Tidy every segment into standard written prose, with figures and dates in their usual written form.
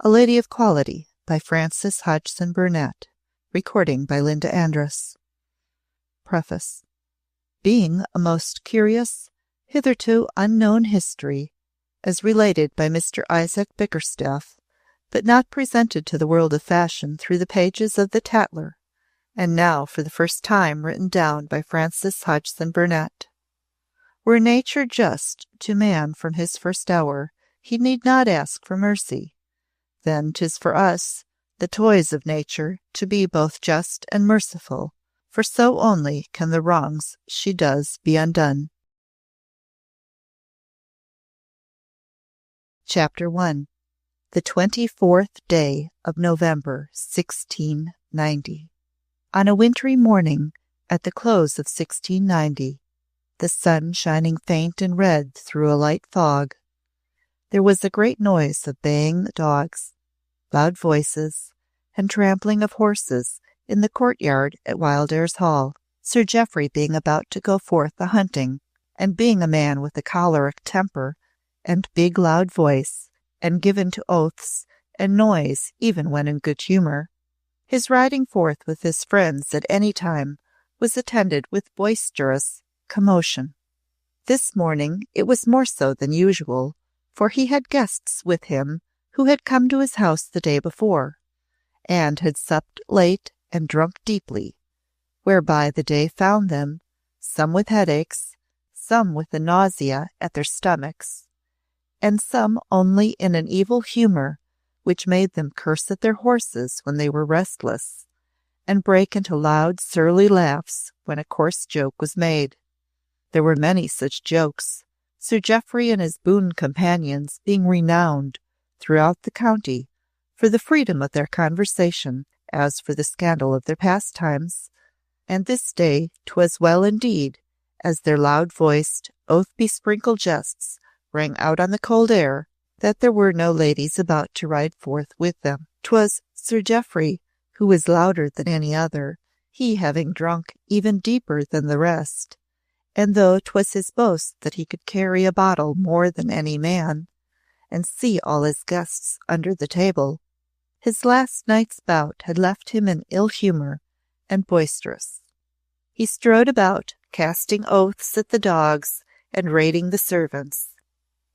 A Lady of Quality by Frances Hodgson Burnett. Recording by Linda Andrus. Preface. Being a most curious, hitherto unknown history, as related by Mr. Isaac Bickerstaff, but not presented to the world of fashion through the pages of the Tatler, and now for the first time written down by Frances Hodgson Burnett. Were nature just to man from his first hour, he need not ask for mercy. Then 'tis for us, the toys of nature, to be both just and merciful, for so only can the wrongs she does be undone. Chapter 1. The 24th day of November, 1690. On a wintry morning, at the close of 1690, the sun shining faint and red through a light fog, there was a great noise of baying dogs, loud voices, and trampling of horses in the courtyard at Wildairs Hall, Sir Jeoffrey being about to go forth a-hunting, and being a man with a choleric temper, and big loud voice, and given to oaths and noise even when in good humour, his riding forth with his friends at any time was attended with boisterous commotion. This morning it was more so than usual, for he had guests with him who had come to his house the day before, and had supped late and drunk deeply, whereby the day found them, some with headaches, some with a nausea at their stomachs, and some only in an evil humour, which made them curse at their horses when they were restless, and break into loud surly laughs when a coarse joke was made. There were many such jokes, Sir Jeoffrey and his boon companions being renowned throughout the county for the freedom of their conversation as for the scandal of their pastimes, and this day 'twas well indeed, as their loud-voiced, oath-besprinkled jests rang out on the cold air, that there were no ladies about to ride forth with them. 'Twas Sir Jeoffrey who was louder than any other, he having drunk even deeper than the rest, and though 'twas his boast that he could carry a bottle more than any man, and see all his guests under the table, his last night's bout had left him in ill humour and boisterous. He strode about, casting oaths at the dogs and rating the servants,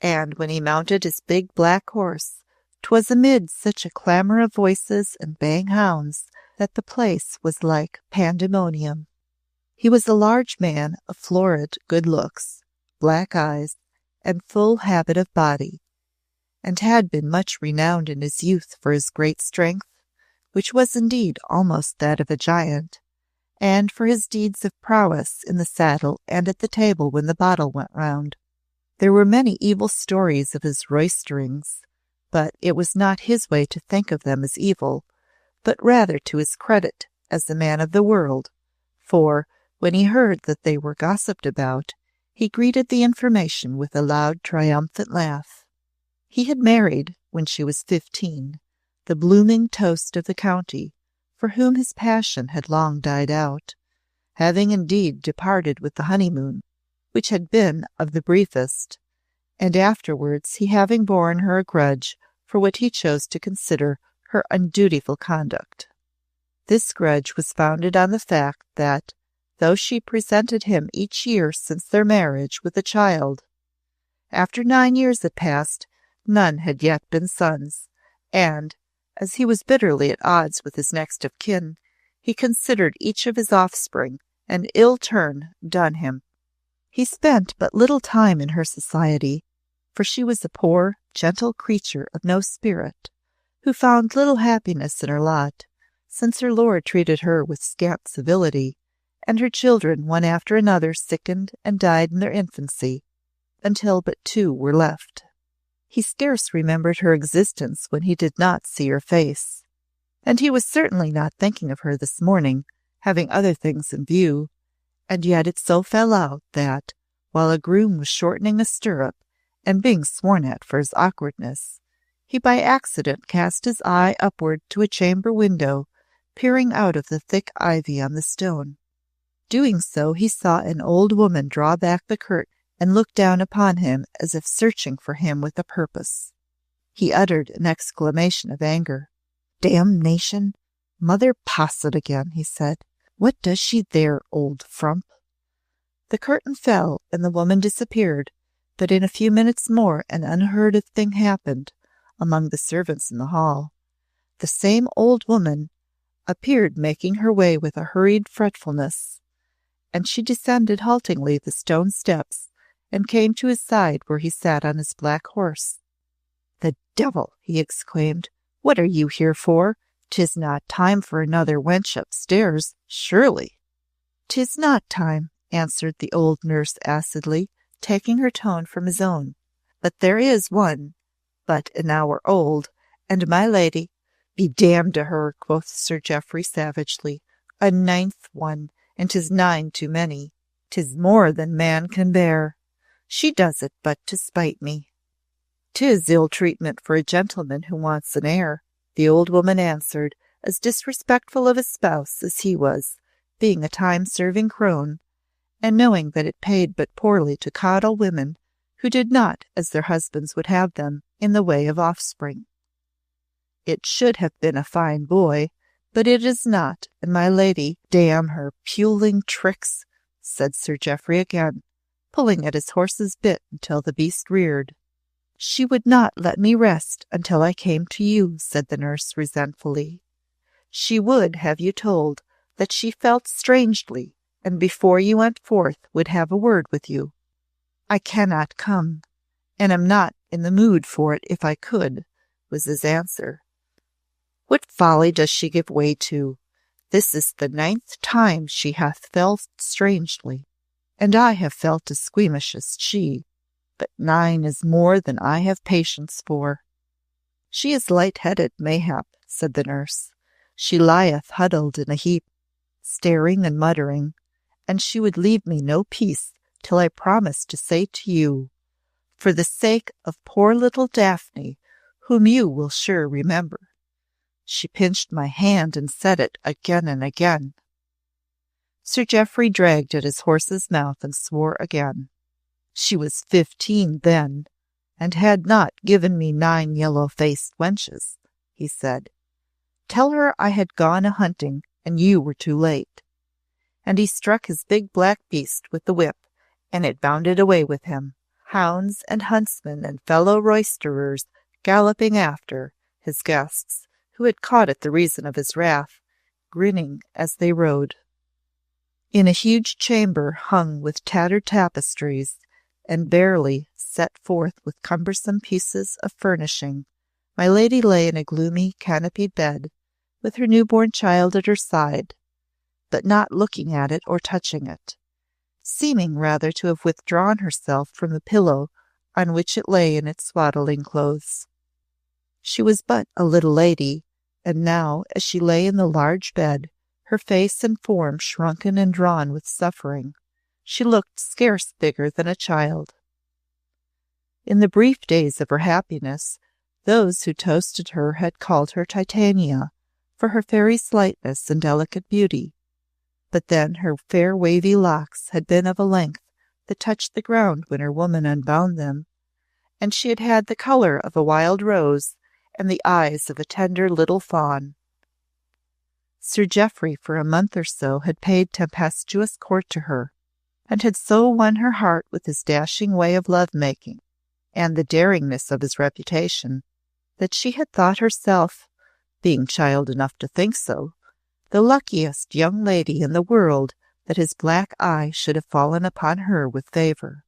and when he mounted his big black horse, 'twas amid such a clamour of voices and baying hounds that the place was like pandemonium. He was a large man of florid good looks, black eyes, and full habit of body, and had been much renowned in his youth for his great strength, which was indeed almost that of a giant, and for his deeds of prowess in the saddle and at the table when the bottle went round. There were many evil stories of his roisterings, but it was not his way to think of them as evil, but rather to his credit as a man of the world, for when he heard that they were gossiped about, he greeted the information with a loud triumphant laugh. He had married, when she was 15, the blooming toast of the county, for whom his passion had long died out, having indeed departed with the honeymoon, which had been of the briefest, and afterwards he having borne her a grudge for what he chose to consider her undutiful conduct. This grudge was founded on the fact that, though she presented him each year since their marriage with a child, after 9 years had passed, none had yet been sons, and, as he was bitterly at odds with his next of kin, he considered each of his offspring an ill turn done him. He spent but little time in her society, for she was a poor, gentle creature of no spirit, who found little happiness in her lot, since her lord treated her with scant civility, and her children one after another sickened and died in their infancy, until but 2 were left. He scarce remembered her existence when he did not see her face, and he was certainly not thinking of her this morning, having other things in view, and yet it so fell out that, while a groom was shortening a stirrup, and being sworn at for his awkwardness, he by accident cast his eye upward to a chamber window, peering out of the thick ivy on the stone. Doing so, he saw an old woman draw back the curtain and look down upon him as if searching for him with a purpose. He uttered an exclamation of anger. "Damnation! Mother Posset again," he said. "What does she there, old frump?" The curtain fell, and the woman disappeared, but in a few minutes more an unheard of thing happened among the servants in the hall. The same old woman appeared making her way with a hurried fretfulness, and she descended haltingly the stone steps and came to his side where he sat on his black horse. "The devil!" he exclaimed. "What are you here for? 'Tis not time for another wench upstairs, surely." "'Tis not time," answered the old nurse acidly, taking her tone from his own. "But there is one, but an hour old, and my lady—" "Be damned to her," quoth Sir Jeoffrey savagely. "A ninth one, and 'tis 9 too many. 'Tis more than man can bear. She does it but to spite me." "'Tis ill treatment for a gentleman who wants an heir," the old woman answered, as disrespectful of his spouse as he was, being a time-serving crone, and knowing that it paid but poorly to coddle women who did not as their husbands would have them in the way of offspring. "It should have been a fine boy, but it is not, and my lady, damn her puling tricks," said Sir Jeoffrey again, pulling at his horse's bit until the beast reared. "She would not let me rest until I came to you," said the nurse resentfully. "She would have you told that she felt strangely, and before you went forth would have a word with you." "I cannot come, and am not in the mood for it if I could," was his answer. "What folly does she give way to? This is the 9th time she hath felt strangely, and I have felt as squeamish as she, but 9 is more than I have patience for." "She is light-headed, mayhap," said the nurse. "She lieth huddled in a heap, staring and muttering, and she would leave me no peace till I promised to say to you, for the sake of poor little Daphne, whom you will sure remember. She pinched my hand and said it again and again." Sir Jeoffrey dragged at his horse's mouth and swore again. "She was 15 then, and had not given me 9 yellow-faced wenches," he said. "Tell her I had gone a-hunting, and you were too late." And he struck his big black beast with the whip, and it bounded away with him, hounds and huntsmen and fellow roisterers galloping after, his guests, who had caught at the reason of his wrath, grinning as they rode. In a huge chamber hung with tattered tapestries, and barely set forth with cumbersome pieces of furnishing, my lady lay in a gloomy canopied bed, with her newborn child at her side, but not looking at it or touching it, seeming rather to have withdrawn herself from the pillow on which it lay in its swaddling clothes. She was but a little lady, and now, as she lay in the large bed, her face and form shrunken and drawn with suffering, she looked scarce bigger than a child. In the brief days of her happiness, those who toasted her had called her Titania, for her fairy slightness and delicate beauty, but then her fair wavy locks had been of a length that touched the ground when her woman unbound them, and she had had the colour of a wild rose and the eyes of a tender little fawn. Sir Jeoffrey for a month or so had paid tempestuous court to her, and had so won her heart with his dashing way of love-making and the daringness of his reputation, that she had thought herself, being child enough to think so, the luckiest young lady in the world that his black eye should have fallen upon her with favour.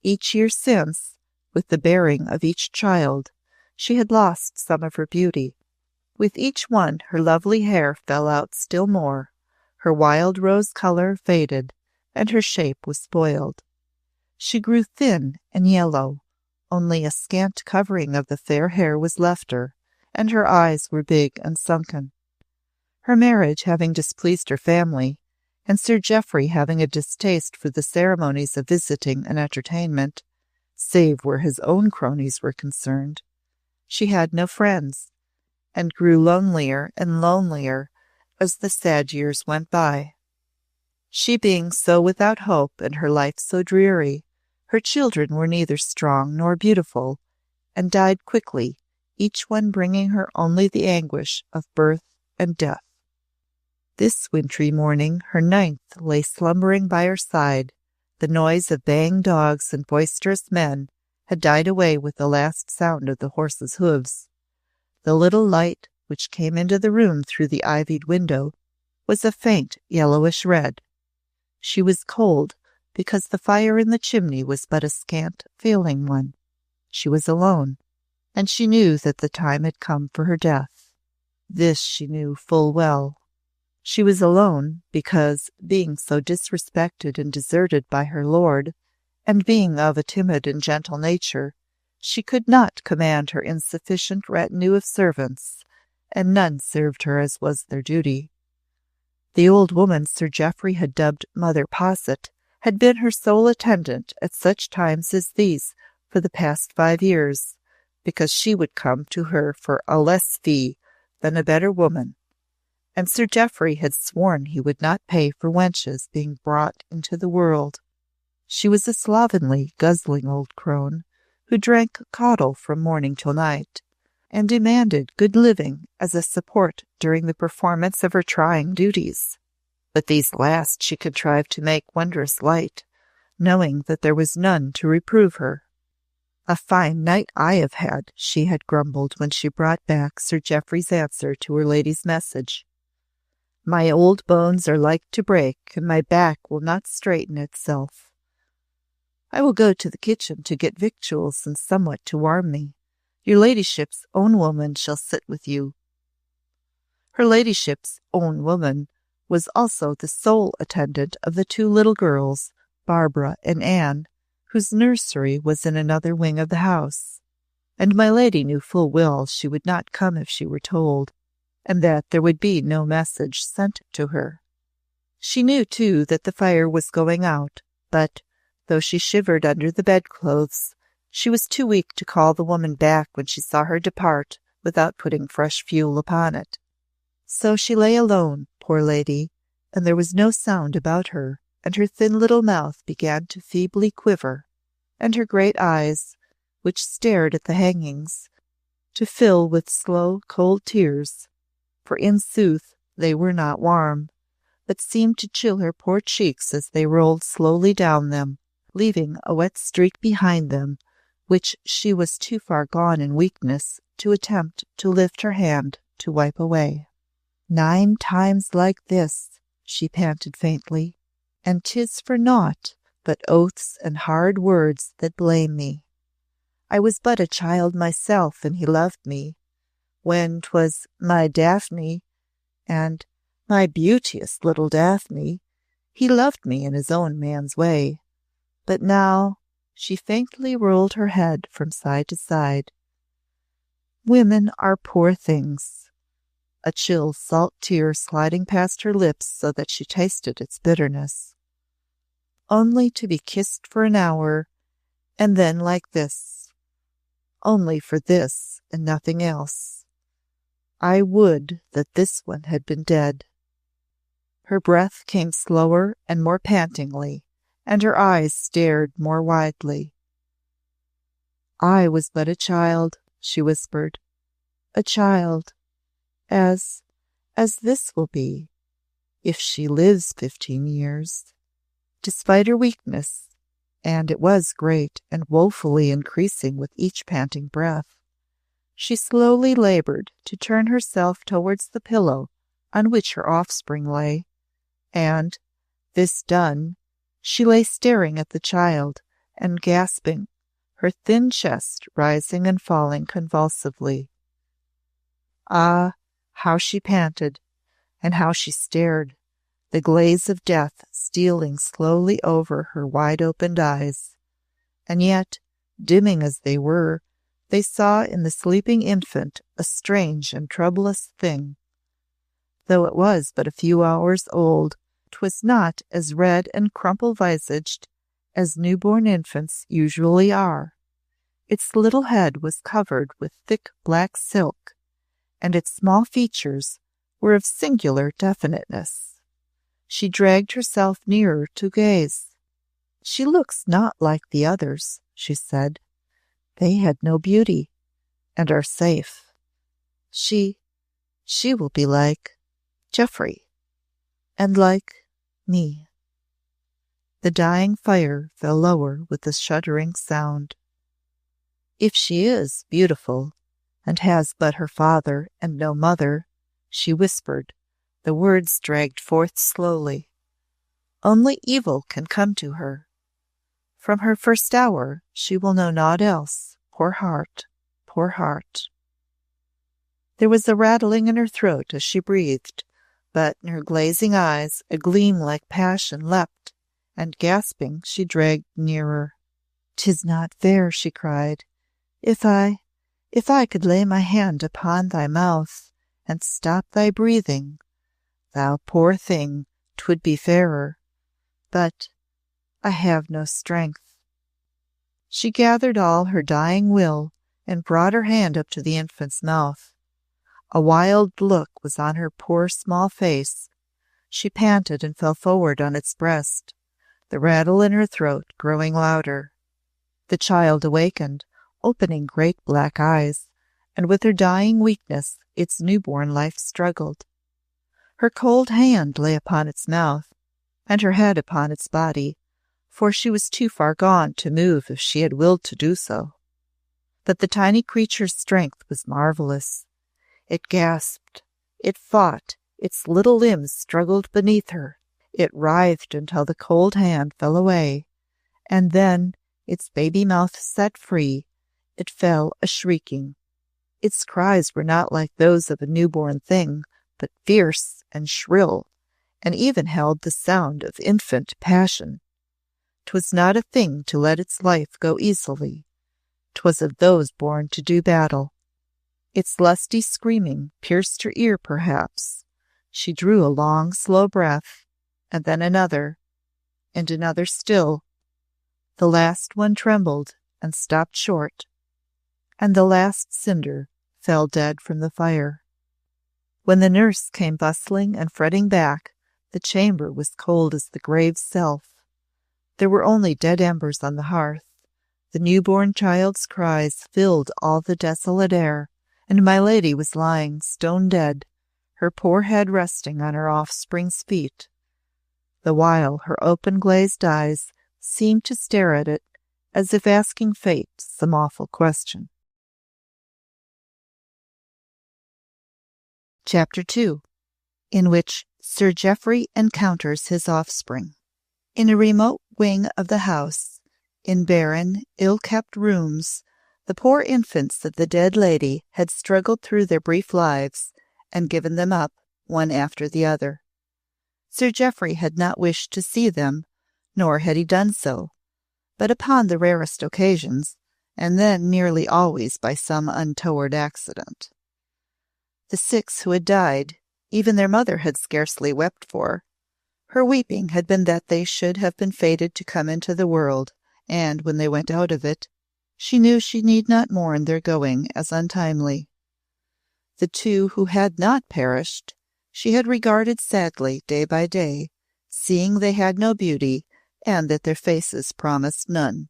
Each year since, with the bearing of each child, she had lost some of her beauty. With each one her lovely hair fell out still more, her wild rose colour faded, and her shape was spoiled. She grew thin and yellow, only a scant covering of the fair hair was left her, and her eyes were big and sunken. Her marriage having displeased her family, and Sir Jeoffrey having a distaste for the ceremonies of visiting and entertainment, save where his own cronies were concerned, she had no friends, and grew lonelier and lonelier as the sad years went by. She being so without hope and her life so dreary, her children were neither strong nor beautiful, and died quickly each one bringing her only the anguish of birth and death. This wintry morning her ninth lay slumbering by her side. The noise of baying dogs and boisterous men had died away with the last sound of the horses' hoofs. The little light which came into the room through the ivied window was a faint yellowish red. She was cold because the fire in the chimney was but a scant, failing one. She was alone, and she knew that the time had come for her death. This she knew full well. She was alone because, being so disrespected and deserted by her lord, and being of a timid and gentle nature, she could not command her insufficient retinue of servants, and none served her as was their duty. The old woman Sir Jeoffrey had dubbed Mother Posset had been her sole attendant at such times as these for the past 5 years, because she would come to her for a less fee than a better woman, and Sir Jeoffrey had sworn he would not pay for wenches being brought into the world. She was a slovenly, guzzling old crone, who drank caudle from morning till night, and demanded good living as a support during the performance of her trying duties. But these last she contrived to make wondrous light, knowing that there was none to reprove her. "A fine night I have had," she had grumbled when she brought back Sir Jeoffrey's answer to her lady's message. "My old bones are like to break, and my back will not straighten itself. I will go to the kitchen to get victuals and somewhat to warm me. Your ladyship's own woman shall sit with you." Her ladyship's own woman was also the sole attendant of the 2 little girls, Barbara and Anne, whose nursery was in another wing of the house, and my lady knew full well she would not come if she were told, and that there would be no message sent to her. She knew, too, that the fire was going out, but, though she shivered under the bedclothes, she was too weak to call the woman back when she saw her depart without putting fresh fuel upon it. So she lay alone, poor lady, and there was no sound about her, and her thin little mouth began to feebly quiver, and her great eyes, which stared at the hangings, to fill with slow, cold tears, for in sooth they were not warm, but seemed to chill her poor cheeks as they rolled slowly down them, leaving a wet streak behind them, which she was too far gone in weakness to attempt to lift her hand to wipe away. 9 times like this, she panted faintly, and 'tis for naught but oaths and hard words that blame me. I was but a child myself, and he loved me, when 'twas my Daphne, and my beauteous little Daphne, he loved me in his own man's way. But now, she faintly rolled her head from side to side. Women are poor things. A chill salt tear sliding past her lips so that she tasted its bitterness. Only to be kissed for an hour, and then like this. Only for this and nothing else. I would that this one had been dead. Her breath came slower and more pantingly, and her eyes stared more widely. I was but a child, she whispered. A child, as this will be, if she lives 15 years. Despite her weakness, and it was great and woefully increasing with each panting breath, she slowly labored to turn herself towards the pillow on which her offspring lay, and, this done, she lay staring at the child and gasping, her thin chest rising and falling convulsively. Ah, how she panted, and how she stared, the glaze of death stealing slowly over her wide-opened eyes. And yet, dimming as they were, they saw in the sleeping infant a strange and troublous thing. Though it was but a few hours old, 'twas not as red and crumple-visaged as newborn infants usually are. Its little head was covered with thick black silk, and its small features were of singular definiteness. She dragged herself nearer to gaze. She looks not like the others, she said. They had no beauty. and are safe. She will be like Jeoffrey, and like me. The dying fire fell lower with a shuddering sound. If she is beautiful, and has but her father and no mother, she whispered, the words dragged forth slowly. Only evil can come to her. From her first hour she will know naught else. Poor heart, poor heart. There was a rattling in her throat as she breathed, but in her glazing eyes a gleam like passion leapt, and gasping she dragged nearer. "'Tis not fair," she cried. If I could lay my hand upon thy mouth, and stop thy breathing, thou poor thing, 'twould be fairer. But I have no strength." She gathered all her dying will and brought her hand up to the infant's mouth. A wild look was on her poor small face. She panted and fell forward on its breast, the rattle in her throat growing louder. The child awakened, opening great black eyes, and with her dying weakness its newborn life struggled. Her cold hand lay upon its mouth, and her head upon its body, for she was too far gone to move if she had willed to do so. But the tiny creature's strength was marvelous. It gasped, it fought, its little limbs struggled beneath her, it writhed until the cold hand fell away, and then, its baby mouth set free, it fell a-shrieking. Its cries were not like those of a newborn thing, but fierce and shrill, and even held the sound of infant passion. 'Twas not a thing to let its life go easily. 'Twas of those born to do battle. Its lusty screaming pierced her ear, perhaps. She drew a long, slow breath, and then another, and another still. The last one trembled and stopped short, and the last cinder fell dead from the fire. When the nurse came bustling and fretting back, the chamber was cold as the grave's self. There were only dead embers on the hearth. The newborn child's cries filled all the desolate air, and my lady was lying stone dead, her poor head resting on her offspring's feet, the while her open glazed eyes seemed to stare at it as if asking fate some awful question. Chapter 2, in which Sir Jeoffrey encounters his offspring. In a remote wing of the house, in barren, ill-kept rooms, the poor infants of the dead lady had struggled through their brief lives and given them up, one after the other. Sir Jeoffrey had not wished to see them, nor had he done so, but upon the rarest occasions, and then nearly always by some untoward accident. The 6 who had died, even their mother had scarcely wept for. Her weeping had been that they should have been fated to come into the world, and when they went out of it, she knew she need not mourn their going as untimely. The 2 who had not perished, she had regarded sadly day by day, seeing they had no beauty, and that their faces promised none.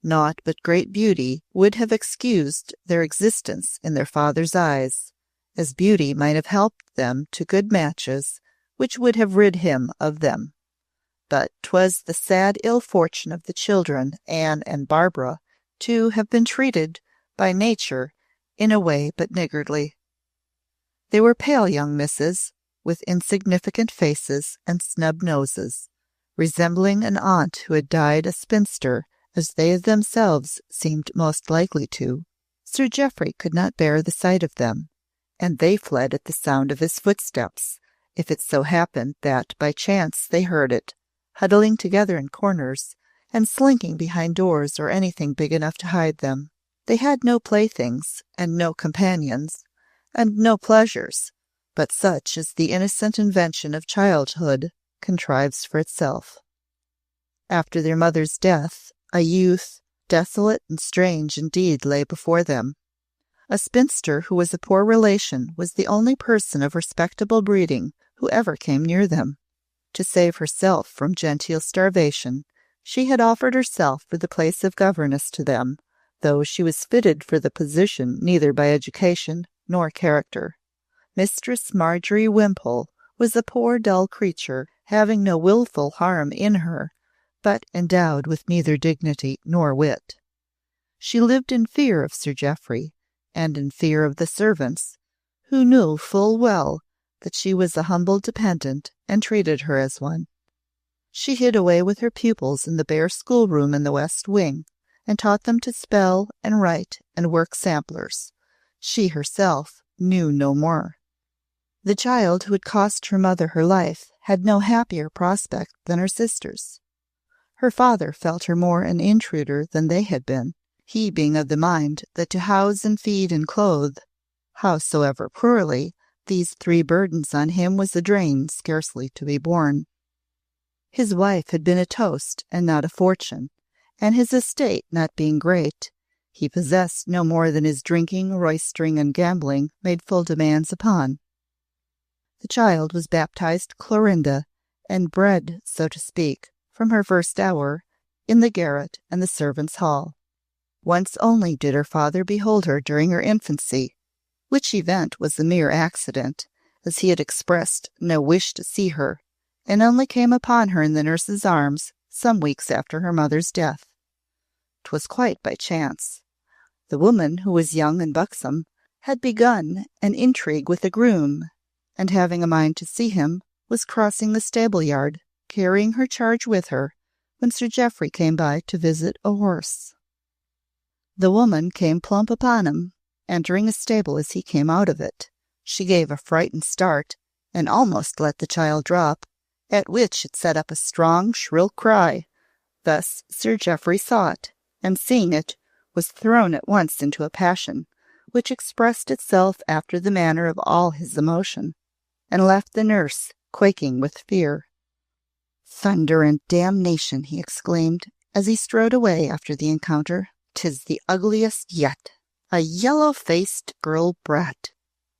Naught but great beauty would have excused their existence in their father's eyes, as beauty might have helped them to good matches, which would have rid him of them. But 'twas the sad ill fortune of the children, Anne and Barbara, to have been treated by nature in a way but niggardly. They were pale young misses, with insignificant faces and snub noses, resembling an aunt who had died a spinster, as they themselves seemed most likely to. Sir Jeoffrey could not bear the sight of them, and they fled at the sound of his footsteps, if it so happened that by chance they heard it, huddling together in corners, and slinking behind doors or anything big enough to hide them. They had no playthings, and no companions, and no pleasures, but such as the innocent invention of childhood contrives for itself. After their mother's death, a youth, desolate and strange indeed, lay before them. A spinster who was a poor relation was the only person of respectable breeding who ever came near them. To save herself from genteel starvation, she had offered herself for the place of governess to them, though she was fitted for the position neither by education nor character. Mistress Marjorie Wimpole was a poor dull creature, having no wilful harm in her, but endowed with neither dignity nor wit. She lived in fear of Sir Jeoffrey, and in fear of the servants, who knew full well that she was a humble dependent and treated her as one. She hid away with her pupils in the bare schoolroom in the west wing, and taught them to spell and write and work samplers. She herself knew no more. The child who had cost her mother her life had no happier prospect than her sisters. Her father felt her more an intruder than they had been, he being of the mind that to house and feed and clothe, howsoever poorly, these three burdens on him was a drain scarcely to be borne. His wife had been a toast and not a fortune, and his estate not being great, he possessed no more than his drinking, roystering, and gambling made full demands upon. The child was baptized Clorinda, and bred, so to speak, from her first hour, in the garret and the servants' hall. Once only did her father behold her during her infancy, which event was a mere accident, as he had expressed no wish to see her, and only came upon her in the nurse's arms some weeks after her mother's death. 'Twas quite by chance. The woman, who was young and buxom, had begun an intrigue with a groom, and having a mind to see him, was crossing the stable-yard, carrying her charge with her, when Sir Jeoffrey came by to visit a horse. The woman came plump upon him, entering a stable as he came out of it. She gave a frightened start, and almost let the child drop, at which it set up a strong, shrill cry. Thus Sir Jeoffrey saw it, and seeing it, was thrown at once into a passion, which expressed itself after the manner of all his emotion, and left the nurse quaking with fear. "Thunder and damnation!" he exclaimed, as he strode away after the encounter. "'Tis the ugliest yet. A yellow-faced girl brat,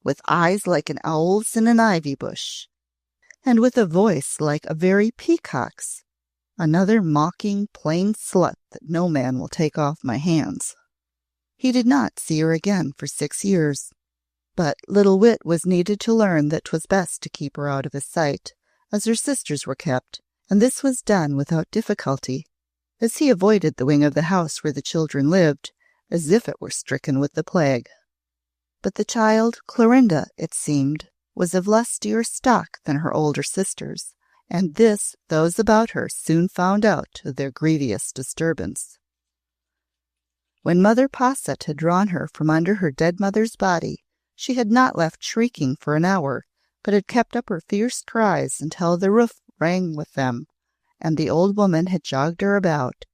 with eyes like an owl's in an ivy bush, and with a voice like a very peacock's. Another mocking, plain slut that no man will take off my hands." He did not see her again for 6 years, but little wit was needed to learn that 'twas best to keep her out of his sight, as her sisters were kept, and this was done without difficulty, as he avoided the wing of the house where the children lived, as if it were stricken with the plague. But the child, Clorinda, it seemed, was of lustier stock than her older sisters, and this those about her soon found out to their grievous disturbance. When Mother Posset had drawn her from under her dead mother's body, she had not left shrieking for an hour, but had kept up her fierce cries until the roof rang with them, and the old woman had jogged her about,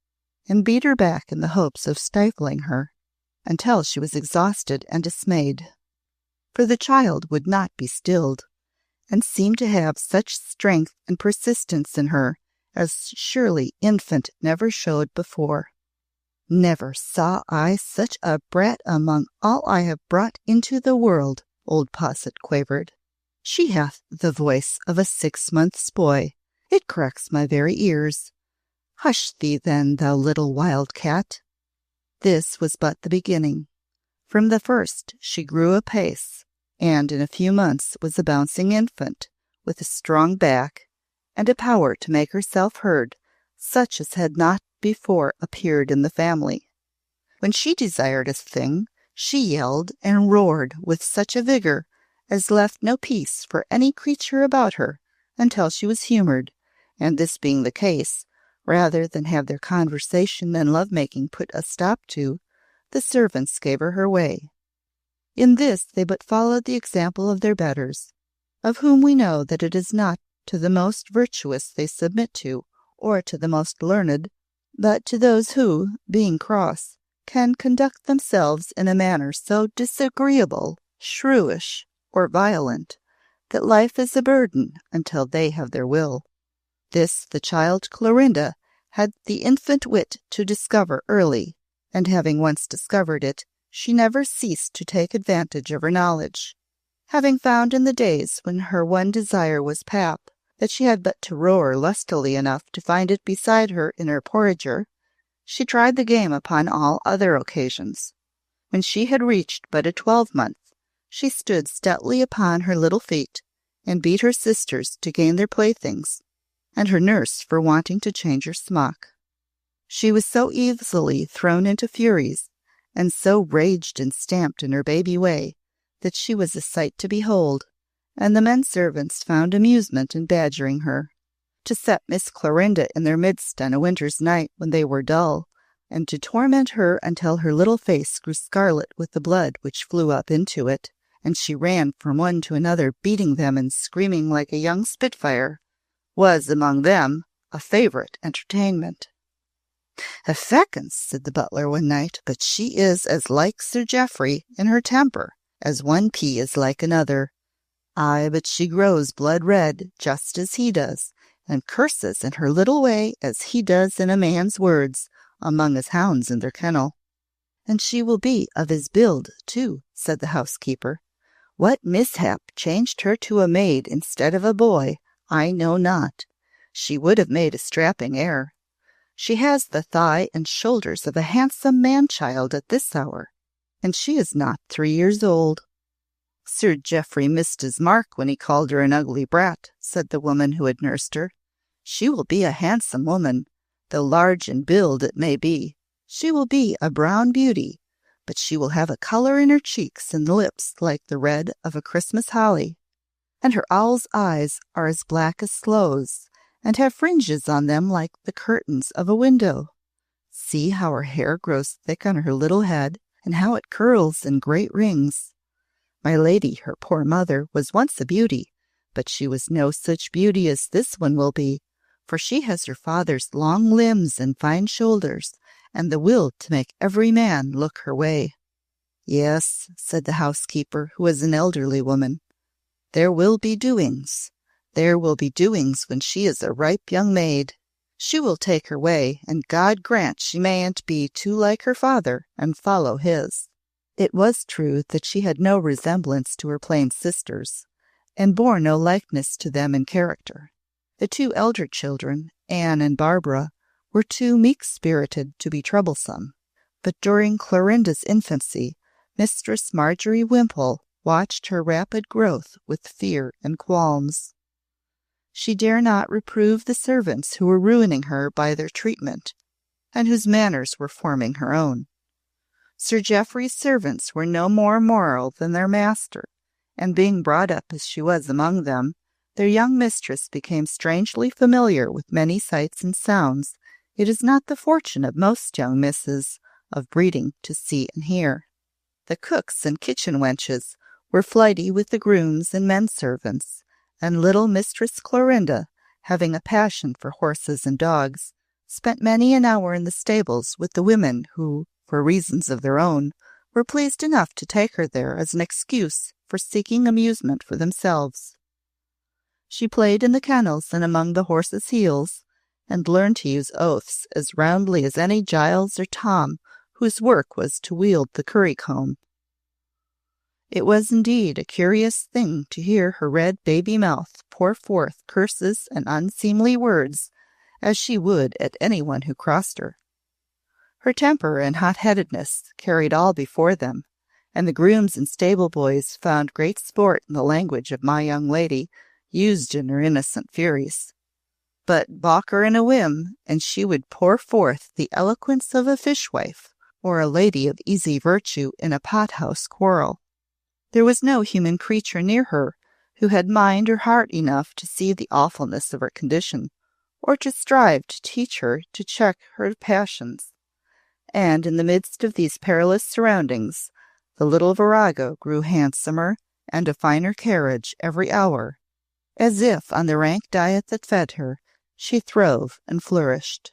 and beat her back in the hopes of stifling her, until she was exhausted and dismayed. For the child would not be stilled, and seemed to have such strength and persistence in her as surely infant never showed before. "Never saw I such a brat among all I have brought into the world," old Posset quavered. "She hath the voice of a 6 months' boy. It cracks my very ears. Hush thee then, thou little wild cat." This was but the beginning. From the first she grew apace, and in a few months was a bouncing infant, with a strong back, and a power to make herself heard, such as had not before appeared in the family. When she desired a thing, she yelled and roared with such a vigour as left no peace for any creature about her until she was humoured, and this being the case, rather than have their conversation and love-making put a stop to, the servants gave her way. In this they but followed the example of their betters, of whom we know that it is not to the most virtuous they submit to, or to the most learned, but to those who, being cross, can conduct themselves in a manner so disagreeable, shrewish, or violent, that life is a burden until they have their will. This the child Clorinda had the infant wit to discover early, and having once discovered it, she never ceased to take advantage of her knowledge. Having found in the days when her one desire was pap, that she had but to roar lustily enough to find it beside her in her porringer, She tried the game upon all other occasions. When she had reached but a 12-month, she stood stoutly upon her little feet, and beat her sisters to gain their playthings, and her nurse for wanting to change her smock. She was so easily thrown into furies, and so raged and stamped in her baby way, that she was a sight to behold, and the men servants found amusement in badgering her. To set Miss Clorinda in their midst on a winter's night when they were dull, and to torment her until her little face grew scarlet with the blood which flew up into it, and she ran from one to another, beating them and screaming like a young spitfire, was among them a favourite entertainment. "Effeckins," said the butler one night, "but she is as like Sir Jeoffrey in her temper as one pea is like another. Ay, but she grows blood red, just as he does, and curses in her little way as he does in a man's words, among his hounds in their kennel." "And she will be of his build, too," said the housekeeper. "What mishap changed her to a maid instead of a boy, I know not. She would have made a strapping heir. She has the thigh and shoulders of a handsome man-child at this hour, and she is not 3 years old." "Sir Jeoffrey missed his mark when he called her an ugly brat," said the woman who had nursed her. "She will be a handsome woman, though large in build it may be. She will be a brown beauty, but she will have a colour in her cheeks and lips like the red of a Christmas holly, and her owl's eyes are as black as sloes, and have fringes on them like the curtains of a window. See how her hair grows thick on her little head, and how it curls in great rings. My lady, her poor mother, was once a beauty, but she was no such beauty as this one will be, for she has her father's long limbs and fine shoulders, and the will to make every man look her way." "Yes," said the housekeeper, who was an elderly woman, "there will be doings. There will be doings when she is a ripe young maid. She will take her way, and God grant she mayn't be too like her father and follow his." It was true that she had no resemblance to her plain sisters, and bore no likeness to them in character. The 2 elder children, Anne and Barbara, were too meek-spirited to be troublesome, but during Clorinda's infancy, Mistress Marjorie Wimpole watched her rapid growth with fear and qualms. She dare not reprove the servants who were ruining her by their treatment, and whose manners were forming her own. Sir Jeoffrey's servants were no more moral than their master, and being brought up as she was among them, their young mistress became strangely familiar with many sights and sounds it is not the fortune of most young misses of breeding to see and hear. The cooks and kitchen wenches were flighty with the grooms and men servants, and little Mistress Clorinda, having a passion for horses and dogs, spent many an hour in the stables with the women who, for reasons of their own, were pleased enough to take her there as an excuse for seeking amusement for themselves. She played in the kennels and among the horses' heels, and learned to use oaths as roundly as any Giles or Tom whose work was to wield the currycomb. It was indeed a curious thing to hear her red baby mouth pour forth curses and unseemly words, as she would at anyone who crossed her. Her temper and hot-headedness carried all before them, and the grooms and stable-boys found great sport in the language of my young lady, used in her innocent furies. But balk her in a whim, and she would pour forth the eloquence of a fishwife, or a lady of easy virtue in a pot-house quarrel. There was no human creature near her who had mind or heart enough to see the awfulness of her condition, or to strive to teach her to check her passions. And in the midst of these perilous surroundings, the little virago grew handsomer and a finer carriage every hour, as if on the rank diet that fed her she throve and flourished.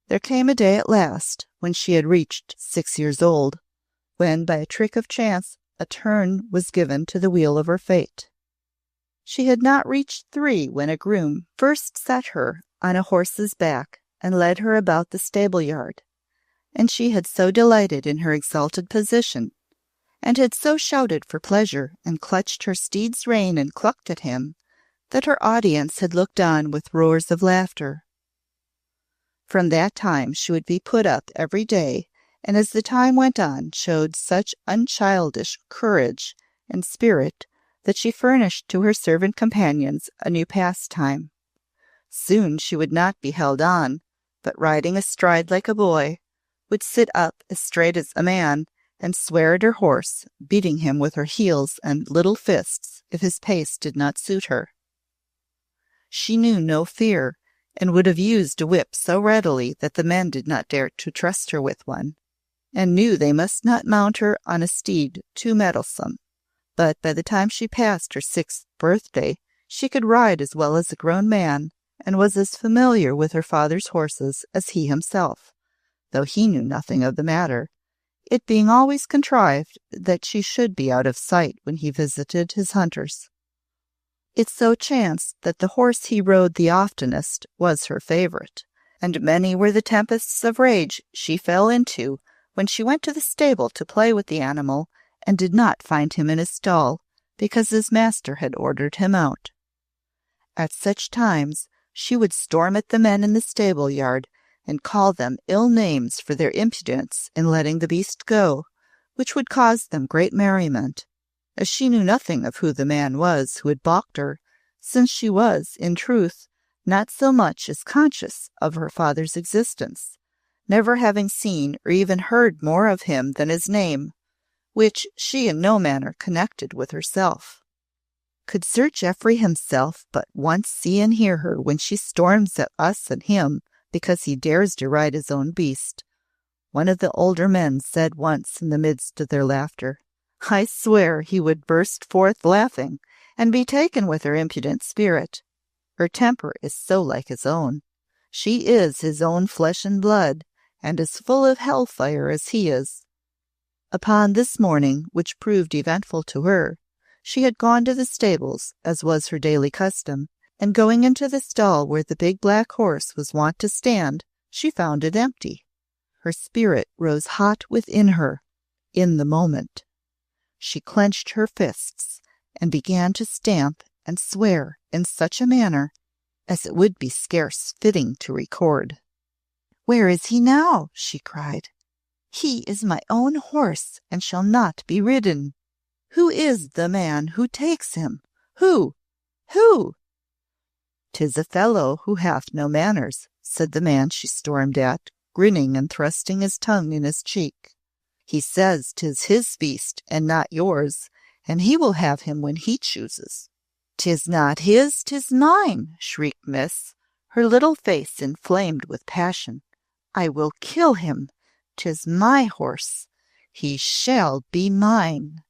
There came a day at last when she had reached 6 years old, when by a trick of chance a turn was given to the wheel of her fate. She had not reached 3 when a groom first set her on a horse's back and led her about the stable-yard, and she had so delighted in her exalted position, and had so shouted for pleasure and clutched her steed's rein and clucked at him, that her audience had looked on with roars of laughter. From that time she would be put up every day, and as the time went on showed such unchildish courage and spirit that she furnished to her servant companions a new pastime. Soon she would not be held on, but riding astride like a boy, would sit up as straight as a man, and swear at her horse, beating him with her heels and little fists if his pace did not suit her. She knew no fear, and would have used a whip so readily that the men did not dare to trust her with one, and knew they must not mount her on a steed too mettlesome. But by the time she passed her 6th birthday, she could ride as well as a grown man, and was as familiar with her father's horses as he himself, though he knew nothing of the matter, it being always contrived that she should be out of sight when he visited his hunters. It so chanced that the horse he rode the oftenest was her favorite, and many were the tempests of rage she fell into when she went to the stable to play with the animal and did not find him in his stall, because his master had ordered him out. At such times she would storm at the men in the stable yard and call them ill names for their impudence in letting the beast go, which would cause them great merriment, as she knew nothing of who the man was who had balked her, since she was, in truth, not so much as conscious of her father's existence, never having seen or even heard more of him than his name, which she in no manner connected with herself. Could Sir Jeoffrey himself but once see and hear her when she storms at us and him because he dares to ride his own beast, one of the older men said once in the midst of their laughter, I swear he would burst forth laughing, and be taken with her impudent spirit. Her temper is so like his own. She is his own flesh and blood, and as full of hell-fire as he is. Upon this morning, which proved eventful to her, she had gone to the stables, as was her daily custom, and going into the stall where the big black horse was wont to stand, she found it empty. Her spirit rose hot within her in the moment. She clenched her fists and began to stamp and swear in such a manner as it would be scarce fitting to record. "Where is he now?" she cried. "He is my own horse, and shall not be ridden. Who is the man who takes him? Who? Who?" "'Tis a fellow who hath no manners," said the man she stormed at, grinning and thrusting his tongue in his cheek. "He says 'tis his beast and not yours, and he will have him when he chooses." "'Tis not his, 'tis mine," shrieked Miss, her little face inflamed with passion. "I will kill him. 'Tis my horse. He shall be mine."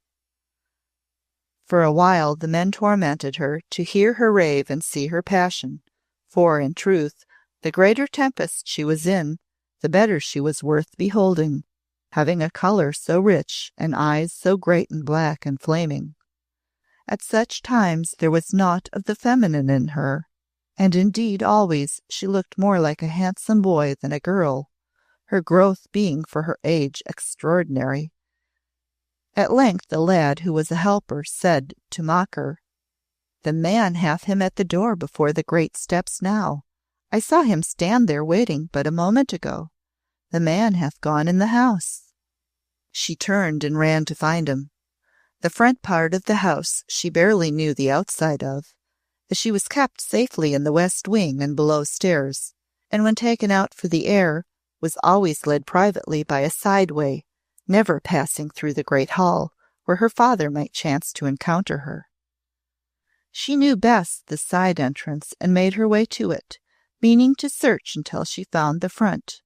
For a while the men tormented her to hear her rave and see her passion, for, in truth, the greater tempest she was in, the better she was worth beholding, having a colour so rich and eyes so great and black and flaming. At such times there was naught of the feminine in her, and indeed always she looked more like a handsome boy than a girl, her growth being for her age extraordinary. At length the lad who was a helper said to mock her, "The man hath him at the door before the great steps now. I saw him stand there waiting but a moment ago. The man hath gone in the house." She turned and ran to find him. The front part of the house she barely knew the outside of, as she was kept safely in the west wing and below stairs, and when taken out for the air, was always led privately by a side way, never passing through the great hall, where her father might chance to encounter her. She knew best the side entrance and made her way to it, meaning to search until she found the front.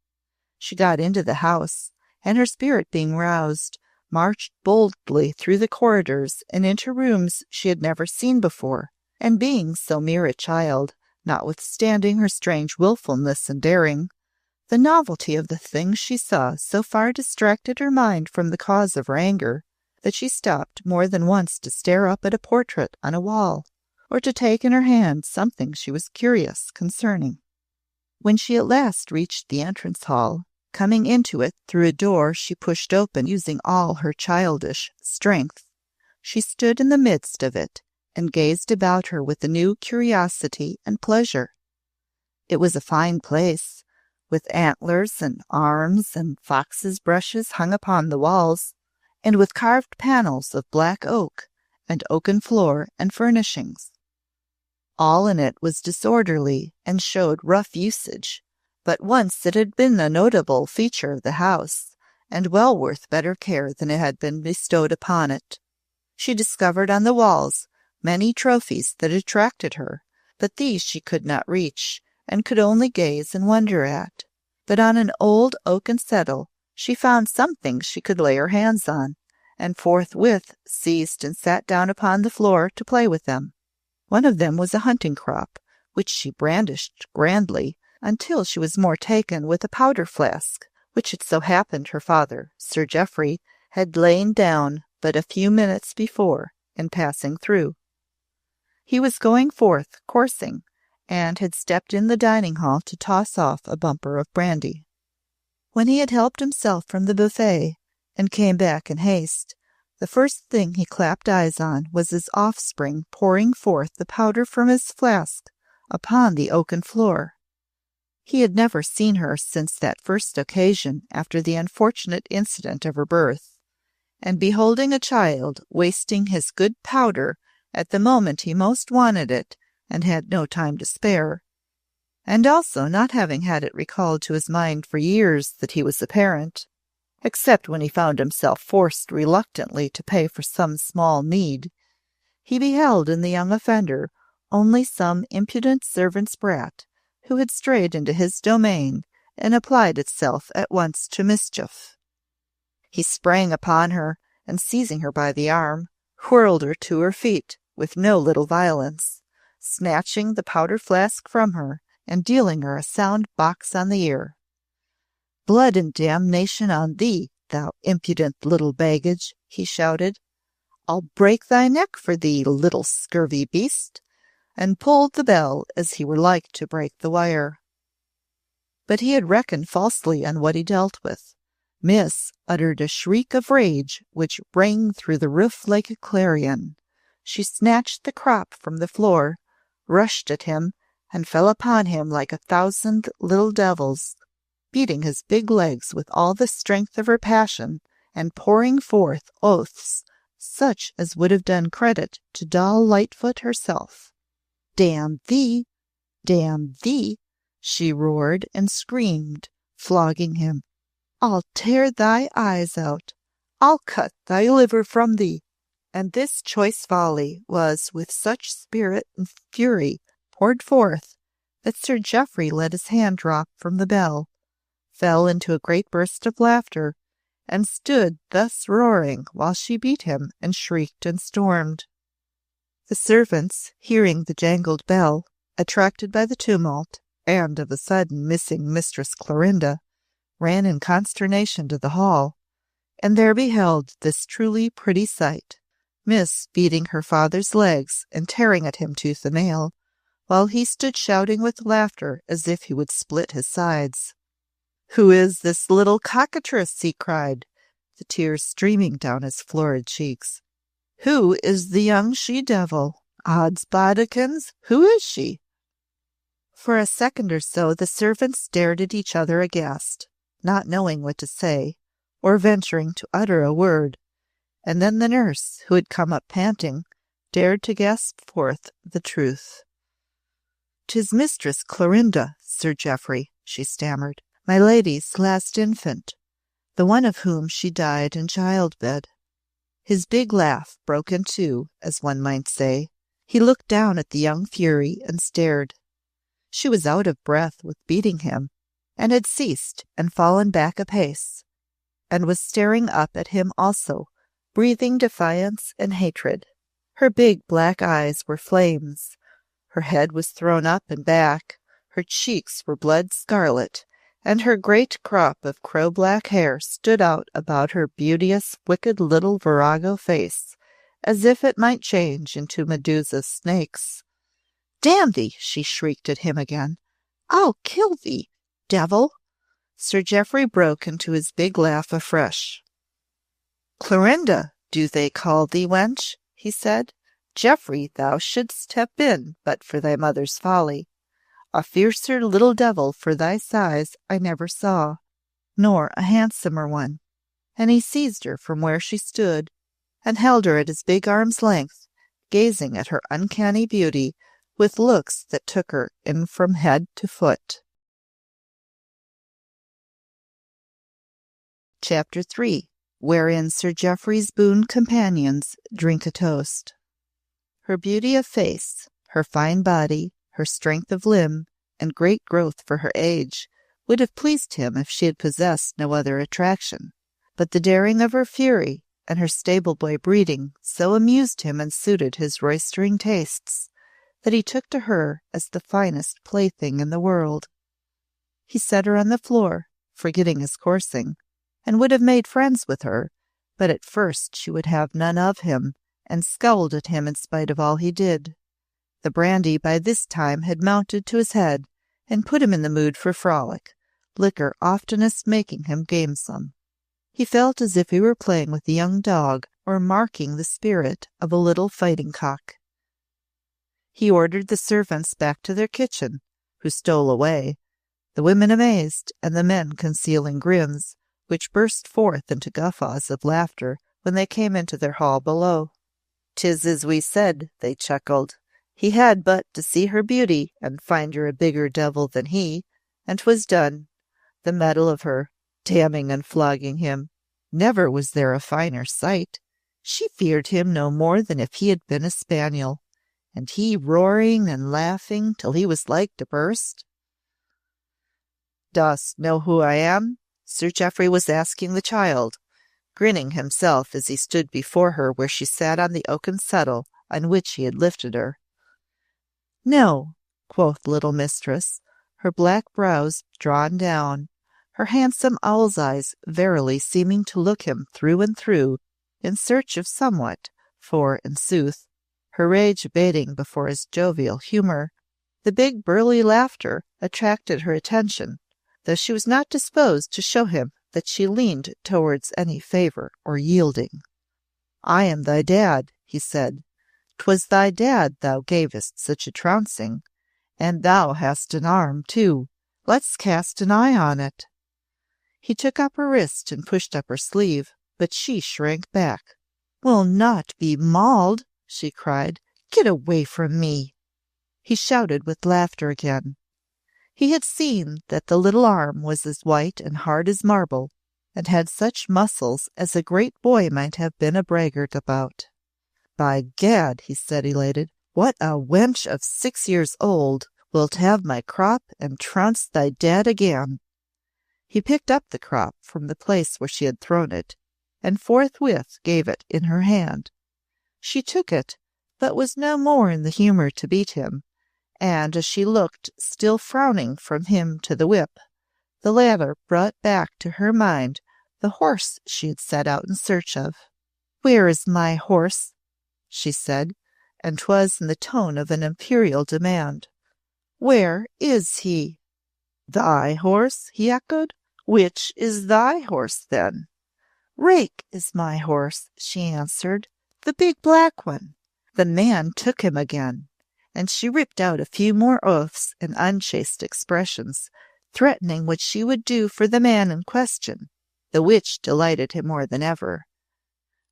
She got into the house, and her spirit being roused, marched boldly through the corridors and into rooms she had never seen before, and being so mere a child, notwithstanding her strange wilfulness and daring, the novelty of the things she saw so far distracted her mind from the cause of her anger that she stopped more than once to stare up at a portrait on a wall, or to take in her hand something she was curious concerning. When she at last reached the entrance hall, coming into it through a door she pushed open using all her childish strength, she stood in the midst of it and gazed about her with a new curiosity and pleasure. It was a fine place, with antlers and arms and foxes' brushes hung upon the walls, and with carved panels of black oak and oaken floor and furnishings. All in it was disorderly and showed rough usage, but once it had been a notable feature of the house, and well worth better care than it had been bestowed upon it. She discovered on the walls many trophies that attracted her, but these she could not reach, and could only gaze and wonder at. But on an old oaken settle she found something she could lay her hands on, and forthwith seized and sat down upon the floor to play with them. One of them was a hunting crop, which she brandished grandly until she was more taken with a powder flask, which it so happened her father, Sir Jeoffrey, had lain down but a few minutes before in passing through. He was going forth coursing, and had stepped in the dining hall to toss off a bumper of brandy. When he had helped himself from the buffet, and came back in haste, the first thing he clapped eyes on was his offspring pouring forth the powder from his flask upon the oaken floor. He had never seen her since that first occasion after the unfortunate incident of her birth, and beholding a child wasting his good powder at the moment he most wanted it and had no time to spare, and also not having had it recalled to his mind for years that he was a parent, except when he found himself forced reluctantly to pay for some small need, he beheld in the young offender only some impudent servant's brat who had strayed into his domain and applied itself at once to mischief. He sprang upon her, and seizing her by the arm, whirled her to her feet with no little violence, snatching the powder flask from her and dealing her a sound box on the ear. "Blood and damnation on thee, thou impudent little baggage," he shouted. "I'll break thy neck for thee, little scurvy beast," and pulled the bell as he were like to break the wire. But he had reckoned falsely on what he dealt with. Miss uttered a shriek of rage which rang through the roof like a clarion. She snatched the crop from the floor, rushed at him, and fell upon him like 1,000 little devils, beating his big legs with all the strength of her passion, and pouring forth oaths such as would have done credit to Doll Lightfoot herself. "Damn thee! Damn thee!" she roared and screamed, flogging him. "I'll tear thy eyes out. I'll cut thy liver from thee." And this choice volley was with such spirit and fury poured forth that Sir Jeoffrey let his hand drop from the bell, fell into a great burst of laughter, and stood thus roaring while she beat him and shrieked and stormed. The servants, hearing the jangled bell, attracted by the tumult, and of a sudden missing Mistress Clorinda, ran in consternation to the hall, and there beheld this truly pretty sight, Miss beating her father's legs and tearing at him tooth and nail, while he stood shouting with laughter as if he would split his sides. "Who is this little cockatrice?" he cried, the tears streaming down his florid cheeks. "Who is the young she-devil? Odds bodikins, who is she?" For a second or so the servants stared at each other aghast, not knowing what to say, or venturing to utter a word, and then the nurse, who had come up panting, dared to gasp forth the truth. "'Tis Mistress Clorinda, Sir Jeoffrey," she stammered, "my lady's last infant, the one of whom she died in childbed." His big laugh broke in two, as one might say. He looked down at the young fury and stared. She was out of breath with beating him, and had ceased and fallen back a pace, and was staring up at him also, breathing defiance and hatred. Her big black eyes were flames. Her head was thrown up and back. Her cheeks were blood scarlet, and her great crop of crow-black hair stood out about her beauteous, wicked little virago face, as if it might change into Medusa's snakes. "Damn thee!" she shrieked at him again. "I'll kill thee, devil!" Sir Jeoffrey broke into his big laugh afresh. "Clorinda, do they call thee, wench?" he said. "Jeoffrey, thou shouldst have been, but for thy mother's folly. A fiercer little devil for thy size I never saw, nor a handsomer one. And he seized her from where she stood, and held her at his big arm's length, gazing at her uncanny beauty with looks that took her in from head to foot. Chapter 3, wherein Sir Jeoffrey's boon companions drink a toast. Her beauty of face, her fine body, her strength of limb, and great growth for her age, would have pleased him if she had possessed no other attraction. But the daring of her fury and her stable-boy breeding so amused him and suited his roistering tastes, that he took to her as the finest plaything in the world. He set her on the floor, forgetting his coursing, and would have made friends with her, but at first she would have none of him, and scowled at him in spite of all he did. The brandy by this time had mounted to his head, and put him in the mood for frolic, liquor oftenest making him gamesome. He felt as if he were playing with a young dog, or marking the spirit of a little fighting cock. He ordered the servants back to their kitchen, who stole away, the women amazed, and the men concealing grins, which burst forth into guffaws of laughter when they came into their hall below. "'Tis as we said," they chuckled. "He had but to see her beauty, and find her a bigger devil than he, and 'twas done. The mettle of her, damning and flogging him. Never was there a finer sight. She feared him no more than if he had been a spaniel, and he roaring and laughing till he was like to burst." "Dost know who I am?" Sir Jeoffrey was asking the child, grinning himself as he stood before her where she sat on the oaken settle on which he had lifted her. "No," quoth little Mistress, her black brows drawn down, her handsome owl's eyes verily seeming to look him through and through in search of somewhat, for, in sooth, her rage abating before his jovial humour, the big burly laughter attracted her attention, though she was not disposed to show him that she leaned towards any favour or yielding. "I am thy dad," he said. "'Twas thy dad thou gavest such a trouncing, and thou hast an arm, too. Let's cast an eye on it." He took up her wrist and pushed up her sleeve, but she shrank back. "Will not be mauled," she cried. "Get away from me." He shouted with laughter again. He had seen that the little arm was as white and hard as marble, and had such muscles as a great boy might have been a braggart about. "By gad," he said, elated, "what a wench of 6 years old! Wilt have my crop and trounce thy dad again." He picked up the crop from the place where she had thrown it, and forthwith gave it in her hand. She took it, but was no more in the humour to beat him, and as she looked, still frowning, from him to the whip, the latter brought back to her mind the horse she had set out in search of. "Where is my horse?" she said, and 'twas in the tone of an imperial demand. "Where is he?" "Thy horse?" he echoed. "Which is thy horse, then?" "Rake is my horse," she answered, "the big black one." The man took him again, and she ripped out a few more oaths and unchaste expressions, threatening what she would do for the man in question, the which delighted him more than ever.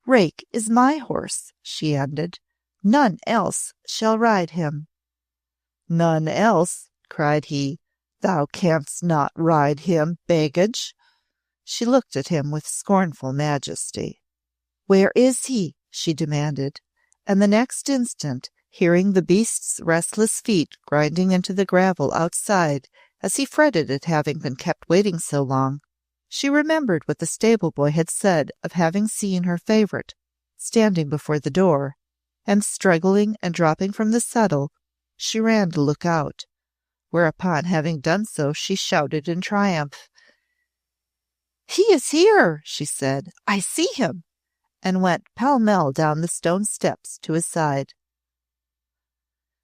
"Rake is my horse," she ended. "None else shall ride him." "None else?" cried he. "Thou canst not ride him, baggage." She looked at him with scornful majesty. "Where is he?" she demanded, and the next instant, hearing the beast's restless feet grinding into the gravel outside as he fretted at having been kept waiting so long, she remembered what the stable-boy had said of having seen her favourite standing before the door, and struggling and dropping from the settle, she ran to look out, whereupon, having done so, she shouted in triumph. "He is here," she said. "I see him," and went pell-mell down the stone steps to his side.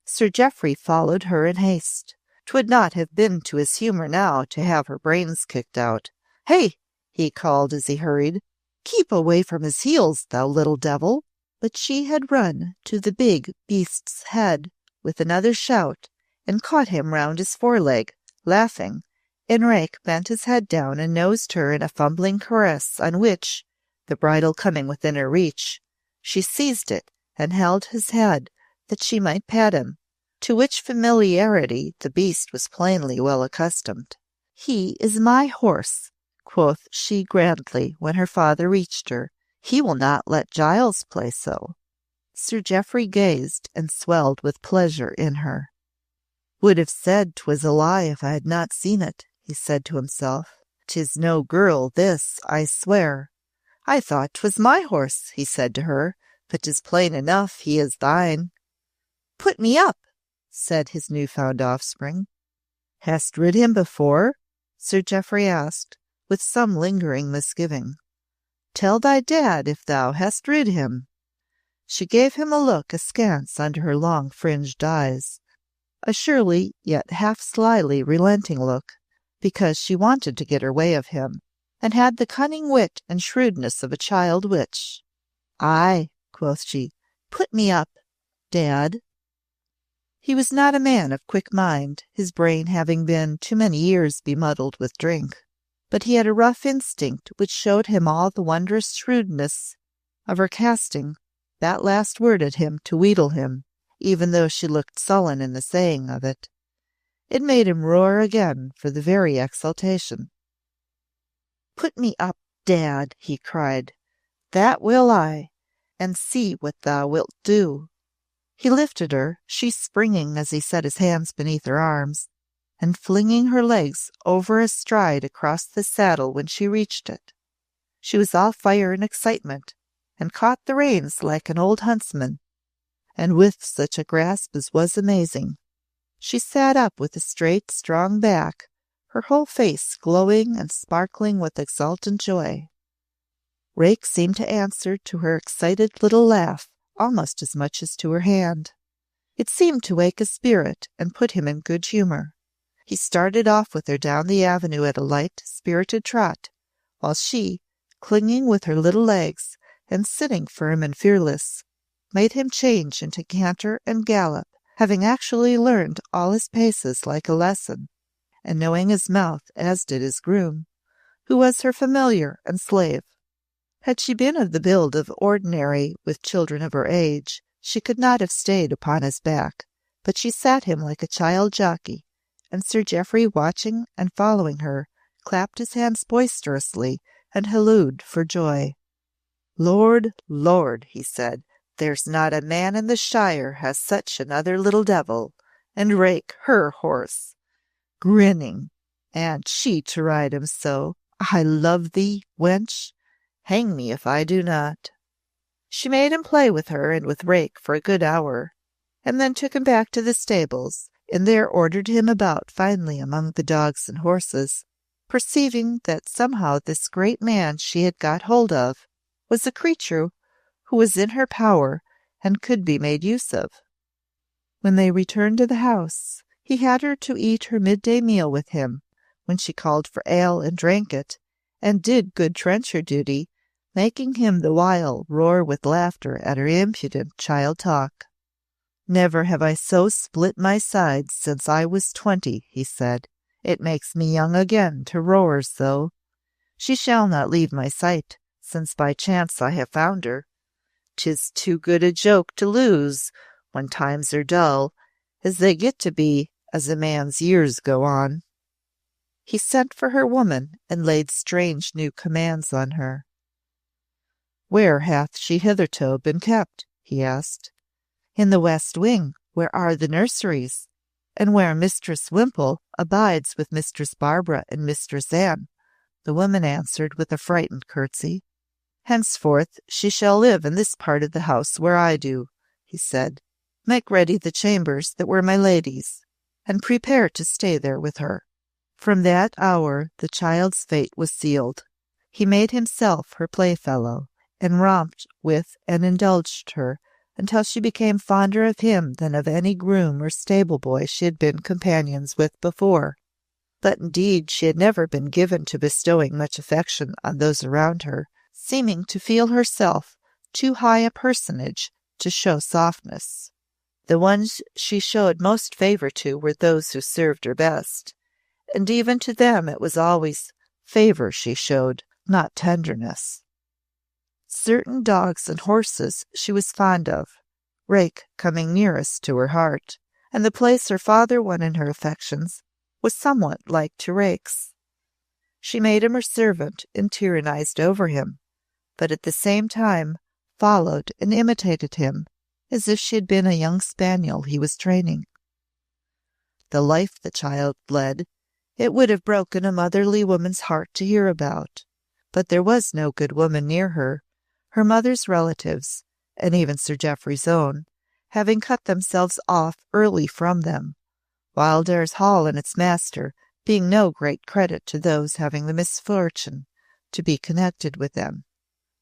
Sir Jeoffrey followed her in haste. 'Twould not have been to his humour now to have her brains kicked out. "Hey!" he called as he hurried. "Keep away from his heels, thou little devil!" But she had run to the big beast's head with another shout, and caught him round his foreleg, laughing, and Rake bent his head down and nosed her in a fumbling caress, on which, the bridle coming within her reach, she seized it and held his head, that she might pat him, to which familiarity the beast was plainly well accustomed. "He is my horse," quoth she grandly, when her father reached her. "He will not let Giles play so." Sir Jeoffrey gazed and swelled with pleasure in her. "Would have said 'twas a lie if I had not seen it," he said to himself. "'Tis no girl, this, I swear." "I thought 'twas my horse," he said to her, "but 'tis plain enough he is thine." "Put me up," said his new-found offspring. "Hast rid him before?" Sir Jeoffrey asked, with some lingering misgiving. "Tell thy dad if thou hast rid him." She gave him a look askance under her long fringed eyes, a surely yet half slyly relenting look, because she wanted to get her way of him, and had the cunning wit and shrewdness of a child witch. "Ay," quoth she, "put me up, Dad." He was not a man of quick mind, his brain having been too many years bemuddled with drink, but he had a rough instinct which showed him all the wondrous shrewdness of her casting that last word at him to wheedle him, even though she looked sullen in the saying of it. It made him roar again for the very exultation. "Put me up, Dad," he cried. "That will I, and see what thou wilt do." He lifted her, she springing as he set his hands beneath her arms, and flinging her legs over astride across the saddle when she reached it. She was all fire and excitement, and caught the reins like an old huntsman, and with such a grasp as was amazing. She sat up with a straight, strong back, her whole face glowing and sparkling with exultant joy. Rake seemed to answer to her excited little laugh almost as much as to her hand. It seemed to wake his spirit and put him in good humour. He started off with her down the avenue at a light, spirited trot, while she, clinging with her little legs and sitting firm and fearless, made him change into canter and gallop, having actually learned all his paces like a lesson, and knowing his mouth as did his groom, who was her familiar and slave. Had she been of the build of ordinary with children of her age, she could not have stayed upon his back, but she sat him like a child jockey, and Sir Jeoffrey, watching and following her, clapped his hands boisterously and hallooed for joy. "Lord, Lord," he said, "there's not a man in the shire has such another little devil, and Rake her horse. Grinning, and she to ride him so. I love thee, wench. Hang me if I do not." She made him play with her and with Rake for a good hour, and then took him back to the stables, and there ordered him about finely among the dogs and horses, perceiving that somehow this great man she had got hold of was a creature who was in her power and could be made use of. When they returned to the house, he had her to eat her midday meal with him, when she called for ale and drank it, and did good trencher duty, making him the while roar with laughter at her impudent child talk. "Never have I so split my sides since I was 20, he said. "It makes me young again to roar so. She shall not leave my sight, since by chance I have found her. 'Tis too good a joke to lose, when times are dull, as they get to be as a man's years go on." He sent for her woman, and laid strange new commands on her. "Where hath she hitherto been kept?" he asked. "In the west wing, where are the nurseries, and where Mistress Wimple abides with Mistress Barbara and Mistress Anne," the woman answered with a frightened curtsy. "Henceforth she shall live in this part of the house where I do," he said. "Make ready the chambers that were my lady's, and prepare to stay there with her." From that hour the child's fate was sealed. He made himself her playfellow, and romped with and indulged her until she became fonder of him than of any groom or stable boy she had been companions with before. But indeed she had never been given to bestowing much affection on those around her, seeming to feel herself too high a personage to show softness. The ones she showed most favor to were those who served her best, and even to them it was always favor she showed, not tenderness. Certain dogs and horses she was fond of, Rake coming nearest to her heart, and the place her father won in her affections was somewhat like to Rake's. She made him her servant and tyrannized over him, but at the same time followed and imitated him as if she had been a young spaniel he was training. The life the child led, it would have broken a motherly woman's heart to hear about, but there was no good woman near her, her mother's relatives, and even Sir Jeoffrey's own, having cut themselves off early from them, Wildairs Hall and its master being no great credit to those having the misfortune to be connected with them.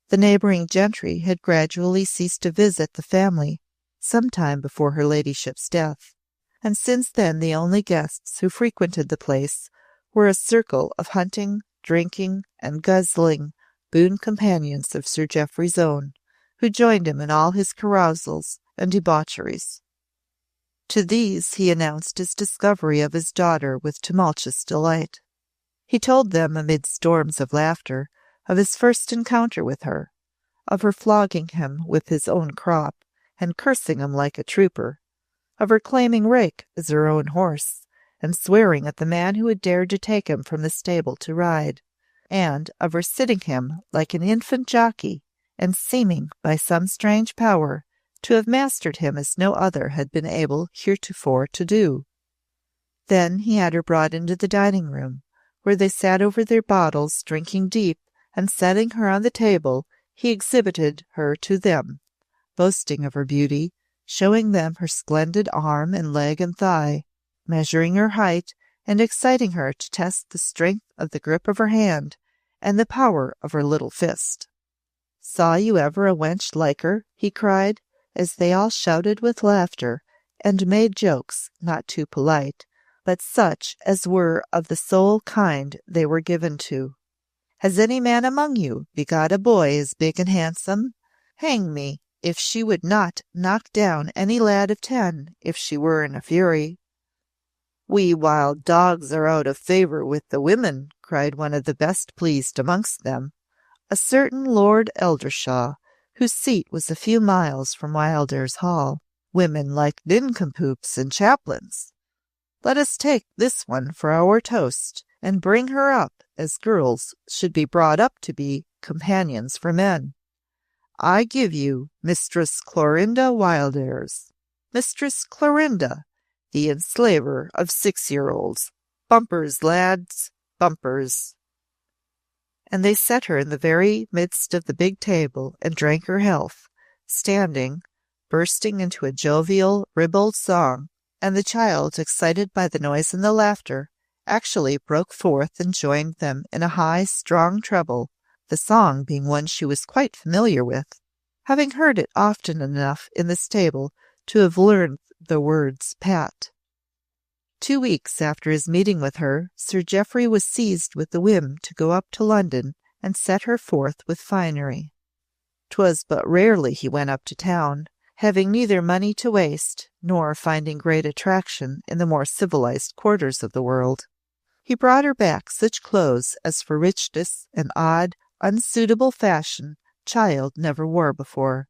The neighbouring gentry had gradually ceased to visit the family some time before her ladyship's death, and since then the only guests who frequented the place were a circle of hunting, drinking, and guzzling boon companions of Sir Jeoffrey's own, who joined him in all his carousals and debaucheries. To these he announced his discovery of his daughter with tumultuous delight. He told them, amid storms of laughter, of his first encounter with her, of her flogging him with his own crop, and cursing him like a trooper, of her claiming Rake as her own horse, and swearing at the man who had dared to take him from the stable to ride, and of her sitting him like an infant jockey, and seeming, by some strange power, to have mastered him as no other had been able heretofore to do. Then he had her brought into the dining-room, where they sat over their bottles drinking deep, and setting her on the table, he exhibited her to them, boasting of her beauty, showing them her splendid arm and leg and thigh, measuring her height, and exciting her to test the strength of the grip of her hand and the power of her little fist. "Saw you ever a wench like her?" he cried, as they all shouted with laughter, and made jokes not too polite, but such as were of the sole kind they were given to. "Has any man among you begot a boy as big and handsome? Hang me, if she would not knock down any lad of 10, if she were in a fury." "We wild dogs are out of favour with the women," cried one of the best pleased amongst them, a certain Lord Eldershaw, whose seat was a few miles from Wildairs Hall. "Women like nincompoops and chaplains. Let us take this one for our toast, and bring her up as girls should be brought up to be companions for men. I give you Mistress Clorinda Wildairs. Mistress Clorinda, the enslaver of 6-year-olds. Bumpers, lads, bumpers." And they set her in the very midst of the big table and drank her health, standing, bursting into a jovial, ribald song, and the child, excited by the noise and the laughter, actually broke forth and joined them in a high, strong treble, the song being one she was quite familiar with, having heard it often enough in the stable to have learned the words pat. 2 weeks after his meeting with her, Sir Jeoffrey was seized with the whim to go up to London and set her forth with finery. 'Twas but rarely he went up to town, having neither money to waste, nor finding great attraction in the more civilized quarters of the world. He brought her back such clothes as for richness and odd, unsuitable fashion child never wore before.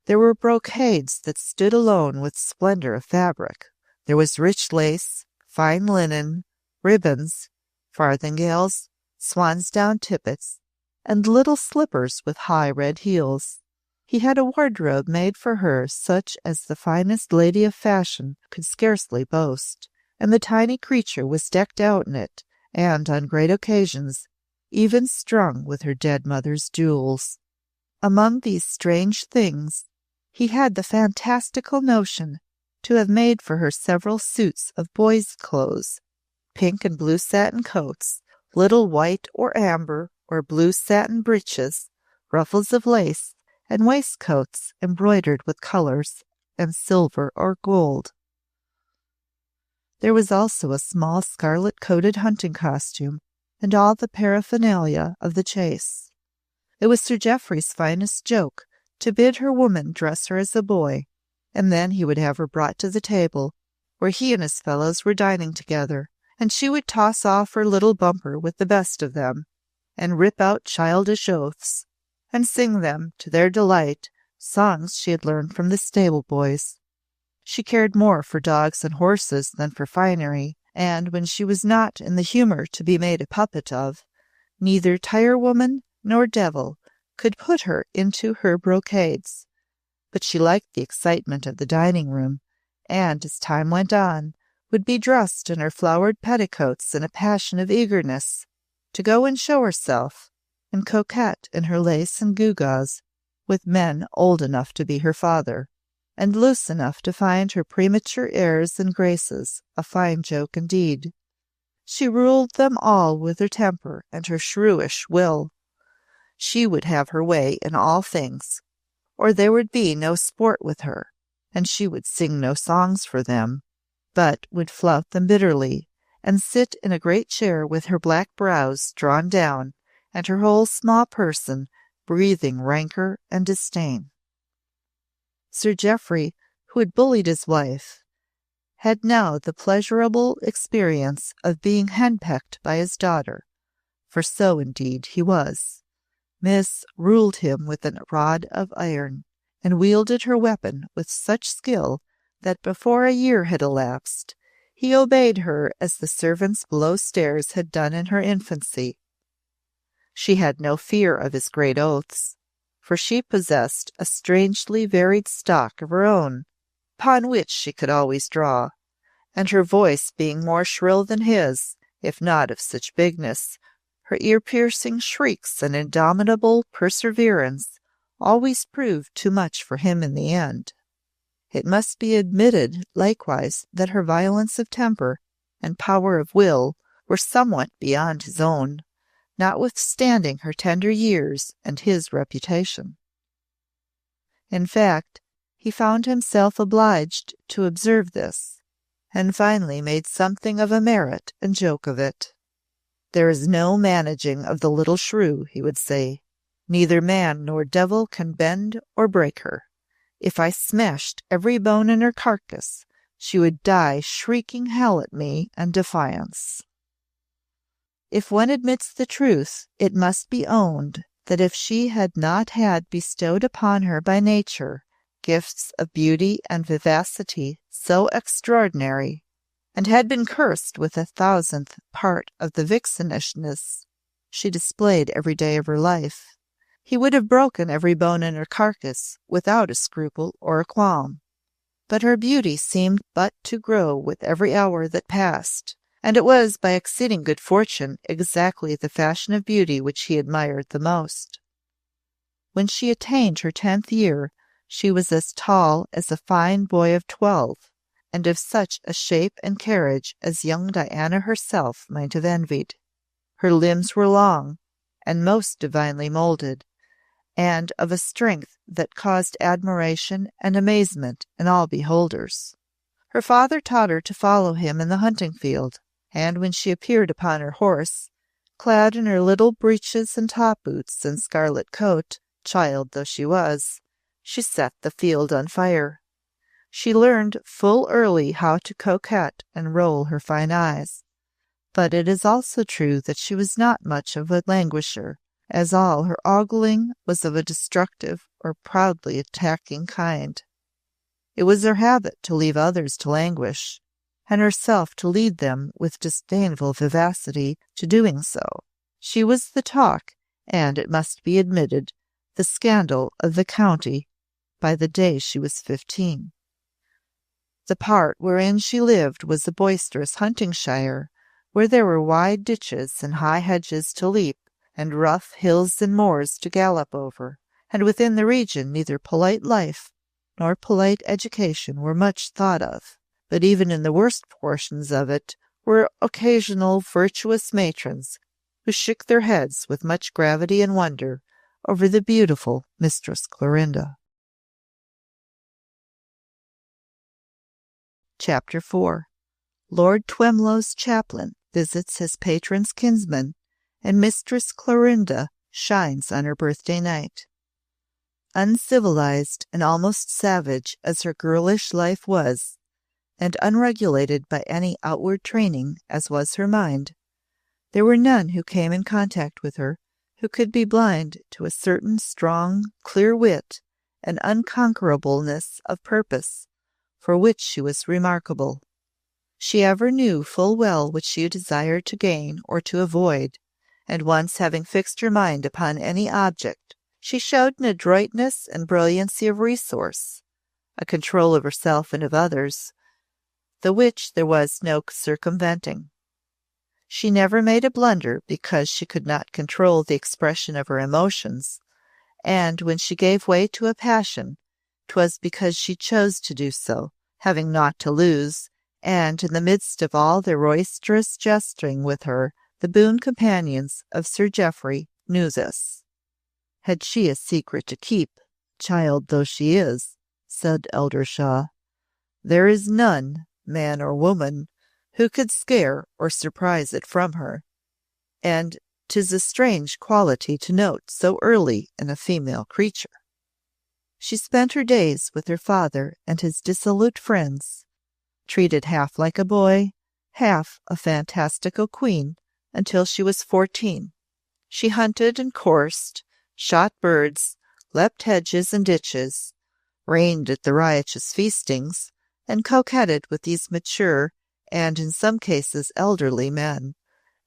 There were brocades that stood alone with splendor of fabric. There was rich lace, fine linen, ribbons, farthingales, swansdown tippets, and little slippers with high red heels. He had a wardrobe made for her such as the finest lady of fashion could scarcely boast, and the tiny creature was decked out in it, and, on great occasions, even strung with her dead mother's jewels. Among these strange things, he had the fantastical notion to have made for her several suits of boys' clothes, pink and blue satin coats, little white or amber or blue satin breeches, ruffles of lace, and waistcoats embroidered with colours and silver or gold. There was also a small scarlet-coated hunting costume, and all the paraphernalia of the chase. It was Sir Jeoffrey's finest joke to bid her woman dress her as a boy, and then he would have her brought to the table, where he and his fellows were dining together, and she would toss off her little bumper with the best of them, and rip out childish oaths, and sing them, to their delight, songs she had learned from the stable boys. She cared more for dogs and horses than for finery, and when she was not in the humour to be made a puppet of, neither tirewoman nor devil could put her into her brocades. But she liked the excitement of the dining-room, and, as time went on, would be dressed in her flowered petticoats in a passion of eagerness to go and show herself, and coquette in her lace and gewgaws with men old enough to be her father, and loose enough to find her premature airs and graces a fine joke indeed. She ruled them all with her temper and her shrewish will. She would have her way in all things, or there would be no sport with her, and she would sing no songs for them, but would flout them bitterly, and sit in a great chair with her black brows drawn down, and her whole small person breathing rancour and disdain. Sir Jeoffrey, who had bullied his wife, had now the pleasurable experience of being henpecked by his daughter, for so indeed he was. Miss ruled him with a rod of iron, and wielded her weapon with such skill that before a year had elapsed, he obeyed her as the servants below stairs had done in her infancy. She had no fear of his great oaths, for she possessed a strangely varied stock of her own, upon which she could always draw, and her voice being more shrill than his, if not of such bigness, her ear-piercing shrieks and indomitable perseverance always proved too much for him in the end. It must be admitted, likewise, that her violence of temper and power of will were somewhat beyond his own, notwithstanding her tender years and his reputation. In fact, he found himself obliged to observe this, and finally made something of a merit and joke of it. "There is no managing of the little shrew," he would say. "Neither man nor devil can bend or break her. If I smashed every bone in her carcass, she would die shrieking hell at me and defiance." If one admits the truth, it must be owned that if she had not had bestowed upon her by nature gifts of beauty and vivacity so extraordinary, and had been cursed with 1,000th part of the vixenishness she displayed every day of her life, he would have broken every bone in her carcass without a scruple or a qualm. But her beauty seemed but to grow with every hour that passed, and it was by exceeding good fortune exactly the fashion of beauty which he admired the most. When she attained her 10th year, she was as tall as a fine boy of 12, and of such a shape and carriage as young Diana herself might have envied. Her limbs were long, and most divinely moulded, and of a strength that caused admiration and amazement in all beholders. Her father taught her to follow him in the hunting field, and when she appeared upon her horse, clad in her little breeches and top boots and scarlet coat, child though she was, she set the field on fire. She learned full early how to coquette and roll her fine eyes. But it is also true that she was not much of a languisher, as all her ogling was of a destructive or proudly attacking kind. It was her habit to leave others to languish, and herself to lead them with disdainful vivacity to doing so. She was the talk, and, it must be admitted, the scandal of the county by the day she was 15. The part wherein she lived was a boisterous hunting shire, where there were wide ditches and high hedges to leap, and rough hills and moors to gallop over, and within the region neither polite life nor polite education were much thought of, but even in the worst portions of it were occasional virtuous matrons who shook their heads with much gravity and wonder over the beautiful Mistress Clorinda. Chapter 4. Lord Twenlow's Chaplain visits his patron's kinsman, and Mistress Clorinda shines on her birthday night. Uncivilized and almost savage as her girlish life was, and unregulated by any outward training as was her mind, there were none who came in contact with her who could be blind to a certain strong, clear wit and unconquerableness of purpose for which she was remarkable. She ever knew full well what she desired to gain or to avoid, and once having fixed her mind upon any object, she showed an adroitness and brilliancy of resource, a control of herself and of others, the which there was no circumventing. She never made a blunder because she could not control the expression of her emotions, and when she gave way to a passion, 'twas because she chose to do so, having naught to lose, and in the midst of all their roisterous jesting with her, the boon companions of Sir Jeoffrey knew this. Had she a secret to keep, child though she is, said Elder Shaw, there is none, man or woman, who could scare or surprise it from her, and 'tis a strange quality to note so early in a female creature. She spent her days with her father and his dissolute friends, treated half like a boy, half a fantastical queen, until she was 14. She hunted and coursed, shot birds, leapt hedges and ditches, reigned at the riotous feastings, and coquetted with these mature and in some cases elderly men,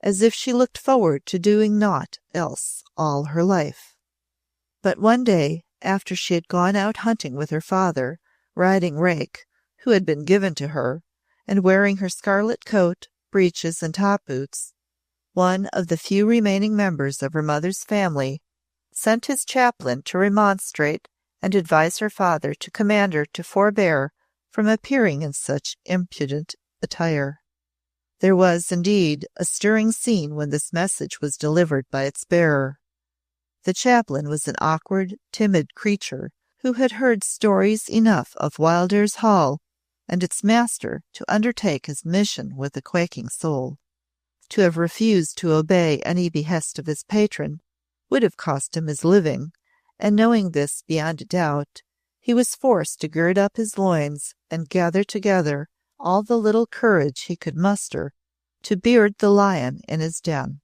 as if she looked forward to doing naught else all her life. But one day, after she had gone out hunting with her father, riding Rake, who had been given to her, and wearing her scarlet coat, breeches, and top boots, one of the few remaining members of her mother's family sent his chaplain to remonstrate and advise her father to command her to forbear from appearing in such impudent attire. There was, indeed, a stirring scene when this message was delivered by its bearer. The chaplain was an awkward, timid creature who had heard stories enough of Wildairs Hall and its master to undertake his mission with a quaking soul. To have refused to obey any behest of his patron would have cost him his living, and knowing this beyond a doubt, he was forced to gird up his loins and gather together all the little courage he could muster to beard the lion in his den.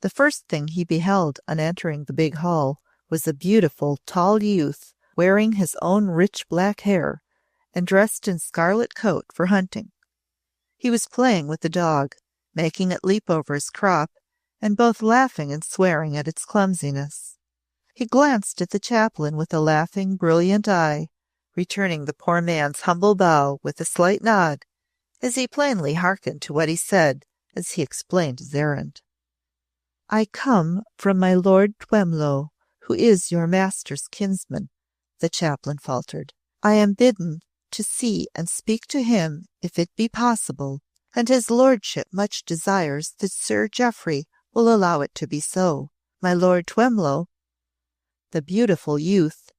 The first thing he beheld on entering the big hall was a beautiful, tall youth wearing his own rich black hair and dressed in scarlet coat for hunting. He was playing with the dog, making it leap over his crop, and both laughing and swearing at its clumsiness. He glanced at the chaplain with a laughing, brilliant eye, returning the poor man's humble bow with a slight nod, as he plainly hearkened to what he said as he explained his errand. I come from my Lord Twenlow, who is your master's kinsman, the chaplain faltered. I am bidden to see and speak to him, if it be possible, and his lordship much desires that Sir Jeoffrey will allow it to be so. My Lord Twenlow. The beautiful youth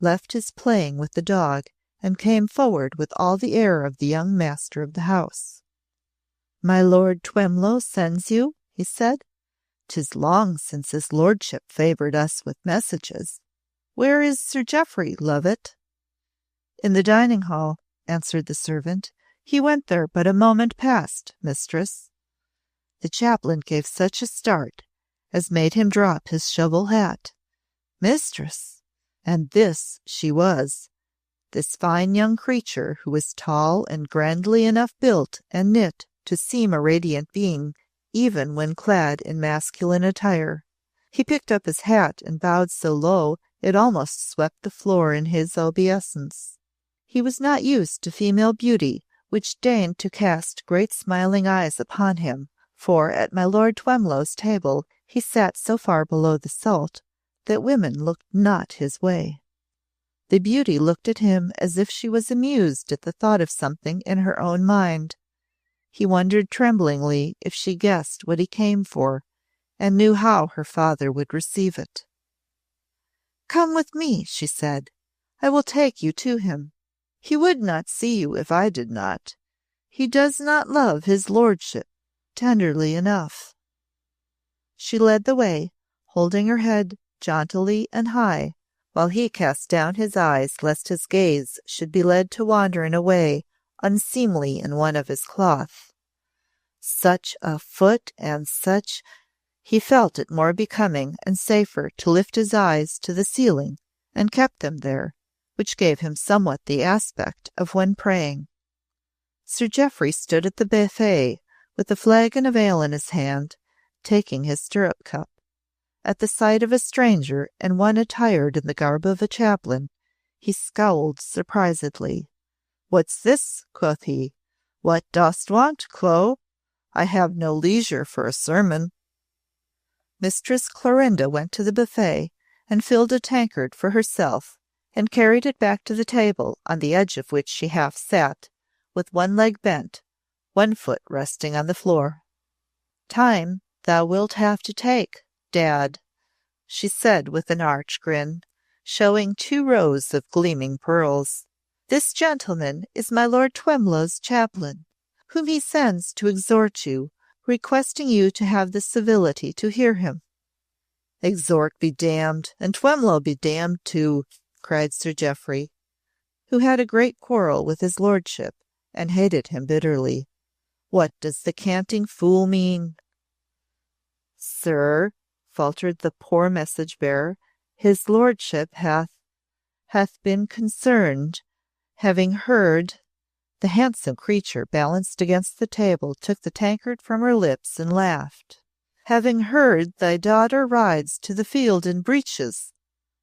left his playing with the dog and came forward with all the air of the young master of the house. My Lord Twenlow sends you, he said. 'Tis long since his lordship favoured us with messages. Where is Sir Jeoffrey, Lovett? In the dining hall, answered the servant. He went there but a moment past, mistress. The chaplain gave such a start as made him drop his shovel hat. Mistress! And this she was, this fine young creature who was tall and grandly enough built and knit to seem a radiant being, even when clad in masculine attire. He picked up his hat and bowed so low it almost swept the floor in his obeisance. He was not used to female beauty, which deigned to cast great smiling eyes upon him, for at my Lord Twenlow's table he sat so far below the salt that women looked not his way. The beauty looked at him as if she was amused at the thought of something in her own mind. He wondered tremblingly if she guessed what he came for, and knew how her father would receive it. Come with me, she said. I will take you to him. He would not see you if I did not. He does not love his lordship tenderly enough. She led the way, holding her head jauntily and high, while he cast down his eyes lest his gaze should be led to wander in a way unseemly in one of his cloth. Such a foot, and such— he felt it more becoming and safer to lift his eyes to the ceiling, and kept them there, which gave him somewhat the aspect of one praying. Sir Jeoffrey stood at the buffet, with a flagon of ale in his hand, taking his stirrup-cup. At the sight of a stranger, and one attired in the garb of a chaplain, he scowled surprisedly. "What's this?" quoth he. "What dost want, Clo? I have no leisure for a sermon." Mistress Clorinda went to the buffet, and filled a tankard for herself, and carried it back to the table, on the edge of which she half sat, with one leg bent, one foot resting on the floor. "Time thou wilt have to take, Dad," she said with an arch grin, showing 2 rows of gleaming pearls. "This gentleman is my Lord Twemlow's chaplain, whom he sends to exhort you, requesting you to have the civility to hear him." "Exhort be damned, and Twenlow be damned too," cried Sir Jeoffrey, who had a great quarrel with his lordship, and hated him bitterly. "What does the canting fool mean?" "Sir," faltered the poor message-bearer, "his lordship hath been concerned, having heard—" The handsome creature, balanced against the table, took the tankard from her lips and laughed. "Having heard thy daughter rides to the field in breeches,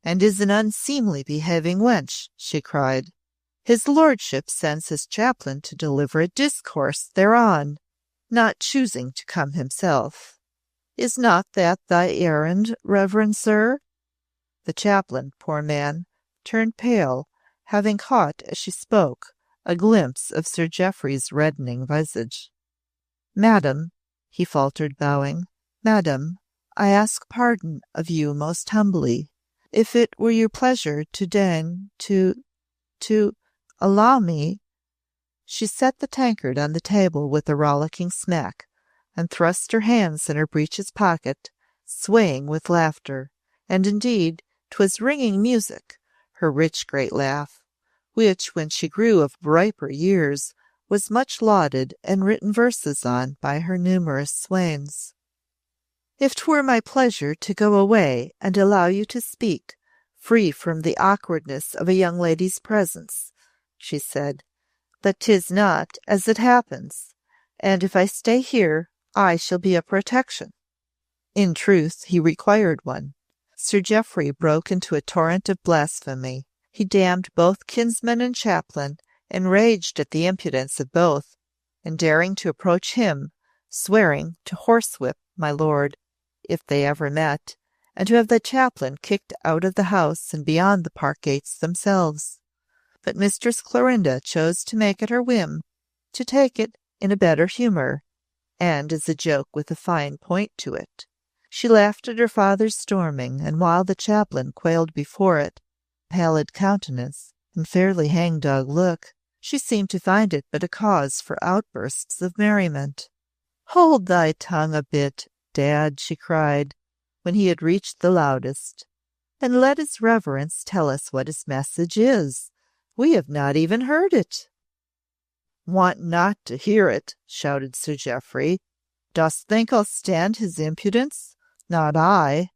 and is an unseemly behaving wench," she cried. "His lordship sends his chaplain to deliver a discourse thereon, not choosing to come himself. Is not that thy errand, reverend sir?" The chaplain, poor man, turned pale, having caught, as she spoke, a glimpse of Sir Jeoffrey's reddening visage. "Madam," he faltered, bowing, "madam, I ask pardon of you most humbly. If it were your pleasure to deign to allow me—" She set the tankard on the table with a rollicking smack, and thrust her hands in her breeches pocket, swaying with laughter, and indeed 'twas ringing music, her rich great laugh, which, when she grew of riper years, was much lauded and written verses on by her numerous swains. "If 'twere my pleasure to go away and allow you to speak, free from the awkwardness of a young lady's presence," she said, "but 'tis not, as it happens, and if I stay here I shall be a protection." In truth, he required one. Sir Jeoffrey broke into a torrent of blasphemy. He damned both kinsman and chaplain, and raged at the impudence of both, and daring to approach him, swearing to horsewhip my lord, if they ever met, and to have the chaplain kicked out of the house and beyond the park gates themselves. But Mistress Clorinda chose to make it her whim, to take it in a better humour, and as a joke with a fine point to it. She laughed at her father's storming, and while the chaplain quailed before it, pallid countenance and fairly hangdog look, she seemed to find it but a cause for outbursts of merriment. "Hold thy tongue a bit, Dad," she cried, when he had reached the loudest, "and let his reverence tell us what his message is. We have not even heard it." "Want not to hear it," shouted Sir Jeoffrey. "Dost think I'll stand his impudence? Not I."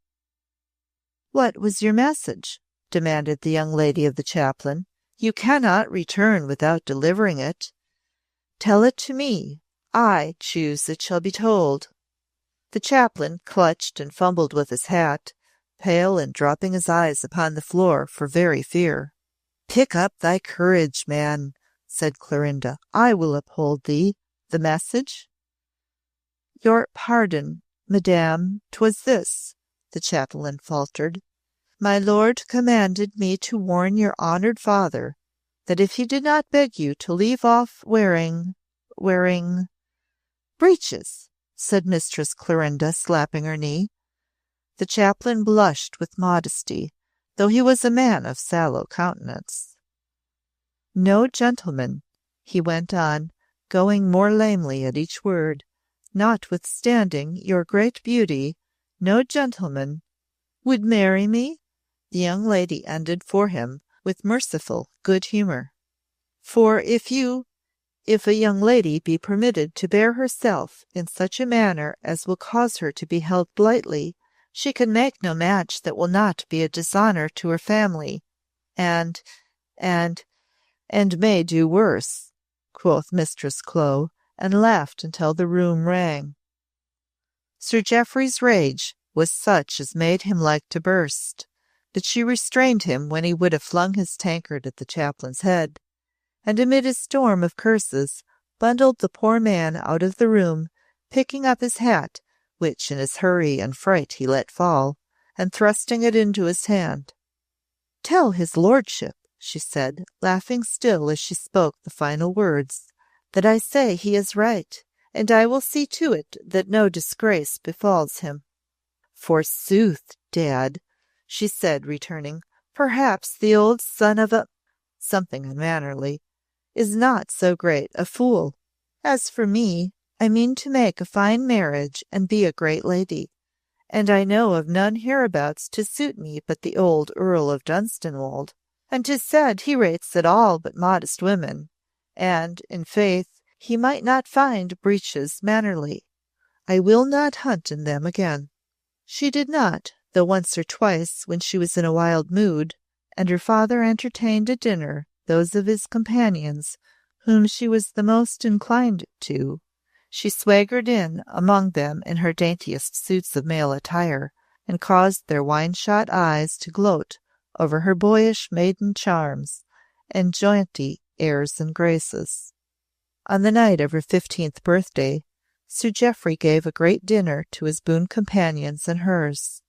"What was your message?" demanded the young lady of the chaplain. "You cannot return without delivering it. Tell it to me. I choose it shall be told." The chaplain clutched and fumbled with his hat, pale and dropping his eyes upon the floor for very fear. "Pick up thy courage, man," said Clorinda. "I will uphold thee. The message?" "Your pardon, madame, 'twas this," the chaplain faltered. "My lord commanded me to warn your honoured father that if he did not beg you to leave off wearing breeches," said Mistress Clorinda, slapping her knee. The chaplain blushed with modesty, though he was a man of sallow countenance. "No gentleman," he went on, going more lamely at each word, "notwithstanding your great beauty, no gentleman would marry me. the young lady ended for him with merciful good humour. For if a young lady be permitted to bear herself in such a manner as will cause her to be held lightly, she can make no match that will not be a dishonour to her family, and may do worse, quoth Mistress Clo, and laughed until the room rang. Sir Jeoffrey's rage was such as made him like to burst, but she restrained him when he would have flung his tankard at the chaplain's head, and amid his storm of curses bundled the poor man out of the room, picking up his hat, which in his hurry and fright he let fall, and thrusting it into his hand. "Tell his lordship," she said, laughing still as she spoke the final words, "that I say he is right, and I will see to it that no disgrace befalls him." "Forsooth, Dad," she said, returning, "perhaps the old son of a—" something unmannerly, "is not so great a fool. As for me, I mean to make a fine marriage and be a great lady, and I know of none hereabouts to suit me but the old Earl of Dunstanwolde, and 'tis said he rates at all but modest women, and, in faith, he might not find breeches mannerly. I will not hunt in them again." She did not, though once or twice, when she was in a wild mood, and her father entertained at dinner those of his companions whom she was the most inclined to, she swaggered in among them in her daintiest suits of male attire, and caused their wine-shot eyes to gloat over her boyish maiden charms and jaunty airs and graces. On the night of her 15th birthday, Sir Jeoffrey gave a great dinner to his boon companions and hers.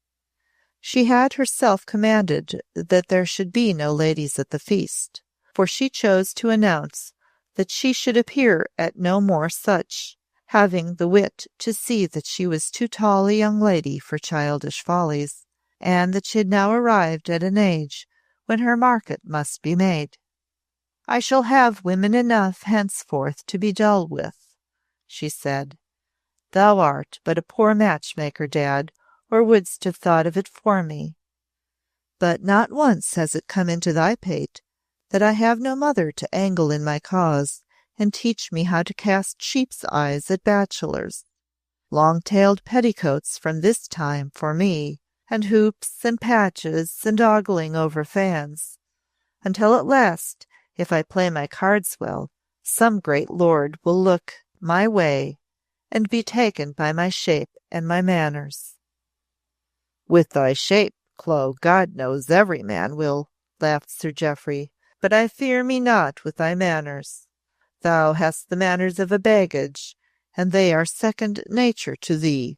She had herself commanded that there should be no ladies at the feast, for she chose to announce that she should appear at no more such, having the wit to see that she was too tall a young lady for childish follies, and that she had now arrived at an age when her market must be made. "I shall have women enough henceforth to be dull with," she said. "Thou art but a poor matchmaker, Dad, or wouldst have thought of it for me. But not once has it come into thy pate that I have no mother to angle in my cause and teach me how to cast sheep's eyes at bachelors. Long-tailed petticoats from this time for me, and hoops and patches and ogling over fans, until at last, if I play my cards well, some great lord will look my way and be taken by my shape and my manners." "With thy shape, Clo, God knows every man will," laughed Sir Jeoffrey, "but I fear me not with thy manners. Thou hast the manners of a baggage, and they are second nature to thee."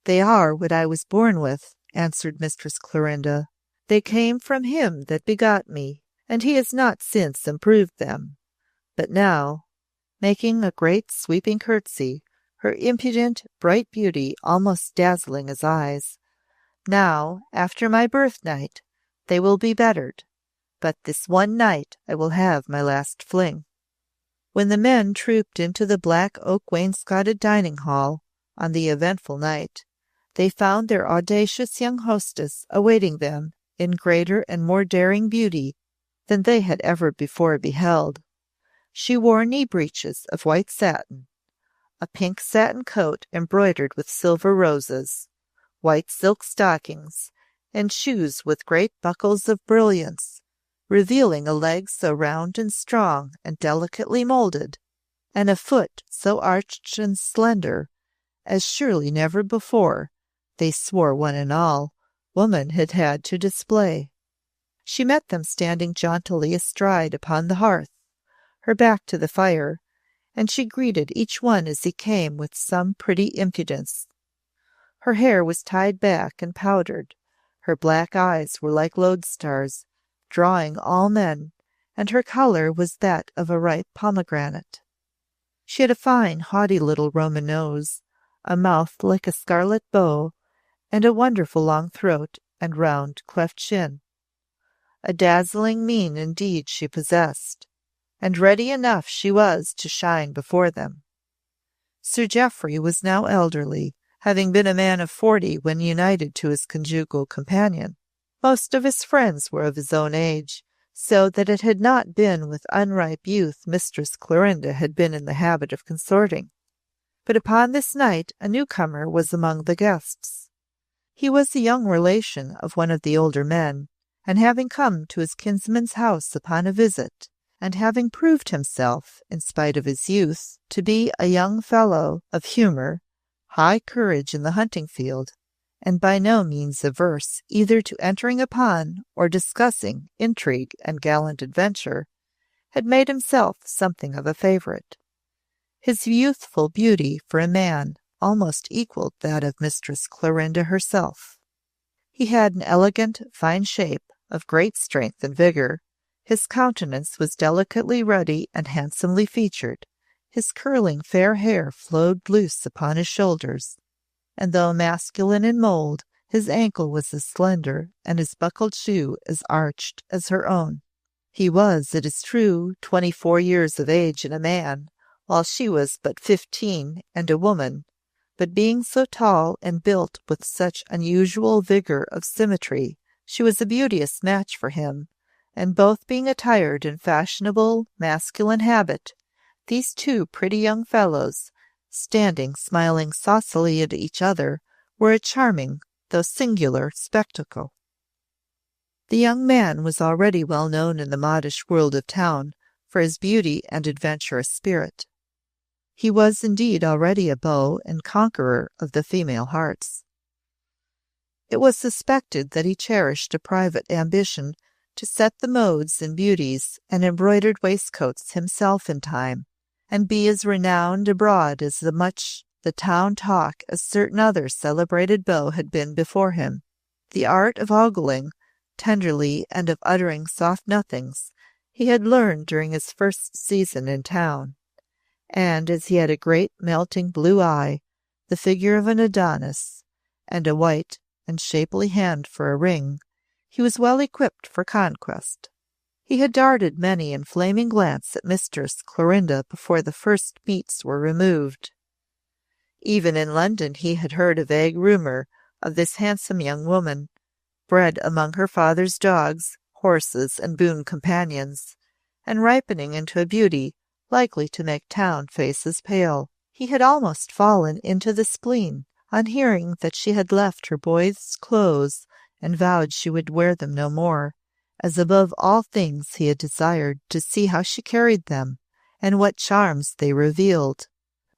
"They are what I was born with," answered Mistress Clorinda. "They came from him that begot me, and he has not since improved them. But now," making a great sweeping curtsy, her impudent, bright beauty almost dazzling his eyes, "now, after my birthnight, they will be bettered. But this one night I will have my last fling." When the men trooped into the black oak wainscoted dining hall on the eventful night, they found their audacious young hostess awaiting them in greater and more daring beauty than they had ever before beheld. She wore knee breeches of white satin, a pink satin coat embroidered with silver roses, white silk stockings, and shoes with great buckles of brilliants, revealing a leg so round and strong and delicately moulded, and a foot so arched and slender, as surely never before, they swore one and all, woman had had to display. She met them standing jauntily astride upon the hearth, her back to the fire, and she greeted each one as he came with some pretty impudence. Her hair was tied back and powdered, her black eyes were like lodestars, drawing all men, and her colour was that of a ripe pomegranate. She had a fine, haughty little Roman nose, a mouth like a scarlet bow, and a wonderful long throat and round cleft chin. A dazzling mien indeed she possessed, and ready enough she was to shine before them. Sir Jeoffrey was now elderly, having been a man of 40 when united to his conjugal companion. Most of his friends were of his own age, so that it had not been with unripe youth Mistress Clorinda had been in the habit of consorting. But upon this night a newcomer was among the guests. He was a young relation of one of the older men, and having come to his kinsman's house upon a visit, and having proved himself, in spite of his youth, to be a young fellow of humour, high courage in the hunting field, and by no means averse either to entering upon or discussing intrigue and gallant adventure, had made himself something of a favourite. His youthful beauty for a man almost equalled that of Mistress Clorinda herself. He had an elegant, fine shape, of great strength and vigour. His countenance was delicately ruddy and handsomely featured. His curling fair hair flowed loose upon his shoulders, and though masculine in mould, his ankle was as slender and his buckled shoe as arched as her own. He was, it is true, 24 years of age and a man, while she was but 15 and a woman, but being so tall and built with such unusual vigour of symmetry, she was a beauteous match for him, and both being attired in fashionable masculine habit, these two pretty young fellows, standing smiling saucily at each other, were a charming, though singular, spectacle. The young man was already well known in the modish world of town for his beauty and adventurous spirit. He was indeed already a beau and conqueror of the female hearts. It was suspected that he cherished a private ambition to set the modes and beauties and embroidered waistcoats himself in time, and be as renowned abroad as much the town talk as certain other celebrated beaux had been before him. The art of ogling tenderly and of uttering soft nothings he had learned during his first season in town, and as he had a great melting blue eye, the figure of an Adonis, and a white and shapely hand for a ring, he was well equipped for conquest. He had darted many an flaming glance at Mistress Clorinda before the first meats were removed. Even in London he had heard a vague rumour of this handsome young woman, bred among her father's dogs, horses, and boon companions, and ripening into a beauty likely to make town faces pale. He had almost fallen into the spleen on hearing that she had left her boy's clothes and vowed she would wear them no more, as above all things he had desired to see how she carried them, and what charms they revealed.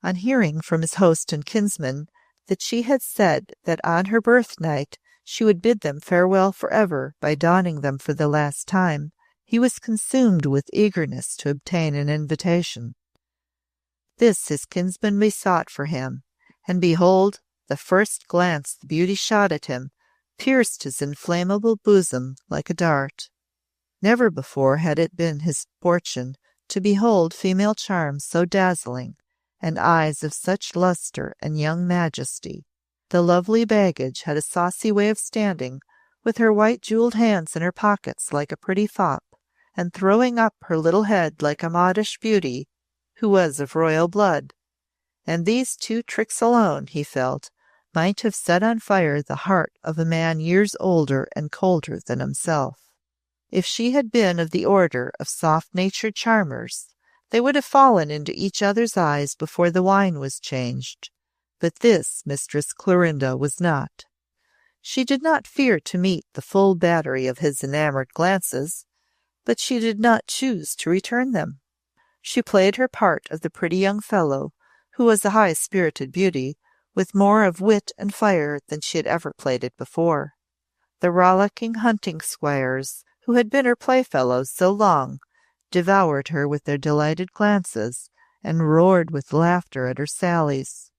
On hearing from his host and kinsman that she had said that on her birthnight she would bid them farewell forever by donning them for the last time, he was consumed with eagerness to obtain an invitation. This his kinsman besought for him, and behold, the first glance the beauty shot at him pierced his inflammable bosom like a dart. Never before had it been his fortune to behold female charms so dazzling, and eyes of such lustre and young majesty. The lovely baggage had a saucy way of standing, with her white jewelled hands in her pockets like a pretty fop, and throwing up her little head like a modish beauty who was of royal blood. And these two tricks alone, he felt, might have set on fire the heart of a man years older and colder than himself. If she had been of the order of soft-natured charmers, they would have fallen into each other's eyes before the wine was changed. But this Mistress Clorinda was not. She did not fear to meet the full battery of his enamoured glances, but she did not choose to return them. She played her part of the pretty young fellow, who was a high-spirited beauty, with more of wit and fire than she had ever played it before. The rollicking hunting squires, who had been her playfellows so long, devoured her with their delighted glances, and roared with laughter at her sallies.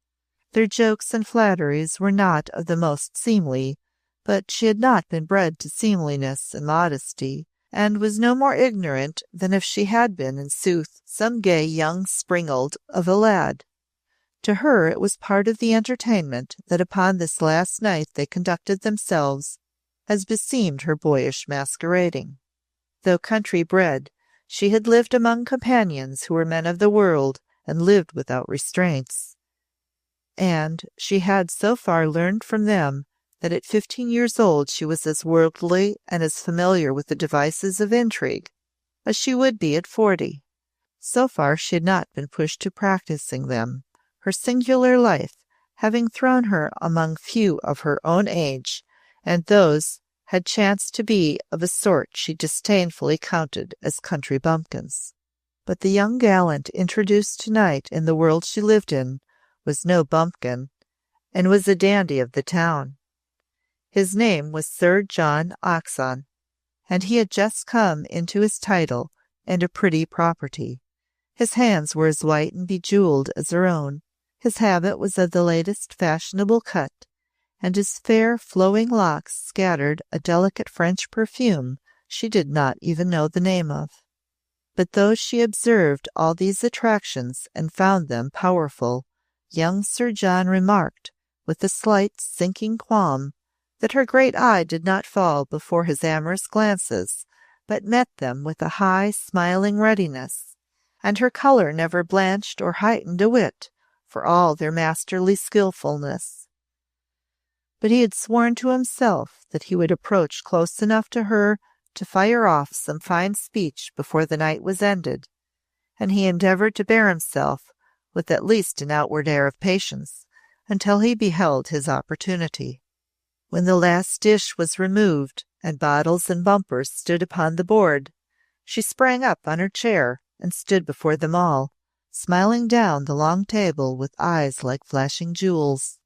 Their jokes and flatteries were not of the most seemly, but she had not been bred to seemliness and modesty, and was no more ignorant than if she had been, in sooth, some gay young springald of a lad. To her it was part of the entertainment that upon this last night they conducted themselves as beseemed her boyish masquerading. Though country-bred, she had lived among companions who were men of the world and lived without restraints, and she had so far learned from them that at 15 years old she was as worldly and as familiar with the devices of intrigue as she would be at 40. So far she had not been pushed to practicing them, her singular life having thrown her among few of her own age, and those had chanced to be of a sort she disdainfully counted as country bumpkins. But the young gallant introduced tonight in the world she lived in was no bumpkin, and was a dandy of the town. His name was Sir John Oxon, and he had just come into his title and a pretty property. His hands were as white and bejewelled as her own. His habit was of the latest fashionable cut, and his fair flowing locks scattered a delicate French perfume she did not even know the name of. But though she observed all these attractions and found them powerful, young Sir John remarked, with a slight sinking qualm, that her great eye did not fall before his amorous glances, but met them with a high, smiling readiness, and her colour never blanched or heightened a whit, for all their masterly skilfulness. But he had sworn to himself that he would approach close enough to her to fire off some fine speech before the night was ended, and he endeavoured to bear himself with at least an outward air of patience until he beheld his opportunity. When the last dish was removed and bottles and bumpers stood upon the board, she sprang up on her chair and stood before them all, smiling down the long table with eyes like flashing jewels.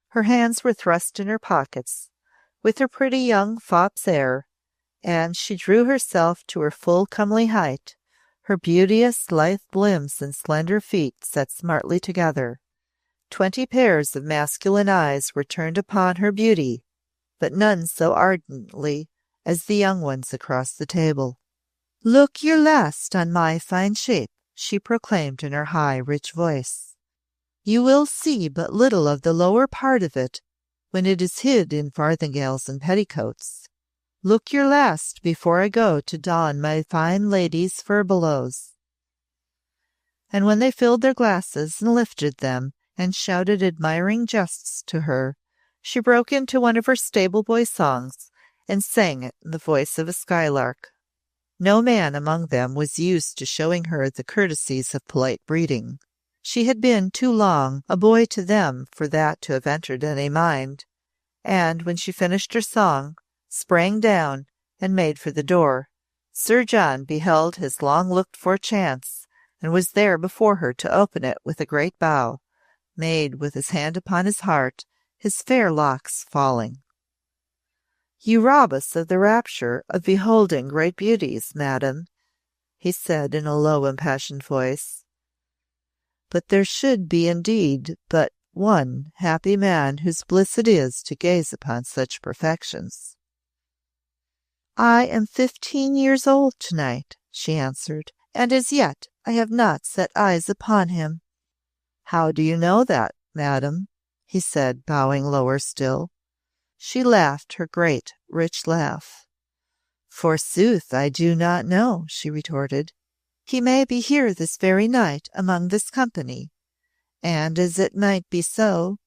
Her hands were thrust in her pockets, with her pretty young fop's air, and she drew herself to her full comely height, her beauteous lithe limbs and slender feet set smartly together. 20 pairs of masculine eyes were turned upon her beauty, but none so ardently as the young ones across the table. "Look your last on my fine shape," she proclaimed in her high, rich voice. "You will see but little of the lower part of it when it is hid in farthingales and petticoats. Look your last before I go to don my fine lady's furbelows." And when they filled their glasses and lifted them and shouted admiring jests to her, she broke into one of her stable-boy songs and sang it in the voice of a skylark. No man among them was used to showing her the courtesies of polite breeding. She had been too long a boy to them for that to have entered any mind, and when she finished her song, sprang down and made for the door. Sir John beheld his long-looked-for chance, and was there before her to open it with a great bow, made with his hand upon his heart, his fair locks falling. "You rob us of the rapture of beholding great beauties, madam," he said in a low, impassioned voice. "But there should be indeed but one happy man whose bliss it is to gaze upon such perfections." "I am 15 years old tonight," she answered, "and as yet I have not set eyes upon him." "How do you know that, madam?" he said, bowing lower still. She laughed her great, rich laugh. "Forsooth, I do not know," she retorted. "He may be here this very night among this company, and as it might be so,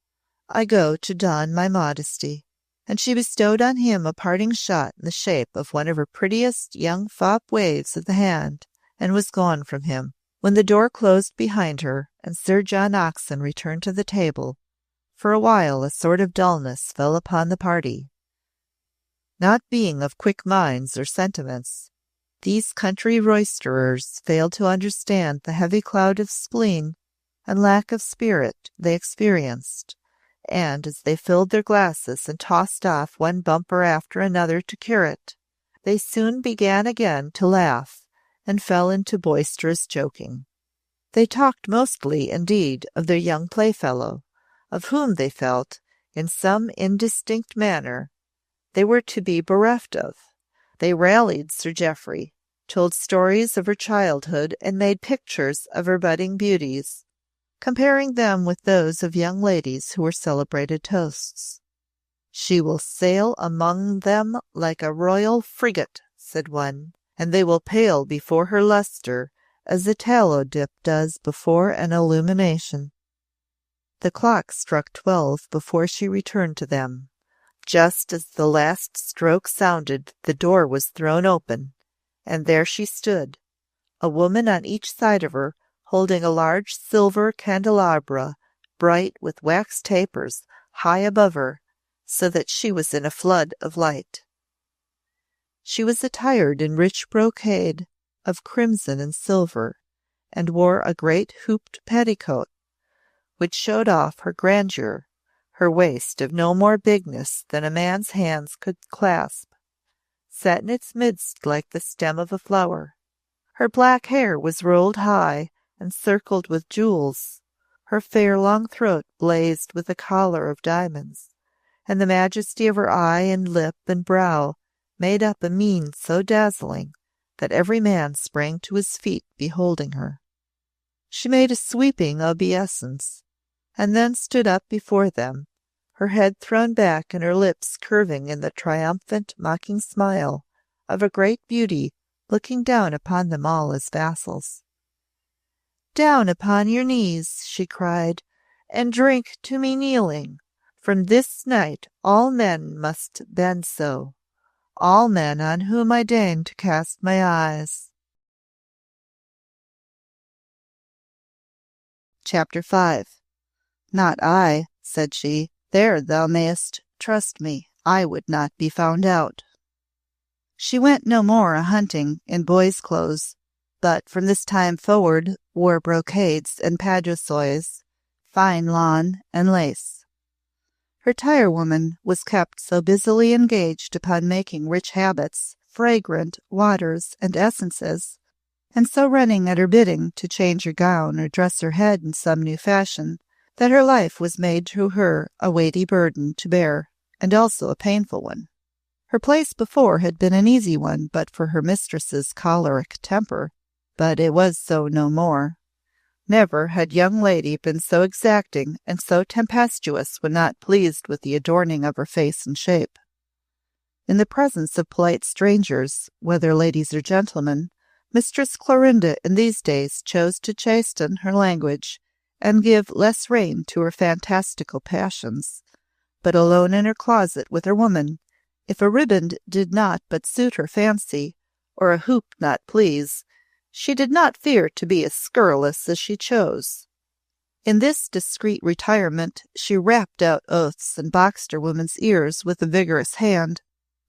I go to don my modesty." And she bestowed on him a parting shot in the shape of one of her prettiest young fop waves of the hand, and was gone from him. When the door closed behind her, and Sir John Oxon returned to the table, for a while a sort of dullness fell upon the party. Not being of quick minds or sentiments, these country roisterers failed to understand the heavy cloud of spleen and lack of spirit they experienced, and as they filled their glasses and tossed off one bumper after another to cure it, they soon began again to laugh and fell into boisterous joking. They talked mostly, indeed, of their young playfellow, of whom they felt, in some indistinct manner, they were to be bereft of. They rallied Sir Jeoffrey, told stories of her childhood, and made pictures of her budding beauties, comparing them with those of young ladies who were celebrated toasts. "She will sail among them like a royal frigate," said one, "and they will pale before her lustre as a tallow dip does before an illumination." The clock struck 12 before she returned to them. Just as the last stroke sounded, the door was thrown open, and there she stood, a woman on each side of her, holding a large silver candelabra, bright with wax tapers, high above her, so that she was in a flood of light. She was attired in rich brocade of crimson and silver, and wore a great hooped petticoat, which showed off her grandeur. Her waist, of no more bigness than a man's hands could clasp, sat in its midst like the stem of a flower. Her black hair was rolled high and circled with jewels. Her fair long throat blazed with a collar of diamonds, and the majesty of her eye and lip and brow made up a mien so dazzling that every man sprang to his feet beholding her. She made a sweeping obeisance, and then stood up before them, her head thrown back and her lips curving in the triumphant, mocking smile of a great beauty looking down upon them all as vassals. "Down upon your knees," she cried, "and drink to me kneeling. From this night all men must bend so, all men on whom I deign to cast my eyes." Chapter 5. "Not I," said she. "There thou mayst trust me. I would not be found out." She went no more a-hunting in boys' clothes, but from this time forward wore brocades and paduasoys, fine lawn and lace. Her tirewoman was kept so busily engaged upon making rich habits, fragrant waters, and essences, and so running at her bidding to change her gown or dress her head in some new fashion, that her life was made to her a weighty burden to bear, and also a painful one. Her place before had been an easy one but for her mistress's choleric temper, but it was so no more. Never had young lady been so exacting and so tempestuous when not pleased with the adorning of her face and shape. In the presence of polite strangers, whether ladies or gentlemen, Mistress Clorinda in these days chose to chasten her language and give less rein to her fantastical passions. But alone in her closet with her woman, if a riband did not but suit her fancy, or a hoop not please, she did not fear to be as scurrilous as she chose. In this discreet retirement she rapped out oaths and boxed her woman's ears with a vigorous hand,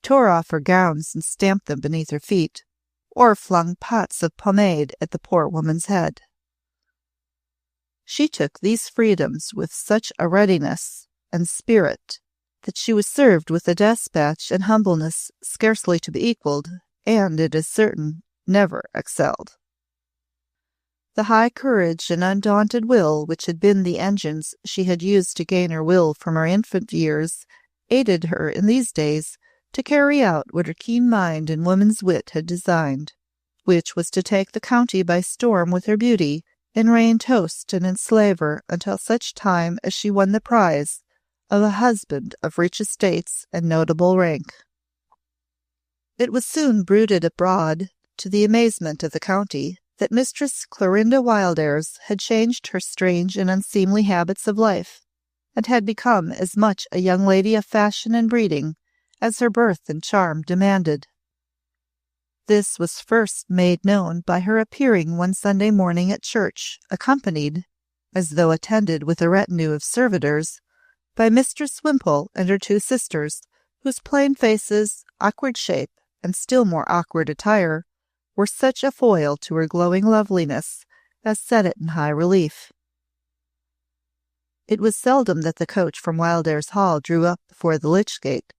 tore off her gowns and stamped them beneath her feet, or flung pots of pomade at the poor woman's head. She took these freedoms with such a readiness and spirit that she was served with a despatch and humbleness scarcely to be equalled, and, it is certain, never excelled. The high courage and undaunted will which had been the engines she had used to gain her will from her infant years aided her in these days to carry out what her keen mind and woman's wit had designed, which was to take the county by storm with her beauty, and reign toast and enslave her until such time as she won the prize of a husband of rich estates and notable rank. It was soon bruited abroad, to the amazement of the county, that Mistress Clorinda Wildairs had changed her strange and unseemly habits of life, and had become as much a young lady of fashion and breeding as her birth and charm demanded. This was first made known by her appearing one Sunday morning at church, accompanied, as though attended with a retinue of servitors, by Mistress Wimpole and her two sisters, whose plain faces, awkward shape, and still more awkward attire were such a foil to her glowing loveliness as set it in high relief. It was seldom that the coach from Wildairs Hall drew up before the lych gate,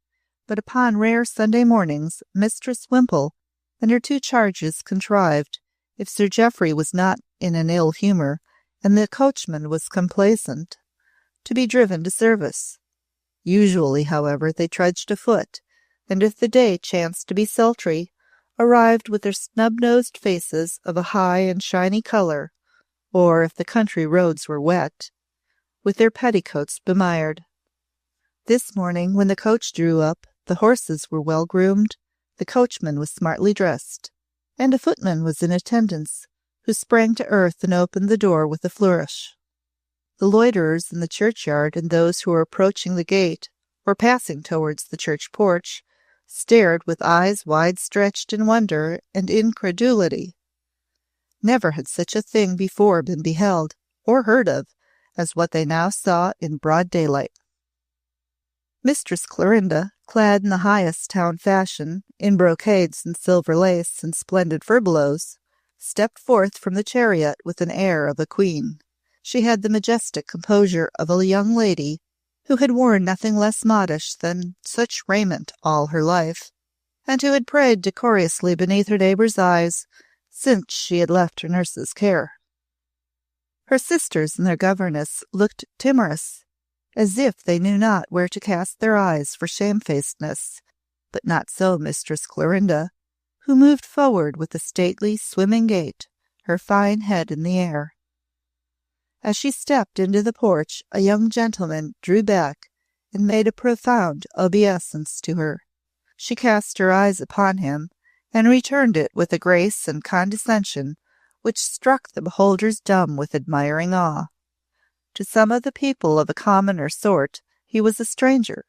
but upon rare Sunday mornings Mistress Wimpole and her two charges contrived, if Sir Jeoffrey was not in an ill humour and the coachman was complaisant, to be driven to service. Usually, however, they trudged afoot, and if the day chanced to be sultry, arrived with their snub-nosed faces of a high and shiny colour, or, if the country roads were wet, with their petticoats bemired. This morning, when the coach drew up, the horses were well groomed, the coachman was smartly dressed, and a footman was in attendance, who sprang to earth and opened the door with a flourish. The loiterers in the churchyard and those who were approaching the gate or passing towards the church porch stared with eyes wide stretched in wonder and incredulity. Never had such a thing before been beheld or heard of as what they now saw in broad daylight. Mistress Clorinda, clad in the highest town fashion, in brocades and silver lace and splendid furbelows, stepped forth from the chariot with an air of a queen. She had the majestic composure of a young lady who had worn nothing less modish than such raiment all her life, and who had prayed decorously beneath her neighbours' eyes since she had left her nurse's care. Her sisters and their governess looked timorous, as if they knew not where to cast their eyes for shamefacedness, but not so Mistress Clorinda, who moved forward with a stately, swimming gait, her fine head in the air. As she stepped into the porch, a young gentleman drew back and made a profound obeisance to her. She cast her eyes upon him, and returned it with a grace and condescension which struck the beholders dumb with admiring awe. To some of the people of a commoner sort he was a stranger,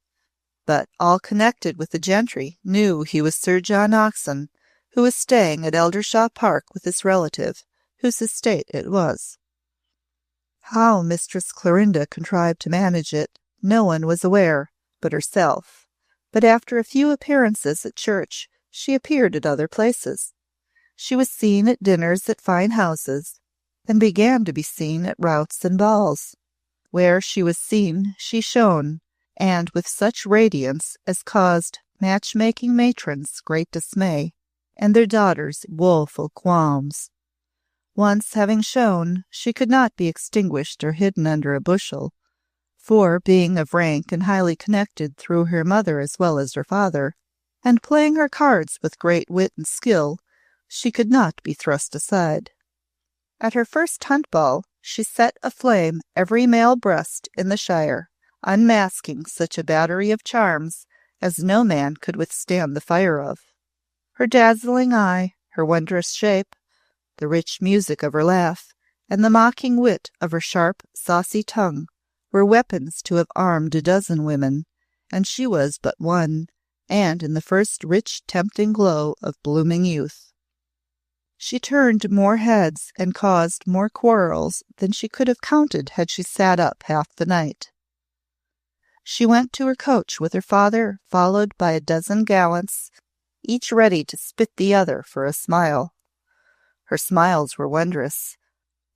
but all connected with the gentry knew he was Sir John Oxon, who was staying at Eldershaw Park with his relative, whose estate it was. How Mistress Clorinda contrived to manage it, no one was aware but herself, but after a few appearances at church she appeared at other places. She was seen at dinners at fine houses, and began to be seen at routs and balls. Where she was seen, she shone, and with such radiance as caused match-making matrons great dismay, and their daughters woeful qualms. Once having shone, she could not be extinguished or hidden under a bushel, for, being of rank and highly connected through her mother as well as her father, and playing her cards with great wit and skill, she could not be thrust aside. At her first hunt ball she set aflame every male breast in the shire, unmasking such a battery of charms as no man could withstand the fire of. Her dazzling eye, her wondrous shape, the rich music of her laugh, and the mocking wit of her sharp, saucy tongue were weapons to have armed a dozen women, and she was but one, and in the first rich, tempting glow of blooming youth. She turned more heads and caused more quarrels than she could have counted had she sat up half the night. She went to her coach with her father, followed by a dozen gallants, each ready to spit the other for a smile. Her smiles were wondrous,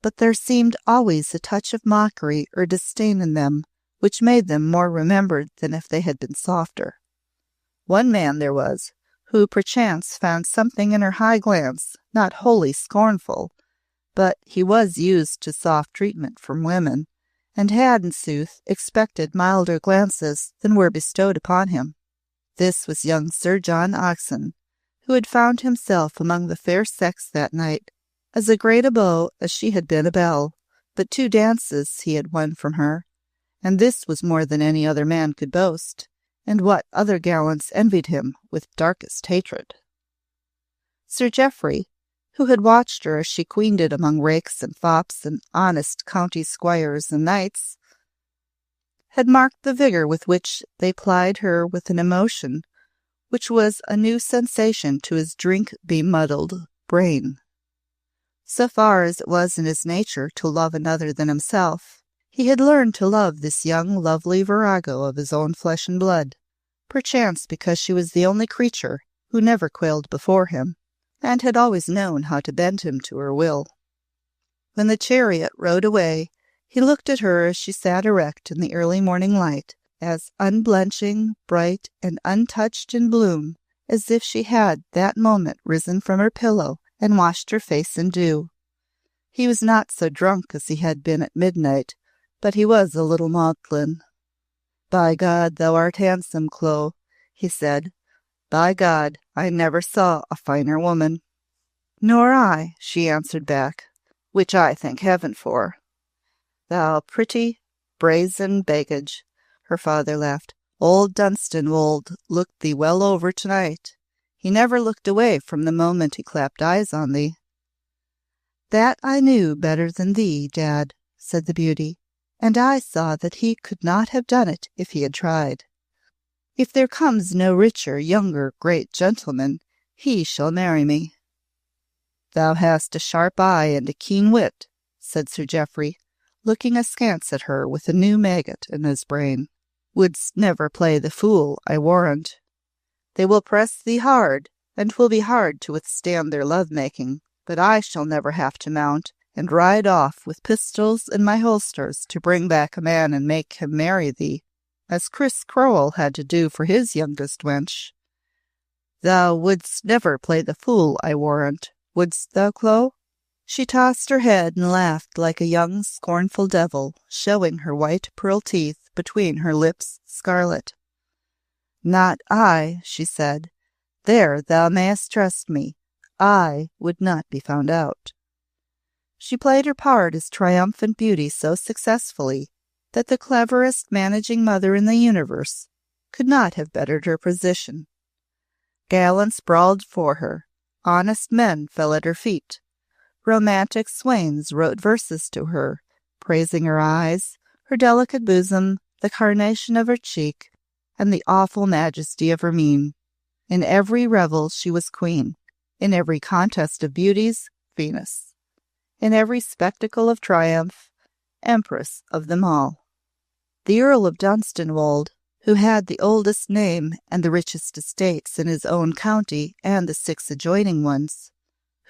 but there seemed always a touch of mockery or disdain in them, which made them more remembered than if they had been softer. One man there was, who perchance found something in her high glance not wholly scornful, but he was used to soft treatment from women, and had, in sooth, expected milder glances than were bestowed upon him. This was young Sir John Oxon, who had found himself among the fair sex that night, as a great a beau as she had been a belle, but 2 dances he had won from her, and this was more than any other man could boast, and what other gallants envied him with darkest hatred. Sir Jeoffrey, who had watched her as she queened among rakes and fops and honest county squires and knights, had marked the vigour with which they plied her with an emotion which was a new sensation to his drink-bemuddled brain. So far as it was in his nature to love another than himself, he had learned to love this young, lovely virago of his own flesh and blood, perchance because she was the only creature who never quailed before him, and had always known how to bend him to her will. When the chariot rode away, he looked at her as she sat erect in the early morning light, as unblenching, bright, and untouched in bloom, as if she had that moment risen from her pillow and washed her face in dew. He was not so drunk as he had been at midnight, but he was a little maudlin. "By God, thou art handsome, Clo," he said. "By God, I never saw a finer woman." "Nor I," she answered back, "which I thank heaven for." "Thou pretty, brazen baggage," her father laughed. "Old Dunstanwolde looked thee well over tonight. He never looked away from the moment he clapped eyes on thee." "That I knew better than thee, Dad," said the beauty, and I saw that he could not have done it if he had tried. If there comes no richer, younger, great gentleman, he shall marry me." "Thou hast a sharp eye and a keen wit," said Sir Jeoffrey, looking askance at her with a new maggot in his brain. "Wouldst never play the fool, I warrant. They will press thee hard, and 'twill be hard to withstand their love-making, but I shall never have to mount and ride off with pistols in my holsters to bring back a man and make him marry thee, as Chris Crowell had to do for his youngest wench. Thou wouldst never play the fool, I warrant, wouldst thou, Clo?" She tossed her head and laughed like a young scornful devil, showing her white pearl teeth between her lips scarlet. "Not I," she said. "There thou mayst trust me. I would not be found out." She played her part as triumphant beauty so successfully that the cleverest managing mother in the universe could not have bettered her position. Gallants brawled for her, honest men fell at her feet, romantic swains wrote verses to her, praising her eyes, her delicate bosom, the carnation of her cheek, and the awful majesty of her mien. In every revel she was queen, in every contest of beauties, Venus, in every spectacle of triumph, empress of them all. The Earl of Dunstanwolde, who had the oldest name and the richest estates in his own county and the 6 adjoining ones,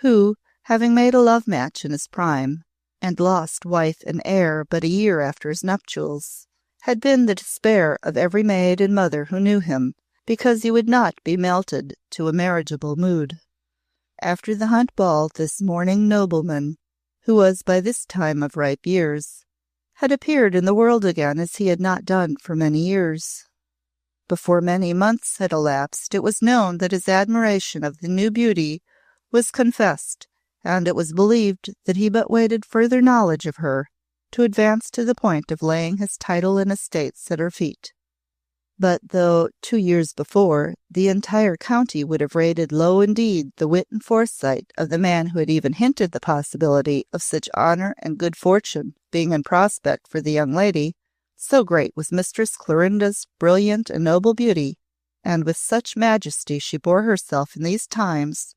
who, having made a love-match in his prime, and lost wife and heir but a year after his nuptials, had been the despair of every maid and mother who knew him, because he would not be melted to a marriageable mood. After the hunt ball, this morning nobleman, who was by this time of ripe years, had appeared in the world again as he had not done for many years. Before many months had elapsed, it was known that his admiration of the new beauty was confessed, and it was believed that he but waited further knowledge of her to advance to the point of laying his title and estates at her feet. But though 2 years before the entire county would have rated low indeed the wit and foresight of the man who had even hinted the possibility of such honor and good fortune being in prospect for the young lady, so great was Mistress Clorinda's brilliant and noble beauty, and with such majesty she bore herself in these times,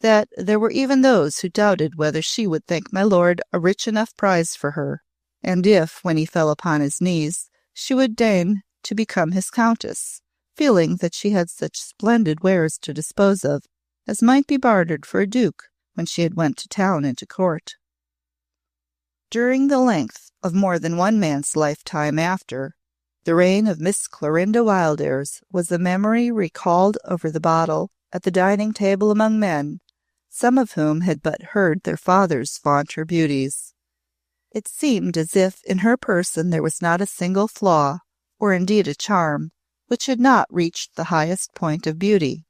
that there were even those who doubted whether she would think my lord a rich enough prize for her, and if, when he fell upon his knees, she would deign to become his countess, feeling that she had such splendid wares to dispose of as might be bartered for a duke when she had went to town and to court. During the length of more than one man's lifetime after, the reign of Miss Clorinda Wildairs was a memory recalled over the bottle at the dining table among men, some of whom had but heard their fathers vaunt her beauties. It seemed as if in her person there was not a single flaw, or indeed a charm, which had not reached the highest point of beauty.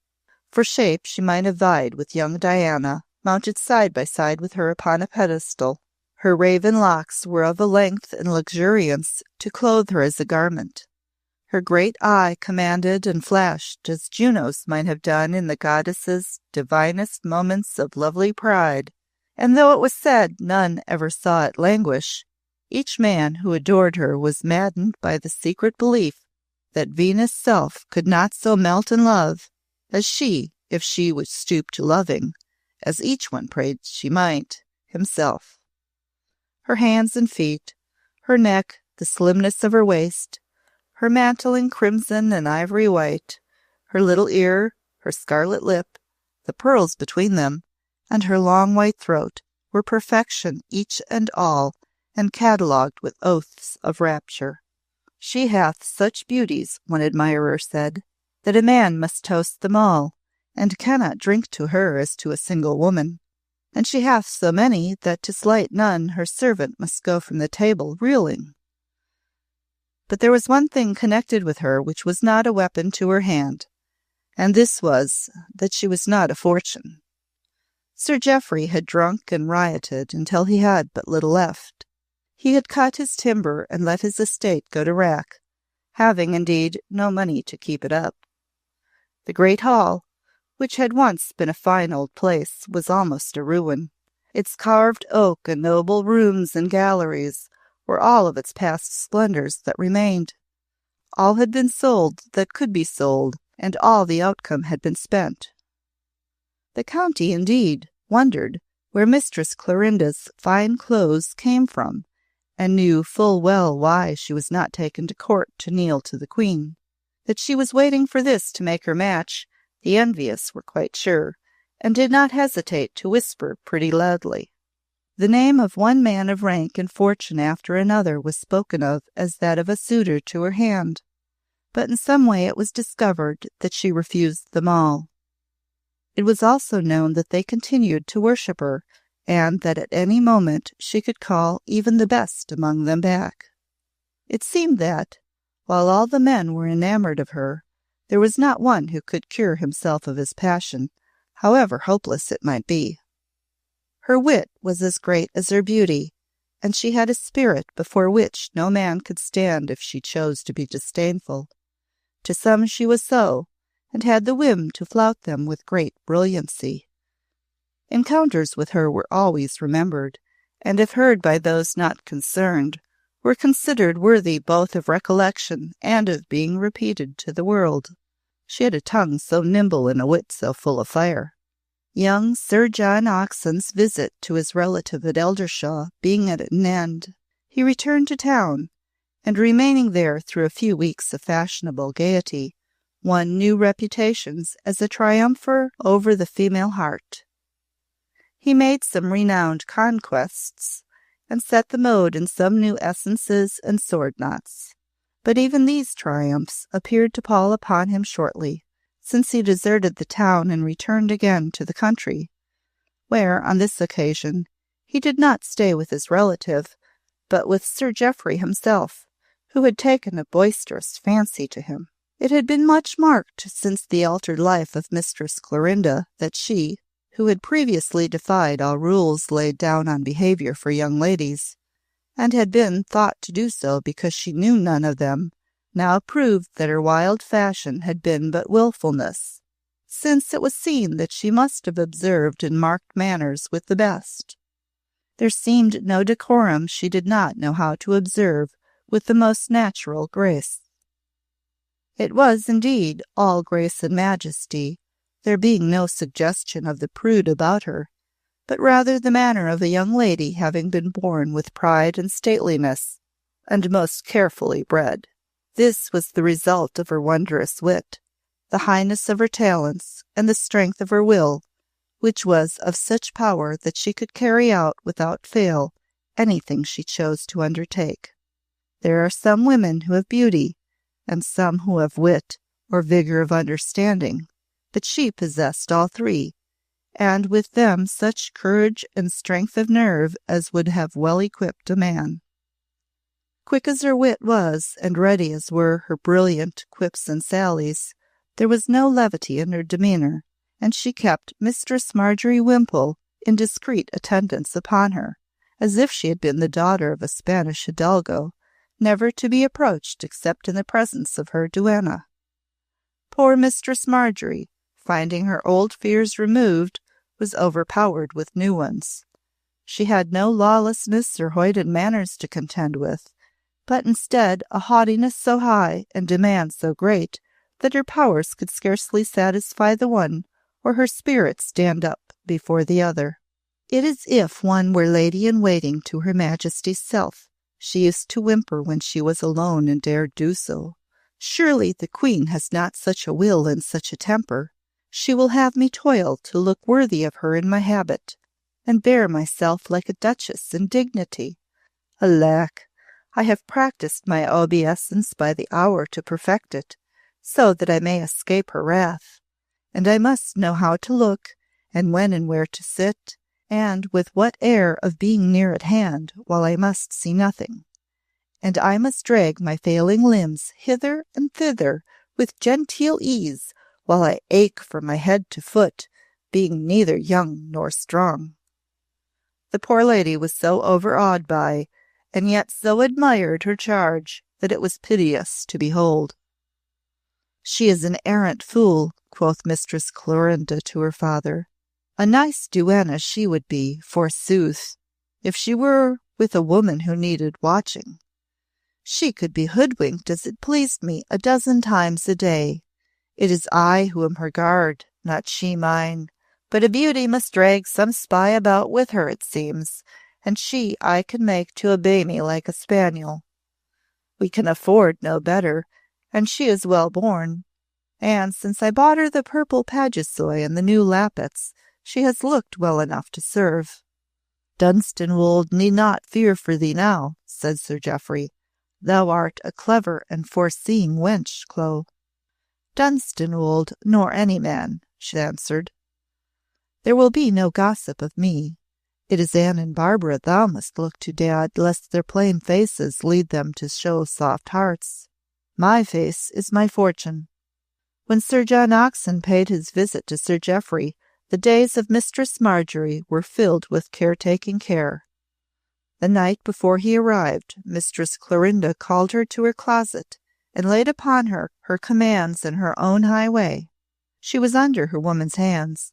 For shape she might have vied with young Diana, mounted side by side with her upon a pedestal. Her raven locks were of a length and luxuriance to clothe her as a garment. Her great eye commanded and flashed as Juno's might have done in the goddess's divinest moments of lovely pride, and though it was said none ever saw it languish, each man who adored her was maddened by the secret belief that Venus' self could not so melt in love as she, if she would stoop to loving, as each one prayed she might, himself. Her hands and feet, her neck, the slimness of her waist, her mantle in crimson and ivory white, her little ear, her scarlet lip, the pearls between them, and her long white throat were perfection each and all, and catalogued with oaths of rapture. She hath such beauties, one admirer said, that a man must toast them all, and cannot drink to her as to a single woman. And she hath so many that to slight none her servant must go from the table reeling. But there was one thing connected with her which was not a weapon to her hand, and this was that she was not a fortune. Sir Jeoffrey had drunk and rioted until he had but little left. He had cut his timber and let his estate go to rack, having indeed no money to keep it up. The great hall, which had once been a fine old place, was almost a ruin. Its carved oak and noble rooms and galleries, were all of its past splendors that remained. All had been sold that could be sold, and all the outcome had been spent. The county, indeed, wondered where Mistress Clorinda's fine clothes came from, and knew full well why she was not taken to court to kneel to the Queen. That she was waiting for this to make her match, the envious were quite sure, and did not hesitate to whisper pretty loudly. The name of one man of rank and fortune after another was spoken of as that of a suitor to her hand, but in some way it was discovered that she refused them all. It was also known that they continued to worship her, and that at any moment she could call even the best among them back. It seemed that, while all the men were enamored of her, there was not one who could cure himself of his passion, however hopeless it might be. Her wit was as great as her beauty, and she had a spirit before which no man could stand if she chose to be disdainful. To some she was so, and had the whim to flout them with great brilliancy. Encounters with her were always remembered, and if heard by those not concerned, were considered worthy both of recollection and of being repeated to the world. She had a tongue so nimble and a wit so full of fire. Young Sir John Oxon's visit to his relative at Eldershaw being at an end, he returned to town, and remaining there through a few weeks of fashionable gaiety, won new reputations as a triumpher over the female heart. He made some renowned conquests, and set the mode in some new essences and sword knots. But even these triumphs appeared to pall upon him shortly, since he deserted the town and returned again to the country, where, on this occasion, he did not stay with his relative, but with Sir Jeoffrey himself, who had taken a boisterous fancy to him. It had been much marked since the altered life of Mistress Clorinda that she, who had previously defied all rules laid down on behavior for young ladies, and had been thought to do so because she knew none of them, now proved that her wild fashion had been but wilfulness, since it was seen that she must have observed and marked manners with the best. There seemed no decorum she did not know how to observe with the most natural grace. It was, indeed, all grace and majesty, there being no suggestion of the prude about her, but rather the manner of a young lady having been born with pride and stateliness, and most carefully bred. This was the result of her wondrous wit, the highness of her talents, and the strength of her will, which was of such power that she could carry out without fail anything she chose to undertake. There are some women who have beauty, and some who have wit or vigor of understanding, but she possessed all three, and with them such courage and strength of nerve as would have well equipped a man. Quick as her wit was, and ready as were her brilliant quips and sallies, there was no levity in her demeanour, and she kept Mistress Marjorie Wimpole in discreet attendance upon her, as if she had been the daughter of a Spanish hidalgo, never to be approached except in the presence of her duenna. Poor Mistress Marjorie, finding her old fears removed, was overpowered with new ones. She had no lawlessness or hoyden manners to contend with, but instead a haughtiness so high and demands so great that her powers could scarcely satisfy the one or her spirit stand up before the other. It is if one were lady-in-waiting to her Majesty's self. She used to whimper when she was alone and dared do so. Surely the Queen has not such a will and such a temper. She will have me toil to look worthy of her in my habit, and bear myself like a duchess in dignity. Alack! I have practised my obeisance by the hour to perfect it, so that I may escape her wrath. And I must know how to look, and when and where to sit, and with what air of being near at hand, while I must see nothing. And I must drag my failing limbs hither and thither with genteel ease, while I ache from my head to foot, being neither young nor strong. The poor lady was so overawed by, and yet so admired her charge, that it was piteous to behold. She is an arrant fool, quoth Mistress Clorinda to her father. A nice duenna she would be, forsooth, if she were with a woman who needed watching. She could be hoodwinked as it pleased me 12 times a day. It is I who am her guard, not she mine. But a beauty must drag some spy about with her, it seems, and she I can make to obey me like a spaniel. We can afford no better, and she is well born. And since I bought her the purple paduasoy and the new lappets, she has looked well enough to serve. Dunstanwolde need not fear for thee now, said Sir Jeoffrey. Thou art a clever and foreseeing wench, Clo. Dunstanwolde nor any man, she answered. There will be no gossip of me. It is Anne and Barbara thou must look to, Dad, lest their plain faces lead them to show soft hearts. My face is my fortune. When Sir John Oxon paid his visit to Sir Jeoffrey, the days of Mistress Marjorie were filled with caretaking care. The night before he arrived, Mistress Clorinda called her to her closet and laid upon her commands in her own high way. She was under her woman's hands,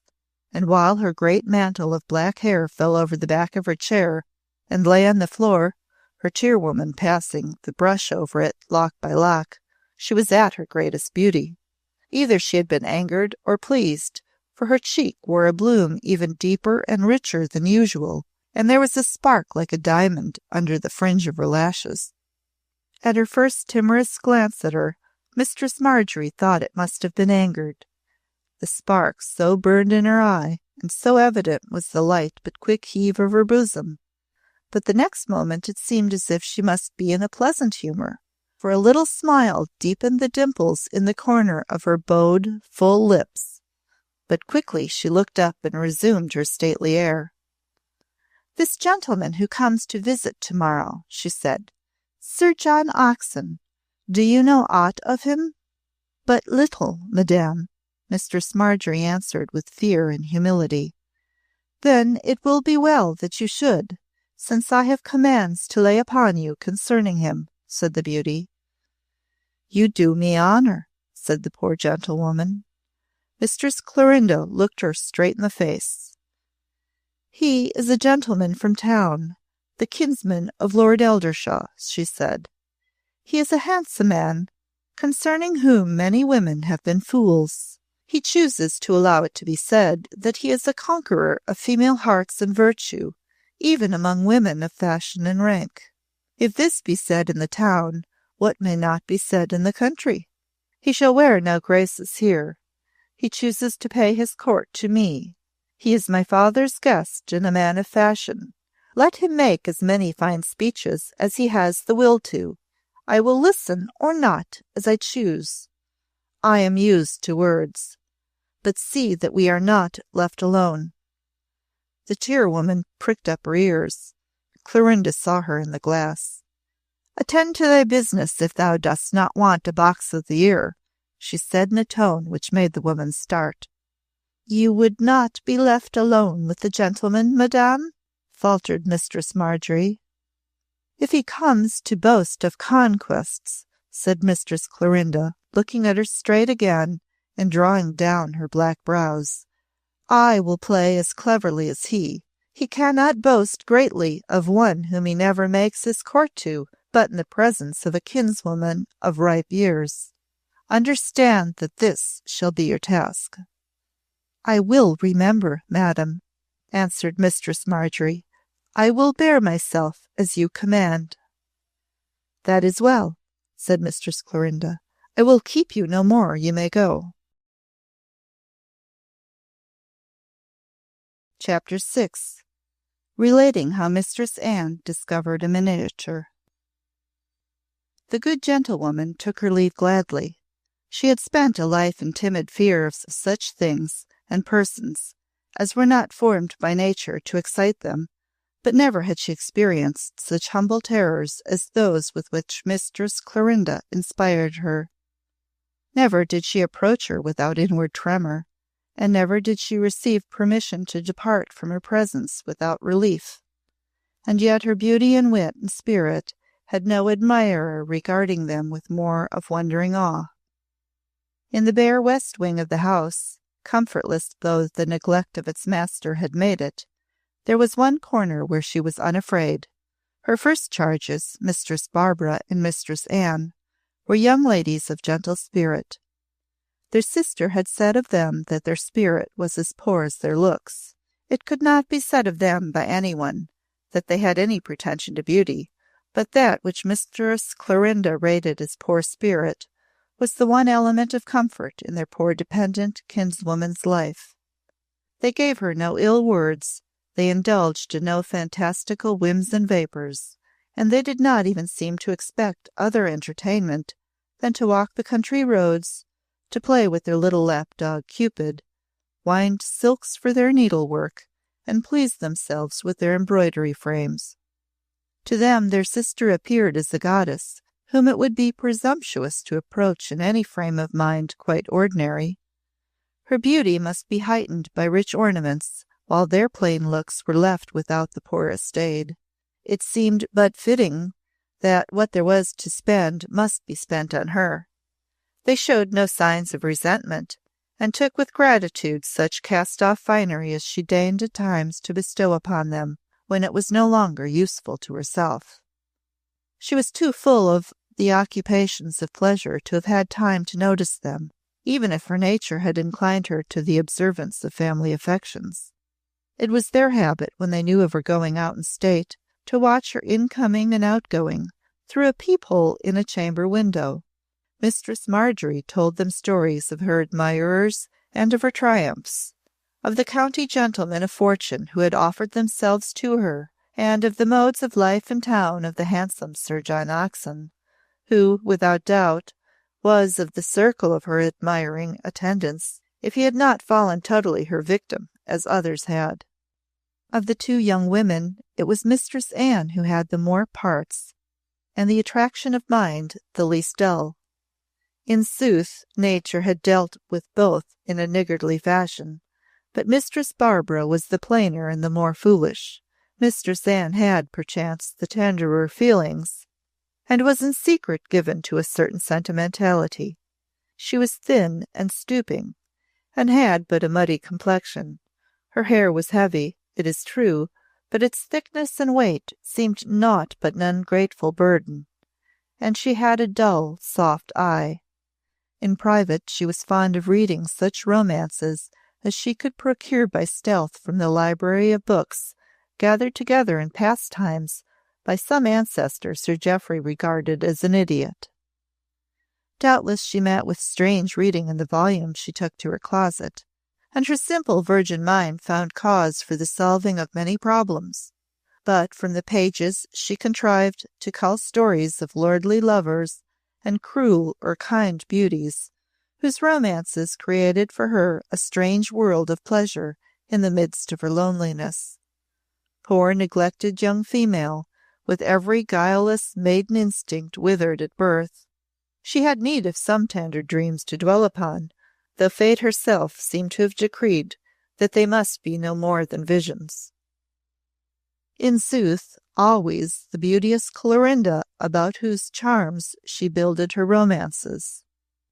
and while her great mantle of black hair fell over the back of her chair and lay on the floor, her tirewoman passing the brush over it lock by lock, she was at her greatest beauty. Either she had been angered or pleased, for her cheek wore a bloom even deeper and richer than usual, and there was a spark like a diamond under the fringe of her lashes. At her first timorous glance at her, Mistress Marjorie thought it must have been angered. The spark so burned in her eye, and so evident was the light but quick heave of her bosom. But the next moment it seemed as if she must be in a pleasant humour, for a little smile deepened the dimples in the corner of her bowed, full lips. But quickly she looked up and resumed her stately air. "This gentleman who comes to visit tomorrow," she said, "Sir John Oxon, do you know aught of him?" "But little, madame," Mistress Marjorie answered with fear and humility. "Then it will be well that you should, since I have commands to lay upon you concerning him," said the beauty. "You do me honour," said the poor gentlewoman. Mistress Clorinda looked her straight in the face. "He is a gentleman from town, the kinsman of Lord Eldershaw," she said. "He is a handsome man, concerning whom many women have been fools. He chooses to allow it to be said that he is a conqueror of female hearts and virtue, even among women of fashion and rank. If this be said in the town, what may not be said in the country? He shall wear no graces here. He chooses to pay his court to me. He is my father's guest and a man of fashion. Let him make as many fine speeches as he has the will to. I will listen or not, as I choose. I am used to words. But see that we are not left alone." The tirewoman pricked up her ears. Clorinda saw her in the glass. "Attend to thy business if thou dost not want a box of the ear," she said in a tone which made the woman start. "You would not be left alone with the gentleman, madame?" faltered Mistress Marjorie. "If he comes to boast of conquests," said Mistress Clorinda, looking at her straight again and drawing down her black brows, "I will play as cleverly as he. He cannot boast greatly of one whom he never makes his court to, but in the presence of a kinswoman of ripe years. Understand that this shall be your task." "I will remember, madam," answered Mistress Marjorie. "I will bear myself as you command." "That is well," said Mistress Clorinda. "I will keep you no more. You may go." Chapter 6. Relating how Mistress Anne discovered a miniature. The good gentlewoman took her leave gladly. She had spent a life in timid fear of such things and persons as were not formed by nature to excite them, but never had she experienced such humble terrors as those with which Mistress Clorinda inspired her. Never did she approach her without inward tremor, and never did she receive permission to depart from her presence without relief. And yet her beauty and wit and spirit had no admirer regarding them with more of wondering awe. In the bare west wing of the house, comfortless though the neglect of its master had made it, there was one corner where she was unafraid, Her first charges, Mistress Barbara and Mistress Anne, were young ladies of gentle spirit. Their sister had said of them that their spirit was as poor as their looks. It could not be said of them by anyone that they had any pretension to beauty, but that which Mistress Clorinda rated as poor spirit was the one element of comfort in their poor dependent kinswoman's life. They gave her no ill words, they indulged in no fantastical whims and vapours, and they did not even seem to expect other entertainment than to walk the country roads, to play with their little lapdog Cupid, wind silks for their needlework, and please themselves with their embroidery frames. To them their sister appeared as a goddess, whom it would be presumptuous to approach in any frame of mind quite ordinary. Her beauty must be heightened by rich ornaments, while their plain looks were left without the poorest aid. It seemed but fitting that what there was to spend must be spent on her. They showed no signs of resentment, and took with gratitude such cast-off finery as she deigned at times to bestow upon them when it was no longer useful to herself. She was too full of the occupations of pleasure to have had time to notice them, even if her nature had inclined her to the observance of family affections. It was their habit, when they knew of her going out in state, to watch her incoming and outgoing through a peephole in a chamber window. Mistress Marjorie told them stories of her admirers and of her triumphs, of the county gentlemen of fortune who had offered themselves to her, and of the modes of life in town of the handsome Sir John Oxon, who, without doubt, was of the circle of her admiring attendants, if he had not fallen totally her victim, as others had. Of the two young women, it was Mistress Anne who had the more parts, and the attraction of mind the least dull. In sooth, nature had dealt with both in a niggardly fashion, but Mistress Barbara was the plainer and the more foolish. Mistress Anne had, perchance, the tenderer feelings, and was in secret given to a certain sentimentality. She was thin and stooping, and had but a muddy complexion. Her hair was heavy, it is true, but its thickness and weight seemed naught but an ungrateful burden, and she had a dull, soft eye. In private she was fond of reading such romances as she could procure by stealth from the library of books gathered together in past times by some ancestor Sir Jeoffrey regarded as an idiot. Doubtless she met with strange reading in the volumes she took to her closet, and her simple virgin mind found cause for the solving of many problems. But from the pages she contrived to cull stories of lordly lovers and cruel or kind beauties, whose romances created for her a strange world of pleasure in the midst of her loneliness. Poor neglected young female, with every guileless maiden instinct withered at birth, she had need of some tender dreams to dwell upon, though fate herself seemed to have decreed that they must be no more than visions. In sooth, always the beauteous Clorinda, about whose charms she builded her romances.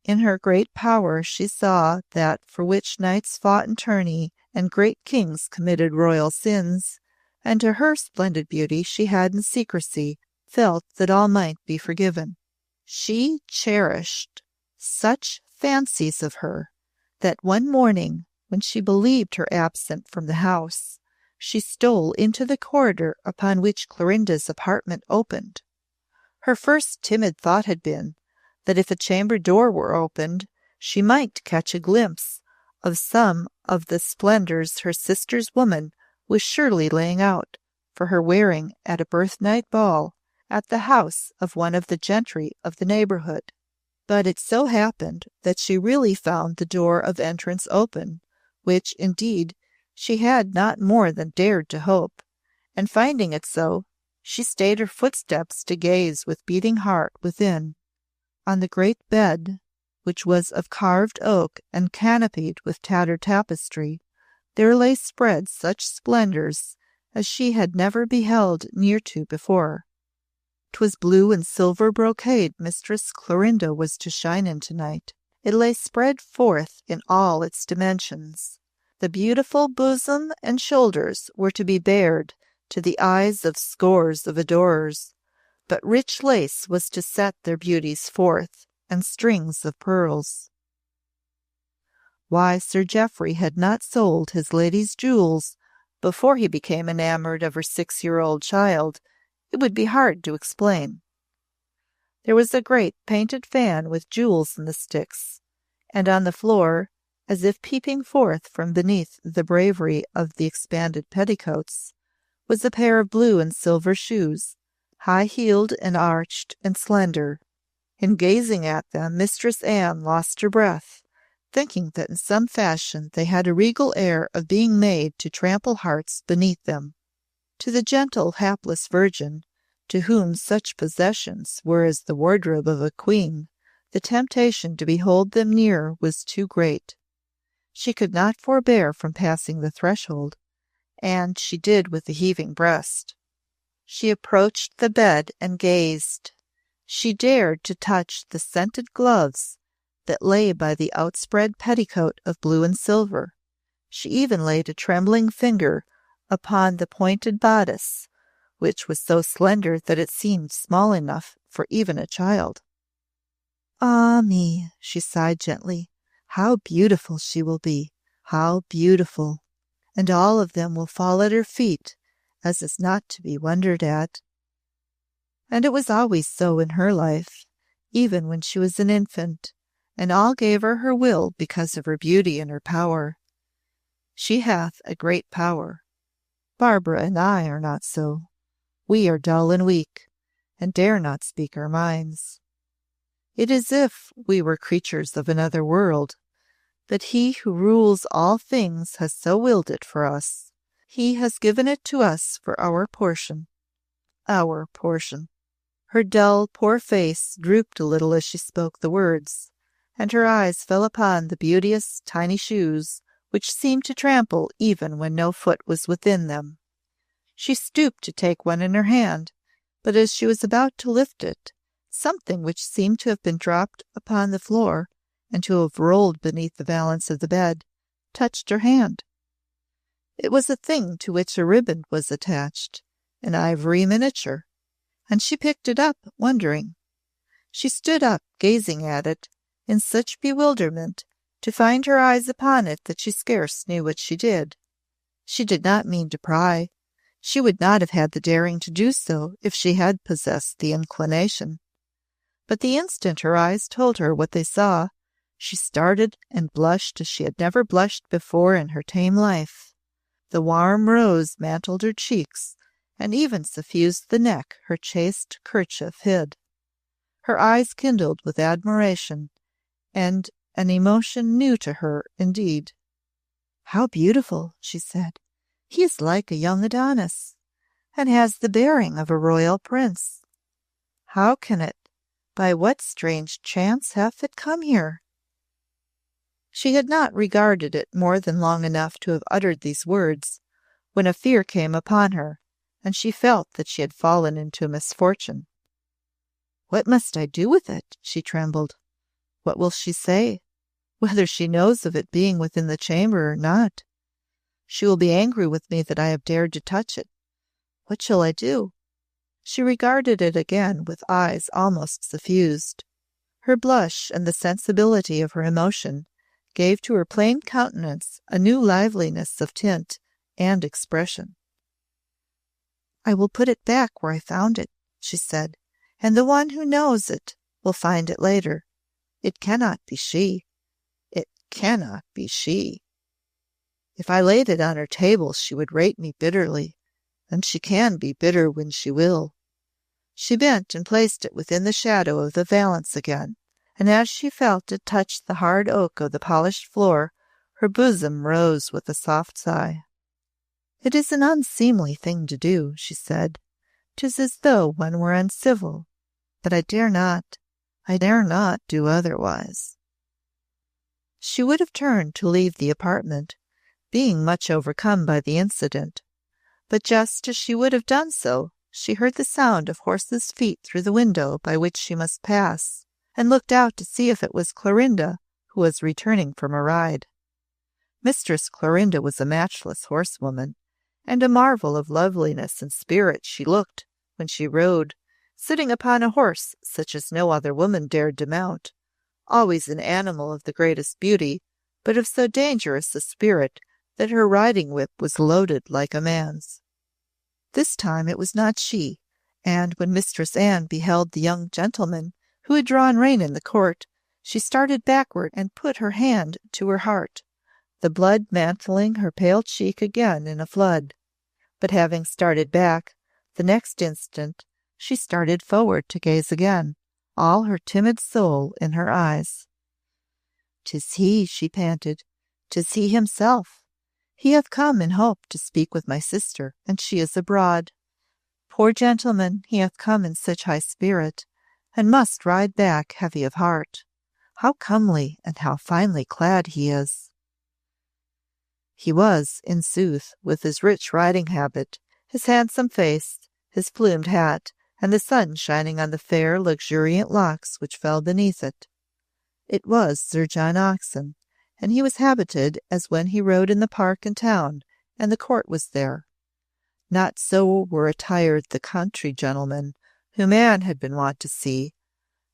In her great power she saw that for which knights fought in tourney and great kings committed royal sins, and to her splendid beauty she had in secrecy felt that all might be forgiven. She cherished such fancies of her that one morning, when she believed her absent from the house, she stole into the corridor upon which Clorinda's apartment opened. Her first timid thought had been that if a chamber door were opened, she might catch a glimpse of some of the splendours her sister's woman was surely laying out for her wearing at a birthnight ball at the house of one of the gentry of the neighbourhood. But it so happened that she really found the door of entrance open, which, indeed, she had not more than dared to hope, and finding it so, she stayed her footsteps to gaze with beating heart within. On the great bed, which was of carved oak and canopied with tattered tapestry, there lay spread such splendours as she had never beheld near to before. 'Twas blue and silver brocade Mistress Clorinda was to shine in tonight. It lay spread forth in all its dimensions. The beautiful bosom and shoulders were to be bared to the eyes of scores of adorers, but rich lace was to set their beauties forth, and strings of pearls. Why Sir Jeoffrey had not sold his lady's jewels before he became enamoured of her 6-year-old child, it would be hard to explain. There was a great painted fan with jewels in the sticks, and on the floor, as if peeping forth from beneath the bravery of the expanded petticoats, was a pair of blue and silver shoes, high-heeled and arched and slender. In gazing at them, Mistress Anne lost her breath, thinking that in some fashion they had a regal air of being made to trample hearts beneath them. To the gentle, hapless virgin, to whom such possessions were as the wardrobe of a queen, the temptation to behold them near was too great. She could not forbear from passing the threshold, and she did with a heaving breast. She approached the bed and gazed. She dared to touch the scented gloves that lay by the outspread petticoat of blue and silver. She even laid a trembling finger upon the pointed bodice, which was so slender that it seemed small enough for even a child. "Ah me," she sighed gently, "how beautiful she will be, how beautiful! And all of them will fall at her feet, as is not to be wondered at." And it was always so in her life, even when she was an infant, and all gave her will because of her beauty and her power. She hath a great power. Barbara and I are not so. We are dull and weak, and dare not speak our minds. It is as if we were creatures of another world, but he who rules all things has so willed it for us. He has given it to us for our portion. Our portion. Her dull, poor face drooped a little as she spoke the words, and her eyes fell upon the beauteous, tiny shoes, which seemed to trample even when no foot was within them. She stooped to take one in her hand, but as she was about to lift it, something which seemed to have been dropped upon the floor and to have rolled beneath the valance of the bed touched her hand. It was a thing to which a ribbon was attached, an ivory miniature, and she picked it up, wondering. She stood up, gazing at it, in such bewilderment, to find her eyes upon it that she scarce knew what she did. She did not mean to pry. She would not have had the daring to do so if she had possessed the inclination. But the instant her eyes told her what they saw, she started and blushed as she had never blushed before in her tame life. The warm rose mantled her cheeks, and even suffused the neck her chaste kerchief hid. Her eyes kindled with admiration, and an emotion new to her indeed. "How beautiful!" she said. "He is like a young Adonis, and has the bearing of a royal prince. How can it, by what strange chance hath it come here?" She had not regarded it more than long enough to have uttered these words, when a fear came upon her, and she felt that she had fallen into a misfortune. "What must I do with it?" she trembled. "What will she say? Whether she knows of it being within the chamber or not? She will be angry with me that I have dared to touch it. What shall I do?" She regarded it again with eyes almost suffused. Her blush and the sensibility of her emotion gave to her plain countenance a new liveliness of tint and expression. "I will put it back where I found it," she said, "and the one who knows it will find it later. It cannot be she. It cannot be she. If I laid it on her table, she would rate me bitterly, and she can be bitter when she will." She bent and placed it within the shadow of the valance again, and as she felt it touch the hard oak of the polished floor, her bosom rose with a soft sigh. "It is an unseemly thing to do," she said. "'Tis as though one were uncivil, but I dare not do otherwise." She would have turned to leave the apartment, being much overcome by the incident, but just as she would have done so, she heard the sound of horses' feet through the window by which she must pass, and looked out to see if it was Clorinda, who was returning from a ride. Mistress Clorinda was a matchless horsewoman, and a marvel of loveliness and spirit she looked when she rode, sitting upon a horse such as no other woman dared to mount, always an animal of the greatest beauty, but of so dangerous a spirit that her riding whip was loaded like a man's. This time it was not she, and when Mistress Anne beheld the young gentleman who had drawn rein in the court, she started backward and put her hand to her heart, the blood mantling her pale cheek again in a flood. But having started back, the next instant she started forward to gaze again, all her timid soul in her eyes. "'Tis he," she panted. "'Tis he himself. He hath come in hope to speak with my sister, and she is abroad. Poor gentleman, he hath come in such high spirit, and must ride back heavy of heart. How comely and how finely clad he is!" He was, in sooth, with his rich riding habit, his handsome face, his plumed hat, and the sun shining on the fair, luxuriant locks which fell beneath it. It was Sir John Oxon, and he was habited as when he rode in the park in town, and the court was there. Not so were attired the country gentlemen whom Anne had been wont to see,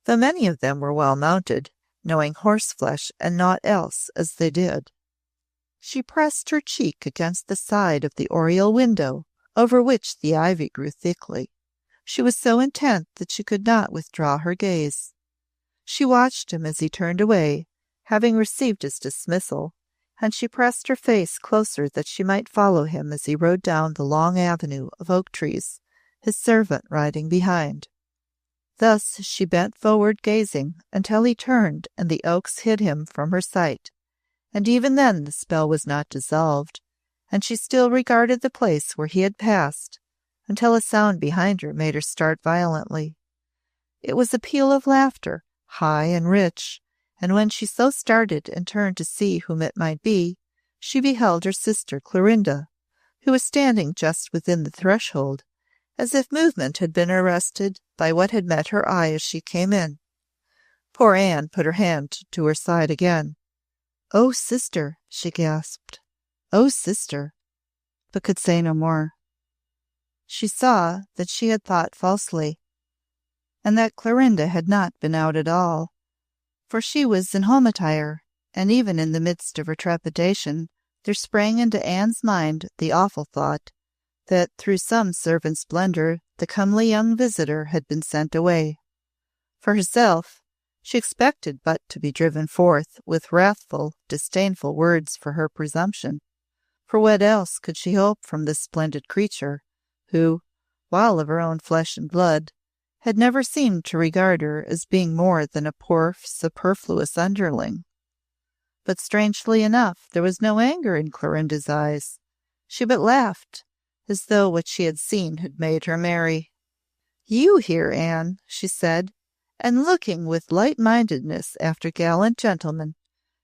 though many of them were well mounted, knowing horseflesh and naught else as they did. She pressed her cheek against the side of the oriel window, over which the ivy grew thickly. She was so intent that she could not withdraw her gaze. She watched him as he turned away, having received his dismissal, and she pressed her face closer that she might follow him as he rode down the long avenue of oak trees, his servant riding behind. Thus she bent forward gazing until he turned and the oaks hid him from her sight, and even then the spell was not dissolved, and she still regarded the place where he had passed, until a sound behind her made her start violently. It was a peal of laughter, high and rich, and when she so started and turned to see whom it might be, she beheld her sister Clorinda, who was standing just within the threshold, as if movement had been arrested by what had met her eye as she came in. Poor Anne put her hand to her side again. "Oh, sister," she gasped. "Oh, sister," but could say no more. She saw that she had thought falsely, and that Clorinda had not been out at all, for she was in home attire, and even in the midst of her trepidation there sprang into Anne's mind the awful thought that through some servant's blunder the comely young visitor had been sent away. For herself, she expected but to be driven forth with wrathful, disdainful words for her presumption. For what else could she hope from this splendid creature, who, while of her own flesh and blood, had never seemed to regard her as being more than a poor superfluous underling? But strangely enough, there was no anger in Clorinda's eyes. She but laughed, as though what she had seen had made her merry. "You here, Anne," she said, and looking with light-mindedness after gallant gentlemen.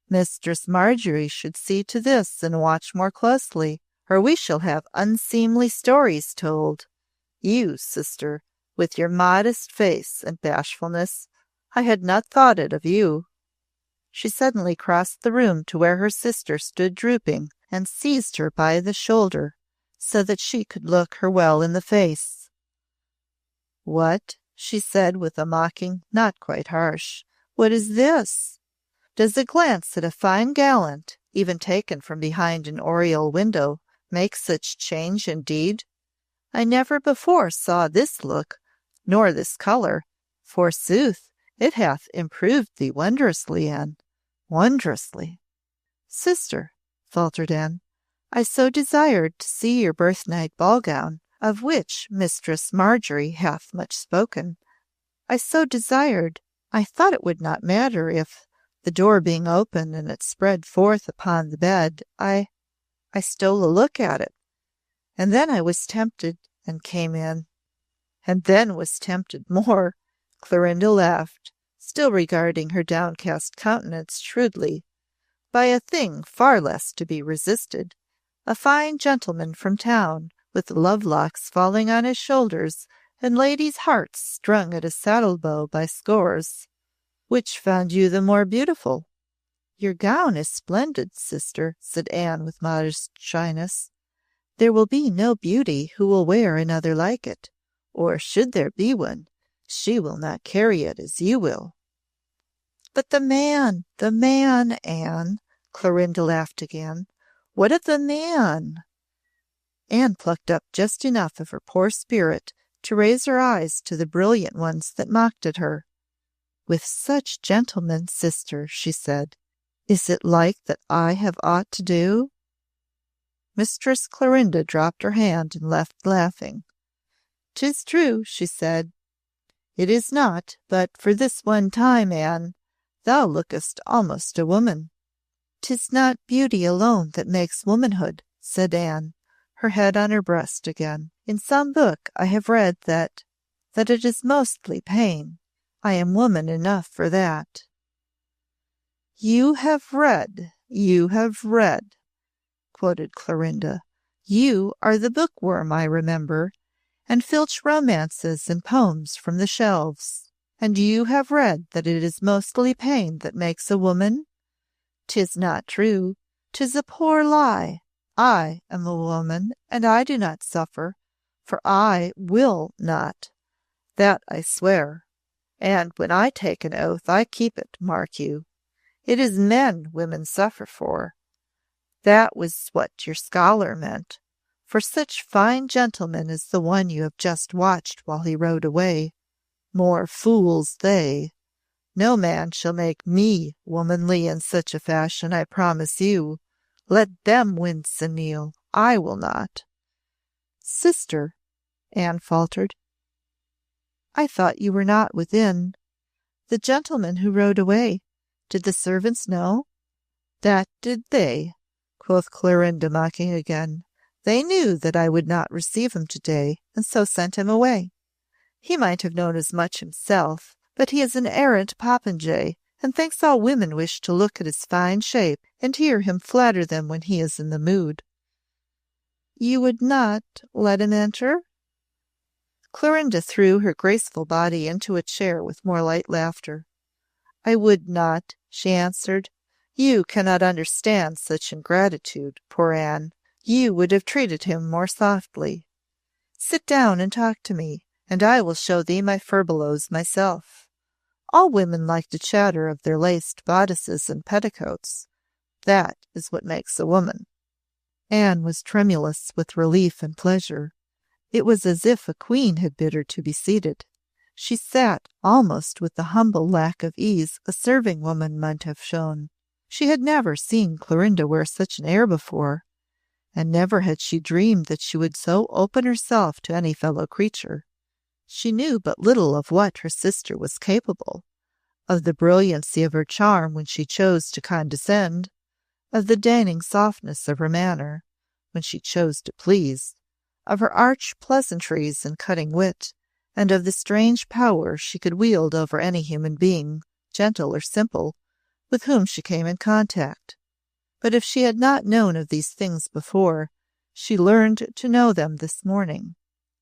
"Mistress Marjorie should see to this and watch more closely, or we shall have unseemly stories told. You, sister, with your modest face and bashfulness, I had not thought it of you." She suddenly crossed the room to where her sister stood drooping, and seized her by the shoulder, so that she could look her well in the face. "What?" she said with a mocking, not quite harsh. "What is this? Does a glance at a fine gallant, even taken from behind an oriel window, make such change indeed? I never before saw this look, nor this colour. Forsooth, it hath improved thee wondrously, Anne, wondrously." "Sister," faltered Anne, "I so desired to see your birthnight ball gown, of which Mistress Marjorie hath much spoken. I so desired, I thought it would not matter if, the door being open and it spread forth upon the bed, I stole a look at it. And then I was tempted and came in, and then was tempted more." Clorinda laughed, still regarding her downcast countenance shrewdly. "By a thing far less to be resisted. A fine gentleman from town, with love-locks falling on his shoulders, and ladies' hearts strung at his saddle-bow by scores. Which found you the more beautiful?" "Your gown is splendid, sister," said Anne with modest shyness. There will be no beauty who will wear another like it, or should there be one, she will not carry it as you will." "But the man, Anne," Clorinda laughed again. "What of the man?" Anne plucked up just enough of her poor spirit to raise her eyes to the brilliant ones that mocked at her. "With such gentlemen, sister," she said, "is it like that I have aught to do?" Mistress Clorinda dropped her hand and left laughing. "'Tis true," she said. "It is not, but for this one time, Anne, thou lookest almost a woman." "'Tis not beauty alone that makes womanhood," said Anne, her head on her breast again. "In some book I have read that it is mostly pain. I am woman enough for that." You have read," quoted Clorinda. "You are the bookworm, I remember, and filch romances and poems from the shelves. And you have read that it is mostly pain that makes a woman? 'Tis not true. 'Tis a poor lie. I am a woman, and I do not suffer, for I will not. That I swear. And when I take an oath, I keep it, mark you. It is men women suffer for. That was what your scholar meant. For such fine gentlemen as the one you have just watched while he rode away. More fools they. No man shall make me womanly in such a fashion, I promise you. Let them wince and kneel. I will not." "Sister," Anne faltered, "I thought you were not within. The gentleman who rode away, did the servants know?" "That did they," quoth Clorinda, mocking again. "They knew that I would not receive him today, and so sent him away. He might have known as much himself, but he is an arrant popinjay, and thinks all women wish to look at his fine shape and hear him flatter them when he is in the mood." "You would not let him enter?" Clorinda threw her graceful body into a chair with more light laughter. "I would not," she answered. "You cannot understand such ingratitude, poor Anne. You would have treated him more softly. Sit down and talk to me, and I will show thee my furbelows myself. All women like to chatter of their laced bodices and petticoats. That is what makes a woman." Anne was tremulous with relief and pleasure. It was as if a queen had bid her to be seated. She sat almost with the humble lack of ease a serving woman might have shown. She had never seen Clorinda wear such an air before, and never had she dreamed that she would so open herself to any fellow creature. She knew but little of what her sister was capable, of the brilliancy of her charm when she chose to condescend, of the deigning softness of her manner when she chose to please, of her arch pleasantries and cutting wit, and of the strange power she could wield over any human being, gentle or simple, with whom she came in contact. But if she had not known of these things before, she learned to know them this morning.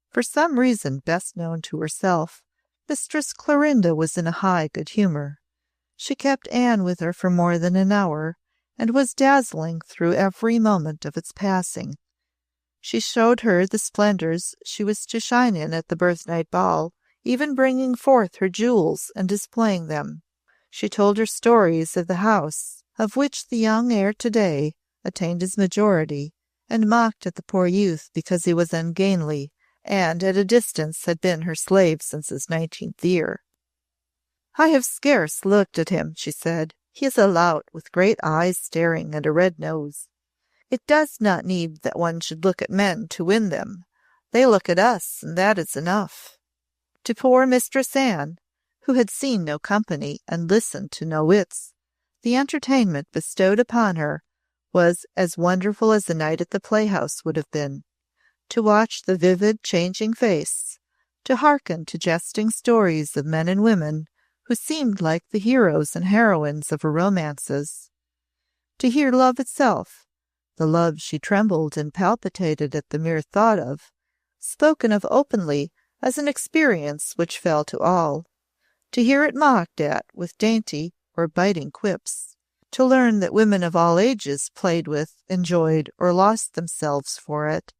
For some reason best known to herself, Mistress Clorinda was in a high good humour. She kept Anne with her for more than an hour, and was dazzling through every moment of its passing. She showed her the splendours she was to shine in at the birthnight ball, even bringing forth her jewels and displaying them. She told her stories of the house, of which the young heir today attained his majority, and mocked at the poor youth because he was ungainly, and at a distance had been her slave since his 19th year. "I have scarce looked at him," she said. "He is a lout with great eyes staring and a red nose. It does not need that one should look at men to win them. They look at us, and that is enough." To poor Mistress Anne, who had seen no company and listened to no wits, the entertainment bestowed upon her was as wonderful as a night at the playhouse would have been. To watch the vivid, changing face, to hearken to jesting stories of men and women who seemed like the heroes and heroines of her romances, to hear love itself, the love she trembled and palpitated at the mere thought of, spoken of openly as an experience which fell to all, to hear it mocked at with dainty or biting quips, to learn that women of all ages played with, enjoyed, or lost themselves for it,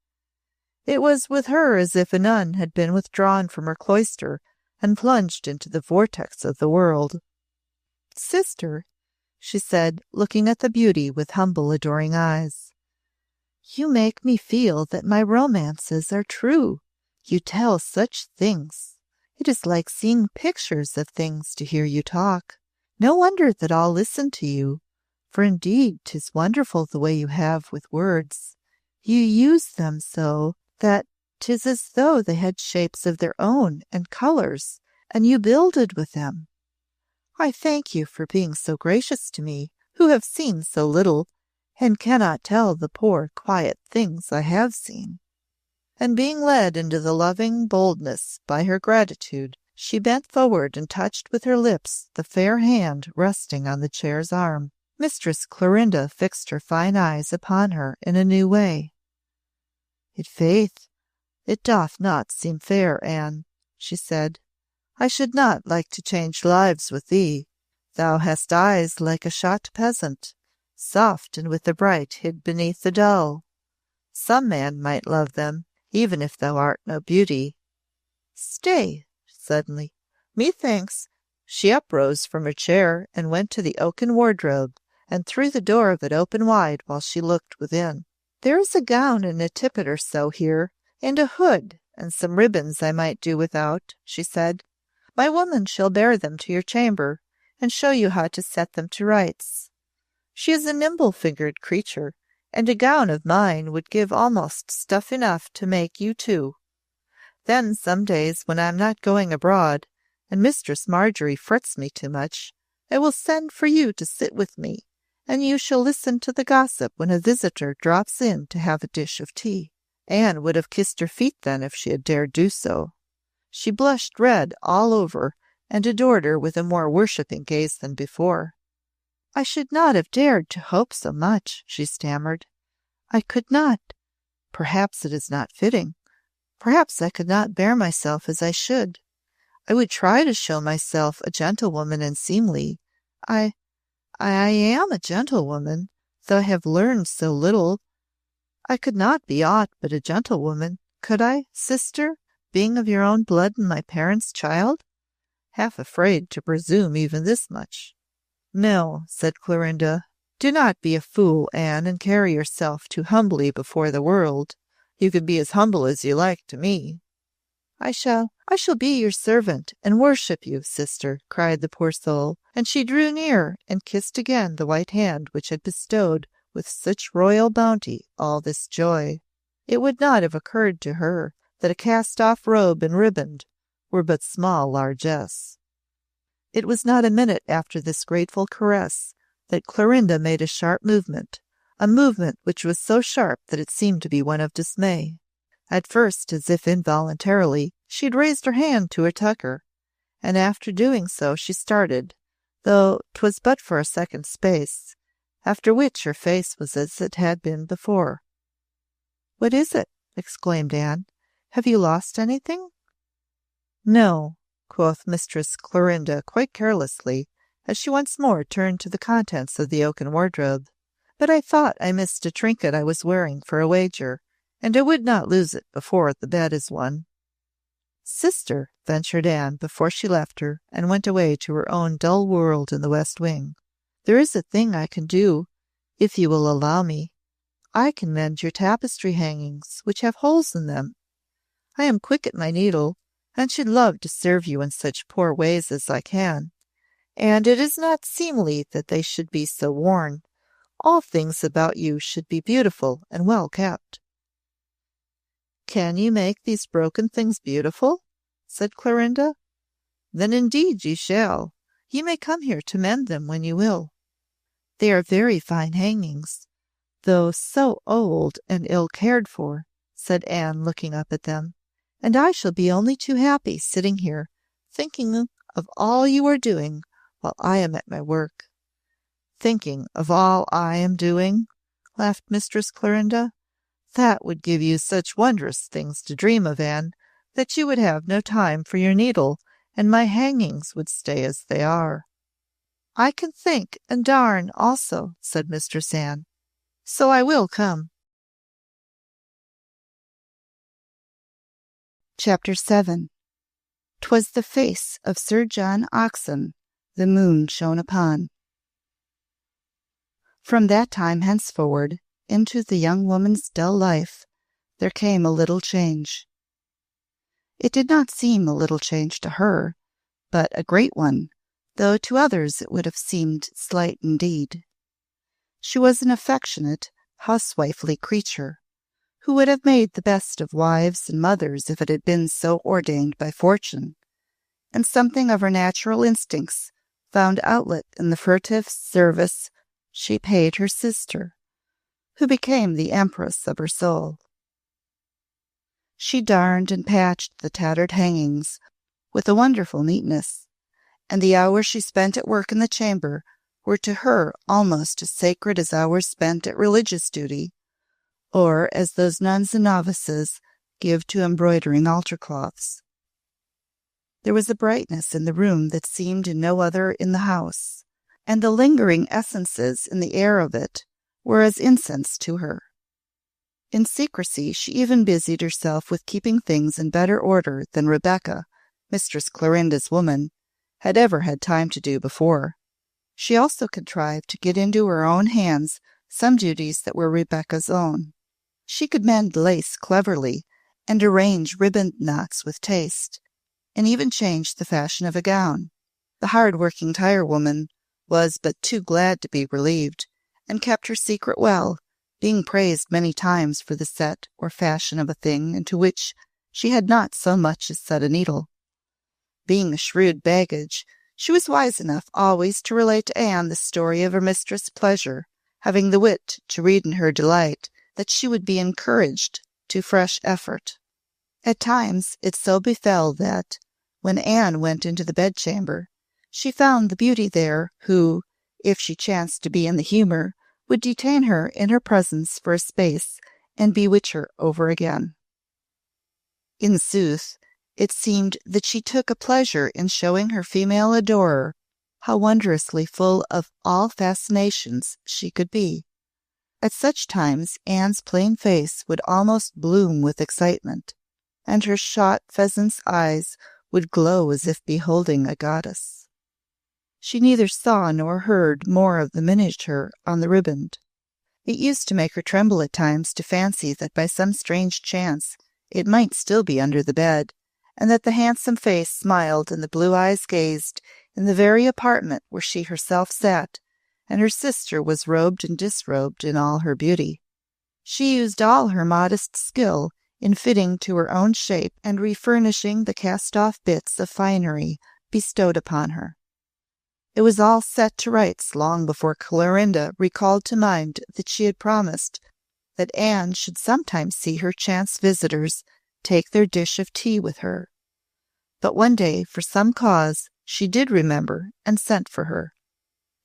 It was with her as if a nun had been withdrawn from her cloister and plunged into the vortex of the world. "Sister," she said, looking at the beauty with humble, adoring eyes, "you make me feel that my romances are true. You tell such things. It is like seeing pictures of things to hear you talk. No wonder that I'll listen to you, for indeed 'tis wonderful the way you have with words. You use them so that 'tis as though they had shapes of their own and colors, and you builded with them. I thank you for being so gracious to me, who have seen so little, and cannot tell the poor, quiet things I have seen." And being led into the loving boldness by her gratitude, she bent forward and touched with her lips the fair hand resting on the chair's arm. Mistress Clorinda fixed her fine eyes upon her in a new way. "I'faith, it doth not seem fair, Anne," she said. "I should not like to change lives with thee. Thou hast eyes like a shot peasant, soft and with the bright hid beneath the dull. Some man might love them, even if thou art no beauty. Stay!" Suddenly, methinks, she uprose from her chair and went to the oaken wardrobe, and threw the door of it open wide while she looked within. "There is a gown and a tippet or so here, and a hood, and some ribbons I might do without," she said. "My woman shall bear them to your chamber, and show you how to set them to rights. She is a nimble-fingered creature, and a gown of mine would give almost stuff enough to make you two. Then some days when I am not going abroad, and Mistress Marjorie frets me too much, I will send for you to sit with me, and you shall listen to the gossip when a visitor drops in to have a dish of tea." Anne would have kissed her feet then if she had dared do so. She blushed red all over, and adored her with a more worshipping gaze than before. "I should not have dared to hope so much," she stammered. "I could not. Perhaps it is not fitting. Perhaps I could not bear myself as I should. I would try to show myself a gentlewoman and seemly. I am a gentlewoman, though I have learned so little. I could not be aught but a gentlewoman, could I, sister, being of your own blood and my parents' child? Half afraid to presume even this much." "No," said Clorinda. "Do not be a fool, Anne, and carry yourself too humbly before the world. You can be as humble as you like to me." I shall be your servant and worship you, sister," cried the poor soul, and she drew near and kissed again the white hand which had bestowed with such royal bounty all this joy. It would not have occurred to her that a cast-off robe and riband were but small largesse. It was not a minute after this grateful caress that Clorinda made a sharp movement, a movement which was so sharp that it seemed to be one of dismay. At first, as if involuntarily, she had raised her hand to her tucker, and after doing so she started, though 'twas but for a second's space, after which her face was as it had been before. "What is it?" exclaimed Anne. "Have you lost anything?" "No," quoth Mistress Clorinda quite carelessly, as she once more turned to the contents of the oaken wardrobe. "But I thought I missed a trinket I was wearing for a wager, and I would not lose it before the bet is won." "Sister," ventured Anne before she left her and went away to her own dull world in the west wing, "there is a thing I can do, if you will allow me. I can mend your tapestry hangings, which have holes in them. I am quick at my needle, and should love to serve you in such poor ways as I can. And it is not seemly that they should be so worn. All things about you should be beautiful and well kept." "Can you make these broken things beautiful?" said Clorinda. "Then indeed you shall. You may come here to mend them when you will." "They are very fine hangings, though so old and ill cared for," said Anne, looking up at them. "And I shall be only too happy sitting here, thinking of all you are doing while I am at my work." "Thinking of all I am doing?" laughed Mistress Clorinda. "That would give you such wondrous things to dream of, Anne, that you would have no time for your needle, and my hangings would stay as they are." "I can think and darn also," said Mistress Anne, "so I will come." Chapter 7. 'Twas the face of Sir John Oxon the moon shone upon. From that time henceforward into the young woman's dull life there came a little change. It did not seem a little change to her, but a great one, though to others it would have seemed slight indeed. She was an affectionate, housewifely creature, who would have made the best of wives and mothers if it had been so ordained by fortune, and something of her natural instincts found outlet in the furtive service she paid her sister, who became the empress of her soul. She darned and patched the tattered hangings with a wonderful neatness, and the hours she spent at work in the chamber were to her almost as sacred as hours spent at religious duty, or as those nuns and novices give to embroidering altar cloths. There was a brightness in the room that seemed in no other in the house, and the lingering essences in the air of it were as incense to her. In secrecy she even busied herself with keeping things in better order than Rebecca, Mistress Clorinda's woman, had ever had time to do before. She also contrived to get into her own hands some duties that were Rebecca's own. She could mend lace cleverly, and arrange ribbon knots with taste, and even change the fashion of a gown. The hard-working tirewoman was but too glad to be relieved, and kept her secret well, being praised many times for the set or fashion of a thing into which she had not so much as set a needle. Being a shrewd baggage, she was wise enough always to relate to Anne the story of her mistress' pleasure, having the wit to read in her delight that she would be encouraged to fresh effort. At times it so befell that, when Anne went into the bedchamber, she found the beauty there who, if she chanced to be in the humour, would detain her in her presence for a space and bewitch her over again. In sooth, it seemed that she took a pleasure in showing her female adorer how wondrously full of all fascinations she could be. At such times Anne's plain face would almost bloom with excitement, and her shot pheasant's eyes would glow as if beholding a goddess. She neither saw nor heard more of the miniature on the riband. It used to make her tremble at times to fancy that by some strange chance it might still be under the bed, and that the handsome face smiled and the blue eyes gazed in the very apartment where she herself sat, and her sister was robed and disrobed in all her beauty. She used all her modest skill in fitting to her own shape and refurnishing the cast-off bits of finery bestowed upon her. It was all set to rights long before Clorinda recalled to mind that she had promised that Anne should sometimes see her chance visitors take their dish of tea with her. But one day, for some cause, she did remember and sent for her.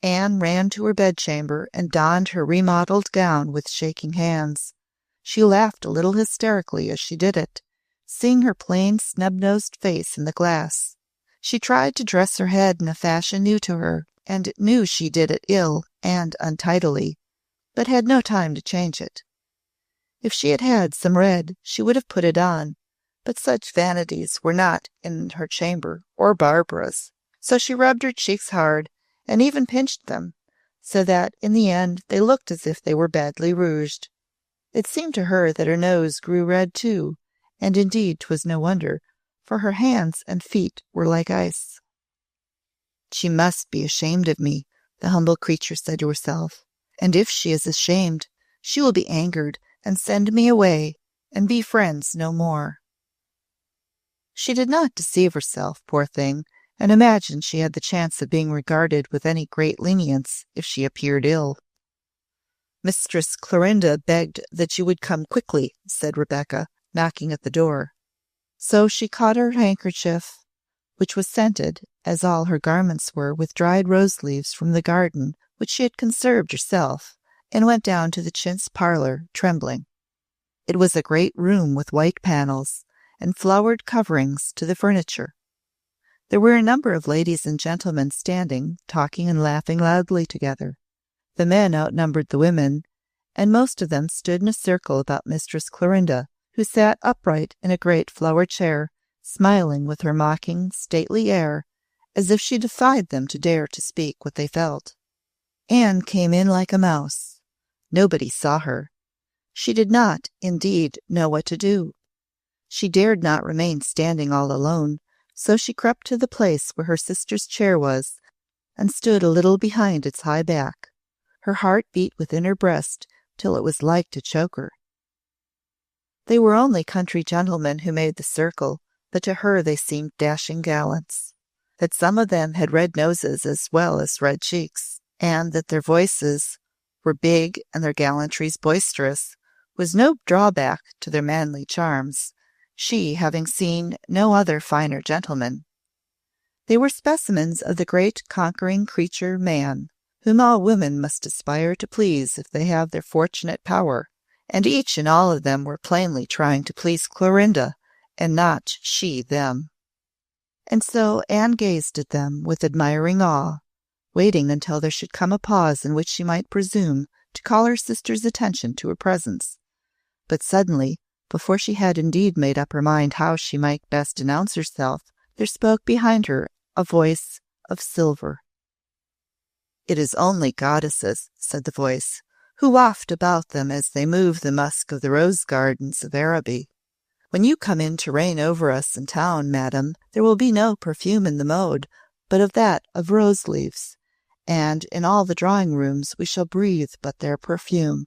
Anne ran to her bedchamber and donned her remodelled gown with shaking hands. She laughed a little hysterically as she did it, seeing her plain, snub-nosed face in the glass. She tried to dress her head in a fashion new to her, and knew she did it ill and untidily, but had no time to change it. If she had had some red, she would have put it on, but such vanities were not in her chamber or Barbara's, so she rubbed her cheeks hard, and even pinched them, so that in the end they looked as if they were badly rouged. It seemed to her that her nose grew red too, and indeed 'twas no wonder, for her hands and feet were like ice. She must be ashamed of me, the humble creature said to herself, and if she is ashamed, she will be angered and send me away and be friends no more. She did not deceive herself, poor thing, and imagine she had the chance of being regarded with any great lenience if she appeared ill. Mistress Clorinda begged that you would come quickly, said Rebecca, knocking at the door. So she caught her handkerchief, which was scented, as all her garments were, with dried rose leaves from the garden which she had conserved herself, and went down to the chintz parlour, trembling. It was a great room with white panels and flowered coverings to the furniture. There were a number of ladies and gentlemen standing, talking and laughing loudly together. The men outnumbered the women, and most of them stood in a circle about Mistress Clorinda, who sat upright in a great flowered chair, smiling with her mocking, stately air, as if she defied them to dare to speak what they felt. Anne came in like a mouse. Nobody saw her. She did not, indeed, know what to do. She dared not remain standing all alone, so she crept to the place where her sister's chair was, and stood a little behind its high back. Her heart beat within her breast till it was like to choke her. They were only country gentlemen who made the circle, but to her they seemed dashing gallants. That some of them had red noses as well as red cheeks, and that their voices were big and their gallantries boisterous, was no drawback to their manly charms, she having seen no other finer gentleman. They were specimens of the great conquering creature man, whom all women must aspire to please if they have their fortunate power, and each and all of them were plainly trying to please Clorinda, and not she them. And so Anne gazed at them with admiring awe, waiting until there should come a pause in which she might presume to call her sister's attention to her presence. But suddenly, before she had indeed made up her mind how she might best announce herself, there spoke behind her a voice of silver. "It is only goddesses," said the voice, "who waft about them as they move the musk of the rose gardens of Araby. When you come in to reign over us in town, madam, there will be no perfume in the mode, but of that of rose leaves, and in all the drawing-rooms we shall breathe but their perfume."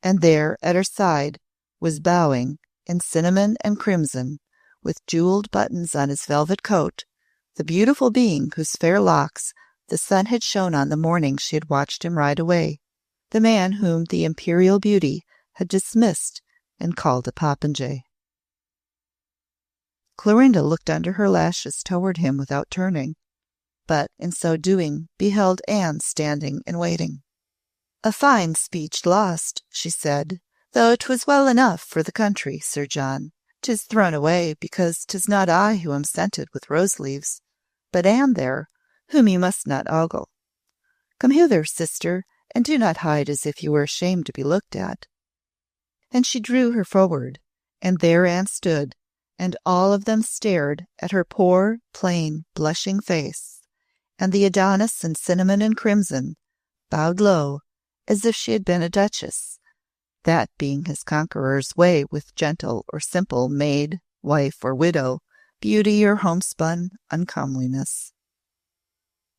And there, at her side, was bowing, in cinnamon and crimson, with jewelled buttons on his velvet coat, the beautiful being whose fair locks the sun had shone on the morning she had watched him ride away, the man whom the imperial beauty had dismissed and called a popinjay. Clorinda looked under her lashes toward him without turning, but in so doing beheld Anne standing and waiting. "A fine speech lost," she said, "though 'twas well enough for the country, Sir John. 'Tis thrown away, because 'tis not I who am scented with rose leaves, but Anne there, whom you must not ogle. Come hither, sister, and do not hide as if you were ashamed to be looked at." And she drew her forward, and there Anne stood, and all of them stared at her poor, plain, blushing face, and the Adonis in cinnamon and crimson bowed low, as if she had been a duchess, that being his conqueror's way with gentle or simple maid, wife, or widow, beauty or homespun uncomeliness.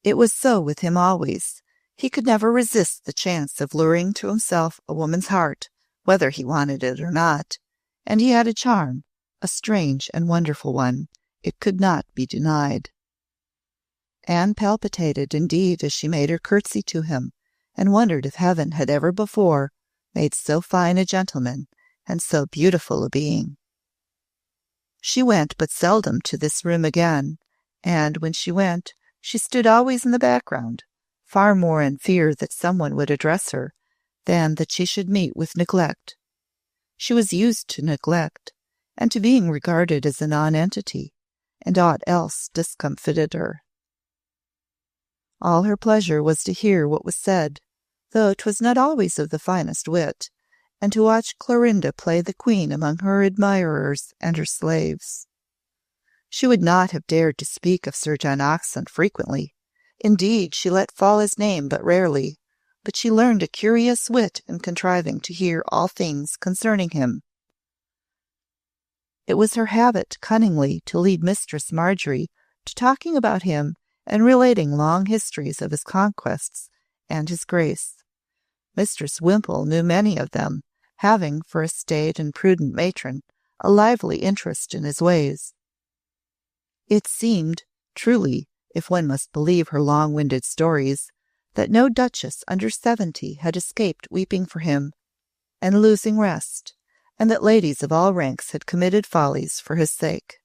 It was so with him always. He could never resist the chance of luring to himself a woman's heart, whether he wanted it or not, and he had a charm, a strange and wonderful one. It could not be denied. Anne palpitated indeed as she made her curtsy to him, and wondered if heaven had ever before made so fine a gentleman and so beautiful a being. She went but seldom to this room again, and when she went, she stood always in the background, far more in fear that someone would address her than that she should meet with neglect. She was used to neglect, and to being regarded as a nonentity, and aught else discomfited her. All her pleasure was to hear what was said, though 'twas not always of the finest wit, and to watch Clorinda play the queen among her admirers and her slaves. She would not have dared to speak of Sir John Oxon frequently. Indeed, she let fall his name but rarely, but she learned a curious wit in contriving to hear all things concerning him. It was her habit cunningly to lead Mistress Marjorie to talking about him and relating long histories of his conquests and his grace. Mistress Wimple knew many of them, having, for a staid and prudent matron, a lively interest in his ways. It seemed, truly, if one must believe her long-winded stories, that no duchess under 70 had escaped weeping for him and losing rest, and that ladies of all ranks had committed follies for his sake.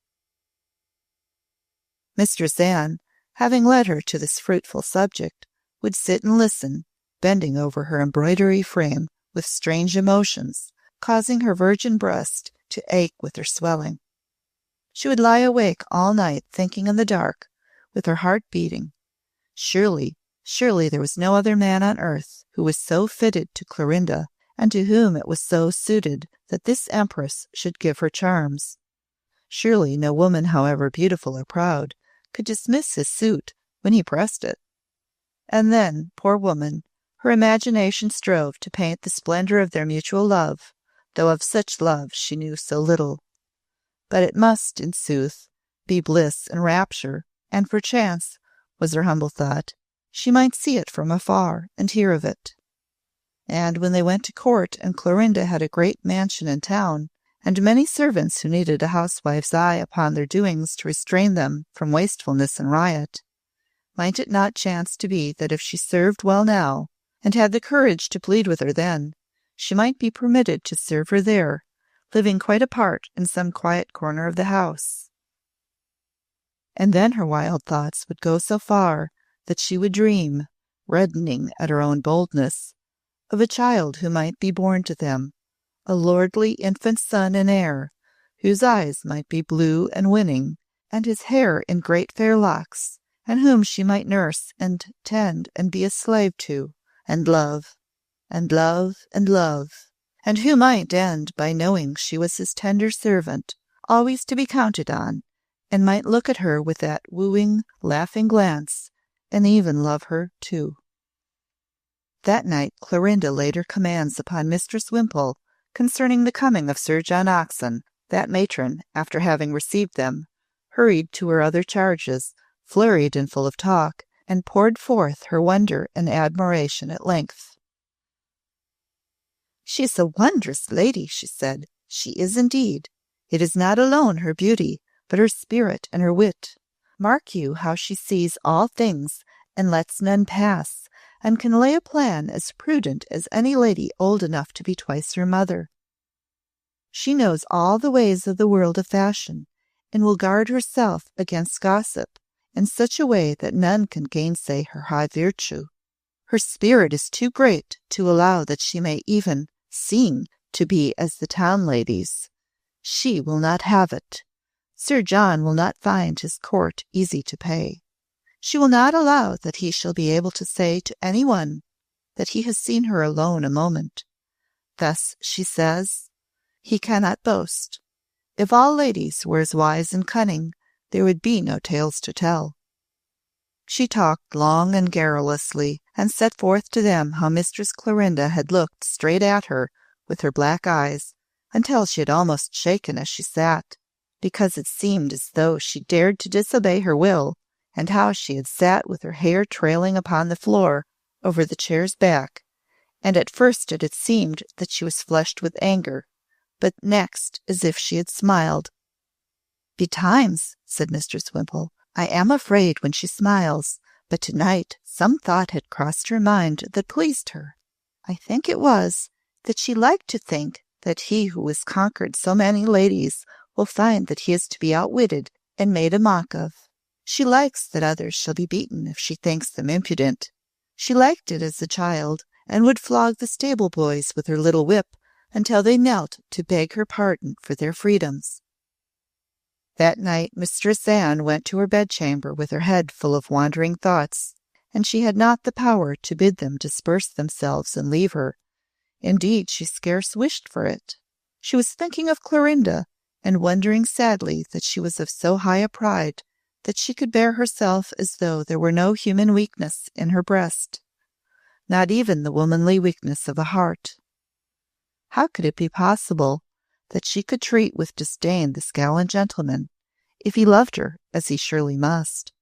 Mistress Anne, having led her to this fruitful subject, would sit and listen, bending over her embroidery frame with strange emotions, causing her virgin breast to ache with her swelling. She would lie awake all night thinking in the dark, with her heart beating. Surely there was no other man on earth who was so fitted to Clorinda and to whom it was so suited that this empress should give her charms. Surely no woman, however beautiful or proud, could dismiss his suit when he pressed it. And then, poor woman, her imagination strove to paint the splendor of their mutual love, though of such love she knew so little. But it must, in sooth, be bliss and rapture, and perchance, was her humble thought, she might see it from afar and hear of it. And when they went to court, and Clorinda had a great mansion in town, and many servants who needed a housewife's eye upon their doings to restrain them from wastefulness and riot, might it not chance to be that if she served well now, and had the courage to plead with her then, she might be permitted to serve her there, living quite apart in some quiet corner of the house? And then her wild thoughts would go so far that she would dream, reddening at her own boldness, of a child who might be born to them, a lordly infant son and heir, whose eyes might be blue and winning, and his hair in great fair locks, and whom she might nurse and tend and be a slave to, and love, and love, and love, and who might end by knowing she was his tender servant, always to be counted on, and might look at her with that wooing, laughing glance, and even love her too. That night Clorinda laid her commands upon Mistress Wimpole concerning the coming of Sir John Oxon. That matron, after having received them, hurried to her other charges, flurried and full of talk, and poured forth her wonder and admiration at length. "She is a wondrous lady," she said. "She is indeed. It is not alone her beauty, but her spirit and her wit. Mark you how she sees all things, and lets none pass, and can lay a plan as prudent as any lady old enough to be twice her mother. She knows all the ways of the world of fashion, and will guard herself against gossip in such a way that none can gainsay her high virtue. Her spirit is too great to allow that she may even seem to be as the town ladies. She will not have it. Sir John will not find his court easy to pay. She will not allow that he shall be able to say to any one that he has seen her alone a moment. Thus, she says, he cannot boast. If all ladies were as wise and cunning, there would be no tales to tell." She talked long and garrulously, and set forth to them how Mistress Clorinda had looked straight at her with her black eyes, until she had almost shaken as she sat, because it seemed as though she dared to disobey her will, and how she had sat with her hair trailing upon the floor over the chair's back, and at first it had seemed that she was flushed with anger, but next as if she had smiled. "Betimes," said Mistress Wimpole, "I am afraid when she smiles, but tonight some thought had crossed her mind that pleased her. I think it was that she liked to think that he who has conquered so many ladies will find that he is to be outwitted and made a mock of. She likes that others shall be beaten if she thinks them impudent. She liked it as a child, and would flog the stable boys with her little whip until they knelt to beg her pardon for their freedoms." That night Mistress Anne went to her bedchamber with her head full of wandering thoughts, and she had not the power to bid them disperse themselves and leave her. Indeed, she scarce wished for it. She was thinking of Clorinda, and wondering sadly that she was of so high a pride that she could bear herself as though there were no human weakness in her breast, not even the womanly weakness of a heart. How could it be possible that she could treat with disdain this gallant gentleman, if he loved her, as he surely must?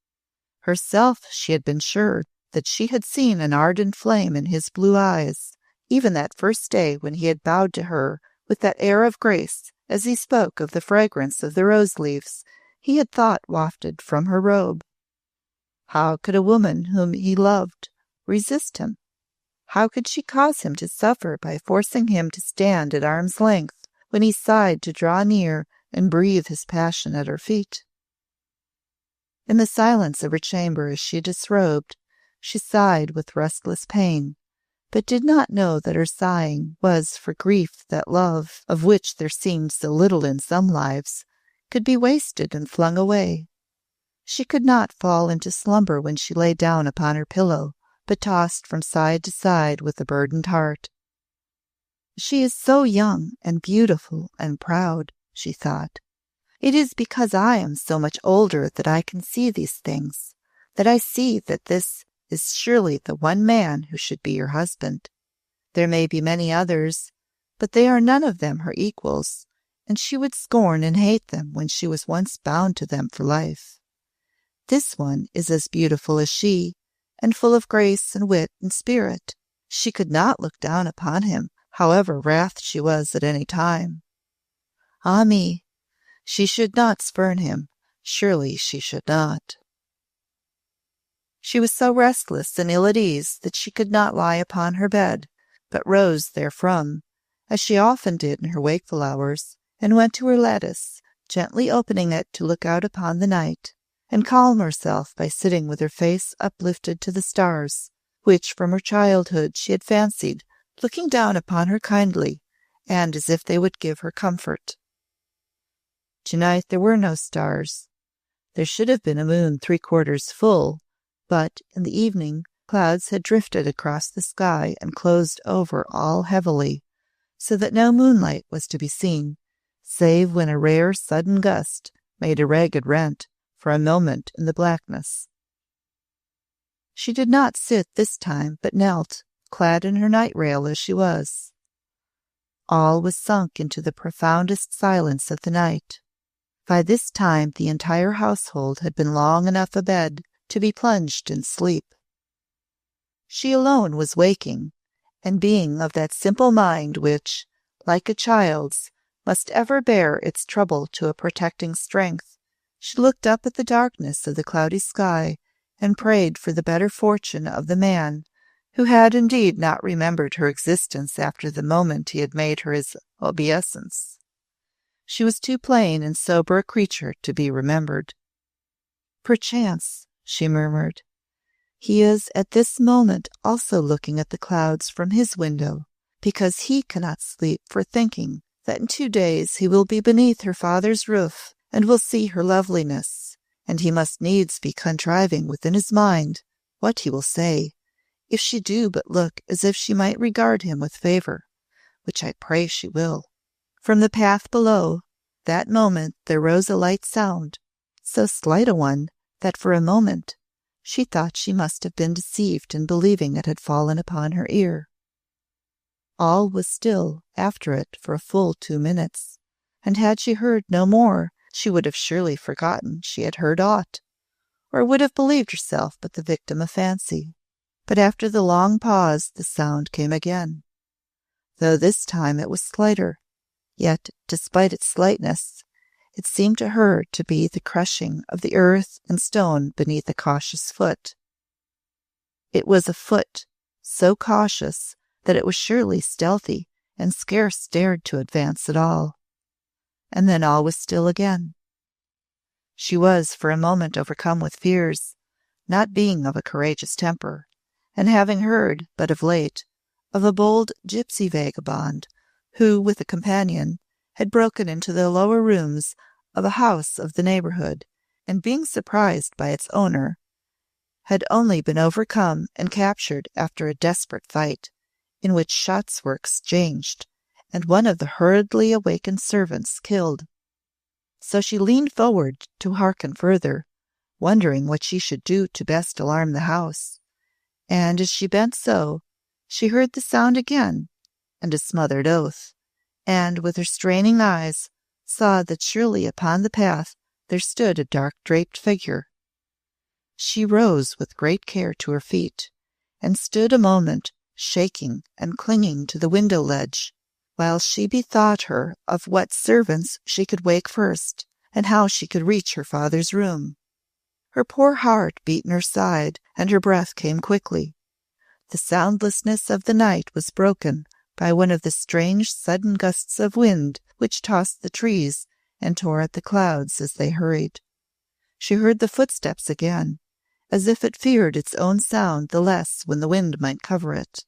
Herself, she had been sure that she had seen an ardent flame in his blue eyes, even that first day when he had bowed to her with that air of grace as he spoke of the fragrance of the rose leaves he had thought wafted from her robe. How could a woman whom he loved resist him? How could she cause him to suffer by forcing him to stand at arm's length when he sighed to draw near and breathe his passion at her feet? In the silence of her chamber as she disrobed, she sighed with restless pain, but did not know that her sighing was for grief that love, of which there seemed so little in some lives, could be wasted and flung away. She could not fall into slumber when she lay down upon her pillow, but tossed from side to side with a burdened heart. She is so young and beautiful and proud, she thought. It is because I am so much older that I can see these things, that I see that this is surely the one man who should be her husband. There may be many others, but they are none of them her equals, and she would scorn and hate them when she was once bound to them for life. This one is as beautiful as she, and full of grace and wit and spirit. She could not look down upon him, however wrath she was at any time. Ah me! She should not spurn him, surely she should not. She was so restless and ill at ease that she could not lie upon her bed, but rose therefrom, as she often did in her wakeful hours, and went to her lattice, gently opening it to look out upon the night, and calm herself by sitting with her face uplifted to the stars, which from her childhood she had fancied looking down upon her kindly, and as if they would give her comfort. To-night there were no stars. There should have been a moon 3/4 full, but in the evening clouds had drifted across the sky and closed over all heavily, so that no moonlight was to be seen, save when a rare sudden gust made a ragged rent for a moment in the blackness. She did not sit this time, but knelt, clad in her night rail as she was. All was sunk into the profoundest silence of the night. By this time the entire household had been long enough abed to be plunged in sleep. She alone was waking, and being of that simple mind which, like a child's, must ever bear its trouble to a protecting strength, she looked up at the darkness of the cloudy sky and prayed for the better fortune of the man, who had indeed not remembered her existence after the moment he had made her his obeisance. She was too plain and sober a creature to be remembered. Perchance, she murmured, he is at this moment also looking at the clouds from his window, because he cannot sleep for thinking that in 2 days he will be beneath her father's roof and will see her loveliness, and he must needs be contriving within his mind what he will say, if she do but look as if she might regard him with favour, which I pray she will. From the path below, that moment there rose a light sound, so slight a one that for a moment she thought she must have been deceived in believing it had fallen upon her ear. All was still after it for a full 2 minutes, and had she heard no more, she would have surely forgotten she had heard aught, or would have believed herself but the victim of fancy. But after the long pause the sound came again, though this time it was slighter. Yet, despite its slightness, it seemed to her to be the crushing of the earth and stone beneath a cautious foot. It was a foot so cautious that it was surely stealthy and scarce dared to advance at all. And then all was still again. She was for a moment overcome with fears, not being of a courageous temper, and having heard, but of late, of a bold gypsy vagabond who, with a companion, had broken into the lower rooms of a house of the neighbourhood, and being surprised by its owner, had only been overcome and captured after a desperate fight, in which shots were exchanged, and one of the hurriedly awakened servants killed. So she leaned forward to hearken further, wondering what she should do to best alarm the house, and as she bent so, she heard the sound again, and a smothered oath, and with her straining eyes saw that surely upon the path there stood a dark draped figure. She rose with great care to her feet, and stood a moment shaking and clinging to the window ledge, while she bethought her of what servants she could wake first, and how she could reach her father's room. Her poor heart beat in her side, and her breath came quickly. The soundlessness of the night was broken by one of the strange sudden gusts of wind which tossed the trees and tore at the clouds as they hurried. She heard the footsteps again, as if it feared its own sound the less when the wind might cover it.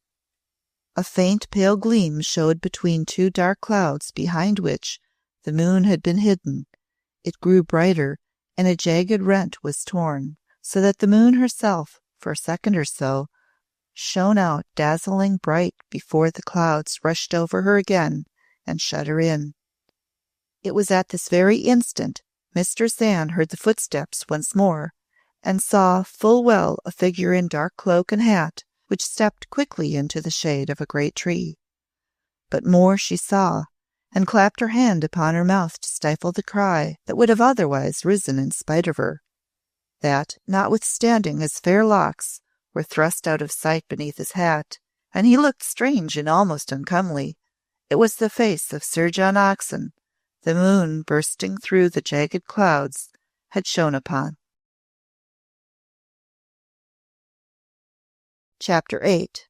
A faint pale gleam showed between 2 dark clouds behind which the moon had been hidden. It grew brighter, and a jagged rent was torn, so that the moon herself, for a second or so, shone out dazzling bright before the clouds rushed over her again and shut her in. It was at this very instant Mistress Anne heard the footsteps once more, and saw full well a figure in dark cloak and hat, which stepped quickly into the shade of a great tree. But more she saw, and clapped her hand upon her mouth to stifle the cry that would have otherwise risen in spite of her, that, notwithstanding his fair locks were thrust out of sight beneath his hat, and he looked strange and almost uncomely, it was the face of Sir John Oxon, the moon bursting through the jagged clouds had shone upon. Chapter 8.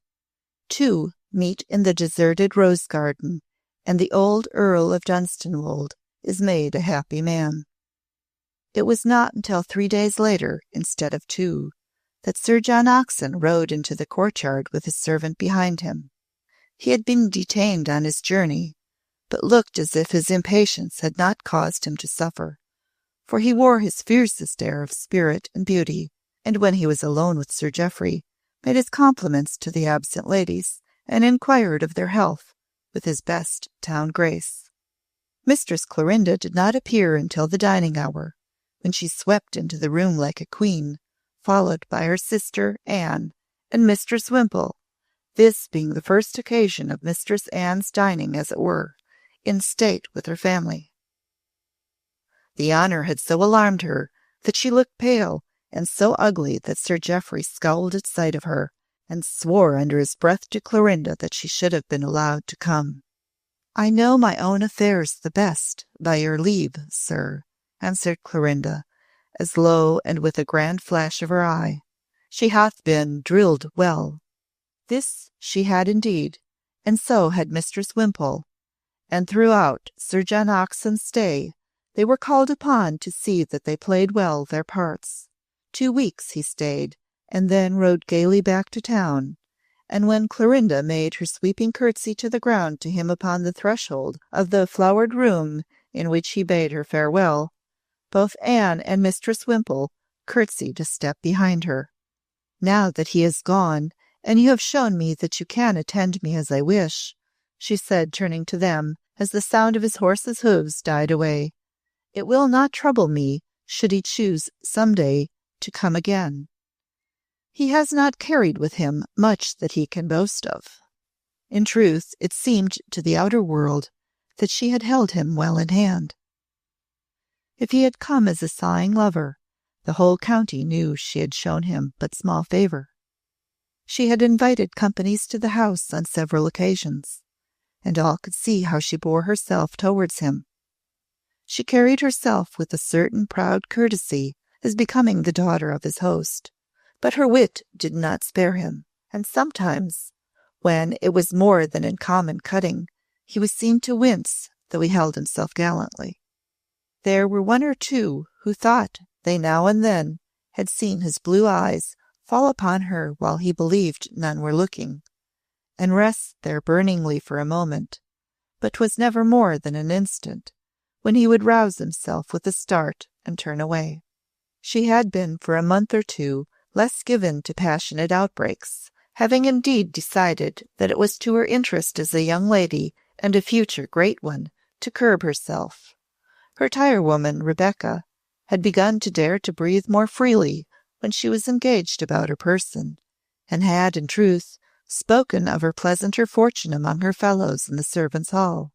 Two meet in the deserted rose garden, and the old Earl of Dunstanwolde is made a happy man. It was not until 3 days later, instead of 2, that Sir John Oxon rode into the courtyard with his servant behind him. He had been detained on his journey, but looked as if his impatience had not caused him to suffer, for he wore his fiercest air of spirit and beauty, and when he was alone with Sir Jeoffrey, made his compliments to the absent ladies, and inquired of their health with his best town grace. Mistress Clorinda did not appear until the dining hour, when she swept into the room like a queen, followed by her sister Anne and Mistress Wimple, this being the first occasion of Mistress Anne's dining, as it were, in state with her family. The honour had so alarmed her that she looked pale, and so ugly that Sir Jeoffrey scowled at sight of her, and swore under his breath to Clorinda that she should have been allowed to come. "I know my own affairs the best, by your leave, sir," answered Clorinda, as low and with a grand flash of her eye. "She hath been drilled well." This she had indeed, and so had Mistress Wimple, and throughout Sir John Oxon's stay they were called upon to see that they played well their parts. 2 weeks he stayed, and then rode gaily back to town, and when Clorinda made her sweeping curtsy to the ground to him upon the threshold of the flowered room in which he bade her farewell, both Anne and Mistress Wimple curtsied a step behind her. "Now that he is gone, and you have shown me that you can attend me as I wish," she said, turning to them, as the sound of his horse's hoofs died away, "it will not trouble me, should he choose some day to come again. He has not carried with him much that he can boast of." In truth, it seemed to the outer world that she had held him well in hand. If he had come as a sighing lover, the whole county knew she had shown him but small favour. She had invited companies to the house on several occasions, and all could see how she bore herself towards him. She carried herself with a certain proud courtesy, as becoming the daughter of his host, but her wit did not spare him, and sometimes, when it was more than in common cutting, he was seen to wince, though he held himself gallantly. There were 1 or 2 who thought they now and then had seen his blue eyes fall upon her while he believed none were looking, and rest there burningly for a moment, but 'twas never more than an instant, when he would rouse himself with a start and turn away. She had been for a month or 2 less given to passionate outbreaks, having indeed decided that it was to her interest as a young lady, and a future great one, to curb herself. Her tirewoman, Rebecca, had begun to dare to breathe more freely when she was engaged about her person, and had, in truth, spoken of her pleasanter fortune among her fellows in the servants' hall.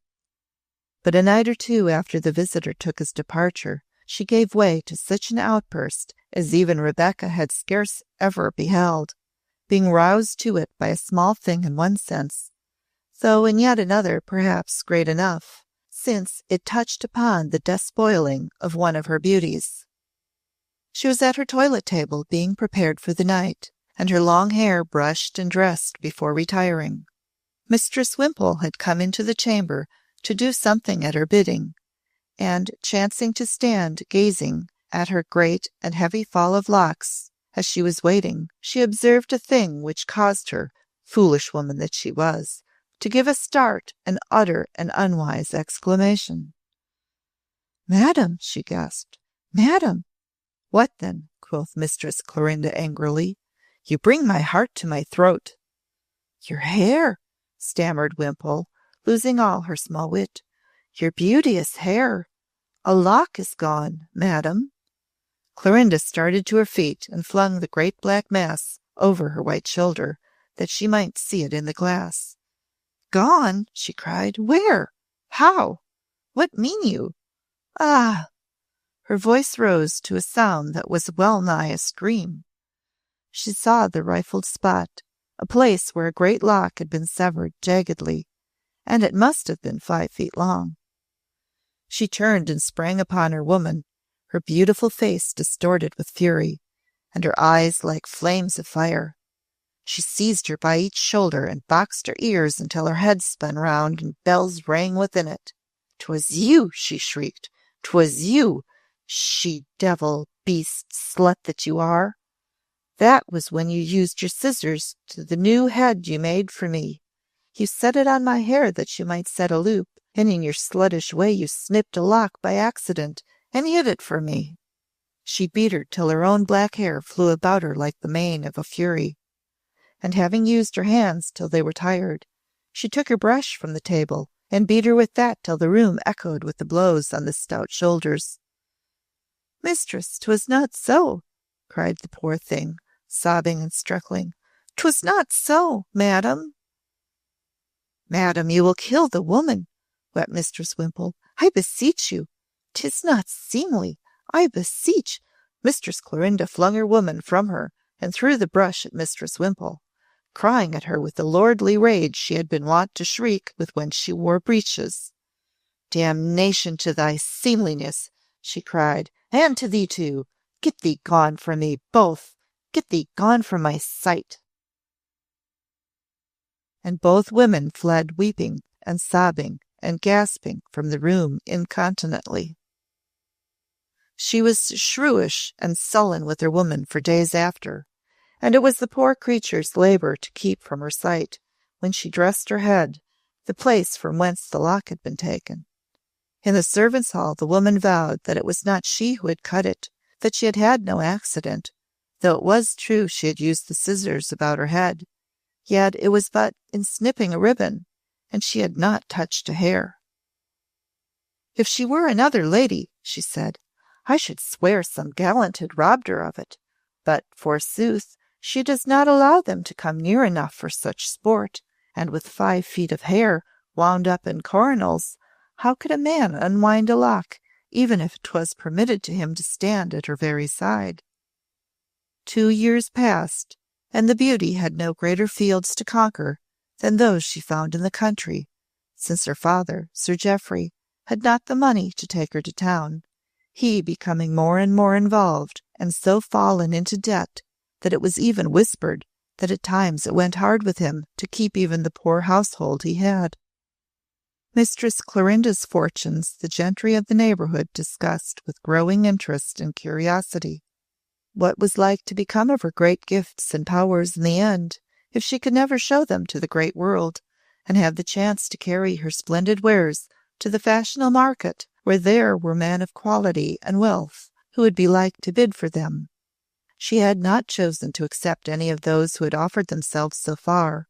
But a night or 2 after the visitor took his departure, she gave way to such an outburst as even Rebecca had scarce ever beheld, being roused to it by a small thing in one sense, though in yet another perhaps great enough, since it touched upon the despoiling of one of her beauties. She was at her toilet table being prepared for the night, and her long hair brushed and dressed before retiring. Mistress Wimple had come into the chamber to do something at her bidding, and, chancing to stand gazing at her great and heavy fall of locks as she was waiting, she observed a thing which caused her, foolish woman that she was, to give a start and utter an unwise exclamation. "Madam," she gasped, "madam!" "What then?" quoth Mistress Clorinda angrily. "You bring my heart to my throat. Your hair, stammered Wimple, losing all her small wit. Your beauteous hair. A lock is gone, madam. Clorinda started to her feet and flung the great black mass over her white shoulder, that she might see it in the glass. Gone, she cried. Where? How? What mean you? Ah! Her voice rose to a sound that was well nigh a scream. She saw the rifled spot, a place where a great lock had been severed jaggedly, and it must have been 5 feet long. She turned and sprang upon her woman, her beautiful face distorted with fury, and her eyes like flames of fire. She seized her by each shoulder and boxed her ears until her head spun round and bells rang within it. "'Twas you!" she shrieked. "'Twas you, she-devil, beast, slut that you are! That was when you used your scissors to the new head you made for me. You set it on my hair that you might set a loop, and in your sluttish way you snipped a lock by accident and hid it for me." She beat her till her own black hair flew about her like the mane of a fury, and having used her hands till they were tired, she took her brush from the table and beat her with that till the room echoed with the blows on the stout shoulders. "Mistress, 'twas not so," cried the poor thing, sobbing and struggling. "'Twas not so, madam." "Madam, you will kill the woman," wept Mistress Wimple. "I beseech you. 'Tis not seemly. I beseech." Mistress Clorinda flung her woman from her and threw the brush at Mistress Wimple, crying at her with the lordly rage she had been wont to shriek with when she wore breeches. "Damnation to thy seemliness," she cried, "and to thee too. Get thee gone from me, both. Get thee gone from my sight." And both women fled weeping and sobbing and gasping from the room incontinently. She was shrewish and sullen with her woman for days after, and it was the poor creature's labour to keep from her sight, when she dressed her head, the place from whence the lock had been taken. In the servants' hall the woman vowed that it was not she who had cut it, that she had had no accident, though it was true she had used the scissors about her head, yet it was but in snipping a ribbon, and she had not touched a hair. "If she were another lady," she said, "I should swear some gallant had robbed her of it. But, forsooth, she does not allow them to come near enough for such sport, and with 5 feet of hair wound up in coronals, how could a man unwind a lock, even if 'twas permitted to him to stand at her very side?" 2 years passed, and the beauty had no greater fields to conquer than those she found in the country, since her father, Sir Jeoffrey, had not the money to take her to town, he becoming more and more involved and so fallen into debt that it was even whispered that at times it went hard with him to keep even the poor household he had. Mistress Clorinda's fortunes the gentry of the neighbourhood discussed with growing interest and curiosity. What was like to become of her great gifts and powers in the end, if she could never show them to the great world, and have the chance to carry her splendid wares to the fashionable market, where there were men of quality and wealth who would be like to bid for them? She had not chosen to accept any of those who had offered themselves so far,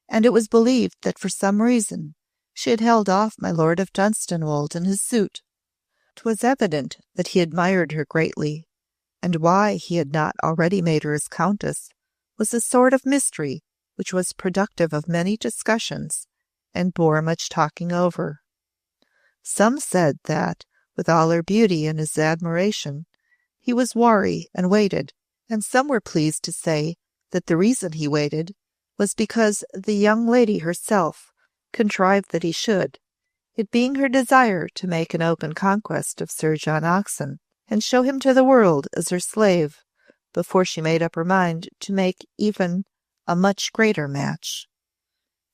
and it was believed that for some reason she had held off my lord of Dunstanwolde in his suit. 'Twas evident that he admired her greatly, and why he had not already made her his countess was a sort of mystery which was productive of many discussions and bore much talking over. Some said that, with all her beauty and his admiration, he was wary and waited, and some were pleased to say that the reason he waited was because the young lady herself contrived that he should, it being her desire to make an open conquest of Sir John Oxon, and show him to the world as her slave, before she made up her mind to make even a much greater match.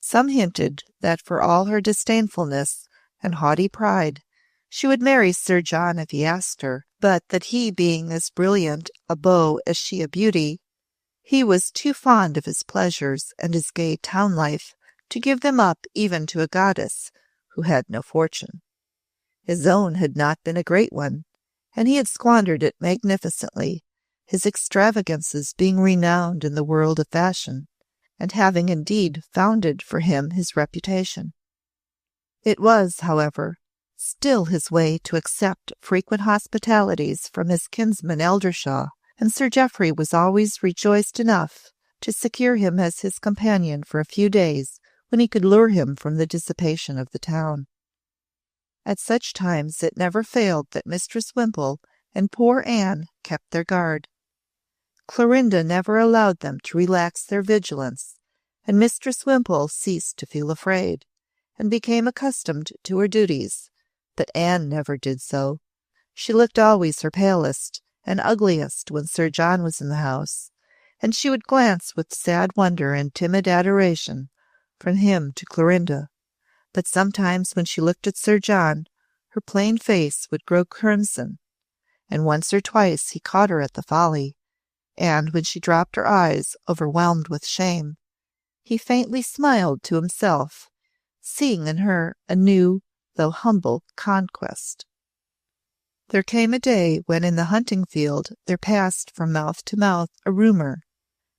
Some hinted that for all her disdainfulness and haughty pride, she would marry Sir John if he asked her, but that he being as brilliant a beau as she a beauty, he was too fond of his pleasures and his gay town life to give them up even to a goddess who had no fortune. His own had not been a great one, and he had squandered it magnificently, his extravagances being renowned in the world of fashion, and having indeed founded for him his reputation. It was, however, still his way to accept frequent hospitalities from his kinsman Eldershaw, and Sir Jeoffrey was always rejoiced enough to secure him as his companion for a few days when he could lure him from the dissipation of the town. At such times it never failed that Mistress Wimple and poor Anne kept their guard. Clorinda never allowed them to relax their vigilance, and Mistress Wimple ceased to feel afraid, and became accustomed to her duties, but Anne never did so. She looked always her palest and ugliest when Sir John was in the house, and she would glance with sad wonder and timid adoration from him to Clorinda. But sometimes when she looked at Sir John, her plain face would grow crimson, and once or twice he caught her at the folly, and when she dropped her eyes, overwhelmed with shame, he faintly smiled to himself, seeing in her a new, though humble, conquest. There came a day when in the hunting field there passed from mouth to mouth a rumour,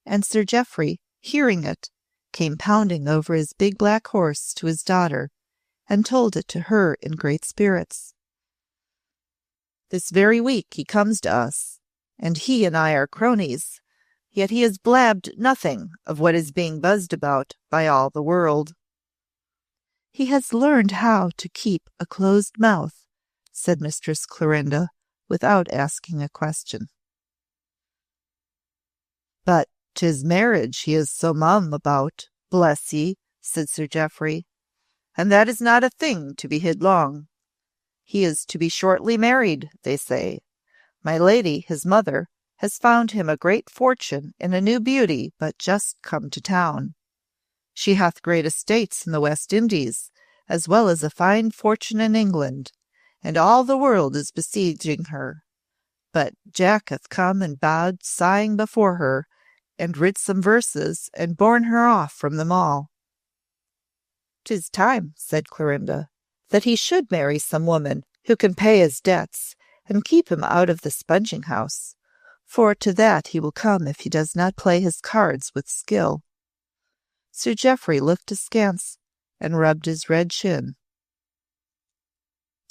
and Sir Jeoffrey, hearing it, came pounding over his big black horse to his daughter, and told it to her in great spirits. "This very week he comes to us, and he and I are cronies, yet he has blabbed nothing of what is being buzzed about by all the world." "He has learned how to keep a closed mouth," said Mistress Clorinda, without asking a question. "But 'tis marriage he is so mum about, bless ye," said Sir Jeoffrey, "and that is not a thing to be hid long. He is to be shortly married, they say. My lady, his mother, has found him a great fortune in a new beauty but just come to town. She hath great estates in the West Indies, as well as a fine fortune in England, and all the world is besieging her. But Jack hath come and bowed sighing before her, and writ some verses, and borne her off from them all." "'Tis time," said Clorinda, "that he should marry some woman who can pay his debts, and keep him out of the sponging house, for to that he will come if he does not play his cards with skill." Sir Jeoffrey looked askance, and rubbed his red chin.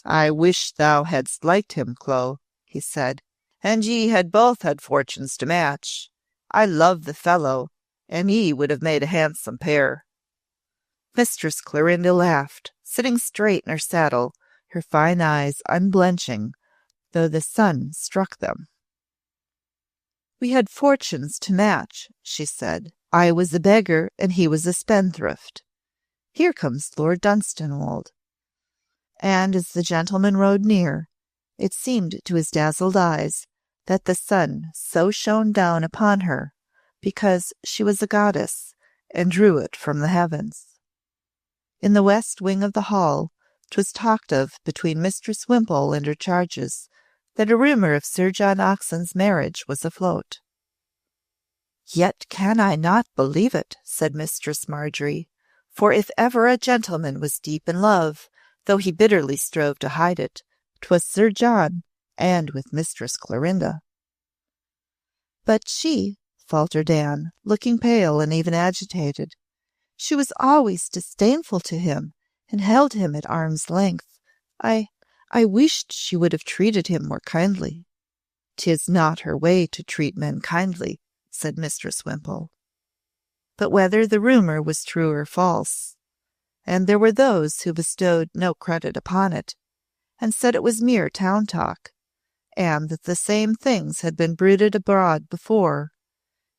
"I wish thou hadst liked him, Clo," he said, "and ye had both had fortunes to match. I love the fellow, and ye would have made a handsome pair." Mistress Clorinda laughed, sitting straight in her saddle, her fine eyes unblenching, though the sun struck them. "We had fortunes to match," she said. "I was a beggar, and he was a spendthrift. Here comes Lord Dunstanwolde." And as the gentleman rode near, it seemed to his dazzled eyes that the sun so shone down upon her because she was a goddess, and drew it from the heavens. In the west wing of the hall 'twas talked of between Mistress Wimple and her charges that a rumour of Sir John Oxon's marriage was afloat. "Yet can I not believe it," said Mistress Marjorie, "for if ever a gentleman was deep in love, though he bitterly strove to hide it, 'twas Sir John, and with Mistress Clorinda." "But she," faltered Anne, looking pale and even agitated, "she was always disdainful to him, and held him at arm's length. I wished she would have treated him more kindly." "'Tis not her way to treat men kindly," said Mistress Wimple. But whether the rumour was true or false, and there were those who bestowed no credit upon it, and said it was mere town talk, and that the same things had been bruited abroad before,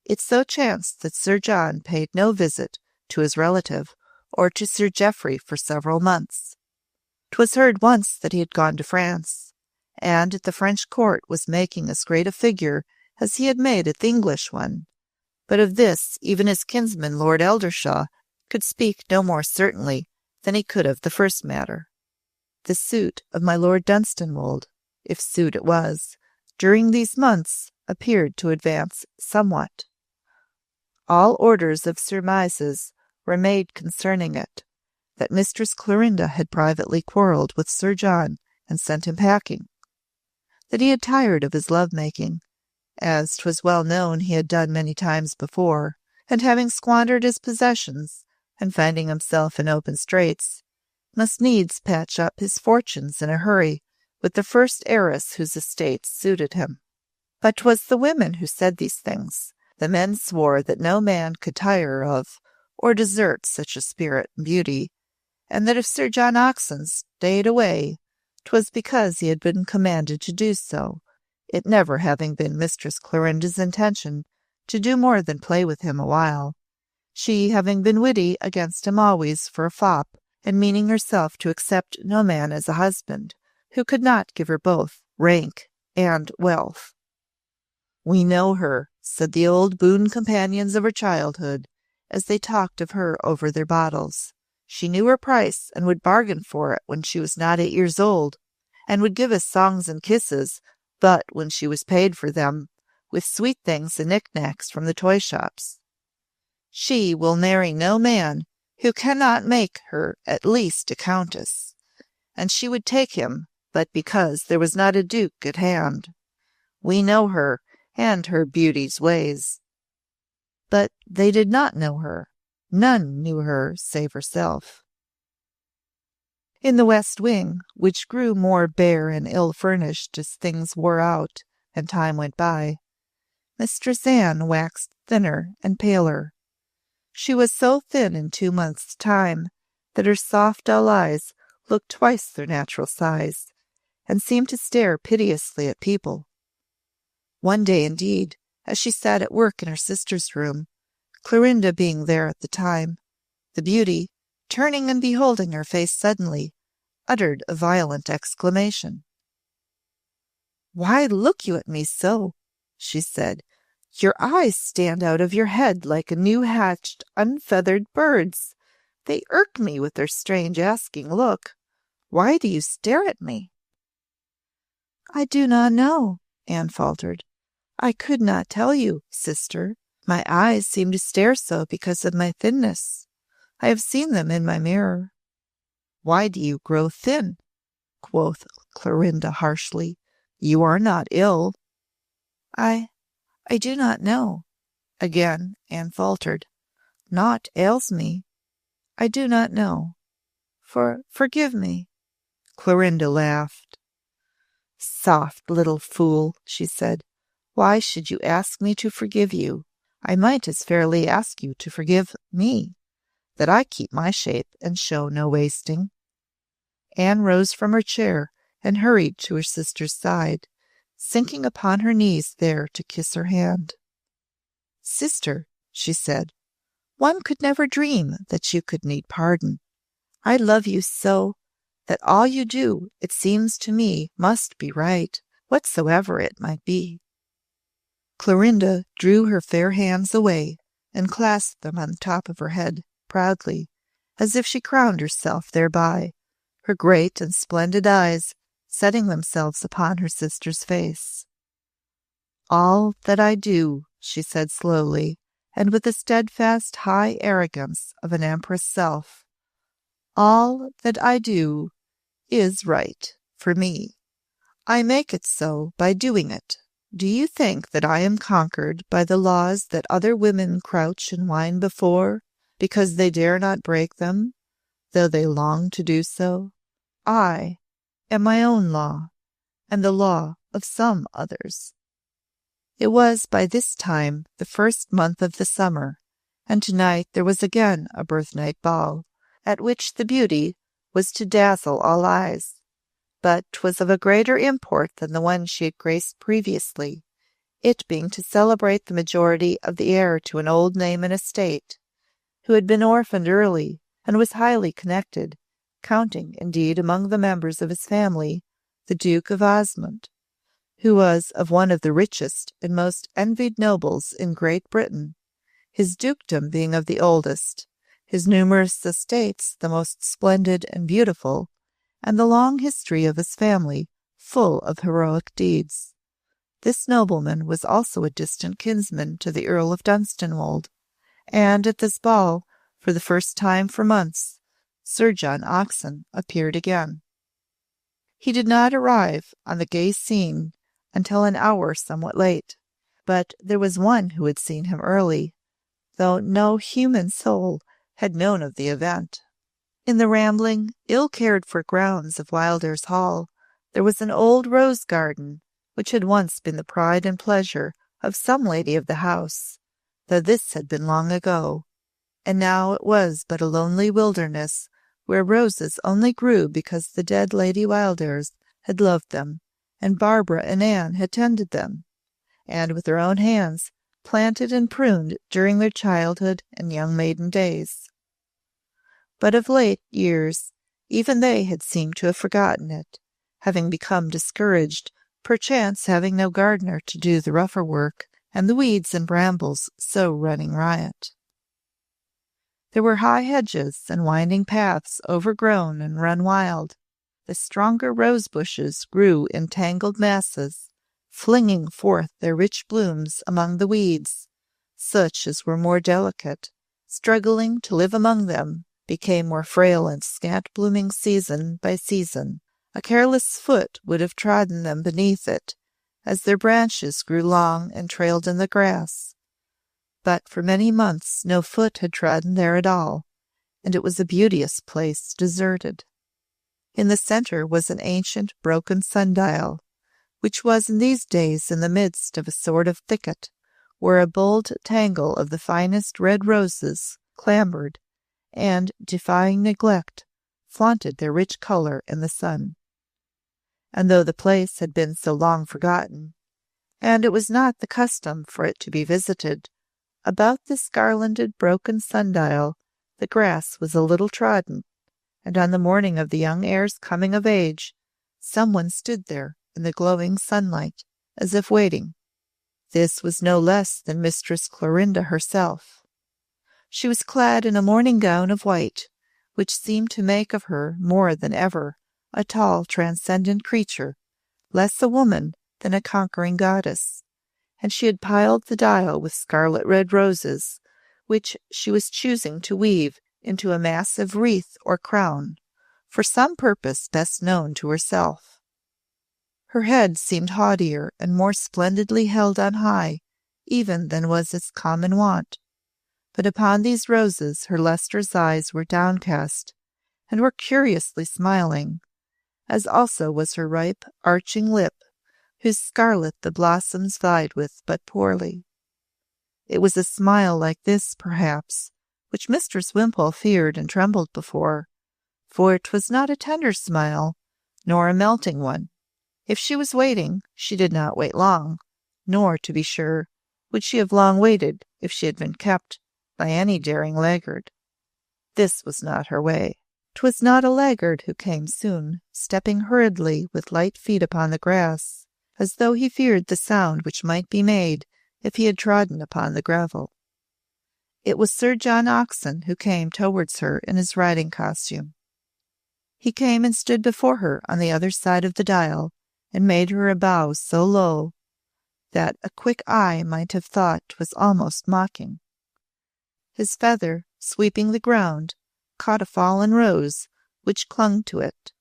it so chanced that Sir John paid no visit to his relative or to Sir Jeoffrey for several months. 'Twas heard once that he had gone to France, and at the French court was making as great a figure as he had made at the English one, but of this even his kinsman Lord Eldershaw could speak no more certainly than he could of the first matter. The suit of my Lord Dunstanwolde, if suit it was, during these months appeared to advance somewhat. All orders of surmises were made concerning it, that Mistress Clorinda had privately quarrelled with Sir John and sent him packing, that he had tired of his love-making, as 'twas well known he had done many times before, and having squandered his possessions, and finding himself in open straits, must needs patch up his fortunes in a hurry with the first heiress whose estates suited him. But 'twas the women who said these things. The men swore that no man could tire of or desert such a spirit and beauty, and that if Sir John Oxon stayed away, 'twas because he had been commanded to do so, it never having been Mistress Clorinda's intention to do more than play with him a while, she having been witty against him always for a fop, and meaning herself to accept no man as a husband who could not give her both rank and wealth. "We know her," said the old boon companions of her childhood, as they talked of her over their bottles. "She knew her price, and would bargain for it when she was not 8 years old, and would give us songs and kisses, but when she was paid for them, with sweet things and knickknacks from the toy shops. She will marry no man who cannot make her at least a countess, and she would take him but because there was not a duke at hand. We know her, and her beauty's ways." But they did not know her. None knew her save herself. In the west wing, which grew more bare and ill-furnished as things wore out and time went by, Mistress Anne waxed thinner and paler. She was so thin in 2 months' time that her soft dull eyes looked twice their natural size, and seemed to stare piteously at people. One day, indeed, as she sat at work in her sister's room, Clorinda being there at the time, the beauty, turning and beholding her face suddenly, uttered a violent exclamation. "Why look you at me so?" she said. "Your eyes stand out of your head like a new-hatched, unfeathered bird's. They irk me with their strange asking look. Why do you stare at me?" "I do not know," Anne faltered. "I could not tell you, sister. My eyes seem to stare so because of my thinness. I have seen them in my mirror." "Why do you grow thin?" quoth Clorinda harshly. "You are not ill." I do not know." Again Anne faltered. "Naught ails me. I do not know. Forgive me." Clorinda laughed. "Soft little fool," she said. "Why should you ask me to forgive you? I might as fairly ask you to forgive me, that I keep my shape and show no wasting." Anne rose from her chair and hurried to her sister's side, sinking upon her knees there to kiss her hand. "Sister," she said, "one could never dream that you could need pardon. I love you so that all you do, it seems to me, must be right, whatsoever it might be." Clorinda drew her fair hands away and clasped them on the top of her head proudly, as if she crowned herself thereby, her great and splendid eyes setting themselves upon her sister's face. "All that I do," she said slowly, and with the steadfast high arrogance of an empress self, "all that I do is right for me. I make it so by doing it. Do you think that I am conquered by the laws that other women crouch and whine before, because they dare not break them, though they long to do so? I am my own law, and the law of some others." It was by this time the first month of the summer, and tonight there was again a birthnight ball, at which the beauty was to dazzle all eyes. But 'twas of a greater import than the one she had graced previously, it being to celebrate the majority of the heir to an old name and estate, who had been orphaned early and was highly connected, counting, indeed, among the members of his family, the Duke of Osmond, who was of one of the richest and most envied nobles in Great Britain, his dukedom being of the oldest, his numerous estates the most splendid and beautiful, and the long history of his family full of heroic deeds. This nobleman was also a distant kinsman to the Earl of Dunstanwolde, and at this ball, for the first time for months, Sir John Oxon appeared again. He did not arrive on the gay scene until an hour somewhat late, but there was one who had seen him early, though no human soul had known of the event. In the rambling, ill-cared-for grounds of Wildairs Hall, there was an old rose garden, which had once been the pride and pleasure of some lady of the house, though this had been long ago, and now it was but a lonely wilderness, where roses only grew because the dead Lady Wildairs had loved them, and Barbara and Anne had tended them, and with their own hands planted and pruned during their childhood and young maiden days. But of late years even they had seemed to have forgotten it, having become discouraged, perchance having no gardener to do the rougher work, and the weeds and brambles so running riot. There were high hedges and winding paths overgrown and run wild. The stronger rose bushes grew in tangled masses, flinging forth their rich blooms among the weeds. Such as were more delicate, struggling to live among them, became more frail and scant-blooming season by season. A careless foot would have trodden them beneath it, as their branches grew long and trailed in the grass. But for many months no foot had trodden there at all, and it was a beauteous place, deserted. In the centre was an ancient broken sundial, which was in these days in the midst of a sort of thicket, where a bold tangle of the finest red roses clambered, and, defying neglect, flaunted their rich colour in the sun. And though the place had been so long forgotten, and it was not the custom for it to be visited, about this garlanded broken sundial the grass was a little trodden, and on the morning of the young heir's coming of age, someone stood there in the glowing sunlight, as if waiting. This was no less than Mistress Clorinda herself. She was clad in a morning gown of white, which seemed to make of her more than ever a tall, transcendent creature, less a woman than a conquering goddess, and she had piled the dial with scarlet red roses, which she was choosing to weave into a massive wreath or crown, for some purpose best known to herself. Her head seemed haughtier and more splendidly held on high even than was its common wont, but upon these roses her lustrous eyes were downcast, and were curiously smiling, as also was her ripe, arching lip, whose scarlet the blossoms vied with but poorly. It was a smile like this, perhaps, which Mistress Wimpole feared and trembled before, for it was not a tender smile, nor a melting one. If she was waiting, she did not wait long, nor, to be sure, would she have long waited if she had been kept by any daring laggard. This was not her way. 'Twas not a laggard who came soon, stepping hurriedly with light feet upon the grass, as though he feared the sound which might be made if he had trodden upon the gravel. It was Sir John Oxon who came towards her in his riding costume. He came and stood before her on the other side of the dial, and made her a bow so low that a quick eye might have thought 'twas almost mocking. His feather, sweeping the ground, caught a fallen rose which clung to it.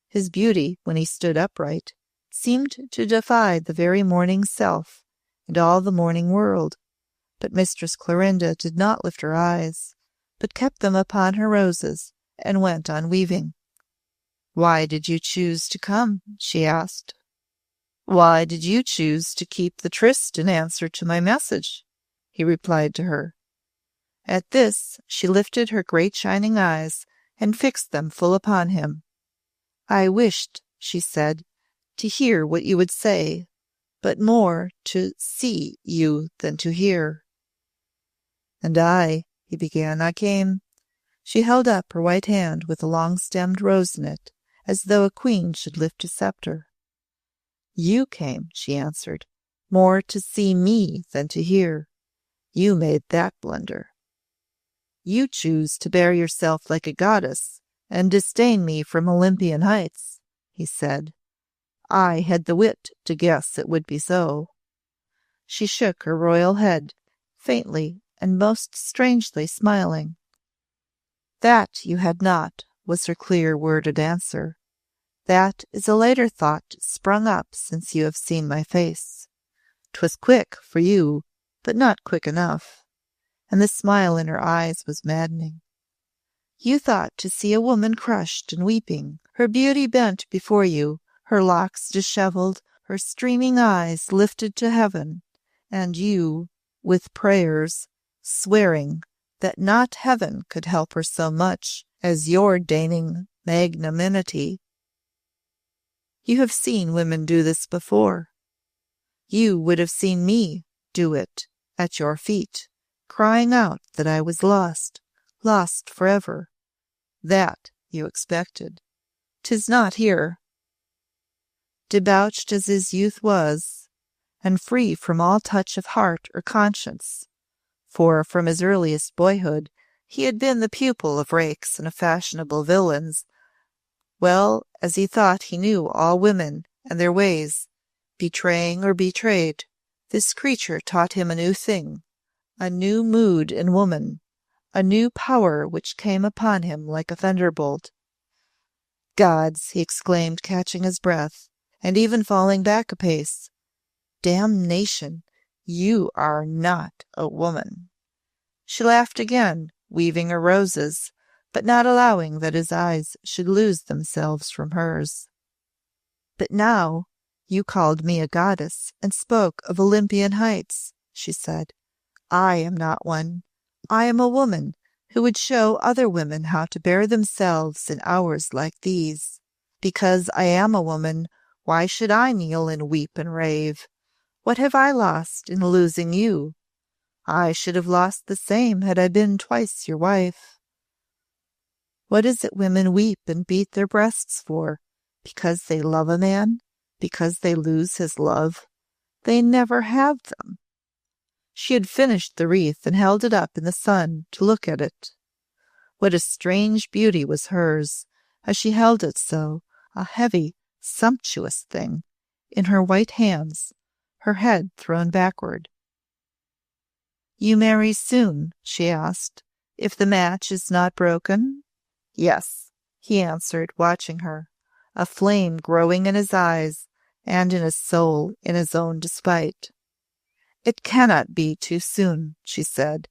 His beauty, when he stood upright, seemed to defy the very morning's self and all the morning world, but Mistress Clorinda did not lift her eyes, but kept them upon her roses, and went on weaving. "Why did you choose to come?" she asked. "Why did you choose to keep the tryst in answer to my message?" he replied to her. At this she lifted her great shining eyes and fixed them full upon him. "I wished," she said, "to hear what you would say, but more to see you than to hear." "And I," he began, "I came—" She held up her white hand with a long-stemmed rose in it, as though a queen should lift a sceptre. "You came," she answered, "more to see me than to hear. You made that blunder. You choose to bear yourself like a goddess and disdain me from Olympian heights," he said. "I had the wit to guess it would be so." She shook her royal head, faintly and most strangely smiling. "That you had not," was her clear worded answer. "That is a later thought sprung up since you have seen my face. 'Twas quick for you, but not quick enough. and the smile in her eyes was maddening. You thought to see a woman crushed and weeping, her beauty bent before you, her locks disheveled, her streaming eyes lifted to heaven, and you, with prayers, swearing that not heaven could help her so much as your deigning magnanimity. You have seen women do this before. You would have seen me do it at your feet, crying out that I was lost, lost forever. That you expected. 'Tis not here. Debauched as his youth was, and free from all touch of heart or conscience, for from his earliest boyhood he had been the pupil of rakes and of fashionable villains, well as he thought he knew all women and their ways, betraying or betrayed, this creature taught him a new thing, a new mood in woman, a new power which came upon him like a thunderbolt. Gods, he exclaimed, catching his breath, and even falling back a pace. Damnation, you are not a woman. She laughed again, weaving her roses, but not allowing that his eyes should lose themselves from hers. But now you called me a goddess and spoke of Olympian heights, she said. I am not one. I am a woman who would show other women how to bear themselves in hours like these. Because I am a woman, why should I kneel and weep and rave? What have I lost in losing you? I should have lost the same had I been twice your wife. What is it women weep and beat their breasts for? Because they love a man? Because they lose his love? They never have them. She had finished the wreath and held it up in the sun to look at it. What a strange beauty was hers, as she held it so, a heavy, sumptuous thing, in her white hands, her head thrown backward. You marry soon, she asked, if the match is not broken? Yes, he answered, watching her, a flame growing in his eyes and in his soul in his own despite. It cannot be too soon, she said,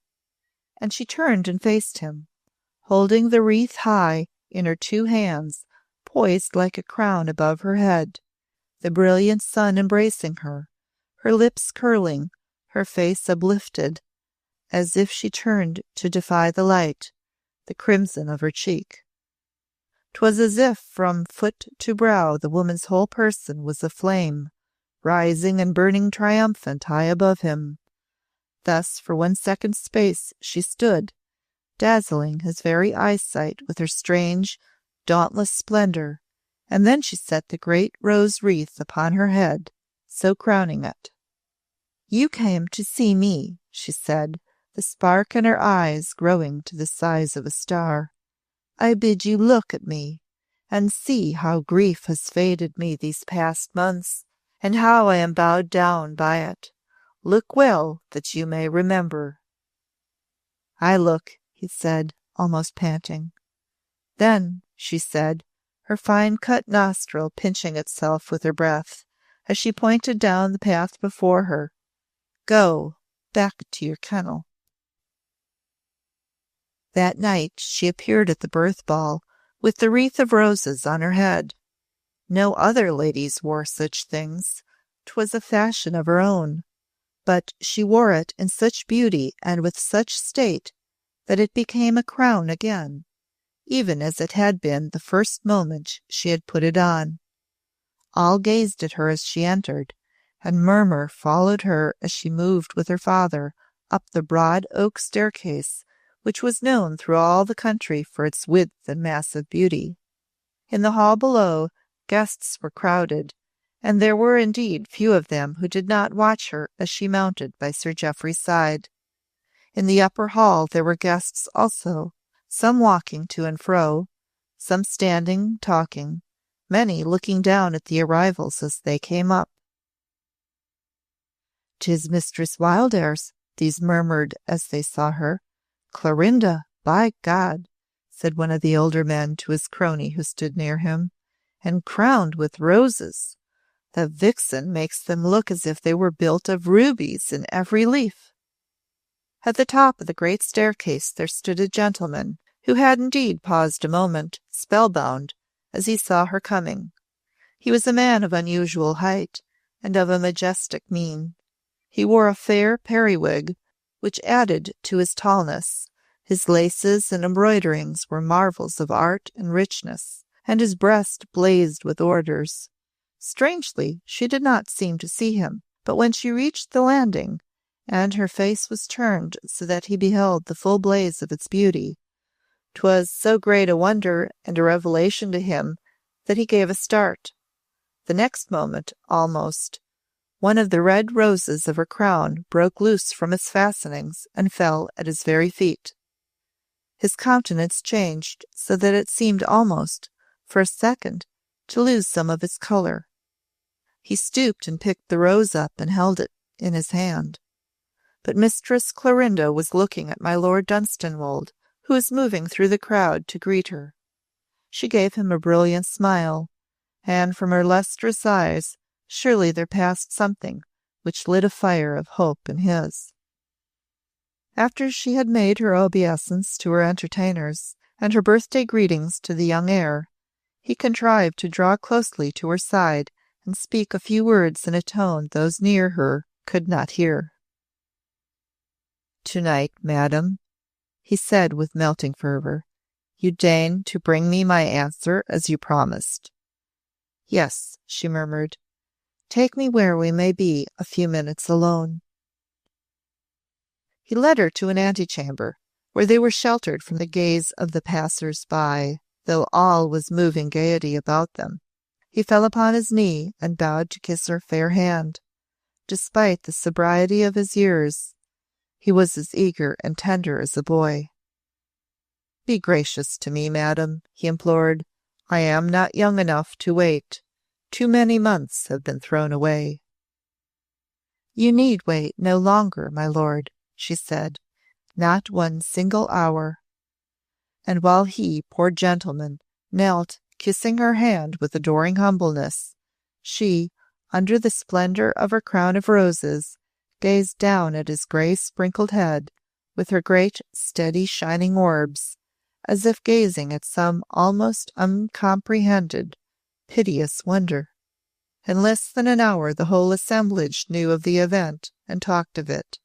and she turned and faced him, holding the wreath high in her two hands, poised like a crown above her head, the brilliant sun embracing her, her lips curling, her face uplifted, as if she turned to defy the light, the crimson of her cheek. 'Twas as if from foot to brow the woman's whole person was aflame, rising and burning triumphant high above him. Thus for 1 second's space she stood, dazzling his very eyesight with her strange, dauntless splendor, and then she set the great rose wreath upon her head, so crowning it. You came to see me, she said, the spark in her eyes growing to the size of a star. I bid you look at me, and see how grief has faded me these past months, and how I am bowed down by it. Look well, that you may remember. I look, he said, almost panting. Then, she said, her fine-cut nostril pinching itself with her breath, as she pointed down the path before her, go back to your kennel. That night she appeared at the birth ball with the wreath of roses on her head. No other ladies wore such things. 'Twas a fashion of her own, but she wore it in such beauty and with such state that it became a crown again, even as it had been the first moment she had put it on. All gazed at her as she entered, and murmur followed her as she moved with her father up the broad oak staircase, which was known through all the country for its width and massive beauty. In the hall below, guests were crowded, and there were indeed few of them who did not watch her as she mounted by Sir Jeoffrey's side. In the upper hall there were guests also, some walking to and fro, some standing, talking, many looking down at the arrivals as they came up. "'Tis Mistress Wildairs," these murmured as they saw her. "Clorinda, by God," said one of the older men to his crony who stood near him, "and crowned with roses. The vixen makes them look as if they were built of rubies in every leaf." At the top of the great staircase there stood a gentleman, who had indeed paused a moment, spellbound, as he saw her coming. He was a man of unusual height, and of a majestic mien. He wore a fair periwig, which added to his tallness. His laces and embroiderings were marvels of art and richness, and his breast blazed with orders. Strangely, she did not seem to see him, but when she reached the landing, and her face was turned so that he beheld the full blaze of its beauty, 'twas so great a wonder and a revelation to him that he gave a start. The next moment, almost, one of the red roses of her crown broke loose from its fastenings and fell at his very feet. His countenance changed so that it seemed almost, for a second, to lose some of its colour. He stooped and picked the rose up and held it in his hand. But Mistress Clorinda was looking at my Lord Dunstanwolde, who was moving through the crowd to greet her. She gave him a brilliant smile, and from her lustrous eyes surely there passed something which lit a fire of hope in his. After she had made her obeisance to her entertainers, and her birthday greetings to the young heir, he contrived to draw closely to her side and speak a few words in a tone those near her could not hear. "To-night, madam," he said with melting fervour, "you deign to bring me my answer as you promised." "Yes," she murmured. "Take me where we may be a few minutes alone." He led her to an antechamber, where they were sheltered from the gaze of the passers-by, though all was moving gaiety about them. He fell upon his knee and bowed to kiss her fair hand. Despite the sobriety of his years, he was as eager and tender as a boy. "Be gracious to me, madam," he implored. "I am not young enough to wait. Too many months have been thrown away." "You need wait no longer, my lord," she said, "not one single hour." And while he, poor gentleman, knelt, kissing her hand with adoring humbleness, she, under the splendour of her crown of roses, gazed down at his grey sprinkled head with her great, steady, shining orbs, as if gazing at some almost uncomprehended, piteous wonder. In less than an hour the whole assemblage knew of the event and talked of it.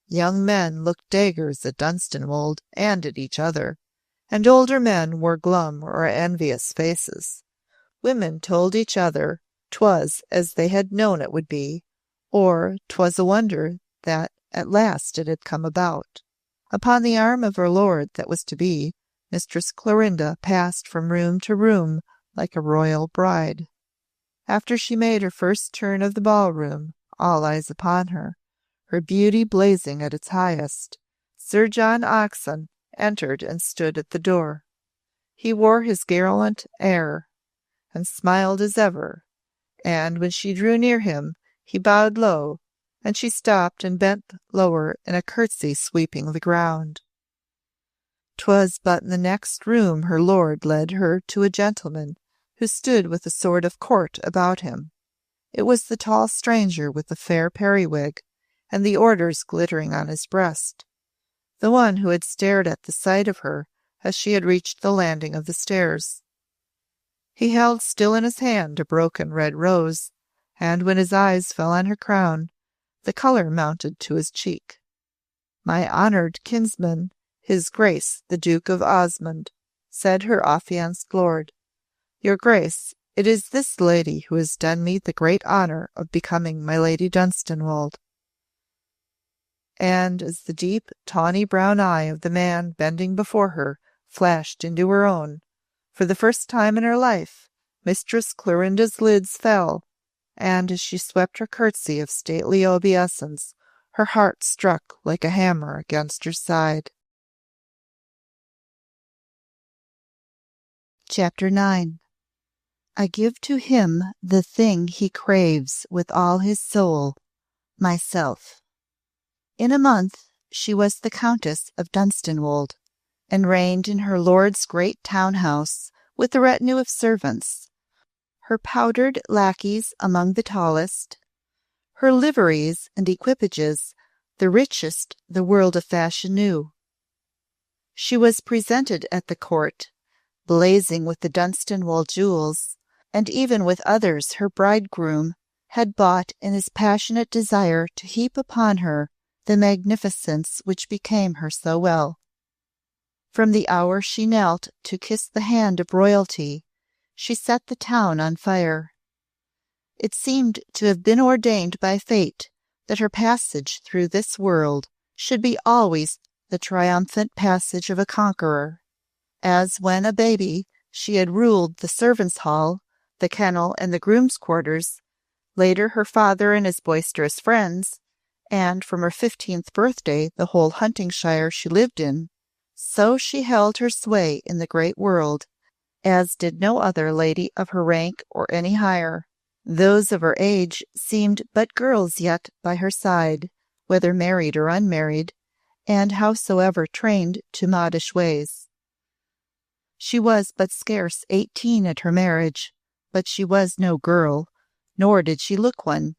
Young men looked daggers at Dunstanwolde and at each other, and older men wore glum or envious faces. Women told each other 'twas as they had known it would be, or 'twas a wonder that at last it had come about. Upon the arm of her lord that was to be, Mistress Clorinda passed from room to room like a royal bride. After she made her first turn of the ballroom, all eyes upon her, her beauty blazing at its highest, Sir John Oxon entered and stood at the door. He wore his gallant air, and smiled as ever, and when she drew near him, he bowed low, and she stopped and bent lower in a curtsy sweeping the ground. 'Twas but in the next room her lord led her to a gentleman who stood with a sort of court about him. It was the tall stranger with the fair periwig, and the orders glittering on his breast, the one who had stared at the sight of her as she had reached the landing of the stairs. He held still in his hand a broken red rose, and when his eyes fell on her crown, the colour mounted to his cheek. "My honoured kinsman, his Grace the Duke of Osmond," said her affianced lord. "Your Grace, it is this lady who has done me the great honour of becoming my Lady Dunstanwolde." And as the deep, tawny brown eye of the man bending before her flashed into her own, for the first time in her life, Mistress Clorinda's lids fell, and as she swept her curtsy of stately obeisance, her heart struck like a hammer against her side. Chapter 9. I give to him the thing he craves with all his soul, myself. In a month she was the Countess of Dunstanwolde, and reigned in her lord's great town-house with a retinue of servants, her powdered lackeys among the tallest, her liveries and equipages the richest the world of fashion knew. She was presented at the court, blazing with the Dunstanwolde jewels, and even with others her bridegroom had bought in his passionate desire to heap upon her the magnificence which became her so well. From the hour she knelt to kiss the hand of royalty, she set the town on fire. It seemed to have been ordained by fate that her passage through this world should be always the triumphant passage of a conqueror, as when a baby she had ruled the servants' hall, the kennel, and the groom's quarters, later her father and his boisterous friends, and from her 15th birthday the whole hunting-shire she lived in, so she held her sway in the great world, as did no other lady of her rank or any higher. Those of her age seemed but girls yet by her side, whether married or unmarried, and howsoever trained to modish ways. She was but scarce 18 at her marriage, but she was no girl, nor did she look one,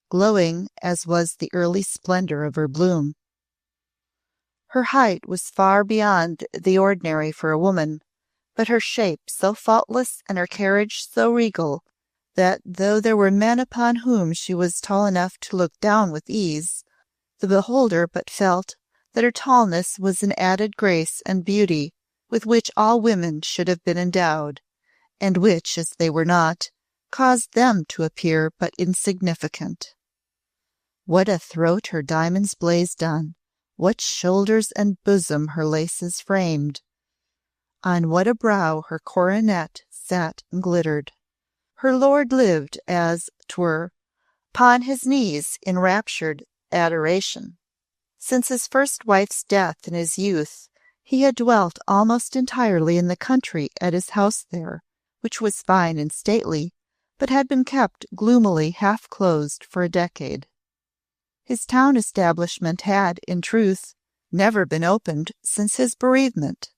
glowing as was the early splendor of her bloom. Her height was far beyond the ordinary for a woman, but her shape so faultless and her carriage so regal, that though there were men upon whom she was tall enough to look down with ease, the beholder but felt that her tallness was an added grace and beauty with which all women should have been endowed, and which, as they were not, caused them to appear but insignificant. What a throat her diamonds blazed on! What shoulders and bosom her laces framed! On what a brow her coronet sat and glittered! Her lord lived, as 'twere, upon his knees in raptured adoration. Since his first wife's death in his youth, he had dwelt almost entirely in the country at his house there, which was fine and stately, but had been kept gloomily half-closed for a decade. His town establishment had, in truth, never been opened since his bereavement,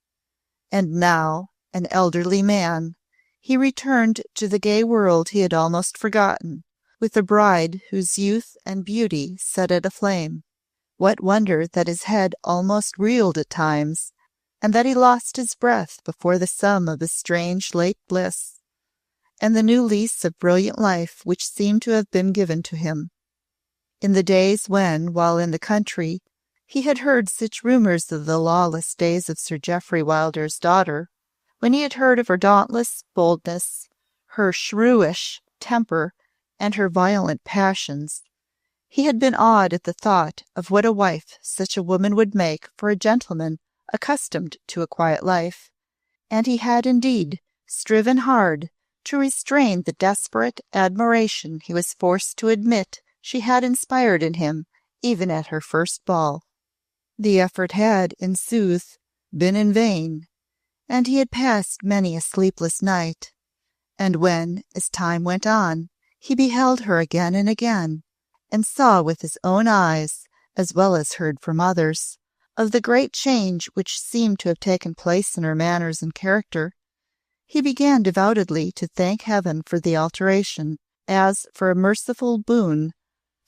and now, an elderly man, he returned to the gay world he had almost forgotten, with a bride whose youth and beauty set it aflame. What wonder that his head almost reeled at times, and that he lost his breath before the sum of his strange late bliss, and the new lease of brilliant life which seemed to have been given to him. In the days when, while in the country, he had heard such rumours of the lawless days of Sir Jeoffrey Wildairs' daughter, when he had heard of her dauntless boldness, her shrewish temper, and her violent passions, he had been awed at the thought of what a wife such a woman would make for a gentleman accustomed to a quiet life, and he had indeed striven hard to restrain the desperate admiration he was forced to admit she had inspired in him even at her first ball. The effort had, in sooth, been in vain, and he had passed many a sleepless night, and when, as time went on, he beheld her again and again, and saw with his own eyes, as well as heard from others, of the great change which seemed to have taken place in her manners and character, he began devoutly to thank heaven for the alteration, as for a merciful boon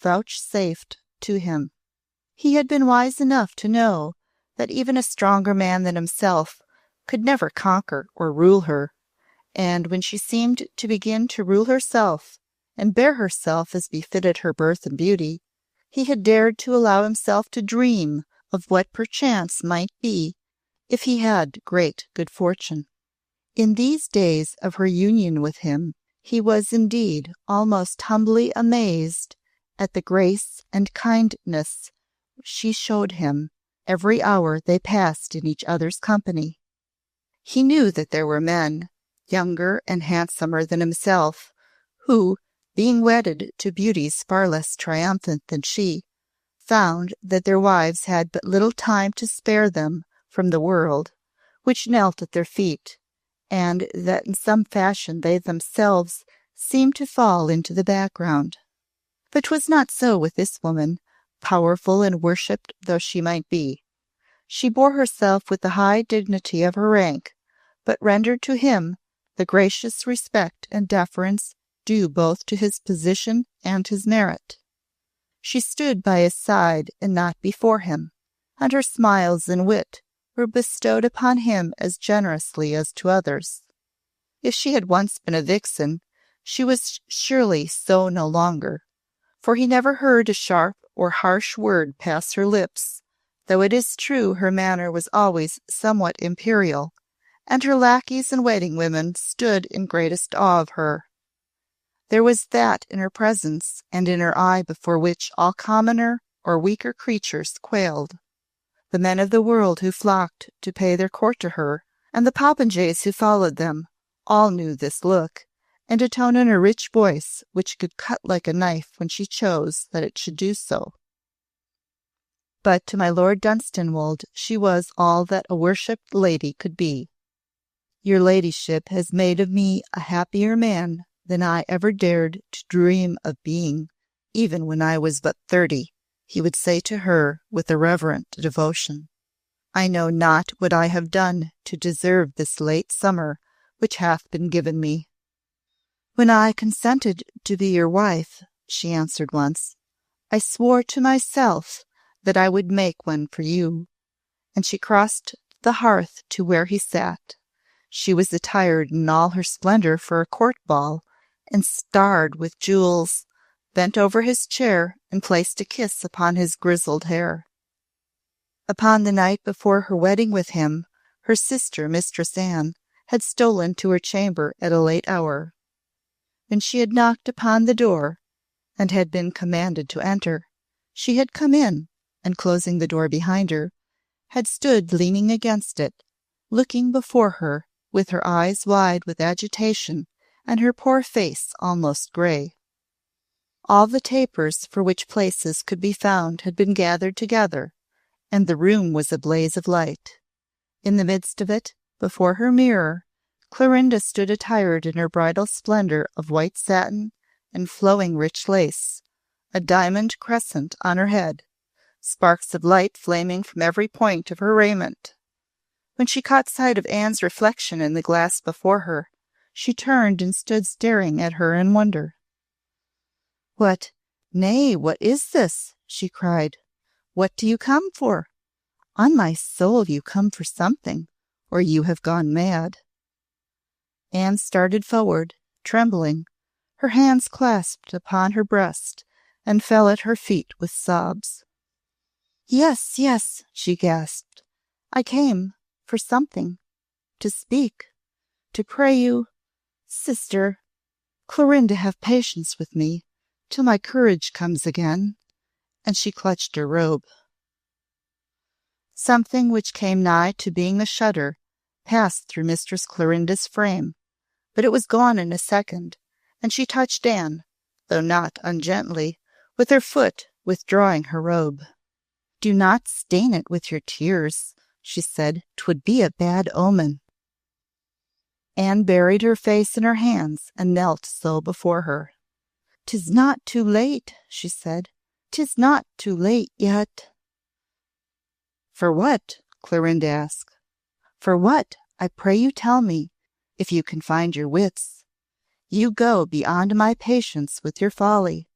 vouchsafed to him. He had been wise enough to know that even a stronger man than himself could never conquer or rule her, and when she seemed to begin to rule herself and bear herself as befitted her birth and beauty, he had dared to allow himself to dream of what perchance might be if he had great good fortune. In these days of her union with him, he was indeed almost humbly amazed at the grace and kindness she showed him every hour they passed in each other's company. He knew that there were men, younger and handsomer than himself, who, being wedded to beauties far less triumphant than she, found that their wives had but little time to spare them from the world, which knelt at their feet, and that in some fashion they themselves seemed to fall into the background. But 'twas not so with this woman, powerful and worshipped though she might be. She bore herself with the high dignity of her rank, but rendered to him the gracious respect and deference due both to his position and his merit. She stood by his side and not before him, and her smiles and wit were bestowed upon him as generously as to others. If she had once been a vixen, she was surely so no longer, for he never heard a sharp or harsh word pass her lips, though it is true her manner was always somewhat imperial, and her lackeys and waiting women stood in greatest awe of her. There was that in her presence and in her eye before which all commoner or weaker creatures quailed. The men of the world who flocked to pay their court to her, and the popinjays who followed them, all knew this look, and a tone in her rich voice which could cut like a knife when she chose that it should do so. But to my Lord Dunstanwolde she was all that a worshipped lady could be. Your ladyship has made of me a happier man than I ever dared to dream of being, even when I was but 30, he would say to her with a reverent devotion. I know not what I have done to deserve this late summer which hath been given me. When I consented to be your wife, she answered once, I swore to myself that I would make one for you. And she crossed the hearth to where he sat. She was attired in all her splendor for a court ball, and starred with jewels, bent over his chair and placed a kiss upon his grizzled hair. Upon the night before her wedding with him, her sister, Mistress Anne, had stolen to her chamber at a late hour. When she had knocked upon the door, and had been commanded to enter, she had come in, and closing the door behind her, had stood leaning against it, looking before her, with her eyes wide with agitation, and her poor face almost grey. All the tapers for which places could be found had been gathered together, and the room was a blaze of light. In the midst of it, before her mirror, Clorinda stood attired in her bridal splendor of white satin and flowing rich lace, a diamond crescent on her head, sparks of light flaming from every point of her raiment. When she caught sight of Anne's reflection in the glass before her, she turned and stood staring at her in wonder. What is this? She cried. What do you come for? On my soul, you come for something, or you have gone mad. Anne started forward, trembling, her hands clasped upon her breast, and fell at her feet with sobs. Yes, she gasped. I came for something, to speak, to pray you, sister, Clorinda, have patience with me, till my courage comes again, and she clutched her robe. Something which came nigh to being a shudder passed through Mistress Clorinda's frame, but it was gone in a second, and she touched Anne, though not ungently, with her foot, withdrawing her robe. Do not stain it with your tears, she said. 'Twould be a bad omen. Anne buried her face in her hands and knelt so before her. 'Tis not too late, she said. 'Tis not too late yet. For what? Clorinda asked. For what? I pray you tell me, if you can find your wits. You go beyond my patience with your folly.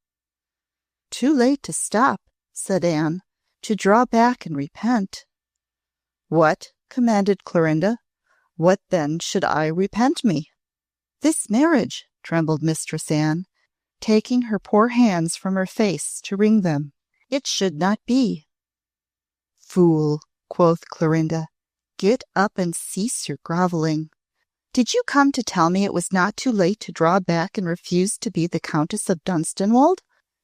Too late to stop, said Anne, to draw back and repent. What? Commanded Clorinda. What then should I repent me? This marriage, trembled Mistress Anne, taking her poor hands from her face to wring them. It should not be. Fool, quoth Clorinda, get up and cease your grovelling. Did you come to tell me it was not too late to draw back and refuse to be the Countess of Dunstanwolde?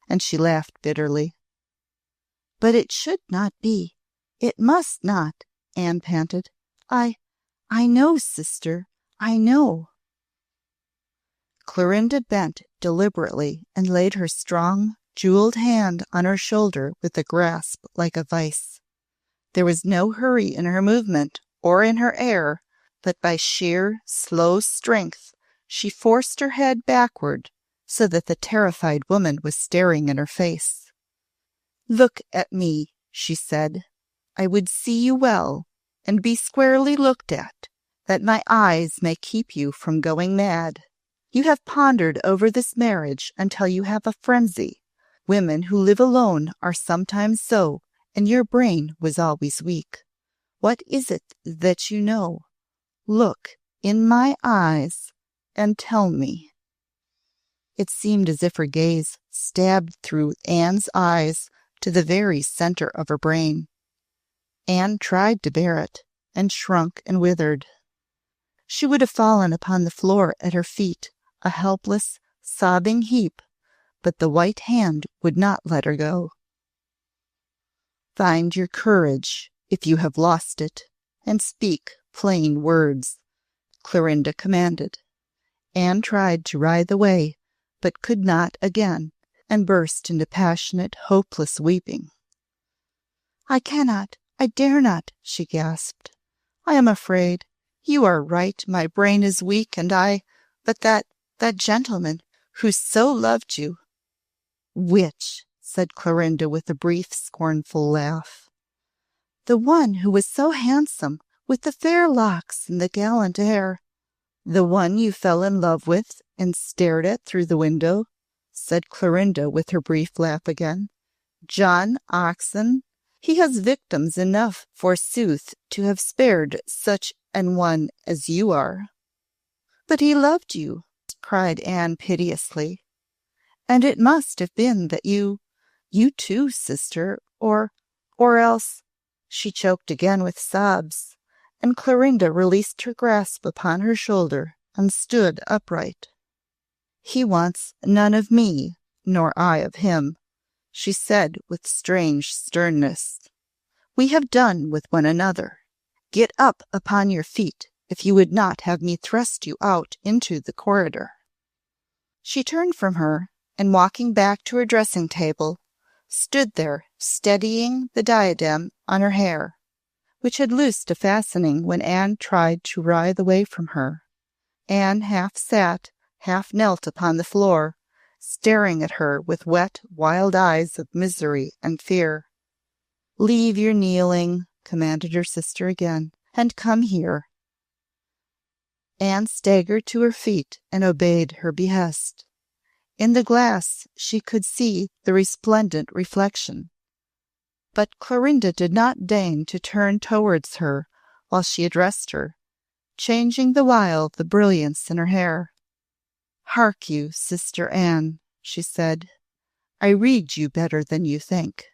And she laughed bitterly. But it should not be. It must not, Anne panted. I know, sister, I know. Clorinda bent deliberately and laid her strong, jeweled hand on her shoulder with a grasp like a vice. There was no hurry in her movement or in her air, but by sheer, slow strength she forced her head backward so that the terrified woman was staring in her face. Look at me, she said. I would see you well, and be squarely looked at, that my eyes may keep you from going mad. You have pondered over this marriage until you have a frenzy, Women who live alone are sometimes so, and your brain was always weak. What is it that you know? Look in my eyes and tell me." It seemed as if her gaze stabbed through Anne's eyes to the very center of her brain. Anne tried to bear it, and shrunk and withered. She would have fallen upon the floor at her feet, a helpless, sobbing heap, but the white hand would not let her go. "Find your courage, if you have lost it, and speak plain words," Clorinda commanded. Anne tried to writhe away, but could not again, and burst into passionate, hopeless weeping. "I cannot, I dare not," she gasped. "I am afraid. You are right, my brain is weak, and but that gentleman who so loved you—" "Which?" said Clorinda with a brief, scornful laugh. "The one who was so handsome, with the fair locks and the gallant air." "The one you fell in love with and stared at through the window," said Clorinda with her brief laugh again. "John Oxon? He has victims enough, forsooth, to have spared such an one as you are." "But he loved you," cried Anne piteously. "And it must have been that you too, sister, or else—" She choked again with sobs, and Clorinda released her grasp upon her shoulder and stood upright. "He wants none of me, nor I of him," she said with strange sternness. "We have done with one another. Get up upon your feet, if you would not have me thrust you out into the corridor." She turned from her, and walking back to her dressing table, stood there steadying the diadem on her hair, which had loosed a fastening when Anne tried to writhe away from her. Anne half sat, half knelt upon the floor, staring at her with wet, wild eyes of misery and fear. "Leave your kneeling," commanded her sister again, "and come here." Anne staggered to her feet and obeyed her behest. In the glass she could see the resplendent reflection, but Clorinda did not deign to turn towards her while she addressed her, changing the while the brilliance in her hair. "Hark you, Sister Anne," she said, "I read you better than you think.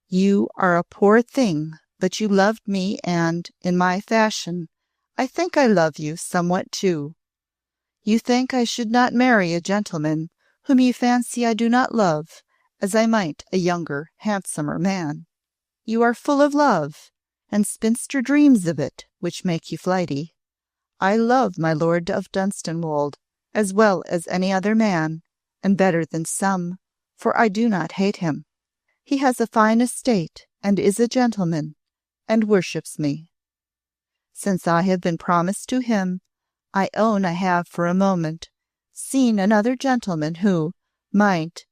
You are a poor thing, but you loved me, and, in my fashion, I think I love you somewhat too. You think I should not marry a gentleman whom you fancy I do not love, as I might a younger, handsomer man. You are full of love, and spinster dreams of it, which make you flighty. I love my Lord of Dunstanwolde as well as any other man, and better than some, for I do not hate him. He has a fine estate, and is a gentleman, and worships me. Since I have been promised to him, I own I have for a moment seen another gentleman who might,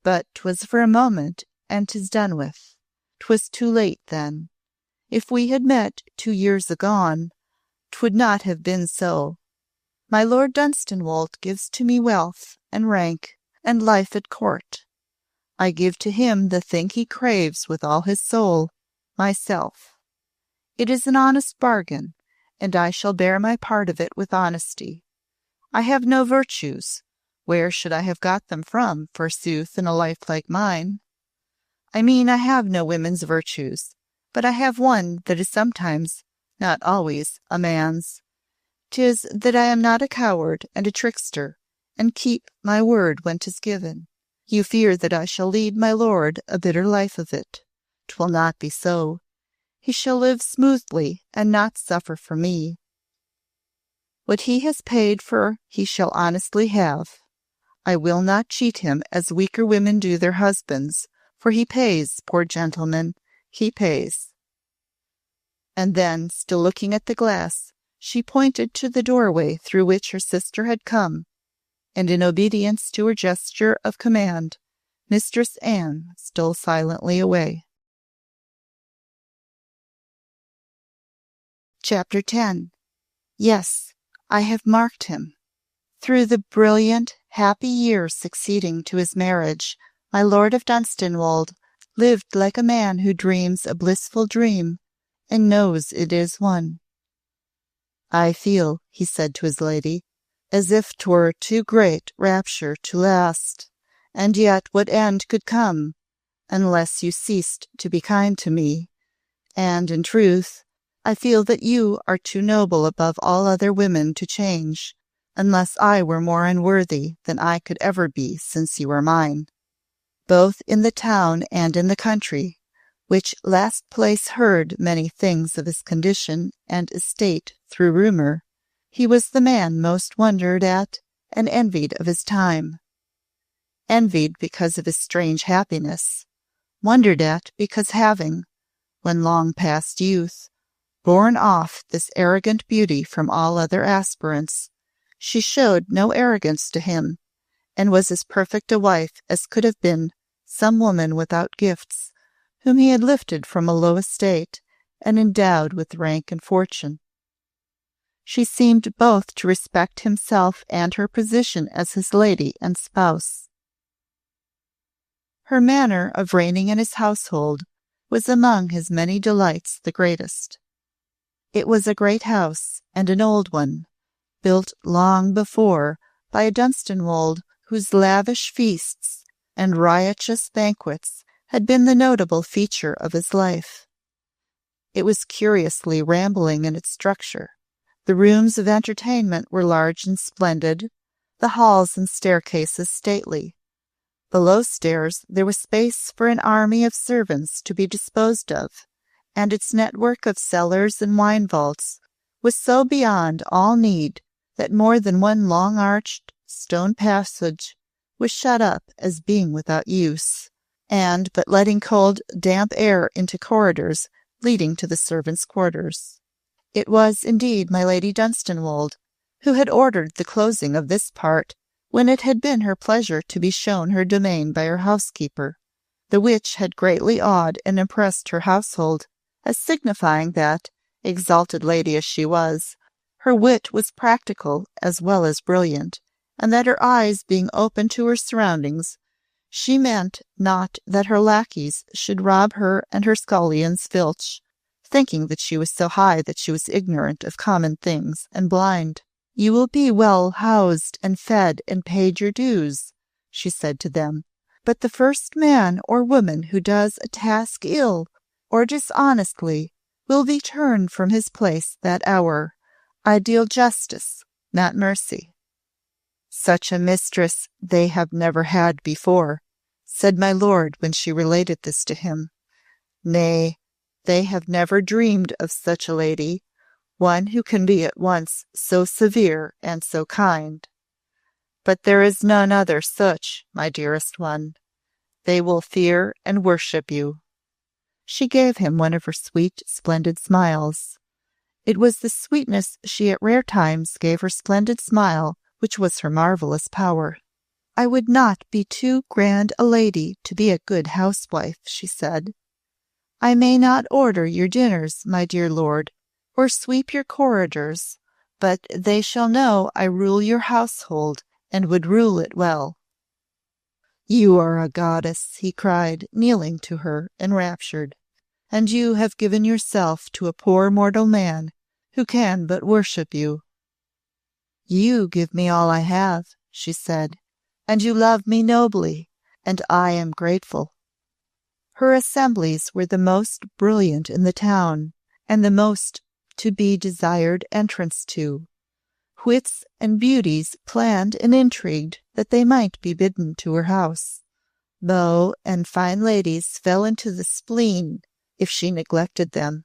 but 'twas for a moment, and 'tis done with. 'Twas too late then. If we had met 2 years agone, 'twould not have been so. My Lord Dunstanwolde gives to me wealth and rank and life at court. I give to him the thing he craves with all his soul, myself. It is an honest bargain, and I shall bear my part of it with honesty. I have no virtues. Where should I have got them from, forsooth, in a life like mine? I mean, I have no women's virtues, but I have one that is sometimes, not always, a man's. 'Tis that I am not a coward and a trickster, and keep my word when 'tis given. You fear that I shall lead my lord a bitter life of it. 'Twill not be so. He shall live smoothly, and not suffer for me. What he has paid for he shall honestly have. I will not cheat him as weaker women do their husbands, for he pays, poor gentleman, he pays." And then, still looking at the glass, she pointed to the doorway through which her sister had come, and in obedience to her gesture of command, Mistress Anne stole silently away. Chapter 10. Yes, I have marked him. Through the brilliant, happy years succeeding to his marriage, My lord of Dunstanwolde lived like a man who dreams a blissful dream, and knows it is one. I feel, he said to his lady, as if 'twere too great rapture to last, and yet what end could come, unless you ceased to be kind to me, and, in truth, I feel that you are too noble above all other women to change, unless I were more unworthy than I could ever be since you are mine. Both in the town and in the country, which last place heard many things of his condition and estate through rumour, he was the man most wondered at and envied of his time. Envied because of his strange happiness, wondered at because having, when long past youth, borne off this arrogant beauty from all other aspirants, she showed no arrogance to him, and was as perfect a wife as could have been some woman without gifts, whom he had lifted from a low estate and endowed with rank and fortune. She seemed both to respect himself and her position as his lady and spouse. Her manner of reigning in his household was among his many delights the greatest. It was a great house, and an old one, built long before by a Dunstanwolde whose lavish feasts and riotous banquets had been the notable feature of his life. It was curiously rambling in its structure. The rooms of entertainment were large and splendid, the halls and staircases stately. Below stairs there was space for an army of servants to be disposed of, and its network of cellars and wine vaults was so beyond all need that more than one long-arched stone passage was shut up as being without use, and but letting cold, damp air into corridors leading to the servants' quarters. It was indeed my Lady Dunstanwolde who had ordered the closing of this part when it had been her pleasure to be shown her domain by her housekeeper, the which had greatly awed and impressed her household, as signifying that, exalted lady as she was, her wit was practical as well as brilliant, and that her eyes being open to her surroundings, she meant not that her lackeys should rob her and her scullions filch, thinking that she was so high that she was ignorant of common things and blind. "You will be well housed and fed and paid your dues," she said to them, "but the first man or woman who does a task ill or dishonestly will be turned from his place that hour. I deal justice, not mercy." "Such a mistress they have never had before," said my lord when she related this to him. "Nay, they have never dreamed of such a lady, one who can be at once so severe and so kind. But there is none other such, my dearest one. They will fear and worship you." She gave him one of her sweet, splendid smiles. It was the sweetness she at rare times gave her splendid smile which was her marvellous power. "I would not be too grand a lady to be a good housewife," she said. "I may not order your dinners, my dear lord, or sweep your corridors, but they shall know I rule your household, and would rule it well." "You are a goddess," he cried, kneeling to her, enraptured, "and you have given yourself to a poor mortal man who can but worship you." "You give me all I have," she said, "and you love me nobly, and I am grateful." Her assemblies were the most brilliant in the town, and the most to be desired entrance to. Wits and beauties planned and intrigued that they might be bidden to her house. Beaux and fine ladies fell into the spleen if she neglected them.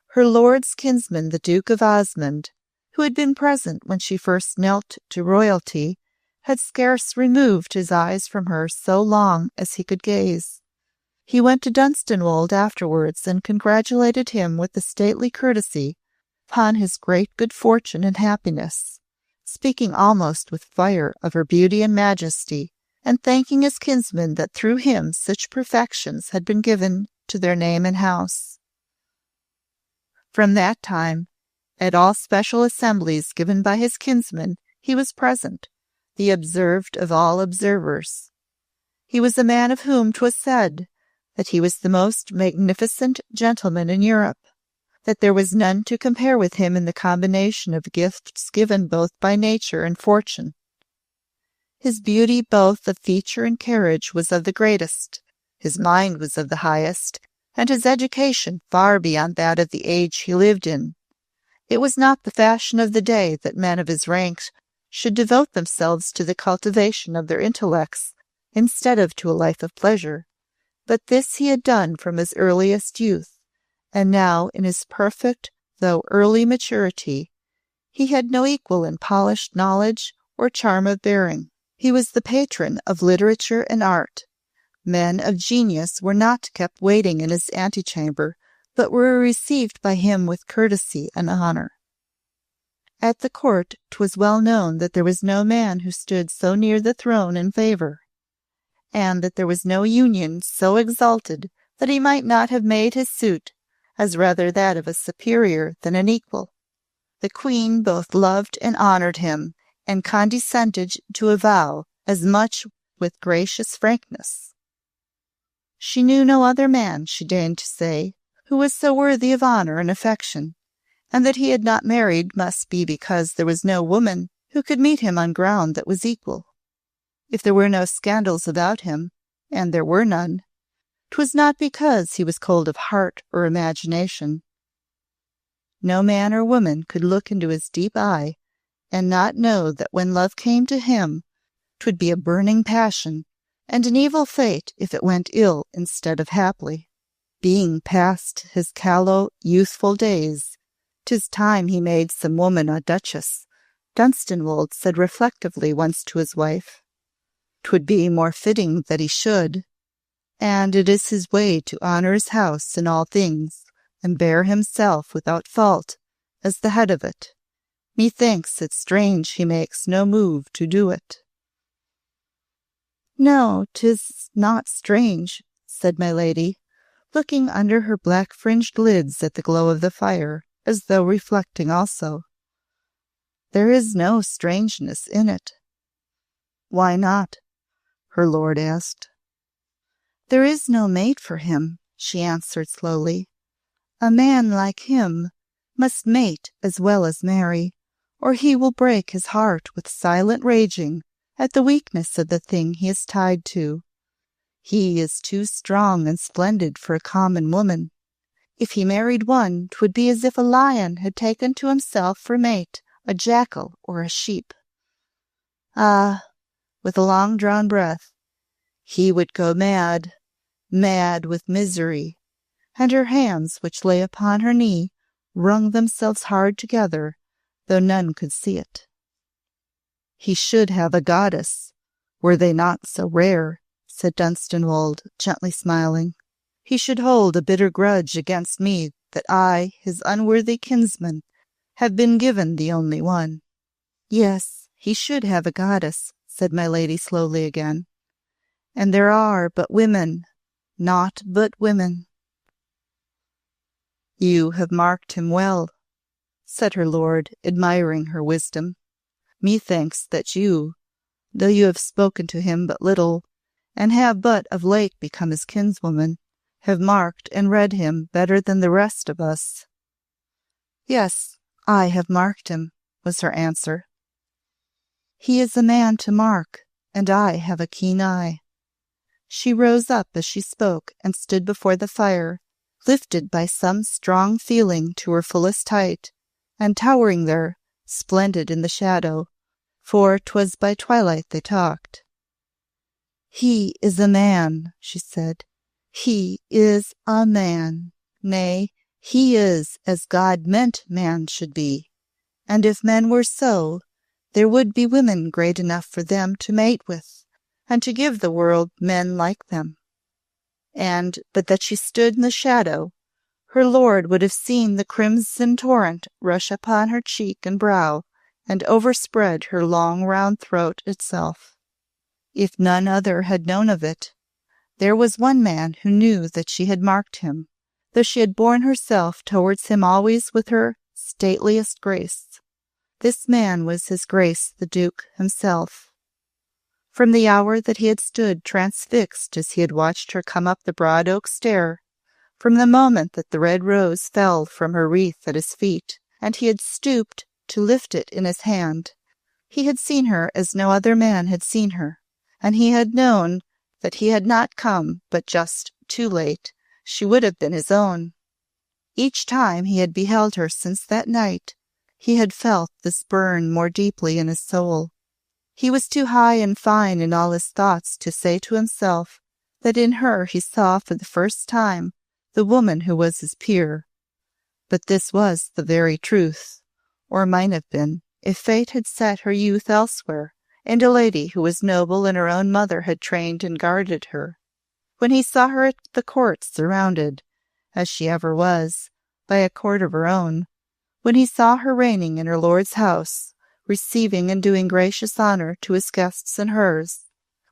Her lord's kinsman, the Duke of Osmond, who had been present when she first knelt to royalty, had scarce removed his eyes from her so long as he could gaze. He went to Dunstanwolde afterwards and congratulated him with a stately courtesy upon his great good fortune and happiness, speaking almost with fire of her beauty and majesty, and thanking his kinsman that through him such perfections had been given to their name and house. From that time, at all special assemblies given by his kinsman, he was present, the observed of all observers. He was a man of whom 'twas said that he was the most magnificent gentleman in Europe, that there was none to compare with him in the combination of gifts given both by nature and fortune. His beauty both of feature and carriage was of the greatest, his mind was of the highest, and his education far beyond that of the age he lived in. It was not the fashion of the day that men of his rank should devote themselves to the cultivation of their intellects instead of to a life of pleasure, but this he had done from his earliest youth, and now in his perfect, though early maturity, he had no equal in polished knowledge or charm of bearing. He was the patron of literature and art. Men of genius were not kept waiting in his antechamber, but were received by him with courtesy and honor. At the court 'twas well known that there was no man who stood so near the throne in favor, and that there was no union so exalted that he might not have made his suit as rather that of a superior than an equal. The queen both loved and honored him, and condescended to avow as much with gracious frankness. She knew no other man, she deigned to say, who was so worthy of honor and affection, and that he had not married must be because there was no woman who could meet him on ground that was equal. If there were no scandals about him, and there were none, 'twas not because he was cold of heart or imagination. No man or woman could look into his deep eye and not know that when love came to him, 'twould be a burning passion, and an evil fate if it went ill instead of happily. Being past his callow, youthful days, 'tis time he made some woman a duchess, Dunstanwolde said reflectively once to his wife. 'Twould be more fitting that he should, and it is his way to honor his house in all things, and bear himself without fault as the head of it. Methinks it strange he makes no move to do it. No, 'tis not strange, said my lady, looking under her black-fringed lids at the glow of the fire, as though reflecting also. There is no strangeness in it. Why not? Her lord asked. There is no mate for him, she answered slowly. A man like him must mate as well as marry, or he will break his heart with silent raging at the weakness of the thing he is tied to. He is too strong and splendid for a common woman. If he married one, 'twould be as if a lion had taken to himself for mate a jackal or a sheep. Ah, with a long-drawn breath, he would go mad, mad with misery, and her hands, which lay upon her knee, wrung themselves hard together, though none could see it. He should have a goddess, were they not so rare, said Dunstanwolde, gently smiling. He should hold a bitter grudge against me that I, his unworthy kinsman, have been given the only one. Yes, he should have a goddess, said my lady slowly again. And there are but women, naught but women. You have marked him well, said her lord, admiring her wisdom. Methinks that you, though you have spoken to him but little, and have but of late become his kinswoman, have marked and read him better than the rest of us. Yes, I have marked him, was her answer. He is a man to mark, and I have a keen eye. She rose up as she spoke and stood before the fire, lifted by some strong feeling to her fullest height, and towering there, splendid in the shadow, for 'twas by twilight they talked. He is a man, she said. He is a man. Nay, he is as God meant man should be. And if men were so, there would be women great enough for them to mate with, and to give the world men like them. And but that she stood in the shadow, her lord would have seen the crimson torrent rush upon her cheek and brow, and overspread her long round throat itself. If none other had known of it, there was one man who knew that she had marked him, though she had borne herself towards him always with her stateliest grace. This man was his grace the Duke himself. From the hour that he had stood transfixed as he had watched her come up the broad oak stair, from the moment that the red rose fell from her wreath at his feet, and he had stooped to lift it in his hand, he had seen her as no other man had seen her, and he had known that he had not come but just too late. She would have been his own. Each time he had beheld her since that night, he had felt this burn more deeply in his soul. He was too high and fine in all his thoughts to say to himself that in her he saw for the first time the woman who was his peer. But this was the very truth, or might have been, if fate had set her youth elsewhere, and a lady who was noble and her own mother had trained and guarded her. When he saw her at the court surrounded, as she ever was, by a court of her own, when he saw her reigning in her lord's house, receiving and doing gracious honour to his guests and hers,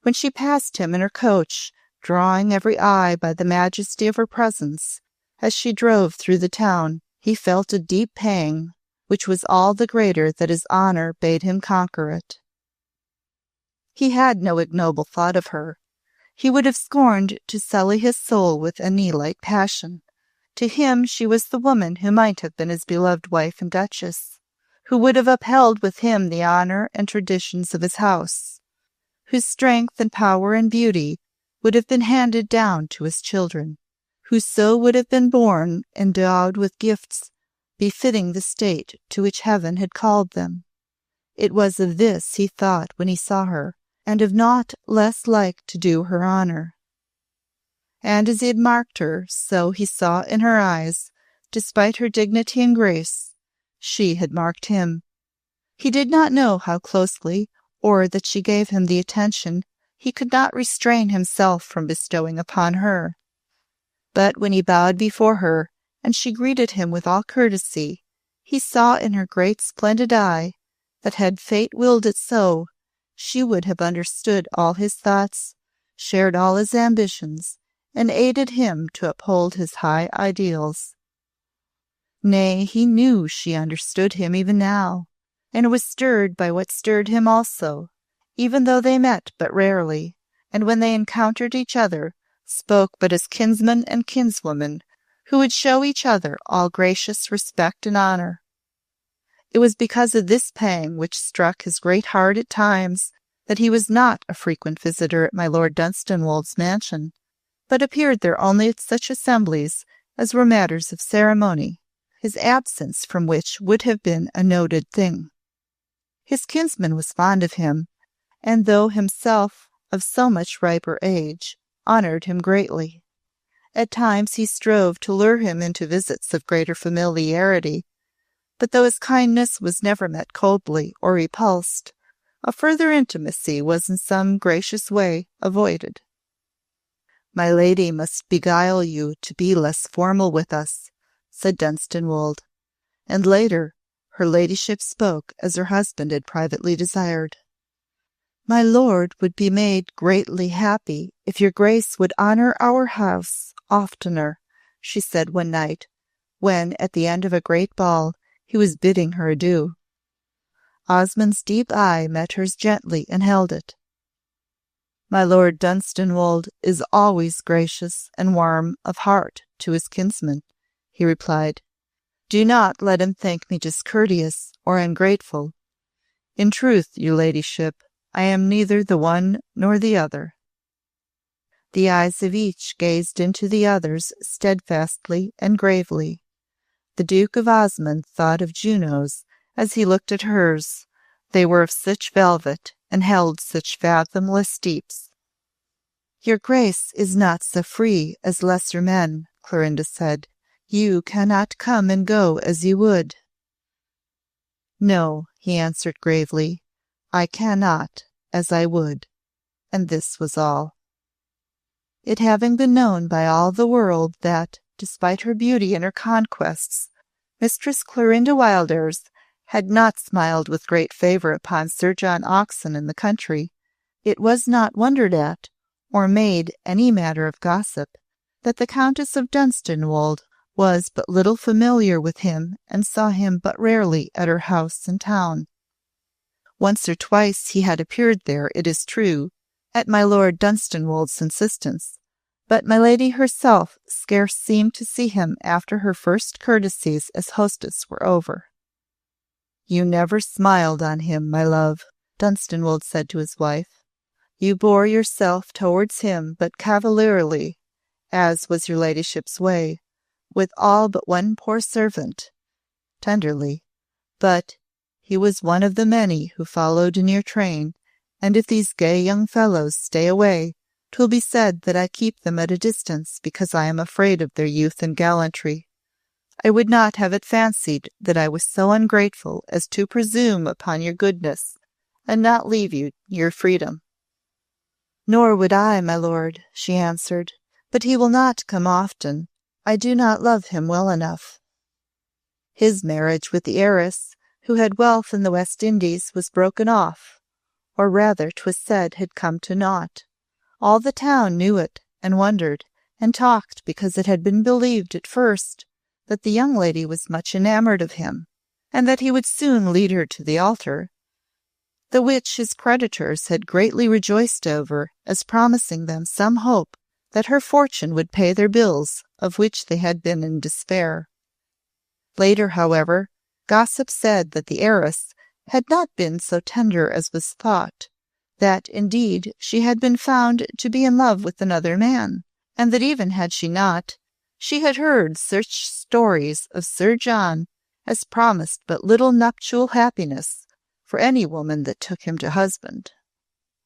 when she passed him in her coach, drawing every eye by the majesty of her presence, as she drove through the town, he felt a deep pang, which was all the greater that his honour bade him conquer it. He had no ignoble thought of her. He would have scorned to sully his soul with any like passion. To him she was the woman who might have been his beloved wife and duchess, who would have upheld with him the honour and traditions of his house, whose strength and power and beauty would have been handed down to his children, who so would have been born endowed with gifts befitting the state to which heaven had called them. It was of this he thought when he saw her, and of naught less like to do her honour. And as he had marked her, so he saw in her eyes, despite her dignity and grace, she had marked him. He did not know how closely, or that she gave him the attention he could not restrain himself from bestowing upon her. But when he bowed before her, and she greeted him with all courtesy, he saw in her great splendid eye that had fate willed it so, she would have understood all his thoughts, shared all his ambitions, and aided him to uphold his high ideals. Nay, he knew she understood him even now, and was stirred by what stirred him also, even though they met but rarely, and when they encountered each other, spoke but as kinsman and kinswoman, who would show each other all gracious respect and honour. It was because of this pang which struck his great heart at times that he was not a frequent visitor at my Lord Dunstanwolde's mansion, but appeared there only at such assemblies as were matters of ceremony, his absence from which would have been a noted thing. His kinsman was fond of him, and though himself of so much riper age, honoured him greatly. At times he strove to lure him into visits of greater familiarity, but though his kindness was never met coldly or repulsed, a further intimacy was in some gracious way avoided. "My lady must beguile you to be less formal with us," said Dunstanwolde, and later her ladyship spoke as her husband had privately desired. "My lord would be made greatly happy if your grace would honour our house oftener," she said one night, when, at the end of a great ball, he was bidding her adieu. Osmond's deep eye met hers gently and held it. "My Lord Dunstanwolde is always gracious and warm of heart to his kinsman," he replied. "Do not let him think me discourteous or ungrateful. In truth, your ladyship, I am neither the one nor the other." The eyes of each gazed into the other's steadfastly and gravely. The Duke of Osmond thought of Juno's as he looked at hers. They were of such velvet and held such fathomless deeps. "Your grace is not so free as lesser men," Clorinda said. "You cannot come and go as you would." "No," he answered gravely, "I cannot as I would." And this was all. It having been known by all the world that, despite her beauty and her conquests, Mistress Clorinda Wildairs had not smiled with great favour upon Sir John Oxon in the country, it was not wondered at, or made any matter of gossip, that the Countess of Dunstanwolde was but little familiar with him and saw him but rarely at her house in town. Once or twice he had appeared there, it is true, at my Lord Dunstanwolde's insistence, but my lady herself scarce seemed to see him after her first courtesies as hostess were over. "You never smiled on him, my love," Dunstanwolde said to his wife. "You bore yourself towards him but cavalierly, as was your ladyship's way, with all but one poor servant, tenderly. But he was one of the many who followed in your train, and if these gay young fellows stay away, 'twill be said that I keep them at a distance because I am afraid of their youth and gallantry. I would not have it fancied that I was so ungrateful as to presume upon your goodness, and not leave you your freedom." "Nor would I, my lord," she answered, "but he will not come often. I do not love him well enough." His marriage with the heiress, who had wealth in the West Indies, was broken off, or rather 'twas said had come to naught. All the town knew it, and wondered, and talked because it had been believed at first that the young lady was much enamoured of him, and that he would soon lead her to the altar, the which his creditors had greatly rejoiced over, as promising them some hope that her fortune would pay their bills, of which they had been in despair. Later, however, gossip said that the heiress had not been so tender as was thought, that, indeed, she had been found to be in love with another man, and that even had she not, she had heard such stories of Sir John as promised but little nuptial happiness for any woman that took him to husband.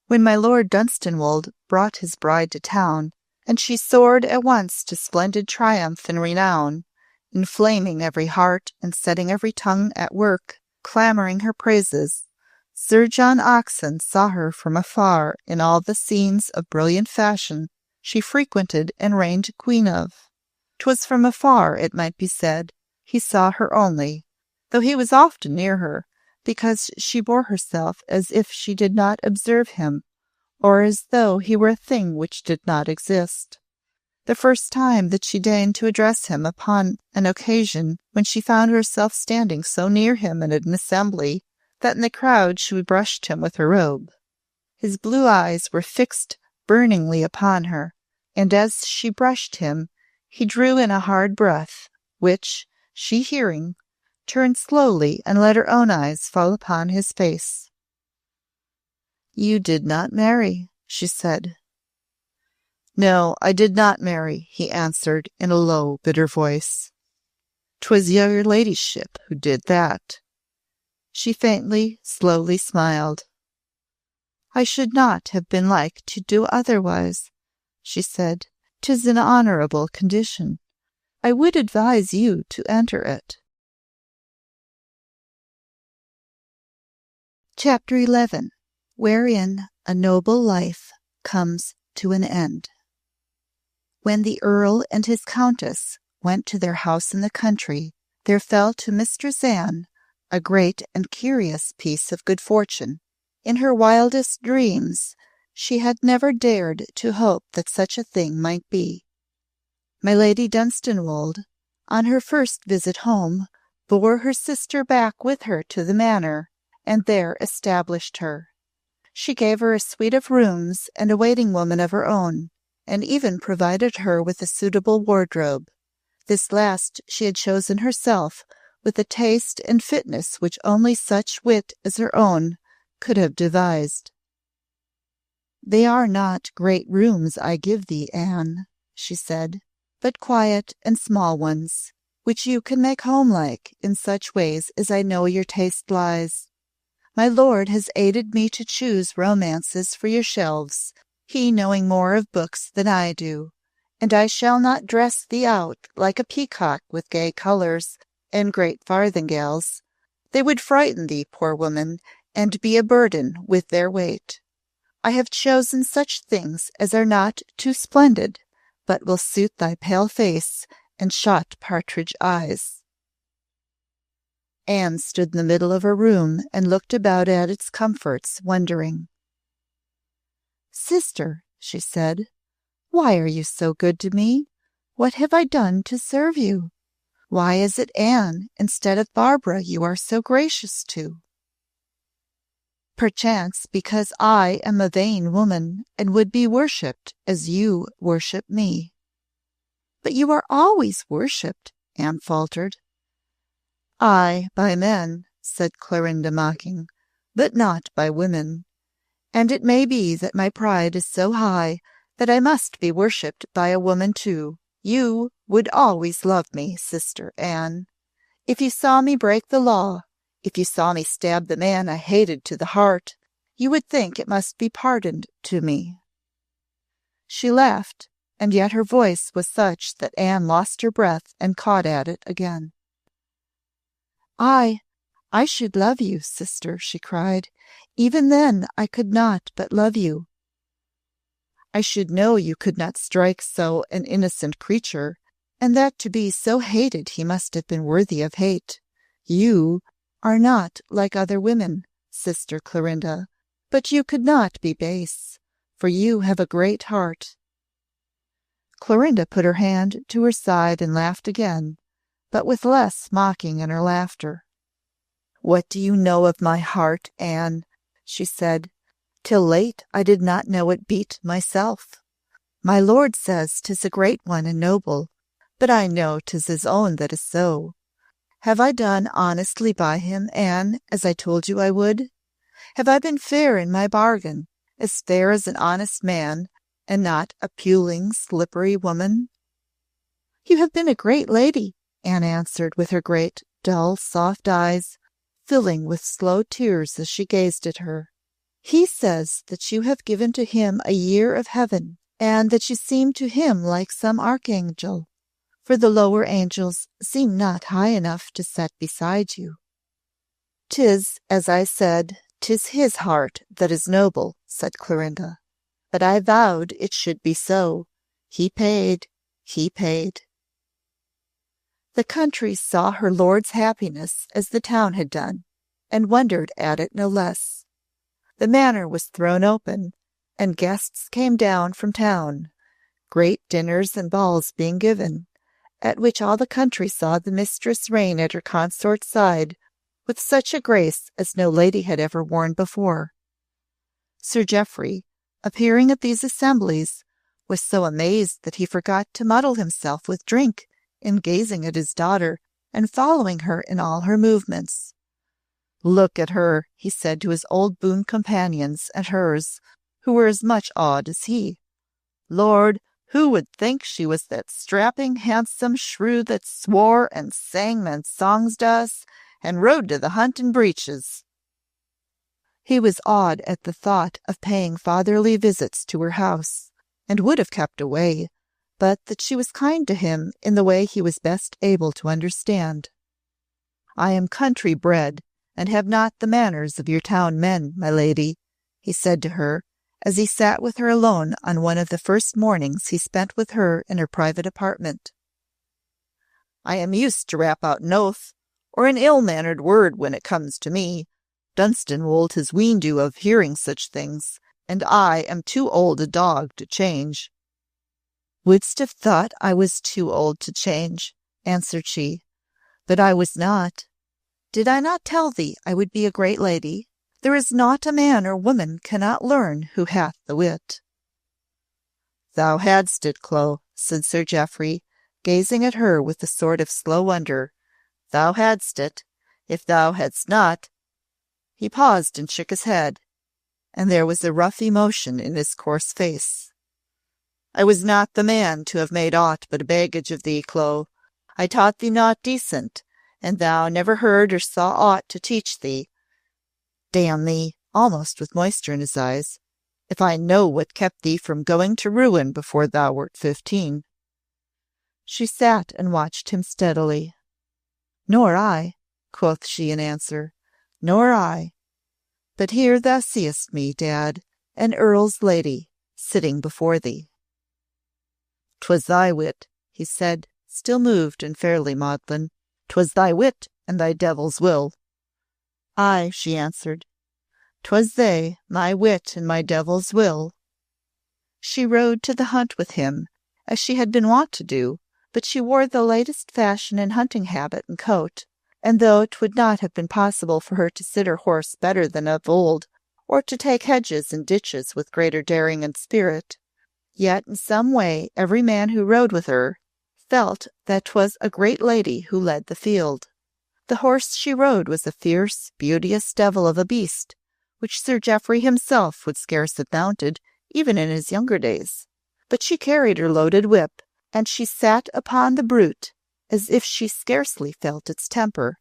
When my Lord Dunstanwolde brought his bride to town, and she soared at once to splendid triumph and renown, inflaming every heart and setting every tongue at work, clamouring her praises, Sir John Oxon saw her from afar in all the scenes of brilliant fashion she frequented and reigned queen of. 'Twas from afar, it might be said, he saw her only, though he was often near her, because she bore herself as if she did not observe him, or as though he were a thing which did not exist. The first time that she deigned to address him upon an occasion when she found herself standing so near him in an assembly that in the crowd she brushed him with her robe. His blue eyes were fixed burningly upon her, and as she brushed him, he drew in a hard breath, which, she hearing, turned slowly and let her own eyes fall upon his face. "You did not marry," she said. "No, I did not marry," he answered in a low, bitter voice. "'Twas your ladyship who did that." She faintly, slowly smiled. "I should not have been like to do otherwise," she said. "'Tis an honourable condition. I would advise you to enter it." Chapter 11. Wherein a noble life comes to an end. When the Earl and his Countess went to their house in the country, there fell to Mistress Anne a great and curious piece of good fortune. In her wildest dreams she had never dared to hope that such a thing might be. My Lady Dunstanwolde, on her first visit home, bore her sister back with her to the manor, and there established her. She gave her a suite of rooms and a waiting woman of her own, and even provided her with a suitable wardrobe. This last she had chosen herself, with a taste and fitness which only such wit as her own could have devised. "They are not great rooms I give thee, Anne," she said, "but quiet and small ones, which you can make homelike in such ways as I know your taste lies. My lord has aided me to choose romances for your shelves, he knowing more of books than I do, and I shall not dress thee out like a peacock with gay colours and great farthingales. They would frighten thee, poor woman, and be a burden with their weight. I have chosen such things as are not too splendid, but will suit thy pale face and shot partridge eyes." Anne stood in the middle of her room and looked about at its comforts, wondering. "Sister," she said, "why are you so good to me? What have I done to serve you? Why is it Anne instead of Barbara you are so gracious to?" Perchance because I am a vain woman, and would be worshipped as you worship me." "But you are always worshipped," Anne faltered. "Ay, by men," said Clorinda, mocking, "but not by women. And it may be that my pride is so high that I must be worshipped by a woman too. You would always love me, Sister Anne. If you saw me break the law, if you saw me stab the man I hated to the heart, you would think it must be pardoned to me." She laughed, and yet her voice was such that Anne lost her breath and caught at it again. I should love you, sister," she cried. "Even then I could not but love you. I should know you could not strike so an innocent creature, and that to be so hated he must have been worthy of hate. You are not like other women, Sister Clorinda, but you could not be base, for you have a great heart." Clorinda put her hand to her side and laughed again, but with less mocking in her laughter. "What do you know of my heart, Anne?" she said. "Till late I did not know it beat myself. My lord says 'tis a great one and noble, but I know 'tis his own that is so. Have I done honestly by him, Anne, as I told you I would? Have I been fair in my bargain, as fair as an honest man, and not a puling, slippery woman?" "You have been a great lady," Anne answered, with her great, dull, soft eyes filling with slow tears as she gazed at her. "He says that you have given to him a year of heaven, and that you seem to him like some archangel, for the lower angels seem not high enough to set beside you." "'Tis, as I said, 'tis his heart that is noble," said Clorinda. "But I vowed it should be so. He paid. The country saw her lord's happiness as the town had done, and wondered at it no less. The manor was thrown open, and guests came down from town, great dinners and balls being given, at which all the country saw the mistress reign at her consort's side with such a grace as no lady had ever worn before. Sir Jeoffrey, appearing at these assemblies, was so amazed that he forgot to muddle himself with drink in gazing at his daughter and following her in all her movements. "Look at her," he said to his old boon companions and hers, who were as much awed as he. "Lord, who would think she was that strapping, handsome shrew that swore and sang men's songs to us and rode to the hunt in breeches?" He was awed at the thought of paying fatherly visits to her house, and would have kept away, but that she was kind to him in the way he was best able to understand. "I am country bred, and have not the manners of your town men, my lady," he said to her, as he sat with her alone on one of the first mornings he spent with her in her private apartment. "I am used to rap out an oath, or an ill-mannered word when it comes to me. Dunstanwolde has weaned you of hearing such things, and I am too old a dog to change." "Wouldst have thought I was too old to change," answered she, "but I was not. Did I not tell thee I would be a great lady? There is naught a man or woman cannot learn who hath the wit." "Thou hadst it, Clo," said Sir Jeoffrey, gazing at her with a sort of slow wonder. "Thou hadst it. If thou hadst not—" He paused and shook his head, and there was a rough emotion in his coarse face. "I was not the man to have made aught but a baggage of thee, Clo. I taught thee naught decent, and thou never heard or saw aught to teach thee. Damn thee," almost with moisture in his eyes, "if I know what kept thee from going to ruin before thou wert 15. She sat and watched him steadily. "Nor I," quoth she in answer, "nor I. But here thou seest me, Dad, an earl's lady, sitting before thee." "'Twas thy wit," he said, still moved and fairly maudlin. "'Twas thy wit and thy devil's will." "Ay," she answered, "'twas they, my wit and my devil's will." She rode to the hunt with him, as she had been wont to do, but she wore the latest fashion in hunting habit and coat, and though it would not have been possible for her to sit her horse better than of old, or to take hedges and ditches with greater daring and spirit. Yet in some way every man who rode with her felt that 'twas a great lady who led the field. The horse she rode was a fierce, beauteous devil of a beast, which Sir Jeoffrey himself would scarce have mounted, even in his younger days. But she carried her loaded whip, and she sat upon the brute as if she scarcely felt its temper,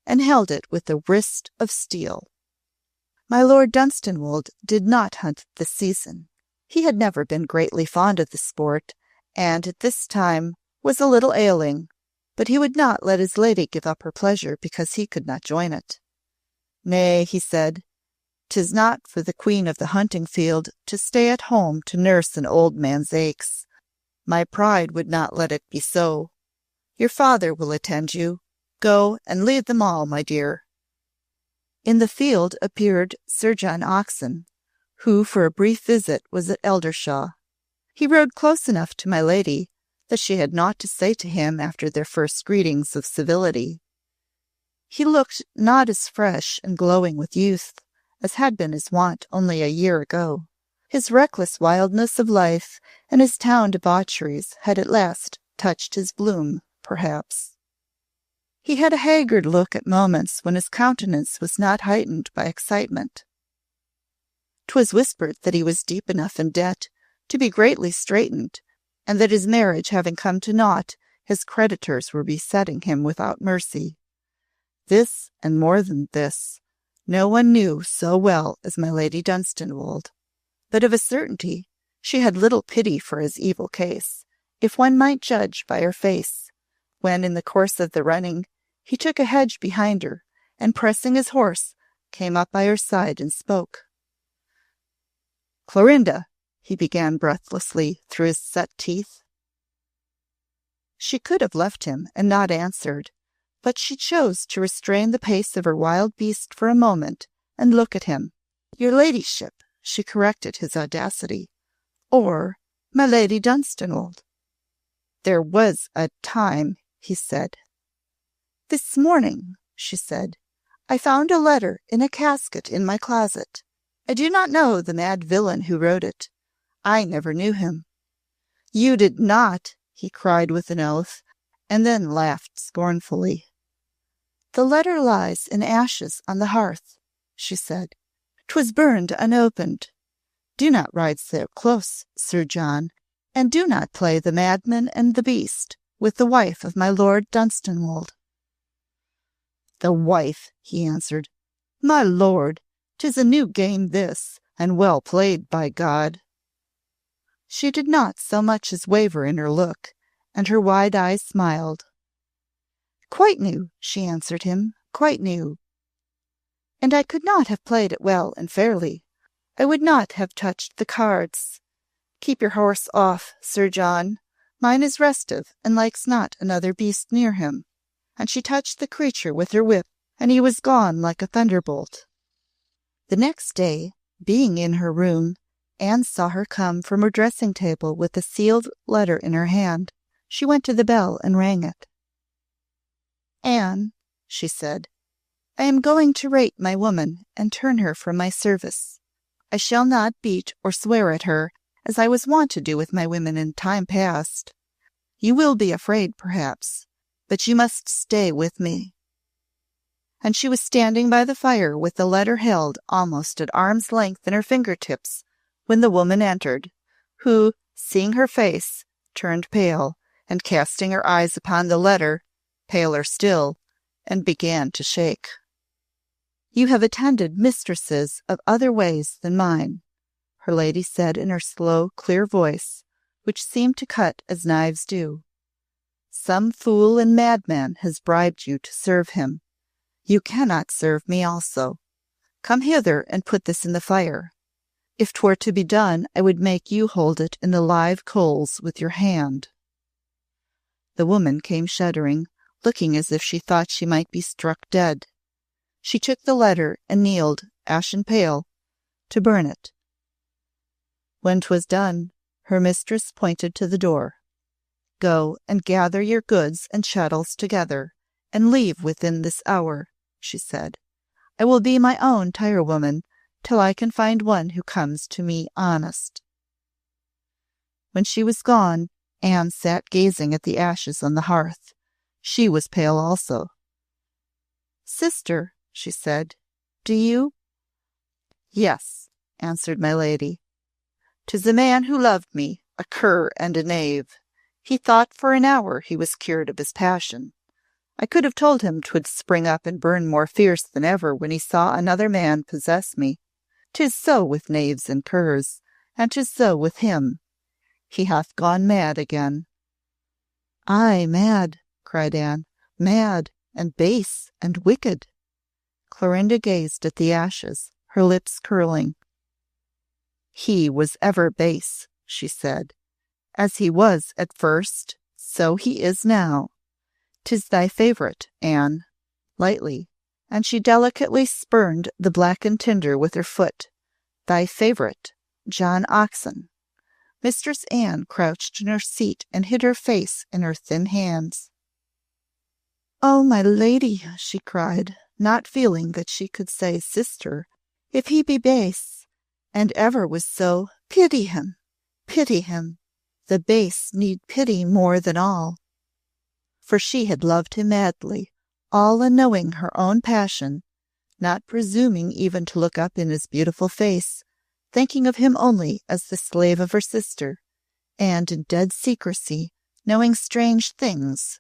and held it with a wrist of steel. My Lord Dunstanwolde did not hunt this season. He had never been greatly fond of the sport, and at this time was a little ailing, but he would not let his lady give up her pleasure because he could not join it. Nay, he said, 'tis not for the queen of the hunting field to stay at home to nurse an old man's aches. My pride would not let it be so. Your father will attend you. Go and lead them all, my dear. In the field appeared Sir John Oxon, who for a brief visit was at Eldershaw. He rode close enough to my lady that she had naught to say to him after their first greetings of civility. He looked not as fresh and glowing with youth as had been his wont only a year ago. His reckless wildness of life and his town debaucheries had at last touched his bloom, perhaps. He had a haggard look at moments when his countenance was not heightened by excitement. 'Twas whispered that he was deep enough in debt to be greatly straitened, and that his marriage having come to naught, his creditors were besetting him without mercy. This, and more than this, no one knew so well as my Lady Dunstanwolde, but of a certainty she had little pity for his evil case, if one might judge by her face, when in the course of the running he took a hedge behind her, and pressing his horse, came up by her side and spoke. "Clorinda," he began breathlessly through his set teeth. She could have left him and not answered, but she chose to restrain the pace of her wild beast for a moment and look at him. "Your ladyship," she corrected his audacity, "or my Lady Dunstanwolde." "There was a time," he said. "This morning," she said, "I found a letter in a casket in my closet. I do not know the mad villain who wrote it. I never knew him." "You did not," he cried with an oath, and then laughed scornfully. "The letter lies in ashes on the hearth," she said. "'Twas burned unopened. Do not ride so close, Sir John, and do not play the madman and the beast with the wife of my Lord Dunstanwolde." "The wife," he answered. "My lord, 'tis a new game this, and well played, by God." She did not so much as waver in her look, and her wide eyes smiled. "Quite new," she answered him, "quite new. And I could not have played it well and fairly. I would not have touched the cards. Keep your horse off, Sir John. Mine is restive, and likes not another beast near him." And she touched the creature with her whip, and he was gone like a thunderbolt. The next day, being in her room, Anne saw her come from her dressing-table with a sealed letter in her hand. She went to the bell and rang it. "Anne," she said, "I am going to rate my woman and turn her from my service. I shall not beat or swear at her, as I was wont to do with my women in time past. You will be afraid, perhaps, but you must stay with me." And she was standing by the fire with the letter held almost at arm's length in her fingertips when the woman entered, who, seeing her face, turned pale, and casting her eyes upon the letter, paler still, and began to shake. "You have attended mistresses of other ways than mine," her lady said in her slow, clear voice, which seemed to cut as knives do. "Some fool and madman has bribed you to serve him. You cannot serve me also. Come hither and put this in the fire. If 'twere to be done, I would make you hold it in the live coals with your hand." The woman came shuddering, looking as if she thought she might be struck dead. She took the letter and kneeled, ashen pale, to burn it. When 'twas done, her mistress pointed to the door. "Go and gather your goods and chattels together, and leave within this hour," she said. "I will be my own tirewoman till I can find one who comes to me honest." When she was gone, Anne sat gazing at the ashes on the hearth. She was pale also. "Sister," she said, "do you—" "Yes," answered my lady. "'Tis a man who loved me, a cur and a knave. He thought for an hour he was cured of his passion. I could have told him 'twould spring up and burn more fierce than ever when he saw another man possess me. 'Tis so with knaves and curs, and 'tis so with him. He hath gone mad again." "Ay, mad," cried Anne, "mad, and base, and wicked." Clorinda gazed at the ashes, her lips curling. "He was ever base," she said. "As he was at first, so he is now. 'Tis thy favourite, Anne," lightly, and she delicately spurned the blackened tinder with her foot. "Thy favourite, John Oxon." Mistress Anne crouched in her seat and hid her face in her thin hands. "Oh, my lady," she cried, not feeling that she could say sister, "if he be base, and ever was so, pity him, pity him. The base need pity more than all." For she had loved him madly, all unknowing her own passion, not presuming even to look up in his beautiful face, thinking of him only as the slave of her sister, and in dead secrecy, knowing strange things.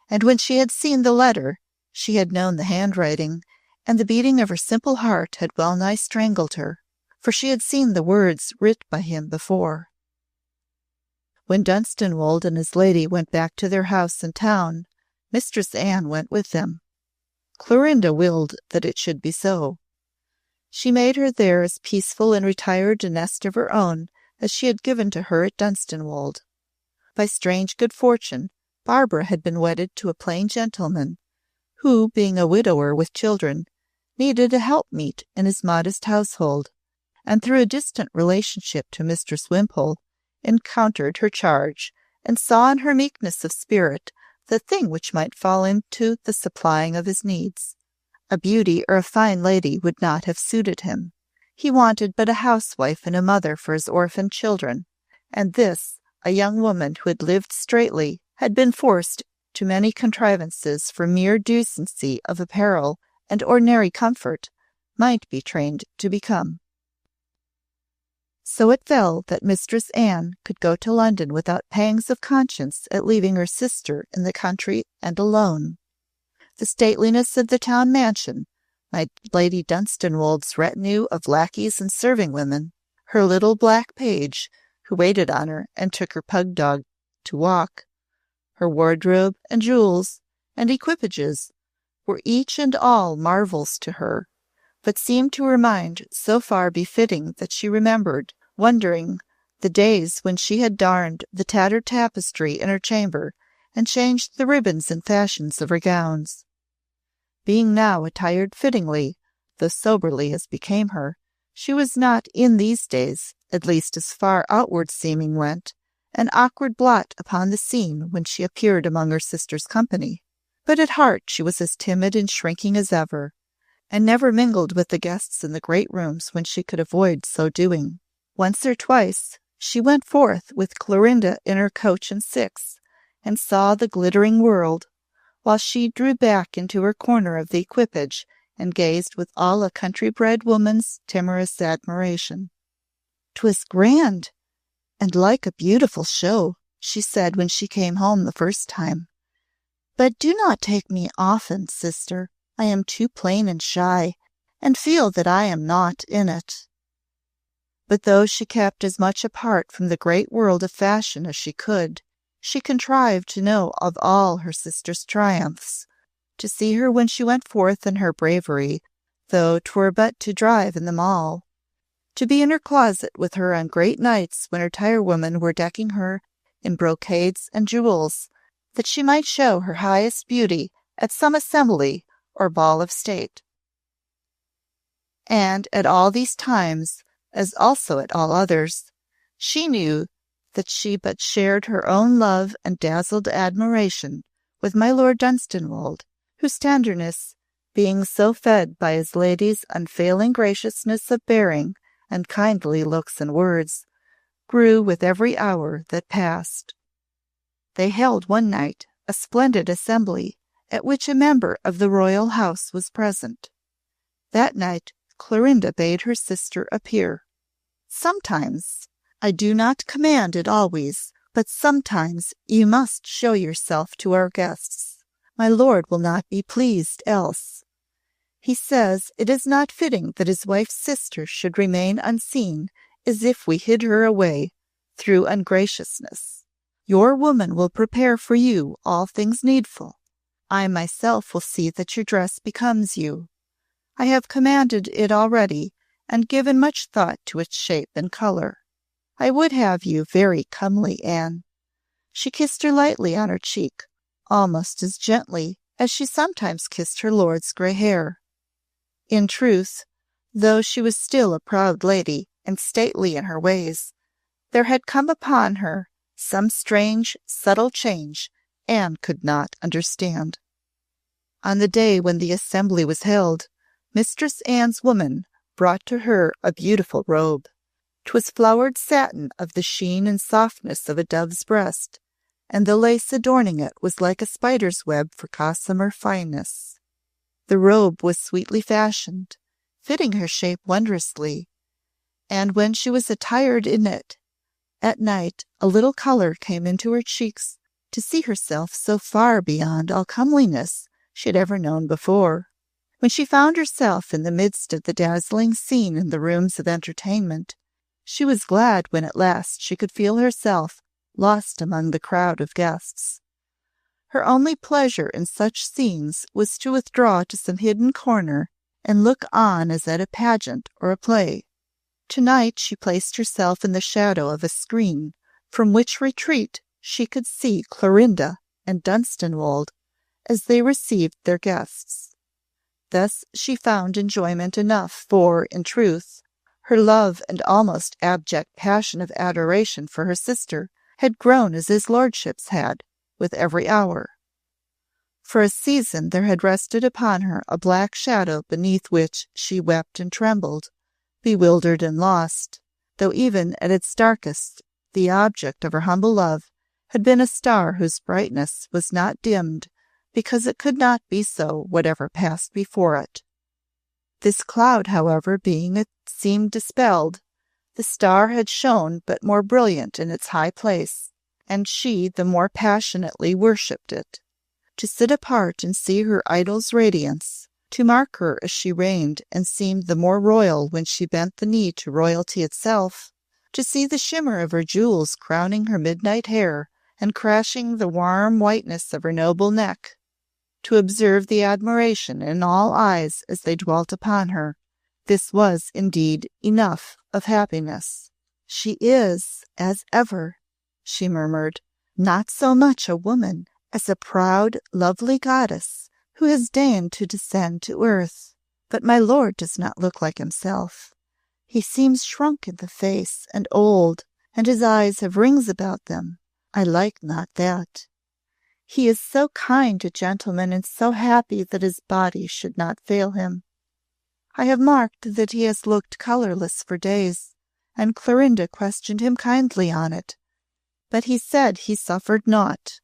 And when she had seen the letter, she had known the handwriting, and the beating of her simple heart had well nigh strangled her, for she had seen the words writ by him before. When Dunstanwolde and his lady went back to their house in town, Mistress Anne went with them. Clorinda willed that it should be so. She made her there as peaceful and retired a nest of her own as she had given to her at Dunstanwolde. By strange good fortune, Barbara had been wedded to a plain gentleman, who, being a widower with children, needed a helpmeet in his modest household, and through a distant relationship to Mistress Wimpole, encountered her charge, and saw in her meekness of spirit the thing which might fall into the supplying of his needs. A beauty or a fine lady would not have suited him. He wanted but a housewife and a mother for his orphaned children, and this, a young woman who had lived straitly, had been forced to many contrivances for mere decency of apparel and ordinary comfort, might be trained to become. So it fell that Mistress Anne could go to London without pangs of conscience at leaving her sister in the country and alone. The stateliness of the town mansion, my Lady Dunstanwolde's retinue of lackeys and serving women, her little black page, who waited on her and took her pug dog to walk, her wardrobe and jewels and equipages, were each and all marvels to her, but seemed to her mind so far befitting that she remembered, wondering, the days when she had darned the tattered tapestry in her chamber and changed the ribbons and fashions of her gowns. Being now attired fittingly, though soberly as became her, she was not in these days, at least as far outward seeming went, an awkward blot upon the scene when she appeared among her sister's company. But at heart she was as timid and shrinking as ever, and never mingled with the guests in the great rooms when she could avoid so doing. Once or twice she went forth with Clorinda in her coach and six, and saw the glittering world, while she drew back into her corner of the equipage and gazed with all a country-bred woman's timorous admiration. "'Twas grand, and like a beautiful show," she said when she came home the first time. "But do not take me often, sister. I am too plain and shy, and feel that I am not in it." But though she kept as much apart from the great world of fashion as she could, she contrived to know of all her sister's triumphs, to see her when she went forth in her bravery, though 'twere but to drive in the mall, to be in her closet with her on great nights when her tirewomen were decking her in brocades and jewels, that she might show her highest beauty at some assembly or ball of state. And at all these times, as also at all others, she knew that she but shared her own love and dazzled admiration with my Lord Dunstanwolde, whose tenderness, being so fed by his lady's unfailing graciousness of bearing and kindly looks and words, grew with every hour that passed. They held one night a splendid assembly, at which a member of the royal house was present. That night Clorinda bade her sister appear. "Sometimes, I do not command it always, but sometimes you must show yourself to our guests. My lord will not be pleased else. He says it is not fitting that his wife's sister should remain unseen, as if we hid her away through ungraciousness. Your woman will prepare for you all things needful. I myself will see that your dress becomes you. I have commanded it already, and given much thought to its shape and color. I would have you very comely, Anne." She kissed her lightly on her cheek, almost as gently as she sometimes kissed her lord's grey hair. In truth, though she was still a proud lady and stately in her ways, there had come upon her some strange, subtle change Anne could not understand. On the day when the assembly was held, Mistress Anne's woman brought to her a beautiful robe. 'Twas flowered satin of the sheen and softness of a dove's breast, and the lace adorning it was like a spider's web for gossamer fineness. The robe was sweetly fashioned, fitting her shape wondrously, and when she was attired in it, at night a little colour came into her cheeks to see herself so far beyond all comeliness she had ever known before. When she found herself in the midst of the dazzling scene in the rooms of entertainment, she was glad when at last she could feel herself lost among the crowd of guests. Her only pleasure in such scenes was to withdraw to some hidden corner and look on as at a pageant or a play. Tonight she placed herself in the shadow of a screen, from which retreat she could see Clorinda and Dunstanwolde as they received their guests. Thus she found enjoyment enough, for, in truth, her love and almost abject passion of adoration for her sister had grown as his lordship's had, with every hour. For a season there had rested upon her a black shadow beneath which she wept and trembled, bewildered and lost, though even at its darkest the object of her humble love had been a star whose brightness was not dimmed, because it could not be so whatever passed before it. This cloud, however, being it seemed dispelled, the star had shone but more brilliant in its high place, and she the more passionately worshipped it. To sit apart and see her idol's radiance, to mark her as she reigned and seemed the more royal when she bent the knee to royalty itself, to see the shimmer of her jewels crowning her midnight hair and crashing the warm whiteness of her noble neck, to observe the admiration in all eyes as they dwelt upon her, this was indeed enough of happiness. "She is, as ever," she murmured, "not so much a woman as a proud, lovely goddess who has deigned to descend to earth. But my lord does not look like himself. He seems shrunk in the face and old, and his eyes have rings about them. I like not that. He is so kind a gentleman and so happy that his body should not fail him. I have marked that he has looked colourless for days, and Clorinda questioned him kindly on it, but he said he suffered naught.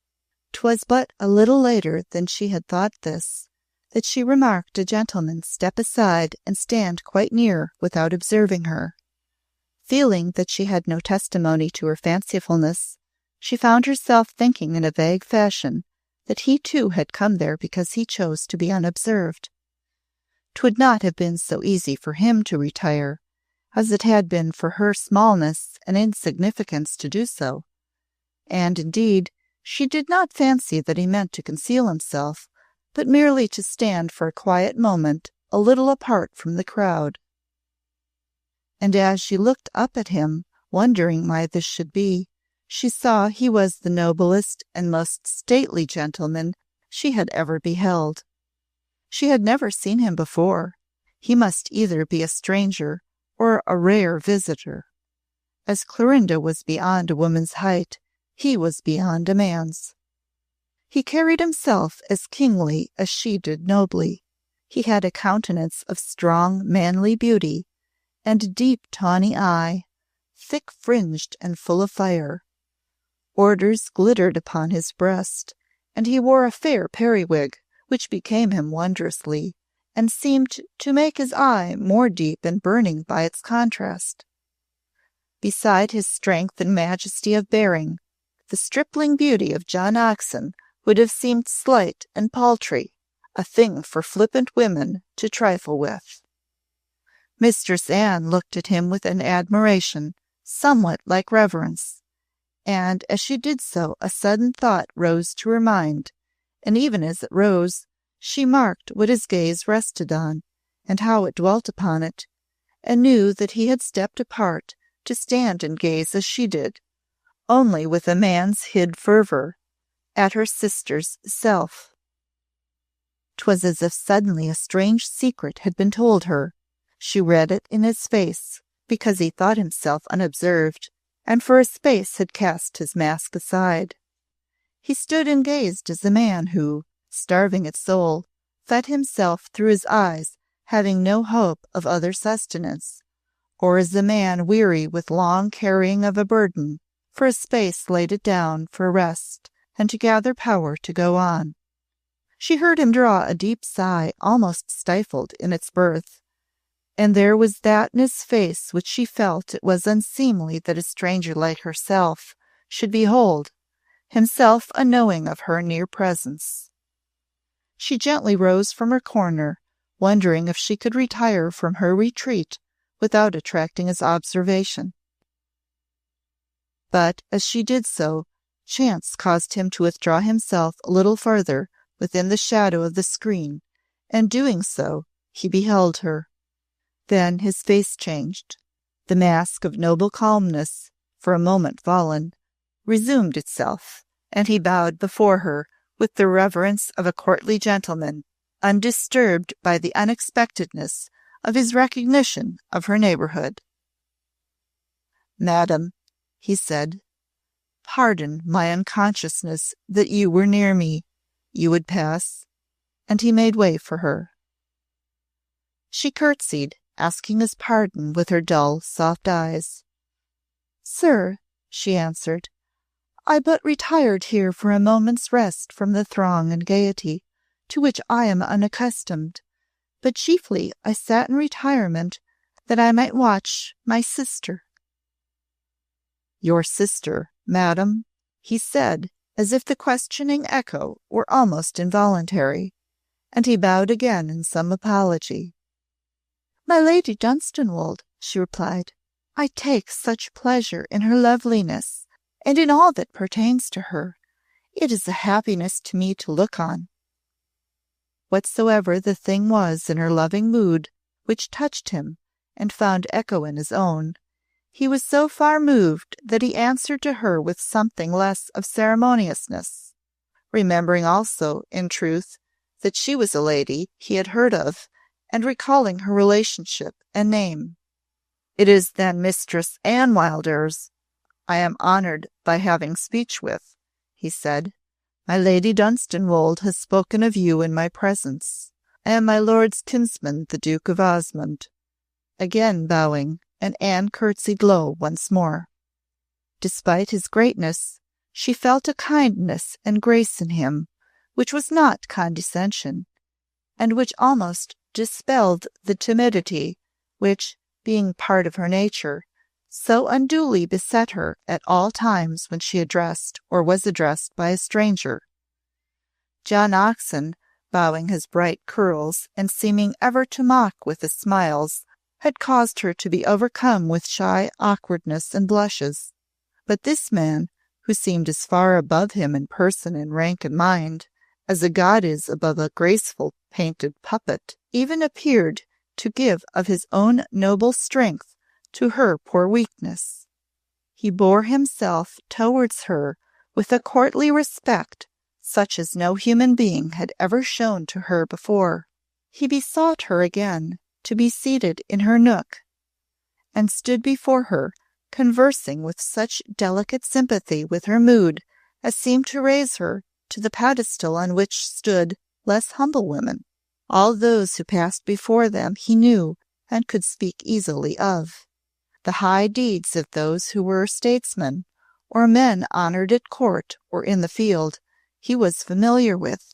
'Twas but a little later than she had thought this, that she remarked a gentleman step aside and stand quite near without observing her. Feeling that she had no testimony to her fancifulness, she found herself thinking in a vague fashion that he too had come there because he chose to be unobserved. 'Twould not have been so easy for him to retire as it had been for her smallness and insignificance to do so, and indeed she did not fancy that he meant to conceal himself, but merely to stand for a quiet moment a little apart from the crowd. And as she looked up at him, wondering why this should be, she saw he was the noblest and most stately gentleman she had ever beheld. She had never seen him before. He must either be a stranger or a rare visitor. As Clorinda was beyond a woman's height, he was beyond a man's. He carried himself as kingly as she did nobly. He had a countenance of strong, manly beauty, and a deep tawny eye, thick-fringed and full of fire. Orders glittered upon his breast, and he wore a fair periwig, which became him wondrously, and seemed to make his eye more deep and burning by its contrast. Beside his strength and majesty of bearing, the stripling beauty of John Oxon would have seemed slight and paltry, a thing for flippant women to trifle with. Mistress Anne looked at him with an admiration somewhat like reverence, and as she did so a sudden thought rose to her mind, and even as it rose, she marked what his gaze rested on, and how it dwelt upon it, and knew that he had stepped apart to stand and gaze as she did, only with a man's hid fervour, at her sister's self. 'Twas as if suddenly a strange secret had been told her. She read it in his face, because he thought himself unobserved, and for a space had cast his mask aside. He stood and gazed as a man who, starving at soul, fed himself through his eyes, having no hope of other sustenance, or as a man weary with long carrying of a burden, for a space laid it down for rest and to gather power to go on. She heard him draw a deep sigh, almost stifled in its birth, and there was that in his face which she felt it was unseemly that a stranger like herself should behold, himself unknowing of her near presence. She gently rose from her corner, wondering if she could retire from her retreat without attracting his observation. But as she did so, chance caused him to withdraw himself a little farther within the shadow of the screen, and doing so, he beheld her. Then his face changed. The mask of noble calmness, for a moment fallen, resumed itself, and he bowed before her with the reverence of a courtly gentleman, undisturbed by the unexpectedness of his recognition of her neighbourhood. "Madam," he said, "pardon my unconsciousness that you were near me. You would pass?" And he made way for her. She curtsied, asking his pardon with her dull, soft eyes. "Sir," she answered, "I but retired here for a moment's rest from the throng and gaiety, to which I am unaccustomed, but chiefly I sat in retirement that I might watch my sister." "Your sister, madam?" he said, as if the questioning echo were almost involuntary, and he bowed again in some apology. "My Lady Dunstanwolde," she replied. "I take such pleasure in her loveliness, and in all that pertains to her. It is a happiness to me to look on." Whatsoever the thing was in her loving mood which touched him and found echo in his own, he was so far moved that he answered to her with something less of ceremoniousness, remembering also, in truth, that she was a lady he had heard of, and recalling her relationship and name. "It is then Mistress Anne Wildairs I am honoured by having speech with," he said. "My Lady Dunstanwolde has spoken of you in my presence. I am my lord's kinsman, the Duke of Osmond." Again bowing, and Anne curtsied low once more. Despite his greatness, she felt a kindness and grace in him, which was not condescension, and which almost dispelled the timidity which, being part of her nature, so unduly beset her at all times when she addressed or was addressed by a stranger. John Oxon, bowing his bright curls and seeming ever to mock with his smiles, had caused her to be overcome with shy awkwardness and blushes. But this man, who seemed as far above him in person and rank and mind as a god is above a graceful painted puppet, even appeared to give of his own noble strength to her poor weakness. He bore himself towards her with a courtly respect such as no human being had ever shown to her before. He besought her again to be seated in her nook, and stood before her, conversing with such delicate sympathy with her mood as seemed to raise her to the pedestal on which stood less humble women. All those who passed before them he knew and could speak easily of. The high deeds of those who were statesmen, or men honored at court or in the field, he was familiar with,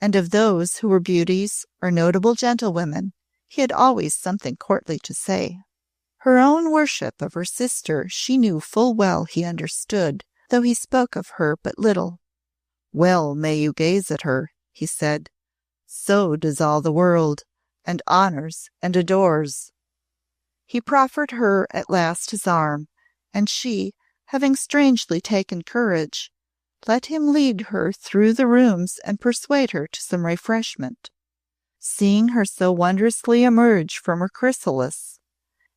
and of those who were beauties or notable gentlewomen, he had always something courtly to say. Her own worship of her sister she knew full well he understood, though he spoke of her but little. "Well may you gaze at her," he said. "So does all the world, and honours and adores." He proffered her at last his arm, and she, having strangely taken courage, let him lead her through the rooms and persuade her to some refreshment. Seeing her so wondrously emerge from her chrysalis,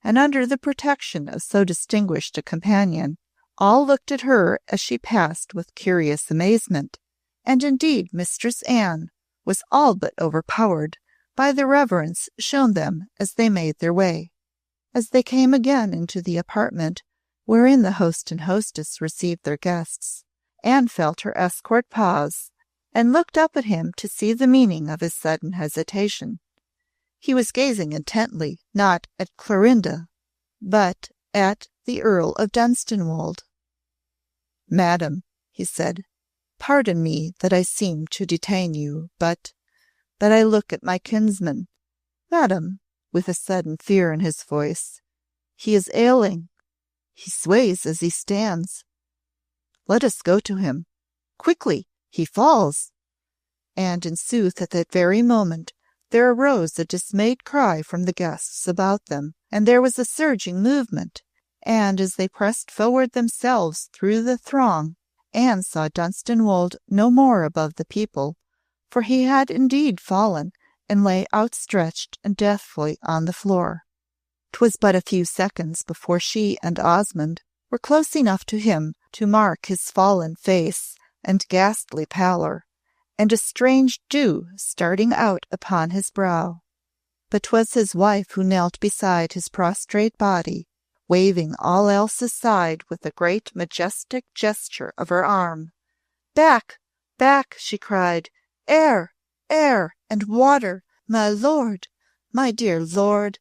and under the protection of so distinguished a companion, all looked at her as she passed with curious amazement, and indeed Mistress Anne was all but overpowered by the reverence shown them as they made their way. As they came again into the apartment wherein the host and hostess received their guests, Anne felt her escort pause, and looked up at him to see the meaning of his sudden hesitation. He was gazing intently, not at Clorinda, but at the Earl of Dunstanwolde. "Madam," he said, "pardon me that I seem to detain you, but I look at my kinsman. Madam," with a sudden fear in his voice, "he is ailing. He sways as he stands. Let us go to him. Quickly, he falls." And in sooth at that very moment there arose a dismayed cry from the guests about them, and there was a surging movement, and as they pressed forward themselves through the throng, Anne saw Dunstanwolde no more above the people, for he had indeed fallen and lay outstretched and deathfully on the floor. 'Twas but a few seconds before she and Osmond were close enough to him to mark his fallen face and ghastly pallor, and a strange dew starting out upon his brow. But 'twas his wife who knelt beside his prostrate body, waving all else aside with a great majestic gesture of her arm. "Back, back," she cried. "Air, air, and water, my lord, my dear lord."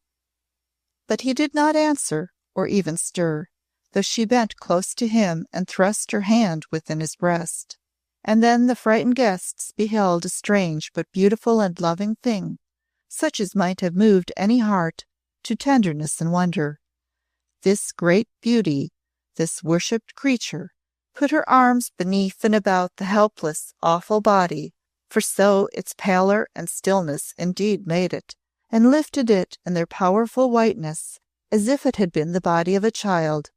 But he did not answer or even stir, though she bent close to him and thrust her hand within his breast. And then the frightened guests beheld a strange but beautiful and loving thing, such as might have moved any heart to tenderness and wonder. This great beauty, this worshipped creature, put her arms beneath and about the helpless, awful body, for so its pallor and stillness indeed made it, and lifted it in their powerful whiteness as if it had been the body of a child,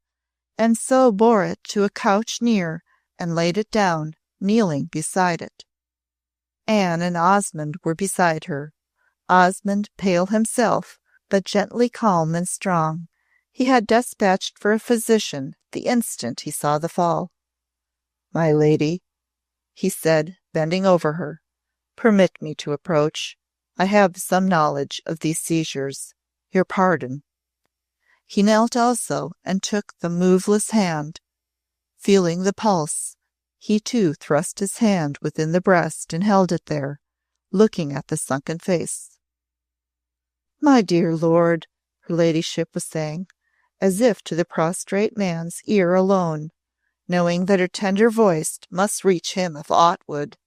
and so bore it to a couch near and laid it down, kneeling beside it. Anne and Osmond were beside her. Osmond pale himself, but gently calm and strong. He had despatched for a physician the instant he saw the fall. "My lady," he said, bending over her, "permit me to approach. I have some knowledge of these seizures. Your pardon." He knelt also and took the moveless hand. Feeling the pulse, he too thrust his hand within the breast and held it there, looking at the sunken face. "My dear lord," her ladyship was saying, as if to the prostrate man's ear alone, knowing that her tender voice must reach him if aught would,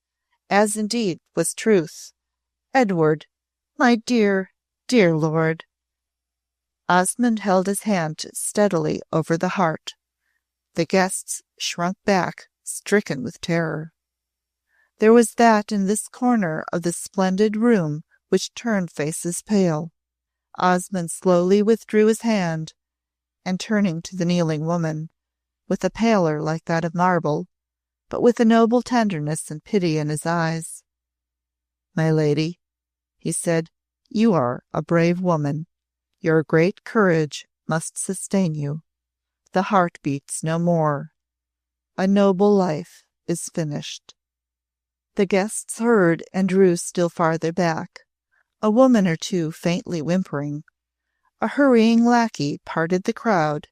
as indeed was truth. "Edward, my dear, dear lord." Osmond held his hand steadily over the heart. The guests shrunk back, stricken with terror. There was that in this corner of the splendid room which turned faces pale. Osmond slowly withdrew his hand, and turning to the kneeling woman, with a pallor like that of marble, but with a noble tenderness and pity in his eyes, "My lady," he said, "you are a brave woman. Your great courage must sustain you. The heart beats no more. A noble life is finished." The guests heard and drew still farther back, a woman or two faintly whimpering. A hurrying lackey parted the crowd,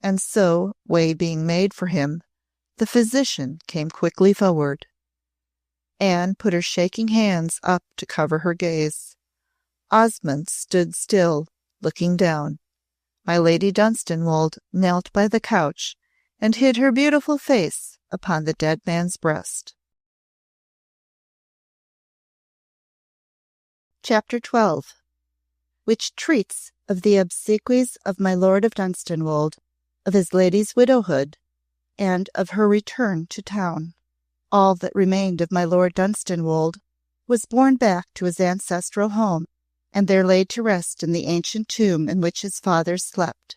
and so, way being made for him, the physician came quickly forward. Anne put her shaking hands up to cover her gaze. Osmond stood still, looking down. My Lady Dunstanwolde knelt by the couch and hid her beautiful face upon the dead man's breast. Chapter 12, which treats of the obsequies of my Lord of Dunstanwolde, of his lady's widowhood, and of her return to town. All that remained of my Lord Dunstanwolde was borne back to his ancestral home, and there laid to rest in the ancient tomb in which his fathers slept.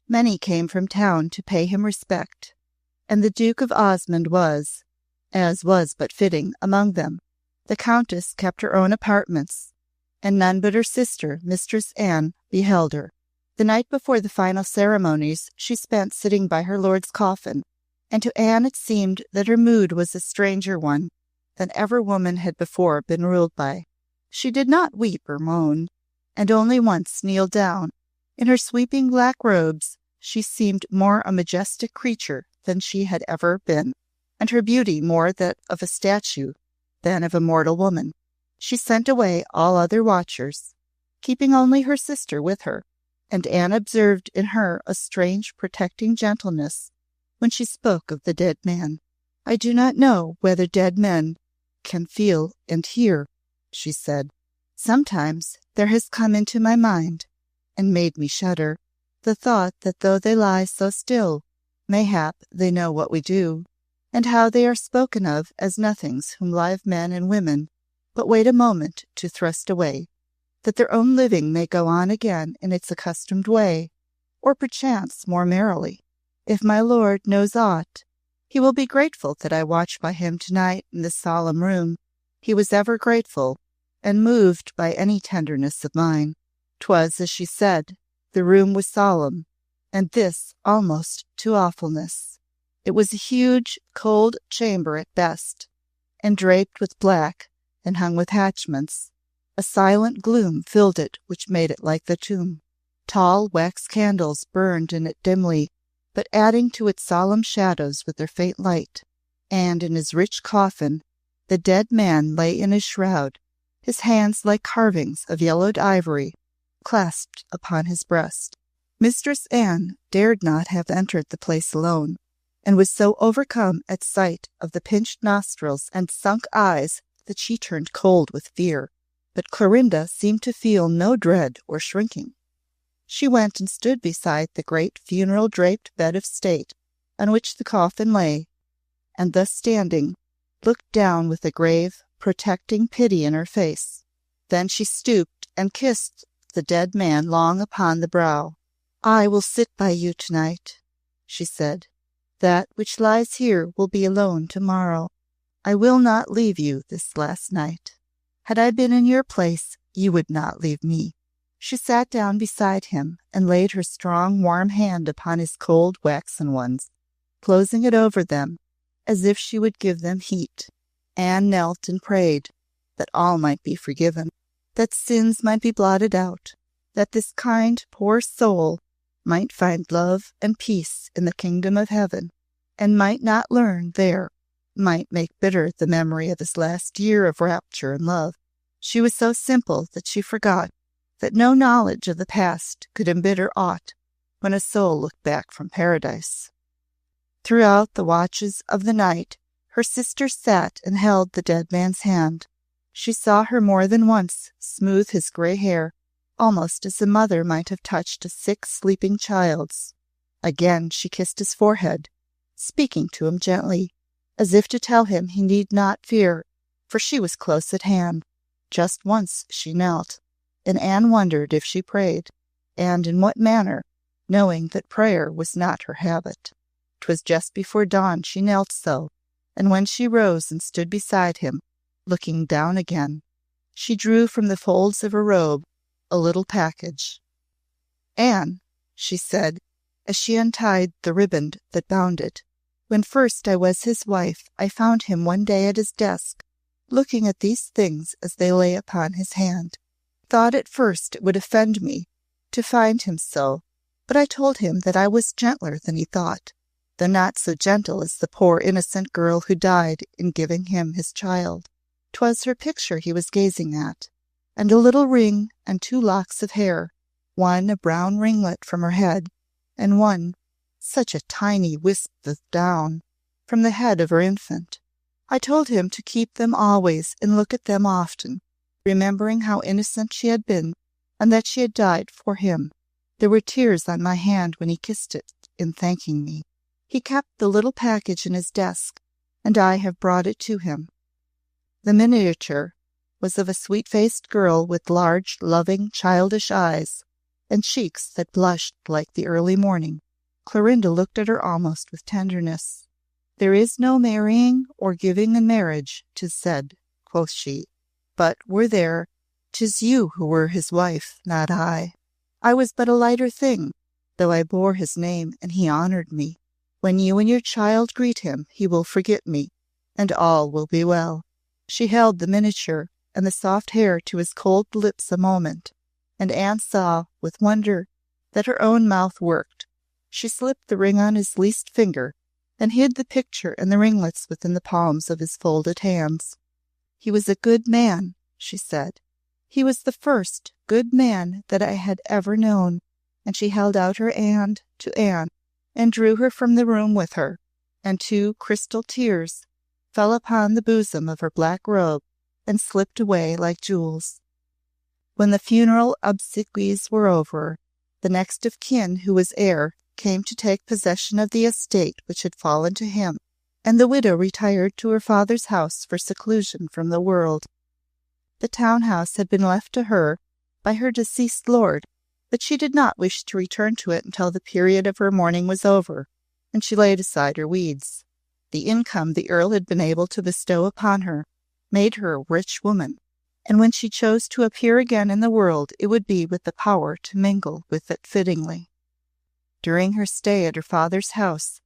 Many came from town to pay him respect, and the Duke of Osmond was, as was but fitting, among them. The Countess kept her own apartments, and none but her sister, Mistress Anne, beheld her. The night before the final ceremonies she spent sitting by her lord's coffin, and to Anne it seemed that her mood was a stranger one than ever woman had before been ruled by. She did not weep or moan, and only once kneeled down. In her sweeping black robes she seemed more a majestic creature than she had ever been, and her beauty more that of a statue than of a mortal woman. She sent away all other watchers, keeping only her sister with her, and Anne observed in her a strange protecting gentleness when she spoke of the dead man. "I do not know whether dead men can feel and hear," she said. "Sometimes there has come into my mind, and made me shudder, the thought that though they lie so still, mayhap they know what we do, and how they are spoken of as nothings whom live men and women but wait a moment to thrust away, that their own living may go on again in its accustomed way, or perchance more merrily. If my lord knows aught, he will be grateful that I watch by him tonight in this solemn room. He was ever grateful, and moved by any tenderness of mine." 'Twas as she said. The room was solemn, and this almost to awfulness. It was a huge, cold chamber at best, and draped with black, and hung with hatchments. A silent gloom filled it which made it like the tomb. Tall wax candles burned in it dimly, but adding to its solemn shadows with their faint light. And in his rich coffin the dead man lay in his shroud, his hands like carvings of yellowed ivory clasped upon his breast. Mistress Anne dared not have entered the place alone, and was so overcome at sight of the pinched nostrils and sunk eyes that she turned cold with fear. But Clorinda seemed to feel no dread or shrinking. She went and stood beside the great funeral-draped bed of state on which the coffin lay, and thus standing, looked down with a grave, protecting pity in her face. Then she stooped and kissed the dead man long upon the brow. "I will sit by you tonight," she said. "That which lies here will be alone tomorrow. I will not leave you this last night. Had I been in your place, you would not leave me." She sat down beside him and laid her strong, warm hand upon his cold, waxen ones, closing it over them as if she would give them heat. Anne knelt and prayed that all might be forgiven, that sins might be blotted out, that this kind, poor soul might find love and peace in the kingdom of heaven, and might not learn there, might make bitter the memory of his last year of rapture and love. She was so simple that she forgot that no knowledge of the past could embitter aught when a soul looked back from paradise. Throughout the watches of the night, her sister sat and held the dead man's hand. She saw her more than once smooth his grey hair, almost as a mother might have touched a sick, sleeping child's. Again she kissed his forehead, speaking to him gently, as if to tell him he need not fear, for she was close at hand. Just once she knelt, and Anne wondered if she prayed, and in what manner, knowing that prayer was not her habit. 'Twas just before dawn she knelt so, and when she rose and stood beside him, looking down again, she drew from the folds of her robe a little package. "Anne," she said, as she untied the riband that bound it, "when first I was his wife, I found him one day at his desk, looking at these things as they lay upon his hand. Thought at first it would offend me to find him so, but I told him that I was gentler than he thought, though not so gentle as the poor innocent girl who died in giving him his child. 'Twas her picture he was gazing at, and a little ring and 2 locks of hair, one a brown ringlet from her head, and one, such a tiny wisp of down, from the head of her infant. I told him to keep them always and look at them often, remembering how innocent she had been, and that she had died for him. There were tears on my hand when he kissed it in thanking me. He kept the little package in his desk, and I have brought it to him. The miniature was of a sweet-faced girl with large, loving, childish eyes, and cheeks that blushed like the early morning. Clorinda looked at her almost with tenderness. "There is no marrying or giving in marriage, 'tis said," quoth she. "But were there, 'tis you who were his wife, not I. I was but a lighter thing, though I bore his name, and he honored me. When you and your child greet him, he will forget me, and all will be well." She held the miniature and the soft hair to his cold lips a moment, and Anne saw, with wonder, that her own mouth worked. She slipped the ring on his least finger, and hid the picture and the ringlets within the palms of his folded hands. "He was a good man," she said. "He was the first good man that I had ever known," and she held out her hand to Anne, and drew her from the room with her, and 2 crystal tears fell upon the bosom of her black robe and slipped away like jewels. When the funeral obsequies were over, the next of kin who was heir came to take possession of the estate which had fallen to him, and the widow retired to her father's house for seclusion from the world. The town-house had been left to her by her deceased lord, but she did not wish to return to it until the period of her mourning was over, and she laid aside her weeds. The income the Earl had been able to bestow upon her made her a rich woman, and when she chose to appear again in the world, it would be with the power to mingle with it fittingly. During her stay at her father's house,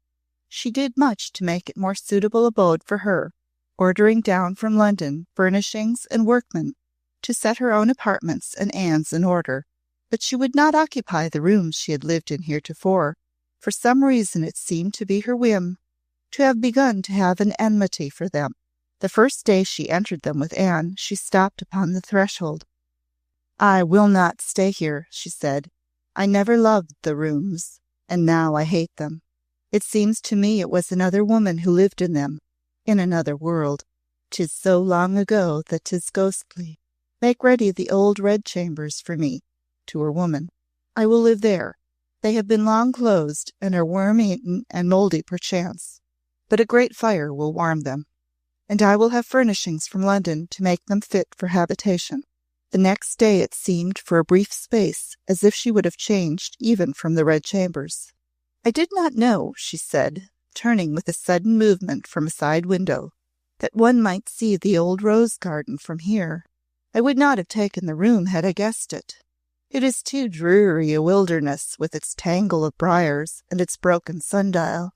she did much to make it more suitable abode for her, ordering down from London furnishings and workmen to set her own apartments and Anne's in order. But she would not occupy the rooms she had lived in heretofore. For some reason it seemed to be her whim to have begun to have an enmity for them. The first day she entered them with Anne, she stopped upon the threshold. "I will not stay here," she said. "I never loved the rooms, and now I hate them. It seems to me it was another woman who lived in them, in another world. 'Tis so long ago that 'tis ghostly. Make ready the old red chambers for me," to her woman. "I will live there. They have been long closed, and are worm-eaten and mouldy perchance, but a great fire will warm them. And I will have furnishings from London to make them fit for habitation." The next day it seemed for a brief space as if she would have changed even from the red chambers. "I did not know," she said, turning with a sudden movement from a side window, "that one might see the old rose garden from here. I would not have taken the room had I guessed it. It is too dreary a wilderness with its tangle of briars and its broken sundial."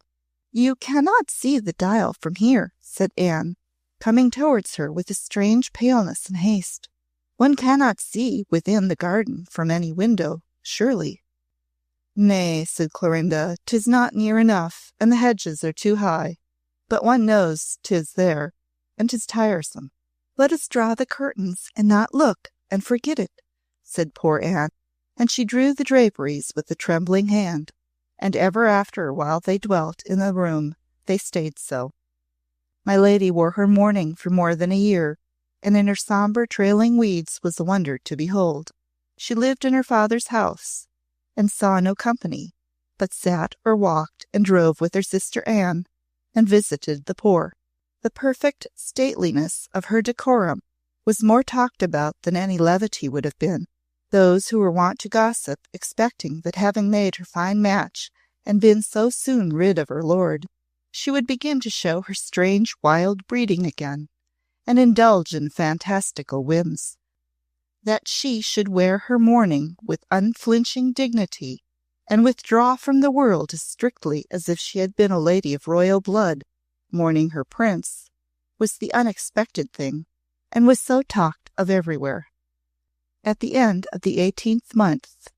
"You cannot see the dial from here," said Anne, coming towards her with a strange paleness and haste. "One cannot see within the garden from any window, surely." "Nay," said Clorinda, "'tis not near enough, and the hedges are too high. But one knows 'tis there, and 'tis tiresome." "Let us draw the curtains and not look, and forget it," said poor Anne, and she drew the draperies with a trembling hand, and ever after, while they dwelt in the room, they stayed so. My lady wore her mourning for more than a year, and in her sombre trailing weeds was a wonder to behold. She lived in her father's house, and saw no company, but sat or walked and drove with her sister Anne, and visited the poor. The perfect stateliness of her decorum was more talked about than any levity would have been. Those who were wont to gossip, expecting that having made her fine match, and been so soon rid of her lord, she would begin to show her strange wild breeding again, and indulge in fantastical whims. That she should wear her mourning with unflinching dignity, and withdraw from the world as strictly as if she had been a lady of royal blood, mourning her prince, was the unexpected thing, and was so talked of everywhere. At the end of the 18th month,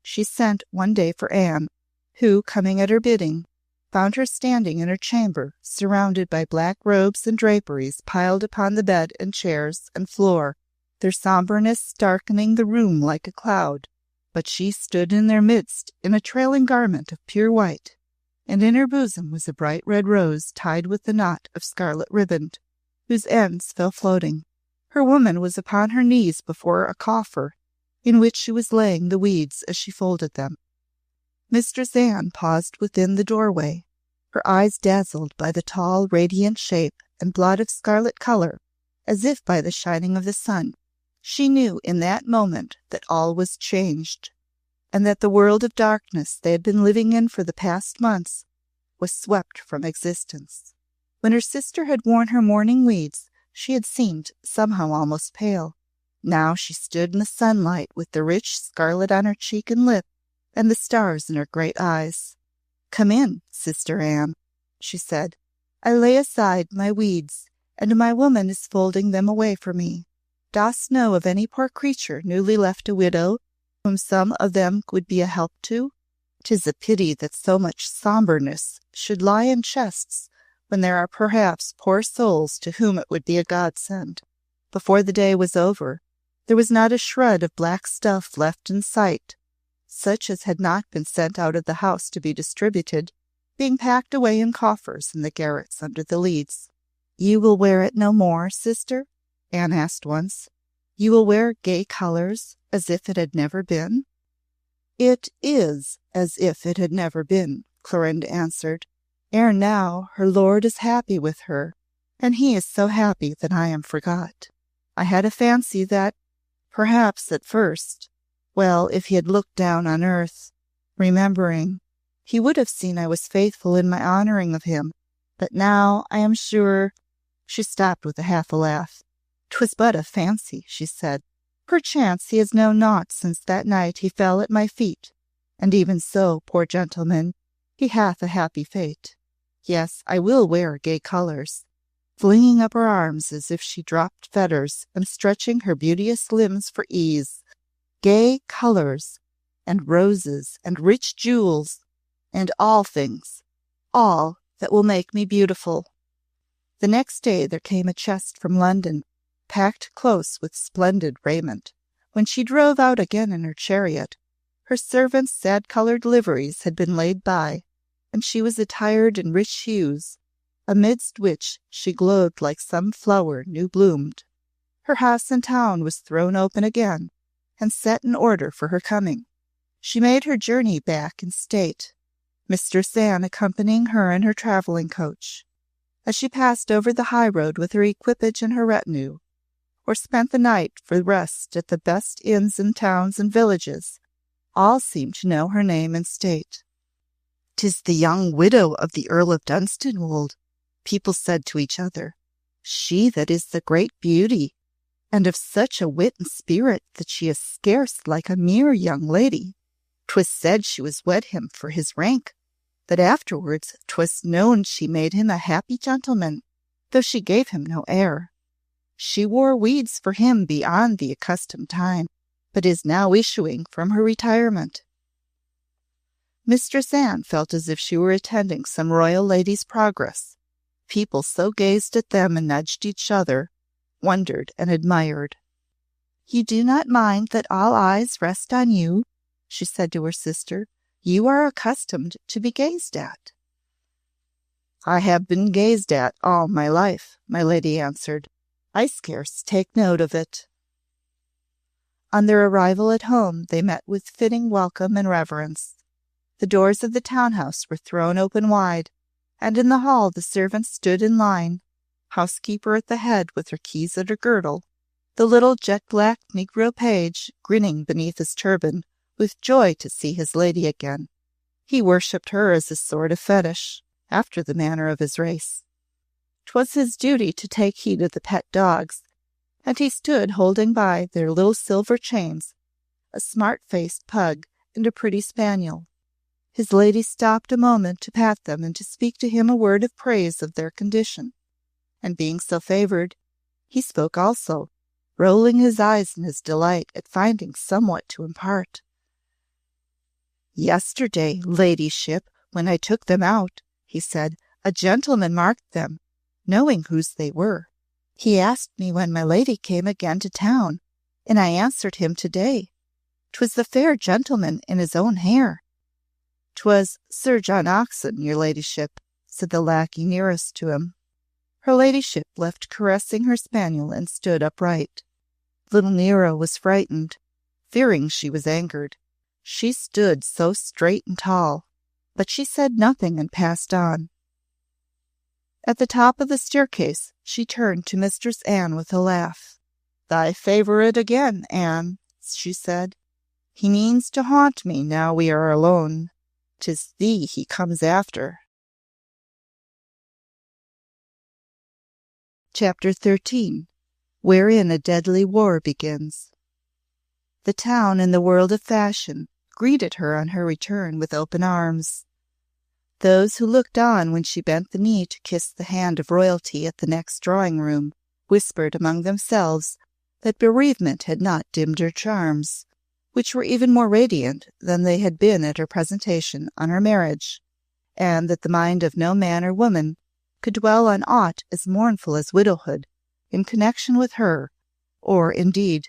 she sent one day for Anne, who, coming at her bidding, found her standing in her chamber, surrounded by black robes and draperies piled upon the bed and chairs and floor. their sombreness darkening the room like a cloud. But she stood in their midst in a trailing garment of pure white, and in her bosom was a bright red rose tied with a knot of scarlet riband, whose ends fell floating. Her woman was upon her knees before a coffer, in which she was laying the weeds as she folded them. Mistress Anne paused within the doorway, her eyes dazzled by the tall, radiant shape and blot of scarlet color, as if by the shining of the sun. She knew in that moment that all was changed, and that the world of darkness they had been living in for the past months was swept from existence. When her sister had worn her mourning weeds, she had seemed somehow almost pale. Now she stood in the sunlight with the rich scarlet on her cheek and lip, and the stars in her great eyes. "Come in, Sister Anne," she said. "I lay aside my weeds, and my woman is folding them away for me. Dost know of any poor creature newly left a widow, whom some of them would be a help to? 'Tis a pity that so much sombreness should lie in chests, when there are perhaps poor souls to whom it would be a godsend." Before the day was over, there was not a shred of black stuff left in sight, such as had not been sent out of the house to be distributed, being packed away in coffers in the garrets under the leads. "You will wear it no more, sister?" Anne asked once. "You will wear gay colors, as if it had never been?" "It is as if it had never been," Clorinda answered. "Ere now her lord is happy with her, and he is so happy that I am forgot. I had a fancy that, perhaps at first, well, if he had looked down on earth, remembering, he would have seen I was faithful in my honoring of him. But now I am sure—" She stopped with half a laugh. "'Twas but a fancy," she said. "Perchance he has known naught since that night he fell at my feet, and even so, poor gentleman, he hath a happy fate. Yes, I will wear gay colors," flinging up her arms as if she dropped fetters and stretching her beauteous limbs for ease. "Gay colors, and roses, and rich jewels, and all things, all that will make me beautiful." The next day there came a chest from London, packed close with splendid raiment. When she drove out again in her chariot, her servants' sad-colored liveries had been laid by, and she was attired in rich hues, amidst which she glowed like some flower new-bloomed. Her house in town was thrown open again, and set in order for her coming. She made her journey back in state, Mistress Anne accompanying her in her travelling coach. As she passed over the high road with her equipage and her retinue, or spent the night for rest at the best inns in towns and villages, all seemed to know her name and state. "'Tis the young widow of the Earl of Dunstanwolde," people said to each other. "She that is the great beauty, and of such a wit and spirit that she is scarce like a mere young lady. 'Twas said she was wed him for his rank, but afterwards 'twas known she made him a happy gentleman, though she gave him no heir. She wore weeds for him beyond the accustomed time, but is now issuing from her retirement." Mistress Anne felt as if she were attending some royal lady's progress. People so gazed at them and nudged each other, wondered and admired. "You do not mind that all eyes rest on you?" she said to her sister. "You are accustomed to be gazed at." "I have been gazed at all my life," my lady answered. "I scarce take note of it." On their arrival at home, they met with fitting welcome and reverence. The doors of the townhouse were thrown open wide, and in the hall the servants stood in line, housekeeper at the head with her keys at her girdle, the little jet-black negro page grinning beneath his turban with joy to see his lady again. He worshipped her as a sort of fetish, after the manner of his race. 'Twas his duty to take heed of the pet dogs, and he stood holding by their little silver chains, a smart-faced pug and a pretty spaniel. His lady stopped a moment to pat them and to speak to him a word of praise of their condition, and being so favored, he spoke also, rolling his eyes in his delight at finding somewhat to impart. "Yesterday, ladyship, when I took them out," he said, "a gentleman marked them, knowing whose they were. He asked me when my lady came again to town, and I answered him to-day. 'Twas the fair gentleman in his own hair. 'Twas Sir John Oxon, your ladyship, said the lackey nearest to him. Her ladyship left caressing her spaniel and stood upright. Little Nero was frightened, fearing she was angered. She stood so straight and tall, but she said nothing and passed on. At the top of the staircase she turned to Mistress Anne with a laugh. "Thy favourite again, Anne," she said. "He means to haunt me now we are alone. 'Tis thee he comes after." Chapter 13. Wherein a Deadly War Begins. The town and the world of fashion greeted her on her return with open arms. Those who looked on when she bent the knee to kiss the hand of royalty at the next drawing-room whispered among themselves that bereavement had not dimmed her charms, which were even more radiant than they had been at her presentation on her marriage, and that the mind of no man or woman could dwell on aught as mournful as widowhood in connection with her, or, indeed,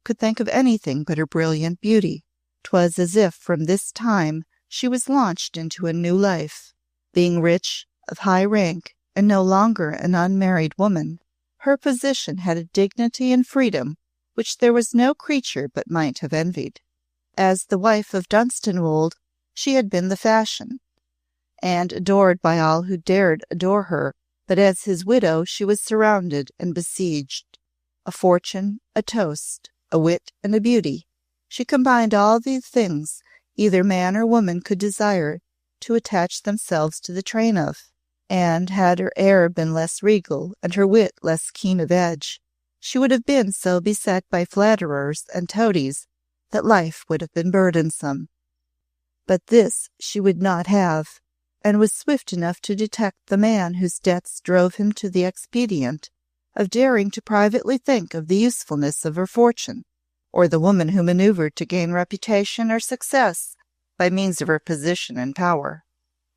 could think of anything but her brilliant beauty. 'Twas as if from this time she was launched into a new life. Being rich, of high rank, and no longer an unmarried woman, her position had a dignity and freedom which there was no creature but might have envied. As the wife of Dunstanwolde, she had been the fashion, and adored by all who dared adore her, but as his widow she was surrounded and besieged. A fortune, a toast, a wit, and a beauty, she combined all the things either man or woman could desire to attach themselves to the train of, and had her air been less regal and her wit less keen of edge, she would have been so beset by flatterers and toadies that life would have been burdensome. But this she would not have, and was swift enough to detect the man whose debts drove him to the expedient of daring to privately think of the usefulness of her fortune, or the woman who maneuvered to gain reputation or success by means of her position and power.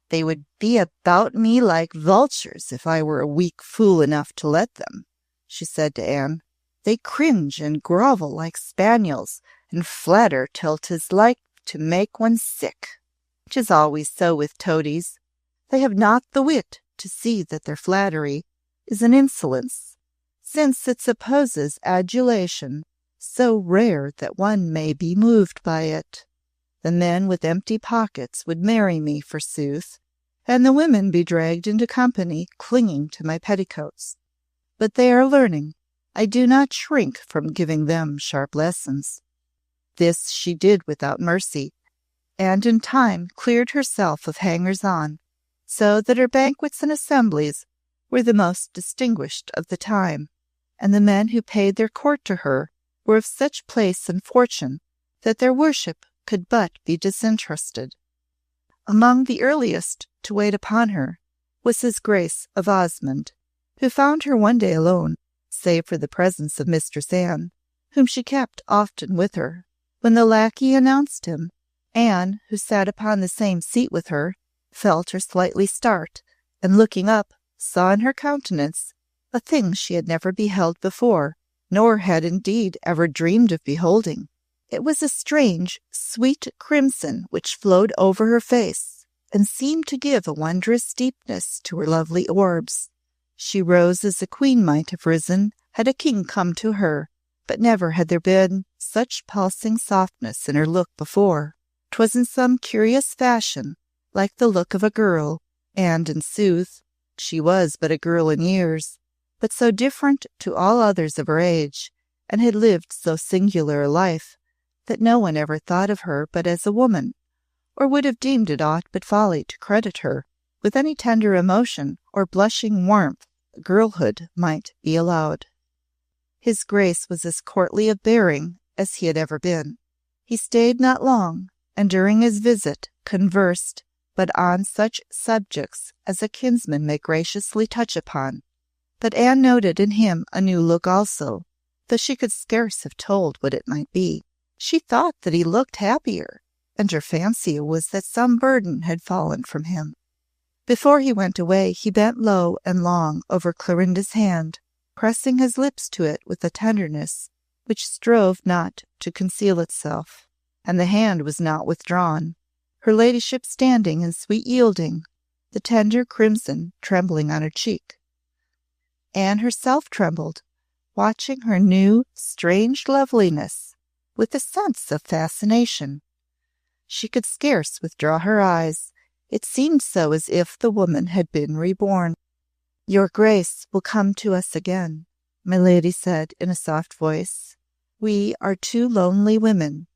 "They would be about me like vultures if I were a weak fool enough to let them," she said to Anne. "They cringe and grovel like spaniels, and flatter till 'tis like to make one sick. 'Tis always so with toadies. They have not the wit to see that their flattery is an insolence, since it supposes adulation so rare that one may be moved by it. The men with empty pockets would marry me, forsooth, and the women be dragged into company clinging to my petticoats. But they are learning. I do not shrink from giving them sharp lessons." This she did without mercy, and in time cleared herself of hangers-on, so that her banquets and assemblies were the most distinguished of the time, and the men who paid their court to her were of such place and fortune that their worship could but be disinterested. Among the earliest to wait upon her was his Grace of Osmond, who found her one day alone, save for the presence of Mistress Anne, whom she kept often with her. When the lackey announced him, Anne, who sat upon the same seat with her, felt her slightly start, and looking up, saw in her countenance a thing she had never beheld before, nor had indeed ever dreamed of beholding. It was a strange, sweet crimson which flowed over her face, and seemed to give a wondrous deepness to her lovely orbs. She rose as a queen might have risen had a king come to her, but never had there been such pulsing softness in her look before. 'Twas in some curious fashion like the look of a girl, and, in sooth, she was but a girl in years, but so different to all others of her age, and had lived so singular a life, that no one ever thought of her but as a woman, or would have deemed it aught but folly to credit her with any tender emotion or blushing warmth girlhood might be allowed. His Grace was as courtly of bearing as he had ever been. He stayed not long, and during his visit conversed but on such subjects as a kinsman may graciously touch upon. But Anne noted in him a new look also, though she could scarce have told what it might be. She thought that he looked happier, and her fancy was that some burden had fallen from him. Before he went away, he bent low and long over Clorinda's hand, pressing his lips to it with a tenderness which strove not to conceal itself, and the hand was not withdrawn, her ladyship standing in sweet yielding, the tender crimson trembling on her cheek. Anne herself trembled, watching her new, strange loveliness with a sense of fascination. She could scarce withdraw her eyes. It seemed so as if the woman had been reborn. "Your Grace will come to us again," my lady said in a soft voice. "We are two lonely women,"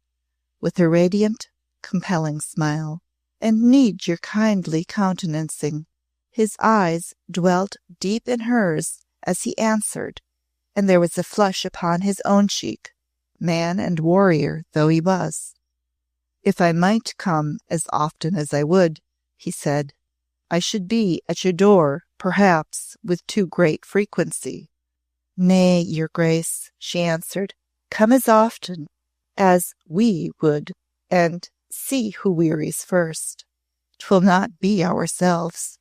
with a radiant, compelling smile, "and need your kindly countenancing." His eyes dwelt deep in hers as he answered, and there was a flush upon his own cheek, man and warrior though he was. "If I might come as often as I would," he said, "I should be at your door, perhaps, with too great frequency." "Nay, your Grace," she answered, "come as often as we would, and see who wearies first. 'Twill not be ourselves."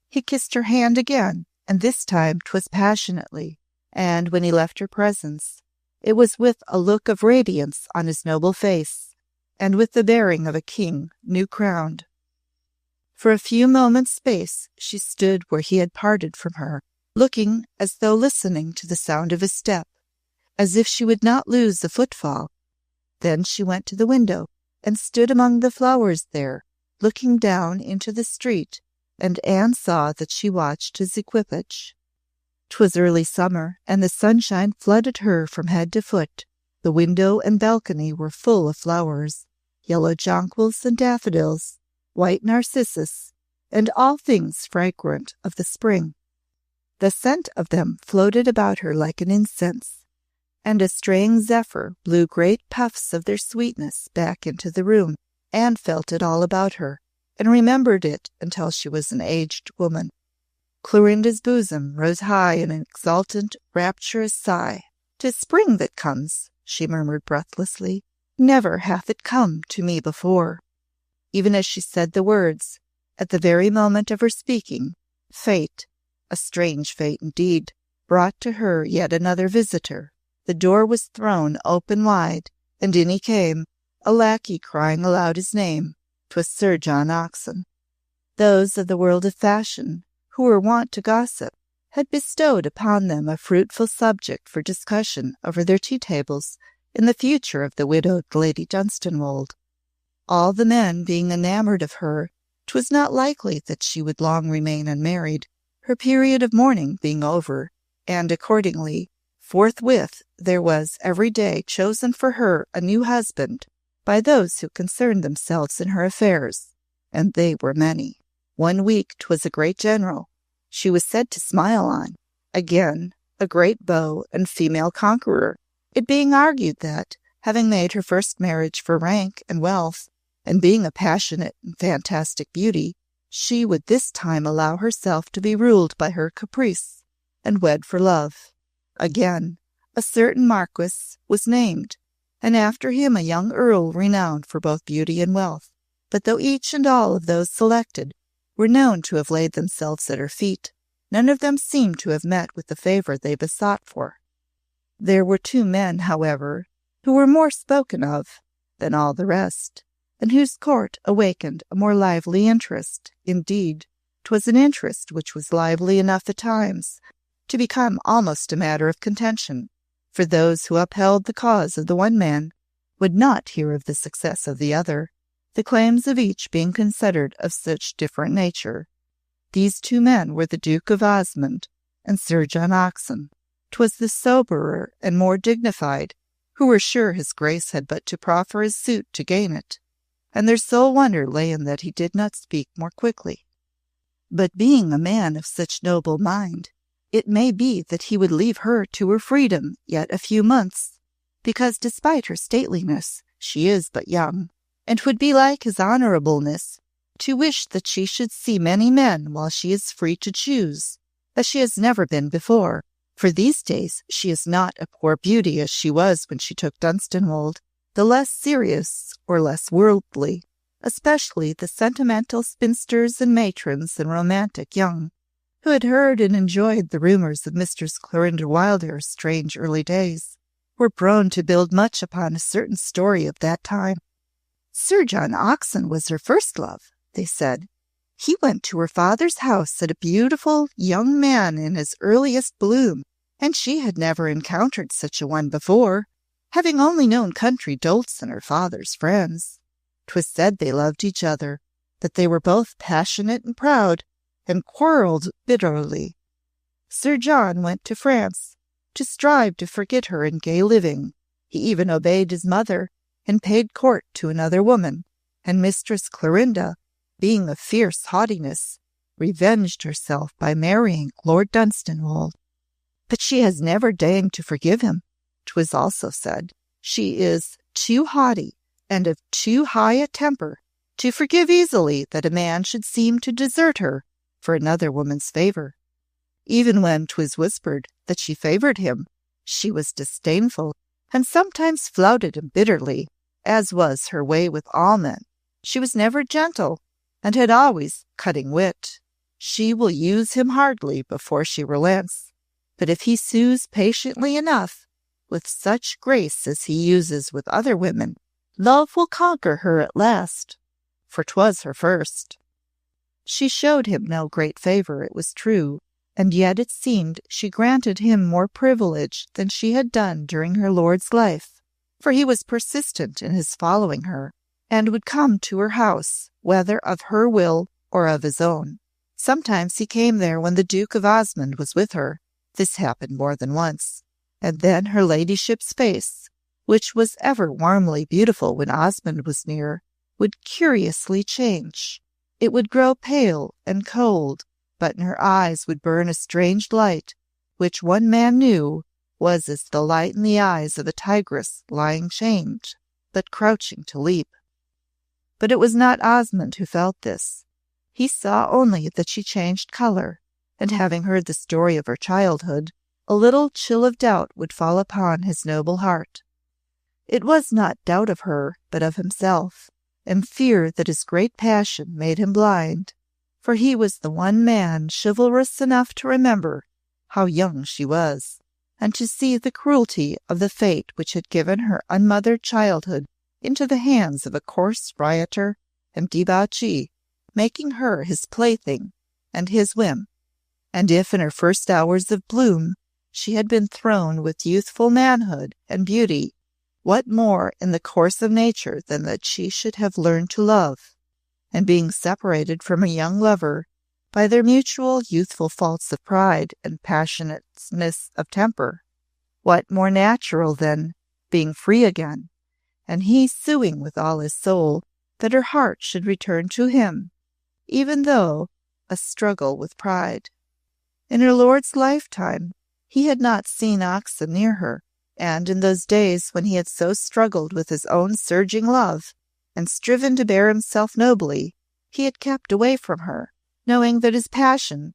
He kissed her hand again, and this time 'twas passionately, and when he left her presence, it was with a look of radiance on his noble face, and with the bearing of a king new crowned. For a few moments' space she stood where he had parted from her, looking as though listening to the sound of his step, as if she would not lose the footfall. Then she went to the window and stood among the flowers there, looking down into the street, and Anne saw that she watched his equipage. 'Twas early summer, and the sunshine flooded her from head to foot. The window and balcony were full of flowers, yellow jonquils and daffodils, white narcissus, and all things fragrant of the spring. The scent of them floated about her like an incense, and a straying zephyr blew great puffs of their sweetness back into the room. Anne felt it all about her, and remembered it until she was an aged woman. Clorinda's bosom rose high in an exultant, rapturous sigh. "'Tis spring that comes," she murmured breathlessly. "Never hath it come to me before." Even as she said the words, at the very moment of her speaking, fate, a strange fate indeed, brought to her yet another visitor. The door was thrown open wide, and in he came, a lackey crying aloud his name. 'Twas Sir John Oxon. Those of the world of fashion, who were wont to gossip, had bestowed upon them a fruitful subject for discussion over their tea-tables in the future of the widowed Lady Dunstanwolde. All the men being enamoured of her, 'twas not likely that she would long remain unmarried, her period of mourning being over, and accordingly, forthwith there was every day chosen for her a new husband by those who concerned themselves in her affairs, and they were many. One week 'twas a great general, she was said to smile on; again, a great beau and female conqueror, it being argued that, having made her first marriage for rank and wealth, and being a passionate and fantastic beauty, she would this time allow herself to be ruled by her caprice, and wed for love. Again, a certain marquis was named, and after him a young earl renowned for both beauty and wealth. But though each and all of those selected were known to have laid themselves at her feet, none of them seemed to have met with the favour they besought for. There were two men, however, who were more spoken of than all the rest, and whose court awakened a more lively interest. Indeed, 'twas an interest which was lively enough at times to become almost a matter of contention, for those who upheld the cause of the one man would not hear of the success of the other, the claims of each being considered of such different nature. These two men were the Duke of Osmond and Sir John Oxon. 'Twas the soberer and more dignified who were sure his Grace had but to proffer his suit to gain it, and their sole wonder lay in that he did not speak more quickly. But being a man of such noble mind, it may be that he would leave her to her freedom yet a few months, because despite her stateliness she is but young, and 'twould be like his honourableness to wish that she should see many men while she is free to choose, as she has never been before. For these days she is not a poor beauty as she was when she took Dunstanwolde, the less serious or less worldly, especially the sentimental spinsters and matrons and romantic young, who had heard and enjoyed the rumours of Mistress Clorinda Wildairs' strange early days, were prone to build much upon a certain story of that time. Sir John Oxon was her first love, they said. He went to her father's house at a beautiful young man in his earliest bloom, and she had never encountered such a one before, having only known country dolts and her father's friends. 'Twas said they loved each other, that they were both passionate and proud, and quarrelled bitterly. Sir John went to France to strive to forget her in gay living. He even obeyed his mother, and paid court to another woman, and Mistress Clorinda, being of fierce haughtiness, revenged herself by marrying Lord Dunstanwolde. But she has never deigned to forgive him. 'Twas also said, she is too haughty and of too high a temper to forgive easily that a man should seem to desert her for another woman's favour. Even when 'twas whispered that she favoured him, she was disdainful, and sometimes flouted him bitterly, as was her way with all men. She was never gentle, and had always cutting wit. She will use him hardly before she relents, but if he sues patiently enough, with such grace as he uses with other women, love will conquer her at last, for 'twas her first. She showed him no great favour, it was true, and yet it seemed she granted him more privilege than she had done during her lord's life, for he was persistent in his following her, and would come to her house, whether of her will or of his own. Sometimes he came there when the Duke of Osmond was with her. This happened more than once, and then her ladyship's face, which was ever warmly beautiful when Osmond was near, would curiously change. It would grow pale and cold, but in her eyes would burn a strange light, which one man knew was as the light in the eyes of a tigress lying chained, but crouching to leap. But it was not Osmond who felt this. He saw only that she changed colour, and having heard the story of her childhood, a little chill of doubt would fall upon his noble heart. It was not doubt of her, but of himself, and fear that his great passion made him blind, for he was the one man chivalrous enough to remember how young she was, and to see the cruelty of the fate which had given her unmothered childhood into the hands of a coarse rioter and debauchee, making her his plaything and his whim. And if in her first hours of bloom she had been thrown with youthful manhood and beauty, what more in the course of nature than that she should have learned to love, and being separated from a young lover by their mutual youthful faults of pride and passionateness of temper, what more natural than, being free again, and he suing with all his soul that her heart should return to him, even though a struggle with pride. In her lord's lifetime he had not seen Oxon near her, and in those days when he had so struggled with his own surging love, and striven to bear himself nobly, he had kept away from her, knowing that his passion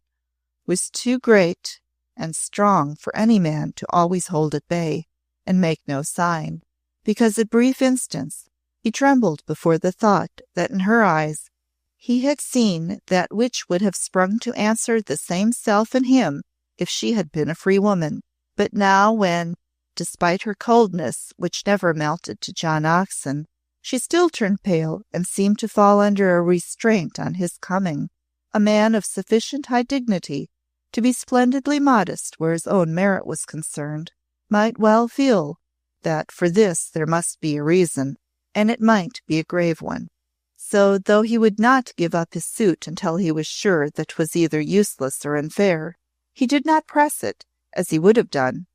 was too great and strong for any man to always hold at bay, and make no sign, because at brief instants he trembled before the thought that in her eyes he had seen that which would have sprung to answer the same self in him if she had been a free woman. But now when, despite her coldness, which never melted to John Oxon, she still turned pale and seemed to fall under a restraint on his coming, a man of sufficient high dignity to be splendidly modest where his own merit was concerned, might well feel that for this there must be a reason, and it might be a grave one. So, though he would not give up his suit until he was sure that 'twas either useless or unfair, he did not press it, as he would have done,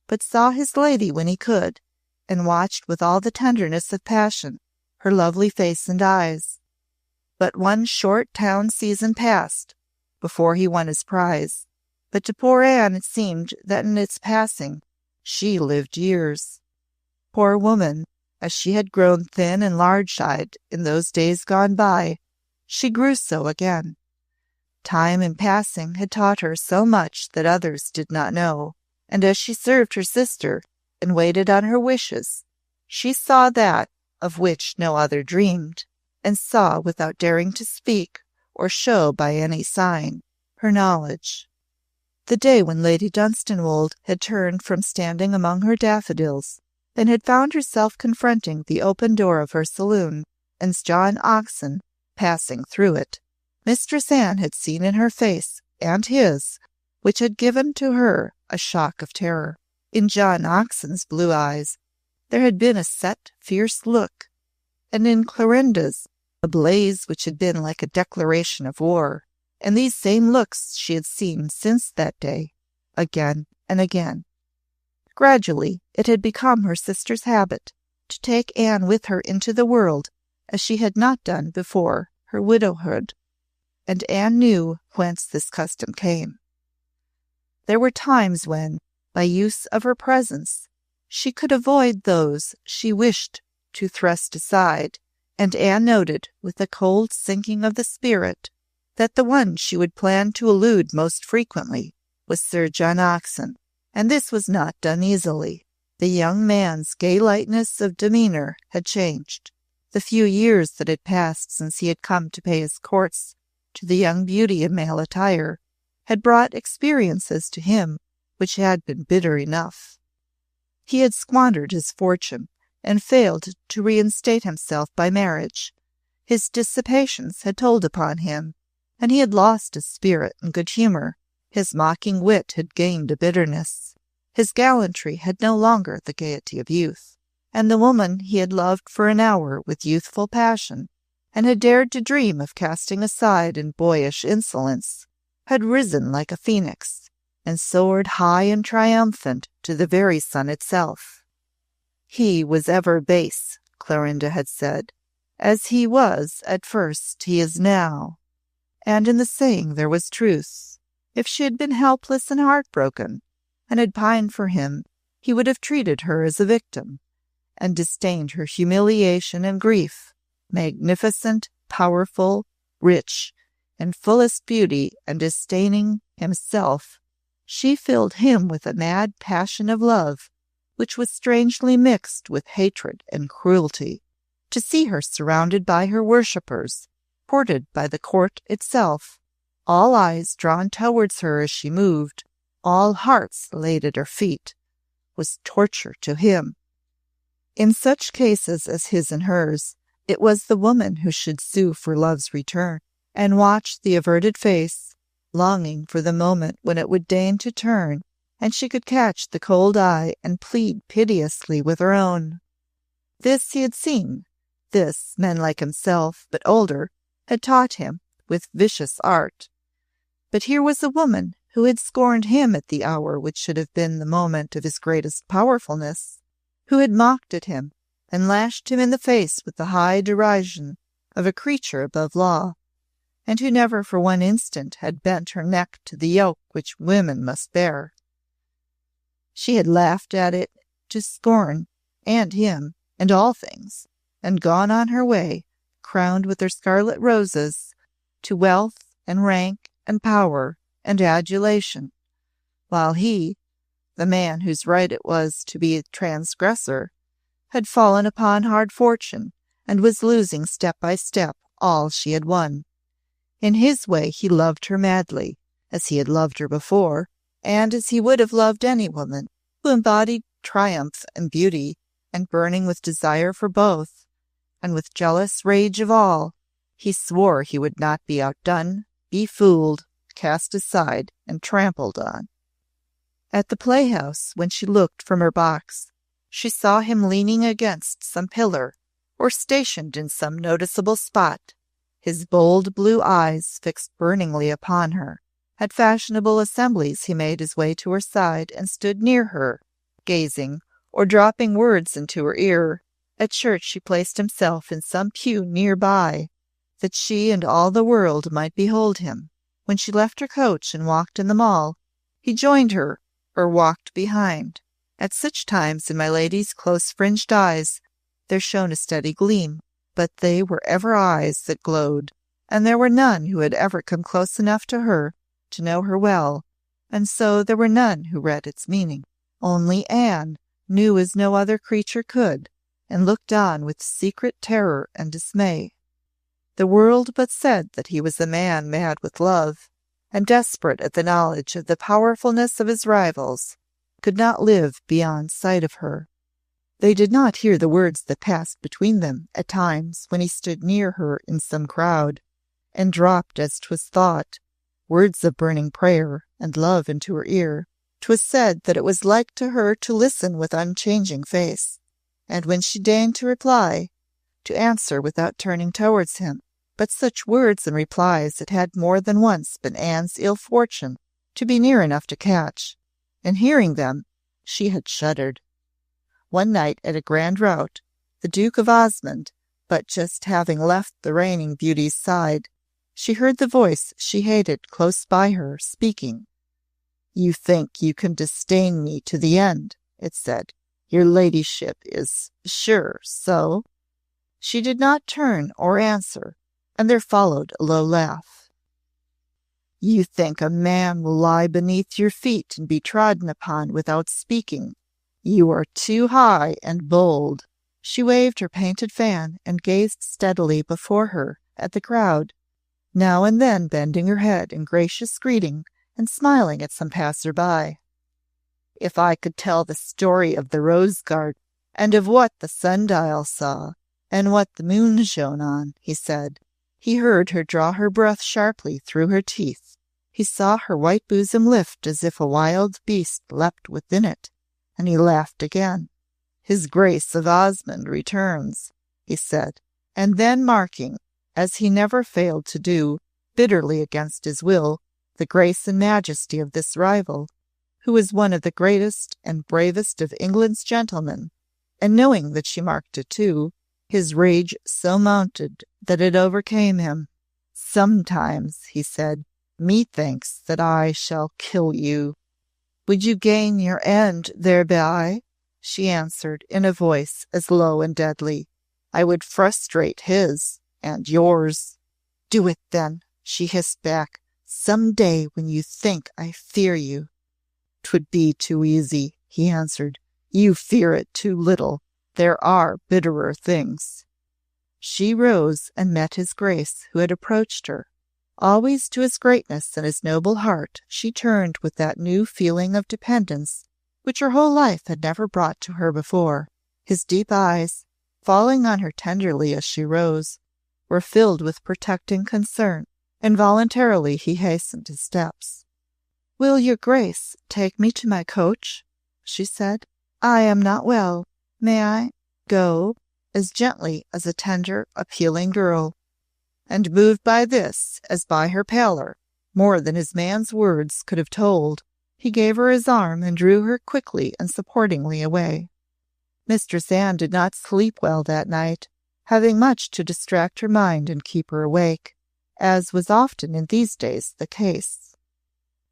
but saw his lady when he could, and watched with all the tenderness of passion her lovely face and eyes. But one short town season passed before he won his prize, but to poor Anne it seemed that in its passing she lived years. Poor woman, as she had grown thin and large-eyed in those days gone by, she grew so again. Time in passing had taught her so much that others did not know, and as she served her sister and waited on her wishes, she saw that of which no other dreamed, and saw without daring to speak or show by any sign her knowledge. The day when Lady Dunstanwolde had turned from standing among her daffodils, and had found herself confronting the open door of her saloon, and John Oxon passing through it. Mistress Anne had seen in her face, and his, which had given to her a shock of terror. In John Oxon's blue eyes there had been a set, fierce look, and in Clorinda's a blaze which had been like a declaration of war. And these same looks she had seen since that day, again and again. Gradually it had become her sister's habit to take Anne with her into the world, as she had not done before her widowhood, and Anne knew whence this custom came. There were times when, by use of her presence, she could avoid those she wished to thrust aside, and Anne noted, with a cold sinking of the spirit, that the one she would plan to elude most frequently was Sir John Oxon, and this was not done easily. The young man's gay lightness of demeanour had changed. The few years that had passed since he had come to pay his courts to the young beauty in male attire had brought experiences to him which had been bitter enough. He had squandered his fortune and failed to reinstate himself by marriage. His dissipations had told upon him, and he had lost his spirit and good humour. His mocking wit had gained a bitterness. His gallantry had no longer the gaiety of youth, and the woman he had loved for an hour with youthful passion, and had dared to dream of casting aside in boyish insolence, had risen like a phoenix, and soared high and triumphant to the very sun itself. He was ever base, Clorinda had said. As he was at first, he is now. And in the saying there was truth. If she had been helpless and heartbroken, and had pined for him, he would have treated her as a victim, and disdained her humiliation and grief. Magnificent, powerful, rich, and fullest beauty, and disdaining himself, she filled him with a mad passion of love, which was strangely mixed with hatred and cruelty. To see her surrounded by her worshippers, courted by the court itself, all eyes drawn towards her as she moved, all hearts laid at her feet, was torture to him. In such cases as his and hers, it was the woman who should sue for love's return, and watch the averted face, longing for the moment when it would deign to turn, and she could catch the cold eye and plead piteously with her own. This he had seen. This men like himself, but older, had taught him with vicious art. But here was a woman who had scorned him at the hour which should have been the moment of his greatest powerfulness, who had mocked at him and lashed him in the face with the high derision of a creature above law, and who never for one instant had bent her neck to the yoke which women must bear. She had laughed at it to scorn, and him, and all things, and gone on her way, crowned with her scarlet roses, to wealth and rank and power and adulation, while he, the man whose right it was to be a transgressor, had fallen upon hard fortune, and was losing step by step all she had won. In his way he loved her madly, as he had loved her before, and as he would have loved any woman who embodied triumph and beauty, and burning with desire for both, and with jealous rage of all, he swore he would not be outdone, befooled, cast aside, and trampled on. At the playhouse, when she looked from her box, she saw him leaning against some pillar, or stationed in some noticeable spot, his bold blue eyes fixed burningly upon her. At fashionable assemblies he made his way to her side and stood near her, gazing, or dropping words into her ear. At church he placed himself in some pew near by, that she and all the world might behold him. When she left her coach and walked in the mall, he joined her, or walked behind. At such times in my lady's close-fringed eyes there shone a steady gleam, but they were ever eyes that glowed, and there were none who had ever come close enough to her to know her well, and so there were none who read its meaning. Only Anne knew as no other creature could, and looked on with secret terror and dismay. The world but said that he was a man mad with love, and desperate at the knowledge of the powerfulness of his rivals, could not live beyond sight of her. They did not hear the words that passed between them at times when he stood near her in some crowd, and dropped, as 'twas thought, words of burning prayer and love into her ear. 'Twas said that it was like to her to listen with unchanging face, and when she deigned to reply, to answer without turning towards him. But such words and replies it had more than once been Anne's ill fortune to be near enough to catch, and hearing them, she had shuddered. One night at a grand rout, the Duke of Osmond, but just having left the reigning beauty's side, she heard the voice she hated close by her, speaking. "You think you can disdain me to the end," it said. "Your ladyship is sure so?" She did not turn or answer, and there followed a low laugh. "You think a man will lie beneath your feet and be trodden upon without speaking. You are too high and bold." She waved her painted fan and gazed steadily before her at the crowd, now and then bending her head in gracious greeting and smiling at some passer-by. "If I could tell the story of the rose garden, and of what the sundial saw, and what the moon shone on," he said. He heard her draw her breath sharply through her teeth. He saw her white bosom lift as if a wild beast leapt within it, and he laughed again. "His Grace of Osmond returns," he said, and then marking, as he never failed to do, bitterly against his will, the grace and majesty of this rival, who was one of the greatest and bravest of England's gentlemen, and knowing that she marked it too, his rage so mounted that it overcame him. "Sometimes," he said, "methinks that I shall kill you." "Would you gain your end thereby?" she answered in a voice as low and deadly. "I would frustrate his and yours." "Do it then," she hissed back, "some day when you think I fear you." "'Twould be too easy," he answered. "You fear it too little. There are bitterer things." She rose and met his Grace, who had approached her. Always to his greatness and his noble heart she turned with that new feeling of dependence which her whole life had never brought to her before. His deep eyes, falling on her tenderly as she rose, were filled with protecting concern. Involuntarily he hastened his steps. "Will your Grace take me to my coach?" she said. "I am not well. May I go?" as gently as a tender, appealing girl. And moved by this, as by her pallor, more than his man's words could have told, he gave her his arm and drew her quickly and supportingly away. Mistress Anne did not sleep well that night, having much to distract her mind and keep her awake, as was often in these days the case.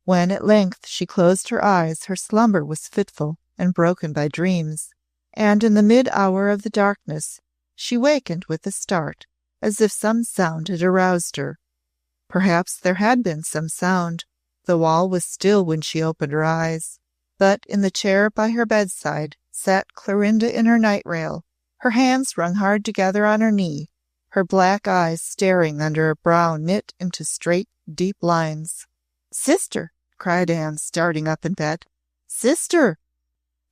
When at length she closed her eyes, her slumber was fitful and broken by dreams, and in the mid-hour of the darkness she wakened with a start, as if some sound had aroused her. Perhaps there had been some sound, though all was still when she opened her eyes. But in the chair by her bedside sat Clorinda in her night-rail, her hands wrung hard together on her knee, her black eyes staring under a brow knit into straight, deep lines. "Sister!" cried Anne, starting up in bed. "Sister!"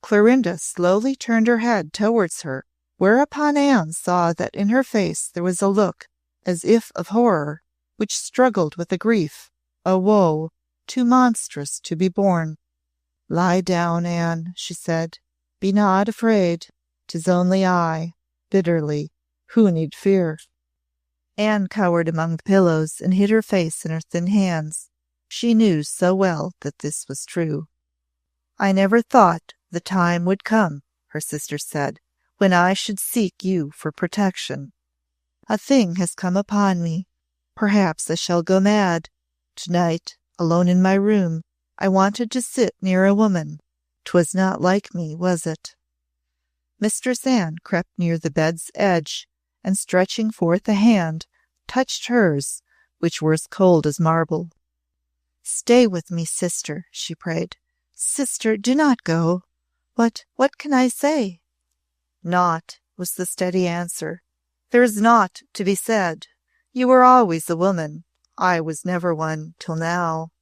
Clorinda slowly turned her head towards her, whereupon Anne saw that in her face there was a look, as if of horror, which struggled with a grief, a woe, too monstrous to be borne. "Lie down, Anne," she said. "Be not afraid. 'Tis only I," bitterly. "Who need fear?" Anne cowered among the pillows and hid her face in her thin hands. She knew so well that this was true. "I never thought the time would come," her sister said, "when I should seek you for protection. A thing has come upon me. Perhaps I shall go mad. Tonight, alone in my room, I wanted to sit near a woman. 'Twas not like me, was it?" Mistress Anne crept near the bed's edge, and stretching forth a hand, touched hers, which were as cold as marble. "Stay with me, sister," she prayed. "Sister, do not go. What can I say?" "Naught," was the steady answer. "There is naught to be said. You were always a woman. I was never one till now."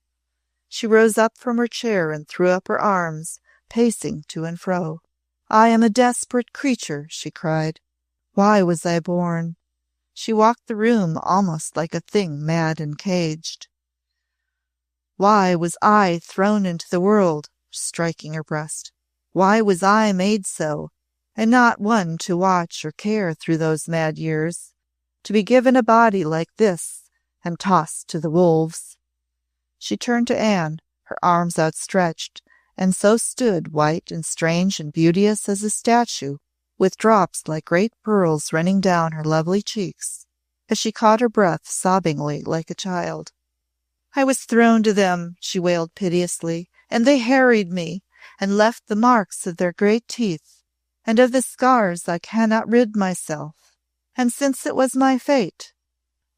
She rose up from her chair and threw up her arms, pacing to and fro. "I am a desperate creature," she cried. "Why was I born?" She walked the room almost like a thing mad and caged. "Why was I thrown into the world?" striking her breast. "Why was I made so, and not one to watch or care through those mad years, to be given a body like this and tossed to the wolves?" She turned to Anne, her arms outstretched, and so stood white and strange and beauteous as a statue, with drops like great pearls running down her lovely cheeks, as she caught her breath sobbingly like a child. "I was thrown to them," she wailed piteously, "and they harried me, and left the marks of their great teeth, and of the scars I cannot rid myself. And since it was my fate,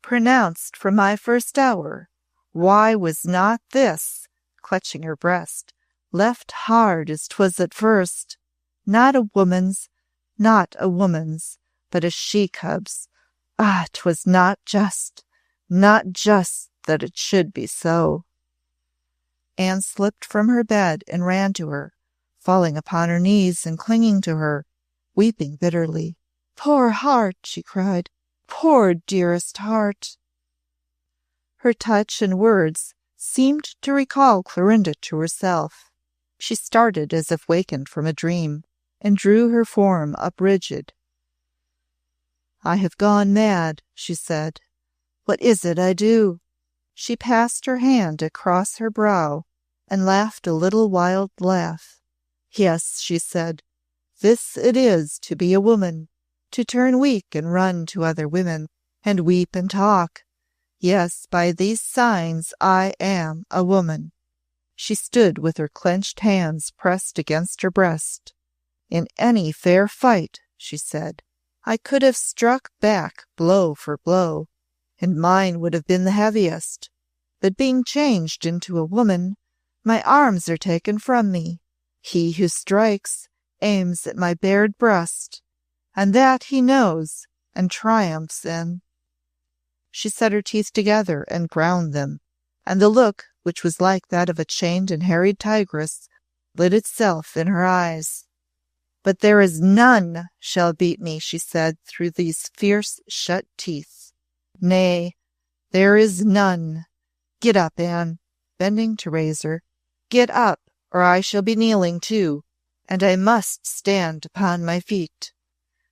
pronounced from my first hour, why was not this," clutching her breast, "left hard as 'twas at first? Not a woman's, but a she-cub's. Ah, 'twas not just that it should be so." Anne slipped from her bed and ran to her, falling upon her knees and clinging to her, weeping bitterly. "Poor heart!" she cried. "Poor dearest heart!" Her touch and words seemed to recall Clorinda to herself. She started as if wakened from a dream, and drew her form up rigid. "I have gone mad," she said. "What is it I do?" She passed her hand across her brow and laughed a little wild laugh. "Yes," she said, "this it is to be a woman, to turn weak and run to other women, and weep and talk. Yes, by these signs I am a woman." She stood with her clenched hands pressed against her breast. "In any fair fight," she said, "I could have struck back blow for blow, and mine would have been the heaviest. But being changed into a woman, my arms are taken from me. He who strikes aims at my bared breast, and that he knows and triumphs in." She set her teeth together and ground them, and the look, which was like that of a chained and harried tigress, lit itself in her eyes. "But there is none shall beat me," she said through these fierce shut teeth. "Nay, there is none. Get up, Anne," bending to raise her. "Get up, or I shall be kneeling too, and I must stand upon my feet."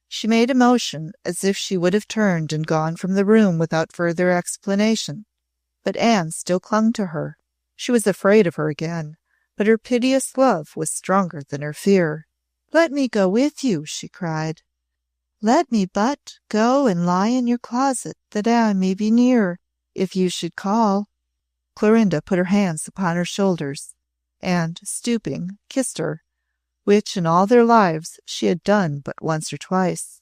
She made a motion as if she would have turned and gone from the room without further explanation, but Anne still clung to her. She was afraid of her again, but her piteous love was stronger than her fear. "Let me go with you," she cried. "Let me but go and lie in your closet, that I may be near, if you should call." Clorinda put her hands upon her shoulders, and, stooping, kissed her, which in all their lives she had done but once or twice.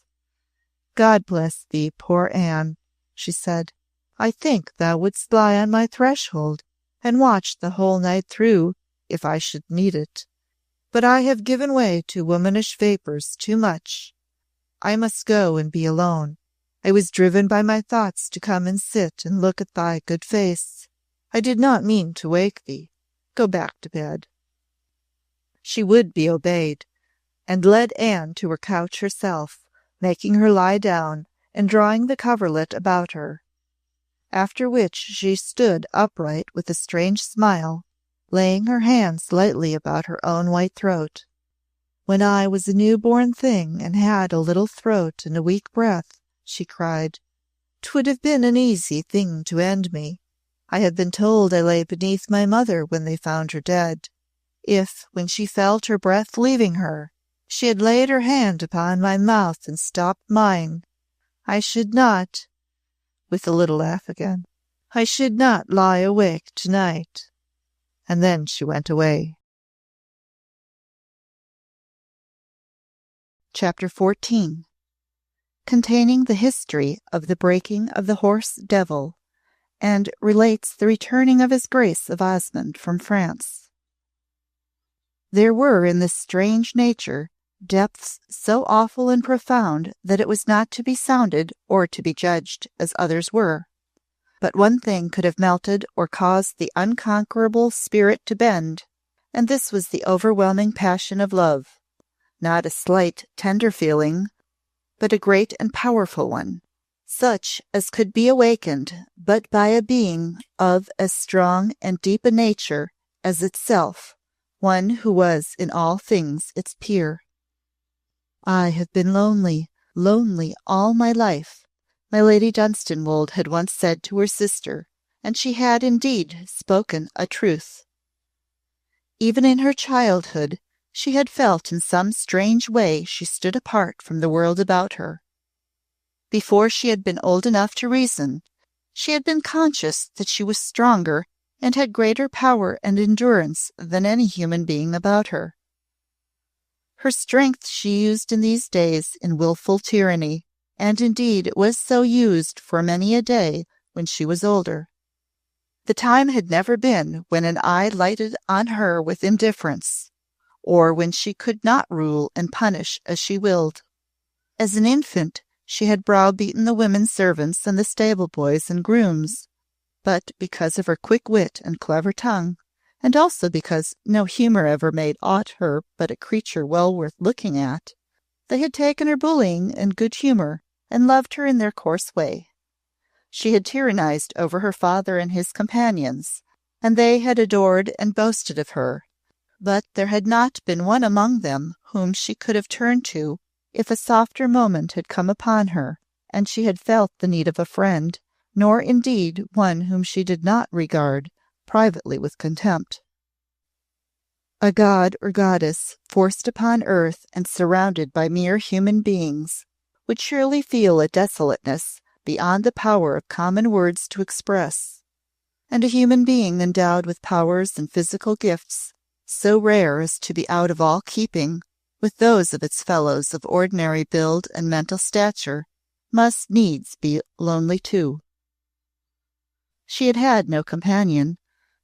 "God bless thee, poor Anne," she said. "I think thou wouldst lie on my threshold and watch the whole night through, if I should need it. But I have given way to womanish vapours too much. I must go and be alone. I was driven by my thoughts to come and sit and look at thy good face. I did not mean to wake thee. Go back to bed." She would be obeyed, and led Anne to her couch herself, making her lie down and drawing the coverlet about her. After which she stood upright with a strange smile, laying her hands lightly about her own white throat. "When I was a new-born thing and had a little throat and a weak breath," she cried, "'twould have been an easy thing to end me. I have been told I lay beneath my mother when they found her dead. If, when she felt her breath leaving her, she had laid her hand upon my mouth and stopped mine, I should not," with a little laugh again, "I should not lie awake tonight." And then she went away. Chapter 14, containing the history of the breaking of the horse devil, and relates the returning of his Grace of Osmond from France. There were in this strange nature depths so awful and profound that it was not to be sounded or to be judged as others were. But one thing could have melted or caused the unconquerable spirit to bend, and this was the overwhelming passion of love, not a slight, tender feeling, but a great and powerful one, such as could be awakened but by a being of as strong and deep a nature as itself, one who was in all things its peer. "I have been lonely, lonely all my life," my Lady Dunstanwolde had once said to her sister, and she had indeed spoken a truth. Even in her childhood, she had felt in some strange way she stood apart from the world about her. Before she had been old enough to reason, she had been conscious that she was stronger and had greater power and endurance than any human being about her. Her strength she used in these days in wilful tyranny, and indeed it was so used for many a day when she was older. The time had never been when an eye lighted on her with indifference, or when she could not rule and punish as she willed. As an infant, she had browbeaten the women servants and the stable boys and grooms, but because of her quick wit and clever tongue, and also because no humour ever made aught her but a creature well worth looking at, they had taken her bullying and good humour, and loved her in their coarse way. She had tyrannized over her father and his companions, and they had adored and boasted of her, but there had not been one among them whom she could have turned to if a softer moment had come upon her, and she had felt the need of a friend, nor indeed one whom she did not regard privately with contempt. A god or goddess forced upon earth and surrounded by mere human beings would surely feel a desolateness beyond the power of common words to express, and a human being endowed with powers and physical gifts so rare as to be out of all keeping with those of its fellows of ordinary build and mental stature must needs be lonely too. She had had no companion,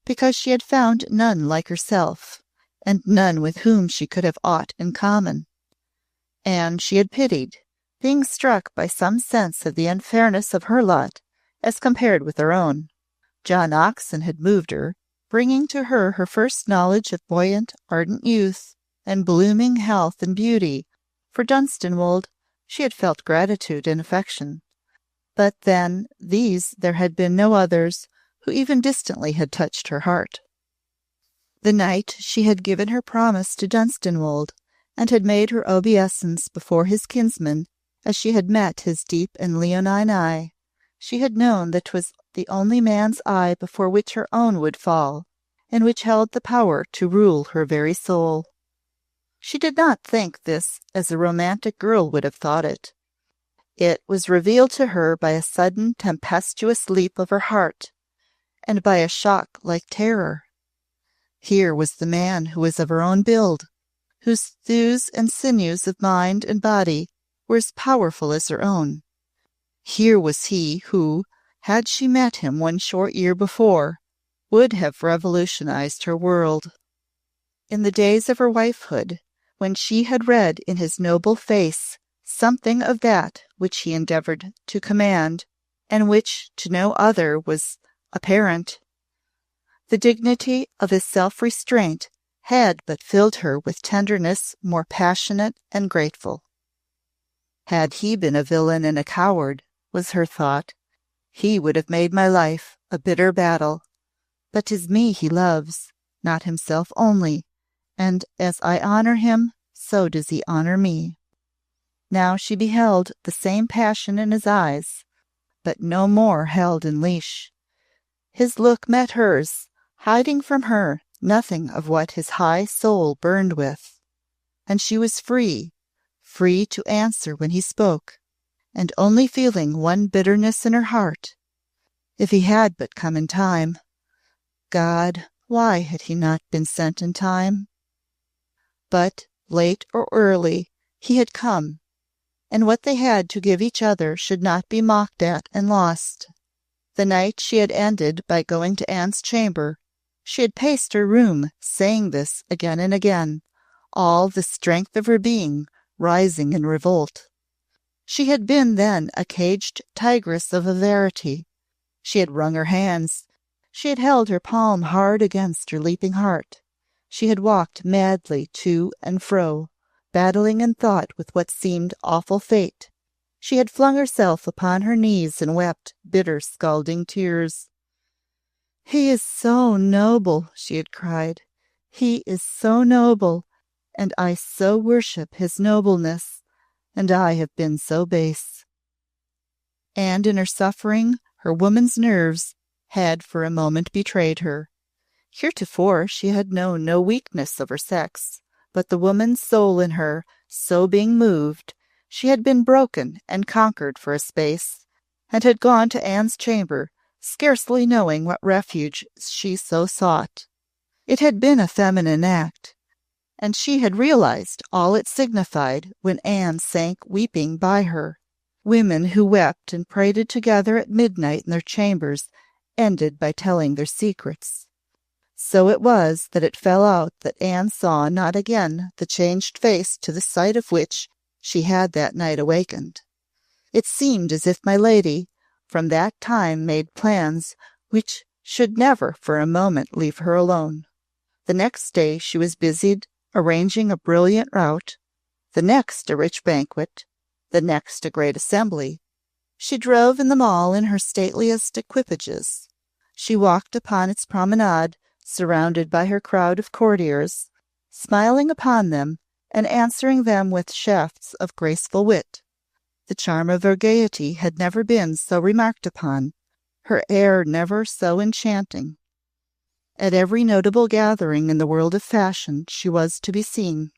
because she had found none like herself, and none with whom she could have aught in common. And she had pitied, being struck by some sense of the unfairness of her lot as compared with her own. John Oxon had moved her, bringing to her her first knowledge of buoyant, ardent youth, and blooming health and beauty. For Dunstanwolde she had felt gratitude and affection. But than these there had been no others who even distantly had touched her heart. The night she had given her promise to Dunstanwolde, and had made her obeisance before his kinsman, as she had met his deep and leonine eye, she had known that 'twas the only man's eye before which her own would fall, and which held the power to rule her very soul. She did not think this as a romantic girl would have thought it. It was revealed to her by a sudden tempestuous leap of her heart, and by a shock like terror. Here was the man who was of her own build, whose thews and sinews of mind and body were as powerful as her own. Here was he who, had she met him one short year before, would have revolutionized her world. In the days of her wifehood, when she had read in his noble face something of that which he endeavoured to command, and which to no other was apparent, the dignity of his self-restraint had but filled her with tenderness more passionate and grateful. Had he been a villain and a coward, was her thought, he would have made my life a bitter battle. But 'tis me he loves, not himself only, and as I honour him, so does he honour me. Now she beheld the same passion in his eyes, but no more held in leash. His look met hers, hiding from her nothing of what his high soul burned with, and she was free to answer when he spoke, and only feeling one bitterness in her heart. If he had but come in time. God, why had he not been sent in time? But, late or early, he had come, and what they had to give each other should not be mocked at and lost. The night she had ended by going to Anne's chamber. She had paced her room, saying this again and again, all the strength of her being rising in revolt. She had been then a caged tigress of a verity. She had wrung her hands. She had held her palm hard against her leaping heart. She had walked madly to and fro, battling in thought with what seemed awful fate. She had flung herself upon her knees and wept bitter, scalding tears. "He is so noble," she had cried. "He is so noble, and I so worship his nobleness, and I have been so base." And in her suffering, her woman's nerves had for a moment betrayed her. Heretofore she had known no weakness of her sex, but the woman's soul in her, so being moved, she had been broken and conquered for a space, and had gone to Anne's chamber, scarcely knowing what refuge she so sought. It had been a feminine act, and she had realized all it signified when Anne sank weeping by her. Women who wept and prated together at midnight in their chambers ended by telling their secrets. So it was that it fell out that Anne saw not again the changed face to the sight of which she had that night awakened. It seemed as if my lady, from that time, made plans which should never for a moment leave her alone. The next day she was busied arranging a brilliant rout, the next a rich banquet, the next a great assembly. She drove in them all in her stateliest equipages. She walked upon its promenade, surrounded by her crowd of courtiers, smiling upon them and answering them with shafts of graceful wit. The charm of her gaiety had never been so remarked upon, her air never so enchanting. At every notable gathering in the world of fashion she was to be seen.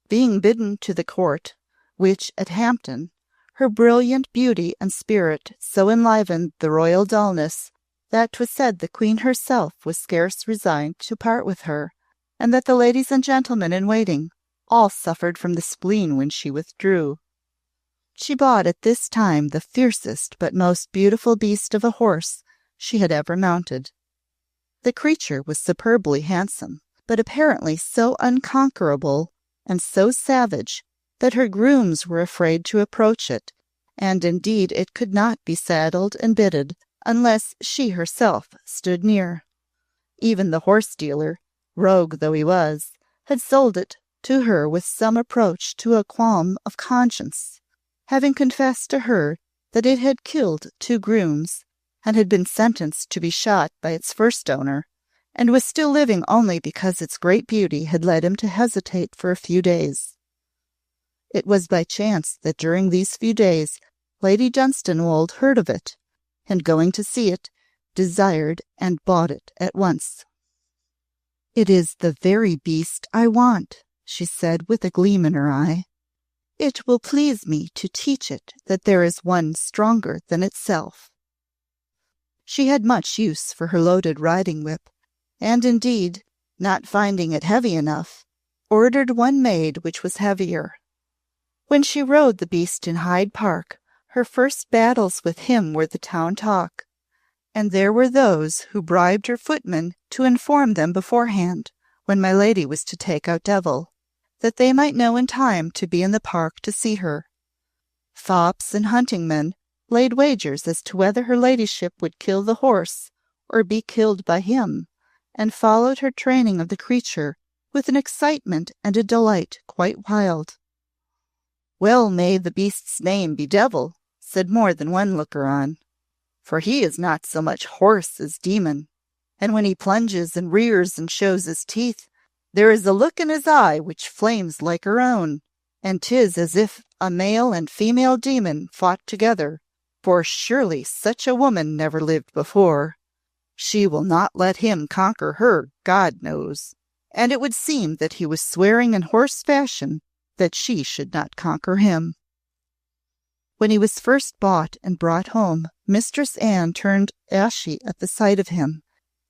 Being bidden to the court, which, at Hampton, her brilliant beauty and spirit so enlivened the royal dullness that 'twas said the Queen herself was scarce resigned to part with her, and that the ladies and gentlemen in waiting all suffered from the spleen when she withdrew. She bought at this time the fiercest but most beautiful beast of a horse she had ever mounted. The creature was superbly handsome, but apparently so unconquerable and so savage that her grooms were afraid to approach it, and indeed it could not be saddled and bitted unless she herself stood near. Even the horse-dealer, rogue though he was, had sold it to her with some approach to a qualm of conscience, having confessed to her that it had killed 2 grooms, and had been sentenced to be shot by its first owner, and was still living only because its great beauty had led him to hesitate for a few days. It was by chance that during these few days Lady Dunstanwolde heard of it, and going to see it, desired and bought it at once. "It is the very beast I want," she said with a gleam in her eye. "It will please me to teach it that there is one stronger than itself." She had much use for her loaded riding-whip, and indeed, not finding it heavy enough, ordered one made which was heavier. When she rode the beast in Hyde Park, her first battles with him were the town talk, and there were those who bribed her footmen to inform them beforehand, when my lady was to take out Devil, that they might know in time to be in the park to see her. Fops and hunting men laid wagers as to whether her ladyship would kill the horse or be killed by him, and followed her training of the creature with an excitement and a delight quite wild. "Well may the beast's name be Devil," said more than one looker-on, "for he is not so much horse as demon, and when he plunges and rears and shows his teeth, there is a look in his eye which flames like her own, and 'tis as if a male and female demon fought together, for surely such a woman never lived before. She will not let him conquer her, God knows." And it would seem that he was swearing in horse fashion that she should not conquer him. When he was first bought and brought home, Mistress Anne turned ashy at the sight of him,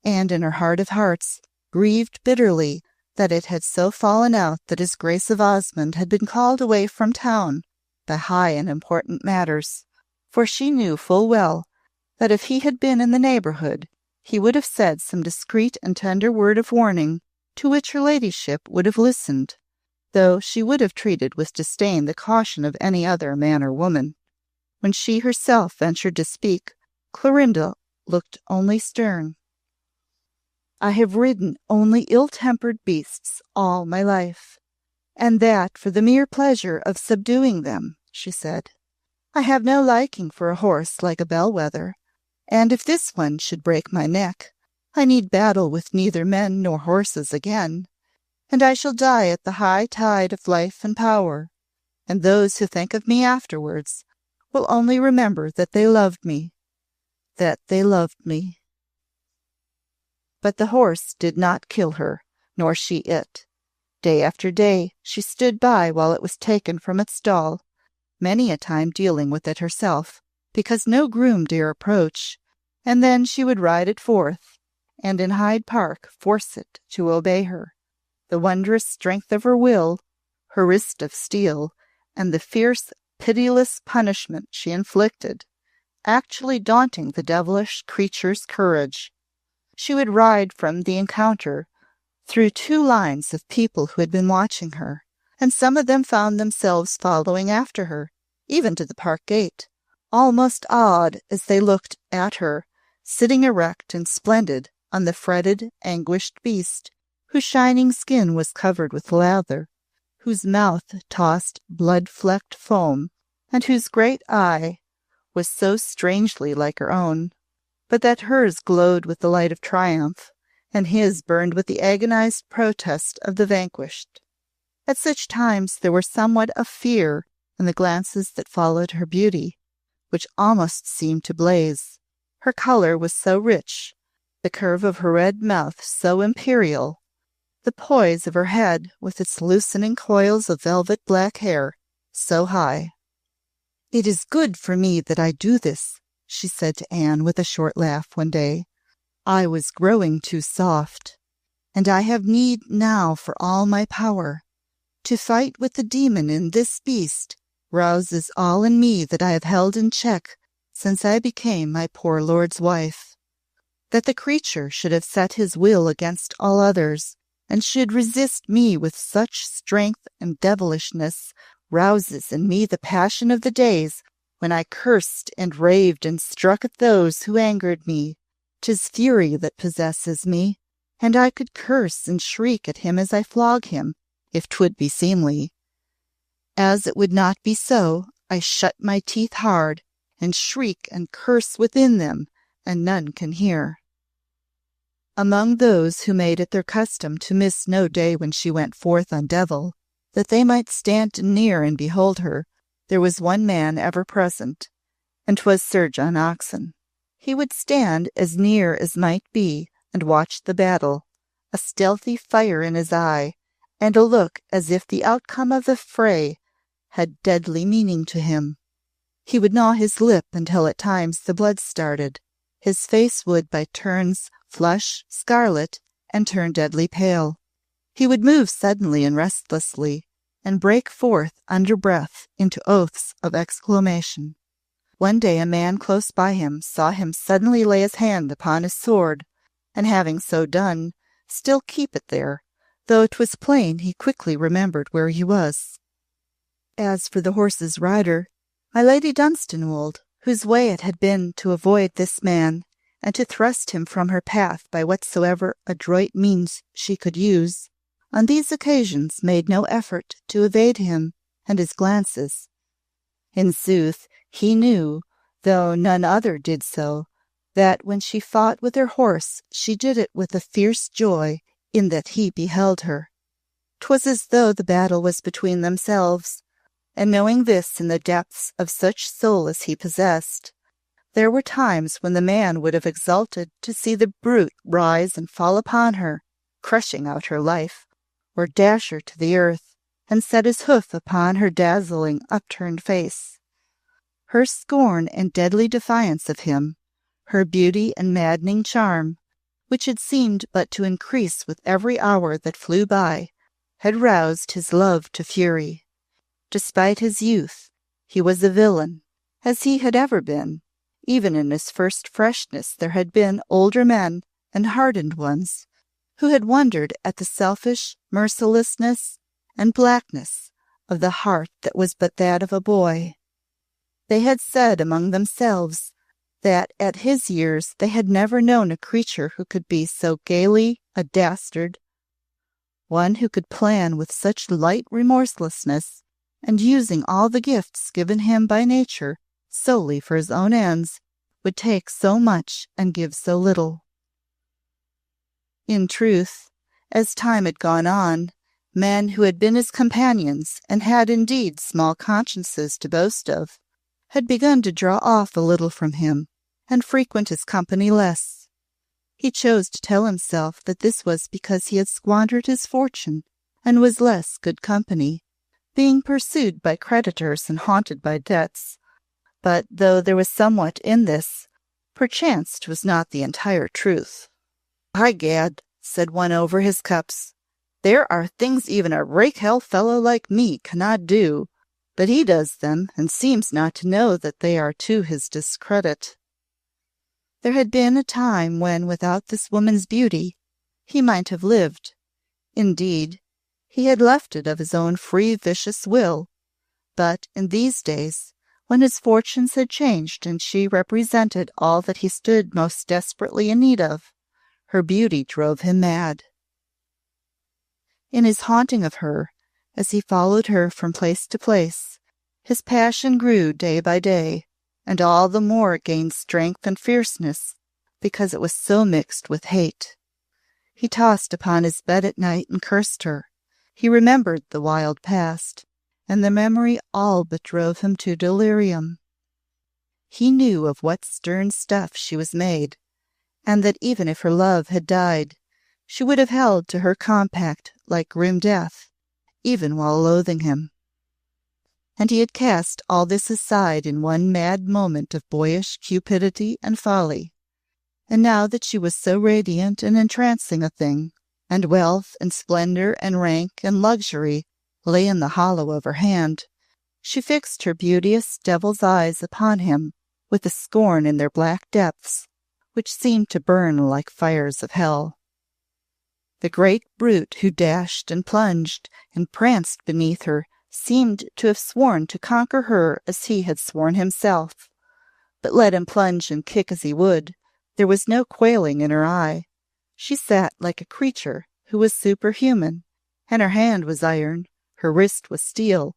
and in her heart of hearts grieved bitterly that it had so fallen out that his Grace of Osmond had been called away from town by high and important matters, for she knew full well that if he had been in the neighbourhood he would have said some discreet and tender word of warning to which her ladyship would have listened, though she would have treated with disdain the caution of any other man or woman. When she herself ventured to speak, Clorinda looked only stern. "I have ridden only ill-tempered beasts all my life, and that for the mere pleasure of subduing them," she said. "I have no liking for a horse like a bellwether, and if this one should break my neck, I need battle with neither men nor horses again, and I shall die at the high tide of life and power, and those who think of me afterwards will only remember that they loved me, that they loved me." But the horse did not kill her, nor she it. Day after day she stood by while it was taken from its stall, many a time dealing with it herself, because no groom dare approach, and then she would ride it forth, and in Hyde Park force it to obey her. The wondrous strength of her will, her wrist of steel, and the fierce, pitiless punishment she inflicted, actually daunting the devilish creature's courage. She would ride from the encounter through 2 lines of people who had been watching her, and some of them found themselves following after her, even to the park gate, almost awed as they looked at her, sitting erect and splendid on the fretted, anguished beast, whose shining skin was covered with lather, whose mouth tossed blood-flecked foam, and whose great eye was so strangely like her own, but that hers glowed with the light of triumph, and his burned with the agonized protest of the vanquished. At such times there was somewhat of fear in the glances that followed her beauty, which almost seemed to blaze. Her color was so rich, the curve of her red mouth so imperial, the poise of her head with its loosening coils of velvet black hair so high. "It is good for me that I do this," she said to Anne with a short laugh one day. "I was growing too soft, and I have need now for all my power. To fight with the demon in this beast rouses all in me that I have held in check since I became my poor lord's wife. That the creature should have set his will against all others, and should resist me with such strength and devilishness, rouses in me the passion of the days when I cursed and raved and struck at those who angered me. 'Tis fury that possesses me, and I could curse and shriek at him as I flog him, if 'twould be seemly. As it would not be so, I shut my teeth hard, and shriek and curse within them, and none can hear." Among those who made it their custom to miss no day when she went forth on devil, that they might stand near and behold her, there was one man ever present, and 'twas Sir John Oxon. He would stand as near as might be and watch the battle, a stealthy fire in his eye, and a look as if the outcome of the fray had deadly meaning to him. He would gnaw his lip until at times the blood started. His face would by turns flush scarlet and turn deadly pale. He would move suddenly and restlessly, and break forth under breath into oaths of exclamation. One day a man close by him saw him suddenly lay his hand upon his sword, and having so done, still keep it there, though it was plain he quickly remembered where he was. As for the horse's rider, my Lady Dunstanwolde, whose way it had been to avoid this man, and to thrust him from her path by whatsoever adroit means she could use, on these occasions made no effort to evade him and his glances. In sooth, he knew, though none other did so, that when she fought with her horse she did it with a fierce joy in that he beheld her. 'Twas as though the battle was between themselves, and knowing this in the depths of such soul as he possessed, there were times when the man would have exulted to see the brute rise and fall upon her, crushing out her life, or dash her to the earth, and set his hoof upon her dazzling upturned face. Her scorn and deadly defiance of him, her beauty and maddening charm, which had seemed but to increase with every hour that flew by, had roused his love to fury. Despite his youth, he was a villain, as he had ever been. Even in his first freshness there had been older men, and hardened ones, who had wondered at the selfish mercilessness and blackness of the heart that was but that of a boy. They had said among themselves, that at his years they had never known a creature who could be so gaily a dastard, one who could plan with such light remorselessness, and using all the gifts given him by nature solely for his own ends, would take so much and give so little. In truth, as time had gone on, men who had been his companions, and had indeed small consciences to boast of, had begun to draw off a little from him, and frequent his company less. He chose to tell himself that this was because he had squandered his fortune, and was less good company, being pursued by creditors and haunted by debts. But though there was somewhat in this, perchance 'twas not the entire truth. "By gad," said one over his cups, "there are things even a rake-hell fellow like me cannot do, but he does them, and seems not to know that they are to his discredit." There had been a time when, without this woman's beauty, he might have lived. Indeed, he had left it of his own free vicious will. But in these days, when his fortunes had changed and she represented all that he stood most desperately in need of, her beauty drove him mad. In his haunting of her, as he followed her from place to place, his passion grew day by day, and all the more gained strength and fierceness, because it was so mixed with hate. He tossed upon his bed at night and cursed her. He remembered the wild past, and the memory all but drove him to delirium. He knew of what stern stuff she was made, and that even if her love had died, she would have held to her compact like grim death, even while loathing him. And he had cast all this aside in one mad moment of boyish cupidity and folly. And now that she was so radiant and entrancing a thing, and wealth and splendor and rank and luxury lay in the hollow of her hand, she fixed her beauteous devil's eyes upon him with a scorn in their black depths, which seemed to burn like fires of hell. The great brute who dashed and plunged and pranced beneath her seemed to have sworn to conquer her as he had sworn himself. But let him plunge and kick as he would, there was no quailing in her eye. She sat like a creature who was superhuman, and her hand was iron, her wrist was steel.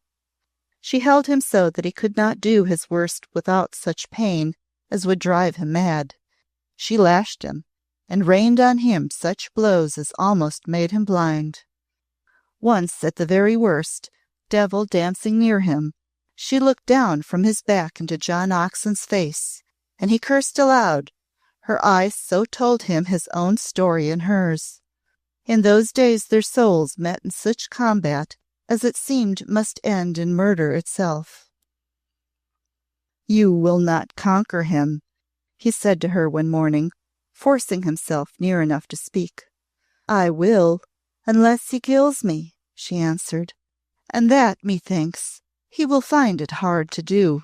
She held him so that he could not do his worst without such pain as would drive him mad. She lashed him, and rained on him such blows as almost made him blind. Once, at the very worst, devil dancing near him, she looked down from his back into John Oxon's face, and he cursed aloud. Her eyes so told him his own story and hers. In those days their souls met in such combat as it seemed must end in murder itself. "You will not conquer him," he said to her one morning, forcing himself near enough to speak. "I will, unless he kills me," she answered, "and that, methinks, he will find it hard to do."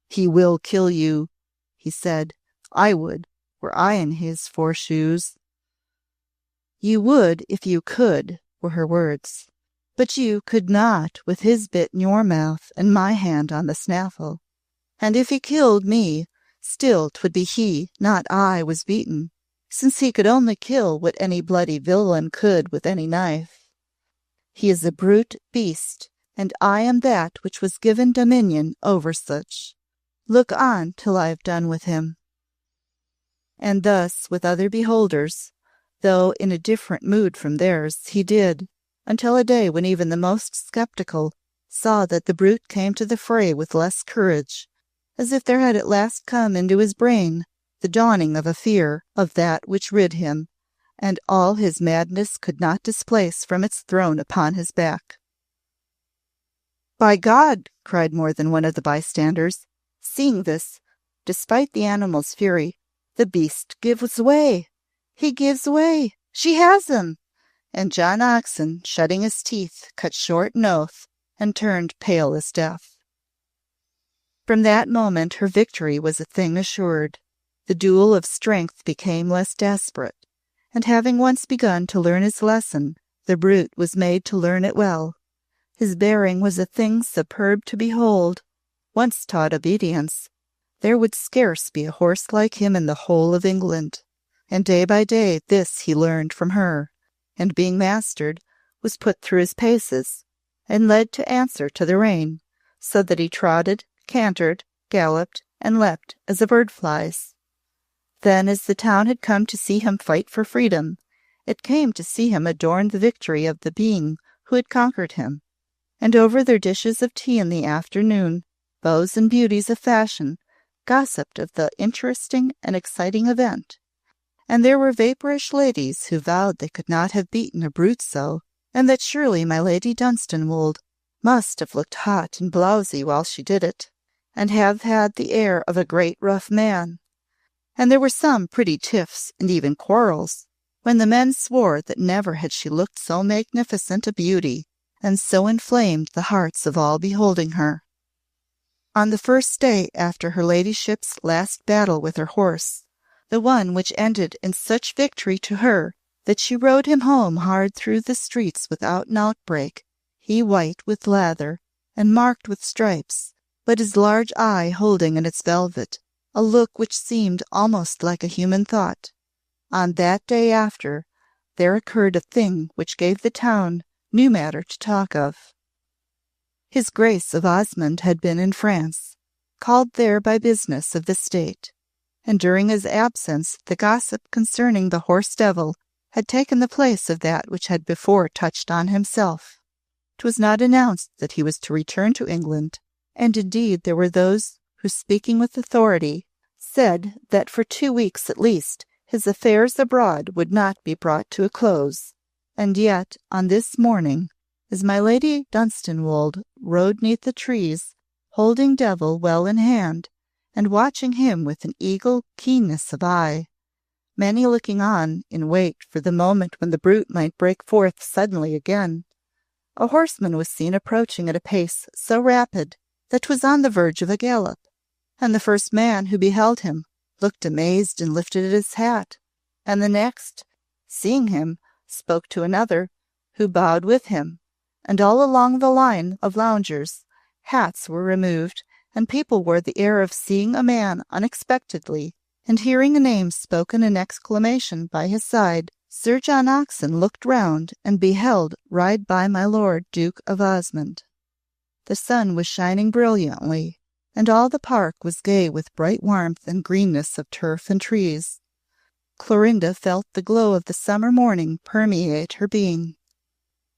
"He will kill you," he said. "I would, were I in his 4 shoes." "You would if you could," were her words. "But you could not with his bit in your mouth and my hand on the snaffle. And if he killed me, still 'twould be he, not I, was beaten, since he could only kill what any bloody villain could with any knife. He is a brute beast, and I am that which was given dominion over such. Look on till I have done with him." And thus, with other beholders, though in a different mood from theirs, he did, until a day when even the most sceptical saw that the brute came to the fray with less courage, as if there had at last come into his brain the dawning of a fear of that which rid him, and all his madness could not displace from its throne upon his back. "By God!" cried more than one of the bystanders, seeing this, despite the animal's fury, "the beast gives way! He gives way! She has him!" And John Oxon, shutting his teeth, cut short an oath, and turned pale as death. From that moment her victory was a thing assured. The duel of strength became less desperate, and having once begun to learn his lesson, the brute was made to learn it well. His bearing was a thing superb to behold. Once taught obedience, There would scarce be a horse like him in the whole of England. And day by day this he learned from her, and being mastered, was put through his paces, and led to answer to the rein, so that he trotted, cantered, galloped, and leapt as a bird flies. Then, as the town had come to see him fight for freedom, it came to see him adorn the victory of the being who had conquered him. And over their dishes of tea in the afternoon, beaux and beauties of fashion gossiped of the interesting and exciting event. And there were vapourish ladies who vowed they could not have beaten a brute so, and that surely my Lady Dunstanwolde must have looked hot and blousy while she did it, and have had the air of a great rough man. And there were some pretty tiffs and even quarrels, when the men swore that never had she looked so magnificent a beauty, and so inflamed the hearts of all beholding her. On the first day after her ladyship's last battle with her horse, the one which ended in such victory to her that she rode him home hard through the streets without an outbreak, he white with lather, and marked with stripes, but his large eye holding in its velvet a look which seemed almost like a human thought. On that day after, there occurred a thing which gave the town new matter to talk of. His Grace of Osmond had been in France, called there by business of the state, and during his absence the gossip concerning the horse devil had taken the place of that which had before touched on himself. 'Twas not announced that he was to return to England, and indeed there were those who, speaking with authority, said that for 2 weeks at least his affairs abroad would not be brought to a close. And yet, on this morning, as my Lady Dunstanwolde rode neath the trees, holding Devil well in hand, and watching him with an eagle keenness of eye, many looking on in wait for the moment when the brute might break forth suddenly again, a horseman was seen approaching at a pace so rapid that 'twas on the verge of a gallop, and the first man who beheld him looked amazed and lifted his hat, and the next, seeing him, spoke to another, who bowed with him, and all along the line of loungers hats were removed, and people wore the air of seeing a man unexpectedly, and hearing a name spoken in exclamation by his side. Sir John Oxon looked round and beheld ride by my Lord Duke of Osmond. The sun was shining brilliantly, and all the park was gay with bright warmth and greenness of turf and trees. Clorinda felt the glow of the summer morning permeate her being.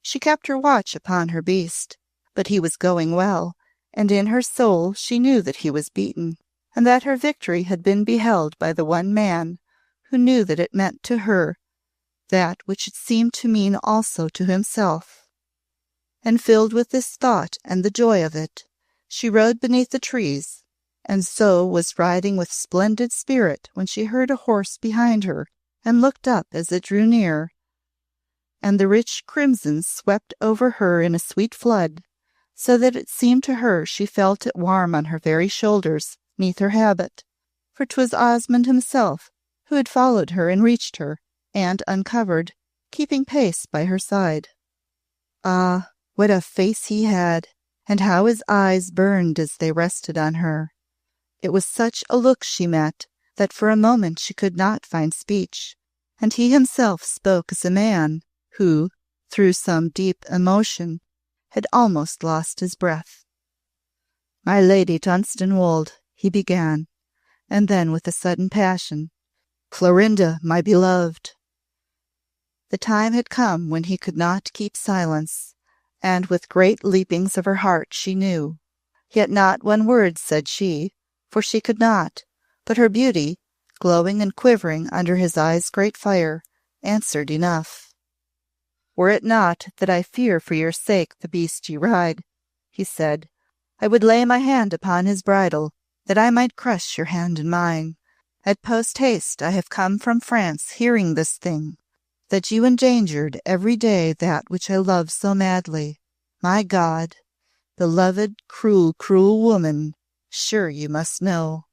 She kept her watch upon her beast, but he was going well, and in her soul she knew that he was beaten, and that her victory had been beheld by the one man who knew that it meant to her that which it seemed to mean also to himself. And filled with this thought and the joy of it, she rode beneath the trees, and so was riding with splendid spirit when she heard a horse behind her, and looked up as it drew near, and the rich crimson swept over her in a sweet flood, so that it seemed to her she felt it warm on her very shoulders, neath her habit, for 'twas Osmond himself who had followed her and reached her, and uncovered, keeping pace by her side. Ah, what a face he had, and how his eyes burned as they rested on her! It was such a look she met that for a moment she could not find speech, and he himself spoke as a man who, through some deep emotion, had almost lost his breath. "My Lady Dunstanwolde," he began, and then with a sudden passion, "Clorinda, my beloved." The time had come when he could not keep silence, and with great leapings of her heart she knew. Yet not one word said she, for she could not, but her beauty, glowing and quivering under his eyes' great fire, answered enough. "Were it not that I fear for your sake the beast ye ride," he said, "I would lay my hand upon his bridle, that I might crush your hand in mine. At post haste I have come from France, hearing this thing, that you endangered every day that which I love so madly. My God, beloved, cruel, cruel woman, sure you must know."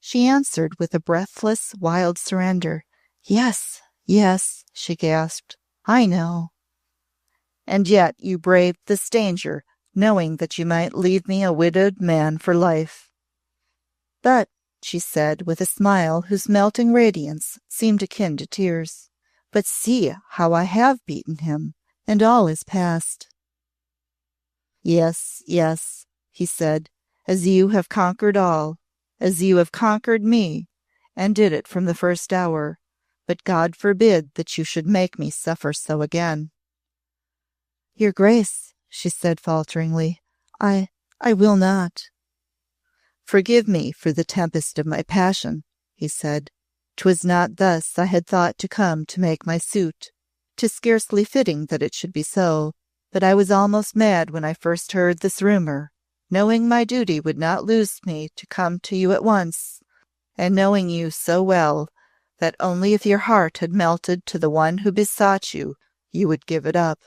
She answered with a breathless, wild surrender. "Yes, yes," she gasped, "I know." "And yet you braved this danger, knowing that you might leave me a widowed man for life." But, she said, with a smile whose melting radiance seemed akin to tears, but see how I have beaten him, and all is past. Yes, yes, he said, as you have conquered all, as you have conquered me, and did it from the first hour, but God forbid that you should make me suffer so again. Your Grace, she said falteringly, I will not. Forgive me for the tempest of my passion, he said. 'Twas not thus I had thought to come to make my suit. 'Tis scarcely fitting that it should be so, but I was almost mad when I first heard this rumour, knowing my duty would not loose me to come to you at once, and knowing you so well that only if your heart had melted to the one who besought you, you would give it up.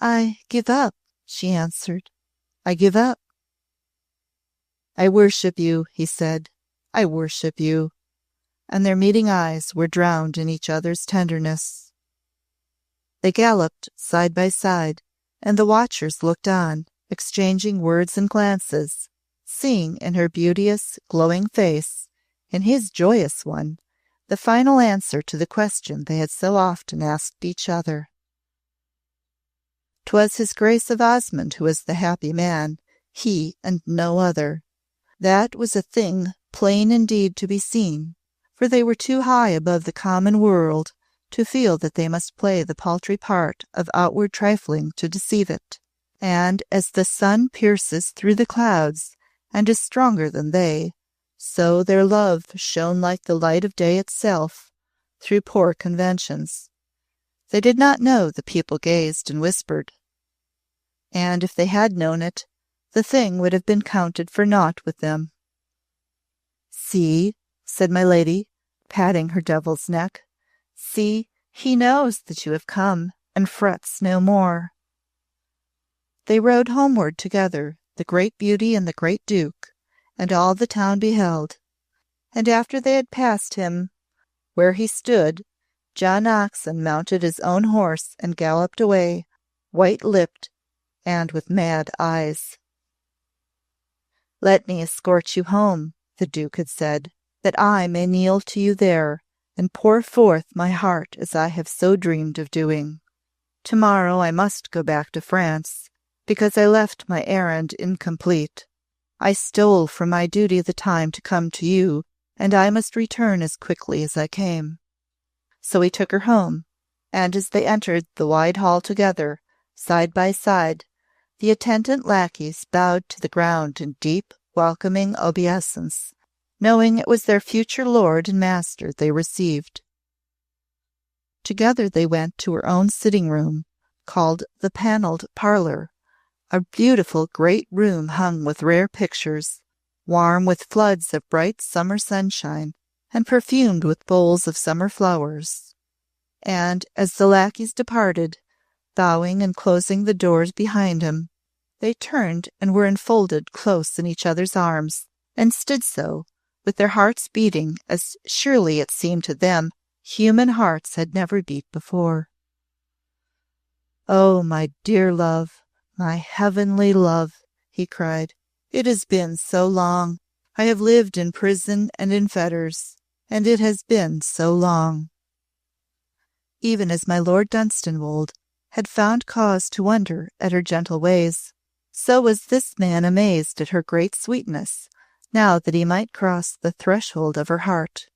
I give up, she answered. I give up. I worship you, he said. I worship you. And their meeting eyes were drowned in each other's tenderness. They galloped side by side, and the watchers looked on, exchanging words and glances, seeing in her beauteous, glowing face, in his joyous one, the final answer to the question they had so often asked each other. 'Twas his Grace of Osmond who was the happy man, he and no other. That was a thing plain indeed to be seen, for they were too high above the common world to feel that they must play the paltry part of outward trifling to deceive it. And as the sun pierces through the clouds and is stronger than they, so their love shone like the light of day itself through poor conventions. They did not know the people gazed and whispered, and if they had known it, the thing would have been counted for naught with them. See, said my lady, patting her devil's neck, see, he knows that you have come, and frets no more. They rode homeward together, the great beauty and the great Duke, and all the town beheld. And after they had passed him, where he stood, John Oxon mounted his own horse and galloped away, white-lipped and with mad eyes. Let me escort you home, the Duke had said, that I may kneel to you there, and pour forth my heart as I have so dreamed of doing. Tomorrow I must go back to France, because I left my errand incomplete. I stole from my duty the time to come to you, and I must return as quickly as I came. So he took her home, and as they entered the wide hall together, side by side, the attendant lackeys bowed to the ground in deep, welcoming obeisance, knowing it was their future lord and master they received. Together they went to her own sitting-room, called the panelled parlour, a beautiful great room hung with rare pictures, warm with floods of bright summer sunshine, and perfumed with bowls of summer flowers. And as the lackeys departed, bowing and closing the doors behind him, they turned and were enfolded close in each other's arms, and stood so, with their hearts beating as surely it seemed to them human hearts had never beat before. "Oh, my dear love, my heavenly love," he cried, "it has been so long. I have lived in prison and in fetters, and it has been so long." Even as my Lord Dunstanwolde had found cause to wonder at her gentle ways, so was this man amazed at her great sweetness, now that he might cross the threshold of her heart.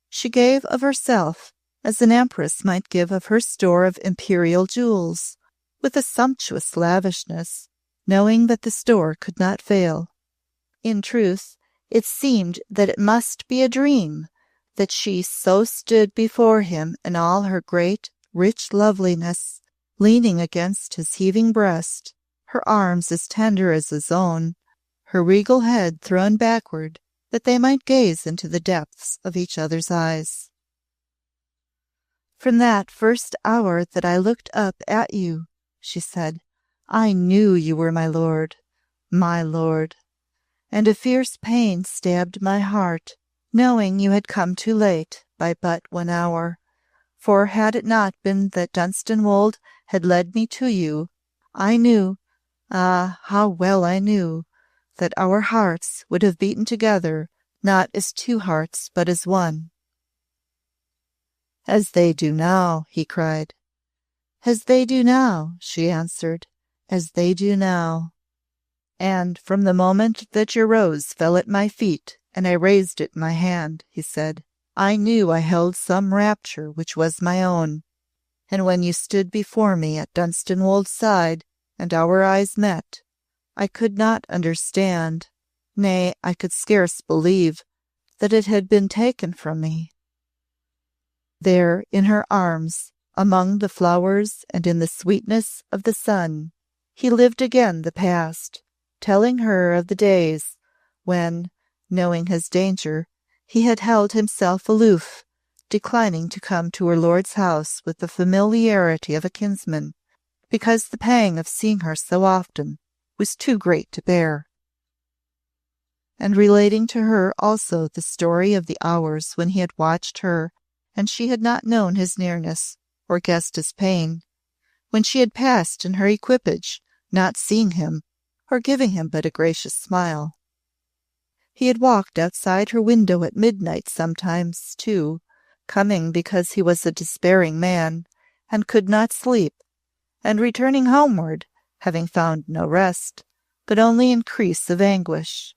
She gave of herself as an empress might give of her store of imperial jewels, with a sumptuous lavishness, knowing that the store could not fail. In truth, it seemed that it must be a dream, that she so stood before him in all her great, rich loveliness, leaning against his heaving breast, her arms as tender as his own, her regal head thrown backward, that they might gaze into the depths of each other's eyes. "From that first hour that I looked up at you," she said, "I knew you were my lord, and a fierce pain stabbed my heart, knowing you had come too late by but 1 hour. For had it not been that Dunstanwolde had led me to you, I knew, ah, how well I knew, that our hearts would have beaten together, not as two hearts, but as one. "As they do now," he cried. "As they do now," she answered, "as they do now. And from the moment that your rose fell at my feet, and I raised it in my hand," he said, "I knew I held some rapture which was my own. And when you stood before me at Dunstanwolde's side, and our eyes met, I could not understand, nay, I could scarce believe, that it had been taken from me." There in her arms, among the flowers and in the sweetness of the sun, he lived again the past, telling her of the days when, knowing his danger, he had held himself aloof, declining to come to her lord's house with the familiarity of a kinsman, because the pang of seeing her so often was too great to bear, and relating to her also the story of the hours when he had watched her, and she had not known his nearness, or guessed his pain, when she had passed in her equipage, not seeing him, or giving him but a gracious smile. He had walked outside her window at midnight sometimes, too, coming because he was a despairing man, and could not sleep, and returning homeward, having found no rest, but only increase of anguish.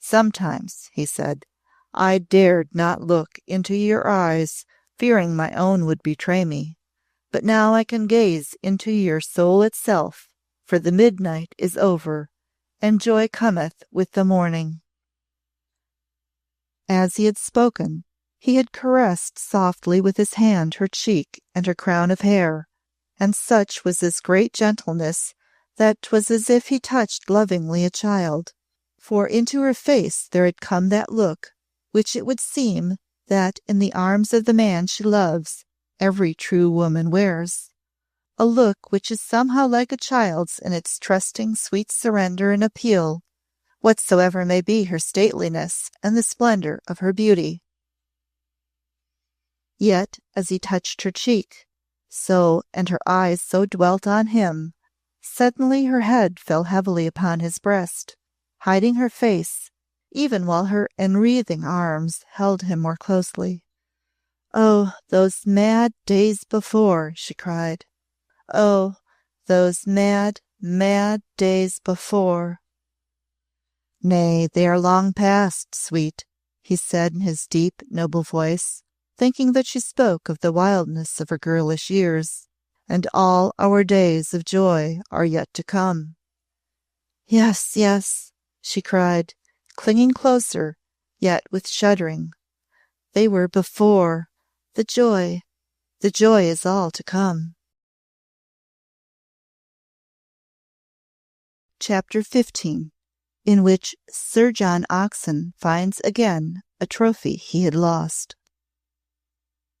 "Sometimes," he said, "I dared not look into your eyes, fearing my own would betray me. But now I can gaze into your soul itself, for the midnight is over, and joy cometh with the morning." As he had spoken, he had caressed softly with his hand her cheek and her crown of hair, and such was his great gentleness that 'twas as if he touched lovingly a child, for into her face there had come that look which it would seem that in the arms of the man she loves every true woman wears, a look which is somehow like a child's in its trusting sweet surrender and appeal, whatsoever may be her stateliness and the splendor of her beauty. Yet as he touched her cheek, so, and her eyes so dwelt on him, suddenly her head fell heavily upon his breast, hiding her face, even while her enwreathing arms held him more closely. "Oh, those mad days before!" she cried. "Oh, those mad, mad days before!" "Nay, they are long past, sweet," he said in his deep, noble voice, thinking that she spoke of the wildness of her girlish years, "and all our days of joy are yet to come." "Yes, yes," she cried, clinging closer, yet with shuddering. "They were before. The joy is all to come." Chapter 15, in which Sir John Oxon finds again a trophy he had lost.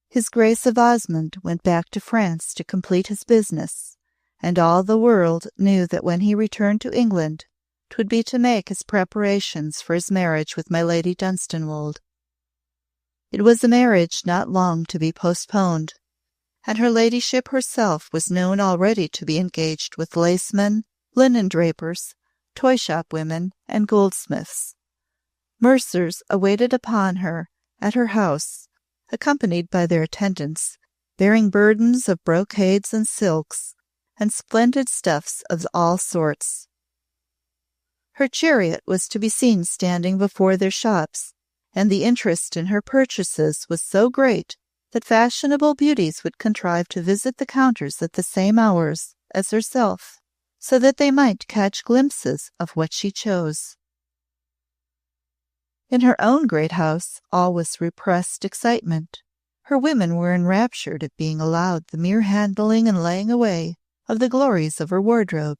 His Grace of Osmond went back to France to complete his business, and all the world knew that when he returned to England, 'twould be to make his preparations for his marriage with my Lady Dunstanwolde. It was a marriage not long to be postponed, and her ladyship herself was known already to be engaged with lacemen, linen drapers, toy-shop women, and goldsmiths. Mercers awaited upon her at her house, accompanied by their attendants, bearing burdens of brocades and silks, and splendid stuffs of all sorts. Her chariot was to be seen standing before their shops, and the interest in her purchases was so great that fashionable beauties would contrive to visit the counters at the same hours as herself, so that they might catch glimpses of what she chose. In her own great house all was repressed excitement. Her women were enraptured at being allowed the mere handling and laying away of the glories of her wardrobe.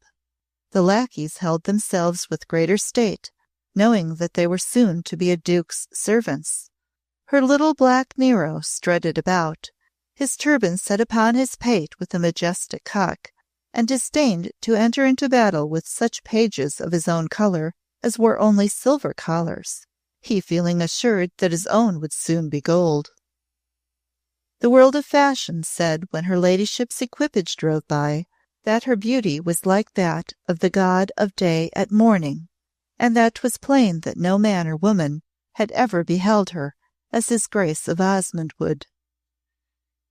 The lackeys held themselves with greater state, knowing that they were soon to be a duke's servants. Her little black Nero strutted about, his turban set upon his pate with a majestic cock, and disdained to enter into battle with such pages of his own colour as wore only silver collars, he feeling assured that his own would soon be gold. The world of fashion said when her ladyship's equipage drove by that her beauty was like that of the god of day at morning, and that 'twas plain that no man or woman had ever beheld her as his Grace of Osmondwood.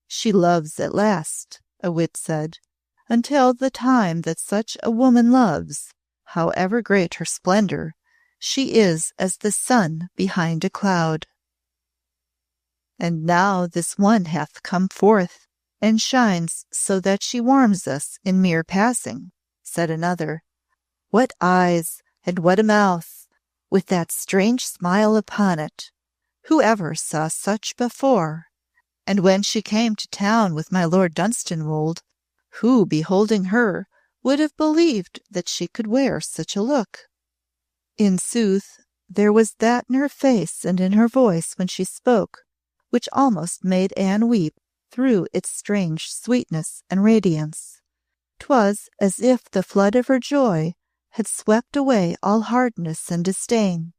She loves at last, a wit said, until the time that such a woman loves, however great her splendour, she is as the sun behind a cloud. And now this one hath come forth, and shines so that she warms us in mere passing, said another. What eyes, and what a mouth, with that strange smile upon it! Who ever saw such before? And when she came to town with my Lord Dunstanwolde, who, beholding her, would have believed that she could wear such a look? In sooth, there was that in her face and in her voice when she spoke, which almost made Anne weep through its strange sweetness and radiance. 'Twas as if the flood of her joy had swept away all hardness and disdain.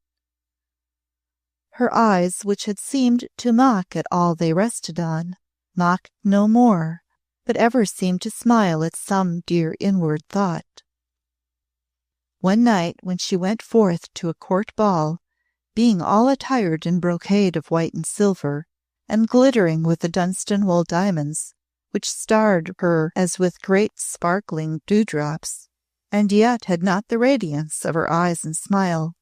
Her eyes, which had seemed to mock at all they rested on, mocked no more, but ever seemed to smile at some dear inward thought. One night when she went forth to a court ball, being all attired in brocade of white and silver, and glittering with the Dunstanwolde diamonds, which starred her as with great sparkling dewdrops, and yet had not the radiance of her eyes and smile,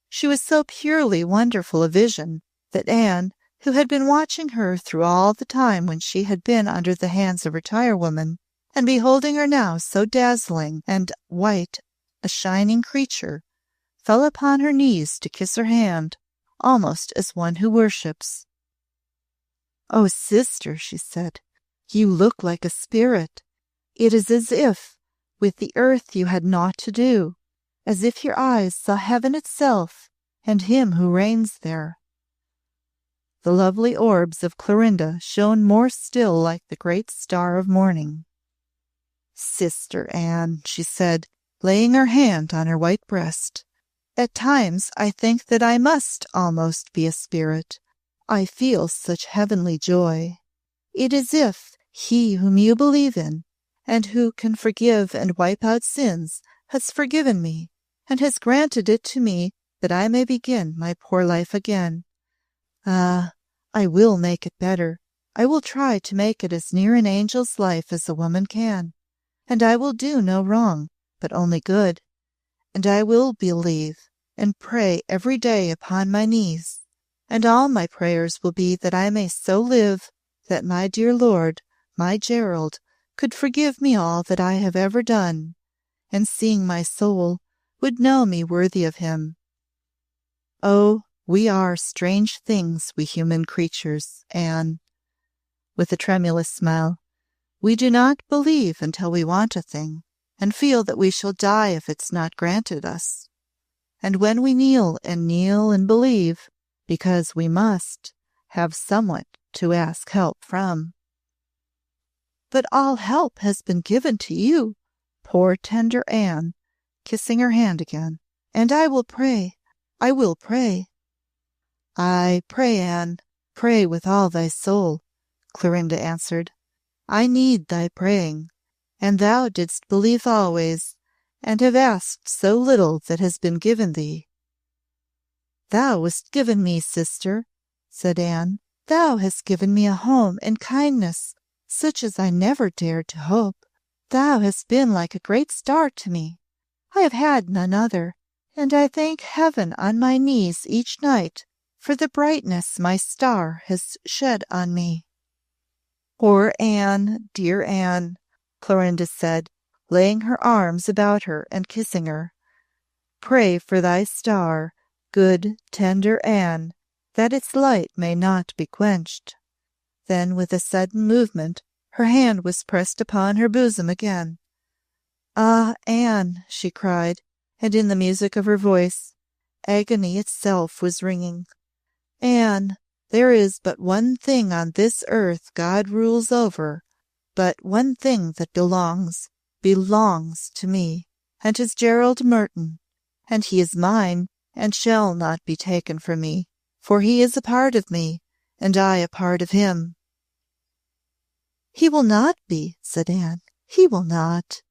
she was so purely wonderful a vision that Anne, who had been watching her through all the time when she had been under the hands of her tirewoman, and beholding her now so dazzling and white a shining creature, fell upon her knees to kiss her hand, almost as one who worships. "Oh, sister," she said, "you look like a spirit. It is as if with the earth you had naught to do, as if your eyes saw heaven itself and him who reigns there." The lovely orbs of Clorinda shone more still like the great star of morning. "Sister Anne," she said, laying her hand on her white breast, "at times I think that I must almost be a spirit. I feel such heavenly joy. It is as if he whom you believe in, and who can forgive and wipe out sins, has forgiven me, and has granted it to me that I may begin my poor life again. Ah, I will make it better. I will try to make it as near an angel's life as a woman can. And I will do no wrong, but only good. And I will believe and pray every day upon my knees. And all my prayers will be that I may so live that my dear Lord, my Gerald, could forgive me all that I have ever done, and seeing my soul, would know me worthy of him. Oh, we are strange things, we human creatures, Anne." With a tremulous smile, "we do not believe until we want a thing, and feel that we shall die if it's not granted us. And when we kneel and believe, because we must have someone to ask help from." "But all help has been given to you," poor tender Anne, kissing her hand again. "And I will pray. I will pray." "Ay, pray, Anne, pray with all thy soul," Clorinda answered. "I need thy praying, and thou didst believe always, and have asked so little that has been given thee." "Thou wast given me, sister," said Anne. "Thou hast given me a home and kindness such as I never dared to hope. Thou hast been like a great star to me. I have had none other, and I thank heaven on my knees each night for the brightness my star has shed on me." "Poor Anne, dear Anne," Clorinda said, laying her arms about her and kissing her. "Pray for thy star, good, tender Anne, that its light may not be quenched." Then, with a sudden movement, her hand was pressed upon her bosom again. "Ah, Anne," she cried, and in the music of her voice, agony itself was ringing. "Anne, there is but one thing on this earth God rules over, but one thing that belongs to me, and to Gerald Merton, and he is mine, and shall not be taken from me, for he is a part of me, and I a part of him." "He will not be," said Anne. "He will not."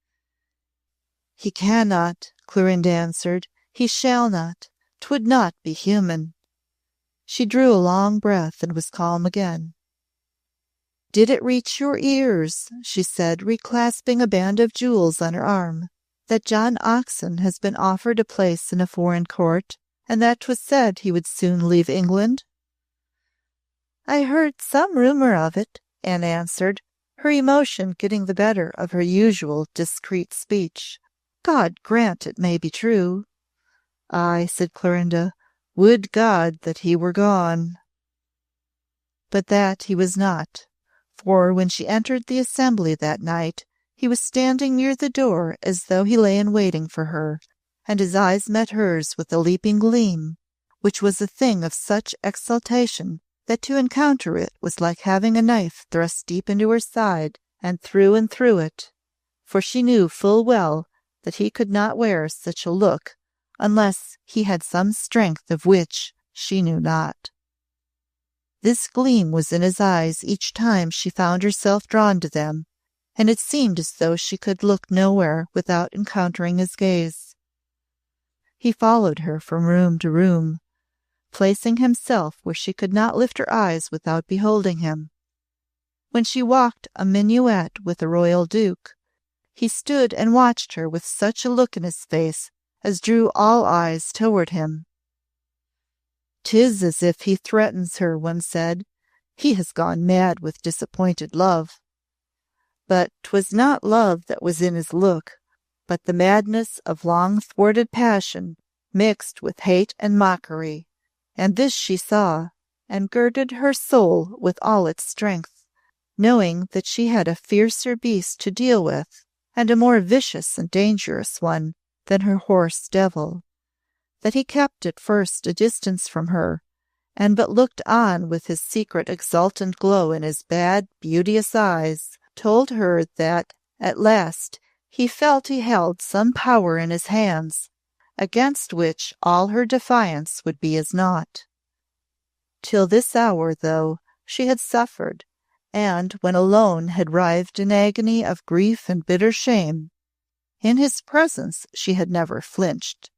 "He cannot," Clorinda answered. He shall not. 'Twould not be human. She drew a long breath and was calm again. Did it reach your ears, she said, reclasping a band of jewels on her arm, that John Oxon has been offered a place in a foreign court, and that 'twas said he would soon leave England? I heard some rumour of it, Anne answered, her emotion getting the better of her usual discreet speech. God grant it may be true. Ay, said Clorinda, would God that he were gone. But that he was not, for when she entered the assembly that night, he was standing near the door as though he lay in waiting for her, and his eyes met hers with a leaping gleam, which was a thing of such exaltation that to encounter it was like having a knife thrust deep into her side and through it, for she knew full well that he could not wear such a look unless he had some strength of which she knew not. This gleam was in his eyes each time she found herself drawn to them, and it seemed as though she could look nowhere without encountering his gaze. He followed her from room to room, placing himself where she could not lift her eyes without beholding him. When she walked a minuet with a royal duke, he stood and watched her with such a look in his face as drew all eyes toward him. "'Tis as if he threatens her," one said. "He has gone mad with disappointed love." But 'twas not love that was in his look, but the madness of long thwarted passion mixed with hate and mockery, and this she saw, and girded her soul with all its strength, knowing that she had a fiercer beast to deal with, and a more vicious and dangerous one than her hoarse devil, that he kept at first a distance from her, and but looked on with his secret exultant glow in his bad, beauteous eyes, told her that at last he felt he held some power in his hands, against which all her defiance would be as naught. Till this hour, though, she had suffered, and when alone had writhed in agony of grief and bitter shame, in his presence she had never flinched.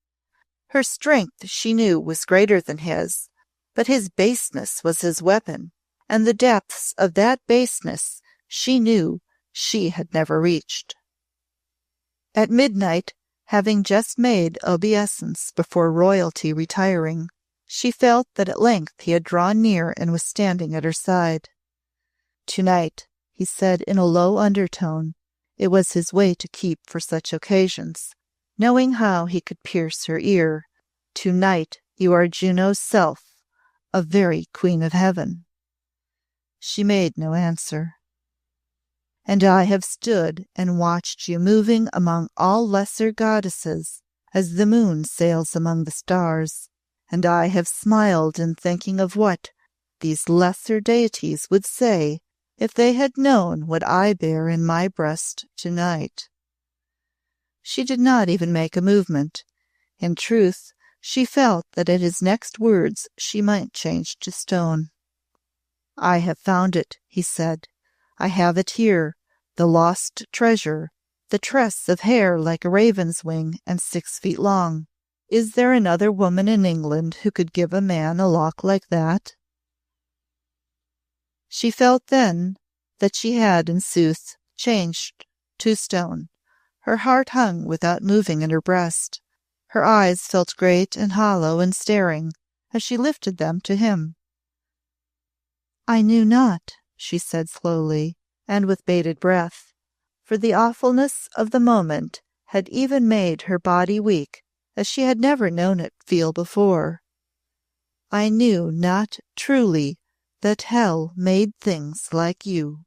Her strength, she knew, was greater than his, but his baseness was his weapon, and the depths of that baseness she knew she had never reached. At midnight, having just made obeisance before royalty retiring, she felt that at length he had drawn near and was standing at her side. "To-night," he said in a low undertone. It was his way to keep for such occasions, knowing how he could pierce her ear. "To-night you are Juno's self, a very queen of heaven." She made no answer. "And I have stood and watched you moving among all lesser goddesses as the moon sails among the stars, and I have smiled in thinking of what these lesser deities would say if they had known what I bear in my breast to-night." She did not even make a movement. In truth, she felt that at his next words she might change to stone. "I have found it," he said. "I have it here, the lost treasure, the tress of hair like a raven's wing and 6 feet long. Is there another woman in England who could give a man a lock like that?" She felt then that she had, in sooth, changed to stone. Her heart hung without moving in her breast. Her eyes felt great and hollow and staring as she lifted them to him. "I knew not," she said slowly, and with bated breath, for the awfulness of the moment had even made her body weak, as she had never known it feel before. "I knew not truly that hell made things like you."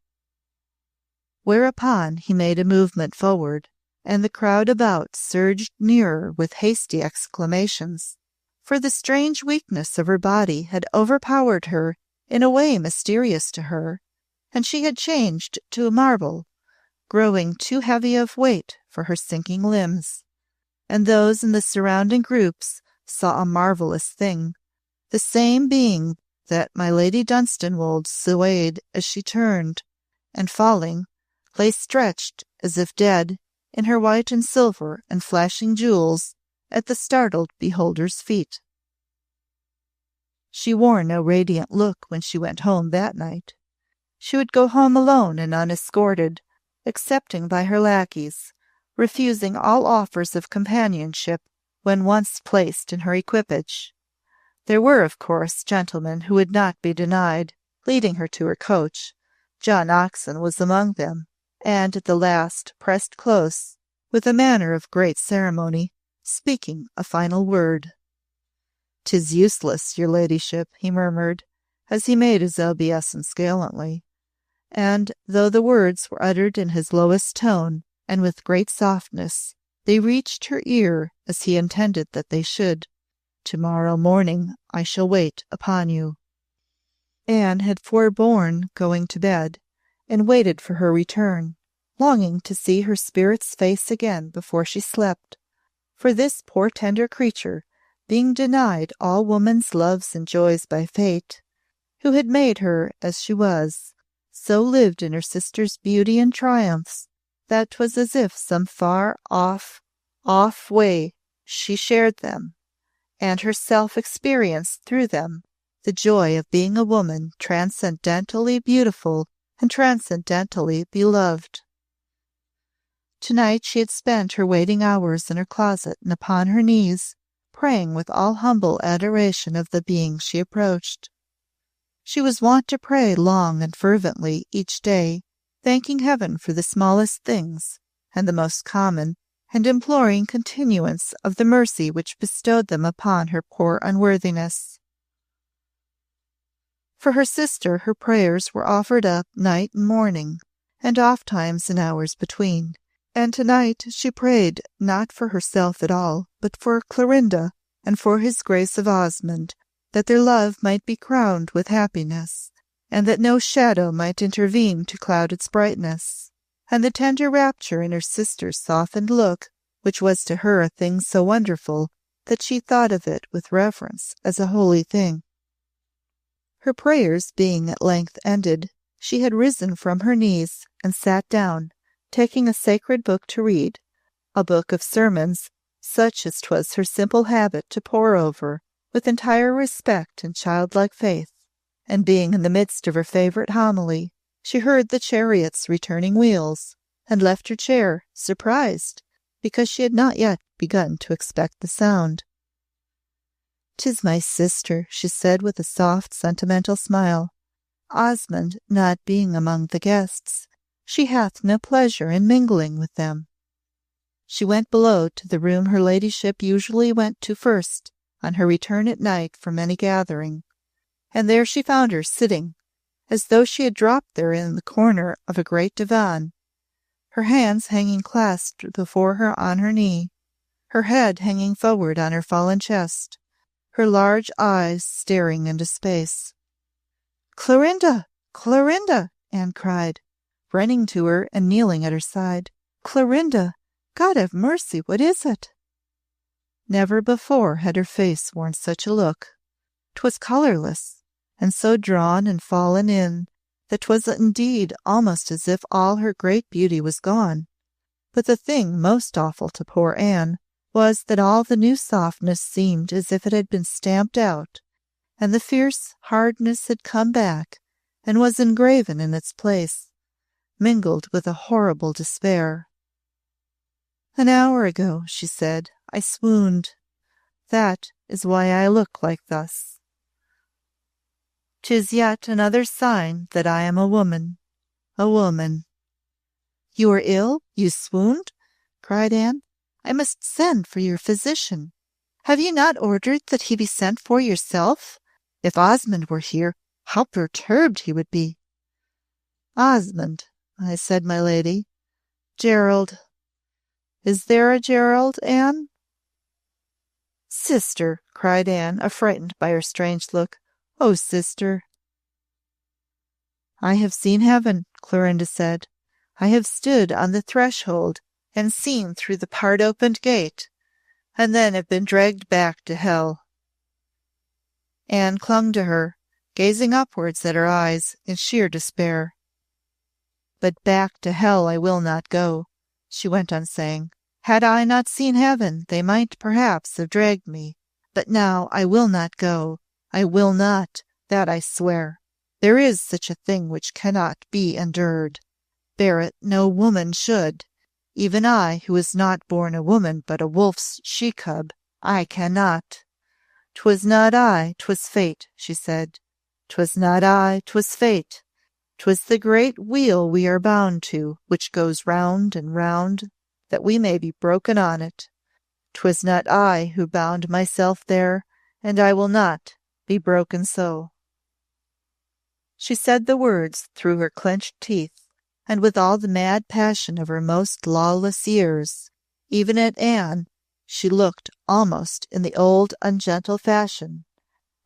Whereupon he made a movement forward, and the crowd about surged nearer with hasty exclamations, for the strange weakness of her body had overpowered her in a way mysterious to her, and she had changed to a marble, growing too heavy of weight for her sinking limbs. And those in the surrounding groups saw a marvellous thing, the same being that my Lady Dunstanwolde swayed as she turned, and falling, lay stretched as if dead, in her white and silver and flashing jewels, at the startled beholder's feet. She wore no radiant look when she went home that night. She would go home alone and unescorted, accepting by her lackeys, refusing all offers of companionship when once placed in her equipage. There were, of course, gentlemen who would not be denied, leading her to her coach. John Oxon was among them, and at the last pressed close, with a manner of great ceremony, speaking a final word. "'Tis useless, your ladyship," he murmured, as he made his obeisance gallantly. And though the words were uttered in his lowest tone and with great softness, they reached her ear as he intended that they should. "Tomorrow morning I shall wait upon you." Anne had forborne going to bed, and waited for her return, longing to see her spirit's face again before she slept. For this poor tender creature, being denied all woman's loves and joys by fate, who had made her as she was, so lived in her sister's beauty and triumphs that 'twas as if some far off way she shared them, and herself experienced through them the joy of being a woman transcendently beautiful and transcendently beloved. Tonight she had spent her waiting hours in her closet and upon her knees, praying with all humble adoration of the being she approached. She was wont to pray long and fervently each day, thanking heaven for the smallest things and the most common, and imploring continuance of the mercy which bestowed them upon her poor unworthiness. For her sister her prayers were offered up night and morning, and ofttimes in hours between, and tonight she prayed not for herself at all, but for Clorinda and for his Grace of Osmond, that their love might be crowned with happiness, and that no shadow might intervene to cloud its brightness. And the tender rapture in her sister's softened look, which was to her a thing so wonderful that she thought of it with reverence as a holy thing. Her prayers being at length ended, she had risen from her knees and sat down, taking a sacred book to read, a book of sermons, such as 'twas her simple habit to pore over, with entire respect and childlike faith. And being in the midst of her favourite homily, she heard the chariot's returning wheels, and left her chair, surprised, because she had not yet begun to expect the sound. "'Tis my sister," she said with a soft, sentimental smile. "Osmond not being among the guests, she hath no pleasure in mingling with them." She went below to the room her ladyship usually went to first on her return at night from any gathering, and there she found her sitting, as though she had dropped there in the corner of a great divan, her hands hanging clasped before her on her knee, her head hanging forward on her fallen chest, her large eyes staring into space. "Clorinda! Clorinda!" Anne cried, running to her and kneeling at her side. "Clorinda! God have mercy, what is it?" Never before had her face worn such a look. 'Twas colourless, and so drawn and fallen in that 'twas indeed almost as if all her great beauty was gone. But the thing most awful to poor Anne was that all the new softness seemed as if it had been stamped out, and the fierce hardness had come back and was engraven in its place, mingled with a horrible despair. "An hour ago," she said, "I swooned. That is why I look like thus. 'Tis yet another sign that I am a woman. A woman." "You are ill? You swooned?" cried Anne. "I must send for your physician. Have you not ordered that he be sent for yourself? If Osmond were here, how perturbed he would be." "Osmond," I said, my lady. "Gerald. Is there a Gerald, Anne?" "Sister," cried Anne, affrighted by her strange look. "Oh, sister!" "I have seen heaven," Clorinda said. "I have stood on the threshold and seen through the part-opened gate, and then have been dragged back to hell." Anne clung to her, gazing upwards at her eyes in sheer despair. "But back to hell I will not go," she went on saying. Had I not seen heaven, they might perhaps have dragged me. But now I will not go. I will not, that I swear. There is such a thing which cannot be endured. Bear it no woman should. Even I, who was not born a woman but a wolf's she-cub, I cannot. 'Twas not I, 'twas fate, she said. 'Twas not I, 'twas fate. 'Twas the great wheel we are bound to, which goes round and round, that we may be broken on it. 'Twas not I who bound myself there, and I will not be broken so. She said the words through her clenched teeth, and with all the mad passion of her most lawless years. Even at Anne she looked almost in the old ungentle fashion,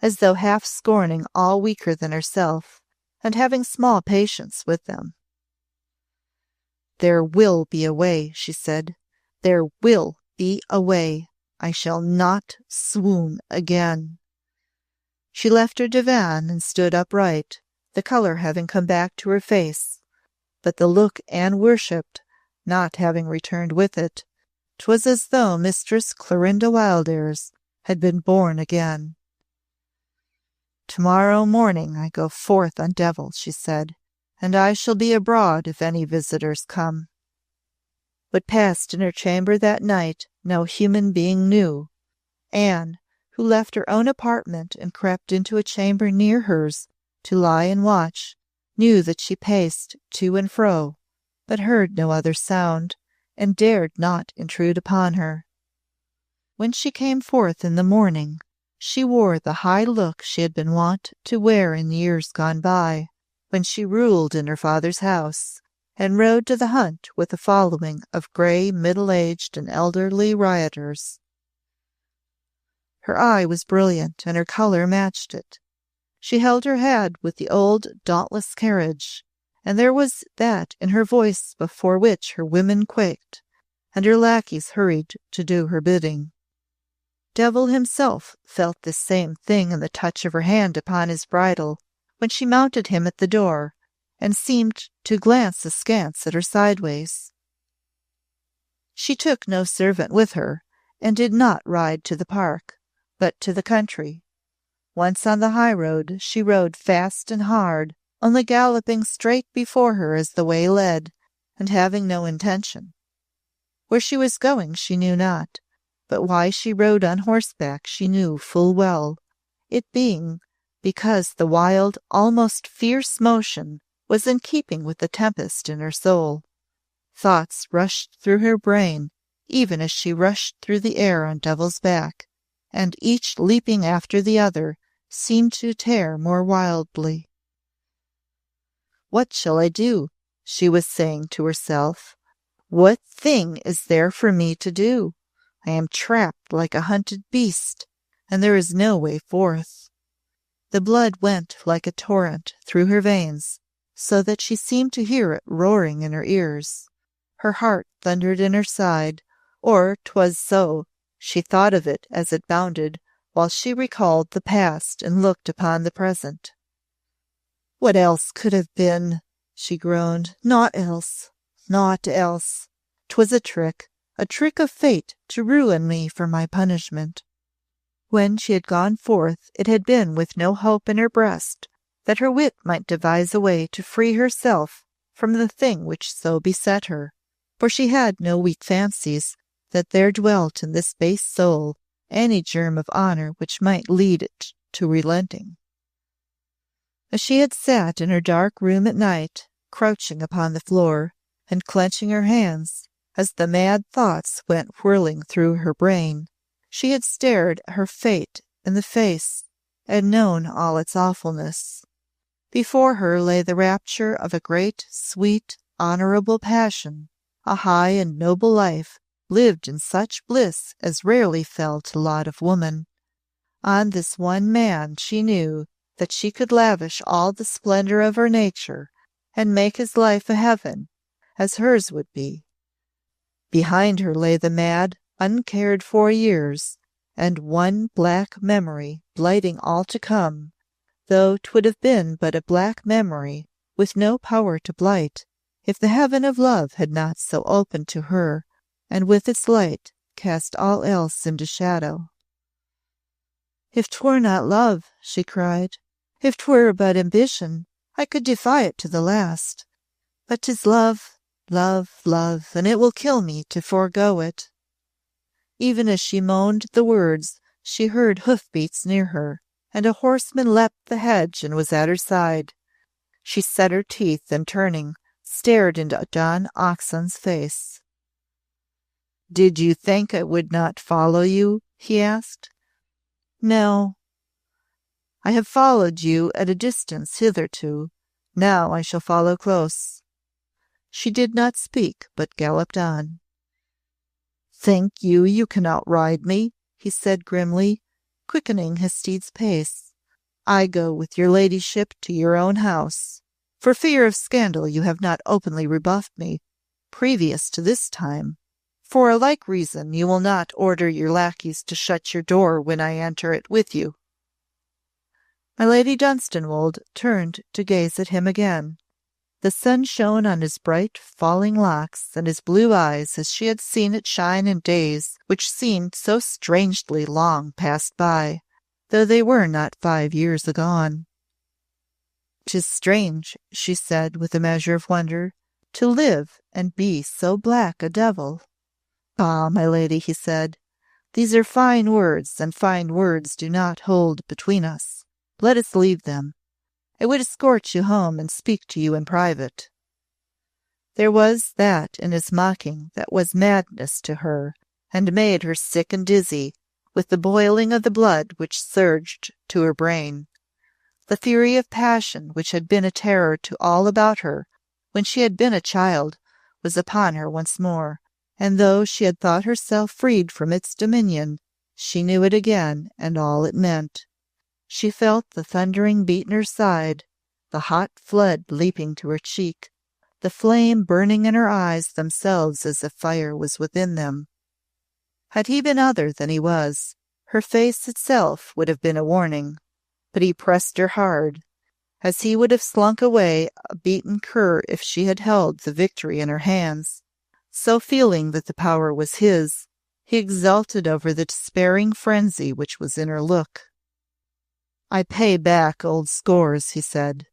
as though half scorning all weaker than herself, and having small patience with them. "There will be a way," she said. "There will be a way. I shall not swoon again." She left her divan and stood upright, the colour having come back to her face, but the look Anne worshipped not having returned with it. 'Twas as though Mistress Clorinda Wildairs had been born again. "Tomorrow morning I go forth on Devil," she said, "and I shall be abroad if any visitors come." What passed in her chamber that night no human being knew. Anne, who left her own apartment and crept into a chamber near hers to lie and watch, knew that she paced to and fro, but heard no other sound, and dared not intrude upon her. When she came forth in the morning, she wore the high look she had been wont to wear in years gone by, when she ruled in her father's house, and rode to the hunt with a following of grey, middle-aged, and elderly rioters. Her eye was brilliant, and her colour matched it. She held her head with the old dauntless carriage, and there was that in her voice before which her women quaked, and her lackeys hurried to do her bidding. Devil himself felt this same thing in the touch of her hand upon his bridle when she mounted him at the door, and seemed to glance askance at her sideways. She took no servant with her, and did not ride to the park, but to the country. Once on the high road, she rode fast and hard, only galloping straight before her as the way led, and having no intention. Where she was going she knew not, but why she rode on horseback she knew full well, it being because the wild, almost fierce motion was in keeping with the tempest in her soul. Thoughts rushed through her brain, even as she rushed through the air on Devil's back, and each leaping after the other seemed to tear more wildly. "What shall I do?" she was saying to herself. "What thing is there for me to do? I am trapped like a hunted beast, and there is no way forth." The blood went like a torrent through her veins, so that she seemed to hear it roaring in her ears. Her heart thundered in her side, or 'twas so. She thought of it as it bounded, while she recalled the past and looked upon the present. "What else could have been?" she groaned. "Naught else, naught else. 'Twas a trick of fate to ruin me for my punishment." When she had gone forth, it had been with no hope in her breast that her wit might devise a way to free herself from the thing which so beset her, for she had no weak fancies that there dwelt in this base soul any germ of honour which might lead it to relenting. As she had sat in her dark room at night, crouching upon the floor, and clenching her hands, as the mad thoughts went whirling through her brain, she had stared her fate in the face, and known all its awfulness. Before her lay the rapture of a great, sweet, honourable passion, a high and noble life, lived in such bliss as rarely fell to lot of woman. On this one man she knew that she could lavish all the splendour of her nature, and make his life a heaven, as hers would be. Behind her lay the mad, uncared-for years, and one black memory blighting all to come, though 'twould have been but a black memory with no power to blight, if the heaven of love had not so opened to her and with its light cast all else into shadow. "If 'twere not love," she cried, "if 'twere but ambition, I could defy it to the last. But 'tis love, love, love, and it will kill me to forego it." Even as she moaned the words, she heard hoof-beats near her, and a horseman leapt the hedge and was at her side. She set her teeth and, turning, stared into Don Oxon's face. "Did you think I would not follow you?" he asked. "No. I have followed you at a distance hitherto. Now I shall follow close." She did not speak, but galloped on. "Think you can outride me?" he said grimly, quickening his steed's pace. "I go with your ladyship to your own house. For fear of scandal you have not openly rebuffed me, previous to this time. For a like reason you will not order your lackeys to shut your door when I enter it with you." My Lady Dunstanwolde turned to gaze at him again. The sun shone on his bright falling locks and his blue eyes as she had seen it shine in days which seemed so strangely long passed by, though they were not 5 years agone. "'Tis strange," she said with a measure of wonder, "to live and be so black a devil." "Ah, my lady," he said, "these are fine words, and fine words do not hold between us. Let us leave them. I would escort you home and speak to you in private." There was that in his mocking that was madness to her, and made her sick and dizzy with the boiling of the blood which surged to her brain. The fury of passion which had been a terror to all about her when she had been a child was upon her once more, and though she had thought herself freed from its dominion, she knew it again and all it meant. She felt the thundering beat in her side, the hot flood leaping to her cheek, the flame burning in her eyes themselves as if fire was within them. Had he been other than he was, her face itself would have been a warning, but he pressed her hard, as he would have slunk away a beaten cur if she had held the victory in her hands. So feeling that the power was his, he exulted over the despairing frenzy which was in her look. "I pay back old scores," he said.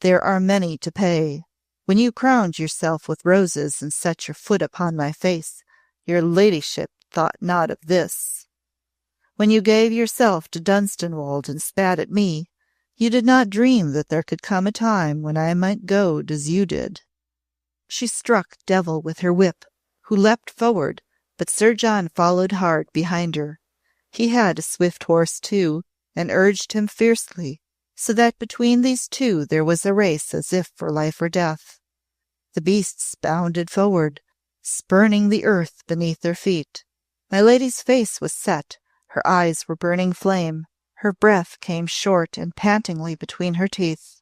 "There are many to pay. When you crowned yourself with roses and set your foot upon my face, your ladyship thought not of this. When you gave yourself to Dunstanwolde and spat at me, you did not dream that there could come a time when I might goad as you did." She struck Devil with her whip, who leapt forward, but Sir John followed hard behind her. He had a swift horse too, and urged him fiercely, so that between these two there was a race as if for life or death. The beasts bounded forward, spurning the earth beneath their feet. My lady's face was set, her eyes were burning flame, her breath came short and pantingly between her teeth.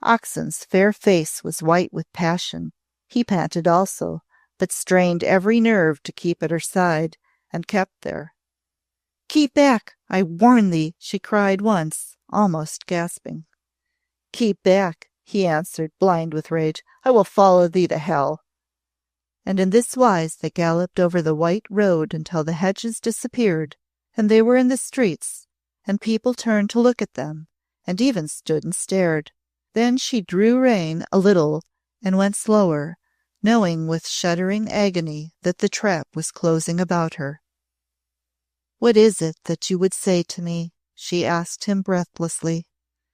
Oxon's fair face was white with passion. He panted also, but strained every nerve to keep at her side, and kept there. "Keep back, I warn thee," she cried once, almost gasping. "Keep back," he answered, blind with rage. "I will follow thee to hell." And in this wise they galloped over the white road until the hedges disappeared, and they were in the streets, and people turned to look at them, and even stood and stared. Then she drew rein a little and went slower, knowing with shuddering agony that the trap was closing about her. "What is it that you would say to me?" she asked him breathlessly.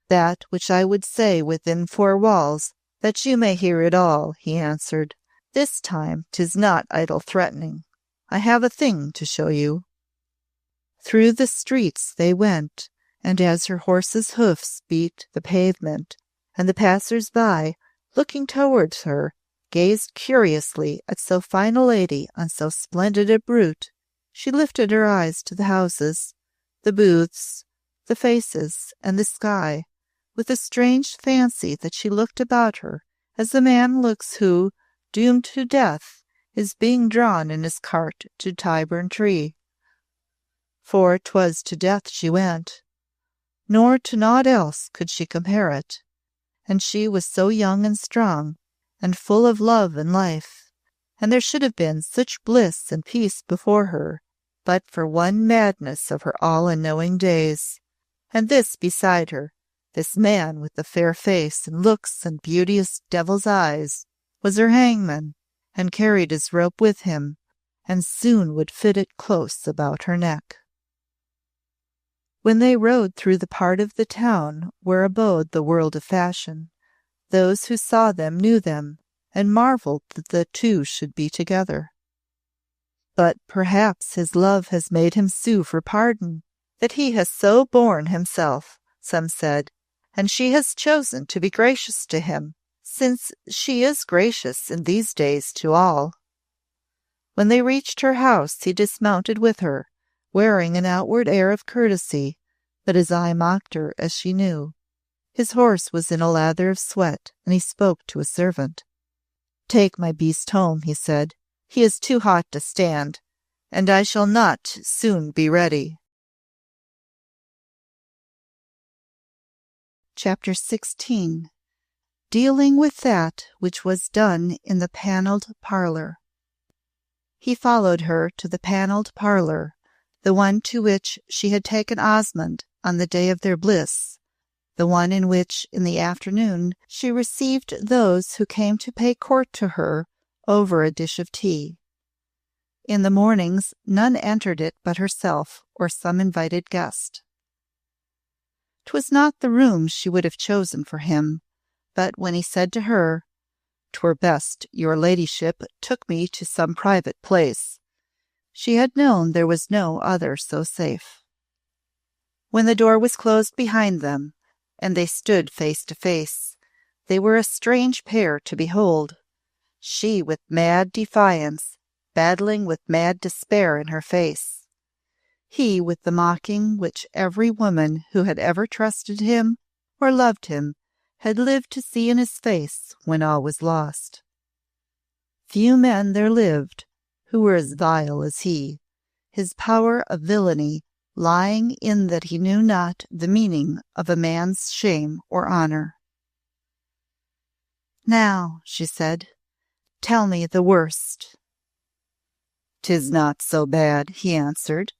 "That which I would say within 4 walls, that you may hear it all," he answered. "This time 'tis not idle threatening. I have a thing to show you." Through the streets they went, and as her horse's hoofs beat the pavement, and the passers-by, looking towards her, gazed curiously at so fine a lady on so splendid a brute, she lifted her eyes to the houses, the booths, the faces, and the sky, with a strange fancy that she looked about her as the man looks who, doomed to death, is being drawn in his cart to Tyburn Tree. For 'twas to death she went, nor to naught else could she compare it, and she was so young and strong, and full of love and life, and there should have been such bliss and peace before her, but for one madness of her all-unknowing days. And this beside her, this man with the fair face and looks and beauteous devil's eyes, was her hangman, and carried his rope with him, and soon would fit it close about her neck. When they rode through the part of the town where abode the world of fashion, those who saw them knew them, and marveled that the two should be together. But perhaps his love has made him sue for pardon, that he has so borne himself, some said, and she has chosen to be gracious to him, since she is gracious in these days to all. When they reached her house, he dismounted with her, wearing an outward air of courtesy, but his eye mocked her as she knew. His horse was in a lather of sweat, and he spoke to a servant. "Take my beast home," he said. "He is too hot to stand, and I shall not soon be ready." Chapter 16. Dealing with that which was done in the panelled parlour. He followed her to the panelled parlour, the one to which she had taken Osmond on the day of their bliss, the one in which, in the afternoon, she received those who came to pay court to her over a dish of tea. In the mornings none entered it but herself or some invited guest. 'Twas not the room she would have chosen for him, but when he said to her, "'Twere best your ladyship took me to some private place," she had known there was no other so safe. When the door was closed behind them, and they stood face to face, they were a strange pair to behold, she with mad defiance, battling with mad despair in her face, he with the mocking which every woman who had ever trusted him or loved him had lived to see in his face when all was lost. Few men there lived who were as vile as he, his power of villainy lying in that he knew not the meaning of a man's shame or honour. "Now," she said, "tell me the worst." "'Tis not so bad," he answered,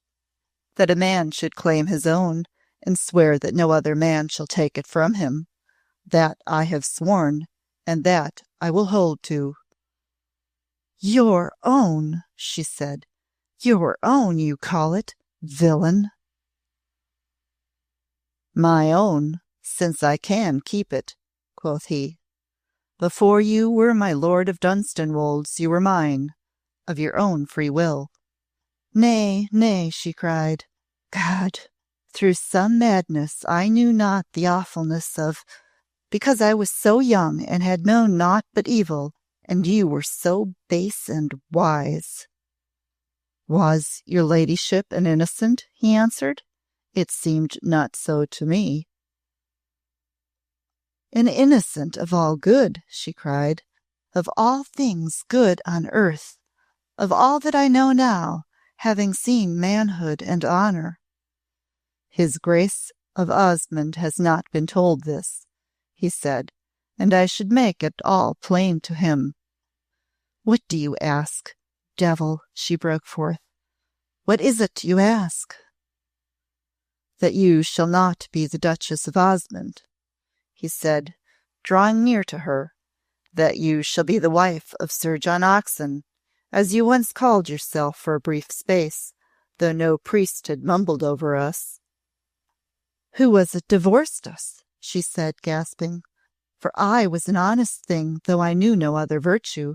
"that a man should claim his own, and swear that no other man shall take it from him. That I have sworn, and that I will hold to." "Your own," she said. "Your own, you call it, villain." "My own, since I can keep it," quoth he. "Before you were my lord of Dunstanwolde, you were mine, of your own free will." "Nay, nay," she cried. "God, through some madness I knew not the awfulness of, because I was so young and had known naught but evil, and you were so base and wise." "Was your ladyship an innocent?" he answered. "It seemed not so to me." "An innocent of all good," she cried, "of all things good on earth, of all that I know now, having seen manhood and honour." "His Grace of Osmond has not been told this," he said, "and I should make it all plain to him." "What do you ask, devil?" she broke forth. "What is it you ask?" "That you shall not be the Duchess of Osmond," he said, drawing near to her. "That you shall be the wife of Sir John Oxon, as you once called yourself for a brief space, though no priest had mumbled over us." "Who was it divorced us?" she said, gasping. "For I was an honest thing, though I knew no other virtue.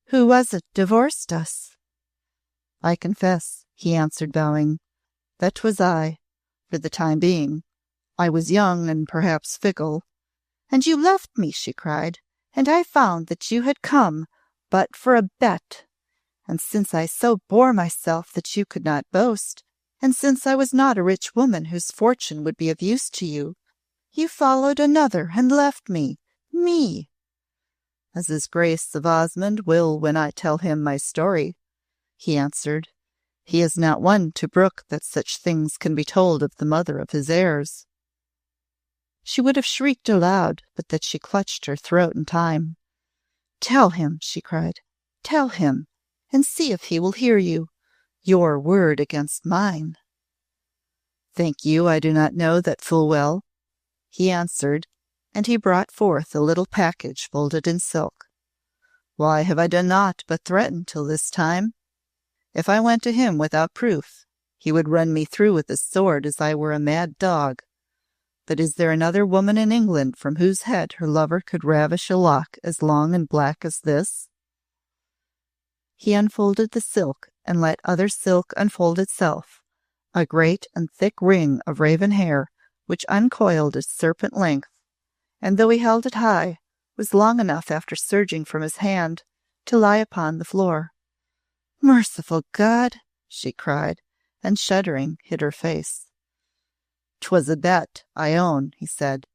Who was it divorced us?" "I confess," he answered, bowing, "that 'twas I, for the time being. I was young and perhaps fickle." "And you left me," she cried, "and I found that you had come but for a bet. And since I so bore myself that you could not boast, and since I was not a rich woman whose fortune would be of use to you, you followed another and left me, "As his Grace of Osmond will when I tell him my story," he answered. "He is not one to brook that such things can be told of the mother of his heirs." She would have shrieked aloud, but that she clutched her throat in time. "Tell him," she cried. Tell him, and see if he will hear you. Your word against mine." "Think you I do not know that full well?" he answered, and he brought forth a little package folded in silk. "Why have I done naught but threaten till this time? If I went to him without proof, he would run me through with his sword as I were a mad dog. But is there another woman in England from whose head her lover could ravish a lock as long and black as this?" He unfolded the silk and let other silk unfold itself, a great and thick ring of raven hair which uncoiled its serpent length, and though he held it high, was long enough after surging from his hand to lie upon the floor. "Merciful God!" she cried, and shuddering hid her face. "'Twas a bet, I own," he said.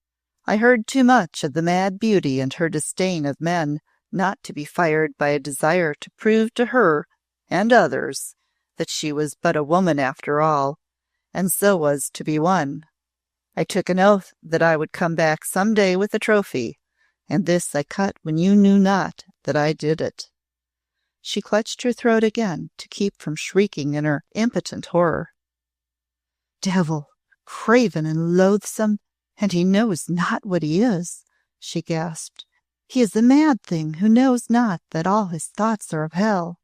"I heard too much of the mad beauty and her disdain of men not to be fired by a desire to prove to her and others that she was but a woman after all, and so was to be won. I took an oath that I would come back some day with a trophy, and this I cut when you knew not that I did it." She clutched her throat again to keep from shrieking in her impotent horror. "Devil, craven and loathsome, and he knows not what he is," she gasped. "He is a mad thing who knows not that all his thoughts are of hell."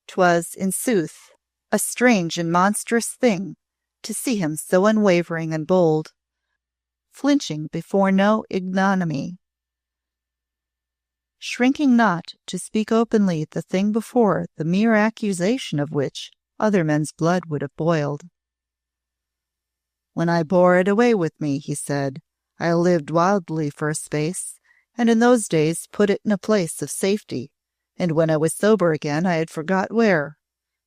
'Twas, in sooth, a strange and monstrous thing to see him so unwavering and bold, flinching before no ignominy, shrinking not to speak openly the thing before the mere accusation of which other men's blood would have boiled. "When I bore it away with me," he said, "I lived wildly for a space, and in those days put it in a place of safety, and when I was sober again I had forgot where.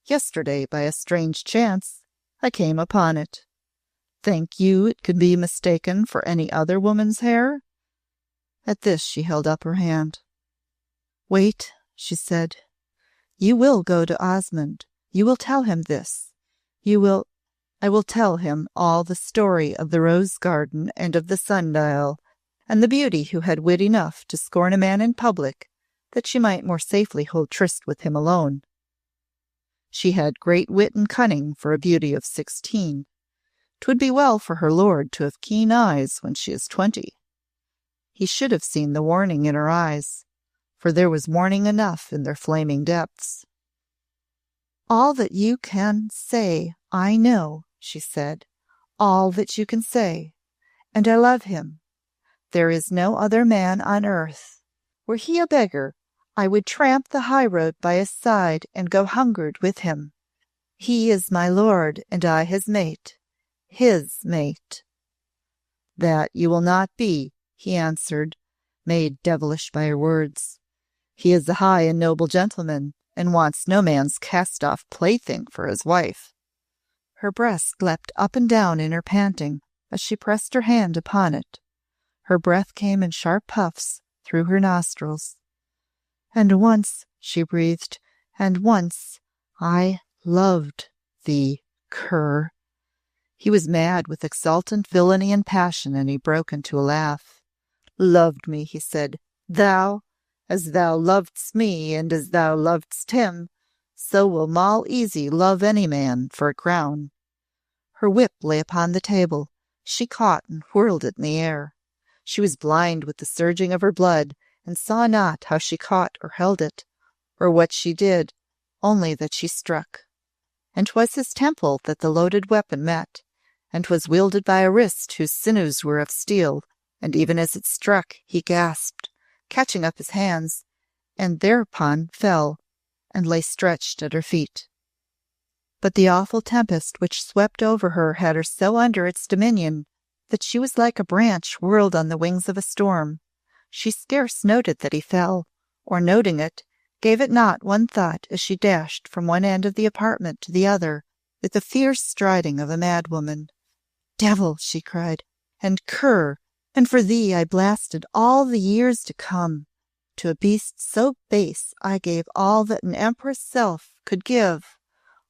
Yesterday, by a strange chance, I came upon it. Think you it could be mistaken for any other woman's hair?" At this she held up her hand. "Wait," she said. "You will go to Osmond. You will tell him this. I will tell him all the story of the rose garden and of the sundial, and the beauty who had wit enough to scorn a man in public, that she might more safely hold tryst with him alone. She had great wit and cunning for a beauty of 16. 'Twould be well for her lord to have keen eyes when she is 20. He should have seen the warning in her eyes, for there was warning enough in their flaming depths. "All that you can say, I know," she said. "All that you can say. And I love him. There is no other man on earth. Were he a beggar, I would tramp the high road by his side and go hungered with him. He is my lord, and I his mate. His mate." "That you will not be," he answered, made devilish by her words. "He is a high and noble gentleman, and wants no man's cast-off plaything for his wife." Her breast leapt up and down in her panting as she pressed her hand upon it. Her breath came in sharp puffs through her nostrils. "And once," she breathed, "and once I loved thee, cur." He was mad with exultant villainy and passion, and he broke into a laugh. "Loved me," he said. "Thou? As thou lovedst me, and as thou lovedst him, so will Moll Easy love any man for a crown." Her whip lay upon the table. She caught and whirled it in the air. She was blind with the surging of her blood, and saw not how she caught or held it, or what she did, only that she struck. And 'twas his temple that the loaded weapon met, and 'twas wielded by a wrist whose sinews were of steel, and even as it struck he gasped, catching up his hands, and thereupon fell, and lay stretched at her feet. But the awful tempest which swept over her had her so under its dominion that she was like a branch whirled on the wings of a storm. She scarce noted that he fell, or noting it, gave it not one thought as she dashed from one end of the apartment to the other with the fierce striding of a madwoman. "Devil!" she cried, "and cur! And for thee I blasted all the years to come. To a beast so base I gave all that an empress' self could give,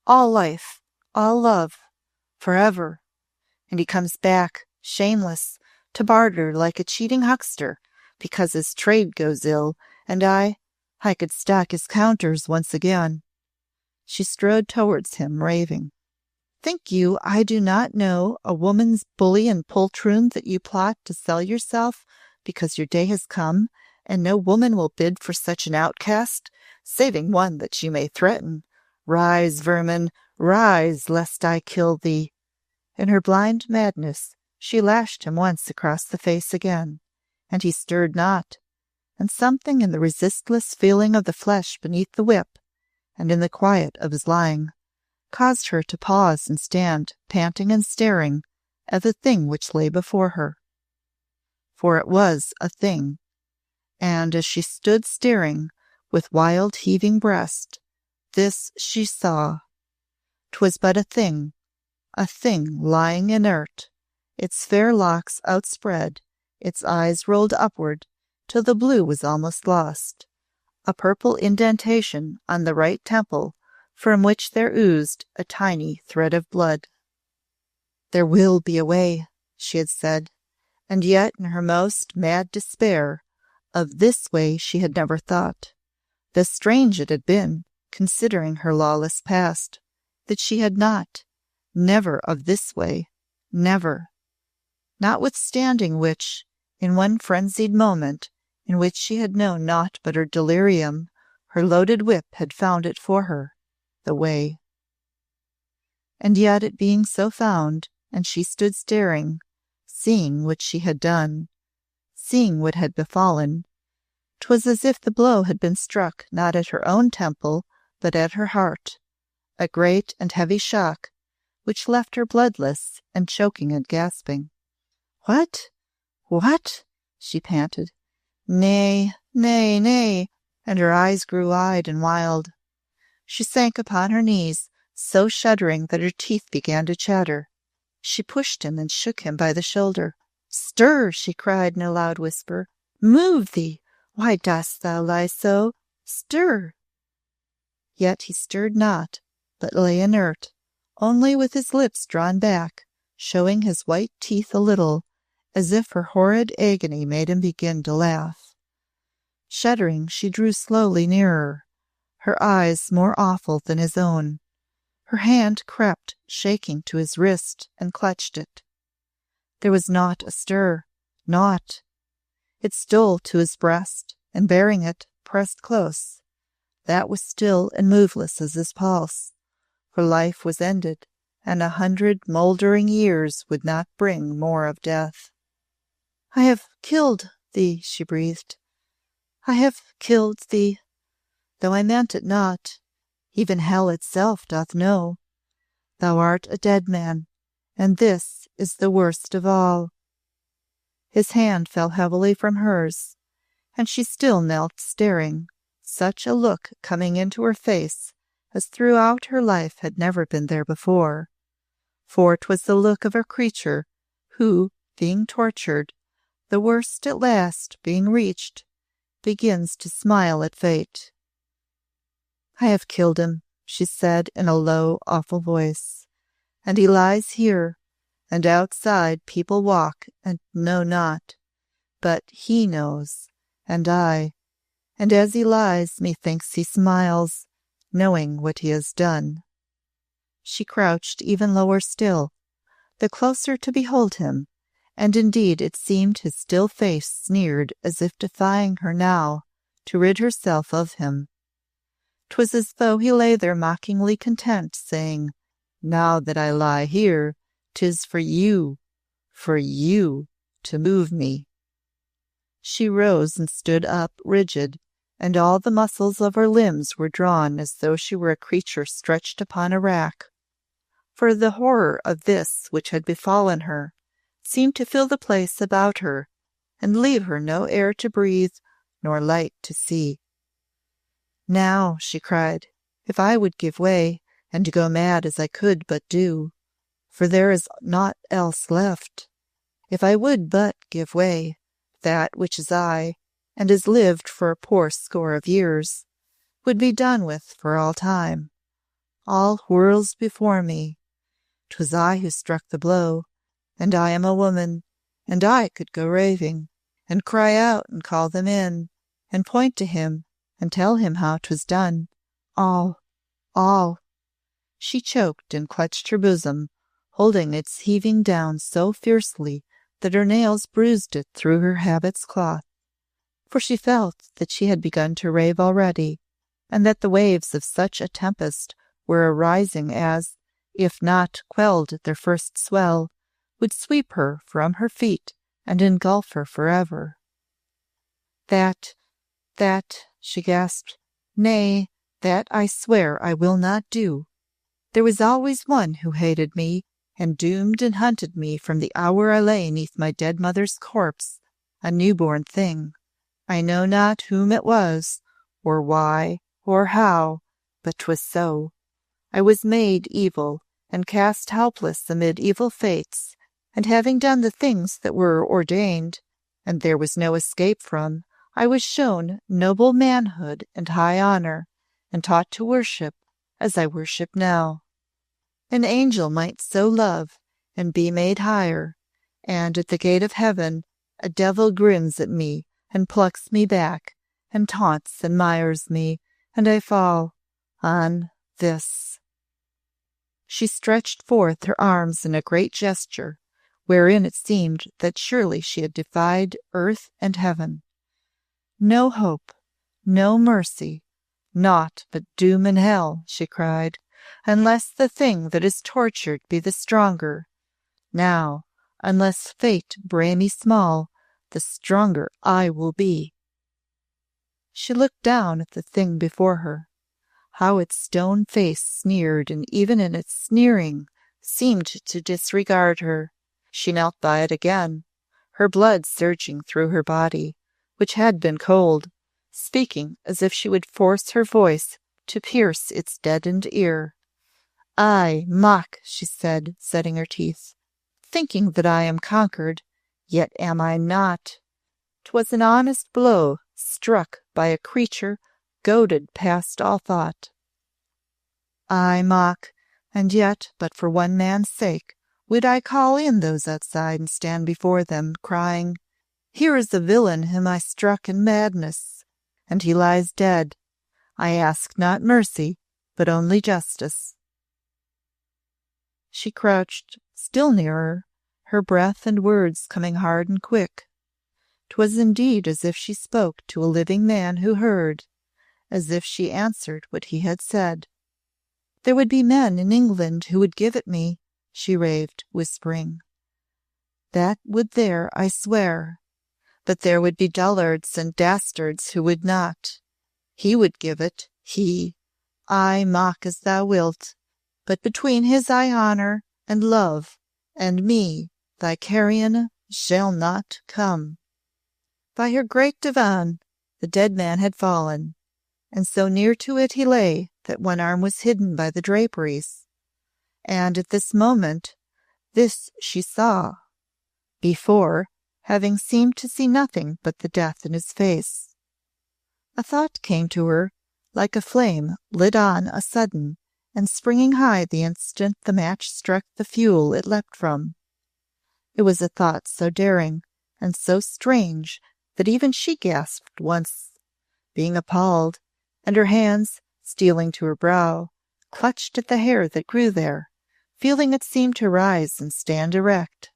all life, all love, forever. And he comes back, shameless, to barter like a cheating huckster, because his trade goes ill, and I I could stack his counters once again." She strode towards him, raving. "Think you I do not know, a woman's bully and poltroon, that you plot to sell yourself because your day has come, and no woman will bid for such an outcast, saving one that you may threaten? Rise, vermin, rise, lest I kill thee." In her blind madness she lashed him once across the face again, and he stirred not, and something in the resistless feeling of the flesh beneath the whip, and in the quiet of his lying, caused her to pause and stand, panting and staring, at the thing which lay before her. For it was a thing, and as she stood staring, with wild heaving breast, this she saw. 'Twas but a thing lying inert, its fair locks outspread, its eyes rolled upward till the blue was almost lost, a purple indentation on the right temple, from which there oozed a tiny thread of blood. "There will be a way," she had said, and yet in her most mad despair, of this way she had never thought. Thus strange it had been, considering her lawless past, that she had not, never of this way, never. Notwithstanding which, in one frenzied moment, in which she had known naught but her delirium, her loaded whip had found it for her, the way. And yet it being so found, and she stood staring, seeing what she had done, seeing what had befallen, 'twas as if the blow had been struck not at her own temple, but at her heart, a great and heavy shock, which left her bloodless and choking and gasping. "What? What?" she panted. "Nay, nay, nay," and her eyes grew wide and wild. She sank upon her knees, so shuddering that her teeth began to chatter. She pushed him and shook him by the shoulder. "Stir!" she cried in a loud whisper. "Move thee! Why dost thou lie so? Stir!" Yet he stirred not, but lay inert, only with his lips drawn back, showing his white teeth a little, as if her horrid agony made him begin to laugh. Shuddering, she drew slowly nearer, her eyes more awful than his own. Her hand crept, shaking, to his wrist, and clutched it. There was naught astir, naught. It stole to his breast, and bearing it, pressed close. That was still and moveless as his pulse, for life was ended, and 100 mouldering years would not bring more of death. "I have killed thee," she breathed. "I have killed thee, though I meant it not. Even hell itself doth know. Thou art a dead man, and this is the worst of all." His hand fell heavily from hers, and she still knelt staring, such a look coming into her face as throughout her life had never been there before. For 'twas the look of a creature who, being tortured, the worst at last being reached, begins to smile at fate. "I have killed him," she said in a low, awful voice, "and he lies here, and outside people walk and know not, but he knows, and I, and as he lies, methinks he smiles, knowing what he has done." She crouched even lower still, the closer to behold him, and indeed it seemed his still face sneered as if defying her now to rid herself of him. 'Twas as though he lay there mockingly content, saying, "Now that I lie here, 'tis for you to move me." She rose and stood up, rigid, and all the muscles of her limbs were drawn as though she were a creature stretched upon a rack. For the horror of this which had befallen her seemed to fill the place about her, and leave her no air to breathe, nor light to see. "Now," she cried, "if I would give way, and go mad as I could but do, for there is naught else left, if I would but give way, that which is I, and has lived for a poor score of years, would be done with for all time. All whirls before me. 'Twas I who struck the blow, and I am a woman, and I could go raving, and cry out and call them in, and point to him, and tell him how 'twas done. All. She choked and clutched her bosom, holding its heaving down so fiercely that her nails bruised it through her habit's cloth. For she felt that she had begun to rave already, and that the waves of such a tempest were arising as, if not quelled at their first swell, would sweep her from her feet and engulf her forever. That, she gasped. Nay, that I swear I will not do. There was always one who hated me, and doomed and hunted me from the hour I lay 'neath my dead mother's corpse, a new-born thing. I know not whom it was, or why, or how, but 'twas so. I was made evil, and cast helpless amid evil fates, and having done the things that were ordained, and there was no escape from, I was shown noble manhood and high honor, and taught to worship as I worship now. An angel might so love and be made higher, and at the gate of heaven a devil grins at me and plucks me back, and taunts and mires me, and I fall on this. She stretched forth her arms in a great gesture, wherein it seemed that surely she had defied earth and heaven. No hope, no mercy, naught but doom and hell, she cried, unless the thing that is tortured be the stronger. Now, unless fate bray me small, the stronger I will be. She looked down at the thing before her. How its stone face sneered, and even in its sneering seemed to disregard her. She knelt by it again, her blood surging through her body, which had been cold, speaking as if she would force her voice to pierce its deadened ear. I mock, she said, setting her teeth, thinking that I am conquered, yet am I not. 'Twas an honest blow struck by a creature goaded past all thought. I mock, and yet, but for one man's sake, would I call in those outside and stand before them, crying, Here is the villain whom I struck in madness, and he lies dead. I ask not mercy, but only justice. She crouched still nearer, her breath and words coming hard and quick. 'Twas indeed as if she spoke to a living man who heard, as if she answered what he had said. There would be men in England who would give it me, she raved, whispering. That would there, I swear. But there would be dullards and dastards who would not. He would give it, he. I mock as thou wilt, but between his high honour and love and me thy carrion shall not come. By her great divan the dead man had fallen, and so near to it he lay that one arm was hidden by the draperies. And at this moment this she saw. Before, having seemed to see nothing but the death in his face. A thought came to her, like a flame lit on a sudden, and springing high the instant the match struck the fuel it leapt from. It was a thought so daring and so strange that even she gasped once, being appalled, and her hands, stealing to her brow, clutched at the hair that grew there, feeling it seem to rise and stand erect.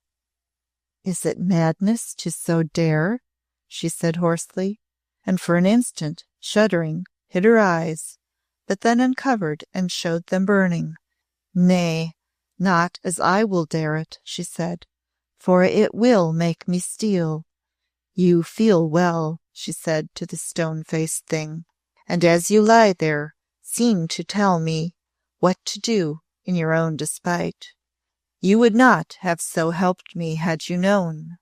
Is it madness to so dare? She said hoarsely, and for an instant, shuddering, hid her eyes, but then uncovered and showed them burning. Nay, not as I will dare it, she said, for it will make me steel. You feel well, she said to the stone-faced thing, and as you lie there, seem to tell me what to do in your own despite. You would not have so helped me had you known.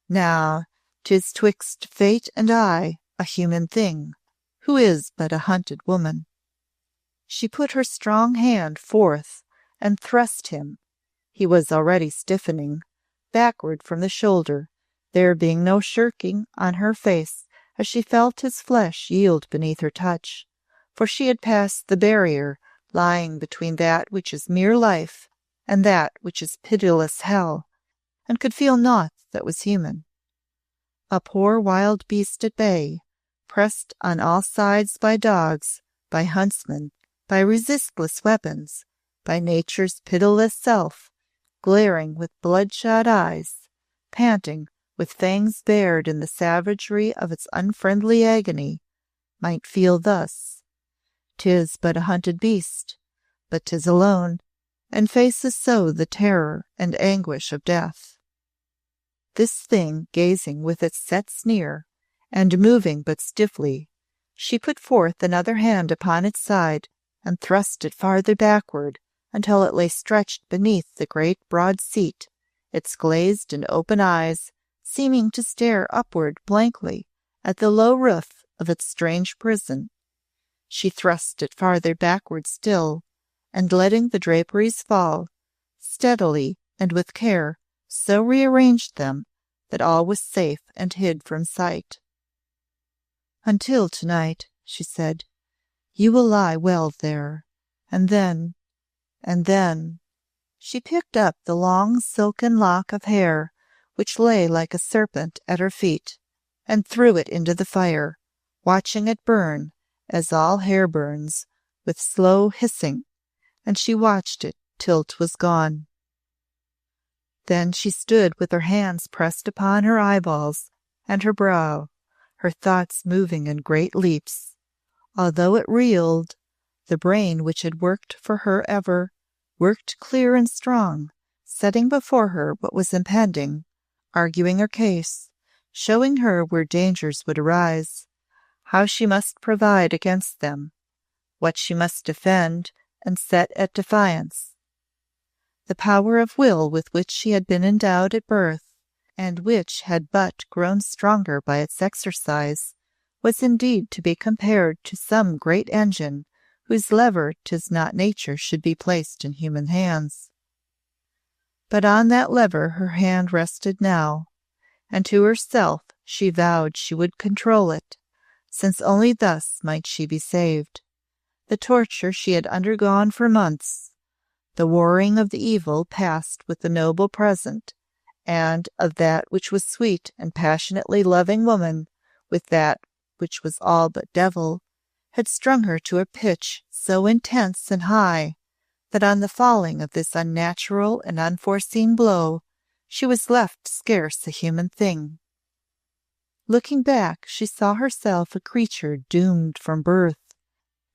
Now, 'tis twixt fate and I, a human thing, who is but a hunted woman. She put her strong hand forth and thrust him. He was already stiffening, backward from the shoulder, there being no shirking on her face as she felt his flesh yield beneath her touch, for she had passed the barrier lying between that which is mere life and that which is pitiless hell, and could feel naught that was human. A poor wild beast at bay, pressed on all sides by dogs, by huntsmen, by resistless weapons, by nature's pitiless self, glaring with bloodshot eyes, panting, with fangs bared in the savagery of its unfriendly agony, might feel thus: "'Tis but a hunted beast, but 'tis alone, and faces so the terror and anguish of death." This thing, gazing with its set sneer, and moving but stiffly, she put forth another hand upon its side and thrust it farther backward until it lay stretched beneath the great broad seat, its glazed and open eyes seeming to stare upward blankly at the low roof of its strange prison. She thrust it farther backward still, and letting the draperies fall, steadily and with care so rearranged them that all was safe and hid from sight. "Until tonight," she said, "you will lie well there, and then—" She picked up the long silken lock of hair which lay like a serpent at her feet, and threw it into the fire, watching it burn, as all hair burns, with slow hissing, and she watched it till 'twas gone. Then she stood with her hands pressed upon her eyeballs and her brow, her thoughts moving in great leaps. Although it reeled, the brain which had worked for her ever, worked clear and strong, setting before her what was impending, arguing her case, showing her where dangers would arise, how she must provide against them, what she must defend and set at defiance. The power of will with which she had been endowed at birth, and which had but grown stronger by its exercise, was indeed to be compared to some great engine whose lever 'tis not nature should be placed in human hands. But on that lever her hand rested now, and to herself she vowed she would control it, since only thus might she be saved. The torture she had undergone for months, the warring of the evil past with the noble present, and of that which was sweet and passionately loving woman with that which was all but devil, had strung her to a pitch so intense and high that on the falling of this unnatural and unforeseen blow she was left scarce a human thing. Looking back, she saw herself a creature doomed from birth,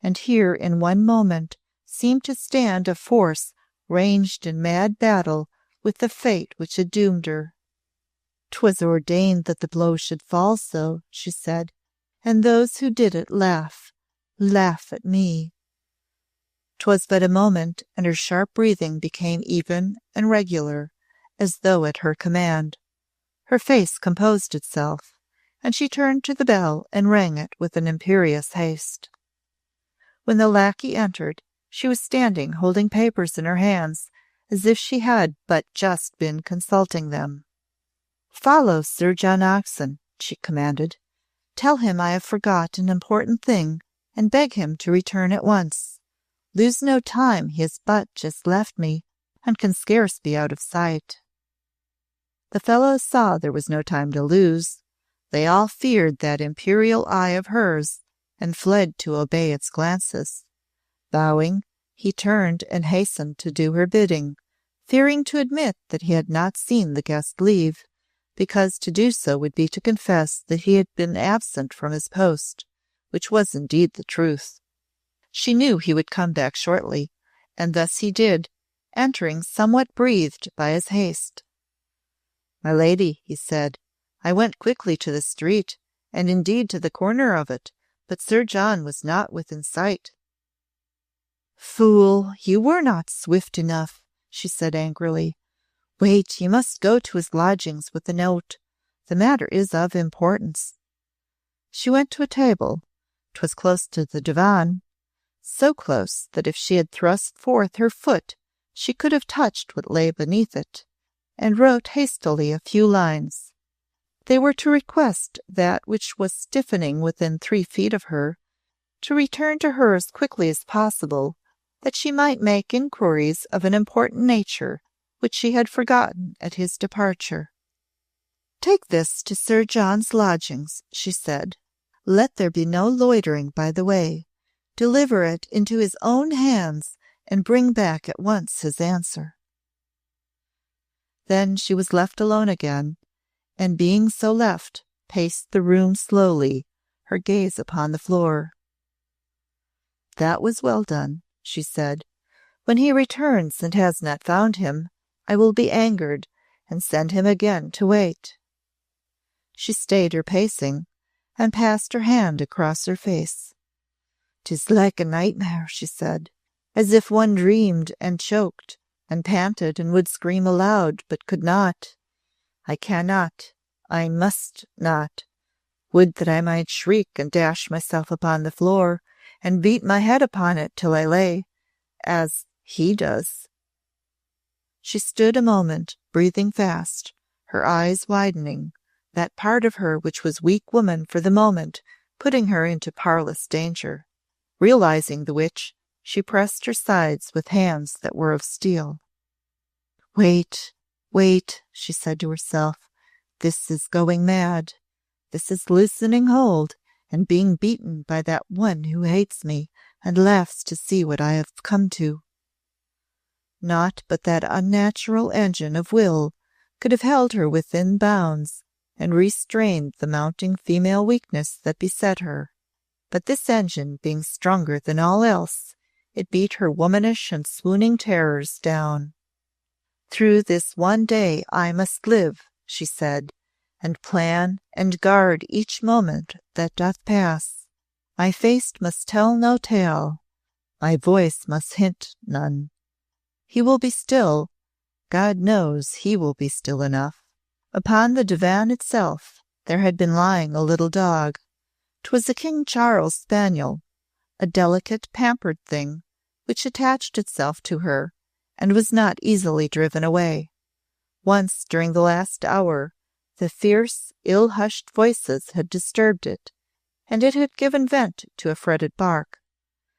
and here in one moment seemed to stand a force ranged in mad battle with the fate which had doomed her. "'Twas ordained that the blow should fall so," she said, "and those who did it laugh at me." 'Twas but a moment, and her sharp breathing became even and regular, as though at her command. Her face composed itself, and she turned to the bell and rang it with an imperious haste. When the lackey entered, she was standing holding papers in her hands, as if she had but just been consulting them. "Follow Sir John Oxon," she commanded. "Tell him I have forgot an important thing, and beg him to return at once. Lose no time, he has but just left me, and can scarce be out of sight." The fellows saw there was no time to lose. They all feared that imperial eye of hers, and fled to obey its glances. Bowing, he turned and hastened to do her bidding, fearing to admit that he had not seen the guest leave, because to do so would be to confess that he had been absent from his post, which was indeed the truth. She knew he would come back shortly, and thus he did, entering somewhat breathed by his haste. "My lady," he said, "I went quickly to the street, and indeed to the corner of it, but Sir John was not within sight." "Fool, you were not swift enough," she said angrily. "Wait, you must go to his lodgings with the note. The matter is of importance." She went to a table. 'Twas close to the divan, so close that if she had thrust forth her foot she could have touched what lay beneath it, and wrote hastily a few lines. They were to request that which was stiffening within 3 feet of her to return to her as quickly as possible, that she might make inquiries of an important nature which she had forgotten at his departure. "Take this to Sir John's lodgings," she said. Let there be no loitering by the way. Deliver it into his own hands, and bring back at once his answer." Then she was left alone again, and being so left, paced the room slowly, her gaze upon the floor. "That was well done," she said. "When he returns and has not found him, I will be angered, and send him again to wait." She stayed her pacing, and passed her hand across her face. "'Tis like a nightmare," she said, "as if one dreamed and choked, and panted and would scream aloud, but could not. I cannot, I must not. Would that I might shriek and dash myself upon the floor, and beat my head upon it till I lay, as he does." She stood a moment, breathing fast, her eyes widening, that part of her which was weak woman for the moment putting her into parlous danger. Realizing the which, she pressed her sides with hands that were of steel. "Wait, wait," she said to herself. "This is going mad. This is loosening hold, and being beaten by that one who hates me and laughs to see what I have come to." Naught but that unnatural engine of will could have held her within bounds and restrained the mounting female weakness that beset her. But this engine being stronger than all else, it beat her womanish and swooning terrors down. "Through this one day I must live," she said, "and plan and guard each moment that doth pass. My face must tell no tale, my voice must hint none. He will be still, God knows he will be still enough." Upon the divan itself there had been lying a little dog. 'Twas a King Charles spaniel, a delicate, pampered thing, which attached itself to her, and was not easily driven away. Once during the last hour, the fierce, ill-hushed voices had disturbed it, and it had given vent to a fretted bark.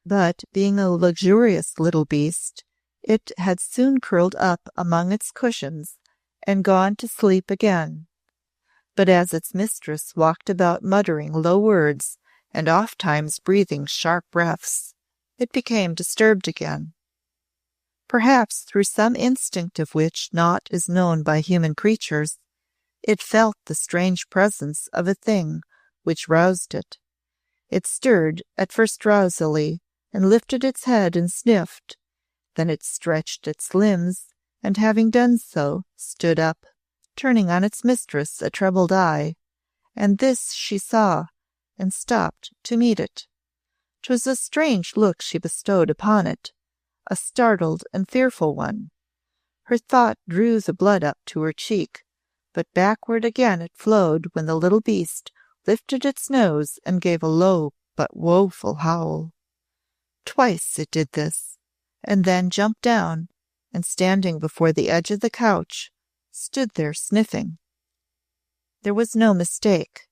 But, being a luxurious little beast, it had soon curled up among its cushions and gone to sleep again. But as its mistress walked about muttering low words and oft-times breathing sharp breaths, it became disturbed again. Perhaps through some instinct of which naught is known by human creatures, it felt the strange presence of a thing which roused it. It stirred, at first drowsily, and lifted its head and sniffed. Then it stretched its limbs, and having done so, stood up, turning on its mistress a troubled eye, and this she saw, and stopped to meet it. 'Twas a strange look she bestowed upon it, a startled and fearful one. Her thought drew the blood up to her cheek, but backward again it flowed when the little beast lifted its nose and gave a low but woeful howl. Twice it did this, and then jumped down, and standing before the edge of the couch, stood there sniffing. There was no mistake.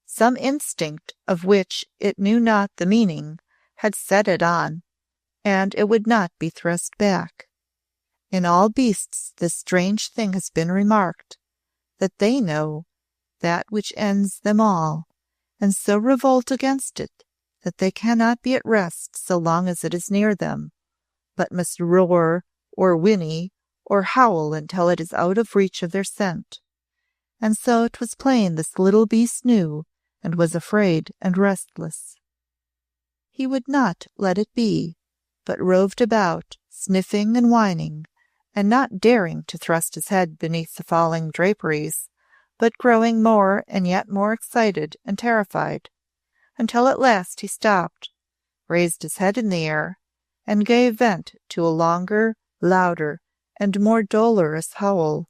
Some instinct of which it knew not the meaning had set it on, and it would not be thrust back. In all beasts this strange thing has been remarked, that they know that which ends them all, and so revolt against it that they cannot be at rest so long as it is near them, but must roar or whinny or howl until it is out of reach of their scent. And so it was plain this little beast knew, and was afraid and restless. He would not let it be, but roved about, sniffing and whining, and not daring to thrust his head beneath the falling draperies, but growing more and yet more excited and terrified, until at last he stopped, raised his head in the air, and gave vent to a longer, louder, and more dolorous howl,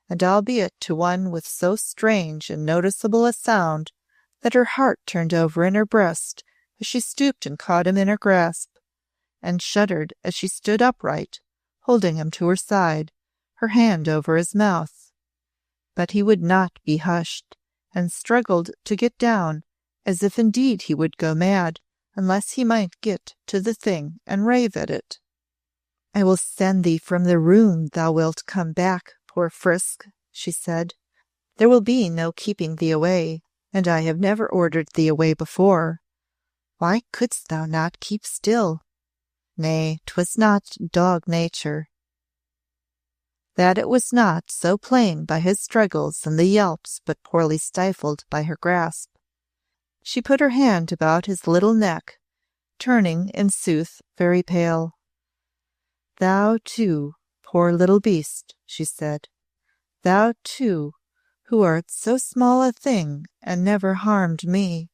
and albeit to one with so strange and noticeable a sound that her heart turned over in her breast as she stooped and caught him in her grasp, and shuddered as she stood upright, holding him to her side, her hand over his mouth. But he would not be hushed, and struggled to get down, as if indeed he would go mad, unless he might get to the thing and rave at it. "I will send thee from the room thou wilt come back, poor Frisk," she said. "There will be no keeping thee away, and I have never ordered thee away before. Why couldst thou not keep still? Nay, 'twas not dog nature. That it was not, so plain by his struggles and the yelps but poorly stifled by her grasp. She put her hand about his little neck, turning, in sooth, very pale. Thou, too, poor little beast, she said, thou, too, who art so small a thing and never harmed me.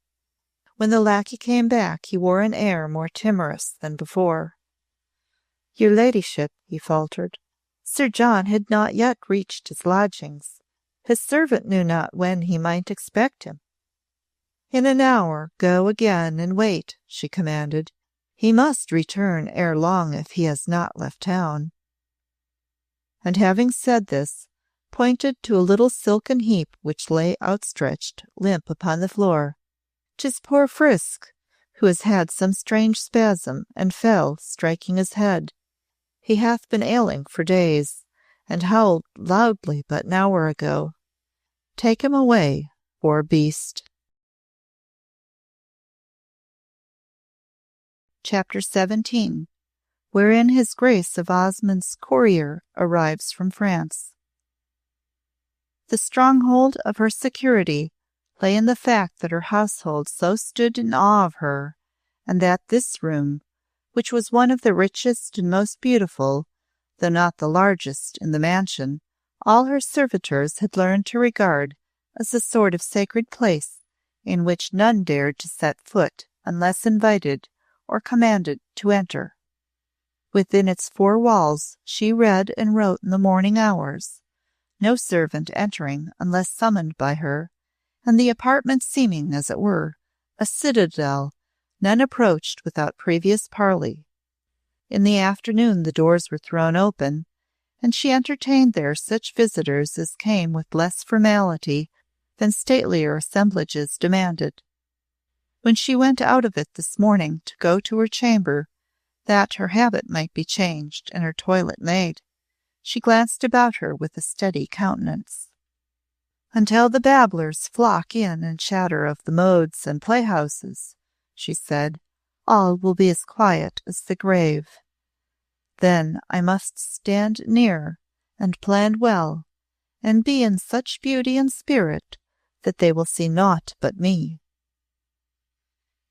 When the lackey came back, he wore an air more timorous than before. Your ladyship, he faltered. Sir John had not yet reached his lodgings. His servant knew not when he might expect him. In an hour go again and wait, she commanded. He must return ere long if he has not left town. And having said this, pointed to a little silken heap which lay outstretched, limp upon the floor. 'Tis poor Frisk, who has had some strange spasm, and fell, striking his head. He hath been ailing for days, and howled loudly but an hour ago. Take him away, poor beast. Chapter 17, wherein his Grace of Osmond's courier arrives from France. The stronghold of her security lay in the fact that her household so stood in awe of her, and that this room, which was one of the richest and most beautiful, though not the largest in the mansion, all her servitors had learned to regard as a sort of sacred place in which none dared to set foot unless invited or commanded to enter. Within its four walls she read and wrote in the morning hours, no servant entering unless summoned by her, and the apartment seeming, as it were, a citadel, none approached without previous parley. In the afternoon the doors were thrown open, and she entertained there such visitors as came with less formality than statelier assemblages demanded. When she went out of it this morning to go to her chamber, that her habit might be changed and her toilet made, she glanced about her with a steady countenance. Until the babblers flock in and chatter of the modes and playhouses, she said, all will be as quiet as the grave. Then I must stand near and plan well, and be in such beauty and spirit that they will see naught but me.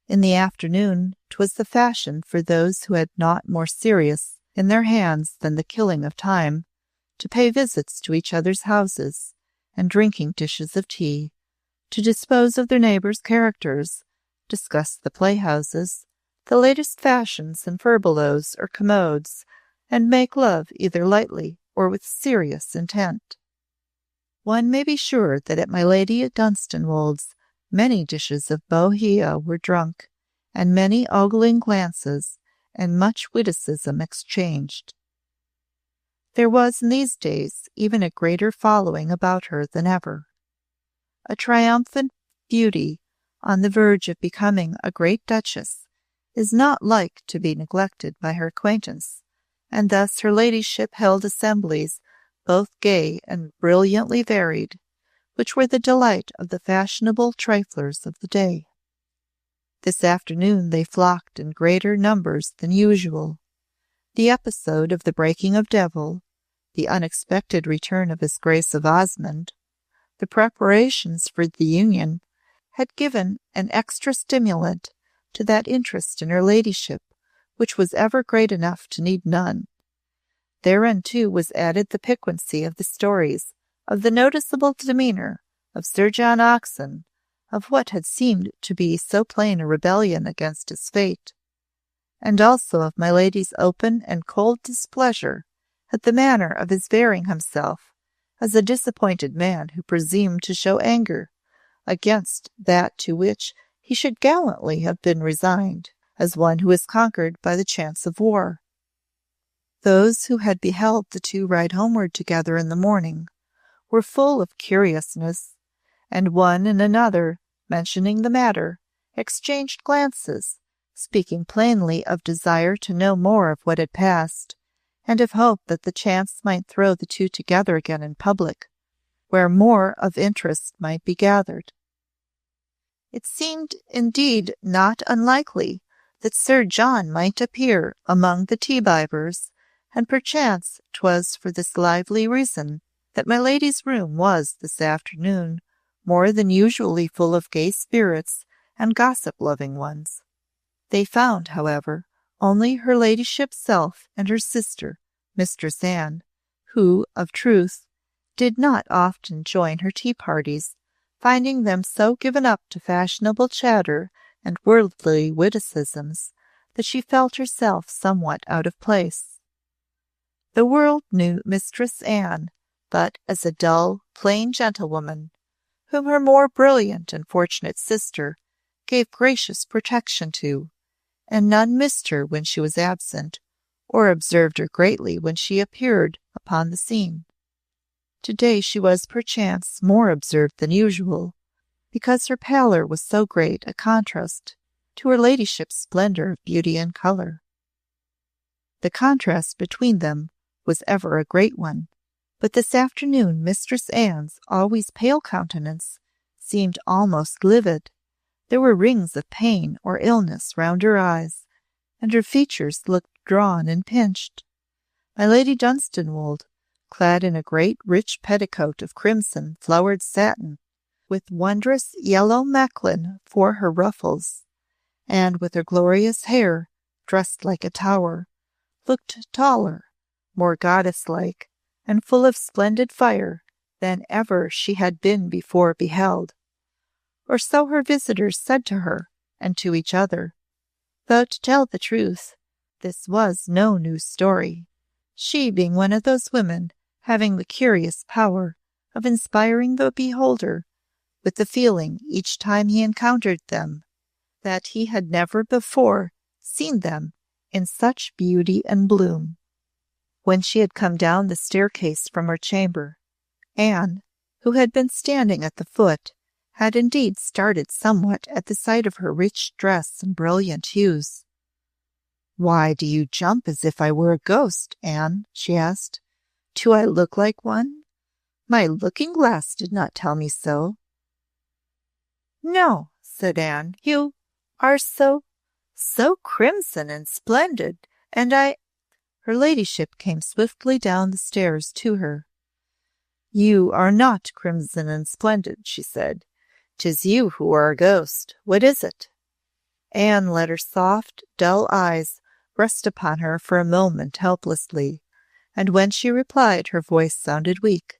In the afternoon 'twas the fashion for those who had naught more serious in their hands than the killing of time to pay visits to each other's houses and drinking dishes of tea, to dispose of their neighbours' characters, discuss the playhouses, the latest fashions in furbelows or commodes, and make love either lightly or with serious intent. One may be sure that at my Lady Dunstanwolde's many dishes of bohea were drunk, and many ogling glances and much witticism exchanged. There was in these days even a greater following about her than ever. A triumphant beauty on the verge of becoming a great duchess is not like to be neglected by her acquaintance, and thus her ladyship held assemblies both gay and brilliantly varied, which were the delight of the fashionable triflers of the day. This afternoon they flocked in greater numbers than usual. The episode of the breaking of Devil, the unexpected return of his Grace of Osmond, the preparations for the union, had given an extra stimulant to that interest in her ladyship which was ever great enough to need none. Therein, too, was added the piquancy of the stories, of the noticeable demeanour of Sir John Oxon, of what had seemed to be so plain a rebellion against his fate, and also of my lady's open and cold displeasure at the manner of his bearing himself as a disappointed man who presumed to show anger against that to which he should gallantly have been resigned, as one who is conquered by the chance of war. Those who had beheld the two ride homeward together in the morning were full of curiousness, and one and another, mentioning the matter, exchanged glances, speaking plainly of desire to know more of what had passed, and of hope that the chance might throw the two together again in public, where more of interest might be gathered. It seemed indeed not unlikely that Sir John might appear among the tea-bibbers, and perchance 'twas for this lively reason that my lady's room was this afternoon more than usually full of gay spirits and gossip-loving ones. They found, however, only her ladyship's self and her sister, Mistress Anne, who, of truth, did not often join her tea-parties, finding them so given up to fashionable chatter and worldly witticisms that she felt herself somewhat out of place. The world knew Mistress Anne but as a dull, plain gentlewoman, whom her more brilliant and fortunate sister gave gracious protection to, and none missed her when she was absent, or observed her greatly when she appeared upon the scene. To-day she was perchance more observed than usual, because her pallor was so great a contrast to her ladyship's splendour of beauty and colour. The contrast between them was ever a great one, but this afternoon Mistress Anne's always pale countenance seemed almost livid. There were rings of pain or illness round her eyes, and her features looked drawn and pinched. My Lady Dunstanwolde, clad in a great rich petticoat of crimson flowered satin, with wondrous yellow macklin for her ruffles, and with her glorious hair dressed like a tower, looked taller, more goddess-like, and full of splendid fire than ever she had been before beheld. Or so her visitors said to her, and to each other. Though to tell the truth, this was no new story, she being one of those women having the curious power of inspiring the beholder with the feeling each time he encountered them that he had never before seen them in such beauty and bloom. When she had come down the staircase from her chamber, Anne, who had been standing at the foot, had indeed started somewhat at the sight of her rich dress and brilliant hues. "Why do you jump as if I were a ghost, Anne?" she asked. "Do I look like one? My looking-glass did not tell me so." "No," said Anne, "you are so crimson and splendid, and Her ladyship came swiftly down the stairs to her. "You are not crimson and splendid," she said. "'Tis you who are a ghost. What is it?" Anne let her soft, dull eyes rest upon her for a moment helplessly, and when she replied her voice sounded weak.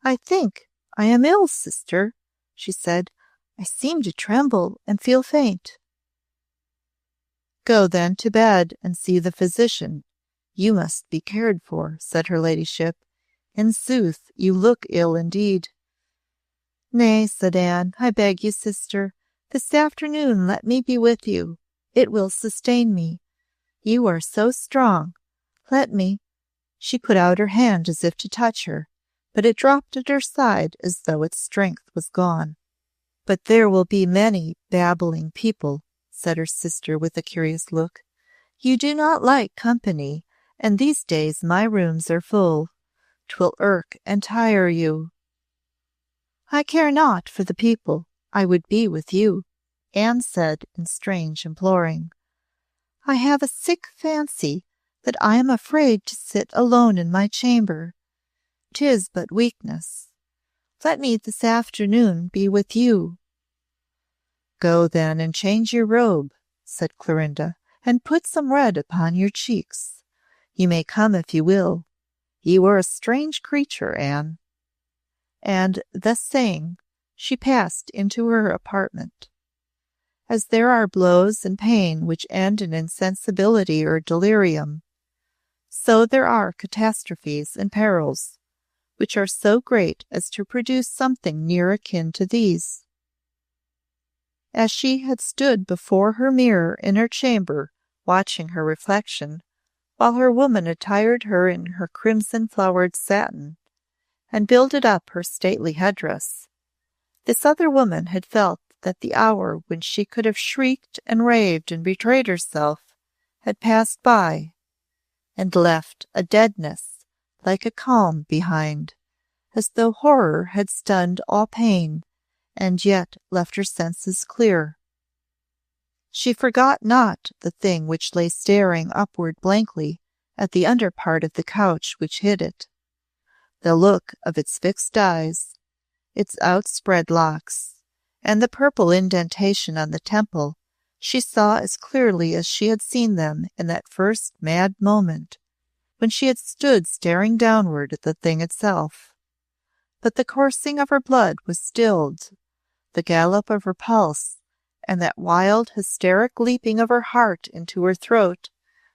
"I think I am ill, sister," she said. "I seem to tremble and feel faint." "Go then to bed and see the physician. You must be cared for," said her ladyship. "In sooth, you look ill indeed." "Nay," said Anne, "I beg you, sister, this afternoon let me be with you. It will sustain me. You are so strong. Let me." She put out her hand as if to touch her, but it dropped at her side as though its strength was gone. "But there will be many babbling people," said her sister with a curious look. "You do not like company, and these days my rooms are full. 'Twill irk and tire you." "I care not for the people. I would be with you," Anne said in strange imploring. "I have a sick fancy that I am afraid to sit alone in my chamber. 'Tis but weakness. Let me this afternoon be with you." "Go then and change your robe," said Clorinda, "and put some red upon your cheeks. You may come if you will. You are a strange creature, Anne." And thus saying, she passed into her apartment. As there are blows and pain which end in insensibility or delirium, so there are catastrophes and perils which are so great as to produce something near akin to these. As she had stood before her mirror in her chamber, watching her reflection, while her woman attired her in her crimson-flowered satin, and builded up her stately headdress, this other woman had felt that the hour when she could have shrieked and raved and betrayed herself had passed by, and left a deadness like a calm behind, as though horror had stunned all pain, and yet left her senses clear. She forgot not the thing which lay staring upward blankly at the under part of the couch which hid it. The look of its fixed eyes, its outspread locks, and the purple indentation on the temple she saw as clearly as she had seen them in that first mad moment when she had stood staring downward at the thing itself. But the coursing of her blood was stilled, the gallop of her pulse, and that wild, hysteric leaping of her heart into her throat,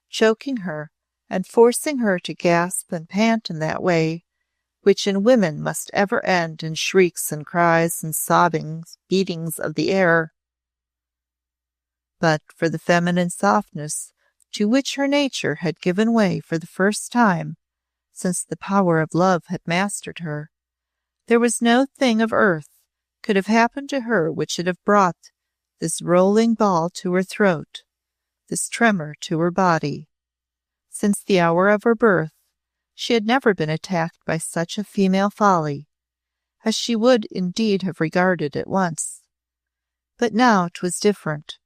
choking her and forcing her to gasp and pant in that way which in women must ever end in shrieks and cries and sobbings, beatings of the air. But for the feminine softness to which her nature had given way for the first time since the power of love had mastered her, there was no thing of earth could have happened to her which should have brought this rolling ball to her throat, this tremor to her body. Since the hour of her birth, she had never been attacked by such a female folly, as she would indeed have regarded at once. But now 'twas different.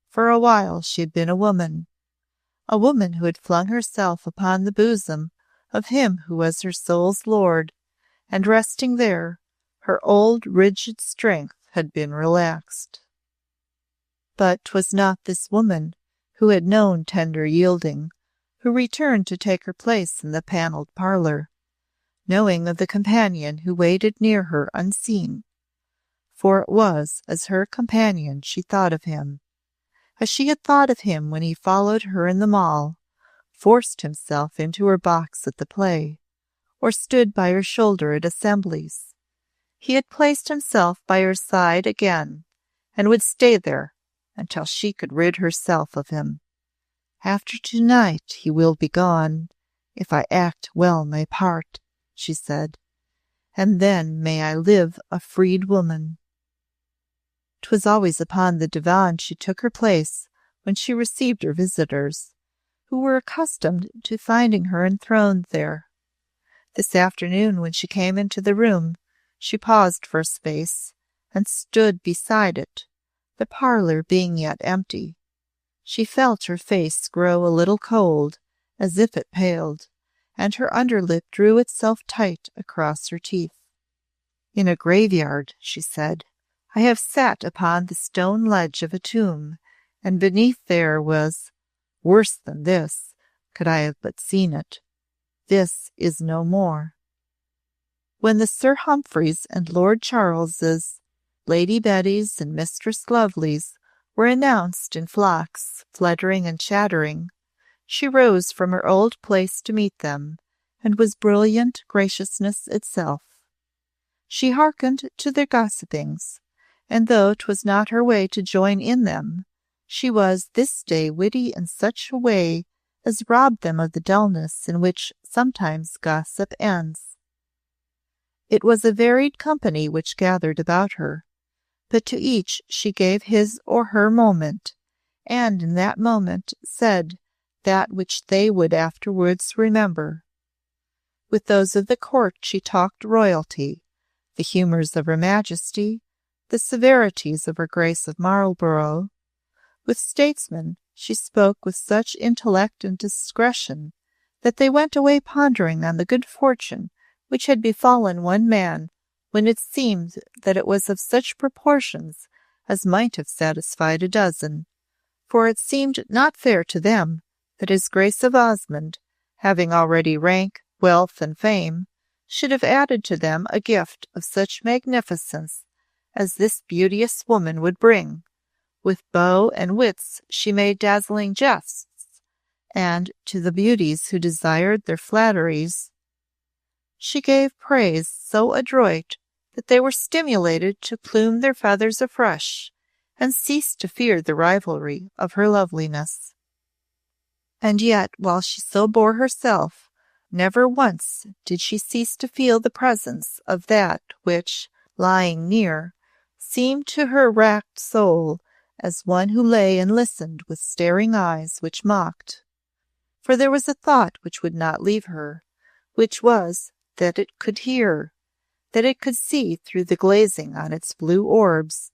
For a while she had been a woman who had flung herself upon the bosom of him who was her soul's lord, and resting there, her old rigid strength had been relaxed. But 'twas not this woman who had known tender yielding, who returned to take her place in the panelled parlour, knowing of the companion who waited near her unseen. For it was as her companion she thought of him, as she had thought of him when he followed her in the mall, forced himself into her box at the play, or stood by her shoulder at assemblies. He had placed himself by her side again, and would stay there until she could rid herself of him. "After tonight he will be gone, if I act well my part," she said, "and then may I live a freed woman." 'Twas always upon the divan she took her place when she received her visitors, who were accustomed to finding her enthroned there. This afternoon, when she came into the room, she paused for a space and stood beside it, the parlour being yet empty. She felt her face grow a little cold, as if it paled, and her underlip drew itself tight across her teeth. "In a graveyard," she said, "I have sat upon the stone ledge of a tomb, and beneath there was worse than this, could I have but seen it. This is no more." When the Sir Humphreys and Lord Charleses, Lady Bettys and Mistress Loveleys were announced in flocks, fluttering and chattering, she rose from her old place to meet them, and was brilliant graciousness itself. She hearkened to their gossipings, and though 'twas not her way to join in them, she was this day witty in such a way as robbed them of the dullness in which sometimes gossip ends. It was a varied company which gathered about her, but to each she gave his or her moment, and in that moment said that which they would afterwards remember. With those of the court she talked royalty, the humours of her Majesty, the severities of her Grace of Marlborough. With statesmen she spoke with such intellect and discretion that they went away pondering on the good fortune which had befallen one man, when it seemed that it was of such proportions as might have satisfied a dozen. For it seemed not fair to them that his Grace of Osmond, having already rank, wealth, and fame, should have added to them a gift of such magnificence as this beauteous woman would bring. With bow and wits she made dazzling jests, and to the beauties who desired their flatteries she gave praise so adroit that they were stimulated to plume their feathers afresh, and ceased to fear the rivalry of her loveliness. And yet, while she so bore herself, never once did she cease to feel the presence of that which, lying near, seemed to her racked soul as one who lay and listened with staring eyes which mocked. For there was a thought which would not leave her, which was that it could hear, that it could see through the glazing on its blue orbs,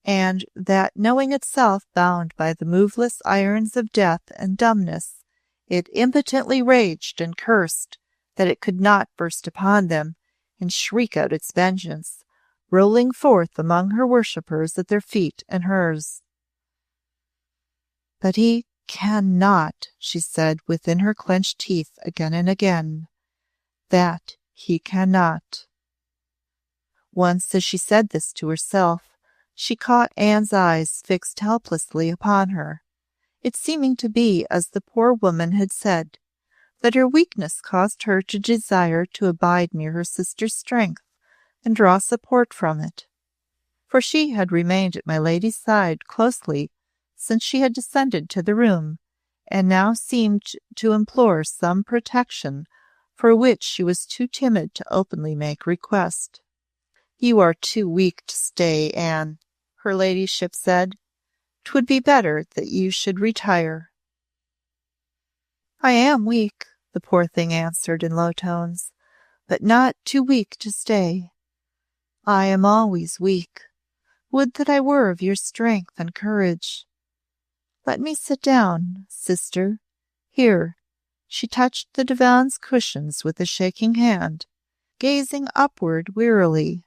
and that, knowing itself bound by the moveless irons of death and dumbness, it impotently raged and cursed that it could not burst upon them and shriek out its vengeance, rolling forth among her worshippers at their feet and hers. "But he cannot," she said within her clenched teeth again and again. "That he cannot." Once, as she said this to herself, she caught Anne's eyes fixed helplessly upon her, it seeming to be as the poor woman had said, that her weakness caused her to desire to abide near her sister's strength and draw support from it. For she had remained at my lady's side closely since she had descended to the room, and now seemed to implore some protection for which she was too timid to openly make request. "You are too weak to stay, Anne," her ladyship said. "'Twould be better that you should retire." "I am weak," the poor thing answered in low tones, "but not too weak to stay. I am always weak. Would that I were of your strength and courage. Let me sit down, sister. Here." She touched the divan's cushions with a shaking hand, gazing upward wearily,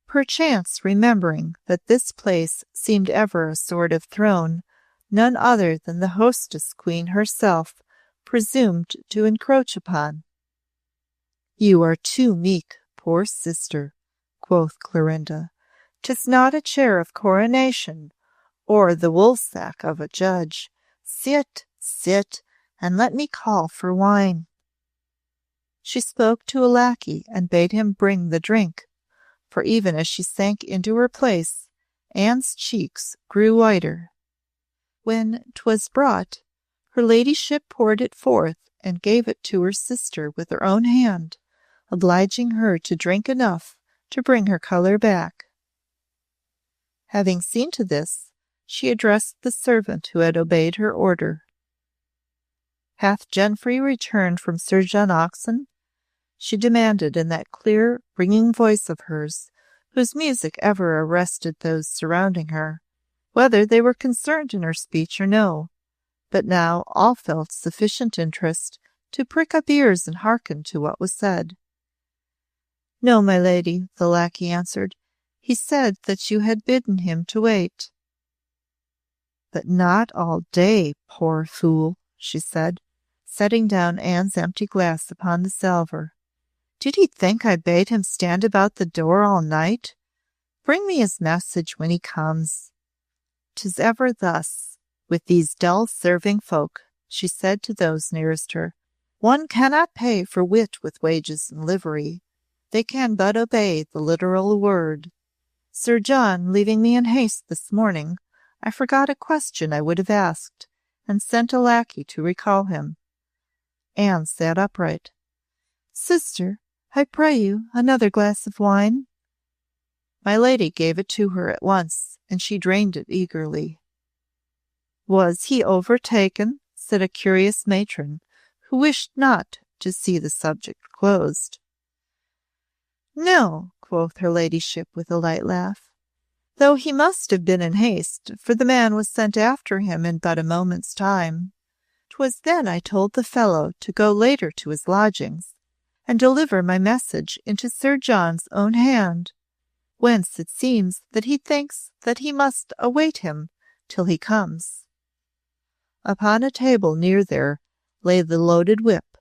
perchance remembering that this place seemed ever a sort of throne none other than the hostess queen herself presumed to encroach upon. "You are too meek, poor sister," quoth Clorinda. "'Tis not a chair of coronation, or the woolsack of a judge. Sit, sit, and let me call for wine." She spoke to a lackey and bade him bring the drink, for even as she sank into her place, Anne's cheeks grew whiter. When 'twas brought, her ladyship poured it forth and gave it to her sister with her own hand, obliging her to drink enough to bring her colour back. Having seen to this, she addressed the servant who had obeyed her order. "Hath Jeoffrey returned from Sir John Oxon?" she demanded in that clear, ringing voice of hers, whose music ever arrested those surrounding her, whether they were concerned in her speech or no. But now all felt sufficient interest to prick up ears and hearken to what was said. "No, my lady," the lackey answered. "He said that you had bidden him to wait." "But not all day, poor fool," she said, setting down Anne's empty glass upon the salver. "Did he think I bade him stand about the door all night? Bring me his message when he comes." "'Tis ever thus with these dull serving folk," she said to those nearest her. "One cannot pay for wit with wages and livery. They can but obey the literal word. Sir John, leaving me in haste this morning, I forgot a question I would have asked, and sent a lackey to recall him." Anne sat upright. "Sister, I pray you, another glass of wine." My lady gave it to her at once, and she drained it eagerly. "Was he overtaken?" said a curious matron, who wished not to see the subject closed. "No," quoth her ladyship with a light laugh, "though he must have been in haste, for the man was sent after him in but a moment's time. 'Twas then I told the fellow to go later to his lodgings, and deliver my message into Sir John's own hand, whence it seems that he thinks that he must await him till he comes." Upon a table near there lay the loaded whip,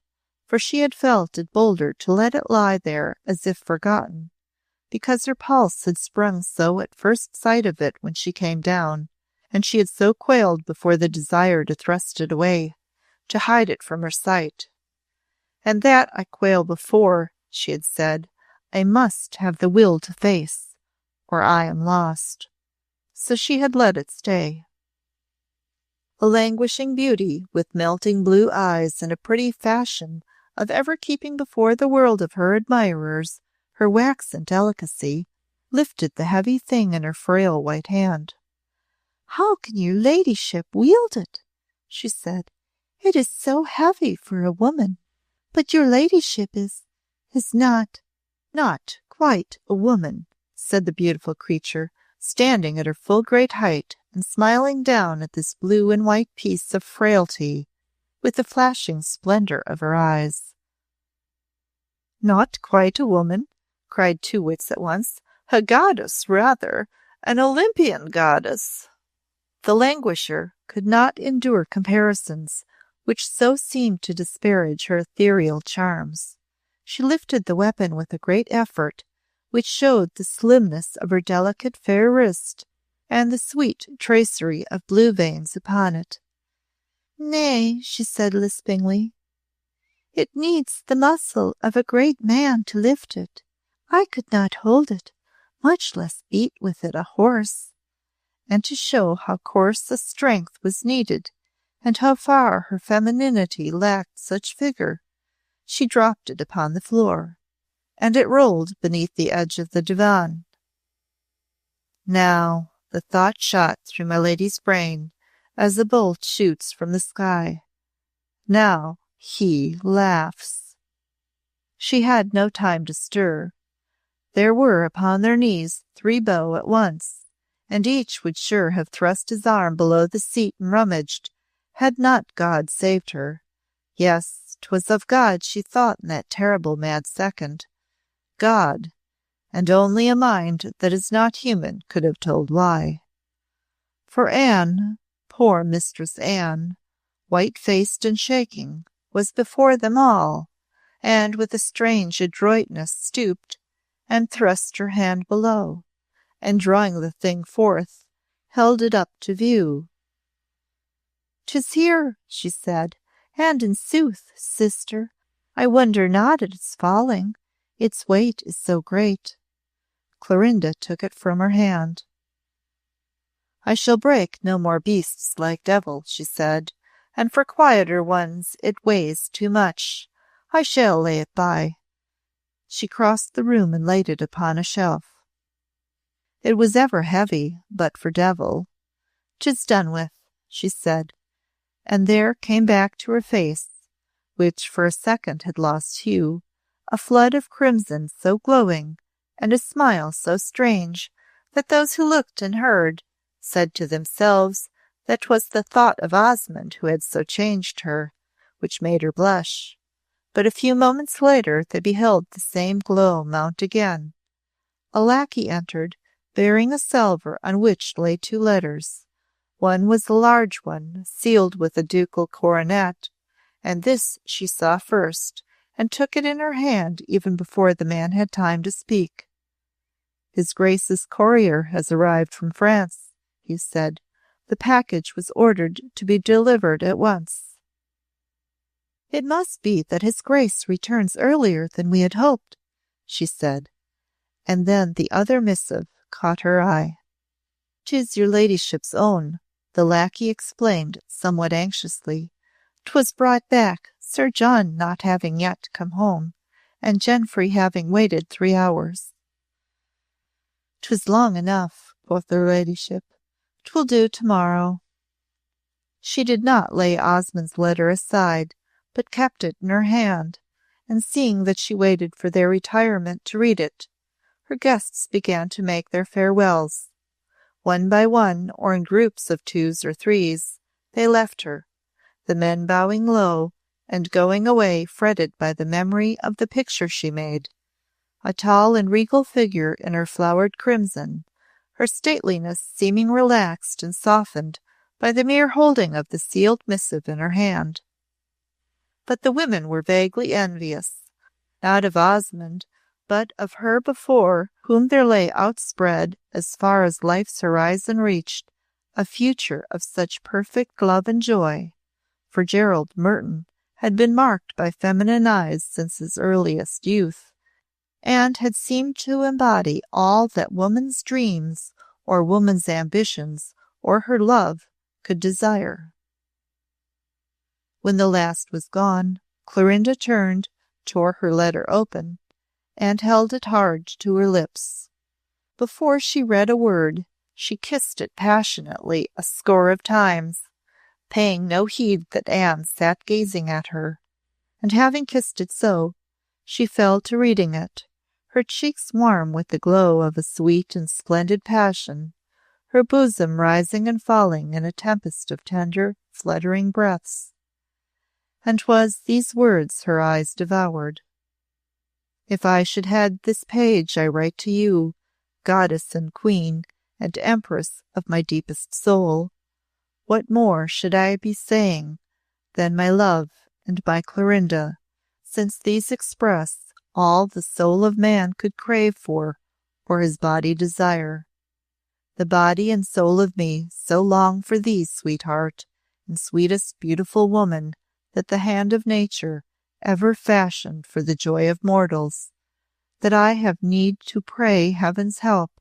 for she had felt it bolder to let it lie there as if forgotten, because her pulse had sprung so at first sight of it when she came down, and she had so quailed before the desire to thrust it away, to hide it from her sight. "And that I quail before," she had said, "I must have the will to face, or I am lost." So she had let it stay. A languishing beauty, with melting blue eyes and a pretty fashion of ever keeping before the world of her admirers her waxen delicacy, lifted the heavy thing in her frail white hand. "How can your ladyship wield it?" she said. "It is so heavy for a woman. But your ladyship is not." "Not," quite a woman," said the beautiful creature, standing at her full great height and smiling down at this blue and white piece of frailty with the flashing splendor of her eyes. "Not quite a woman," cried two wits at once. "A goddess, rather, an Olympian goddess." The languisher could not endure comparisons which so seemed to disparage her ethereal charms. She lifted the weapon with a great effort, which showed the slimness of her delicate fair wrist and the sweet tracery of blue veins upon it. "Nay," she said lispingly, "it needs the muscle of a great man to lift it. I could not hold it, much less beat with it a horse." And to show how coarse a strength was needed, and how far her femininity lacked such vigor, she dropped it upon the floor, and it rolled beneath the edge of the divan. Now the thought shot through my lady's brain as a bolt shoots from the sky. Now he laughs. She had no time to stir. There were upon their knees 3 beaux at once, and each would sure have thrust his arm below the seat and rummaged, had not God saved her. Yes, 'twas of God she thought in that terrible mad second. God, and only a mind that is not human could have told why. For Anne, poor Mistress Anne, white-faced and shaking, was before them all, and with a strange adroitness stooped and thrust her hand below, and drawing the thing forth, held it up to view. "'Tis here," she said, "and in sooth, sister, I wonder not at its falling, its weight is so great." Clorinda took it from her hand. "I shall break no more beasts like devil," she said, "and for quieter ones it weighs too much. I shall lay it by." She crossed the room and laid it upon a shelf. It was ever heavy, but for devil. "'Tis done with," she said, and there came back to her face, which for a second had lost hue, a flood of crimson so glowing, and a smile so strange, that those who looked and heard said to themselves that 'twas the thought of Osmond who had so changed her, which made her blush. But a few moments later they beheld the same glow mount again. A lackey entered, bearing a salver on which lay 2 letters. One was a large one, sealed with a ducal coronet, and this she saw first, and took it in her hand even before the man had time to speak. "His Grace's courier has arrived from France," he said. "The package was ordered to be delivered at once." "It must be that His Grace returns earlier than we had hoped," she said, and then the other missive caught her eye. "'Tis your ladyship's own," the lackey explained somewhat anxiously. "'Twas brought back, Sir John not having yet come home, and Jeoffrey having waited 3 hours." "'Twas long enough," quoth her ladyship. "'Twill do tomorrow." She did not lay Osmond's letter aside, but kept it in her hand, and seeing that she waited for their retirement to read it, her guests began to make their farewells. One by one, or in groups of 2s or 3s, they left her, the men bowing low and going away fretted by the memory of the picture she made. A tall and regal figure in her flowered crimson, her stateliness seeming relaxed and softened by the mere holding of the sealed missive in her hand. But the women were vaguely envious, not of Osmond, but of her before whom there lay outspread, as far as life's horizon reached, a future of such perfect love and joy, for Gerald Merton had been marked by feminine eyes since his earliest youth, and had seemed to embody all that woman's dreams, or woman's ambitions, or her love could desire. When the last was gone, Clorinda turned, tore her letter open, and held it hard to her lips. Before she read a word, she kissed it passionately a score of times, paying no heed that Anne sat gazing at her, and having kissed it so, she fell to reading it, her cheeks warm with the glow of a sweet and splendid passion, her bosom rising and falling in a tempest of tender, fluttering breaths. And 'twas these words her eyes devoured. If I should head this page I write to you, goddess and queen, and empress of my deepest soul, what more should I be saying than my love and my Clorinda, since these express all the soul of man could crave for, or his body desire. The body and soul of me so long for thee, sweetheart, and sweetest beautiful woman that the hand of nature ever fashioned for the joy of mortals, that I have need to pray heaven's help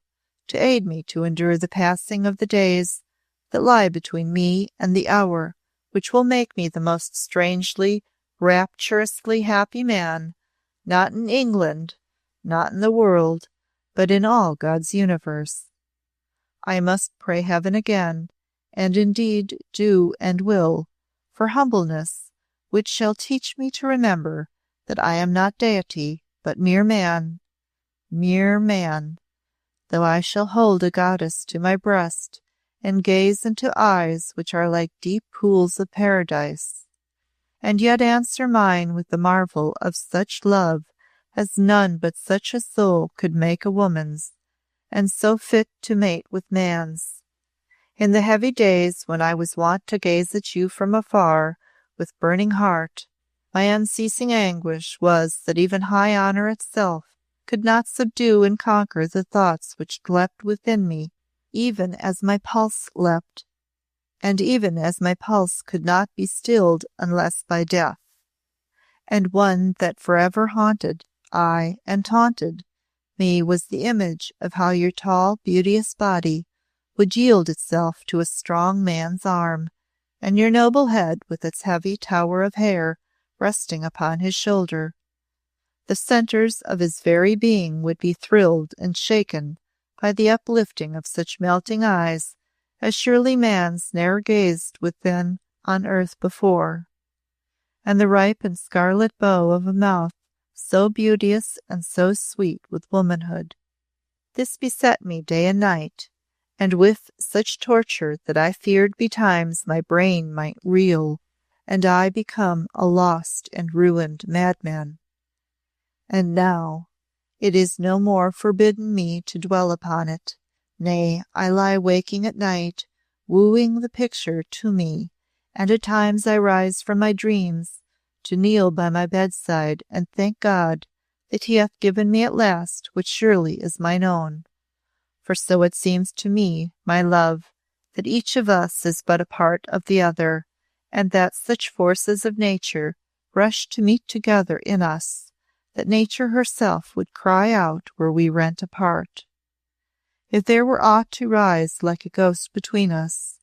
to aid me to endure the passing of the days that lie between me and the hour which will make me the most strangely, rapturously happy man, not in England, not in the world, but in all God's universe. I must pray heaven again, and indeed do and will, for humbleness, which shall teach me to remember that I am not deity, but mere man, though I shall hold a goddess to my breast, and gaze into eyes which are like deep pools of paradise, and yet answer mine with the marvel of such love as none but such a soul could make a woman's, and so fit to mate with man's. In the heavy days when I was wont to gaze at you from afar with burning heart, my unceasing anguish was that even high honor itself could not subdue and conquer the thoughts which leapt within me, even as my pulse leapt, and even as my pulse could not be stilled unless by death. And one that forever haunted, ay, and taunted, me was the image of how your tall, beauteous body would yield itself to a strong man's arm, and your noble head with its heavy tower of hair resting upon his shoulder. The centres of his very being would be thrilled and shaken by the uplifting of such melting eyes as surely man's ne'er gazed within on earth before, and the ripe and scarlet bow of a mouth so beauteous and so sweet with womanhood. This beset me day and night, and with such torture that I feared betimes my brain might reel, and I become a lost and ruined madman. And now it is no more forbidden me to dwell upon it. Nay, I lie waking at night, wooing the picture to me, and at times I rise from my dreams to kneel by my bedside and thank God that he hath given me at last what surely is mine own. For so it seems to me, my love, that each of us is but a part of the other, and that such forces of nature rush to meet together in us, that nature herself would cry out were we rent apart. If there were aught to rise like a ghost between us,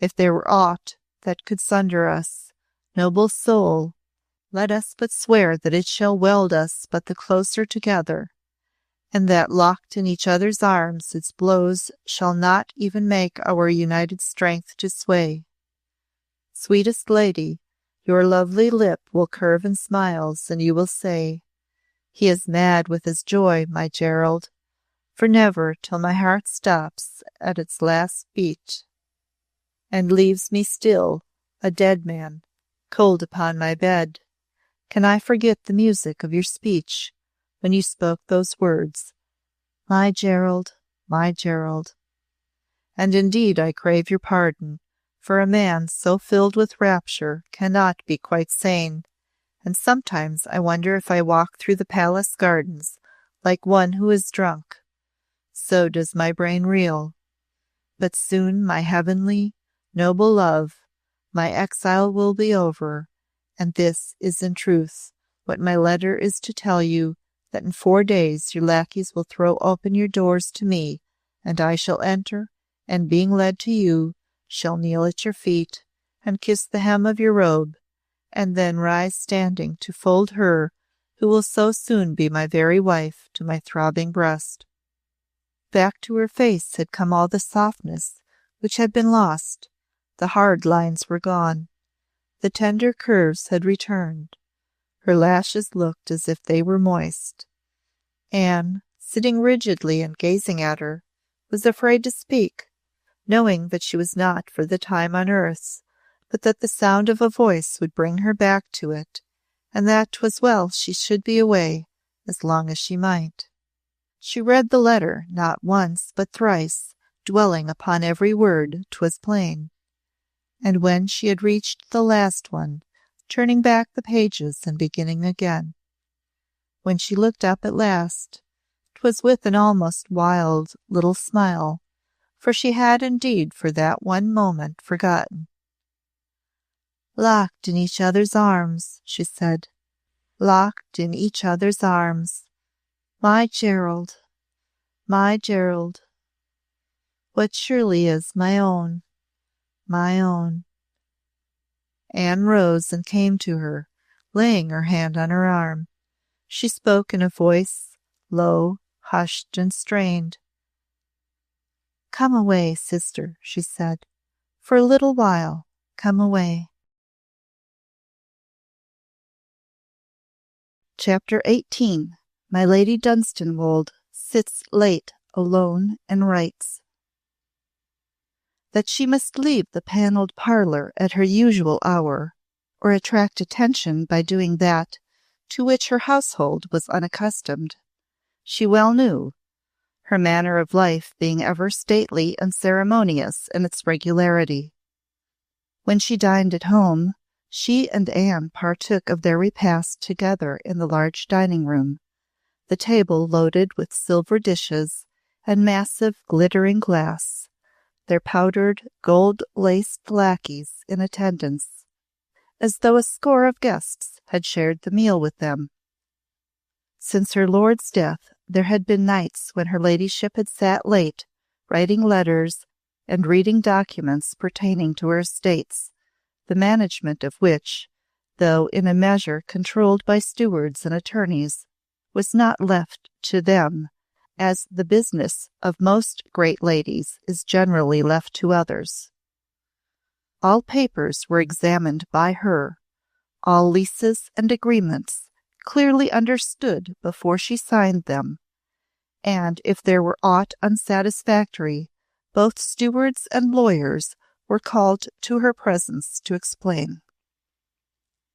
if there were aught that could sunder us, noble soul, let us but swear that it shall weld us but the closer together, and that locked in each other's arms its blows shall not even make our united strength to sway. Sweetest lady, your lovely lip will curve in smiles, and you will say, "He is mad with his joy, my Gerald," for never till my heart stops at its last beat, and leaves me still, a dead man, cold upon my bed, can I forget the music of your speech when you spoke those words, "My Gerald, my Gerald." And indeed I crave your pardon, for a man so filled with rapture cannot be quite sane, and sometimes I wonder if I walk through the palace gardens like one who is drunk. So does my brain reel. But soon, my heavenly, noble love, my exile will be over, and this is in truth what my letter is to tell you, that in 4 days your lackeys will throw open your doors to me, and I shall enter, and being led to you, shall kneel at your feet, and kiss the hem of your robe, and then rise standing to fold her who will so soon be my very wife to my throbbing breast. Back to her face had come all the softness which had been lost. The hard lines were gone. The tender curves had returned. Her lashes looked as if they were moist. Anne, sitting rigidly and gazing at her, was afraid to speak, knowing that she was not for the time on earth, but that the sound of a voice would bring her back to it, and that 'twas well she should be away as long as she might. She read the letter not once but thrice, dwelling upon every word, 'twas plain. And when she had reached the last one, turning back the pages and beginning again. When she looked up at last, 'twas with an almost wild little smile, for she had indeed for that one moment forgotten. "Locked in each other's arms," she said. "Locked in each other's arms. My Gerald, my Gerald. What surely is my own, my own." Anne rose and came to her, laying her hand on her arm. She spoke in a voice low, hushed, and strained. "Come away, sister," she said. "For a little while, come away." Chapter 18. My Lady Dunstanwolde sits late alone and writes. That she must leave the panelled parlour at her usual hour, or attract attention by doing that to which her household was unaccustomed, she well knew, her manner of life being ever stately and ceremonious in its regularity. When she dined at home, she and Anne partook of their repast together in the large dining-room, the table loaded with silver dishes and massive glittering glass, their powdered, gold-laced lackeys in attendance, as though a score of guests had shared the meal with them. Since her lord's death, there had been nights when her ladyship had sat late, writing letters and reading documents pertaining to her estates, the management of which, though in a measure controlled by stewards and attorneys, was not left to them, as the business of most great ladies is generally left to others. All papers were examined by her, all leases and agreements clearly understood before she signed them, and if there were aught unsatisfactory, both stewards and lawyers were called to her presence to explain.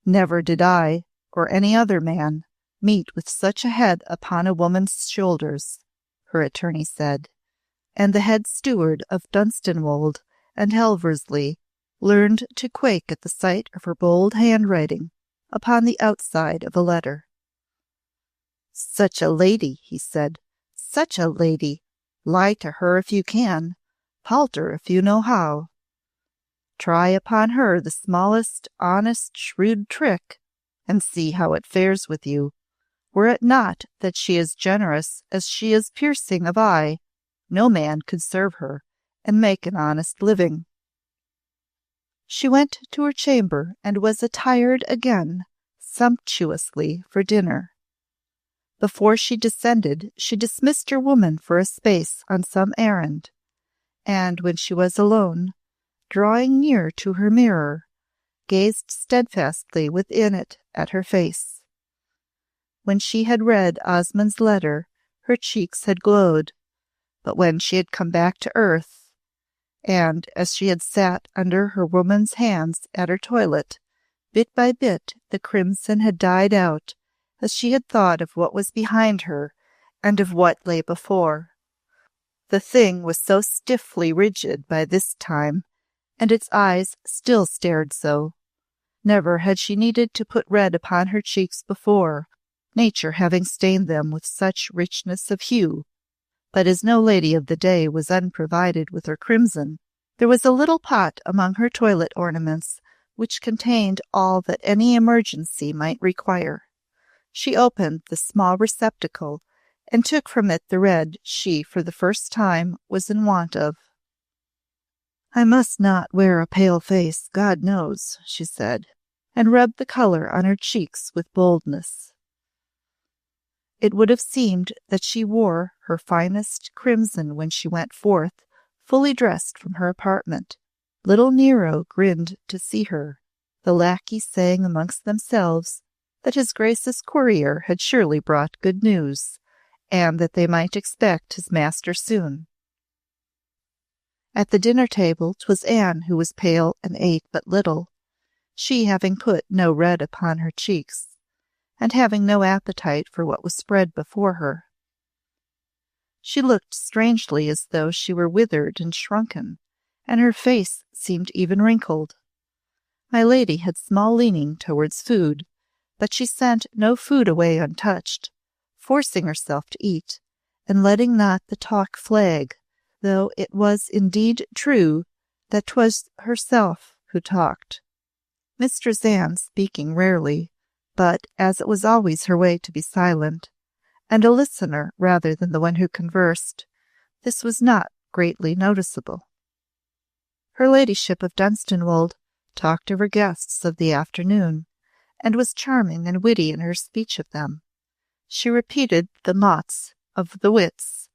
Never did I, or any other man, meet with such a head upon a woman's shoulders, her attorney said, and the head steward of Dunstanwolde and Helversley learned to quake at the sight of her bold handwriting upon the outside of a letter. "Such a lady," he said, "such a lady! Lie to her if you can, palter if you know how. Try upon her the smallest honest shrewd trick, and see how it fares with you. Were it not that she is generous as she is piercing of eye, no man could serve her and make an honest living." She went to her chamber and was attired again, sumptuously, for dinner. Before she descended, she dismissed her woman for a space on some errand, and when she was alone, drawing near to her mirror, gazed steadfastly within it at her face. When she had read Osmond's letter, her cheeks had glowed, but when she had come back to earth, and as she had sat under her woman's hands at her toilet, bit by bit the crimson had died out, as she had thought of what was behind her and of what lay before. The thing was so stiffly rigid by this time, and its eyes still stared so. Never had she needed to put red upon her cheeks before, nature having stained them with such richness of hue. But as no lady of the day was unprovided with her crimson, there was a little pot among her toilet ornaments which contained all that any emergency might require. She opened the small receptacle and took from it the red she, for the first time, was in want of. "I must not wear a pale face, God knows," she said, and rubbed the colour on her cheeks with boldness. It would have seemed that she wore her finest crimson when she went forth, fully dressed from her apartment. Little Nero grinned to see her, the lackeys saying amongst themselves that his Grace's courier had surely brought good news, and that they might expect his master soon. At the dinner table 'twas Anne who was pale and ate but little, she having put no red upon her cheeks, and having no appetite for what was spread before her. She looked strangely as though she were withered and shrunken, and her face seemed even wrinkled. My lady had small leaning towards food, but she sent no food away untouched, forcing herself to eat, and letting not the talk flag, though it was indeed true that 'twas herself who talked. Mistress Anne speaking rarely, but as it was always her way to be silent, and a listener rather than the one who conversed, this was not greatly noticeable. Her ladyship of Dunstanwolde talked of her guests of the afternoon, and was charming and witty in her speech of them. She repeated the mots of the wits,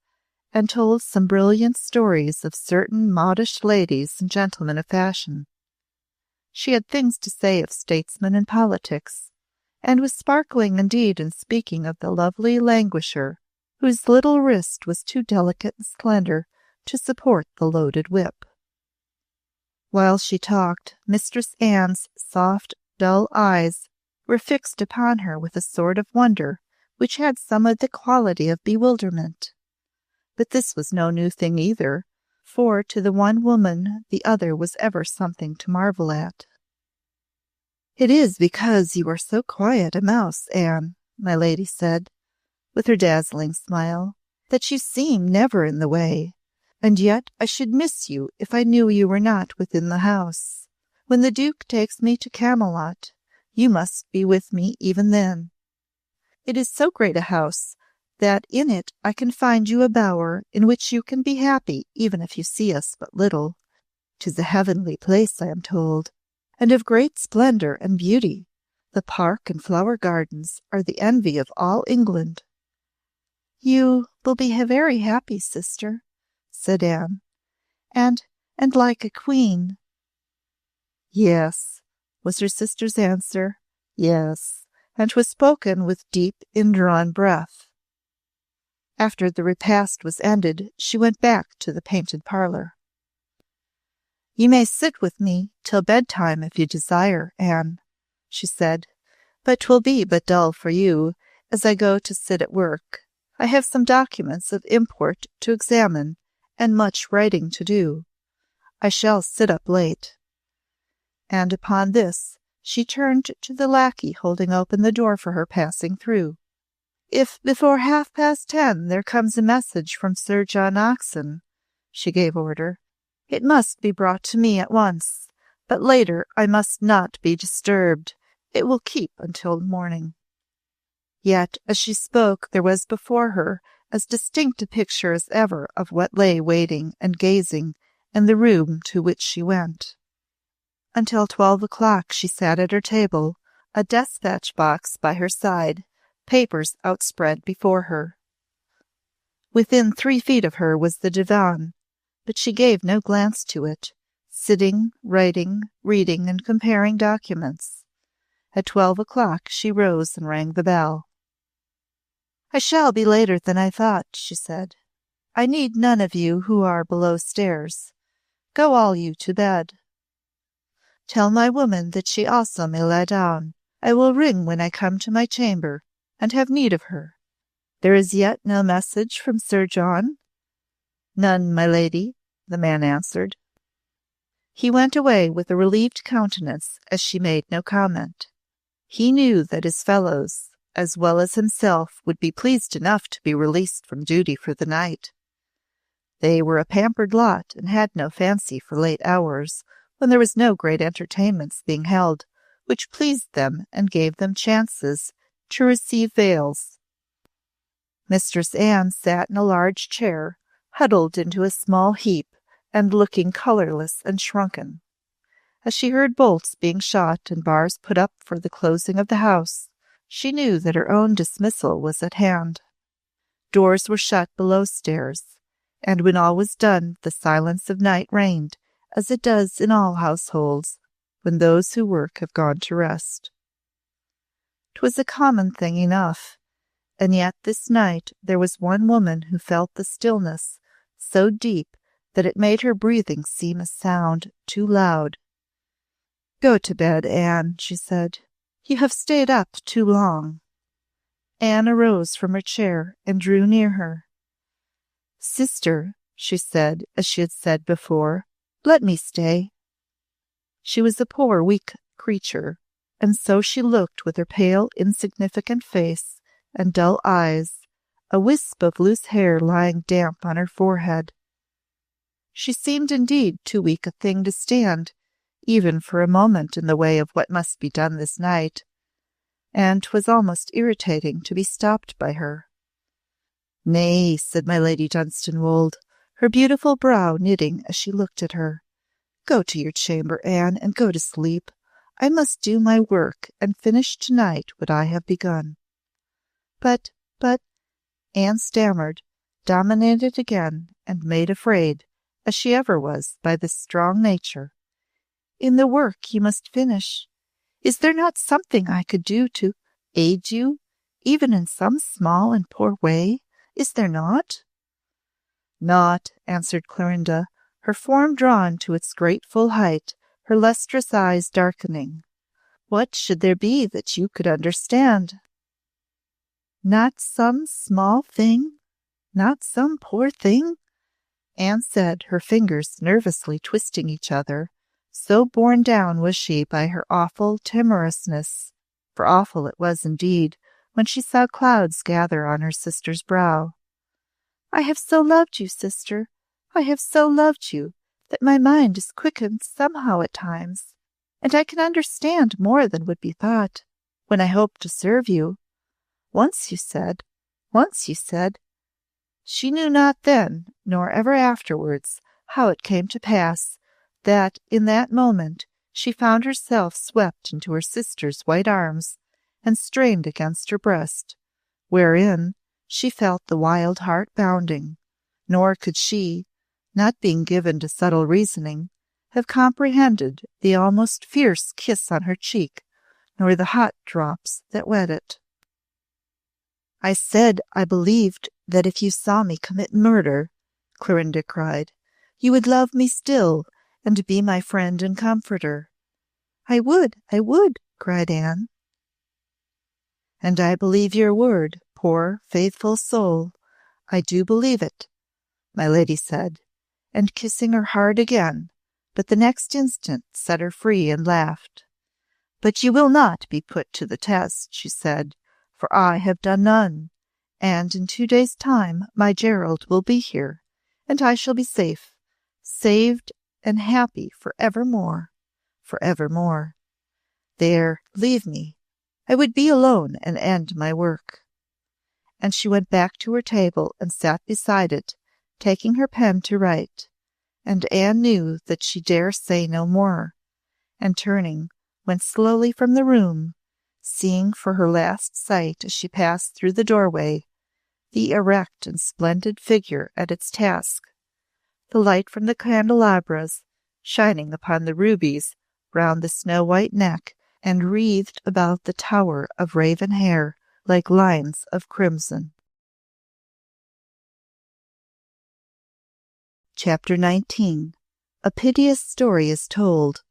and told some brilliant stories of certain modish ladies and gentlemen of fashion. She had things to say of statesmen and politics, and was sparkling indeed in speaking of the lovely languisher, whose little wrist was too delicate and slender to support the loaded whip. While she talked, Mistress Anne's soft, dull eyes were fixed upon her with a sort of wonder which had some of the quality of bewilderment. But this was no new thing either, for to the one woman the other was ever something to marvel at. "It is because you are so quiet a mouse, Anne," my lady said, with her dazzling smile, "that you seem never in the way. And yet I should miss you if I knew you were not within the house. When the Duke takes me to Camelot, you must be with me even then. It is so great a house that in it I can find you a bower in which you can be happy even if you see us but little. 'Tis a heavenly place, I am told, and of great splendour and beauty. The park and flower gardens are the envy of all England." "You will be very happy, sister," said Anne, and like a queen." "Yes," was her sister's answer, "yes," and 'twas spoken with deep indrawn breath. After the repast was ended, she went back to the painted parlour. "You may sit with me till bedtime if you desire, Anne," she said, "but 'twill be but dull for you, as I go to sit at work. I have some documents of import to examine, and much writing to do. I shall sit up late." And upon this she turned to the lackey holding open the door for her passing through. "If before 10:30 there comes a message from Sir John Oxon," she gave order, "it must be brought to me at once, but later I must not be disturbed. It will keep until morning." Yet as she spoke there was before her as distinct a picture as ever of what lay waiting and gazing in the room to which she went. Until 12 o'clock she sat at her table, a despatch box by her side, papers outspread before her. Within 3 feet of her was the divan, but she gave no glance to it, sitting, writing, reading, and comparing documents. At 12 o'clock she rose and rang the bell. "I shall be later than I thought," she said. "I need none of you who are below stairs. Go all you to bed. Tell my woman that she also may lie down. I will ring when I come to my chamber, and have need of her. There is yet no message from Sir John?" "None, my lady," the man answered. He went away with a relieved countenance as she made no comment. He knew that his fellows, as well as himself, would be pleased enough to be released from duty for the night. They were a pampered lot and had no fancy for late hours, when there was no great entertainments being held, which pleased them and gave them chances to receive vails. Mistress Anne sat in a large chair, huddled into a small heap, and looking colourless and shrunken. As she heard bolts being shot and bars put up for the closing of the house, she knew that her own dismissal was at hand. Doors were shut below stairs, and when all was done the silence of night reigned, as it does in all households, when those who work have gone to rest. 'Twas a common thing enough, And yet this night there was one woman who felt the stillness so deep that it made her breathing seem a sound too loud. "Go to bed, Anne," she said. "You have stayed up too long." Anne arose from her chair and drew near her. "Sister," she said, as she had said before, "let me stay." She was a poor, weak creature, and so she looked with her pale, insignificant face and dull eyes, a wisp of loose hair lying damp on her forehead. She seemed indeed too weak a thing to stand, even for a moment, in the way of what must be done this night, and 'twas almost irritating to be stopped by her. "Nay," said my Lady Dunstanwolde, her beautiful brow knitting as she looked at her. "Go to your chamber, Anne, and go to sleep. I must do my work and finish tonight what I have begun." But, Anne stammered, dominated again, and made afraid, as she ever was, by this strong nature. "In the work you must finish. Is there not something I could do to aid you, even in some small and poor way? Is there not?" "Naught," answered Clorinda, her form drawn to its great full height, her lustrous eyes darkening. "What should there be that you could understand?" "Not some small thing? Not some poor thing?" Anne said, her fingers nervously twisting each other, so borne down was she by her awful timorousness, for awful it was indeed, when she saw clouds gather on her sister's brow. "I have so loved you, sister, I have so loved you, that my mind is quickened somehow at times, and I can understand more than would be thought, when I hope to serve you. Once you said, she knew not then, nor ever afterwards, how it came to pass, that in that moment she found herself swept into her sister's white arms, and strained against her breast, wherein she felt the wild heart bounding, nor could she, not being given to subtle reasoning, have comprehended the almost fierce kiss on her cheek, nor the hot drops that wet it. "I said I believed that if you saw me commit murder," Clorinda cried, "you would love me still, and be my friend and comforter." I would," cried Anne. "And I believe your word, poor, faithful soul. I do believe it," my lady said, and kissing her hard again, but the next instant set her free and laughed. "But you will not be put to the test," she said, "for I have done none, and in 2 days' time my Gerald will be here, and I shall be safe, saved and happy for evermore, for evermore. There, leave me. I would be alone and end my work." And she went back to her table and sat beside it, taking her pen to write, and Anne knew that she dare say no more, and turning, went slowly from the room, seeing for her last sight as she passed through the doorway the erect and splendid figure at its task, the light from the candelabras shining upon the rubies round the snow-white neck and wreathed about the tower of raven hair like lines of crimson. Chapter 19. A piteous story is told,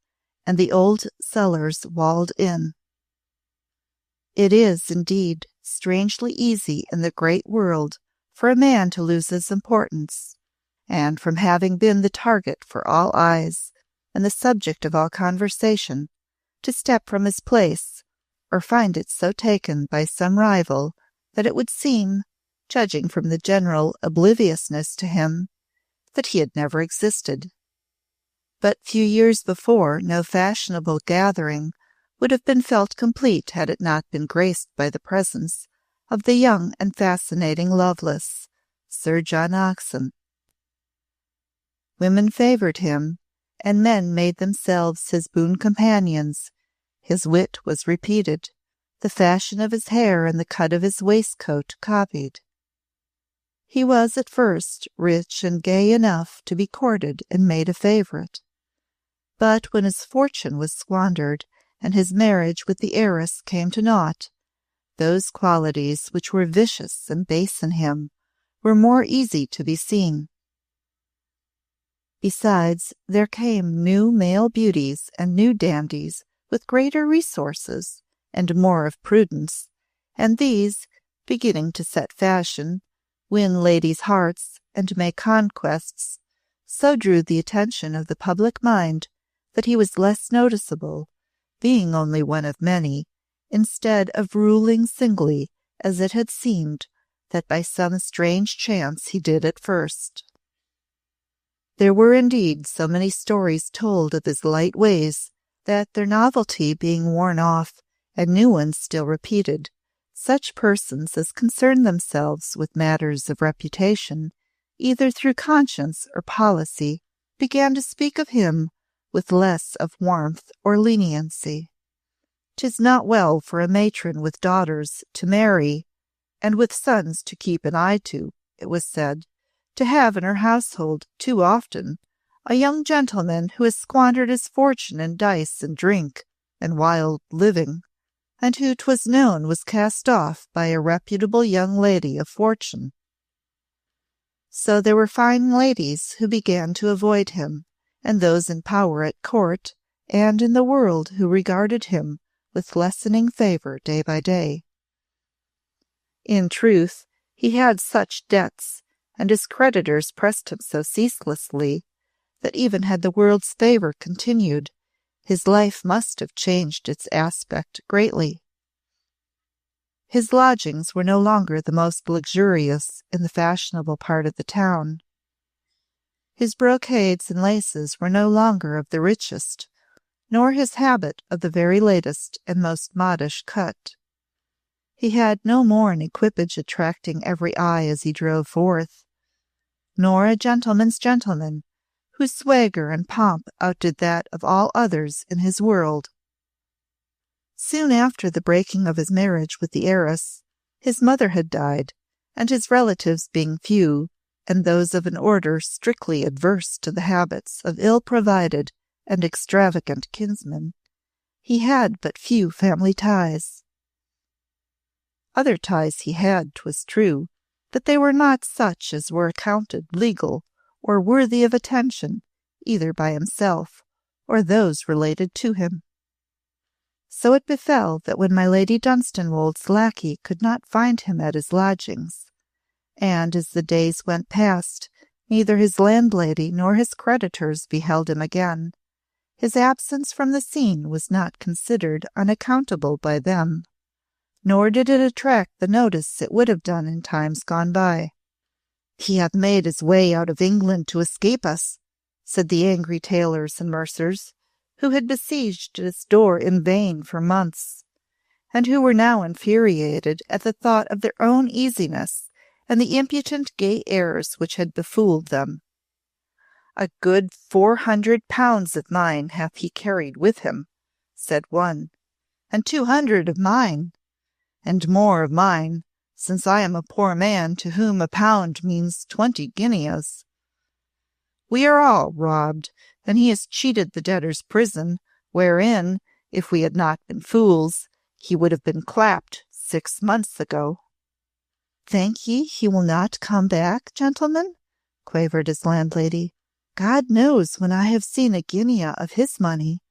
and the old cellars walled in. It is, indeed, strangely easy in the great world for a man to lose his importance, and from having been the target for all eyes and the subject of all conversation, to step from his place, or find it so taken by some rival that it would seem, judging from the general obliviousness to him, that he had never existed. But few years before, no fashionable gathering would have been felt complete had it not been graced by the presence of the young and fascinating Lovelace, Sir John Oxon. Women favoured him, and men made themselves his boon companions. His wit was repeated, the fashion of his hair and the cut of his waistcoat copied. He was at first rich and gay enough to be courted and made a favourite. But when his fortune was squandered, and his marriage with the heiress came to naught, Those qualities which were vicious and base in him were more easy to be seen. Besides, there came new male beauties and new dandies with greater resources and more of prudence, and these, beginning to set fashion, win ladies' hearts, and make conquests, so drew the attention of the public mind that he was less noticeable, being only one of many, instead of ruling singly, as it had seemed that by some strange chance he did at first. There were indeed so many stories told of his light ways that, their novelty being worn off and new ones still repeated, such persons as concerned themselves with matters of reputation, either through conscience or policy, began to speak of him with less of warmth or leniency. 'Tis not well for a matron with daughters to marry, and with sons to keep an eye to, it was said, to have in her household too often a young gentleman who has squandered his fortune in dice and drink and wild living, and who 'twas known was cast off by a reputable young lady of fortune. So there were fine ladies who began to avoid him, and those in power at court and in the world who regarded him with lessening favour day by day. In truth, he had such debts, and his creditors pressed him so ceaselessly, that even had the world's favour continued, his life must have changed its aspect greatly. His lodgings were no longer the most luxurious in the fashionable part of the town. His brocades and laces were no longer of the richest, nor his habit of the very latest and most modish cut. He had no more an equipage attracting every eye as he drove forth, nor a gentleman's gentleman, whose swagger and pomp outdid that of all others in his world. Soon after the breaking of his marriage with the heiress, his mother had died, and his relatives being few, and those of an order strictly adverse to the habits of ill-provided and extravagant kinsmen, he had but few family ties. Other ties he had, 'twas true, but they were not such as were accounted legal or worthy of attention either by himself or those related to him. So it befell that when my Lady Dunstanwolde's lackey could not find him at his lodgings, and as the days went past, neither his landlady nor his creditors beheld him again, his absence from the scene was not considered unaccountable by them, nor did it attract the notice it would have done in times gone by. "He hath made his way out of England to escape us," said the angry tailors and mercers, who had besieged his door in vain for months, and who were now infuriated at the thought of their own easiness and the impudent gay airs which had befooled them. "A good 400 pounds of mine hath he carried with him," said one, "and 200 of mine, and more of mine, since I am a poor man to whom a pound means 20 guineas. We are all robbed, and he has cheated the debtor's prison, wherein, if we had not been fools, he would have been clapped 6 months ago." "Think ye he will not come back, gentlemen?" quavered his landlady. "God knows when I have seen a guinea of his money.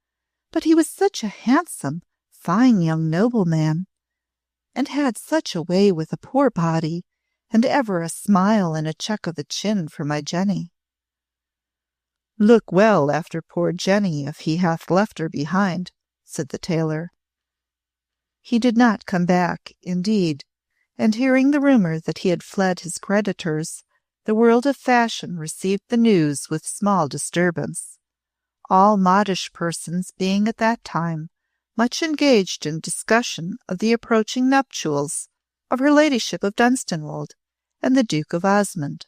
But he was such a handsome, fine young nobleman, and had such a way with a poor body, and ever a smile and a chuck of the chin for my Jenny." "Look well after poor Jenny if he hath left her behind," said the tailor. He did not come back, indeed, and hearing the rumour that he had fled his creditors, the world of fashion received the news with small disturbance, all modish persons being at that time much engaged in discussion of the approaching nuptials of her ladyship of Dunstanwolde and the Duke of Osmond.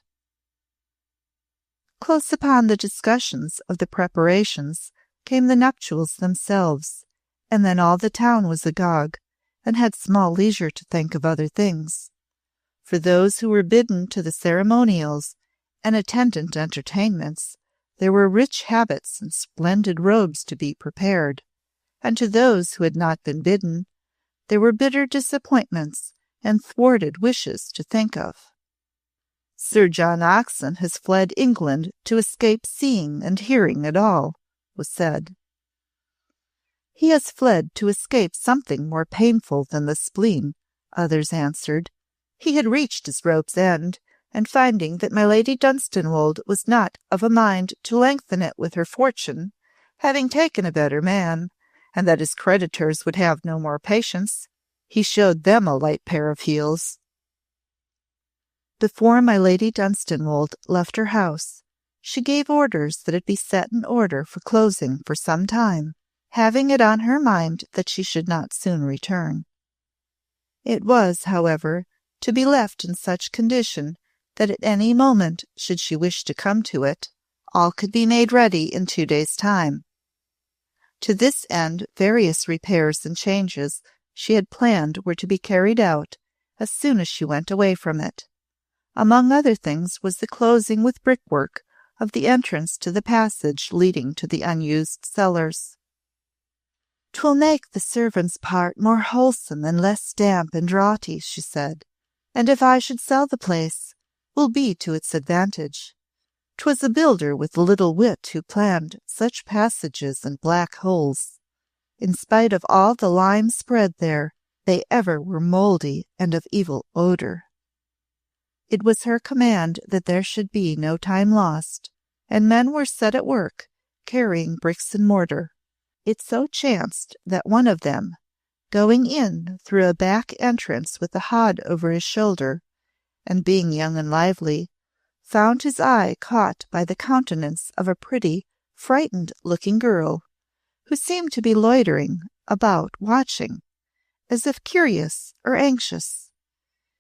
Close upon the discussions of the preparations came the nuptials themselves, and then all the town was agog, and had small leisure to think of other things. For those who were bidden to the ceremonials and attendant entertainments, there were rich habits and splendid robes to be prepared, and to those who had not been bidden, there were bitter disappointments and thwarted wishes to think of. Sir John Oxon has fled England to escape seeing and hearing it all, was said. He has fled to escape something more painful than the spleen, others answered. He had reached his rope's end, and finding that my Lady Dunstanwolde was not of a mind to lengthen it with her fortune, having taken a better man, and that his creditors would have no more patience, he showed them a light pair of heels. Before my Lady Dunstanwolde left her house, she gave orders that it be set in order for closing for some time, having it on her mind that she should not soon return. It was, however, to be left in such condition that at any moment, should she wish to come to it, all could be made ready in 2 days' time. To this end, various repairs and changes she had planned were to be carried out as soon as she went away from it. Among other things was the closing with brickwork of the entrance to the passage leading to the unused cellars. "'Twill make the servants' part more wholesome and less damp and draughty," she said, "and if I should sell the place, will be to its advantage. 'Twas a builder with little wit who planned such passages and black holes. In spite of all the lime spread there, they ever were mouldy and of evil odour." It was her command that there should be no time lost, and men were set at work, carrying bricks and mortar. It so chanced that one of them, going in through a back entrance with a hod over his shoulder, and being young and lively, found his eye caught by the countenance of a pretty, frightened-looking girl, who seemed to be loitering about, watching, as if curious or anxious.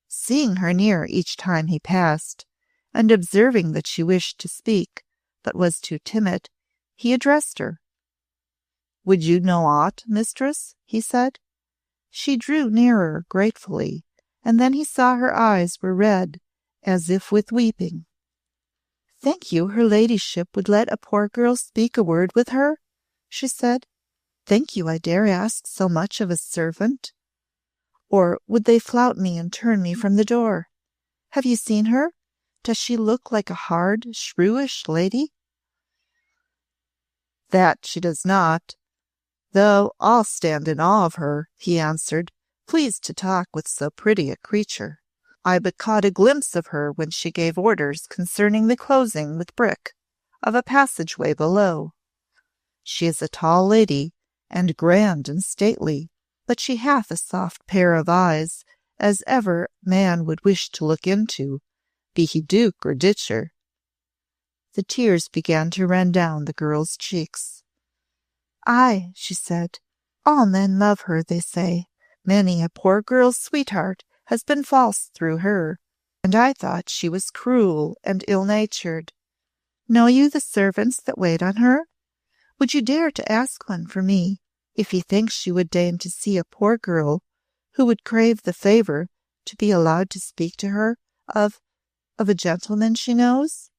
Seeing her near each time he passed, and observing that she wished to speak, but was too timid, he addressed her. "Would you know aught, mistress?" he said. She drew nearer gratefully, and then he saw her eyes were red, as if with weeping. "Thank you, her ladyship would let a poor girl speak a word with her," she said. "Thank you, I dare ask so much of a servant. Or would they flout me and turn me from the door? Have you seen her? Does she look like a hard, shrewish lady?" "That she does not, though all stand in awe of her," he answered, pleased to talk with so pretty a creature. "I but caught a glimpse of her when she gave orders concerning the closing with brick of a passageway below. She is a tall lady, and grand and stately, but she hath a soft pair of eyes, as ever man would wish to look into, be he duke or ditcher." The tears began to run down the girl's cheeks. "Ay," she said, "all men love her, they say. Many a poor girl's sweetheart has been false through her, and I thought she was cruel and ill-natured. Know you the servants that wait on her? Would you dare to ask one for me, if he thinks she would deign to see a poor girl who would crave the favour to be allowed to speak to her of a gentleman she knows?"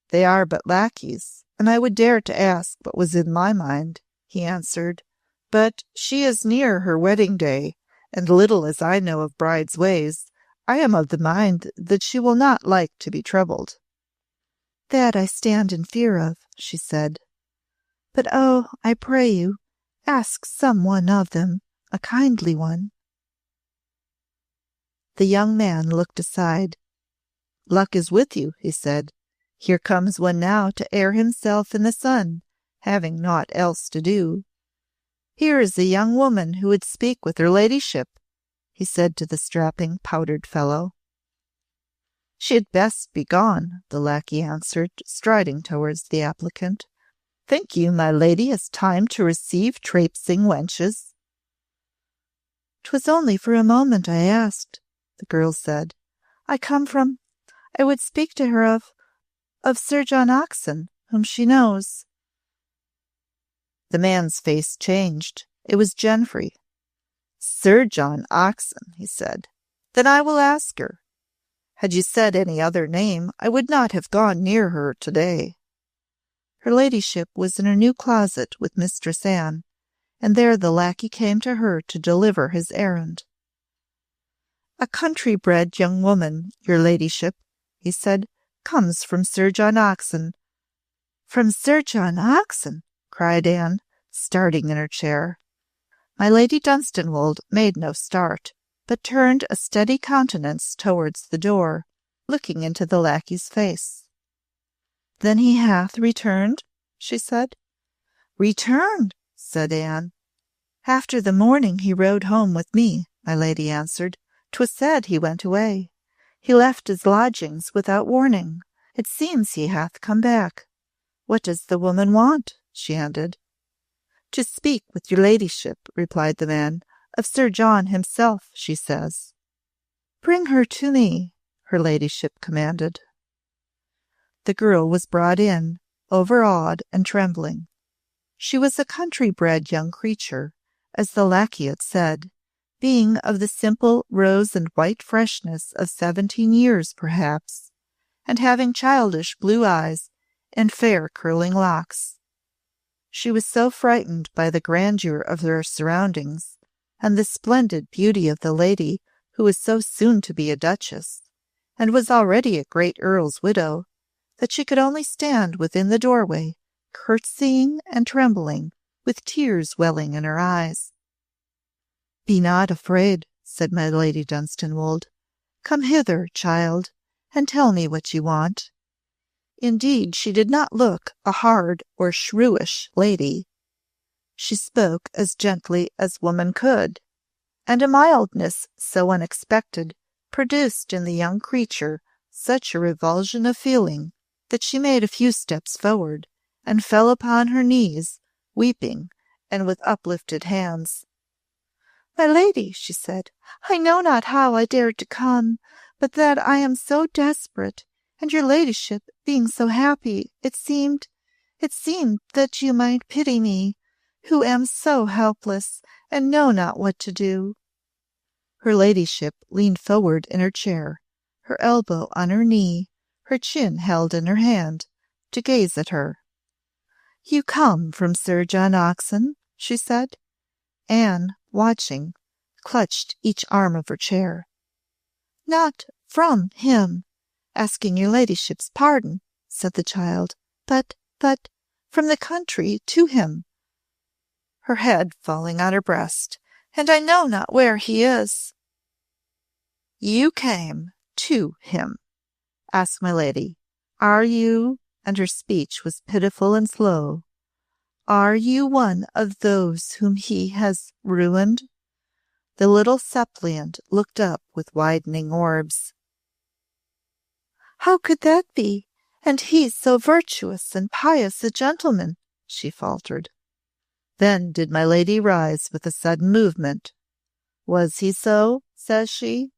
"They are but lackeys, and I would dare to ask what was in my mind," he answered. "But she is near her wedding day, and little as I know of brides' ways, I am of the mind that she will not like to be troubled." "That I stand in fear of," she said. "But oh, I pray you, ask some one of them, a kindly one." The young man looked aside. "Luck is with you," he said. "Here comes one now to air himself in the sun, having naught else to do. Here is a young woman who would speak with her ladyship," he said to the strapping, powdered fellow. "She had best be gone," the lackey answered, striding towards the applicant. "Think you my lady has time to receive traipsing wenches?" "'Twas only for a moment I asked," the girl said. "I would speak to her of Sir John Oxon, whom she knows." The man's face changed. It was Jeoffrey. "Sir John Oxon," he said. "Then I will ask her. Had you said any other name, I would not have gone near her today." Her ladyship was in her new closet with Mistress Anne, and there the lackey came to her to deliver his errand. "A country-bred young woman, your ladyship," he said, "comes from Sir John Oxon." "From Sir John Oxon!" cried Anne, starting in her chair. My Lady Dunstanwolde made no start, but turned a steady countenance towards the door, looking into the lackey's face. "Then he hath returned?" she said. "Returned!" said Anne. "After the morning he rode home with me," my lady answered. "'Twas said he went away. He left his lodgings without warning. It seems he hath come back. What does the woman want?" she ended. "To speak with your ladyship," replied the man. "Of Sir John himself, she says." "Bring her to me," her ladyship commanded. The girl was brought in, overawed and trembling. She was a country-bred young creature, as the lackey had said, being of the simple rose and white freshness of 17 years perhaps, and having childish blue eyes and fair curling locks. She was so frightened by the grandeur of her surroundings and the splendid beauty of the lady who was so soon to be a duchess, and was already a great earl's widow, that she could only stand within the doorway, curtsying and trembling, with tears welling in her eyes. "Be not afraid," said my Lady Dunstanwolde. "Come hither, child, and tell me what you want." Indeed, she did not look a hard or shrewish lady. She spoke as gently as woman could, and a mildness so unexpected produced in the young creature such a revulsion of feeling that she made a few steps forward, and fell upon her knees, weeping, and with uplifted hands. "My lady," she said, "I know not how I dared to come, but that I am so desperate, and your ladyship being so happy, it seemed that you might pity me, who am so helpless, and know not what to do." Her ladyship leaned forward in her chair, her elbow on her knee, her chin held in her hand, to gaze at her. "You come from Sir John Oxon?" she said. Anne, watching, clutched each arm of her chair. "Not from him, asking your ladyship's pardon," said the child, but from the country to him," her head falling on her breast, "and I know not where he is." "You came to him," asked my lady. "Are you," and her speech was pitiful and slow, "are you one of those whom he has ruined?" The little suppliant looked up with widening orbs. "How could that be? And he so virtuous and pious a gentleman," she faltered. Then did my lady rise with a sudden movement. "Was he so?" says she.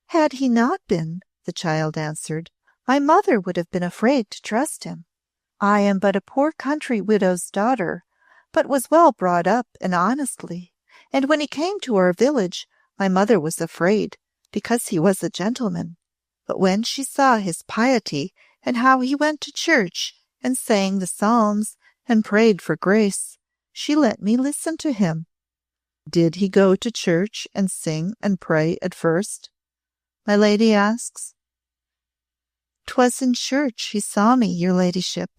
"Had he not been," the child answered, "my mother would have been afraid to trust him. I am but a poor country widow's daughter, but was well brought up and honestly, and when he came to our village, my mother was afraid, because he was a gentleman. But when she saw his piety, and how he went to church, and sang the psalms, and prayed for grace, she let me listen to him." "Did he go to church and sing and pray at first?" my lady asks. "'Twas in church he saw me, your ladyship,"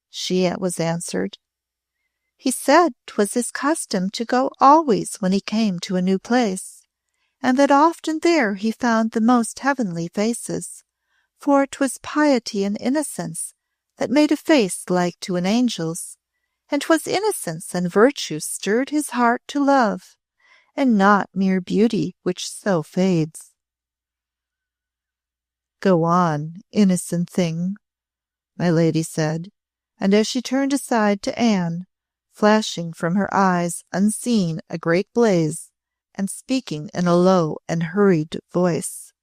she was answered. "He said 'twas his custom to go always when he came to a new place, and that often there he found the most heavenly faces, for 'twas piety and innocence that made a face like to an angel's, and 'twas innocence and virtue stirred his heart to love, and not mere beauty which so fades." "Go on, innocent thing," my lady said, and as she turned aside to Anne, flashing from her eyes unseen a great blaze, and speaking in a low and hurried voice,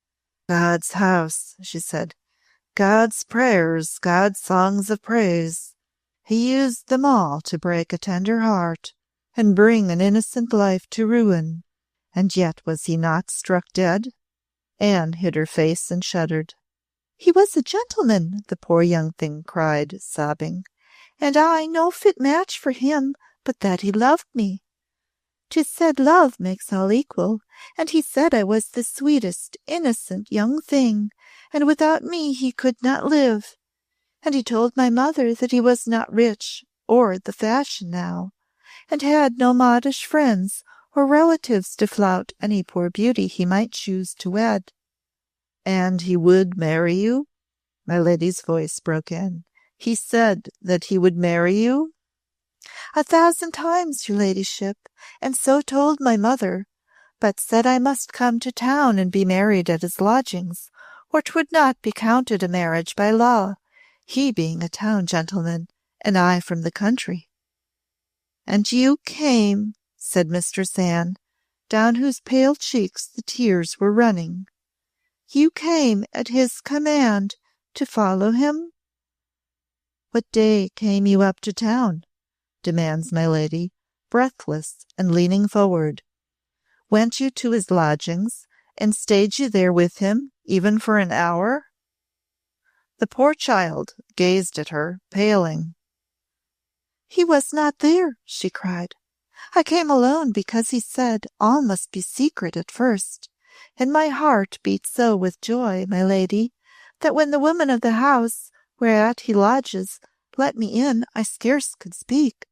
"God's house," she said, "God's prayers, God's songs of praise. He used them all to break a tender heart, and bring an innocent life to ruin. And yet was he not struck dead?" Anne hid her face and shuddered. "He was a gentleman," the poor young thing cried, sobbing, "and I no fit match for him, but that he loved me, 'Tis said love makes all equal, and he said I was the sweetest, innocent young thing, and without me he could not live. And he told my mother that he was not rich, or the fashion now, and had no modish friends or relatives to flout any poor beauty he might choose to wed. And he would marry you? My lady's voice broke in. He said that he would marry you? 1,000 times, your ladyship, and so told my mother, but said I must come to town and be married at his lodgings, or 'twould not be counted a marriage by law, he being a town gentleman, and I from the country. And you came, said Mistress Anne, down whose pale cheeks the tears were running. You came at his command to follow him? What day came you up to town? Demands my lady, breathless and leaning forward. Went you to his lodgings, and stayed you there with him, even for an hour? The poor child gazed at her, paling. He was not there, she cried. I came alone because he said all must be secret at first, and my heart beat so with joy, my lady, that when the woman of the house whereat he lodges let me in, I scarce could speak.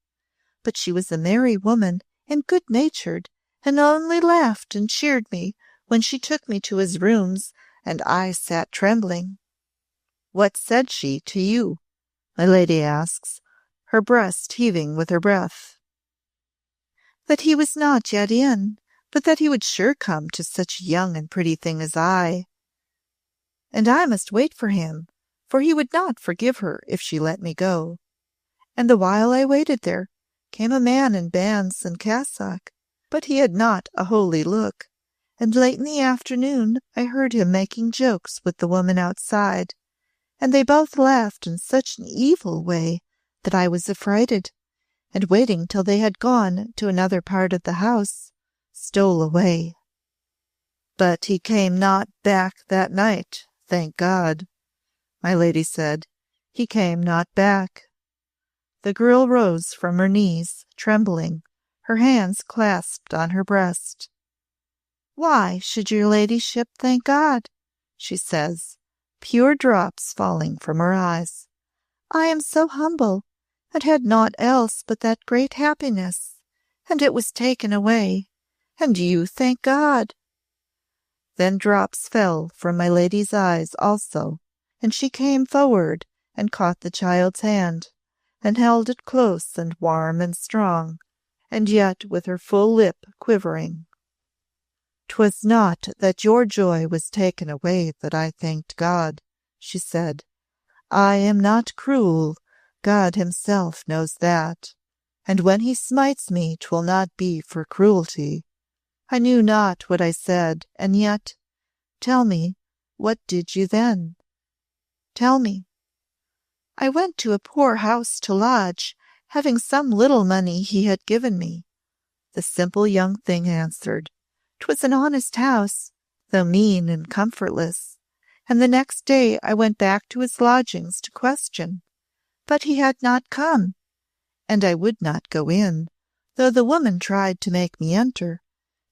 But she was a merry woman and good-natured, and only laughed and cheered me when she took me to his rooms, and I sat trembling. What said she to you? My lady asks, her breast heaving with her breath. That he was not yet in, but that he would sure come to such a young and pretty thing as I. And I must wait for him, for he would not forgive her if she let me go. And the while I waited there, came a man in bands and cassock, but he had not a holy look, and late in the afternoon I heard him making jokes with the woman outside, and they both laughed in such an evil way that I was affrighted, and waiting till they had gone to another part of the house, stole away. But he came not back that night, thank God, my lady said. He came not back. The girl rose from her knees, trembling, her hands clasped on her breast. Why should your ladyship thank God? She says, pure drops falling from her eyes. I am so humble, and had naught else but that great happiness, and it was taken away, and you thank God. Then drops fell from my lady's eyes also, and she came forward and caught the child's hand, and held it close and warm and strong, and yet with her full lip quivering. 'Twas not that your joy was taken away that I thanked God, she said. I am not cruel, God himself knows that, and when he smites me 'twill not be for cruelty. I knew not what I said, and yet, tell me, what did you then? Tell me. I went to a poor house to lodge, having some little money he had given me. The simple young thing answered. 'Twas an honest house, though mean and comfortless, and the next day I went back to his lodgings to question. But he had not come, and I would not go in, though the woman tried to make me enter,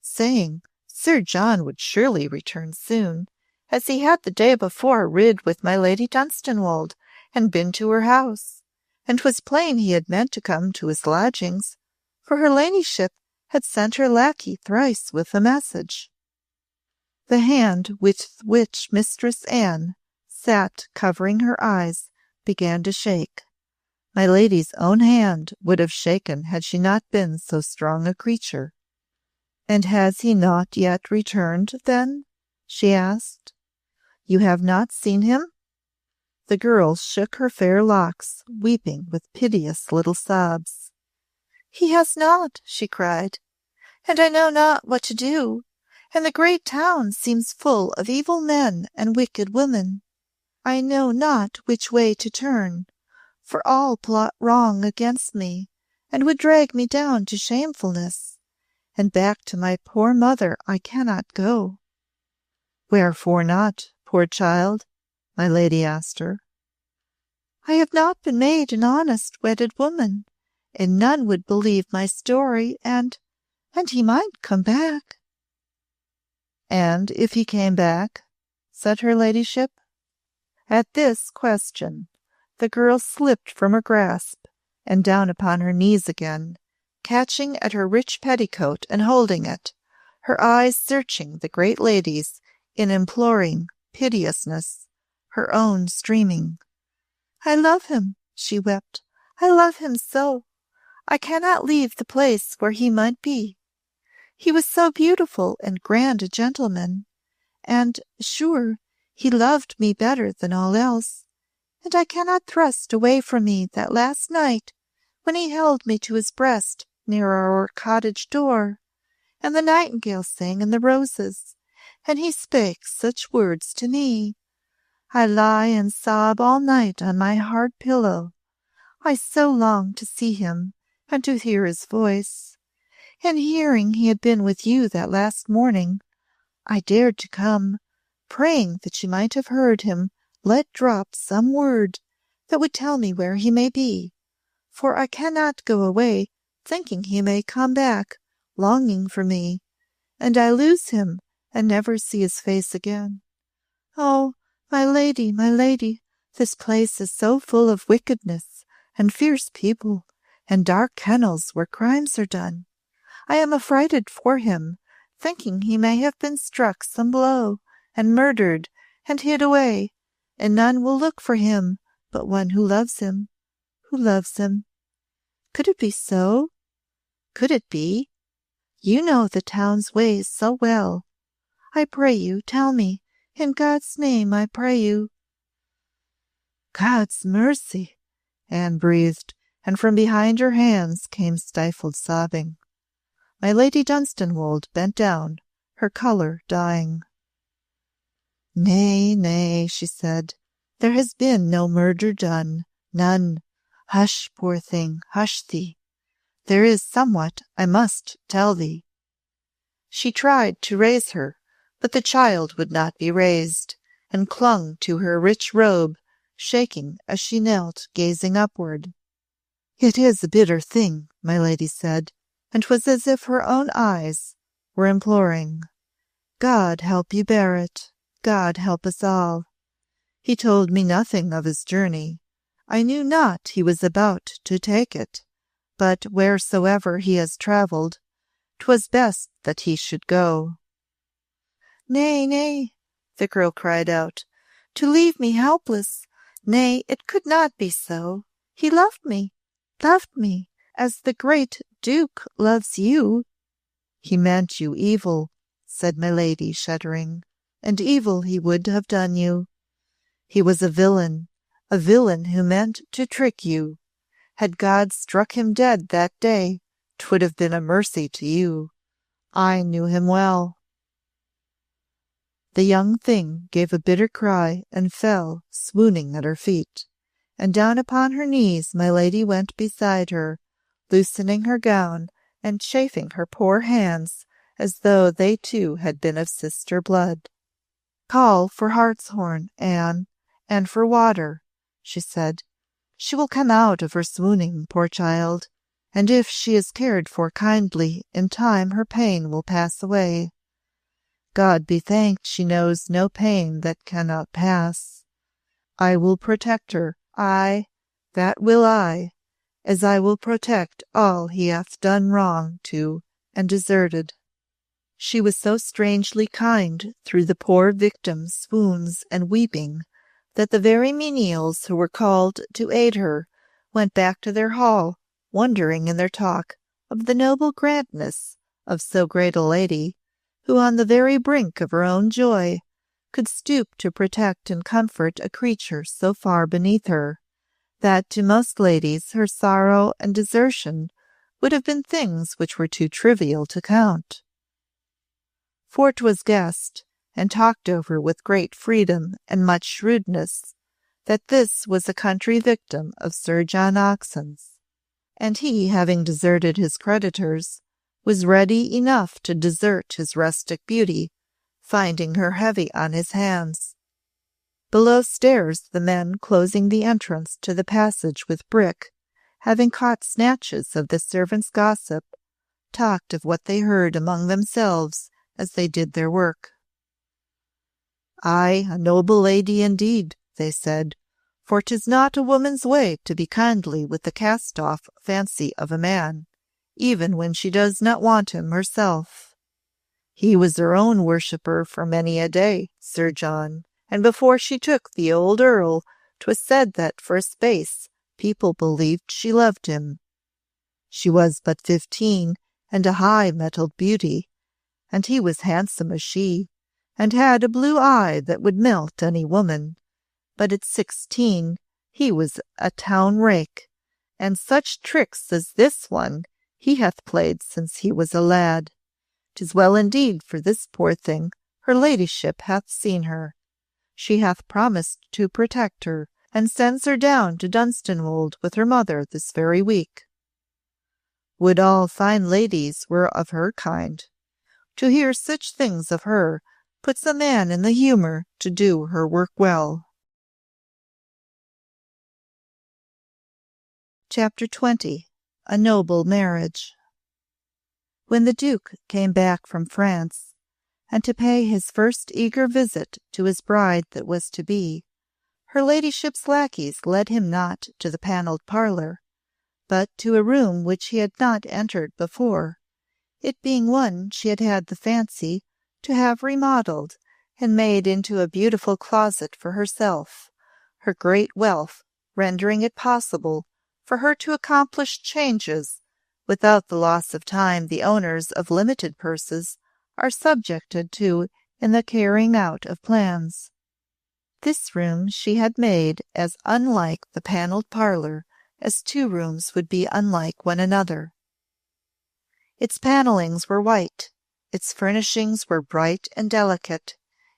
saying Sir John would surely return soon, as he had the day before rid with my Lady Dunstanwolde, and been to her house, and 'twas plain he had meant to come to his lodgings, for her ladyship had sent her lackey thrice with a message. The hand with which Mistress Anne sat covering her eyes began to shake. My lady's own hand would have shaken had she not been so strong a creature. And has he not yet returned, then? She asked. You have not seen him? The girl shook her fair locks, weeping with piteous little sobs. He has not, she cried, and I know not what to do, and the great town seems full of evil men and wicked women. I know not which way to turn, for all plot wrong against me, and would drag me down to shamefulness, and back to my poor mother I cannot go. Wherefore not, poor child? My lady asked her. I have not been made an honest wedded woman, and none would believe my story, and and he might come back." "And if he came back?" said her ladyship. At this question the girl slipped from her grasp and down upon her knees again, catching at her rich petticoat and holding it, her eyes searching the great lady's in imploring piteousness, her own streaming. "I love him," she wept. "I love him so. I cannot leave the place where he might be. He was so beautiful and grand a gentleman, and, sure, he loved me better than all else, and I cannot thrust away from me that last night when he held me to his breast near our cottage door, and the nightingale sang in the roses, and he spake such words to me. I lie and sob all night on my hard pillow. I so long to see him and to hear his voice. And hearing he had been with you that last morning, I dared to come, praying that you might have heard him let drop some word that would tell me where he may be, for I cannot go away thinking he may come back, longing for me, and I lose him and never see his face again. Oh, my lady, this place is so full of wickedness and fierce people and dark kennels where crimes are done. I am affrighted for him, thinking he may have been struck some blow and murdered and hid away, and none will look for him but one who loves him, Could it be so? Could it be? You know the town's ways so well. I pray you, tell me, in God's name I pray you." "God's mercy," Anne breathed, and from behind her hands came stifled sobbing. My Lady Dunstanwolde bent down, her colour dying. "Nay, nay," she said, "there has been no murder done, none. Hush, poor thing, hush thee. There is somewhat I must tell thee." She tried to raise her, but the child would not be raised, and clung to her rich robe, shaking as she knelt, gazing upward. "It is a bitter thing," my lady said, and 'twas as if her own eyes were imploring. "God help you bear it. God help us all. He told me nothing of his journey. I knew not he was about to take it, but wheresoever he has travelled, 'twas best that he should go." "Nay, nay," the girl cried out, "to leave me helpless. Nay, it could not be so. He loved me, as the great Duke loves you." "He meant you evil," said my lady, shuddering, "and evil he would have done you. He was a villain who meant to trick you. Had God struck him dead that day, 'twould have been a mercy to you. I knew him well." The young thing gave a bitter cry and fell, swooning at her feet, and down upon her knees my lady went beside her, loosening her gown and chafing her poor hands as though they too had been of sister blood. "Call for hartshorn, Anne, and for water," she said. "She will come out of her swooning, poor child, and if she is cared for kindly, in time her pain will pass away. God be thanked she knows no pain that cannot pass. I will protect her, that will I, as I will protect all he hath done wrong to and deserted." She was so strangely kind through the poor victim's swoons and weeping that the very menials who were called to aid her went back to their hall, wondering in their talk of the noble grandness of so great a lady, who on the very brink of her own joy could stoop to protect and comfort a creature so far beneath her, that to most ladies her sorrow and desertion would have been things which were too trivial to count. For 'twas guessed, and talked over with great freedom and much shrewdness, that this was a country victim of Sir John Oxon's, and he, having deserted his creditors, was ready enough to desert his rustic beauty, finding her heavy on his hands. Below stairs the men closing the entrance to the passage with brick, having caught snatches of the servants' gossip, talked of what they heard among themselves as they did their work. "Ay, a noble lady indeed," they said, "for 'tis not a woman's way to be kindly with the cast-off fancy of a man, even when she does not want him herself. He was her own worshipper for many a day, Sir John, and before she took the old Earl, 'twas said that for a space people believed she loved him. She was but 15, and a high-mettled beauty, and he was handsome as she, and had a blue eye that would melt any woman. But at 16 he was a town rake, and such tricks as this one he hath played since he was a lad. 'Tis well indeed for this poor thing her ladyship hath seen her. She hath promised to protect her, and sends her down to Dunstanwolde with her mother this very week. Would all fine ladies were of her kind. To hear such things of her puts a man in the humour to do her work well." Chapter 20. A Noble Marriage. When the Duke came back from France, and to pay his first eager visit to his bride that was to be, her ladyship's lackeys led him not to the panelled parlour, but to a room which he had not entered before, it being one she had had the fancy to have remodelled and made into a beautiful closet for herself, her great wealth rendering it possible for her to accomplish changes without the loss of time the owners of limited purses are subjected to in the carrying out of plans. This room she had made as unlike the panelled parlour as two rooms would be unlike one another. Its panellings were white, its furnishings were bright and delicate,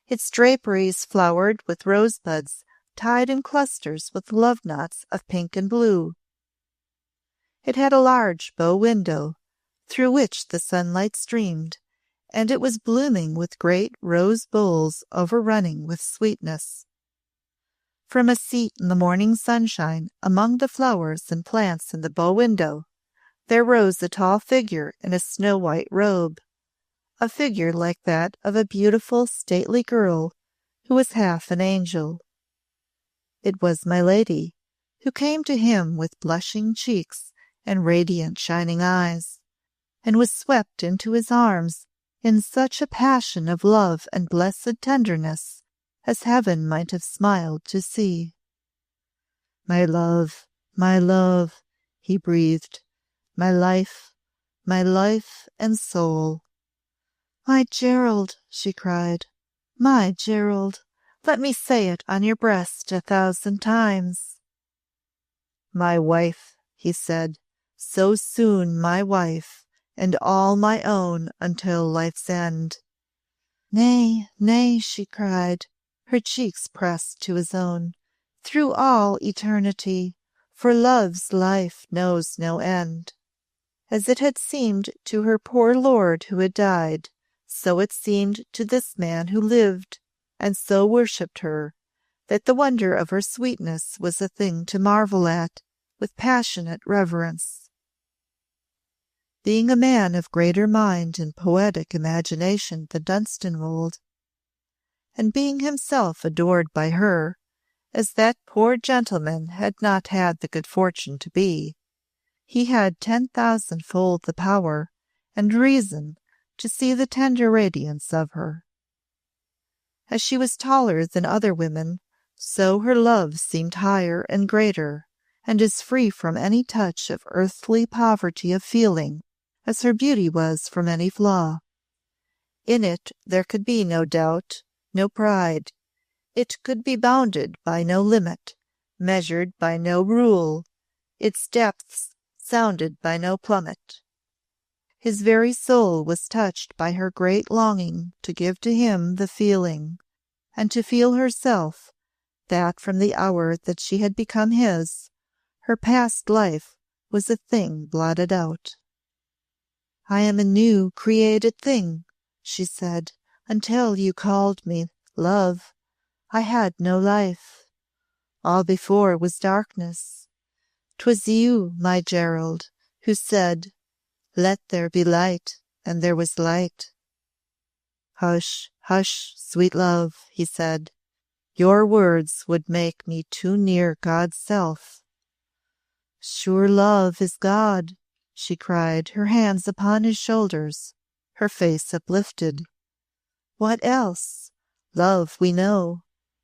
its draperies flowered with rosebuds tied in clusters with love knots of pink and blue. It had a large bow window, through which the sunlight streamed, and it was blooming with great rose bowls overrunning with sweetness. From a seat in the morning sunshine among the flowers and plants in the bow window, there rose a tall figure in a snow-white robe, a figure like that of a beautiful, stately girl who was half an angel. It was my lady, who came to him with blushing cheeks and radiant shining eyes, and was swept into his arms in such a passion of love and blessed tenderness as heaven might have smiled to see. my love, he breathed, my life and soul." "My Gerald," she cried, "my Gerald, let me say it on your breast 1,000 times." "My wife," he said, "so soon my wife, and all my own until life's end." "Nay, nay," she cried, her cheeks pressed to his own, "through all eternity, for love's life knows no end." As it had seemed to her poor lord who had died, so it seemed to this man who lived, and so worshipped her, that the wonder of her sweetness was a thing to marvel at with passionate reverence. Being a man of greater mind and poetic imagination than Dunstanwolde, and being himself adored by her, as that poor gentleman had not had the good fortune to be, he had 10,000-fold the power and reason to see the tender radiance of her. As she was taller than other women, so her love seemed higher and greater, and as free from any touch of earthly poverty of feeling as her beauty was from any flaw. In it there could be no doubt, no pride. It could be bounded by no limit, measured by no rule, its depths sounded by no plummet. His very soul was touched by her great longing to give to him the feeling, and to feel herself, that from the hour that she had become his, her past life was a thing blotted out. "I am a new created thing," she said, "until you called me love. I had no life. All before was darkness. 'Twas you, my Gerald, who said, Let there be light, and there was light. Hush, hush, sweet love, he said. Your words would make me too near God's self. Sure love is God, she cried, her hands upon his shoulders, her face uplifted. What else? Love we know,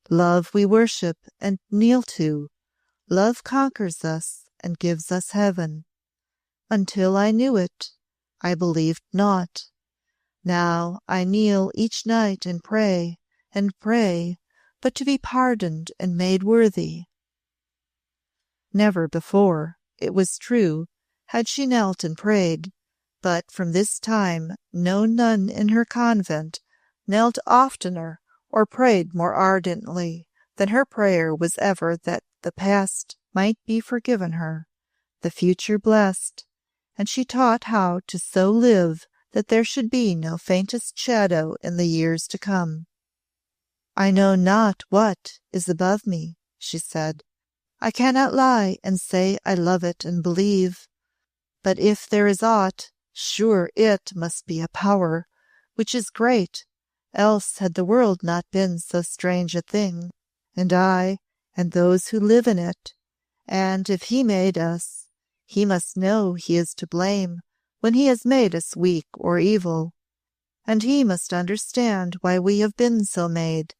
love we worship and kneel to. Love conquers us and gives us heaven. Until I knew it, I believed not. Now I kneel each night and pray, but to be pardoned and made worthy. Never before, it was true, had she knelt and prayed, but from this time no nun in her convent knelt oftener or prayed more ardently than her prayer was ever that the past might be forgiven her, the future blessed, and she taught how to so live that there should be no faintest shadow in the years to come. I know not what is above me, she said. I cannot lie and say I love it and believe. But if there is aught, sure it must be a power, which is great, else had the world not been so strange a thing, and I, and those who live in it. And if he made us, he must know he is to blame when he has made us weak or evil. And he must understand why we have been so made.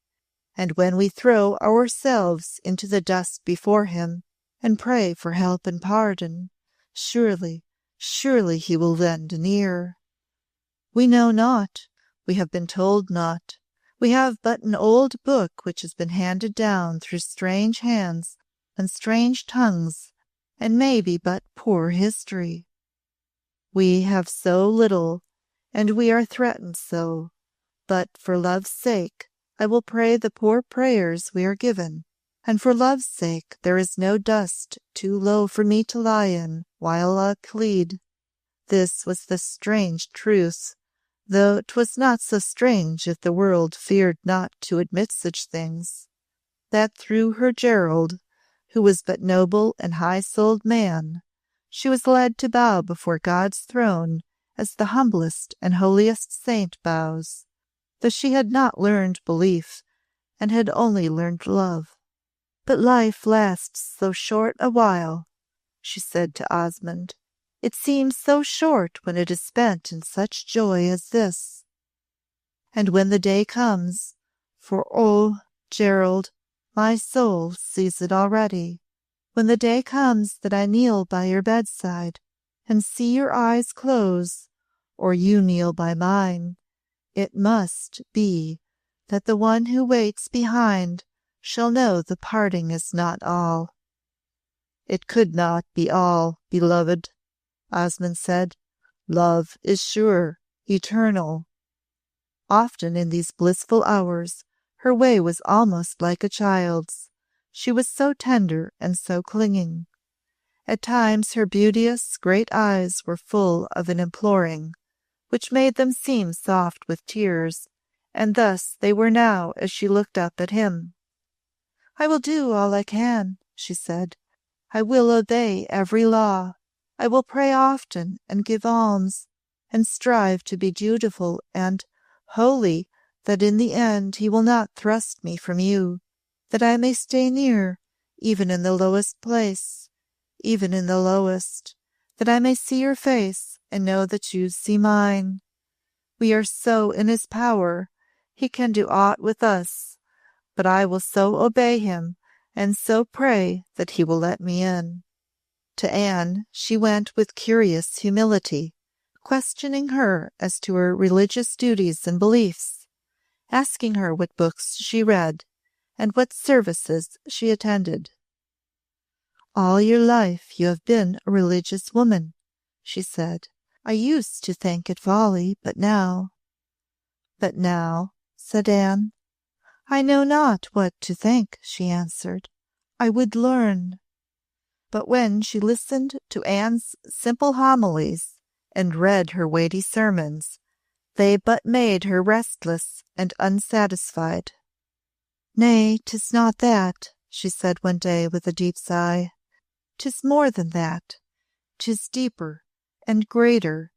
And when we throw ourselves into the dust before him and pray for help and pardon, surely, surely he will lend an ear. We know not, we have been told not. We have but an old book which has been handed down through strange hands and strange tongues, and may be but poor history. We have so little, and we are threatened so, but for love's sake I will pray the poor prayers we are given, and for love's sake there is no dust too low for me to lie in while I plead. This was the strange truth, though 'twas not so strange if the world feared not to admit such things, that through her Gerald, who was but noble and high-souled man, she was led to bow before God's throne as the humblest and holiest saint bows, though she had not learned belief, and had only learned love. But life lasts so short a while, she said to Osmond. It seems so short when it is spent in such joy as this. And when the day comes, for oh, Gerald, my soul sees it already, when the day comes that I kneel by your bedside and see your eyes close, or you kneel by mine, it must be that the one who waits behind shall know the parting is not all. It could not be all, beloved, Osmond said. Love is sure, eternal. Often in these blissful hours her way was almost like a child's. She was so tender and so clinging. At times her beauteous great eyes were full of an imploring, which made them seem soft with tears, and thus they were now as she looked up at him. I will do all I can, she said. I will obey every law. I will pray often and give alms, and strive to be dutiful and holy, that in the end he will not thrust me from you, that I may stay near, even in the lowest place, even in the lowest, that I may see your face and know that you see mine. We are so in his power, he can do aught with us, but I will so obey him and so pray that he will let me in. To Anne she went with curious humility, questioning her as to her religious duties and beliefs, asking her what books she read and what services she attended. All your life you have been a religious woman, she said. I used to think it folly, but now. But now, said Anne. I know not what to think, she answered. I would learn. But when she listened to Anne's simple homilies and read her weighty sermons, they but made her restless and unsatisfied. Nay, 'tis not that, she said one day with a deep sigh. 'Tis more than that. 'Tis deeper and greater,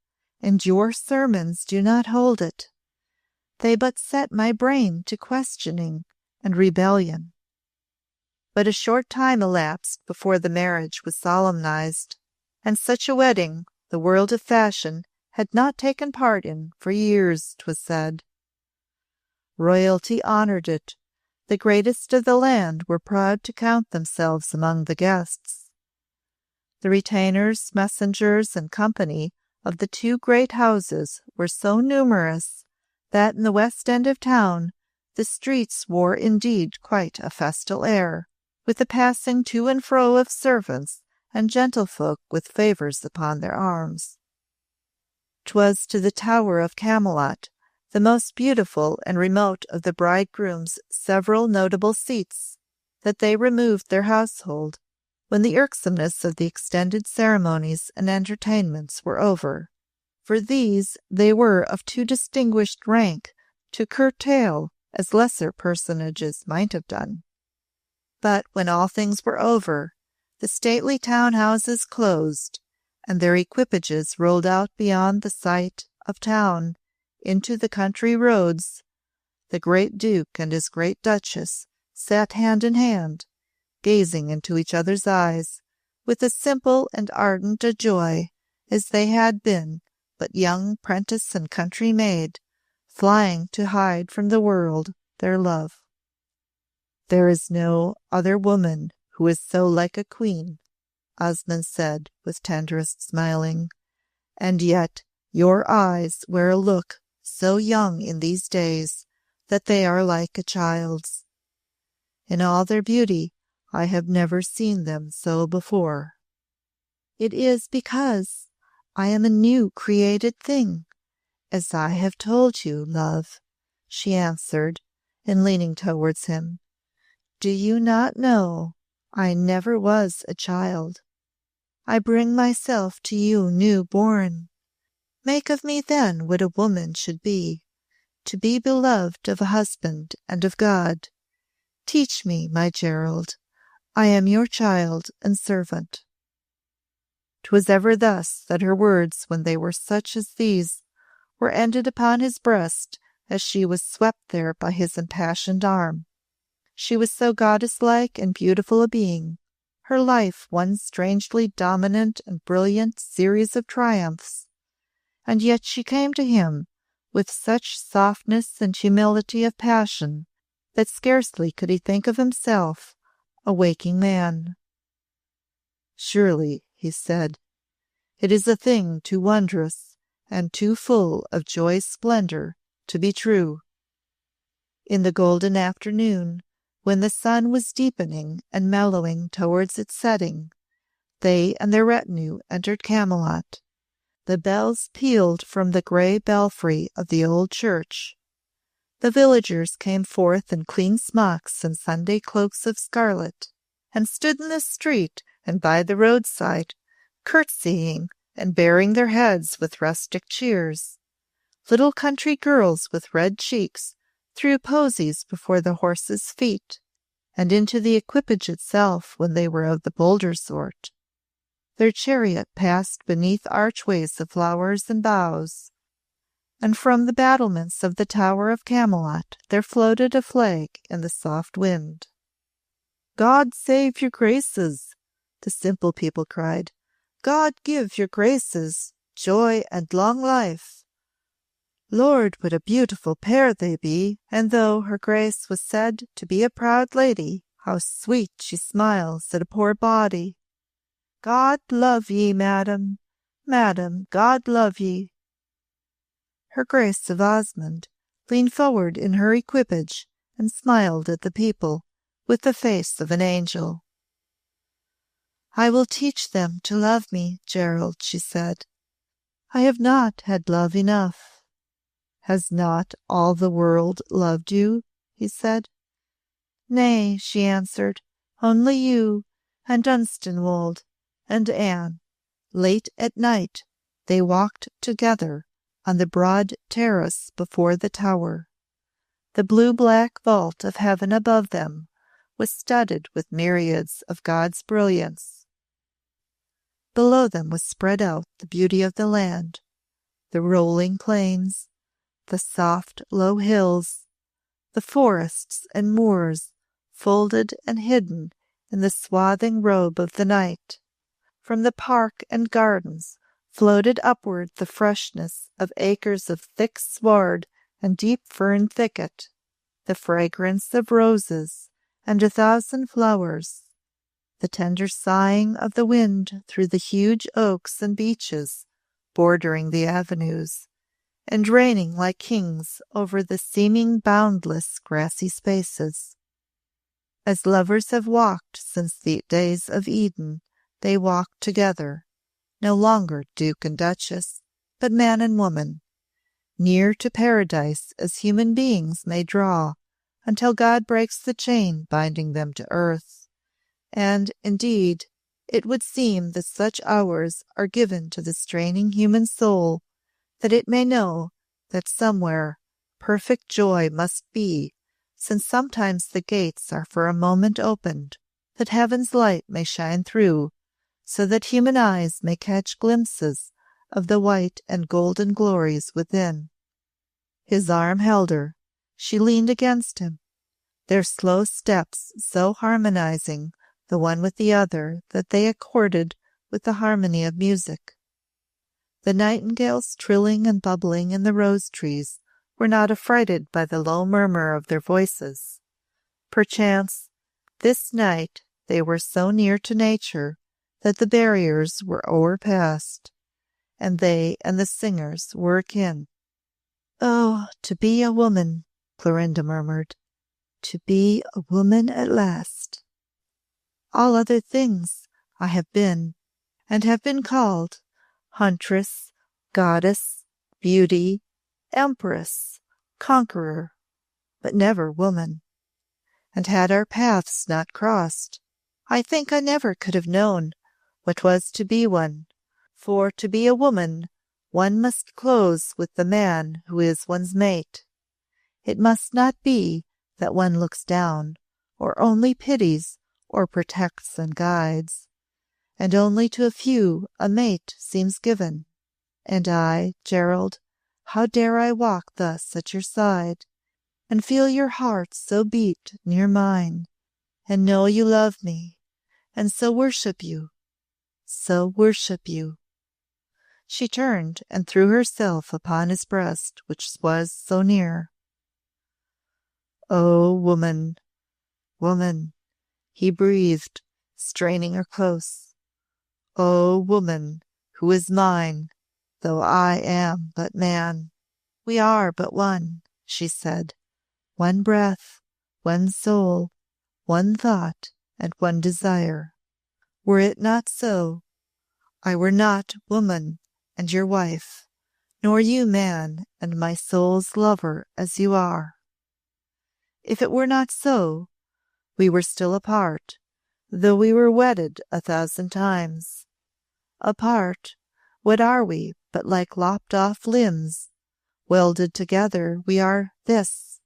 and your sermons do not hold it. They but set my brain to questioning and rebellion. But a short time elapsed before the marriage was solemnized, and such a wedding the world of fashion had not taken part in for years, 'twas said. Royalty honored it. The greatest of the land were proud to count themselves among the guests. The retainers, messengers, and company of the two great houses were so numerous that in the west end of town the streets wore indeed quite a festal air, with the passing to and fro of servants and gentlefolk with favours upon their arms. 'Twas to the Tower of Camelot, the most beautiful and remote of the bridegroom's several notable seats, that they removed their household, when the irksomeness of the extended ceremonies and entertainments were over, for these they were of too distinguished rank to curtail as lesser personages might have done. But when all things were over, the stately town-houses closed, and their equipages rolled out beyond the sight of town into the country roads. The great Duke and his great Duchess sat hand in hand, gazing into each other's eyes with as simple and ardent a joy as they had been but young prentice and country maid, flying to hide from the world their love. "There is no other woman who is so like a queen," Osmond said with tenderest smiling, "and yet your eyes wear a look so young in these days that they are like a child's. In all their beauty I have never seen them so before." "It is because I am a new created thing, as I have told you, love," she answered, and leaning towards him. "Do you not know I never was a child? I bring myself to you new born. Make of me then what a woman should be, to be beloved of a husband and of God. Teach me, my Gerald. I am your child and servant." 'Twas ever thus that her words, when they were such as these, were ended upon his breast as she was swept there by his impassioned arm. She was so goddess-like and beautiful a being, her life one strangely dominant and brilliant series of triumphs, and yet she came to him with such softness and humility of passion that scarcely could he think of himself a waking man. "Surely," he said, "it is a thing too wondrous and too full of joy's splendour to be true." In the golden afternoon, when the sun was deepening and mellowing towards its setting, they and their retinue entered Camelot. The bells pealed from the grey belfry of the old church. The villagers came forth in clean smocks and Sunday cloaks of scarlet, and stood in the street and by the roadside, curtsying and baring their heads with rustic cheers. Little country girls with red cheeks threw posies before the horses' feet, and into the equipage itself when they were of the bolder sort. Their chariot passed beneath archways of flowers and boughs, and from the battlements of the Tower of Camelot there floated a flag in the soft wind. "God save your graces!" the simple people cried. "God give your graces joy and long life." Lord, what a beautiful pair they be! And though her grace was said to be a proud lady, how sweet she smiles at a poor body. "God love ye, madam, madam, God love ye." Her Grace of Osmond leaned forward in her equipage and smiled at the people with the face of an angel. "I will teach them to love me, Gerald," she said. "I have not had love enough." "Has not all the world loved you?" he said. "Nay," she answered, "only you and Dunstanwolde and Anne." Late at night they walked together on the broad terrace before the tower. The blue-black vault of heaven above them was studded with myriads of God's brilliance. Below them was spread out the beauty of the land. the rolling plains, the soft, low hills, the forests and moors, folded and hidden in the swathing robe of the night. From the park and gardens floated upward the freshness of acres of thick sward and deep fern thicket, the fragrance of roses and 1,000 flowers, the tender sighing of the wind through the huge oaks and beeches bordering the avenues, and reigning like kings over the seeming boundless grassy spaces. As lovers have walked since the days of Eden, they walked together, no longer duke and duchess, but man and woman, near to paradise as human beings may draw, until God breaks the chain binding them to earth. And, indeed, it would seem that such hours are given to the straining human soul, that it may know that somewhere perfect joy must be, since sometimes the gates are for a moment opened, that heaven's light may shine through, so that human eyes may catch glimpses of the white and golden glories within. His arm held her. She leaned against him, their slow steps so harmonizing the one with the other that they accorded with the harmony of music. The nightingales trilling and bubbling in the rose trees were not affrighted by the low murmur of their voices. Perchance, this night they were so near to nature that the barriers were o'erpassed, and they and the singers were akin. "Oh, to be a woman," Clorinda murmured. "To be a woman at last. All other things I have been, and have been called huntress, goddess, beauty, empress, conqueror, but never woman. And had our paths not crossed, I think I never could have known what was to be one, for to be a woman one must close with the man who is one's mate. It must not be that one looks down, or only pities, or protects and guides, and only to a few a mate seems given. And I, Gerald, how dare I walk thus at your side, and feel your heart so beat near mine, and know you love me, and so worship you, so worship you." She turned and threw herself upon his breast, which was so near. "O woman, woman," he breathed, straining her close. "O woman, who is mine, though I am but man." "We are but one," she said, "one breath, one soul, one thought, and one desire. Were it not so, I were not woman and your wife, nor you man and my soul's lover as you are. If it were not so, we were still apart, though we were wedded 1,000 times. Apart, what are we but like lopped-off limbs? Welded together we are this."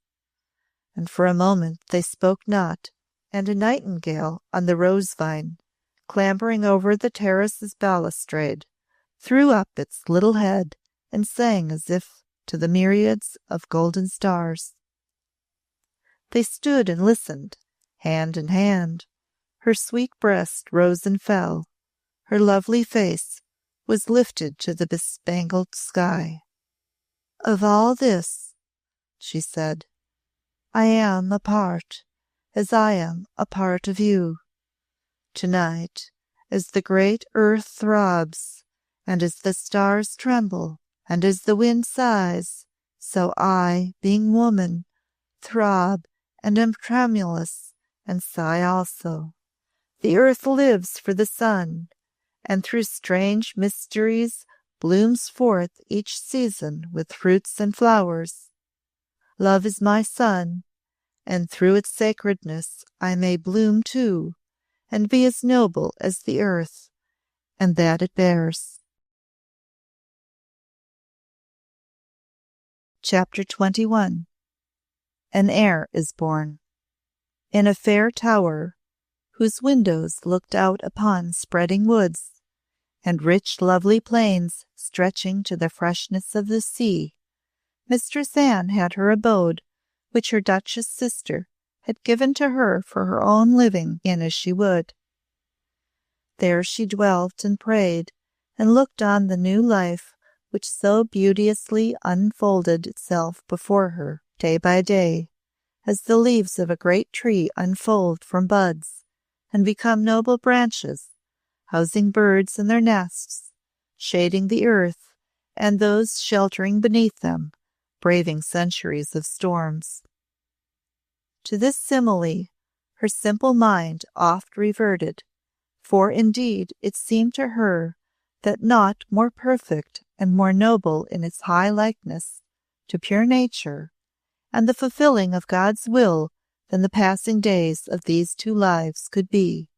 And for a moment they spoke not, and a nightingale on the rose-vine, clambering over the terrace's balustrade, threw up its little head and sang as if to the myriads of golden stars. They stood and listened, hand in hand. Her sweet breast rose and fell. Her lovely face was lifted to the bespangled sky. "Of all this," she said, "I am a part, as I am a part of you. Tonight, as the great earth throbs, and as the stars tremble, and as the wind sighs, so I, being woman, throb and am tremulous and sigh also. The earth lives for the sun, and through strange mysteries blooms forth each season with fruits and flowers. Love is my sun, and through its sacredness I may bloom too, and be as noble as the earth, and that it bears." Chapter 21. An heir is born. In a fair tower, whose windows looked out upon spreading woods, and rich lovely plains stretching to the freshness of the sea, Mistress Anne had her abode, which her Duchess sister had given to her for her own living in as she would. There she dwelt and prayed, and looked on the new life which so beauteously unfolded itself before her day by day, as the leaves of a great tree unfold from buds and become noble branches, housing birds in their nests, shading the earth and those sheltering beneath them, braving centuries of storms. To this simile her simple mind oft reverted, for indeed it seemed to her that naught more perfect and more noble in its high likeness to pure nature and the fulfilling of God's will than the passing days of these two lives could be.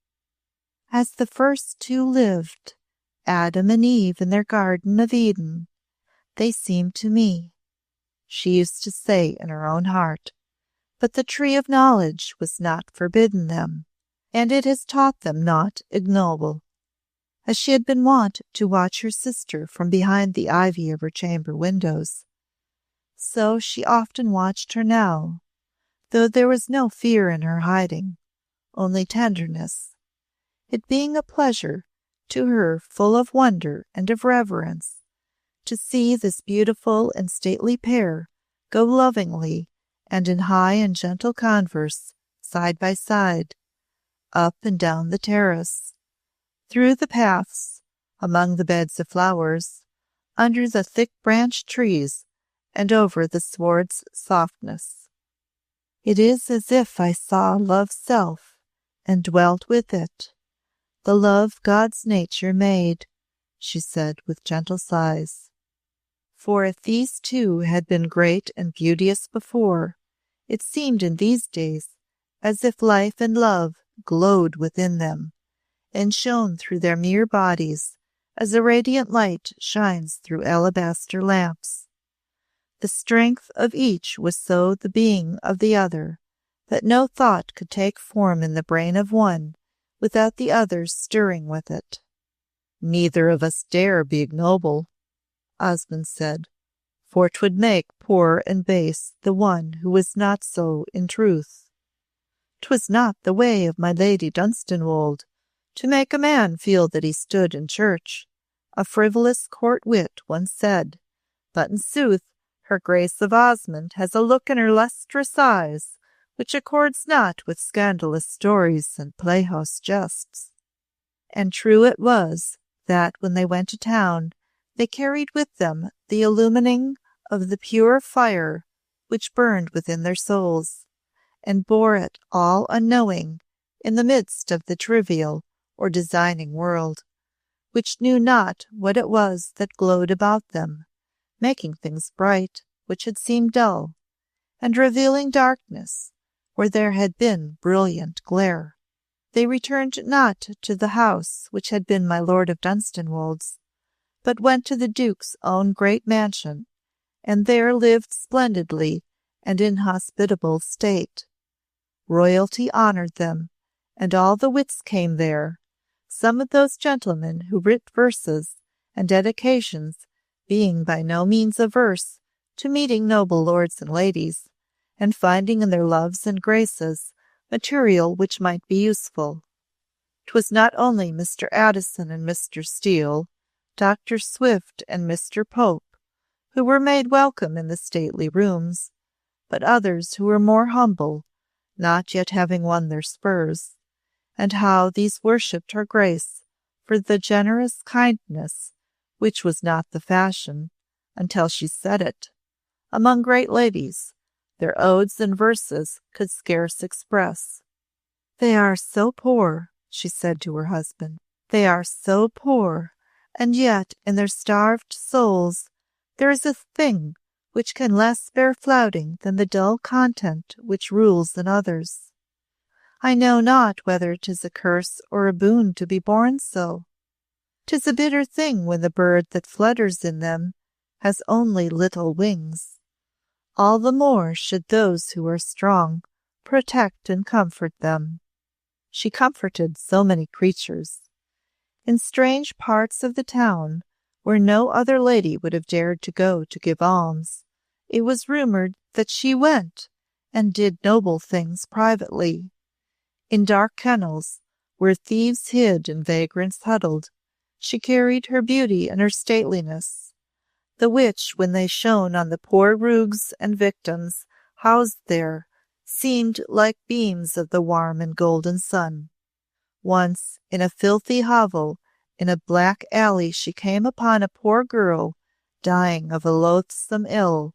As the first two lived, Adam and Eve in their Garden of Eden, they seemed to me, she used to say in her own heart, but the tree of knowledge was not forbidden them, and it has taught them naught ignoble. As she had been wont to watch her sister from behind the ivy of her chamber windows, so she often watched her now, though there was no fear in her hiding, only tenderness, it being a pleasure to her full of wonder and of reverence to see this beautiful and stately pair go lovingly and in high and gentle converse side by side, up and down the terrace, through the paths, among the beds of flowers, under the thick-branched trees, and over the sward's softness. It is as if I saw love's self, and dwelt with it, the love God's nature made, she said with gentle sighs. For if these two had been great and beauteous before, it seemed in these days as if life and love glowed within them, and shone through their mere bodies as a radiant light shines through alabaster lamps. The strength of each was so the being of the other, that no thought could take form in the brain of one without the other's stirring with it. Neither of us dare be ignoble, Osmond said, for 'twould make poor and base the one who was not so in truth. 'Twas not the way of my Lady Dunstanwolde to make a man feel that he stood in church, a frivolous court wit once said, but in sooth her Grace of Osmond has a look in her lustrous eyes which accords not with scandalous stories and playhouse jests. And true it was that when they went to town they carried with them the illumining of the pure fire which burned within their souls, and bore it all unknowing in the midst of the trivial or designing world, which knew not what it was that glowed about them, making things bright which had seemed dull, and revealing darkness where there had been brilliant glare. They returned not to the house which had been my Lord of Dunstanwolde's, but went to the Duke's own great mansion, and there lived splendidly and in hospitable state. Royalty honoured them, and all the wits came there, some of those gentlemen who writ verses and dedications being by no means averse to meeting noble lords and ladies, and finding in their loves and graces material which might be useful. 'Twas not only Mr. Addison and Mr. Steele, Dr. Swift and Mr. Pope, who were made welcome in the stately rooms, but others who were more humble, not yet having won their spurs, and how these worshipped her Grace for the generous kindness which was not the fashion, until she said it, among great ladies, their odes and verses could scarce express. They are so poor, she said to her husband, they are so poor, and yet in their starved souls there is a thing which can less bear flouting than the dull content which rules in others. I know not whether 'tis a curse or a boon to be born so. 'Tis a bitter thing when the bird that flutters in them has only little wings. All the more should those who are strong protect and comfort them. She comforted so many creatures. in strange parts of the town, where no other lady would have dared to go to give alms, it was rumored that she went and did noble things privately. In dark kennels, where thieves hid and vagrants huddled, she carried her beauty and her stateliness, the which, when they shone on the poor rogues and victims housed there, seemed like beams of the warm and golden sun. Once, in a filthy hovel, in a black alley, she came upon a poor girl dying of a loathsome ill,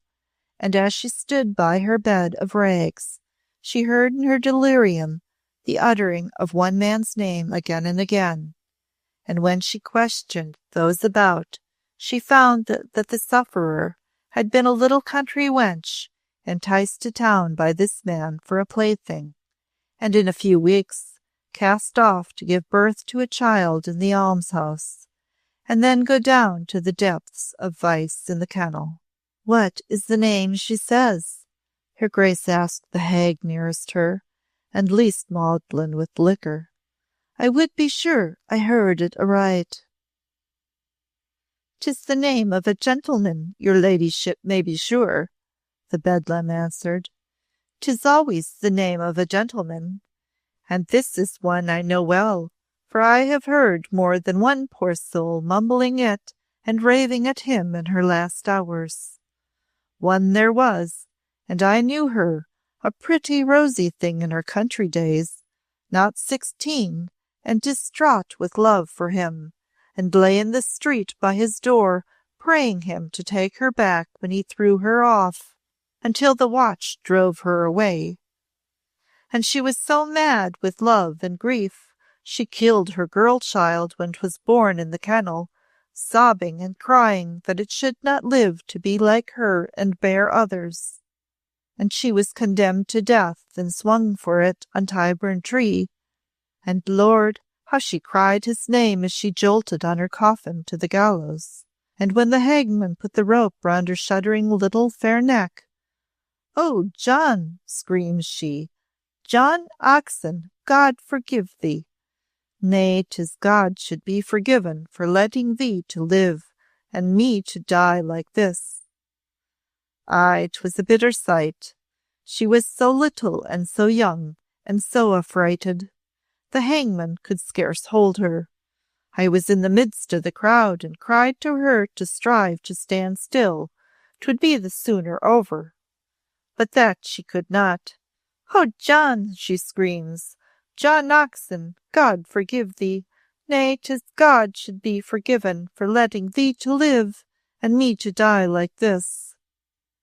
and as she stood by her bed of rags, she heard in her delirium the uttering of one man's name again and again, and when she questioned those about, she found that the sufferer had been a little country wench, enticed to town by this man for a plaything, and in a few weeks cast off to give birth to a child in the almshouse, and then go down to the depths of vice in the kennel. "What is the name she says?" her Grace asked the hag nearest her, and least maudlin with liquor. "I would be sure I heard it aright." "'Tis the name of a gentleman, your ladyship may be sure," the beldam answered. "'Tis always the name of a gentleman, and this is one I know well, for I have heard more than one poor soul mumbling it and raving at him in her last hours. One there was, and I knew her, a pretty rosy thing in her country days, not 16, and distraught with love for him, and lay in the street by his door, praying him to take her back when he threw her off, until the watch drove her away. And she was so mad with love and grief, she killed her girl child when 'twas born in the kennel, sobbing and crying that it should not live to be like her and bear others. And she was condemned to death and swung for it on Tyburn Tree, and Lord, how she cried his name as she jolted on her coffin to the gallows. And when the hangman put the rope round her shuddering little fair neck, "Oh, John," screams she, "John Oxon, God forgive thee. Nay, 'tis God should be forgiven for letting thee to live, and me to die like this." Aye, 'twas a bitter sight. She was so little and so young, and so affrighted. The hangman could scarce hold her. I was in the midst of the crowd, and cried to her to strive to stand still, 'twould be the sooner over. But that she could not. "Oh, John," she screams, "John Oxon, God forgive thee. Nay, 'tis God should be forgiven for letting thee to live, and me to die like this."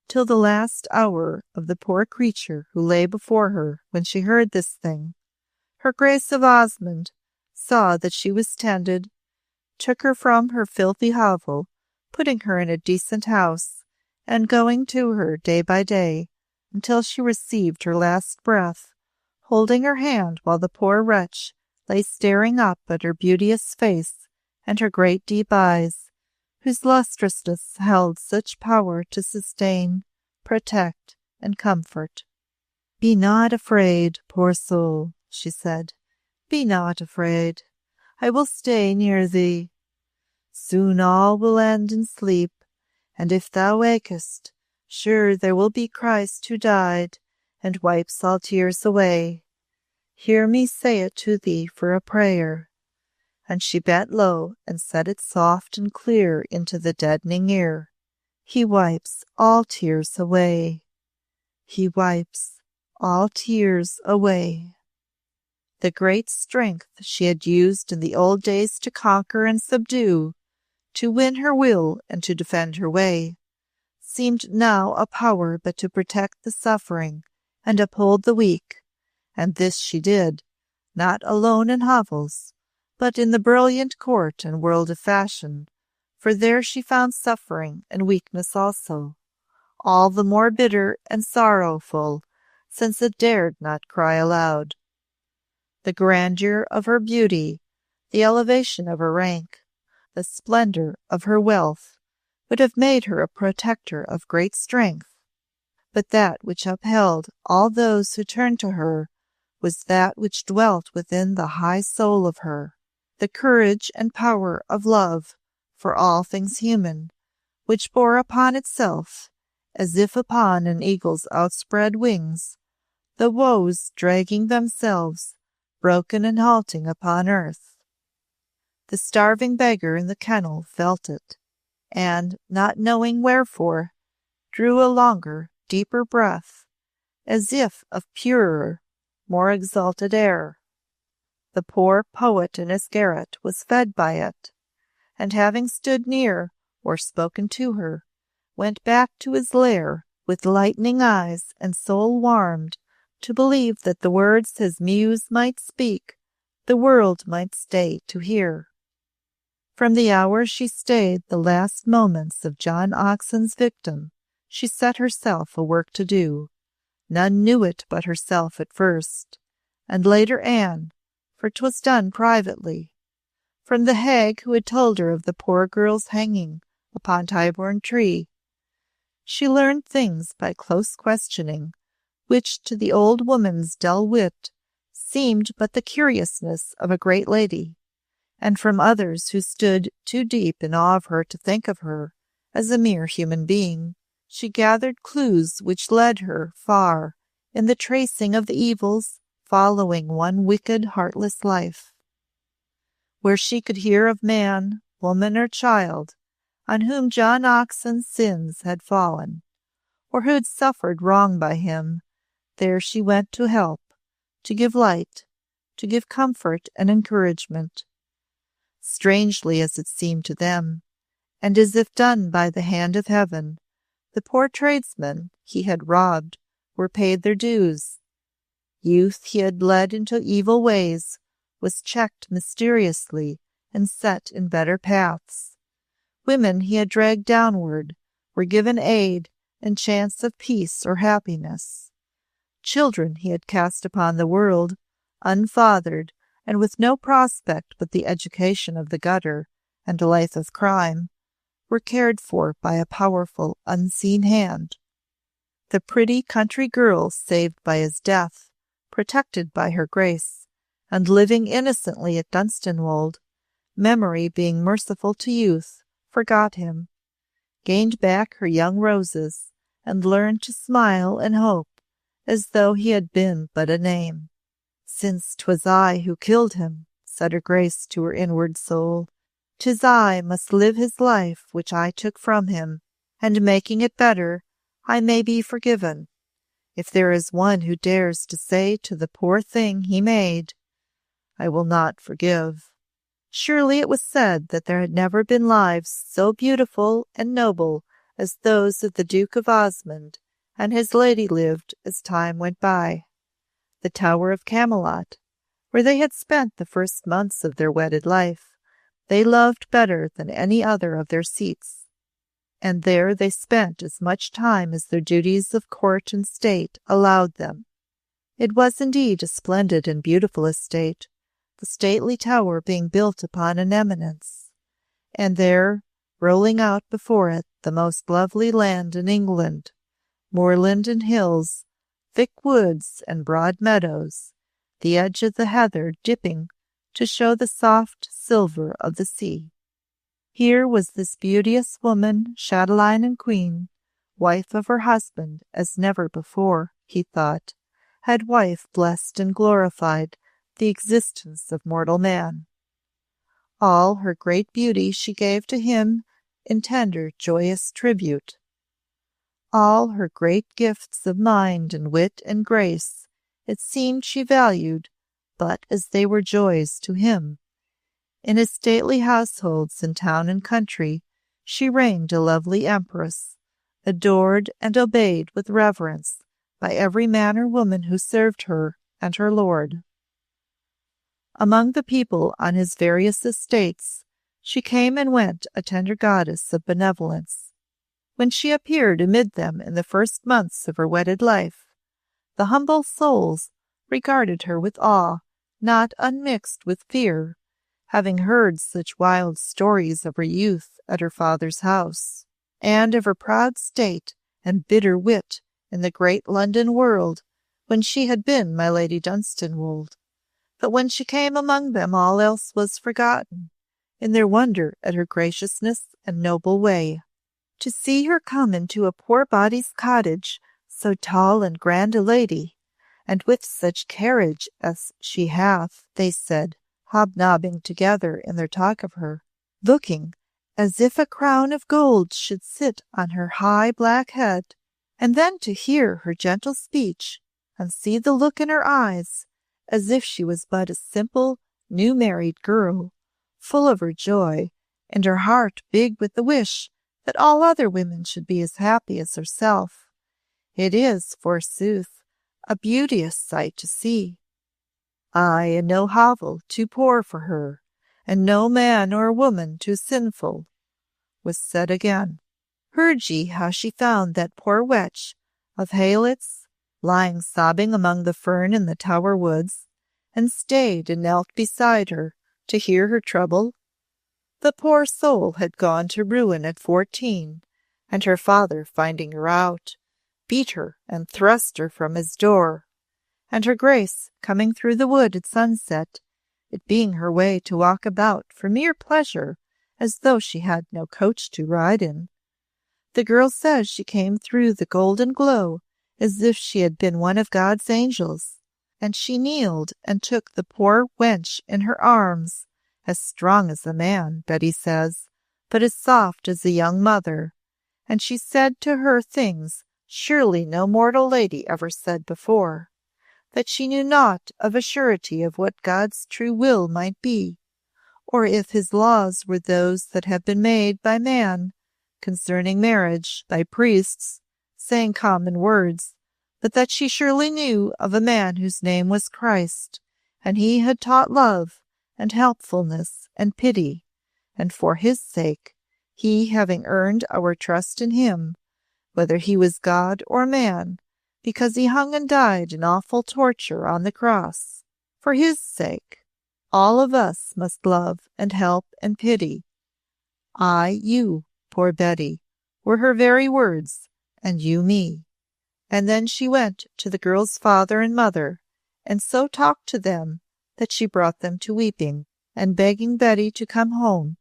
Till the last hour of the poor creature who lay before her when she heard this thing, her Grace of Osmond saw that she was tended, took her from her filthy hovel, putting her in a decent house, and going to her day by day, until she received her last breath, holding her hand while the poor wretch lay staring up at her beauteous face and her great deep eyes, whose lustrousness held such power to sustain, protect, and comfort. "Be not afraid, poor soul," she said. "Be not afraid. I will stay near thee. Soon all will end in sleep, and if thou wakest, sure there will be Christ who died, and wipes all tears away. Hear me say it to thee for a prayer." And she bent low and said it soft and clear into the deadening ear. "He wipes all tears away. He wipes all tears away." The great strength she had used in the old days to conquer and subdue, to win her will and to defend her way, seemed now a power but to protect the suffering and uphold the weak, and this she did, not alone in hovels, but in the brilliant court and world of fashion, for there she found suffering and weakness also, all the more bitter and sorrowful since it dared not cry aloud. The grandeur of her beauty, the elevation of her rank, the splendor of her wealth would have made her a protector of great strength, but that which upheld all those who turned to her was that which dwelt within the high soul of her, the courage and power of love for all things human, which bore upon itself, as if upon an eagle's outspread wings, the woes dragging themselves, broken and halting upon earth. The starving beggar in the kennel felt it, and, not knowing wherefore, drew a longer, deeper breath, as if of purer, more exalted air. The poor poet in his garret was fed by it, and having stood near, or spoken to her, went back to his lair with lightning eyes and soul warmed, to believe that the words his muse might speak, the world might stay to hear. From the hour she stayed the last moments of John Oxon's victim, she set herself a work to do. None knew it but herself at first, and later Anne, for 'twas done privately. From the hag who had told her of the poor girl's hanging upon Tyburn Tree, she learned things by close questioning, which to the old woman's dull wit seemed but the curiousness of a great lady, and from others who stood too deep in awe of her to think of her as a mere human being, she gathered clues which led her far in the tracing of the evils following one wicked, heartless life. Where she could hear of man, woman, or child on whom John Oxon's sins had fallen, or who had suffered wrong by him, there she went to help, to give light, to give comfort and encouragement. Strangely as it seemed to them, and as if done by the hand of heaven, the poor tradesmen he had robbed were paid their dues. Youth he had led into evil ways was checked mysteriously and set in better paths. Women he had dragged downward were given aid and chance of peace or happiness. Children he had cast upon the world, unfathered and with no prospect but the education of the gutter and a life of crime, were cared for by a powerful, unseen hand. The pretty country girl saved by his death, protected by her grace, and living innocently at Dunstanwolde, memory being merciful to youth, forgot him, gained back her young roses, and learned to smile and hope as though he had been but a name. "Since 'twas I who killed him," said her grace to her inward soul, "'tis I must live his life which I took from him, and making it better, I may be forgiven. If there is one who dares to say to the poor thing he made, I will not forgive." Surely it was said that there had never been lives so beautiful and noble as those of the Duke of Osmond and his lady lived as time went by. The Tower of Camelot, where they had spent the first months of their wedded life, they loved better than any other of their seats, and there they spent as much time as their duties of court and state allowed them. It was indeed a splendid and beautiful estate, the stately tower being built upon an eminence, and there, rolling out before it, the most lovely land in England, moorland and hills, thick woods and broad meadows, the edge of the heather dipping to show the soft silver of the sea. Here was this beauteous woman, chatelaine and queen, wife of her husband as never before, he thought, had wife blessed and glorified the existence of mortal man. All her great beauty she gave to him in tender, joyous tribute. All her great gifts of mind and wit and grace it seemed she valued, but as they were joys to him. In his stately households in town and country she reigned a lovely empress, adored and obeyed with reverence by every man or woman who served her and her lord. Among the people on his various estates she came and went a tender goddess of benevolence. When she appeared amid them in the first months of her wedded life, the humble souls regarded her with awe, not unmixed with fear, having heard such wild stories of her youth at her father's house, and of her proud state and bitter wit in the great London world when she had been my Lady Dunstanwolde. But when she came among them, all else was forgotten, in their wonder at her graciousness and noble way. To see her come into a poor body's cottage, so tall and grand a lady, and with such carriage as she hath, they said, hobnobbing together in their talk of her, looking as if a crown of gold should sit on her high black head, and then to hear her gentle speech, and see the look in her eyes, as if she was but a simple, new-married girl, full of her joy, and her heart big with the wish that all other women should be as happy as herself. It is, forsooth, a beauteous sight to see. Ay, and no hovel too poor for her, and no man or woman too sinful, was said again. Heard ye how she found that poor wetch of Haylets lying sobbing among the fern in the Tower woods, and stayed and knelt beside her to hear her trouble? The poor soul had gone to ruin at 14, and her father, finding her out, beat her and thrust her from his door, and her grace, coming through the wood at sunset, it being her way to walk about for mere pleasure, as though she had no coach to ride in. The girl says she came through the golden glow as if she had been one of God's angels, and she kneeled and took the poor wench in her arms, as strong as a man, Betty says, but as soft as a young mother, and she said to her things surely no mortal lady ever said before, that she knew not of a surety of what God's true will might be, or if his laws were those that have been made by man concerning marriage by priests, saying common words, but that she surely knew of a man whose name was Christ, and he had taught love and helpfulness and pity, and for his sake, he having earned our trust in him, whether he was God or man, because he hung and died in awful torture on the cross, for his sake, all of us must love and help and pity. I, you, poor Betty, were her very words, and you me. And then she went to the girl's father and mother, and so talked to them that she brought them to weeping, and begging Betty to come home.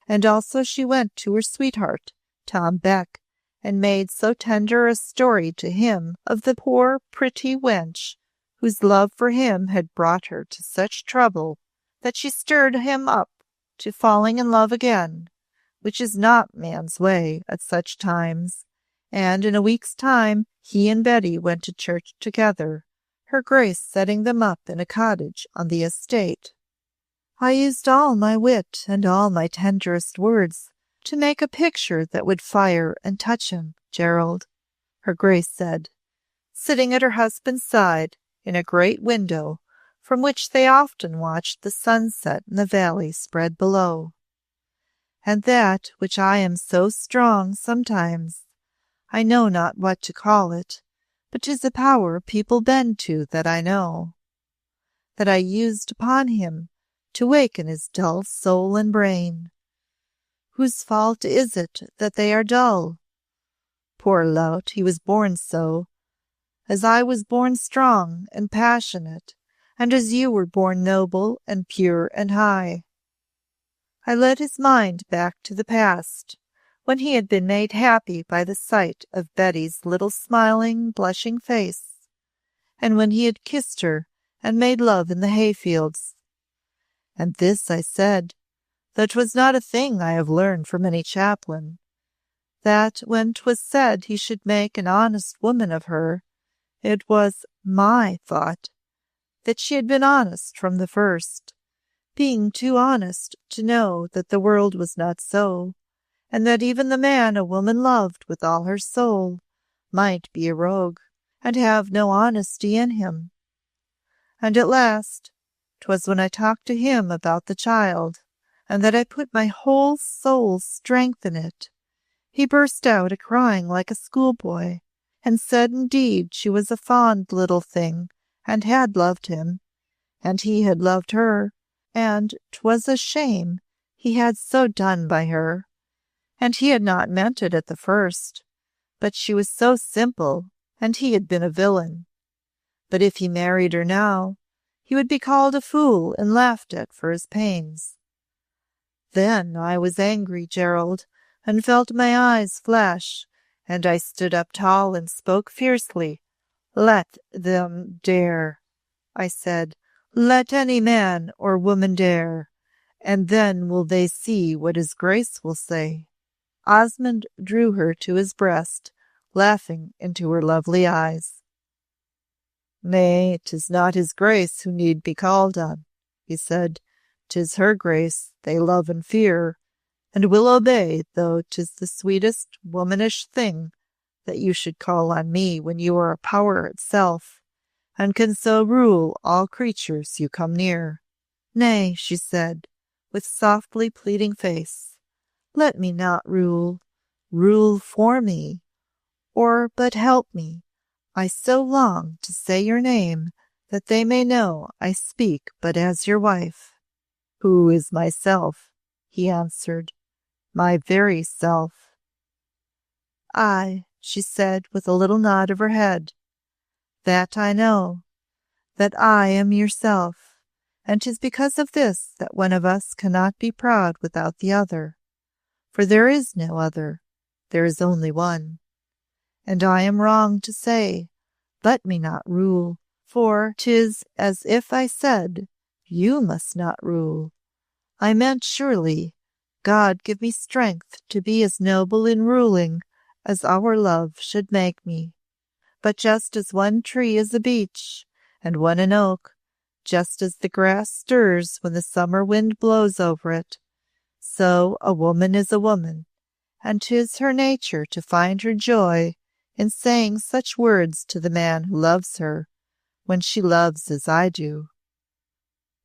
And also she went to her sweetheart, Tom Beck, and made so tender a story to him of the poor pretty wench whose love for him had brought her to such trouble, that she stirred him up to falling in love again, which is not man's way at such times, and in a week's time he and Betty went to church together, her grace setting them up in a cottage on the estate. I used all my wit and all my tenderest words to make a picture that would fire and touch him, Gerald, her grace said, sitting at her husband's side in a great window from which they often watched the sunset in the valley spread below. And that which I am so strong sometimes, I know not what to call it, but 'tis a power people bend to that I know, that I used upon him to waken his dull soul and brain. Whose fault is it that they are dull? Poor lout, he was born so, as I was born strong and passionate, and as you were born noble and pure and high. I led his mind back to the past, when he had been made happy by the sight of Betty's little smiling, blushing face, and when he had kissed her and made love in the hayfields. And this I said, though 'twas not a thing I have learned from any chaplain, that when 'twas said he should make an honest woman of her, it was my thought that she had been honest from the first, being too honest to know that the world was not so, and that even the man a woman loved with all her soul might be a rogue, and have no honesty in him. And at last, 'twas when I talked to him about the child, and that I put my whole soul's strength in it, he burst out a-crying like a schoolboy, and said indeed she was a fond little thing, and had loved him, and he had loved her, and 'twas a shame he had so done by her, and he had not meant it at the first, but she was so simple, and he had been a villain. But if he married her now, he he would be called a fool and laughed at for his pains. Then I was angry, Gerald, and felt my eyes flash, and I stood up tall and spoke fiercely. Let them dare, I said. Let any man or woman dare, and then will they see what his grace will say. Osmond drew her to his breast, laughing into her lovely eyes. Nay, 'tis not his grace who need be called on, he said. 'Tis her grace they love and fear, and will obey, though 'tis the sweetest womanish thing that you should call on me when you are a power itself, and can so rule all creatures you come near. Nay, she said, with softly pleading face, let me not rule. Rule for me, or but help me. I so long to say your name that they may know I speak but as your wife. Who is myself? He answered. My very self. I, she said with a little nod of her head. That I know, that I am yourself, and 'tis because of this that one of us cannot be proud without the other. For there is no other, there is only one. And I am wrong to say, let me not rule, for 'tis as if I said, you must not rule. I meant surely, God give me strength to be as noble in ruling as our love should make me. But just as one tree is a beech, and one an oak, just as the grass stirs when the summer wind blows over it, so a woman is a woman, and 'tis her nature to find her joy in saying such words to the man who loves her, when she loves as I do.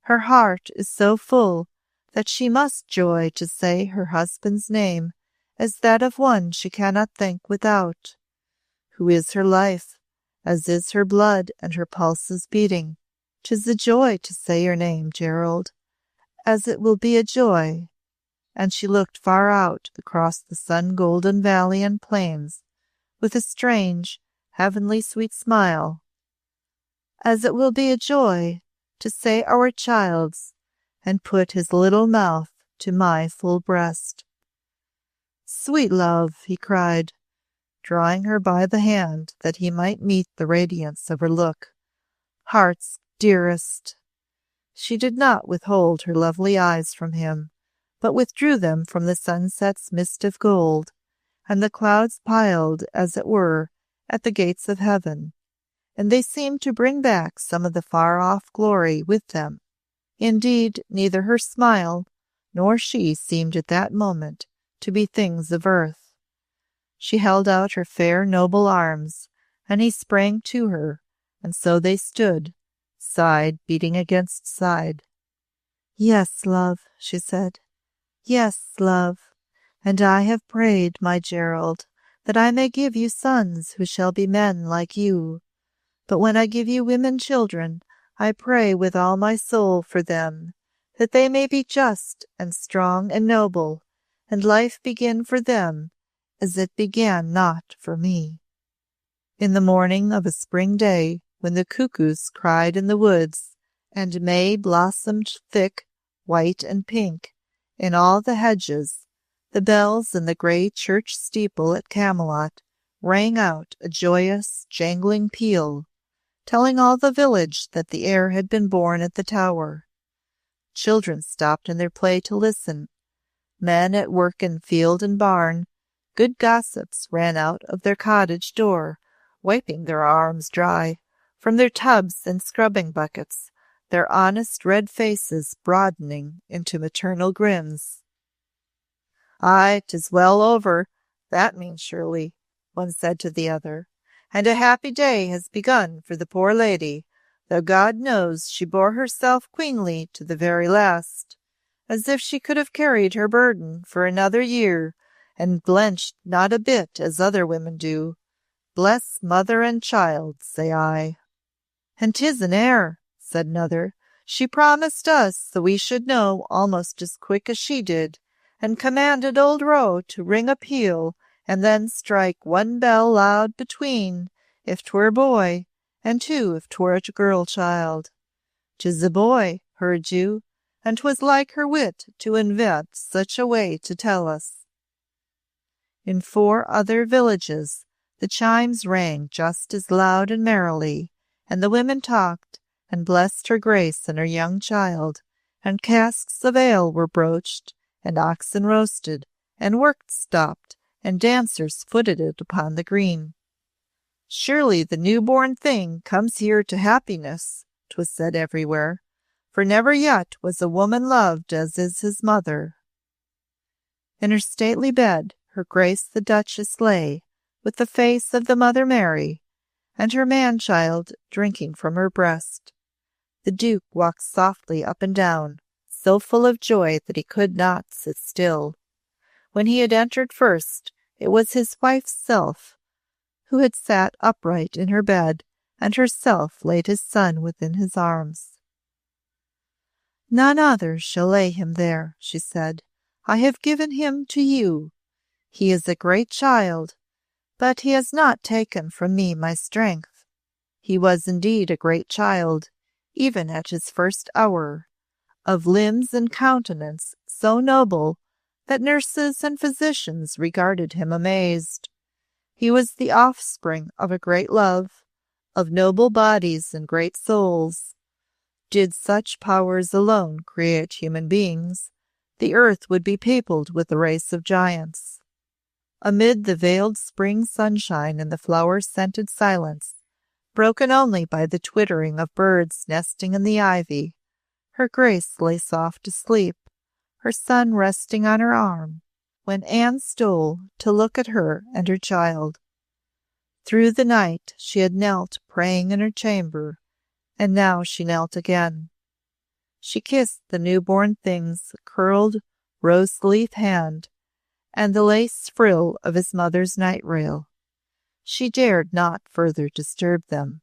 Her heart is so full that she must joy to say her husband's name as that of one she cannot think without, who is her life, as is her blood and her pulses beating. 'Tis a joy to say your name, Gerald, as it will be a joy. And she looked far out across the sun-golden valley and plains with a strange, heavenly sweet smile, as it will be a joy to say our child's, and put his little mouth to my full breast. Sweet love, he cried, drawing her by the hand that he might meet the radiance of her look. Heart's dearest. She did not withhold her lovely eyes from him, but withdrew them from the sunset's mist of gold, and the clouds piled, as it were, at the gates of heaven, and they seemed to bring back some of the far-off glory with them. Indeed, neither her smile nor she seemed at that moment to be things of earth. She held out her fair, noble arms, and he sprang to her, and so they stood, side beating against side. Yes, love, she said. Yes, love, and I have prayed, my Gerald, that I may give you sons who shall be men like you. But when I give you women children, I pray with all my soul for them, that they may be just and strong and noble, and life begin for them as it began not for me. In the morning of a spring day, when the cuckoos cried in the woods, and May blossomed thick, white and pink, in all the hedges, the bells in the grey church steeple at Camelot rang out a joyous, jangling peal, telling all the village that the heir had been born at the tower. Children stopped in their play to listen. Men at work in field and barn, good gossips ran out of their cottage door, wiping their arms dry from their tubs and scrubbing buckets, their honest red faces broadening into maternal grins. Aye, 'tis well over, that means surely, one said to the other, and a happy day has begun for the poor lady, though God knows she bore herself queenly to the very last, as if she could have carried her burden for another year, and blenched not a bit as other women do. Bless mother and child, say I. And 'tis an heir, said another. She promised us so we should know almost as quick as she did, and commanded old Roe to ring a peal, and then strike one bell loud between, if 'twere boy, and two if 'twere a girl child. 'Tis a boy, heard you, and 'twas like her wit to invent such a way to tell us. In 4 other villages the chimes rang just as loud and merrily, and the women talked, and blessed her grace and her young child, and casks of ale were broached, and oxen roasted, and work stopped, and dancers footed it upon the green. Surely the newborn thing comes here to happiness, 'twas said everywhere, for never yet was a woman loved as is his mother. In her stately bed her Grace the Duchess lay, with the face of the Mother Mary, and her man-child drinking from her breast. The Duke walked softly up and down, so full of joy that he could not sit still. When he had entered first, it was his wife's self, who had sat upright in her bed, and herself laid his son within his arms. "None other shall lay him there," she said. "I have given him to you. He is a great child, but he has not taken from me my strength. He was indeed a great child, even at his first hour, of limbs and countenance so noble that nurses and physicians regarded him amazed. He was the offspring of a great love, of noble bodies and great souls. Did such powers alone create human beings, the earth would be peopled with a race of giants." Amid the veiled spring sunshine and the flower-scented silence, broken only by the twittering of birds nesting in the ivy, her Grace lay soft asleep, her son resting on her arm, when Anne stole to look at her and her child. Through the night she had knelt praying in her chamber, and now she knelt again. She kissed the newborn thing's curled rose-leaf hand, and the lace frill of his mother's night-rail. She dared not further disturb them.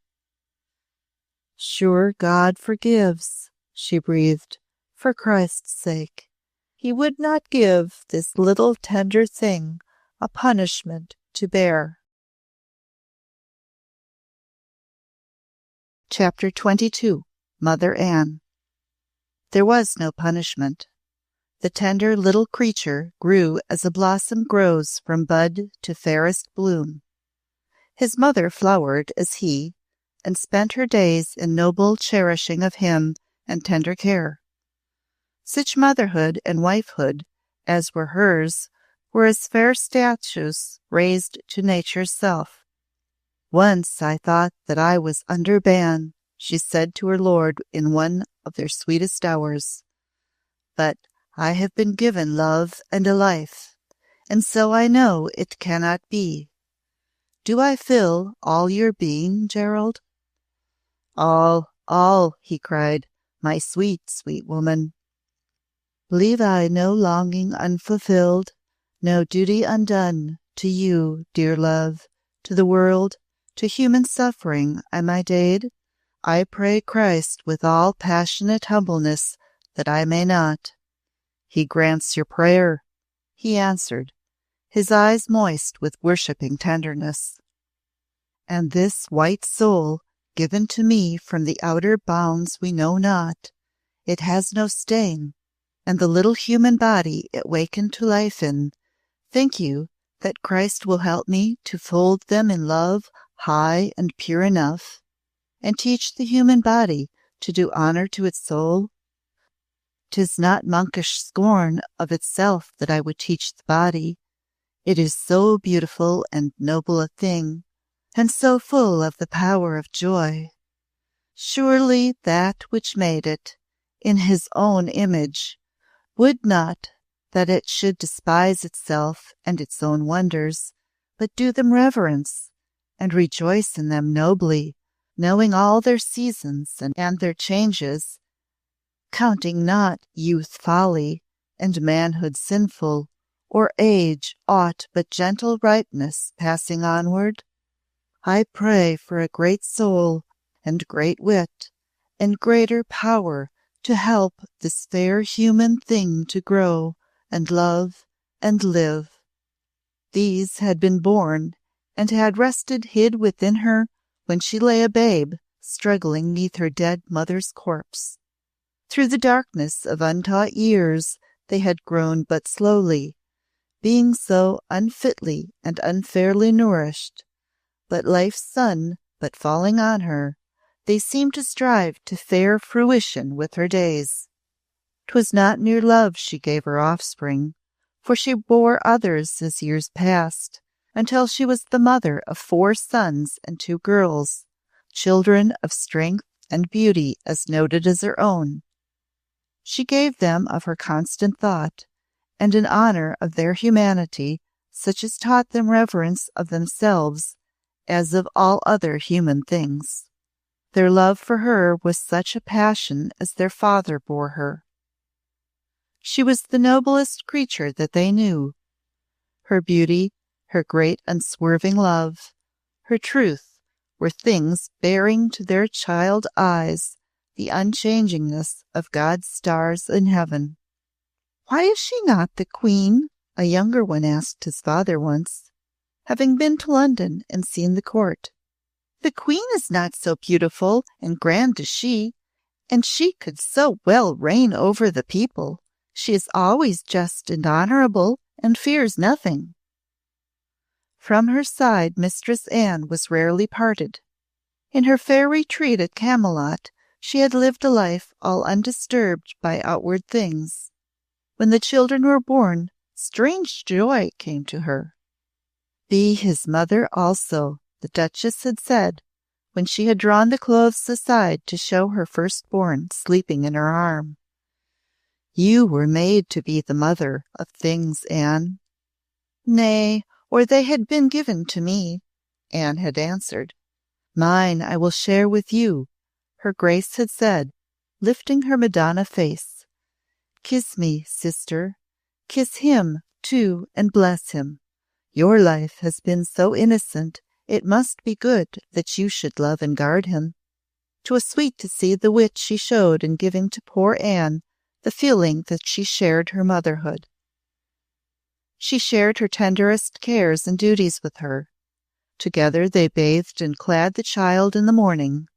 "Sure God forgives," she breathed, "for Christ's sake. He would not give this little tender thing a punishment to bear." Chapter 22. Mother Anne. There was no punishment. The tender little creature grew as a blossom grows from bud to fairest bloom. His mother flowered as he, and spent her days in noble cherishing of him and tender care. Such motherhood and wifehood as were hers were as fair statues raised to nature's self. "Once I thought that I was under ban," she said to her lord in one of their sweetest hours. "But I have been given love and a life, and so I know it cannot be. Do I fill all your being, Gerald?" All," he cried, "my sweet, sweet woman. Leave I no longing unfulfilled, no duty undone, to you, dear love, to the world, to human suffering I might aid? I pray Christ with all passionate humbleness that I may not." "He grants your prayer," he answered, his eyes moist with worshipping tenderness. "And this white soul, given to me from the outer bounds we know not, it has no stain, and the little human body it wakened to life in, think you that Christ will help me to fold them in love high and pure enough, and teach the human body to do honor to its soul? 'Tis not monkish scorn of itself that I would teach the body. It is so beautiful and noble a thing, and so full of the power of joy. Surely that which made it, in his own image, would not that it should despise itself and its own wonders, but do them reverence, and rejoice in them nobly, knowing all their seasons and their changes, counting not youth folly, and manhood sinful, or age aught but gentle ripeness passing onward? I pray for a great soul, and great wit, and greater power to help this fair human thing to grow, and love, and live." These had been born, and had rested hid within her when she lay a babe, struggling 'neath her dead mother's corpse. Through the darkness of untaught years they had grown but slowly, being so unfitly and unfairly nourished. But life's sun but falling on her, they seemed to strive to fair fruition with her days. 'Twas not mere love she gave her offspring, for she bore others as years passed, until she was the mother of 4 sons and 2 girls, children of strength and beauty as noted as her own. She gave them of her constant thought, and in honor of their humanity, such as taught them reverence of themselves as of all other human things. Their love for her was such a passion as their father bore her. She was the noblest creature that they knew. Her beauty, her great unswerving love, her truth, were things bearing to their child eyes the unchangingness of God's stars in heaven. "Why is she not the queen?" a younger one asked his father once, having been to London and seen the court. "The queen is not so beautiful and grand as she, and she could so well reign over the people. She is always just and honorable, and fears nothing." From her side Mistress Anne was rarely parted. In her fair retreat at Camelot she had lived a life all undisturbed by outward things. When the children were born, strange joy came to her. "Be his mother also," the Duchess had said, when she had drawn the clothes aside to show her firstborn sleeping in her arm. "You were made to be the mother of things, Anne." "Nay, or they had been given to me," Anne had answered. "Mine I will share with you," her Grace had said, lifting her Madonna face. "Kiss me, sister. Kiss him, too, and bless him. Your life has been so innocent, it must be good that you should love and guard him." 'Twas sweet to see the wit she showed in giving to poor Anne the feeling that she shared her motherhood. She shared her tenderest cares and duties with her. Together they bathed and clad the child in the morning,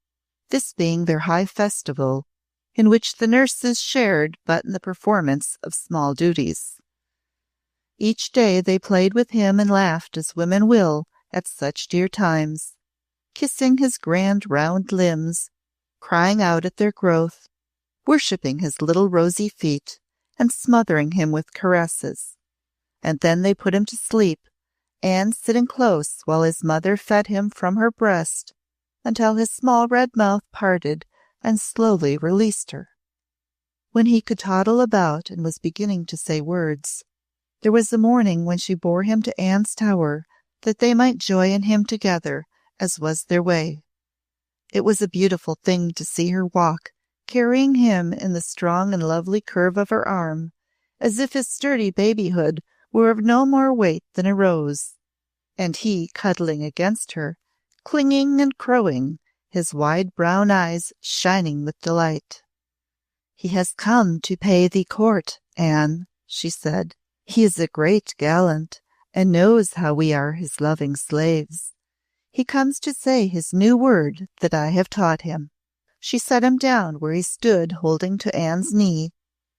this being their high festival, in which the nurses shared but in the performance of small duties. Each day they played with him and laughed as women will at such dear times, kissing his grand round limbs, crying out at their growth, worshipping his little rosy feet, and smothering him with caresses. And then they put him to sleep, Anne sitting close while his mother fed him from her breast until his small red mouth parted and slowly released her. When he could toddle about and was beginning to say words, there was a morning when she bore him to Anne's tower that they might joy in him together, as was their way. It was a beautiful thing to see her walk, carrying him in the strong and lovely curve of her arm, as if his sturdy babyhood were of no more weight than a rose, and he cuddling against her, clinging and crowing, his wide brown eyes shining with delight. "He has come to pay thee court, Anne," she said. "He is a great gallant, and knows how we are his loving slaves. He comes to say his new word that I have taught him." She set him down where he stood holding to Anne's knee,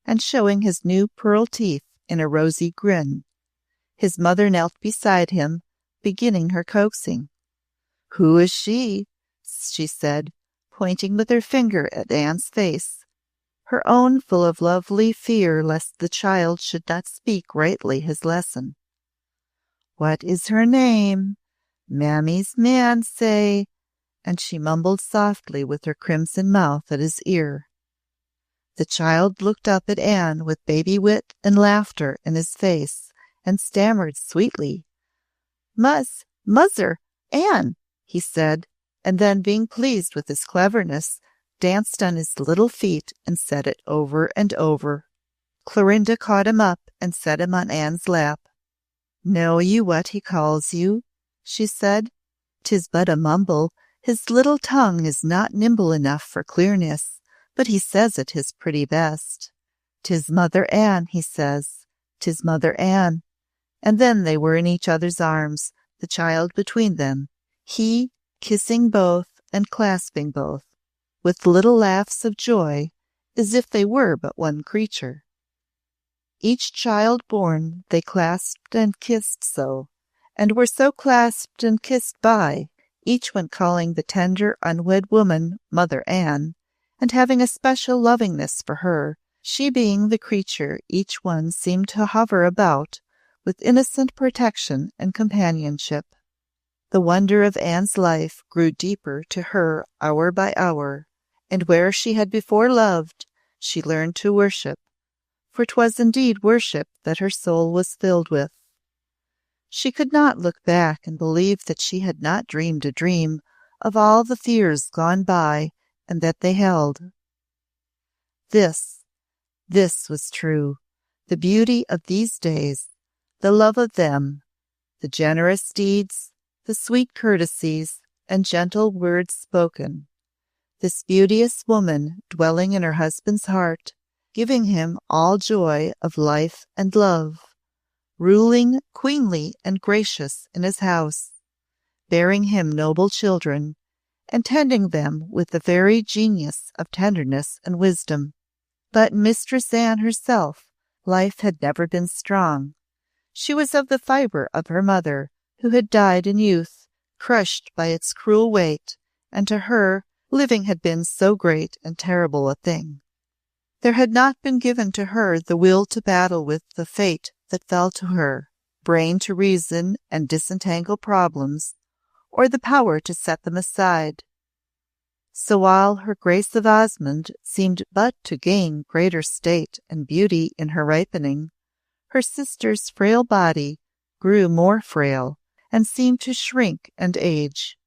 and showing his new pearl teeth in a rosy grin. His mother knelt beside him, beginning her coaxing. "Who is she?" she said, pointing with her finger at Anne's face, her own full of lovely fear lest the child should not speak rightly his lesson. "What is her name? Mammy's man say," and she mumbled softly with her crimson mouth at his ear. The child looked up at Anne with baby wit and laughter in his face, and stammered sweetly. "Muzzer, Anne," he said, and then, being pleased with his cleverness, danced on his little feet and said it over and over. Clorinda caught him up and set him on Anne's lap. "Know you what he calls you?" she said. "'Tis but a mumble. His little tongue is not nimble enough for clearness, but he says it his pretty best. 'Tis Mother Anne, he says. 'Tis Mother Anne." And then they were in each other's arms, the child between them, he kissing both and clasping both, with little laughs of joy, as if they were but one creature. Each child born they clasped and kissed so, and were so clasped and kissed by, each one calling the tender unwed woman Mother Ann, and having a special lovingness for her, she being the creature each one seemed to hover about with innocent protection and companionship. The wonder of Anne's life grew deeper to her hour by hour, and where she had before loved, she learned to worship, for 'twas indeed worship that her soul was filled with. She could not look back and believe that she had not dreamed a dream of all the fears gone by and that they held. This was true, the beauty of these days, the love of them, the generous deeds, the sweet courtesies, and gentle words spoken. This beauteous woman dwelling in her husband's heart, giving him all joy of life and love, ruling queenly and gracious in his house, bearing him noble children, and tending them with the very genius of tenderness and wisdom. But in Mistress Anne herself, life had never been strong. She was of the fibre of her mother, who had died in youth, crushed by its cruel weight, and to her living had been so great and terrible a thing. There had not been given to her the will to battle with the fate that fell to her, brain to reason and disentangle problems, or the power to set them aside. So while her Grace of Osmond seemed but to gain greater state and beauty in her ripening, her sister's frail body grew more frail and seemed to shrink and age.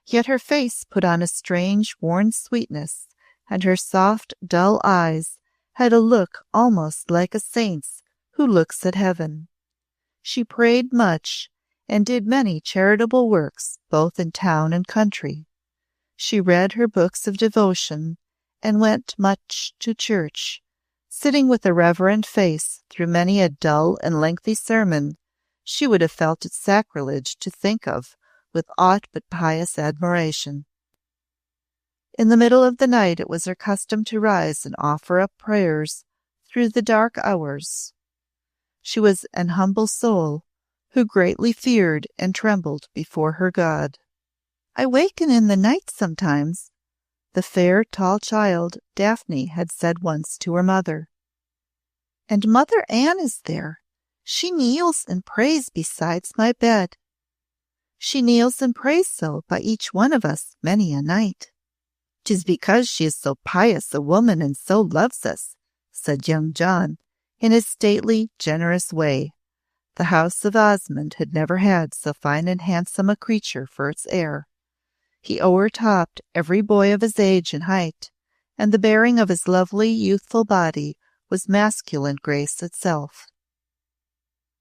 Yet her face put on a strange worn sweetness, and her soft dull eyes had a look almost like a saint's who looks at heaven. She prayed much, and did many charitable works both in town and country. She read her books of devotion, and went much to church, sitting with a reverent face through many a dull and lengthy sermon she would have felt it sacrilege to think of with aught but pious admiration. In the middle of the night it was her custom to rise and offer up prayers through the dark hours. She was an humble soul, who greatly feared and trembled before her God. "I waken in the night sometimes," the fair, tall child Daphne had said once to her mother. "And Mother Anne is there. She kneels and prays beside my bed. She kneels and prays so by each one of us many a night." "'Tis because she is so pious a woman and so loves us," said young John, in his stately, generous way. The house of Osmond had never had so fine and handsome a creature for its heir. He o'ertopped every boy of his age and height, and the bearing of his lovely youthful body was masculine grace itself.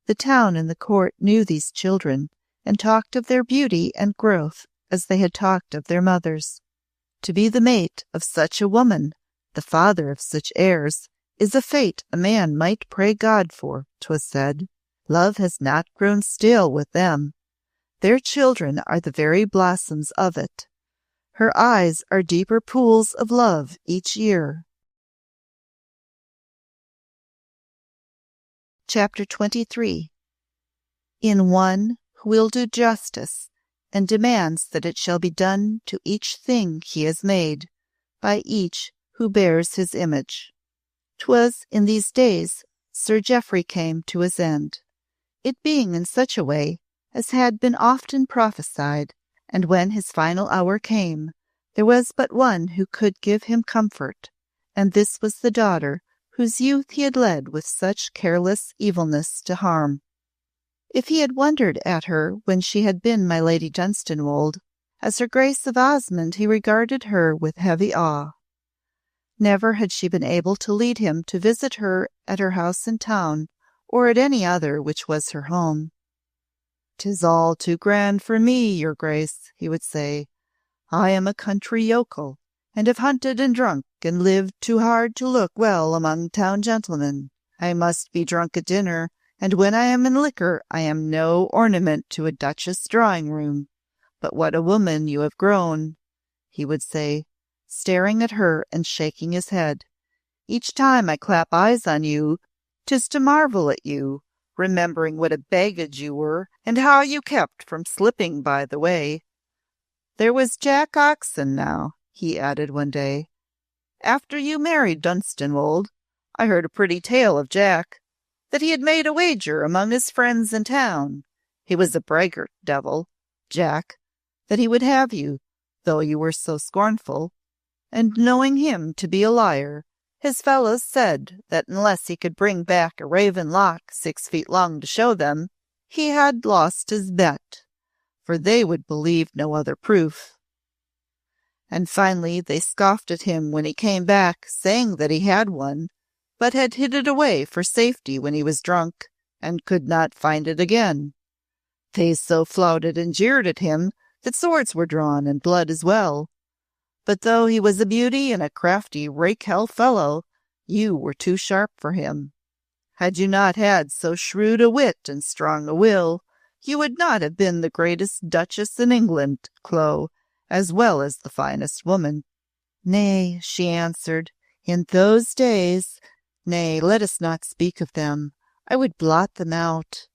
The town and the court knew these children, and talked of their beauty and growth as they had talked of their mothers. To be the mate of such a woman, the father of such heirs, is a fate a man might pray God for, 'twas said. Love has not grown stale with them. Their children are the very blossoms of it. Her eyes are deeper pools of love each year. Chapter 23. In one who will do justice, and demands that it shall be done to each thing he has made, by each who bears his image. 'Twas in these days Sir Jeoffrey came to his end, it being in such a way as had been often prophesied, and when his final hour came, there was but one who could give him comfort, and this was the daughter whose youth he had led with such careless evilness to harm. If he had wondered at her when she had been my Lady Dunstanwolde, as her Grace of Osmond he regarded her with heavy awe. Never had she been able to lead him to visit her at her house in town, or at any other which was her home. "'Tis all too grand for me, your Grace," he would say. "I am a country yokel, and have hunted and drunk, and lived too hard to look well among town gentlemen. I must be drunk at dinner, and when I am in liquor I am no ornament to a duchess' drawing-room. But what a woman you have grown! he would say, staring at her and shaking his head. Each time I clap eyes on you, 'tis to marvel at you, remembering what a baggage you were, and how you kept from slipping by the way. There was Jack Oxon now, he added one day. After you married Dunstanwolde, I heard a pretty tale of Jack, that he had made a wager among his friends in town. He was a braggart devil, Jack, that he would have you, though you were so scornful, and knowing him to be a liar, his fellows said that unless he could bring back a raven lock 6 feet long to show them, he had lost his bet, for they would believe no other proof. And finally they scoffed at him when he came back, saying that he had one, but had hid it away for safety when he was drunk, and could not find it again. They so flouted and jeered at him that swords were drawn and blood as well. But though he was a beauty and a crafty rake-hell fellow, you were too sharp for him. Had you not had so shrewd a wit and strong a will, you would not have been the greatest duchess in England, Chloe, as well as the finest woman. Nay, she answered, in those days, nay, let us not speak of them. I would blot them out.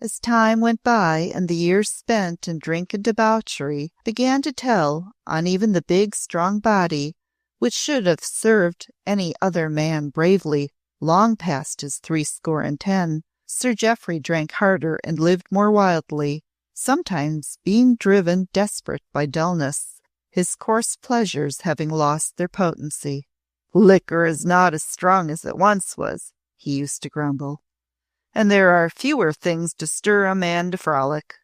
As time went by and the years spent in drink and debauchery began to tell on even the big, strong body, which should have served any other man bravely long past his 70, Sir Jeoffrey drank harder and lived more wildly, sometimes being driven desperate by dullness, his coarse pleasures having lost their potency. Liquor is not as strong as it once was, he used to grumble, and there are fewer things to stir a man to frolic.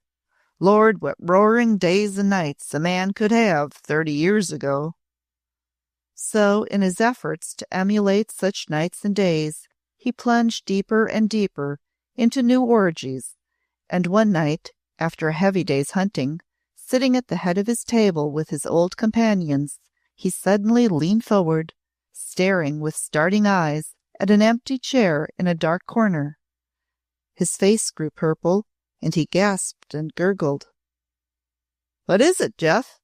Lord, what roaring days and nights a man could have 30 years ago. So, in his efforts to emulate such nights and days, he plunged deeper and deeper into new orgies, and one night, after a heavy day's hunting, sitting at the head of his table with his old companions, he suddenly leaned forward, staring with starting eyes at an empty chair in a dark corner. His face grew purple, and he gasped and gurgled. "What is it, Jeff?"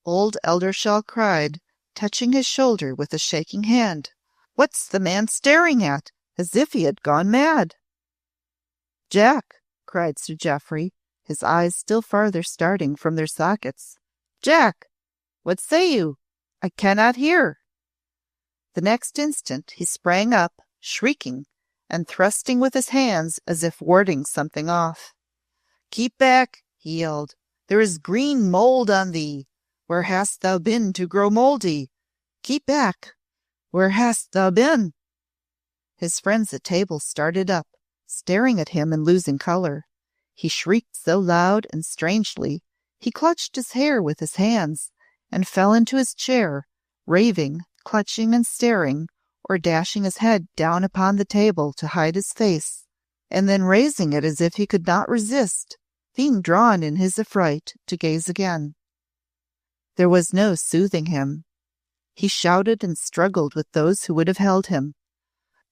Old Eldershaw cried, touching his shoulder with a shaking hand. "What's the man staring at, as if he had gone mad?" "Jack!" cried Sir Jeoffrey, his eyes still farther starting from their sockets. "Jack! What say you? I cannot hear." The next instant he sprang up, shrieking, and thrusting with his hands as if warding something off. "Keep back!" he yelled. "There is green mould on thee. Where hast thou been to grow mouldy? Keep back! Where hast thou been?" His friends at table started up, staring at him and losing color. He shrieked so loud and strangely, he clutched his hair with his hands, and fell into his chair, raving, clutching and staring, or dashing his head down upon the table to hide his face, and then raising it as if he could not resist, being drawn in his affright to gaze again. There was no soothing him. He shouted and struggled with those who would have held him.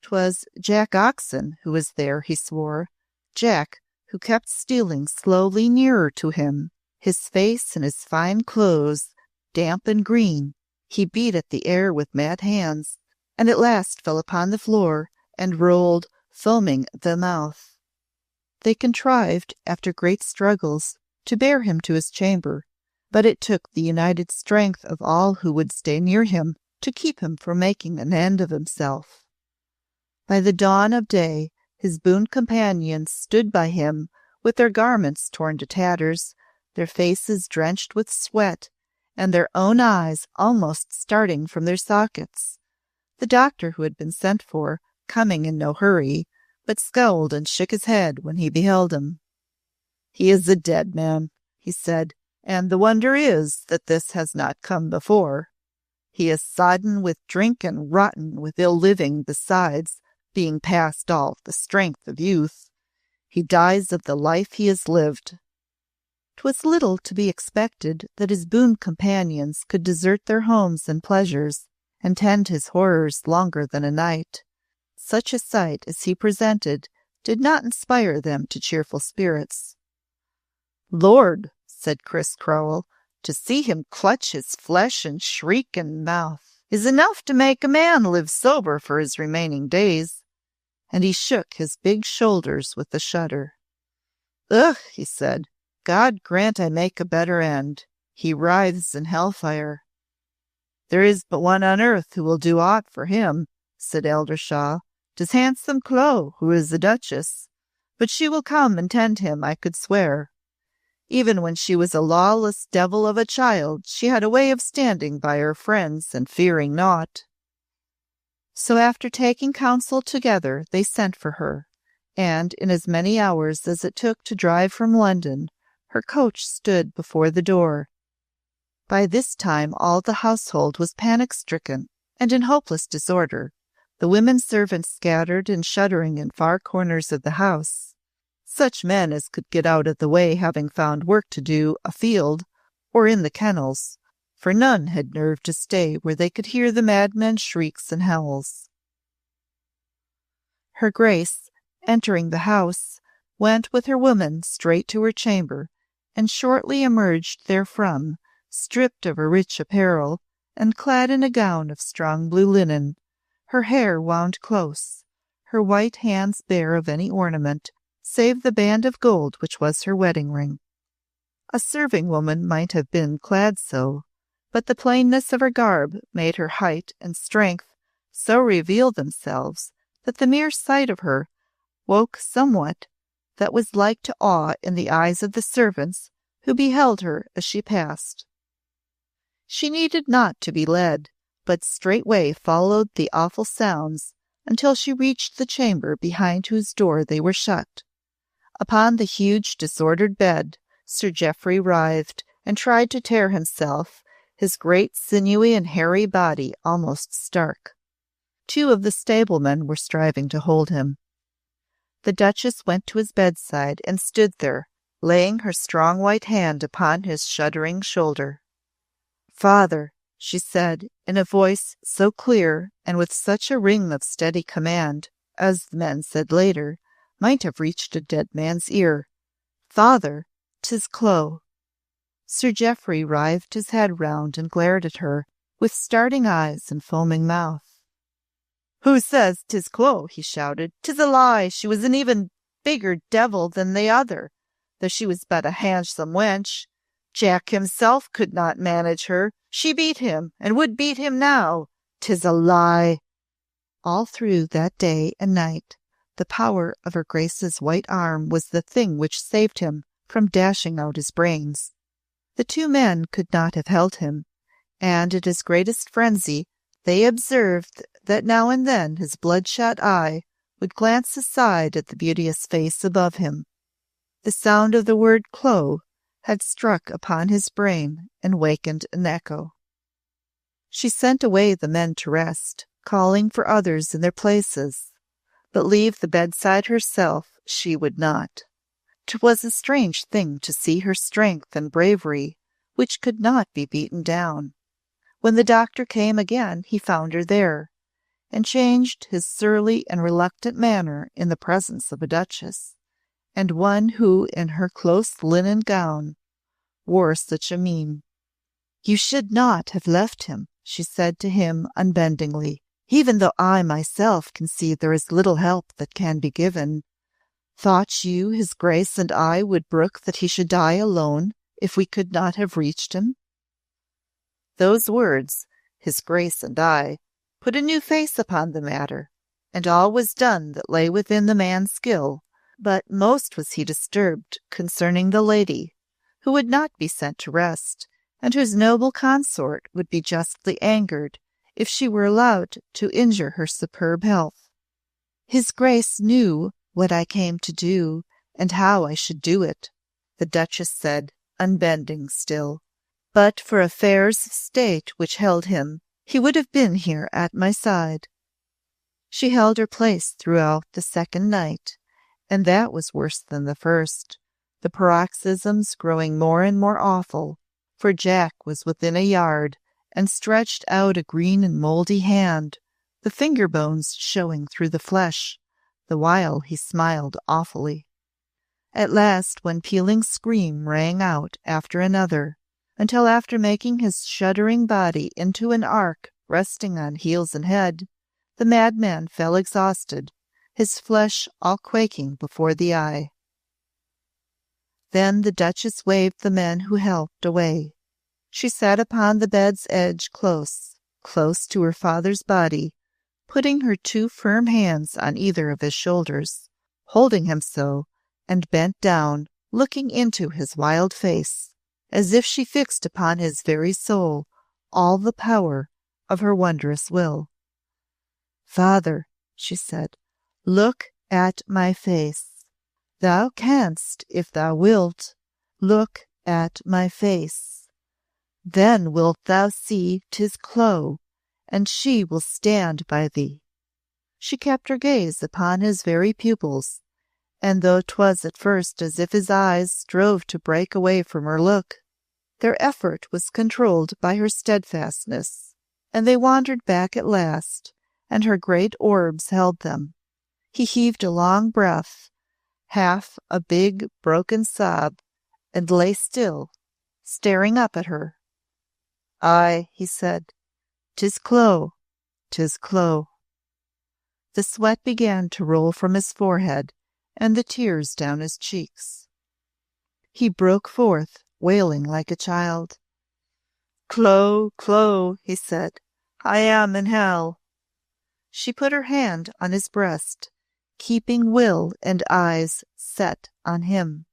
'Twas Jack Oxon who was there, he swore, Jack, who kept stealing slowly nearer to him, his face and his fine clothes damp and green. He beat at the air with mad hands, and at last fell upon the floor and rolled, foaming at the mouth. They contrived, after great struggles, to bear him to his chamber, but it took the united strength of all who would stay near him to keep him from making an end of himself. By the dawn of day, his boon companions stood by him with their garments torn to tatters, their faces drenched with sweat, and their own eyes almost starting from their sockets. The doctor who had been sent for, coming in no hurry, but scowled and shook his head when he beheld him. "He is a dead man," he said, "and the wonder is that this has not come before. He is sodden with drink and rotten with ill living besides, being past all the strength of youth. He dies of the life he has lived." 'Twas little to be expected that his boon companions could desert their homes and pleasures, and tend his horrors longer than a night. Such a sight as he presented did not inspire them to cheerful spirits. "Lord," said Chris Crowell, To see him clutch his flesh and shriek in mouth is enough to make a man live sober for his remaining days. And he shook his big shoulders with a shudder. Ugh, he said, God grant I make a better end. He writhes in hellfire. There is but one on earth who will do aught for him, said Eldershaw. 'Tis handsome Clo, who is the Duchess. But she will come and tend him, I could swear. Even when she was a lawless devil of a child, she had a way of standing by her friends and fearing naught. So after taking counsel together, they sent for her, and in as many hours as it took to drive from London, her coach stood before the door. By this time all the household was panic-stricken and in hopeless disorder, the women servants scattered and shuddering in far corners of the house, such men as could get out of the way having found work to do afield or in the kennels, for none had nerve to stay where they could hear the madmen's shrieks and howls. Her Grace, entering the house, went with her women straight to her chamber, and shortly emerged therefrom, stripped of her rich apparel, and clad in a gown of strong blue linen, her hair wound close, her white hands bare of any ornament, save the band of gold which was her wedding ring. A serving woman might have been clad so, but the plainness of her garb made her height and strength so reveal themselves that the mere sight of her woke somewhat that was like to awe in the eyes of the servants who beheld her as she passed. She needed not to be led, but straightway followed the awful sounds until she reached the chamber behind whose door they were shut. Upon the huge disordered bed Sir Jeoffrey writhed and tried to tear himself, his great sinewy and hairy body almost stark. 2 of the stablemen were striving to hold him. The Duchess went to his bedside and stood there, laying her strong white hand upon his shuddering shoulder. "Father," she said, in a voice so clear and with such a ring of steady command, as the men said later, might have reached a dead man's ear. "Father, 'tis Clo." Sir Jeoffrey writhed his head round and glared at her, with starting eyes and foaming mouth. "Who says 'tis Clo?" he shouted. "'Tis a lie. She was an even bigger devil than the other, though she was but a handsome wench. Jack himself could not manage her. She beat him, and would beat him now. 'Tis a lie." All through that day and night, the power of her Grace's white arm was the thing which saved him from dashing out his brains. The 2 men could not have held him, and at his greatest frenzy they observed that now and then his bloodshot eye would glance aside at the beauteous face above him. The sound of the word Clo had struck upon his brain and wakened an echo. She sent away the men to rest, calling for others in their places, but leave the bedside herself she would not. 'Twas a strange thing to see her strength and bravery, which could not be beaten down. When the doctor came again, he found her there, and changed his surly and reluctant manner in the presence of a duchess, and one who, in her close linen gown, wore such a mien. "You should not have left him," she said to him unbendingly, "even though I myself can see there is little help that can be given. Thought you his Grace and I would brook that he should die alone if we could not have reached him?" Those words, "his Grace and I," put a new face upon the matter, and all was done that lay within the man's skill, but most was he disturbed concerning the lady, who would not be sent to rest, and whose noble consort would be justly angered if she were allowed to injure her superb health. "His Grace knew what I came to do, and how I should do it," the Duchess said, unbending still. "But for affairs of state which held him, he would have been here at my side." She held her place throughout the second night, and that was worse than the first, the paroxysms growing more and more awful, for Jack was within a yard, and stretched out a green and mouldy hand, the finger bones showing through the flesh, the while he smiled awfully. At last one pealing scream rang out after another, until after making his shuddering body into an arc resting on heels and head, the madman fell exhausted, his flesh all quaking before the eye. Then the Duchess waved the men who helped away. She sat upon the bed's edge close to her father's body, putting her two firm hands on either of his shoulders, holding him so, and bent down, looking into his wild face, as if she fixed upon his very soul all the power of her wondrous will. "Father," she said, "look at my face. Thou canst, if thou wilt, look at my face. Then wilt thou see 'tis Clo, and she will stand by thee." She kept her gaze upon his very pupils, and though 'twas at first as if his eyes strove to break away from her look, their effort was controlled by her steadfastness, and they wandered back at last, and her great orbs held them. He heaved a long breath, half a big broken sob, and lay still, staring up at her. "Aye," he said, "'tis Clo, 'tis Clo." The sweat began to roll from his forehead, and the tears down his cheeks. He broke forth, wailing like a child. "Clo, Clo," he said, "I am in hell." She put her hand on his breast, keeping will and eyes set on him.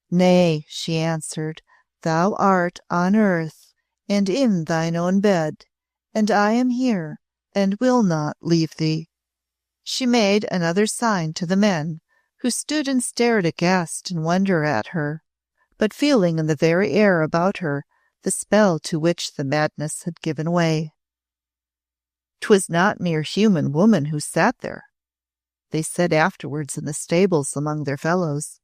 "Nay," she answered, "thou art on earth, and in thine own bed, and I am here, and will not leave thee." She made another sign to the men, who stood and stared aghast in wonder at her, but feeling in the very air about her the spell to which the madness had given way. 'Twas not mere human woman who sat there, they said afterwards in the stables among their fellows.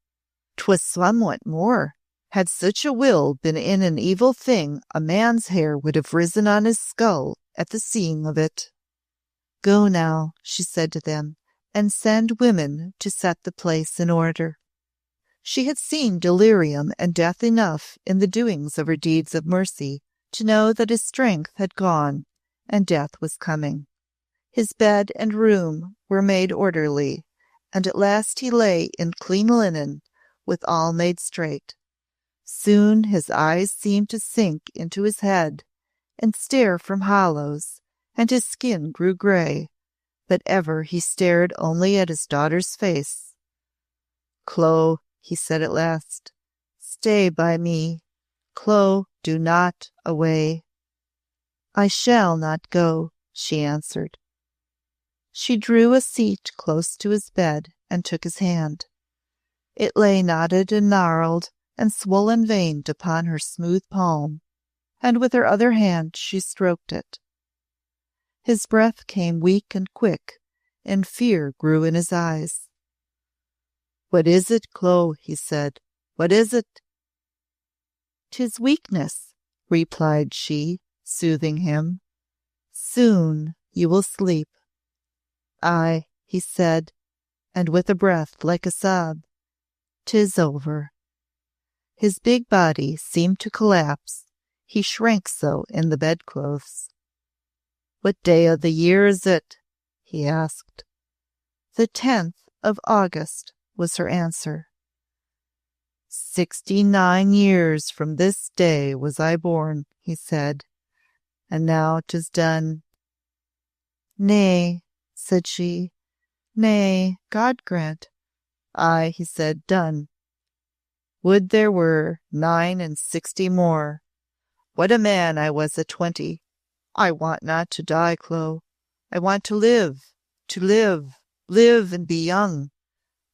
'Twas somewhat more. Had such a will been in an evil thing, a man's hair would have risen on his skull at the seeing of it. "Go now," she said to them, "and send women to set the place in order." She had seen delirium and death enough in the doings of her deeds of mercy to know that his strength had gone and death was coming. His bed and room were made orderly, and at last he lay in clean linen, with all made straight. Soon his eyes seemed to sink into his head and stare from hollows, and his skin grew grey, but ever he stared only at his daughter's face. "Clo," he said at last, "stay by me. Clo, do not away." "I shall not go," she answered. She drew a seat close to his bed and took his hand. It lay knotted and gnarled and swollen veined upon her smooth palm, and with her other hand she stroked it. His breath came weak and quick, and fear grew in his eyes. "What is it, Clo?" he said. "What is it?" "'Tis weakness," replied she, soothing him. "Soon you will sleep." "Aye," he said, and with a breath like a sob, "'tis over." His big body seemed to collapse. He shrank so in the bedclothes. "What day of the year is it?" he asked. "The 10th of August," was her answer. 69 years from this day was I born," he said, "and now 'tis done." "Nay," said she, "nay, God grant." "Aye," he said, "done. Would there were 69 more. What a man I was at 20. I want not to die, Clo. I want to live, live and be young,"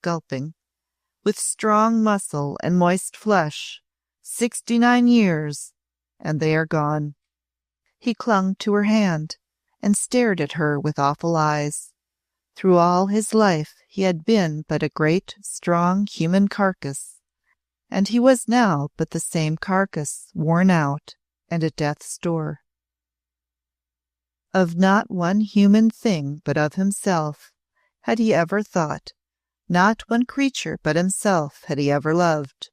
gulping, "with strong muscle and moist flesh. 69 years, and they are gone." He clung to her hand and stared at her with awful eyes. Through all his life he had been but a great, strong human carcass, and he was now but the same carcass, worn out and at death's door. Of not one human thing but of himself had he ever thought, not one creature but himself had he ever loved,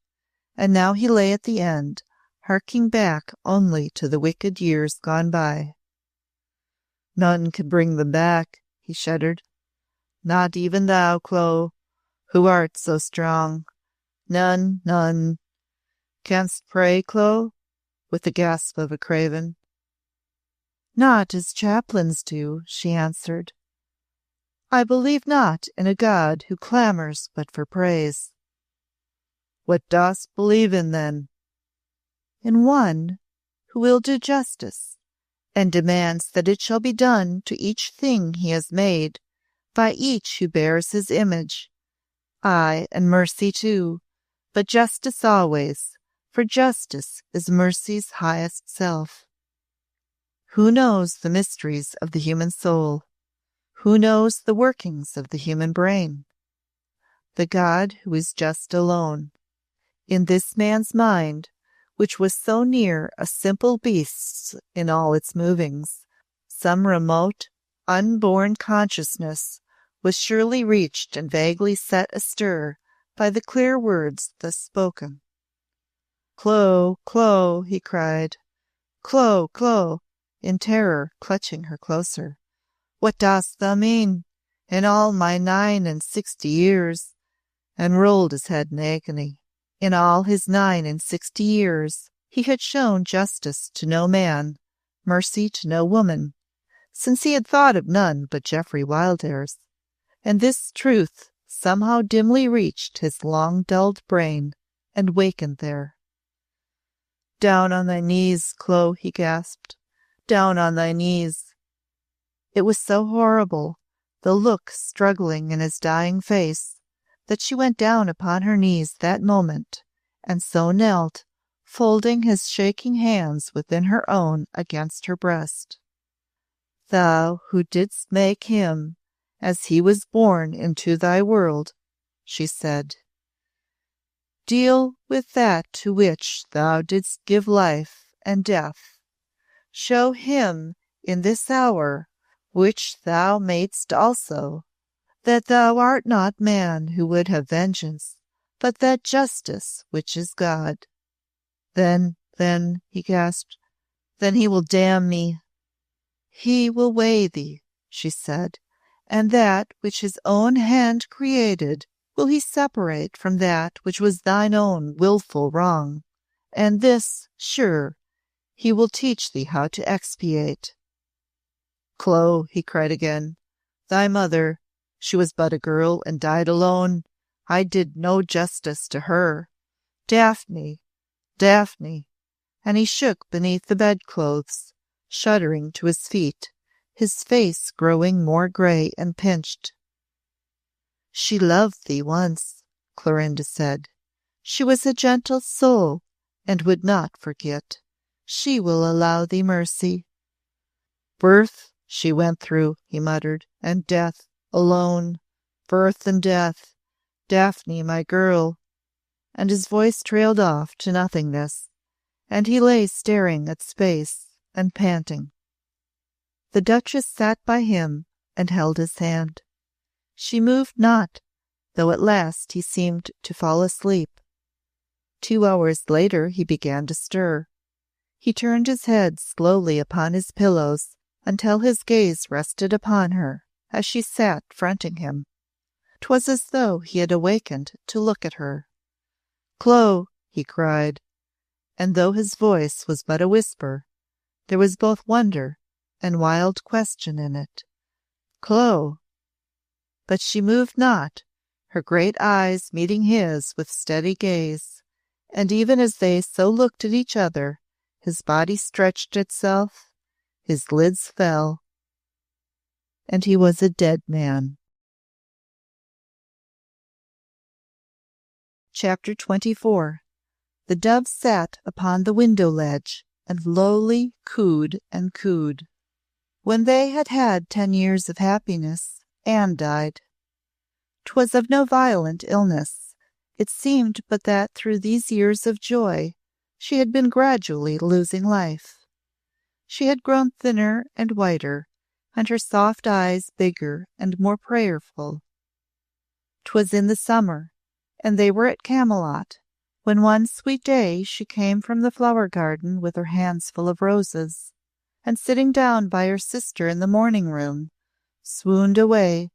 and now he lay at the end, harking back only to the wicked years gone by. "None can bring them back," he shuddered. "Not even thou, Clo, who art so strong. None, none. Canst pray, Clo?" with the gasp of a craven. "Not as chaplains do," she answered. "I believe not in a God who clamours but for praise." "What dost believe in, then?" "In one who will do justice, and demands that it shall be done to each thing he has made, by each who bears his image. Ay, and mercy too, but justice always, for justice is mercy's highest self. Who knows the mysteries of the human soul? Who knows the workings of the human brain? The God who is just alone. In this man's mind, which was so near a simple beast's in all its movings, some remote, unborn consciousness was surely reached and vaguely set astir by the clear words thus spoken. "Clo, Clo," he cried. "Clo, Clo," in terror, clutching her closer. "What dost thou mean? In all my 69 years," and rolled his head in agony. In all his 69 years he had shown justice to no man, mercy to no woman, since he had thought of none but Jeoffrey Wildairs, and this truth somehow dimly reached his long-dulled brain and wakened there. "Down on thy knees, Clo," he gasped. "Down on thy knees." It was so horrible, the look struggling in his dying face, that she went down upon her knees that moment, and so knelt, folding his shaking hands within her own against her breast. "Thou who didst make him, as he was born into thy world," she said, "deal with that to which thou didst give life and death. Show him in this hour, which thou mayst also, that thou art not man who would have vengeance, but that justice which is God." Then, he gasped, "then he will damn me." "He will weigh thee," she said, "and that which his own hand created will he separate from that which was thine own wilful wrong, and this, sure, he will teach thee how to expiate." "Clo," he cried again, "thy mother, she was but a girl and died alone. I did no justice to her. Daphne, Daphne," and he shook beneath the bedclothes, shuddering to his feet, his face growing more grey and pinched. "She loved thee once," Clorinda said. "She was a gentle soul, and would not forget. She will allow thee mercy." "Birth she went through," he muttered, "and death alone. Birth and death. Daphne, my girl." And his voice trailed off to nothingness, and he lay staring at space and panting. The Duchess sat by him and held his hand. She moved not, though at last he seemed to fall asleep. 2 hours later he began to stir. He turned his head slowly upon his pillows until his gaze rested upon her as she sat fronting him. 'Twas as though he had awakened to look at her. "Clo," he cried, and though his voice was but a whisper, there was both wonder and wild question in it. "Clo." But she moved not, her great eyes meeting his with steady gaze, and even as they so looked at each other, his body stretched itself, his lids fell, and he was a dead man. Chapter 24. The dove sat upon the window ledge, and lowly cooed and cooed. When they had had 10 years of happiness, Anne died. 'Twas of no violent illness. It seemed but that through these years of joy she had been gradually losing life. She had grown thinner and whiter, and her soft eyes bigger and more prayerful. 'Twas in the summer, and they were at Camelot, when one sweet day she came from the flower garden with her hands full of roses, and sitting down by her sister in the morning room, swooned away,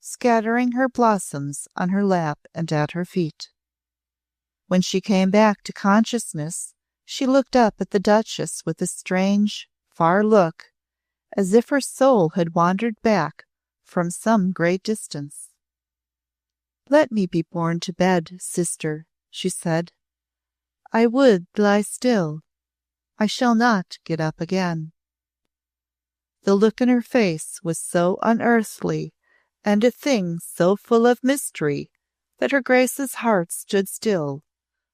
scattering her blossoms on her lap and at her feet. When she came back to consciousness, she looked up at the Duchess with a strange, far look, as if her soul had wandered back from some great distance. "Let me be borne to bed, sister," she said. "I would lie still. I shall not get up again." The look in her face was so unearthly, and a thing so full of mystery, that her Grace's heart stood still,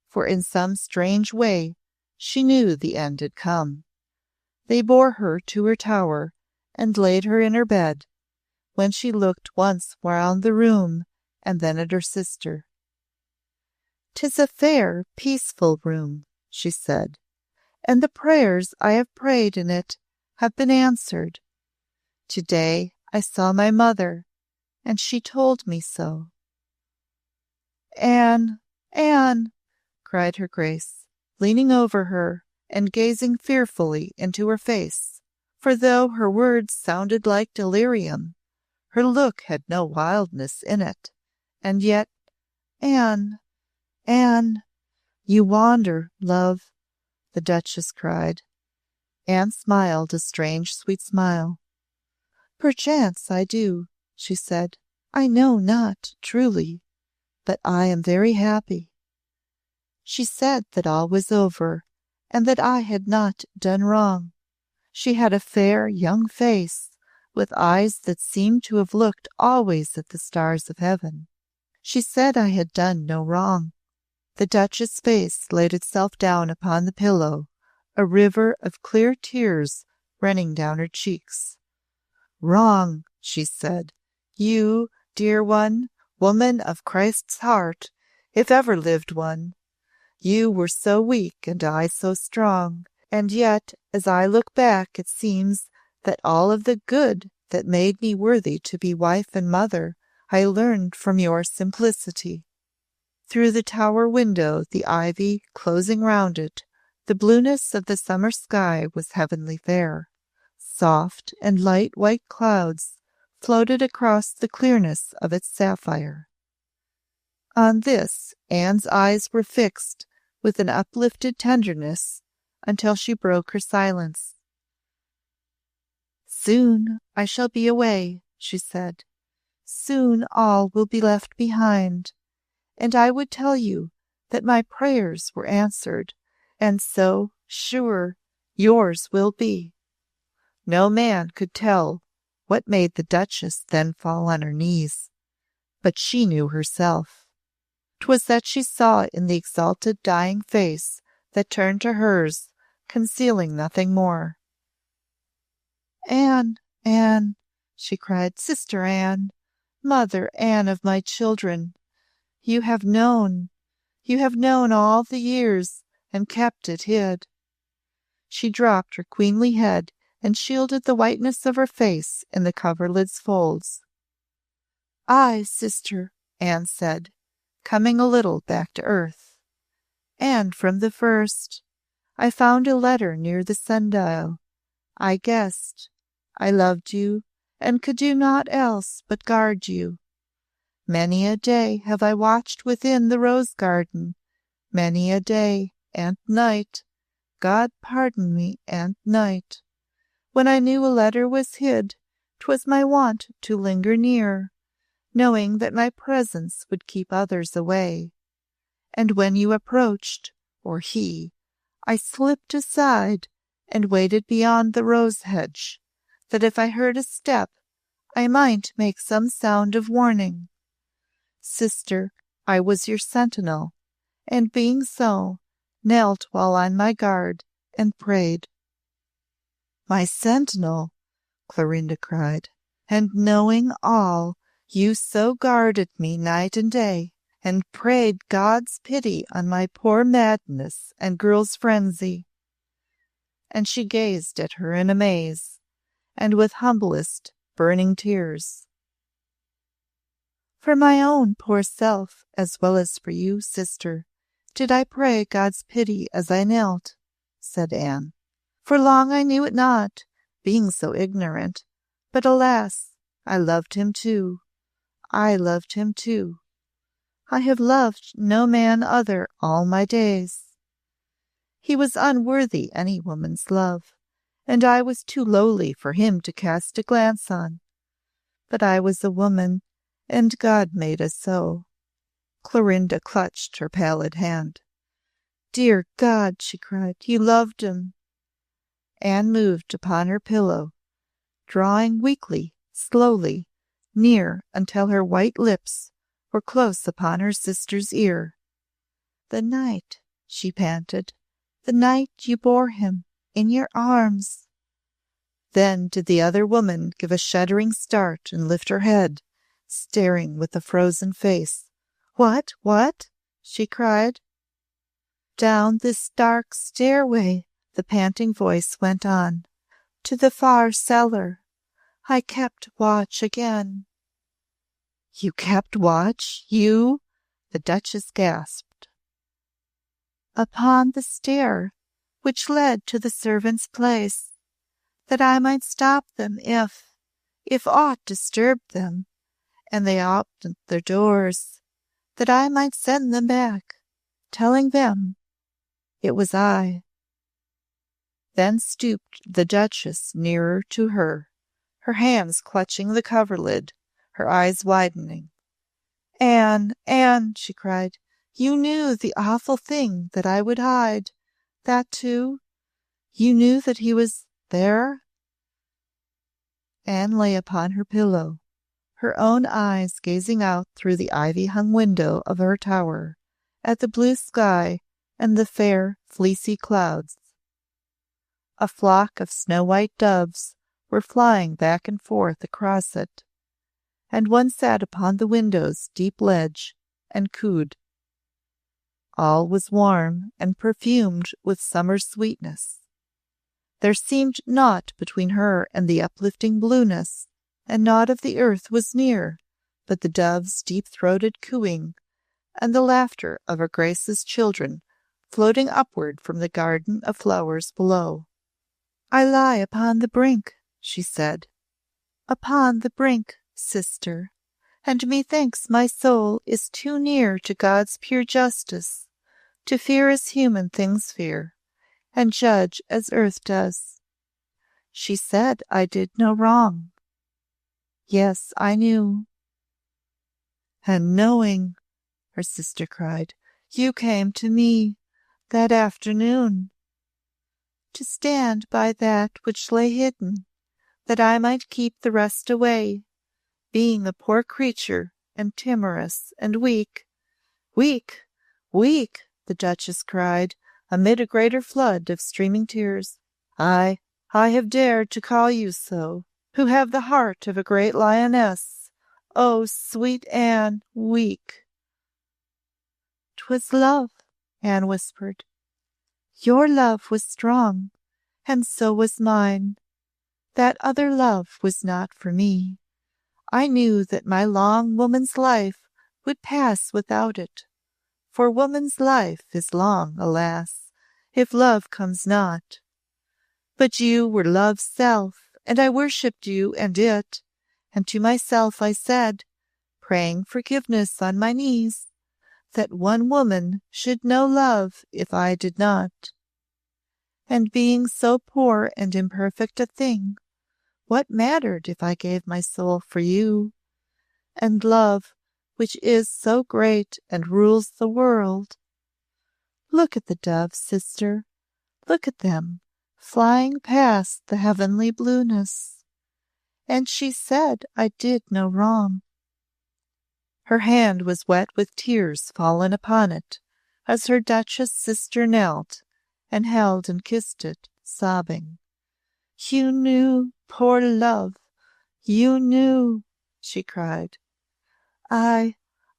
for in some strange way she knew the end had come. They bore her to her tower, and laid her in her bed, when she looked once round the room, and then at her sister. "'Tis a fair, peaceful room," she said, "and the prayers I have prayed in it have been answered. To-day I saw my mother, and she told me so." "Anne, Anne!" cried her Grace, leaning over her and gazing fearfully into her face, for though her words sounded like delirium, her look had no wildness in it, and yet, "Anne, Anne, you wander, love," the Duchess cried. Anne smiled a strange, sweet smile. "Perchance I do," she said. "I know not, truly, but I am very happy." She said that all was over, and that I had not done wrong. She had a fair young face, with eyes that seemed to have looked always at the stars of heaven. She said I had done no wrong. The Duchess' face laid itself down upon the pillow, a river of clear tears running down her cheeks. "Wrong," she said. "You, dear one, woman of Christ's heart, if ever lived one. You were so weak and I so strong, and yet as I look back it seems that all of the good that made me worthy to be wife and mother I learned from your simplicity." Through the tower window, the ivy closing round it, the blueness of the summer sky was heavenly fair. Soft and light white clouds floated across the clearness of its sapphire. On this Anne's eyes were fixed with an uplifted tenderness until she broke her silence. "Soon I shall be away," she said. "Soon all will be left behind, and I would tell you that my prayers were answered, and so, sure, yours will be." No man could tell what made the Duchess then fall on her knees, but she knew herself. 'Twas that she saw in the exalted dying face that turned to hers, concealing nothing more. "Anne, Anne," she cried, "Sister Anne, Mother Anne of my children, you have known all the years and kept it hid." She dropped her queenly head and shielded the whiteness of her face in the coverlid's folds. "Ay, sister," Anne said, coming a little back to earth. "And from the first. I found a letter near the sundial. I guessed. I loved you, and could do naught else but guard you. Many a day have I watched within the rose garden, many a day and night, God pardon me, and night. When I knew a letter was hid, 'twas my wont to linger near, knowing that my presence would keep others away. And when you approached, or he, I slipped aside and waited beyond the rose hedge, that if I heard a step, I might make some sound of warning. Sister, I was your sentinel, and being so, knelt while on my guard and prayed." "My sentinel!" Clorinda cried. "And knowing all, you so guarded me night and day, and prayed God's pity on my poor madness and girl's frenzy." And she gazed at her in amaze, and with humblest burning tears. "For my own poor self, as well as for you, sister," did I pray God's pity as I knelt," said Anne. "For long I knew it not, being so ignorant. But alas, I loved him too. I loved him too. I have loved no man other all my days. He was unworthy any woman's love, and I was too lowly for him to cast a glance on. But I was a woman, and God made us so." Clorinda clutched her pallid hand. "Dear God," she cried, "you loved him." Anne moved upon her pillow, drawing weakly, slowly, near until her white lips were close upon her sister's ear. "The night," she panted, "the night you bore him in your arms." Then did the other woman give a shuddering start and lift her head, staring with a frozen face. "What? What?" she cried. "Down this dark stairway," the panting voice went on, "to the far cellar. I kept watch again." "You kept watch? You?" the Duchess gasped. "Upon the stair which led to the servants' place, that I might stop them if aught disturbed them, and they opened their doors, that I might send them back, telling them it was I." Then stooped the Duchess nearer to her, her hands clutching the coverlid, her eyes widening. "Anne, Anne," she cried, "you knew the awful thing that I would hide. That too? You knew that he was there?" Anne lay upon her pillow, her own eyes gazing out through the ivy-hung window of her tower at the blue sky and the fair, fleecy clouds. A flock of snow-white doves were flying back and forth across it, and one sat upon the window's deep ledge and cooed. All was warm and perfumed with summer sweetness. There seemed naught between her and the uplifting blueness, and naught of the earth was near but the dove's deep-throated cooing and the laughter of her Grace's children floating upward from the garden of flowers below. "I lie upon the brink," she said, "upon the brink, sister, and methinks my soul is too near to God's pure justice to fear as human things fear, and judge as earth does. She said I did no wrong. Yes, I knew." "And knowing," her sister cried, "you came to me that afternoon to stand by that which lay hidden, that I might keep the rest away, being a poor creature and timorous and weak." "Weak, weak!" the Duchess cried, amid a greater flood of streaming tears. I have dared to call you so, who have the heart of a great lioness. Oh, sweet Anne, weak!" "'Twas love," Anne whispered. "Your love was strong, and so was mine. That other love was not for me. I knew that my long woman's life would pass without it. For woman's life is long, alas, if love comes not. But you were love's self, and I worshipped you and it, and to myself I said, praying forgiveness on my knees, that one woman should know love if I did not. And being so poor and imperfect a thing, what mattered if I gave my soul for you? And love, which is so great and rules the world. Look at the doves, sister. Look at them, flying past the heavenly blueness. And she said I did no wrong." Her hand was wet with tears fallen upon it, as her Duchess sister knelt and held and kissed it, sobbing. "You knew, poor love, you knew," she cried.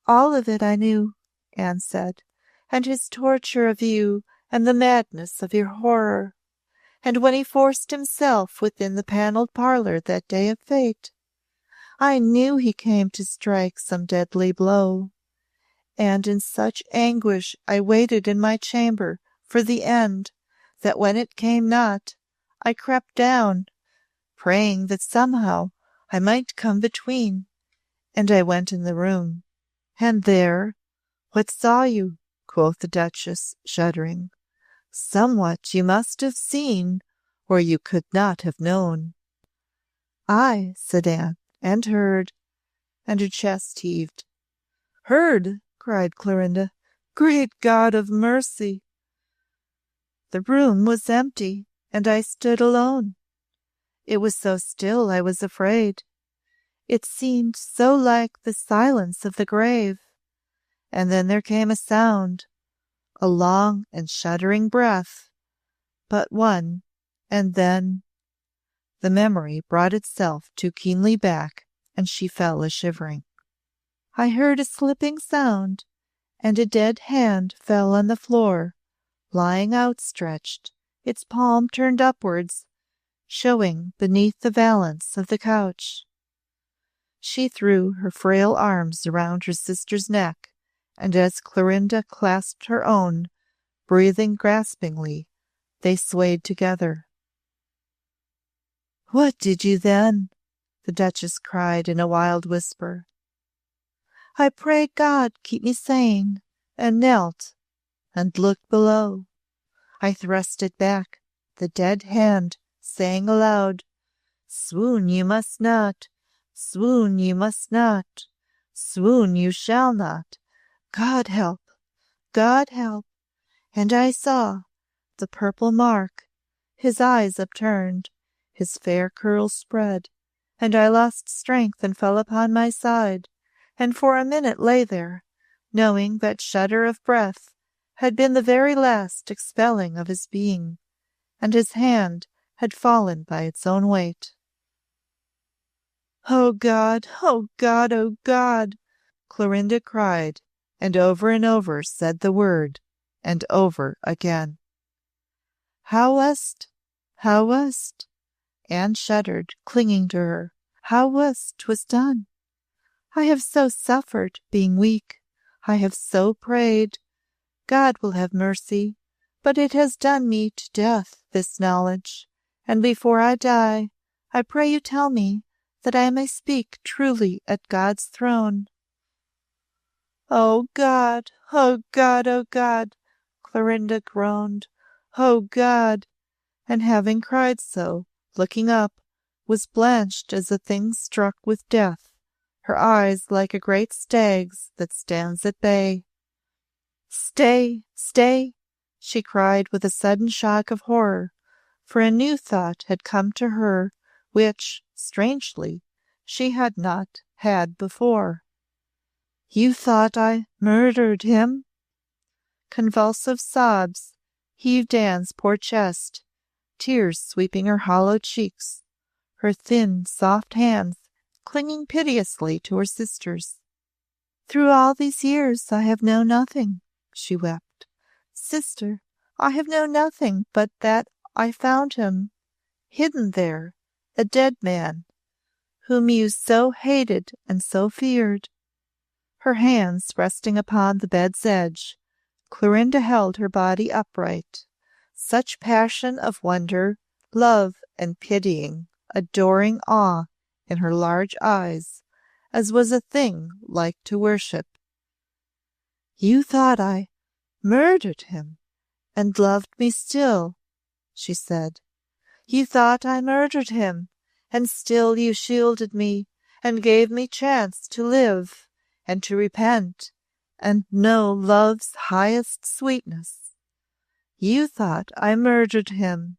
All of it I knew," Anne said, "and his torture of you, and the madness of your horror. And when he forced himself within the panelled parlour that day of fate, I knew he came to strike some deadly blow. and in such anguish I waited in my chamber for the end, that when it came not, I crept down, praying that somehow I might come between, and I went in the room. And there, what saw you? Quoth the Duchess, shuddering. Somewhat you must have seen, or you could not have known. Ay, said Anne, and heard, and her chest heaved. Heard, cried Clorinda. Great God of mercy! The room was empty, and I stood alone. It was so still I was afraid. It seemed so like the silence of the grave. And then there came a sound, a long and shuddering breath, but one, and then the memory brought itself too keenly back, and she fell a-shivering. I heard a slipping sound, and a dead hand fell on the floor, lying outstretched, its palm turned upwards, showing beneath the valance of the couch. She threw her frail arms around her sister's neck, and as Clorinda clasped her own, breathing gaspingly, they swayed together. What did you then? The Duchess cried in a wild whisper. I prayed God keep me sane, and knelt, and looked below. I thrust it back, the dead hand, saying aloud, Swoon you must not, swoon you must not, swoon you shall not. God help, God help. And I saw the purple mark, his eyes upturned, his fair curls spread, and I lost strength and fell upon my side, and for a minute lay there, knowing that shudder of breath had been the very last expelling of his being, and his hand had fallen by its own weight. Oh God, oh God, oh God! Clorinda cried, and over said the word, and over again. How was't? How was't? Anne shuddered, clinging to her. How was't 'twas done? I have so suffered, being weak. I have so prayed. God will have mercy, but it has done me to death, this knowledge, and before I die, I pray you tell me that I may speak truly at God's throne. Oh God, oh God, oh God! Clorinda groaned. Oh God! And having cried so, looking up, was blanched as a thing struck with death, her eyes like a great stag's that stands at bay. Stay, stay! She cried with a sudden shock of horror, for a new thought had come to her which, strangely, she had not had before. You thought I murdered him? Convulsive sobs heaved Anne's poor chest, tears sweeping her hollow cheeks, her thin, soft hands clinging piteously to her sister's. Through all these years I have known nothing, she wept. Sister, I have known nothing but that I found him, hidden there, a dead man, whom you so hated and so feared. Her hands resting upon the bed's edge, Clorinda held her body upright. Such passion of wonder, love, and pitying, adoring awe in her large eyes, as was a thing like to worship. You thought I murdered him, and loved me still, she said. You thought I murdered him, and still you shielded me, and gave me chance to live, and to repent, and know love's highest sweetness. You thought I murdered him,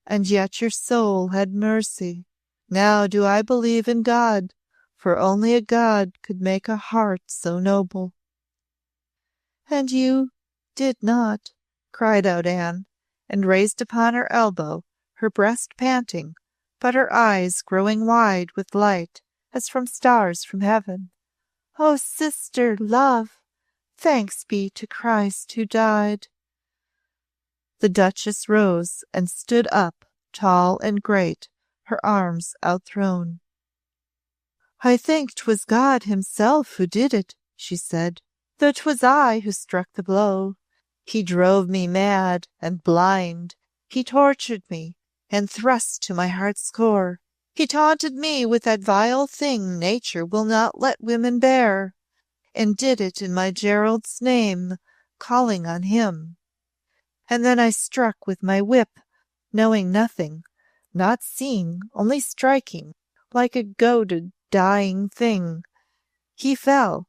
and yet your soul had mercy. Now do I believe in God, for only a God could make a heart so noble. And you did not, cried out Anne, and raised upon her elbow, her breast panting, but her eyes growing wide with light as from stars from heaven. O sister, love, thanks be to Christ who died. The Duchess rose and stood up, tall and great, her arms outthrown. I think 'twas God himself who did it, she said, though 'twas I who struck the blow. He drove me mad and blind, he tortured me, and thrust to my heart's core. He taunted me with that vile thing nature will not let women bear, and did it in my Gerald's name, calling on him. And then I struck with my whip, knowing nothing, not seeing, only striking, like a goaded, dying thing. He fell,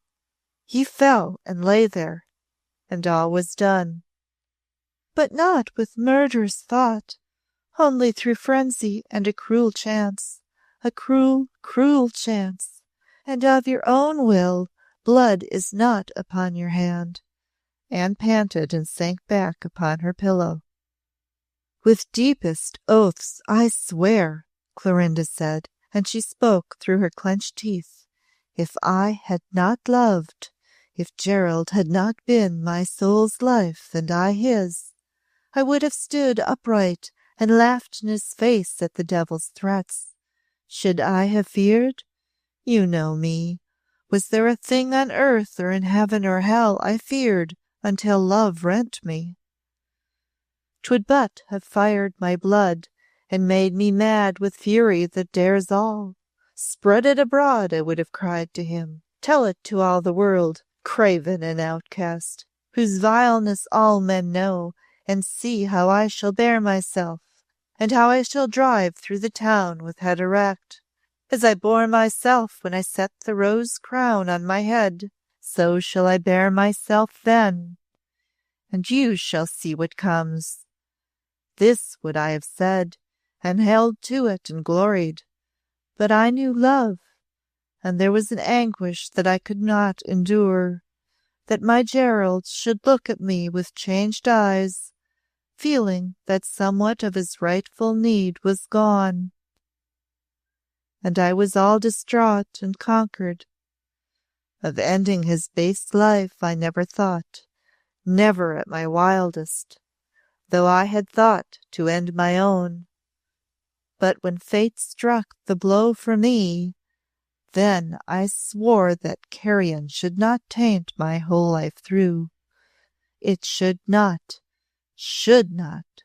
and lay there, and all was done. But not with murder's thought, only through frenzy and a cruel chance, a cruel, cruel chance, and of your own will blood is not upon your hand. Anne panted and sank back upon her pillow. With deepest oaths I swear, Clorinda said, and she spoke through her clenched teeth, if I had not loved, if Gerald had not been my soul's life and I his, I would have stood upright and laughed in his face at the devil's threats. Should I have feared? You know me. Was there a thing on earth or in heaven or hell I feared until love rent me? 'Twould but have fired my blood and made me mad with fury that dares all. Spread it abroad, I would have cried to him. Tell it to all the world, craven and outcast, whose vileness all men know, and see how I shall bear myself, and how I shall drive through the town with head erect. As I bore myself when I set the rose crown on my head, so shall I bear myself then, and you shall see what comes. This would I have said, and held to it and gloried, but I knew love, and there was an anguish that I could not endure, that my Gerald should look at me with changed eyes, feeling that somewhat of his rightful need was gone. And I was all distraught and conquered. Of ending his base life I never thought, never at my wildest, though I had thought to end my own. But when fate struck the blow for me, then I swore that carrion should not taint my whole life through. It should not,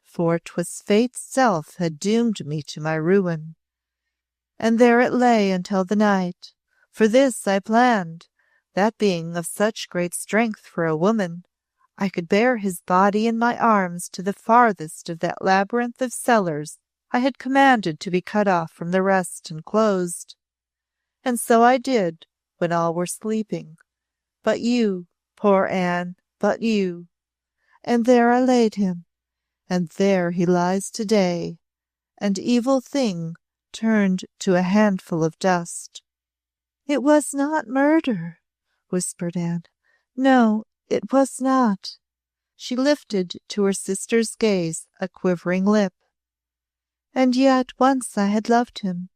for 'twas fate's self had doomed me to my ruin. And there it lay until the night. For this I planned, that being of such great strength for a woman, I could bear his body in my arms to the farthest of that labyrinth of cellars I had commanded to be cut off from the rest and closed. And so I did, when all were sleeping. But you, poor Anne, but you. And there I laid him, and there he lies today, an evil thing turned to a handful of dust. It was not murder, whispered Anne. No, it was not. She lifted to her sister's gaze a quivering lip. And yet once I had loved him.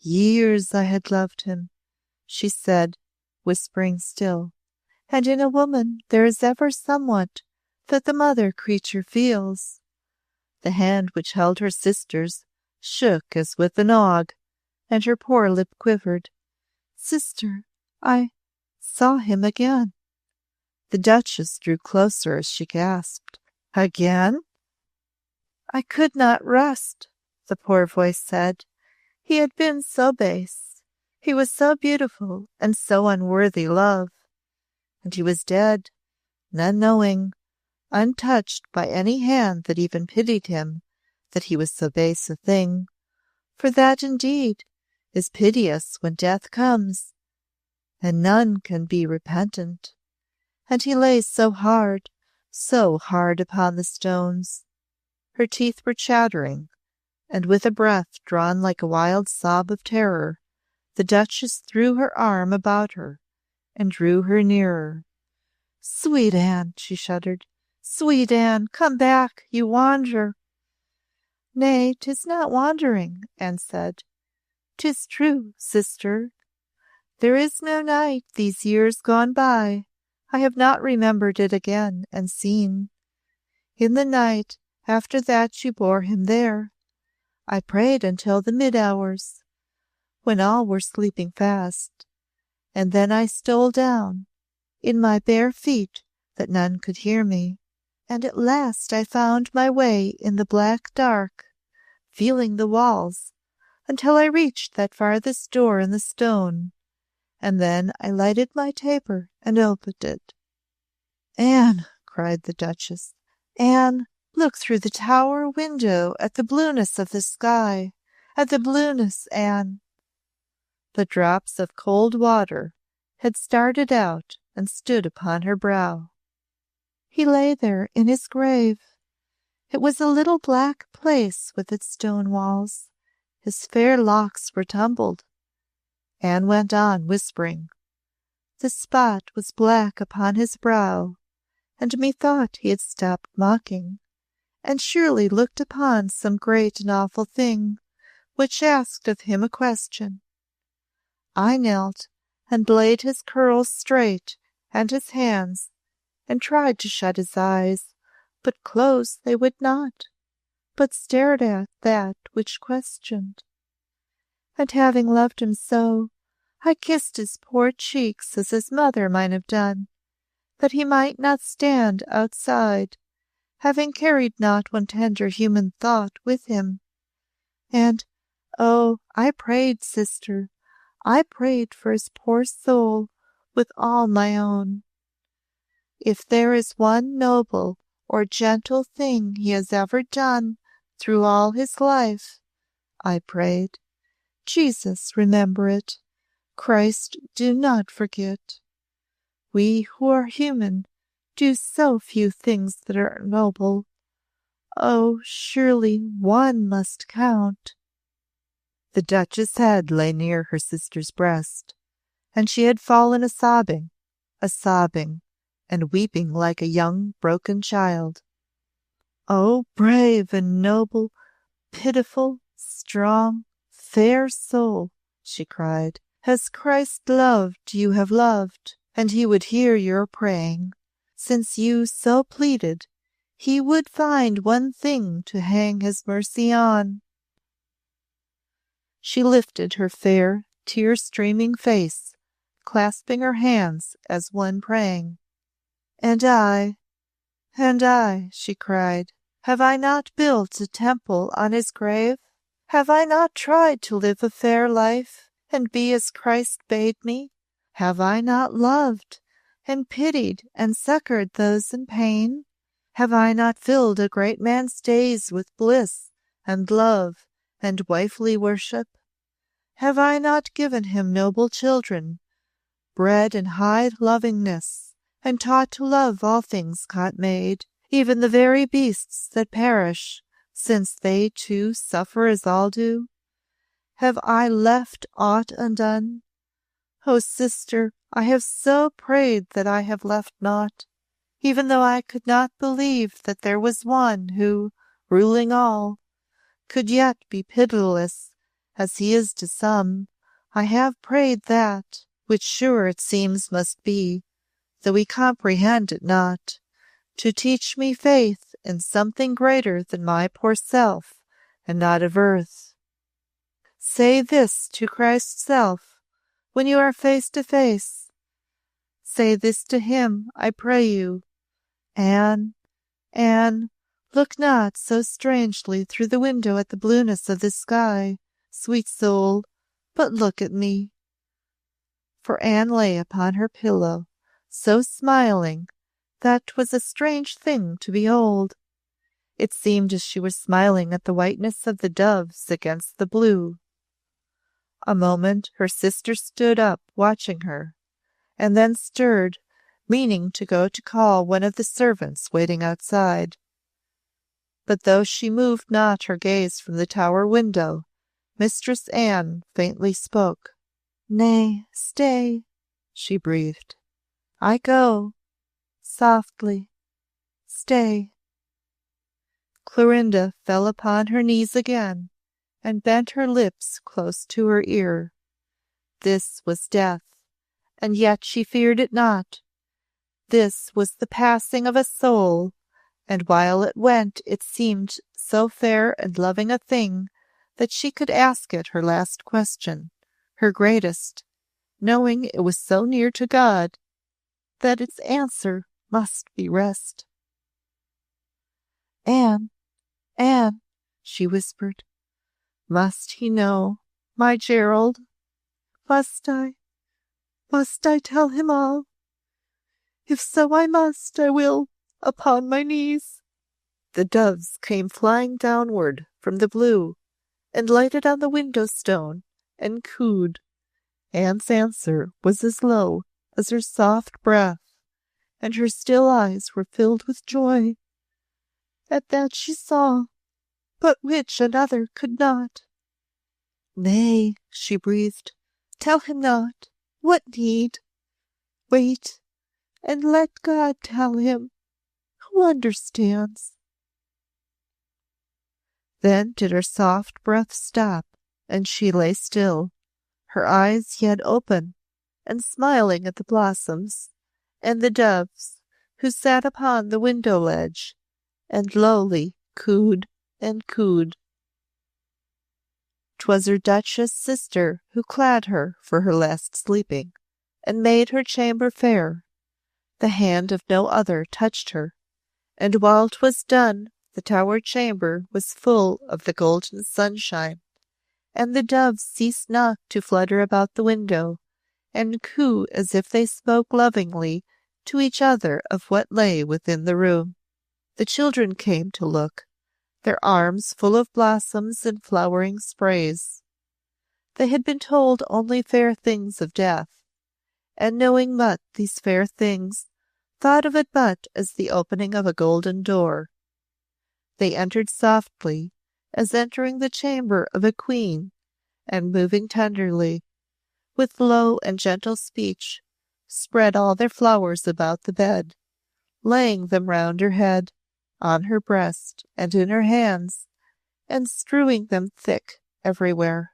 Years I had loved him, she said, whispering still. And in a woman there is ever somewhat that the mother creature feels. The hand which held her sister's shook as with an ague, and her poor lip quivered. Sister, I saw him again. The Duchess drew closer as she gasped. Again? I could not rest, the poor voice said. He had been so base. He was so beautiful and so unworthy love. And he was dead, none knowing, untouched by any hand that even pitied him, that he was so base a thing. For that indeed is piteous when death comes, and none can be repentant. And he lay so hard upon the stones. Her teeth were chattering, and with a breath drawn like a wild sob of terror, the Duchess threw her arm about her and drew her nearer. Sweet Anne, she shuddered. Sweet Anne, come back, you wander. Nay, 'tis not wandering, Anne said. 'Tis true, sister. There is no night these years gone by I have not remembered it again and seen. In the night after that you bore him there, I prayed until the mid-hours, when all were sleeping fast, and then I stole down, in my bare feet, that none could hear me, and at last I found my way in the black dark, feeling the walls, until I reached that farthest door in the stone, and then I lighted my taper and opened it. "Anne," cried the Duchess, "Anne, look through the tower window at the blueness of the sky, at the blueness, Anne." The drops of cold water had started out and stood upon her brow. He lay there in his grave. It was a little black place with its stone walls. His fair locks were tumbled. Anne went on, whispering. The spot was black upon his brow, and methought he had stopped mocking, and surely looked upon some great and awful thing, which asked of him a question. I knelt, and laid his curls straight, and his hands, and tried to shut his eyes, but close they would not, but stared at that which questioned. And having loved him so, I kissed his poor cheeks as his mother might have done, that he might not stand outside, having carried not one tender human thought with him. And, oh, I prayed, sister, I prayed for his poor soul with all my own. If there is one noble or gentle thing he has ever done through all his life, I prayed, Jesus, remember it. Christ, do not forget. We who are human do so few things that are noble. Oh, surely one must count. The Duchess' head lay near her sister's breast, and she had fallen a-sobbing, and weeping like a young broken child. Oh, brave and noble, pitiful, strong, fair soul, she cried, as Christ loved you have loved, and he would hear your praying. Since you so pleaded, he would find one thing to hang his mercy on. She lifted her fair, tear-streaming face, clasping her hands as one praying. And I, she cried, have I not built a temple on his grave? Have I not tried to live a fair life, and be as Christ bade me? Have I not loved, and pitied, and succored those in pain? Have I not filled a great man's days with bliss, and love, and wifely worship? Have I not given him noble children, bred in high lovingness, and taught to love all things God made, even the very beasts that perish, since they too suffer as all do? Have I left aught undone? O sister, I have so prayed that I have left naught, even though I could not believe that there was one who, ruling all, could yet be pitiless, as he is to some. I have prayed that, which sure it seems must be, though we comprehend it not, to teach me faith in something greater than my poor self, and not of earth. Say this to Christ's self, when you are face to face. Say this to him, I pray you. Anne, look not so strangely through the window at the blueness of the sky, sweet soul, but look at me. For Anne lay upon her pillow, so smiling that 'twas a strange thing to behold. It seemed as she were smiling at the whiteness of the doves against the blue. A moment her sister stood up, watching her, and then stirred, meaning to go to call one of the servants waiting outside. But though she moved not her gaze from the tower window, Mistress Anne faintly spoke. "Nay, stay," she breathed. "I go. Softly. Stay." Clorinda fell upon her knees again, and bent her lips close to her ear. This was death, and yet she feared it not. This was the passing of a soul, and while it went it seemed so fair and loving a thing that she could ask it her last question, her greatest, knowing it was so near to God. that its answer must be rest. Anne, Anne, she whispered, must he know, my Gerald? Must I tell him all? If so I must, I will, upon my knees. The doves came flying downward from the blue, and lighted on the window-stone, and cooed. Anne's answer was as low as her soft breath, and her still eyes were filled with joy. At that she saw, but which another could not. Nay, she breathed, tell him not. What need? Wait, and let God tell him, who understands. Then did her soft breath stop, and she lay still, her eyes yet open, and smiling at the blossoms, and the doves, who sat upon the window ledge, and lowly cooed and cooed. 'Twas her Duchess sister who clad her for her last sleeping, and made her chamber fair. The hand of no other touched her, and while 'twas done, the tower chamber was full of the golden sunshine, and the doves ceased not to flutter about the window, and coo as if they spoke lovingly to each other of what lay within the room. The children came to look, their arms full of blossoms and flowering sprays. They had been told only fair things of death, and knowing but these fair things, thought of it but as the opening of a golden door. They entered softly, as entering the chamber of a queen, and moving tenderly, with low and gentle speech, spread all their flowers about the bed, laying them round her head, on her breast, and in her hands, and strewing them thick everywhere.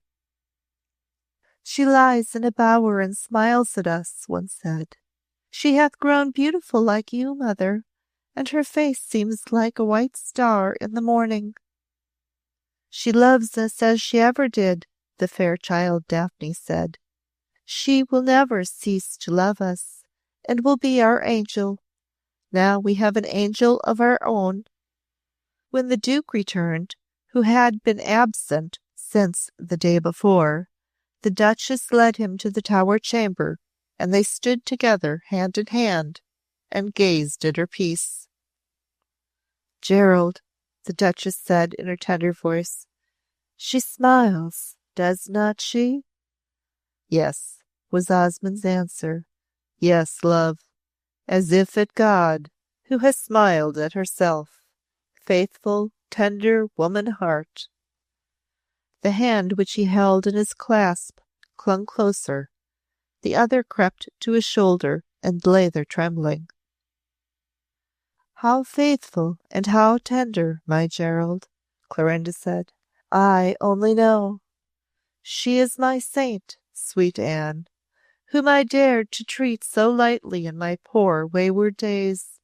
She lies in a bower and smiles at us, one said. She hath grown beautiful like you, mother, and her face seems like a white star in the morning. She loves us as she ever did, the fair child Daphne said. She will never cease to love us, and will be our angel. Now we have an angel of our own. When the Duke returned, who had been absent since the day before, the Duchess led him to the tower chamber, and they stood together hand in hand, and gazed at her piece. Gerald, the Duchess said in her tender voice, she smiles, does not she? Yes, was Osmond's answer. Yes, love, as if at God, who has smiled at herself. Faithful, tender woman heart. The hand which he held in his clasp clung closer. The other crept to his shoulder and lay there trembling. How faithful and how tender, my Gerald, Clorinda said. I only know. She is my saint, sweet Anne, whom I dared to treat so lightly in my poor wayward days.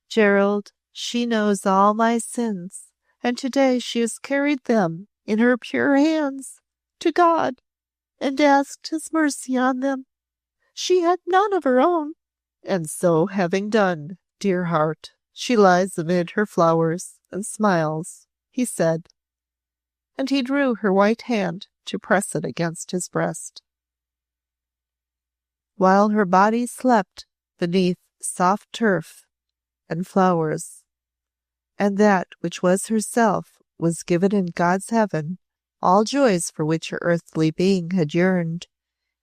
Gerald, she knows all my sins, and today she has carried them in her pure hands to God, and asked his mercy on them. She had none of her own, and so having done, dear heart, she lies amid her flowers and smiles, he said, and he drew her white hand to press it against his breast. While her body slept beneath soft turf and flowers, and that which was herself was given in God's heaven, all joys for which her earthly being had yearned,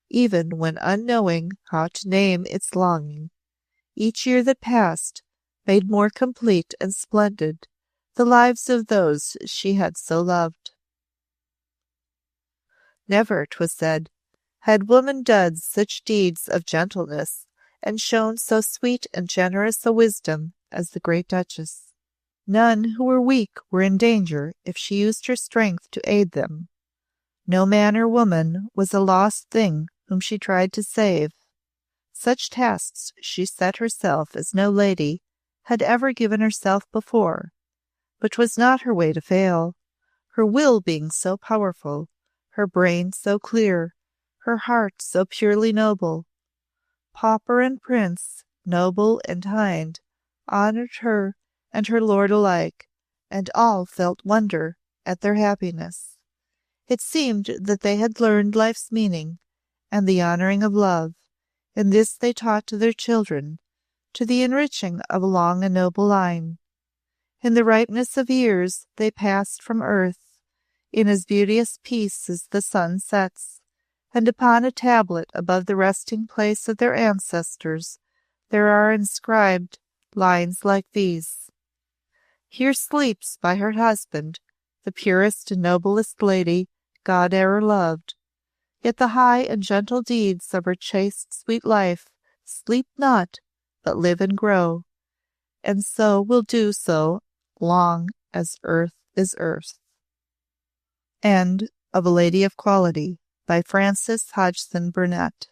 even when unknowing how to name its longing. Each year that passed made more complete and splendid the lives of those she had so loved. Never, 'twas said, had woman done such deeds of gentleness and shown so sweet and generous a wisdom as the great Duchess. None who were weak were in danger if she used her strength to aid them. No man or woman was a lost thing whom she tried to save. Such tasks she set herself as no lady had ever given herself before, but 'twas not her way to fail, her will being so powerful, her brain so clear, her heart so purely noble. Pauper and prince, noble and hind, honored her and her lord alike, and all felt wonder at their happiness. It seemed that they had learned life's meaning and the honoring of love, and this they taught to their children, to the enriching of a long and noble line. In the ripeness of years they passed from earth, in as beauteous peace as the sun sets, and upon a tablet above the resting place of their ancestors there are inscribed lines like these: "Here sleeps by her husband the purest and noblest lady God e'er loved. Yet the high and gentle deeds of her chaste sweet life sleep not, but live and grow, and so will do so long as earth is earth." End of A Lady of Quality by Frances Hodgson Burnett.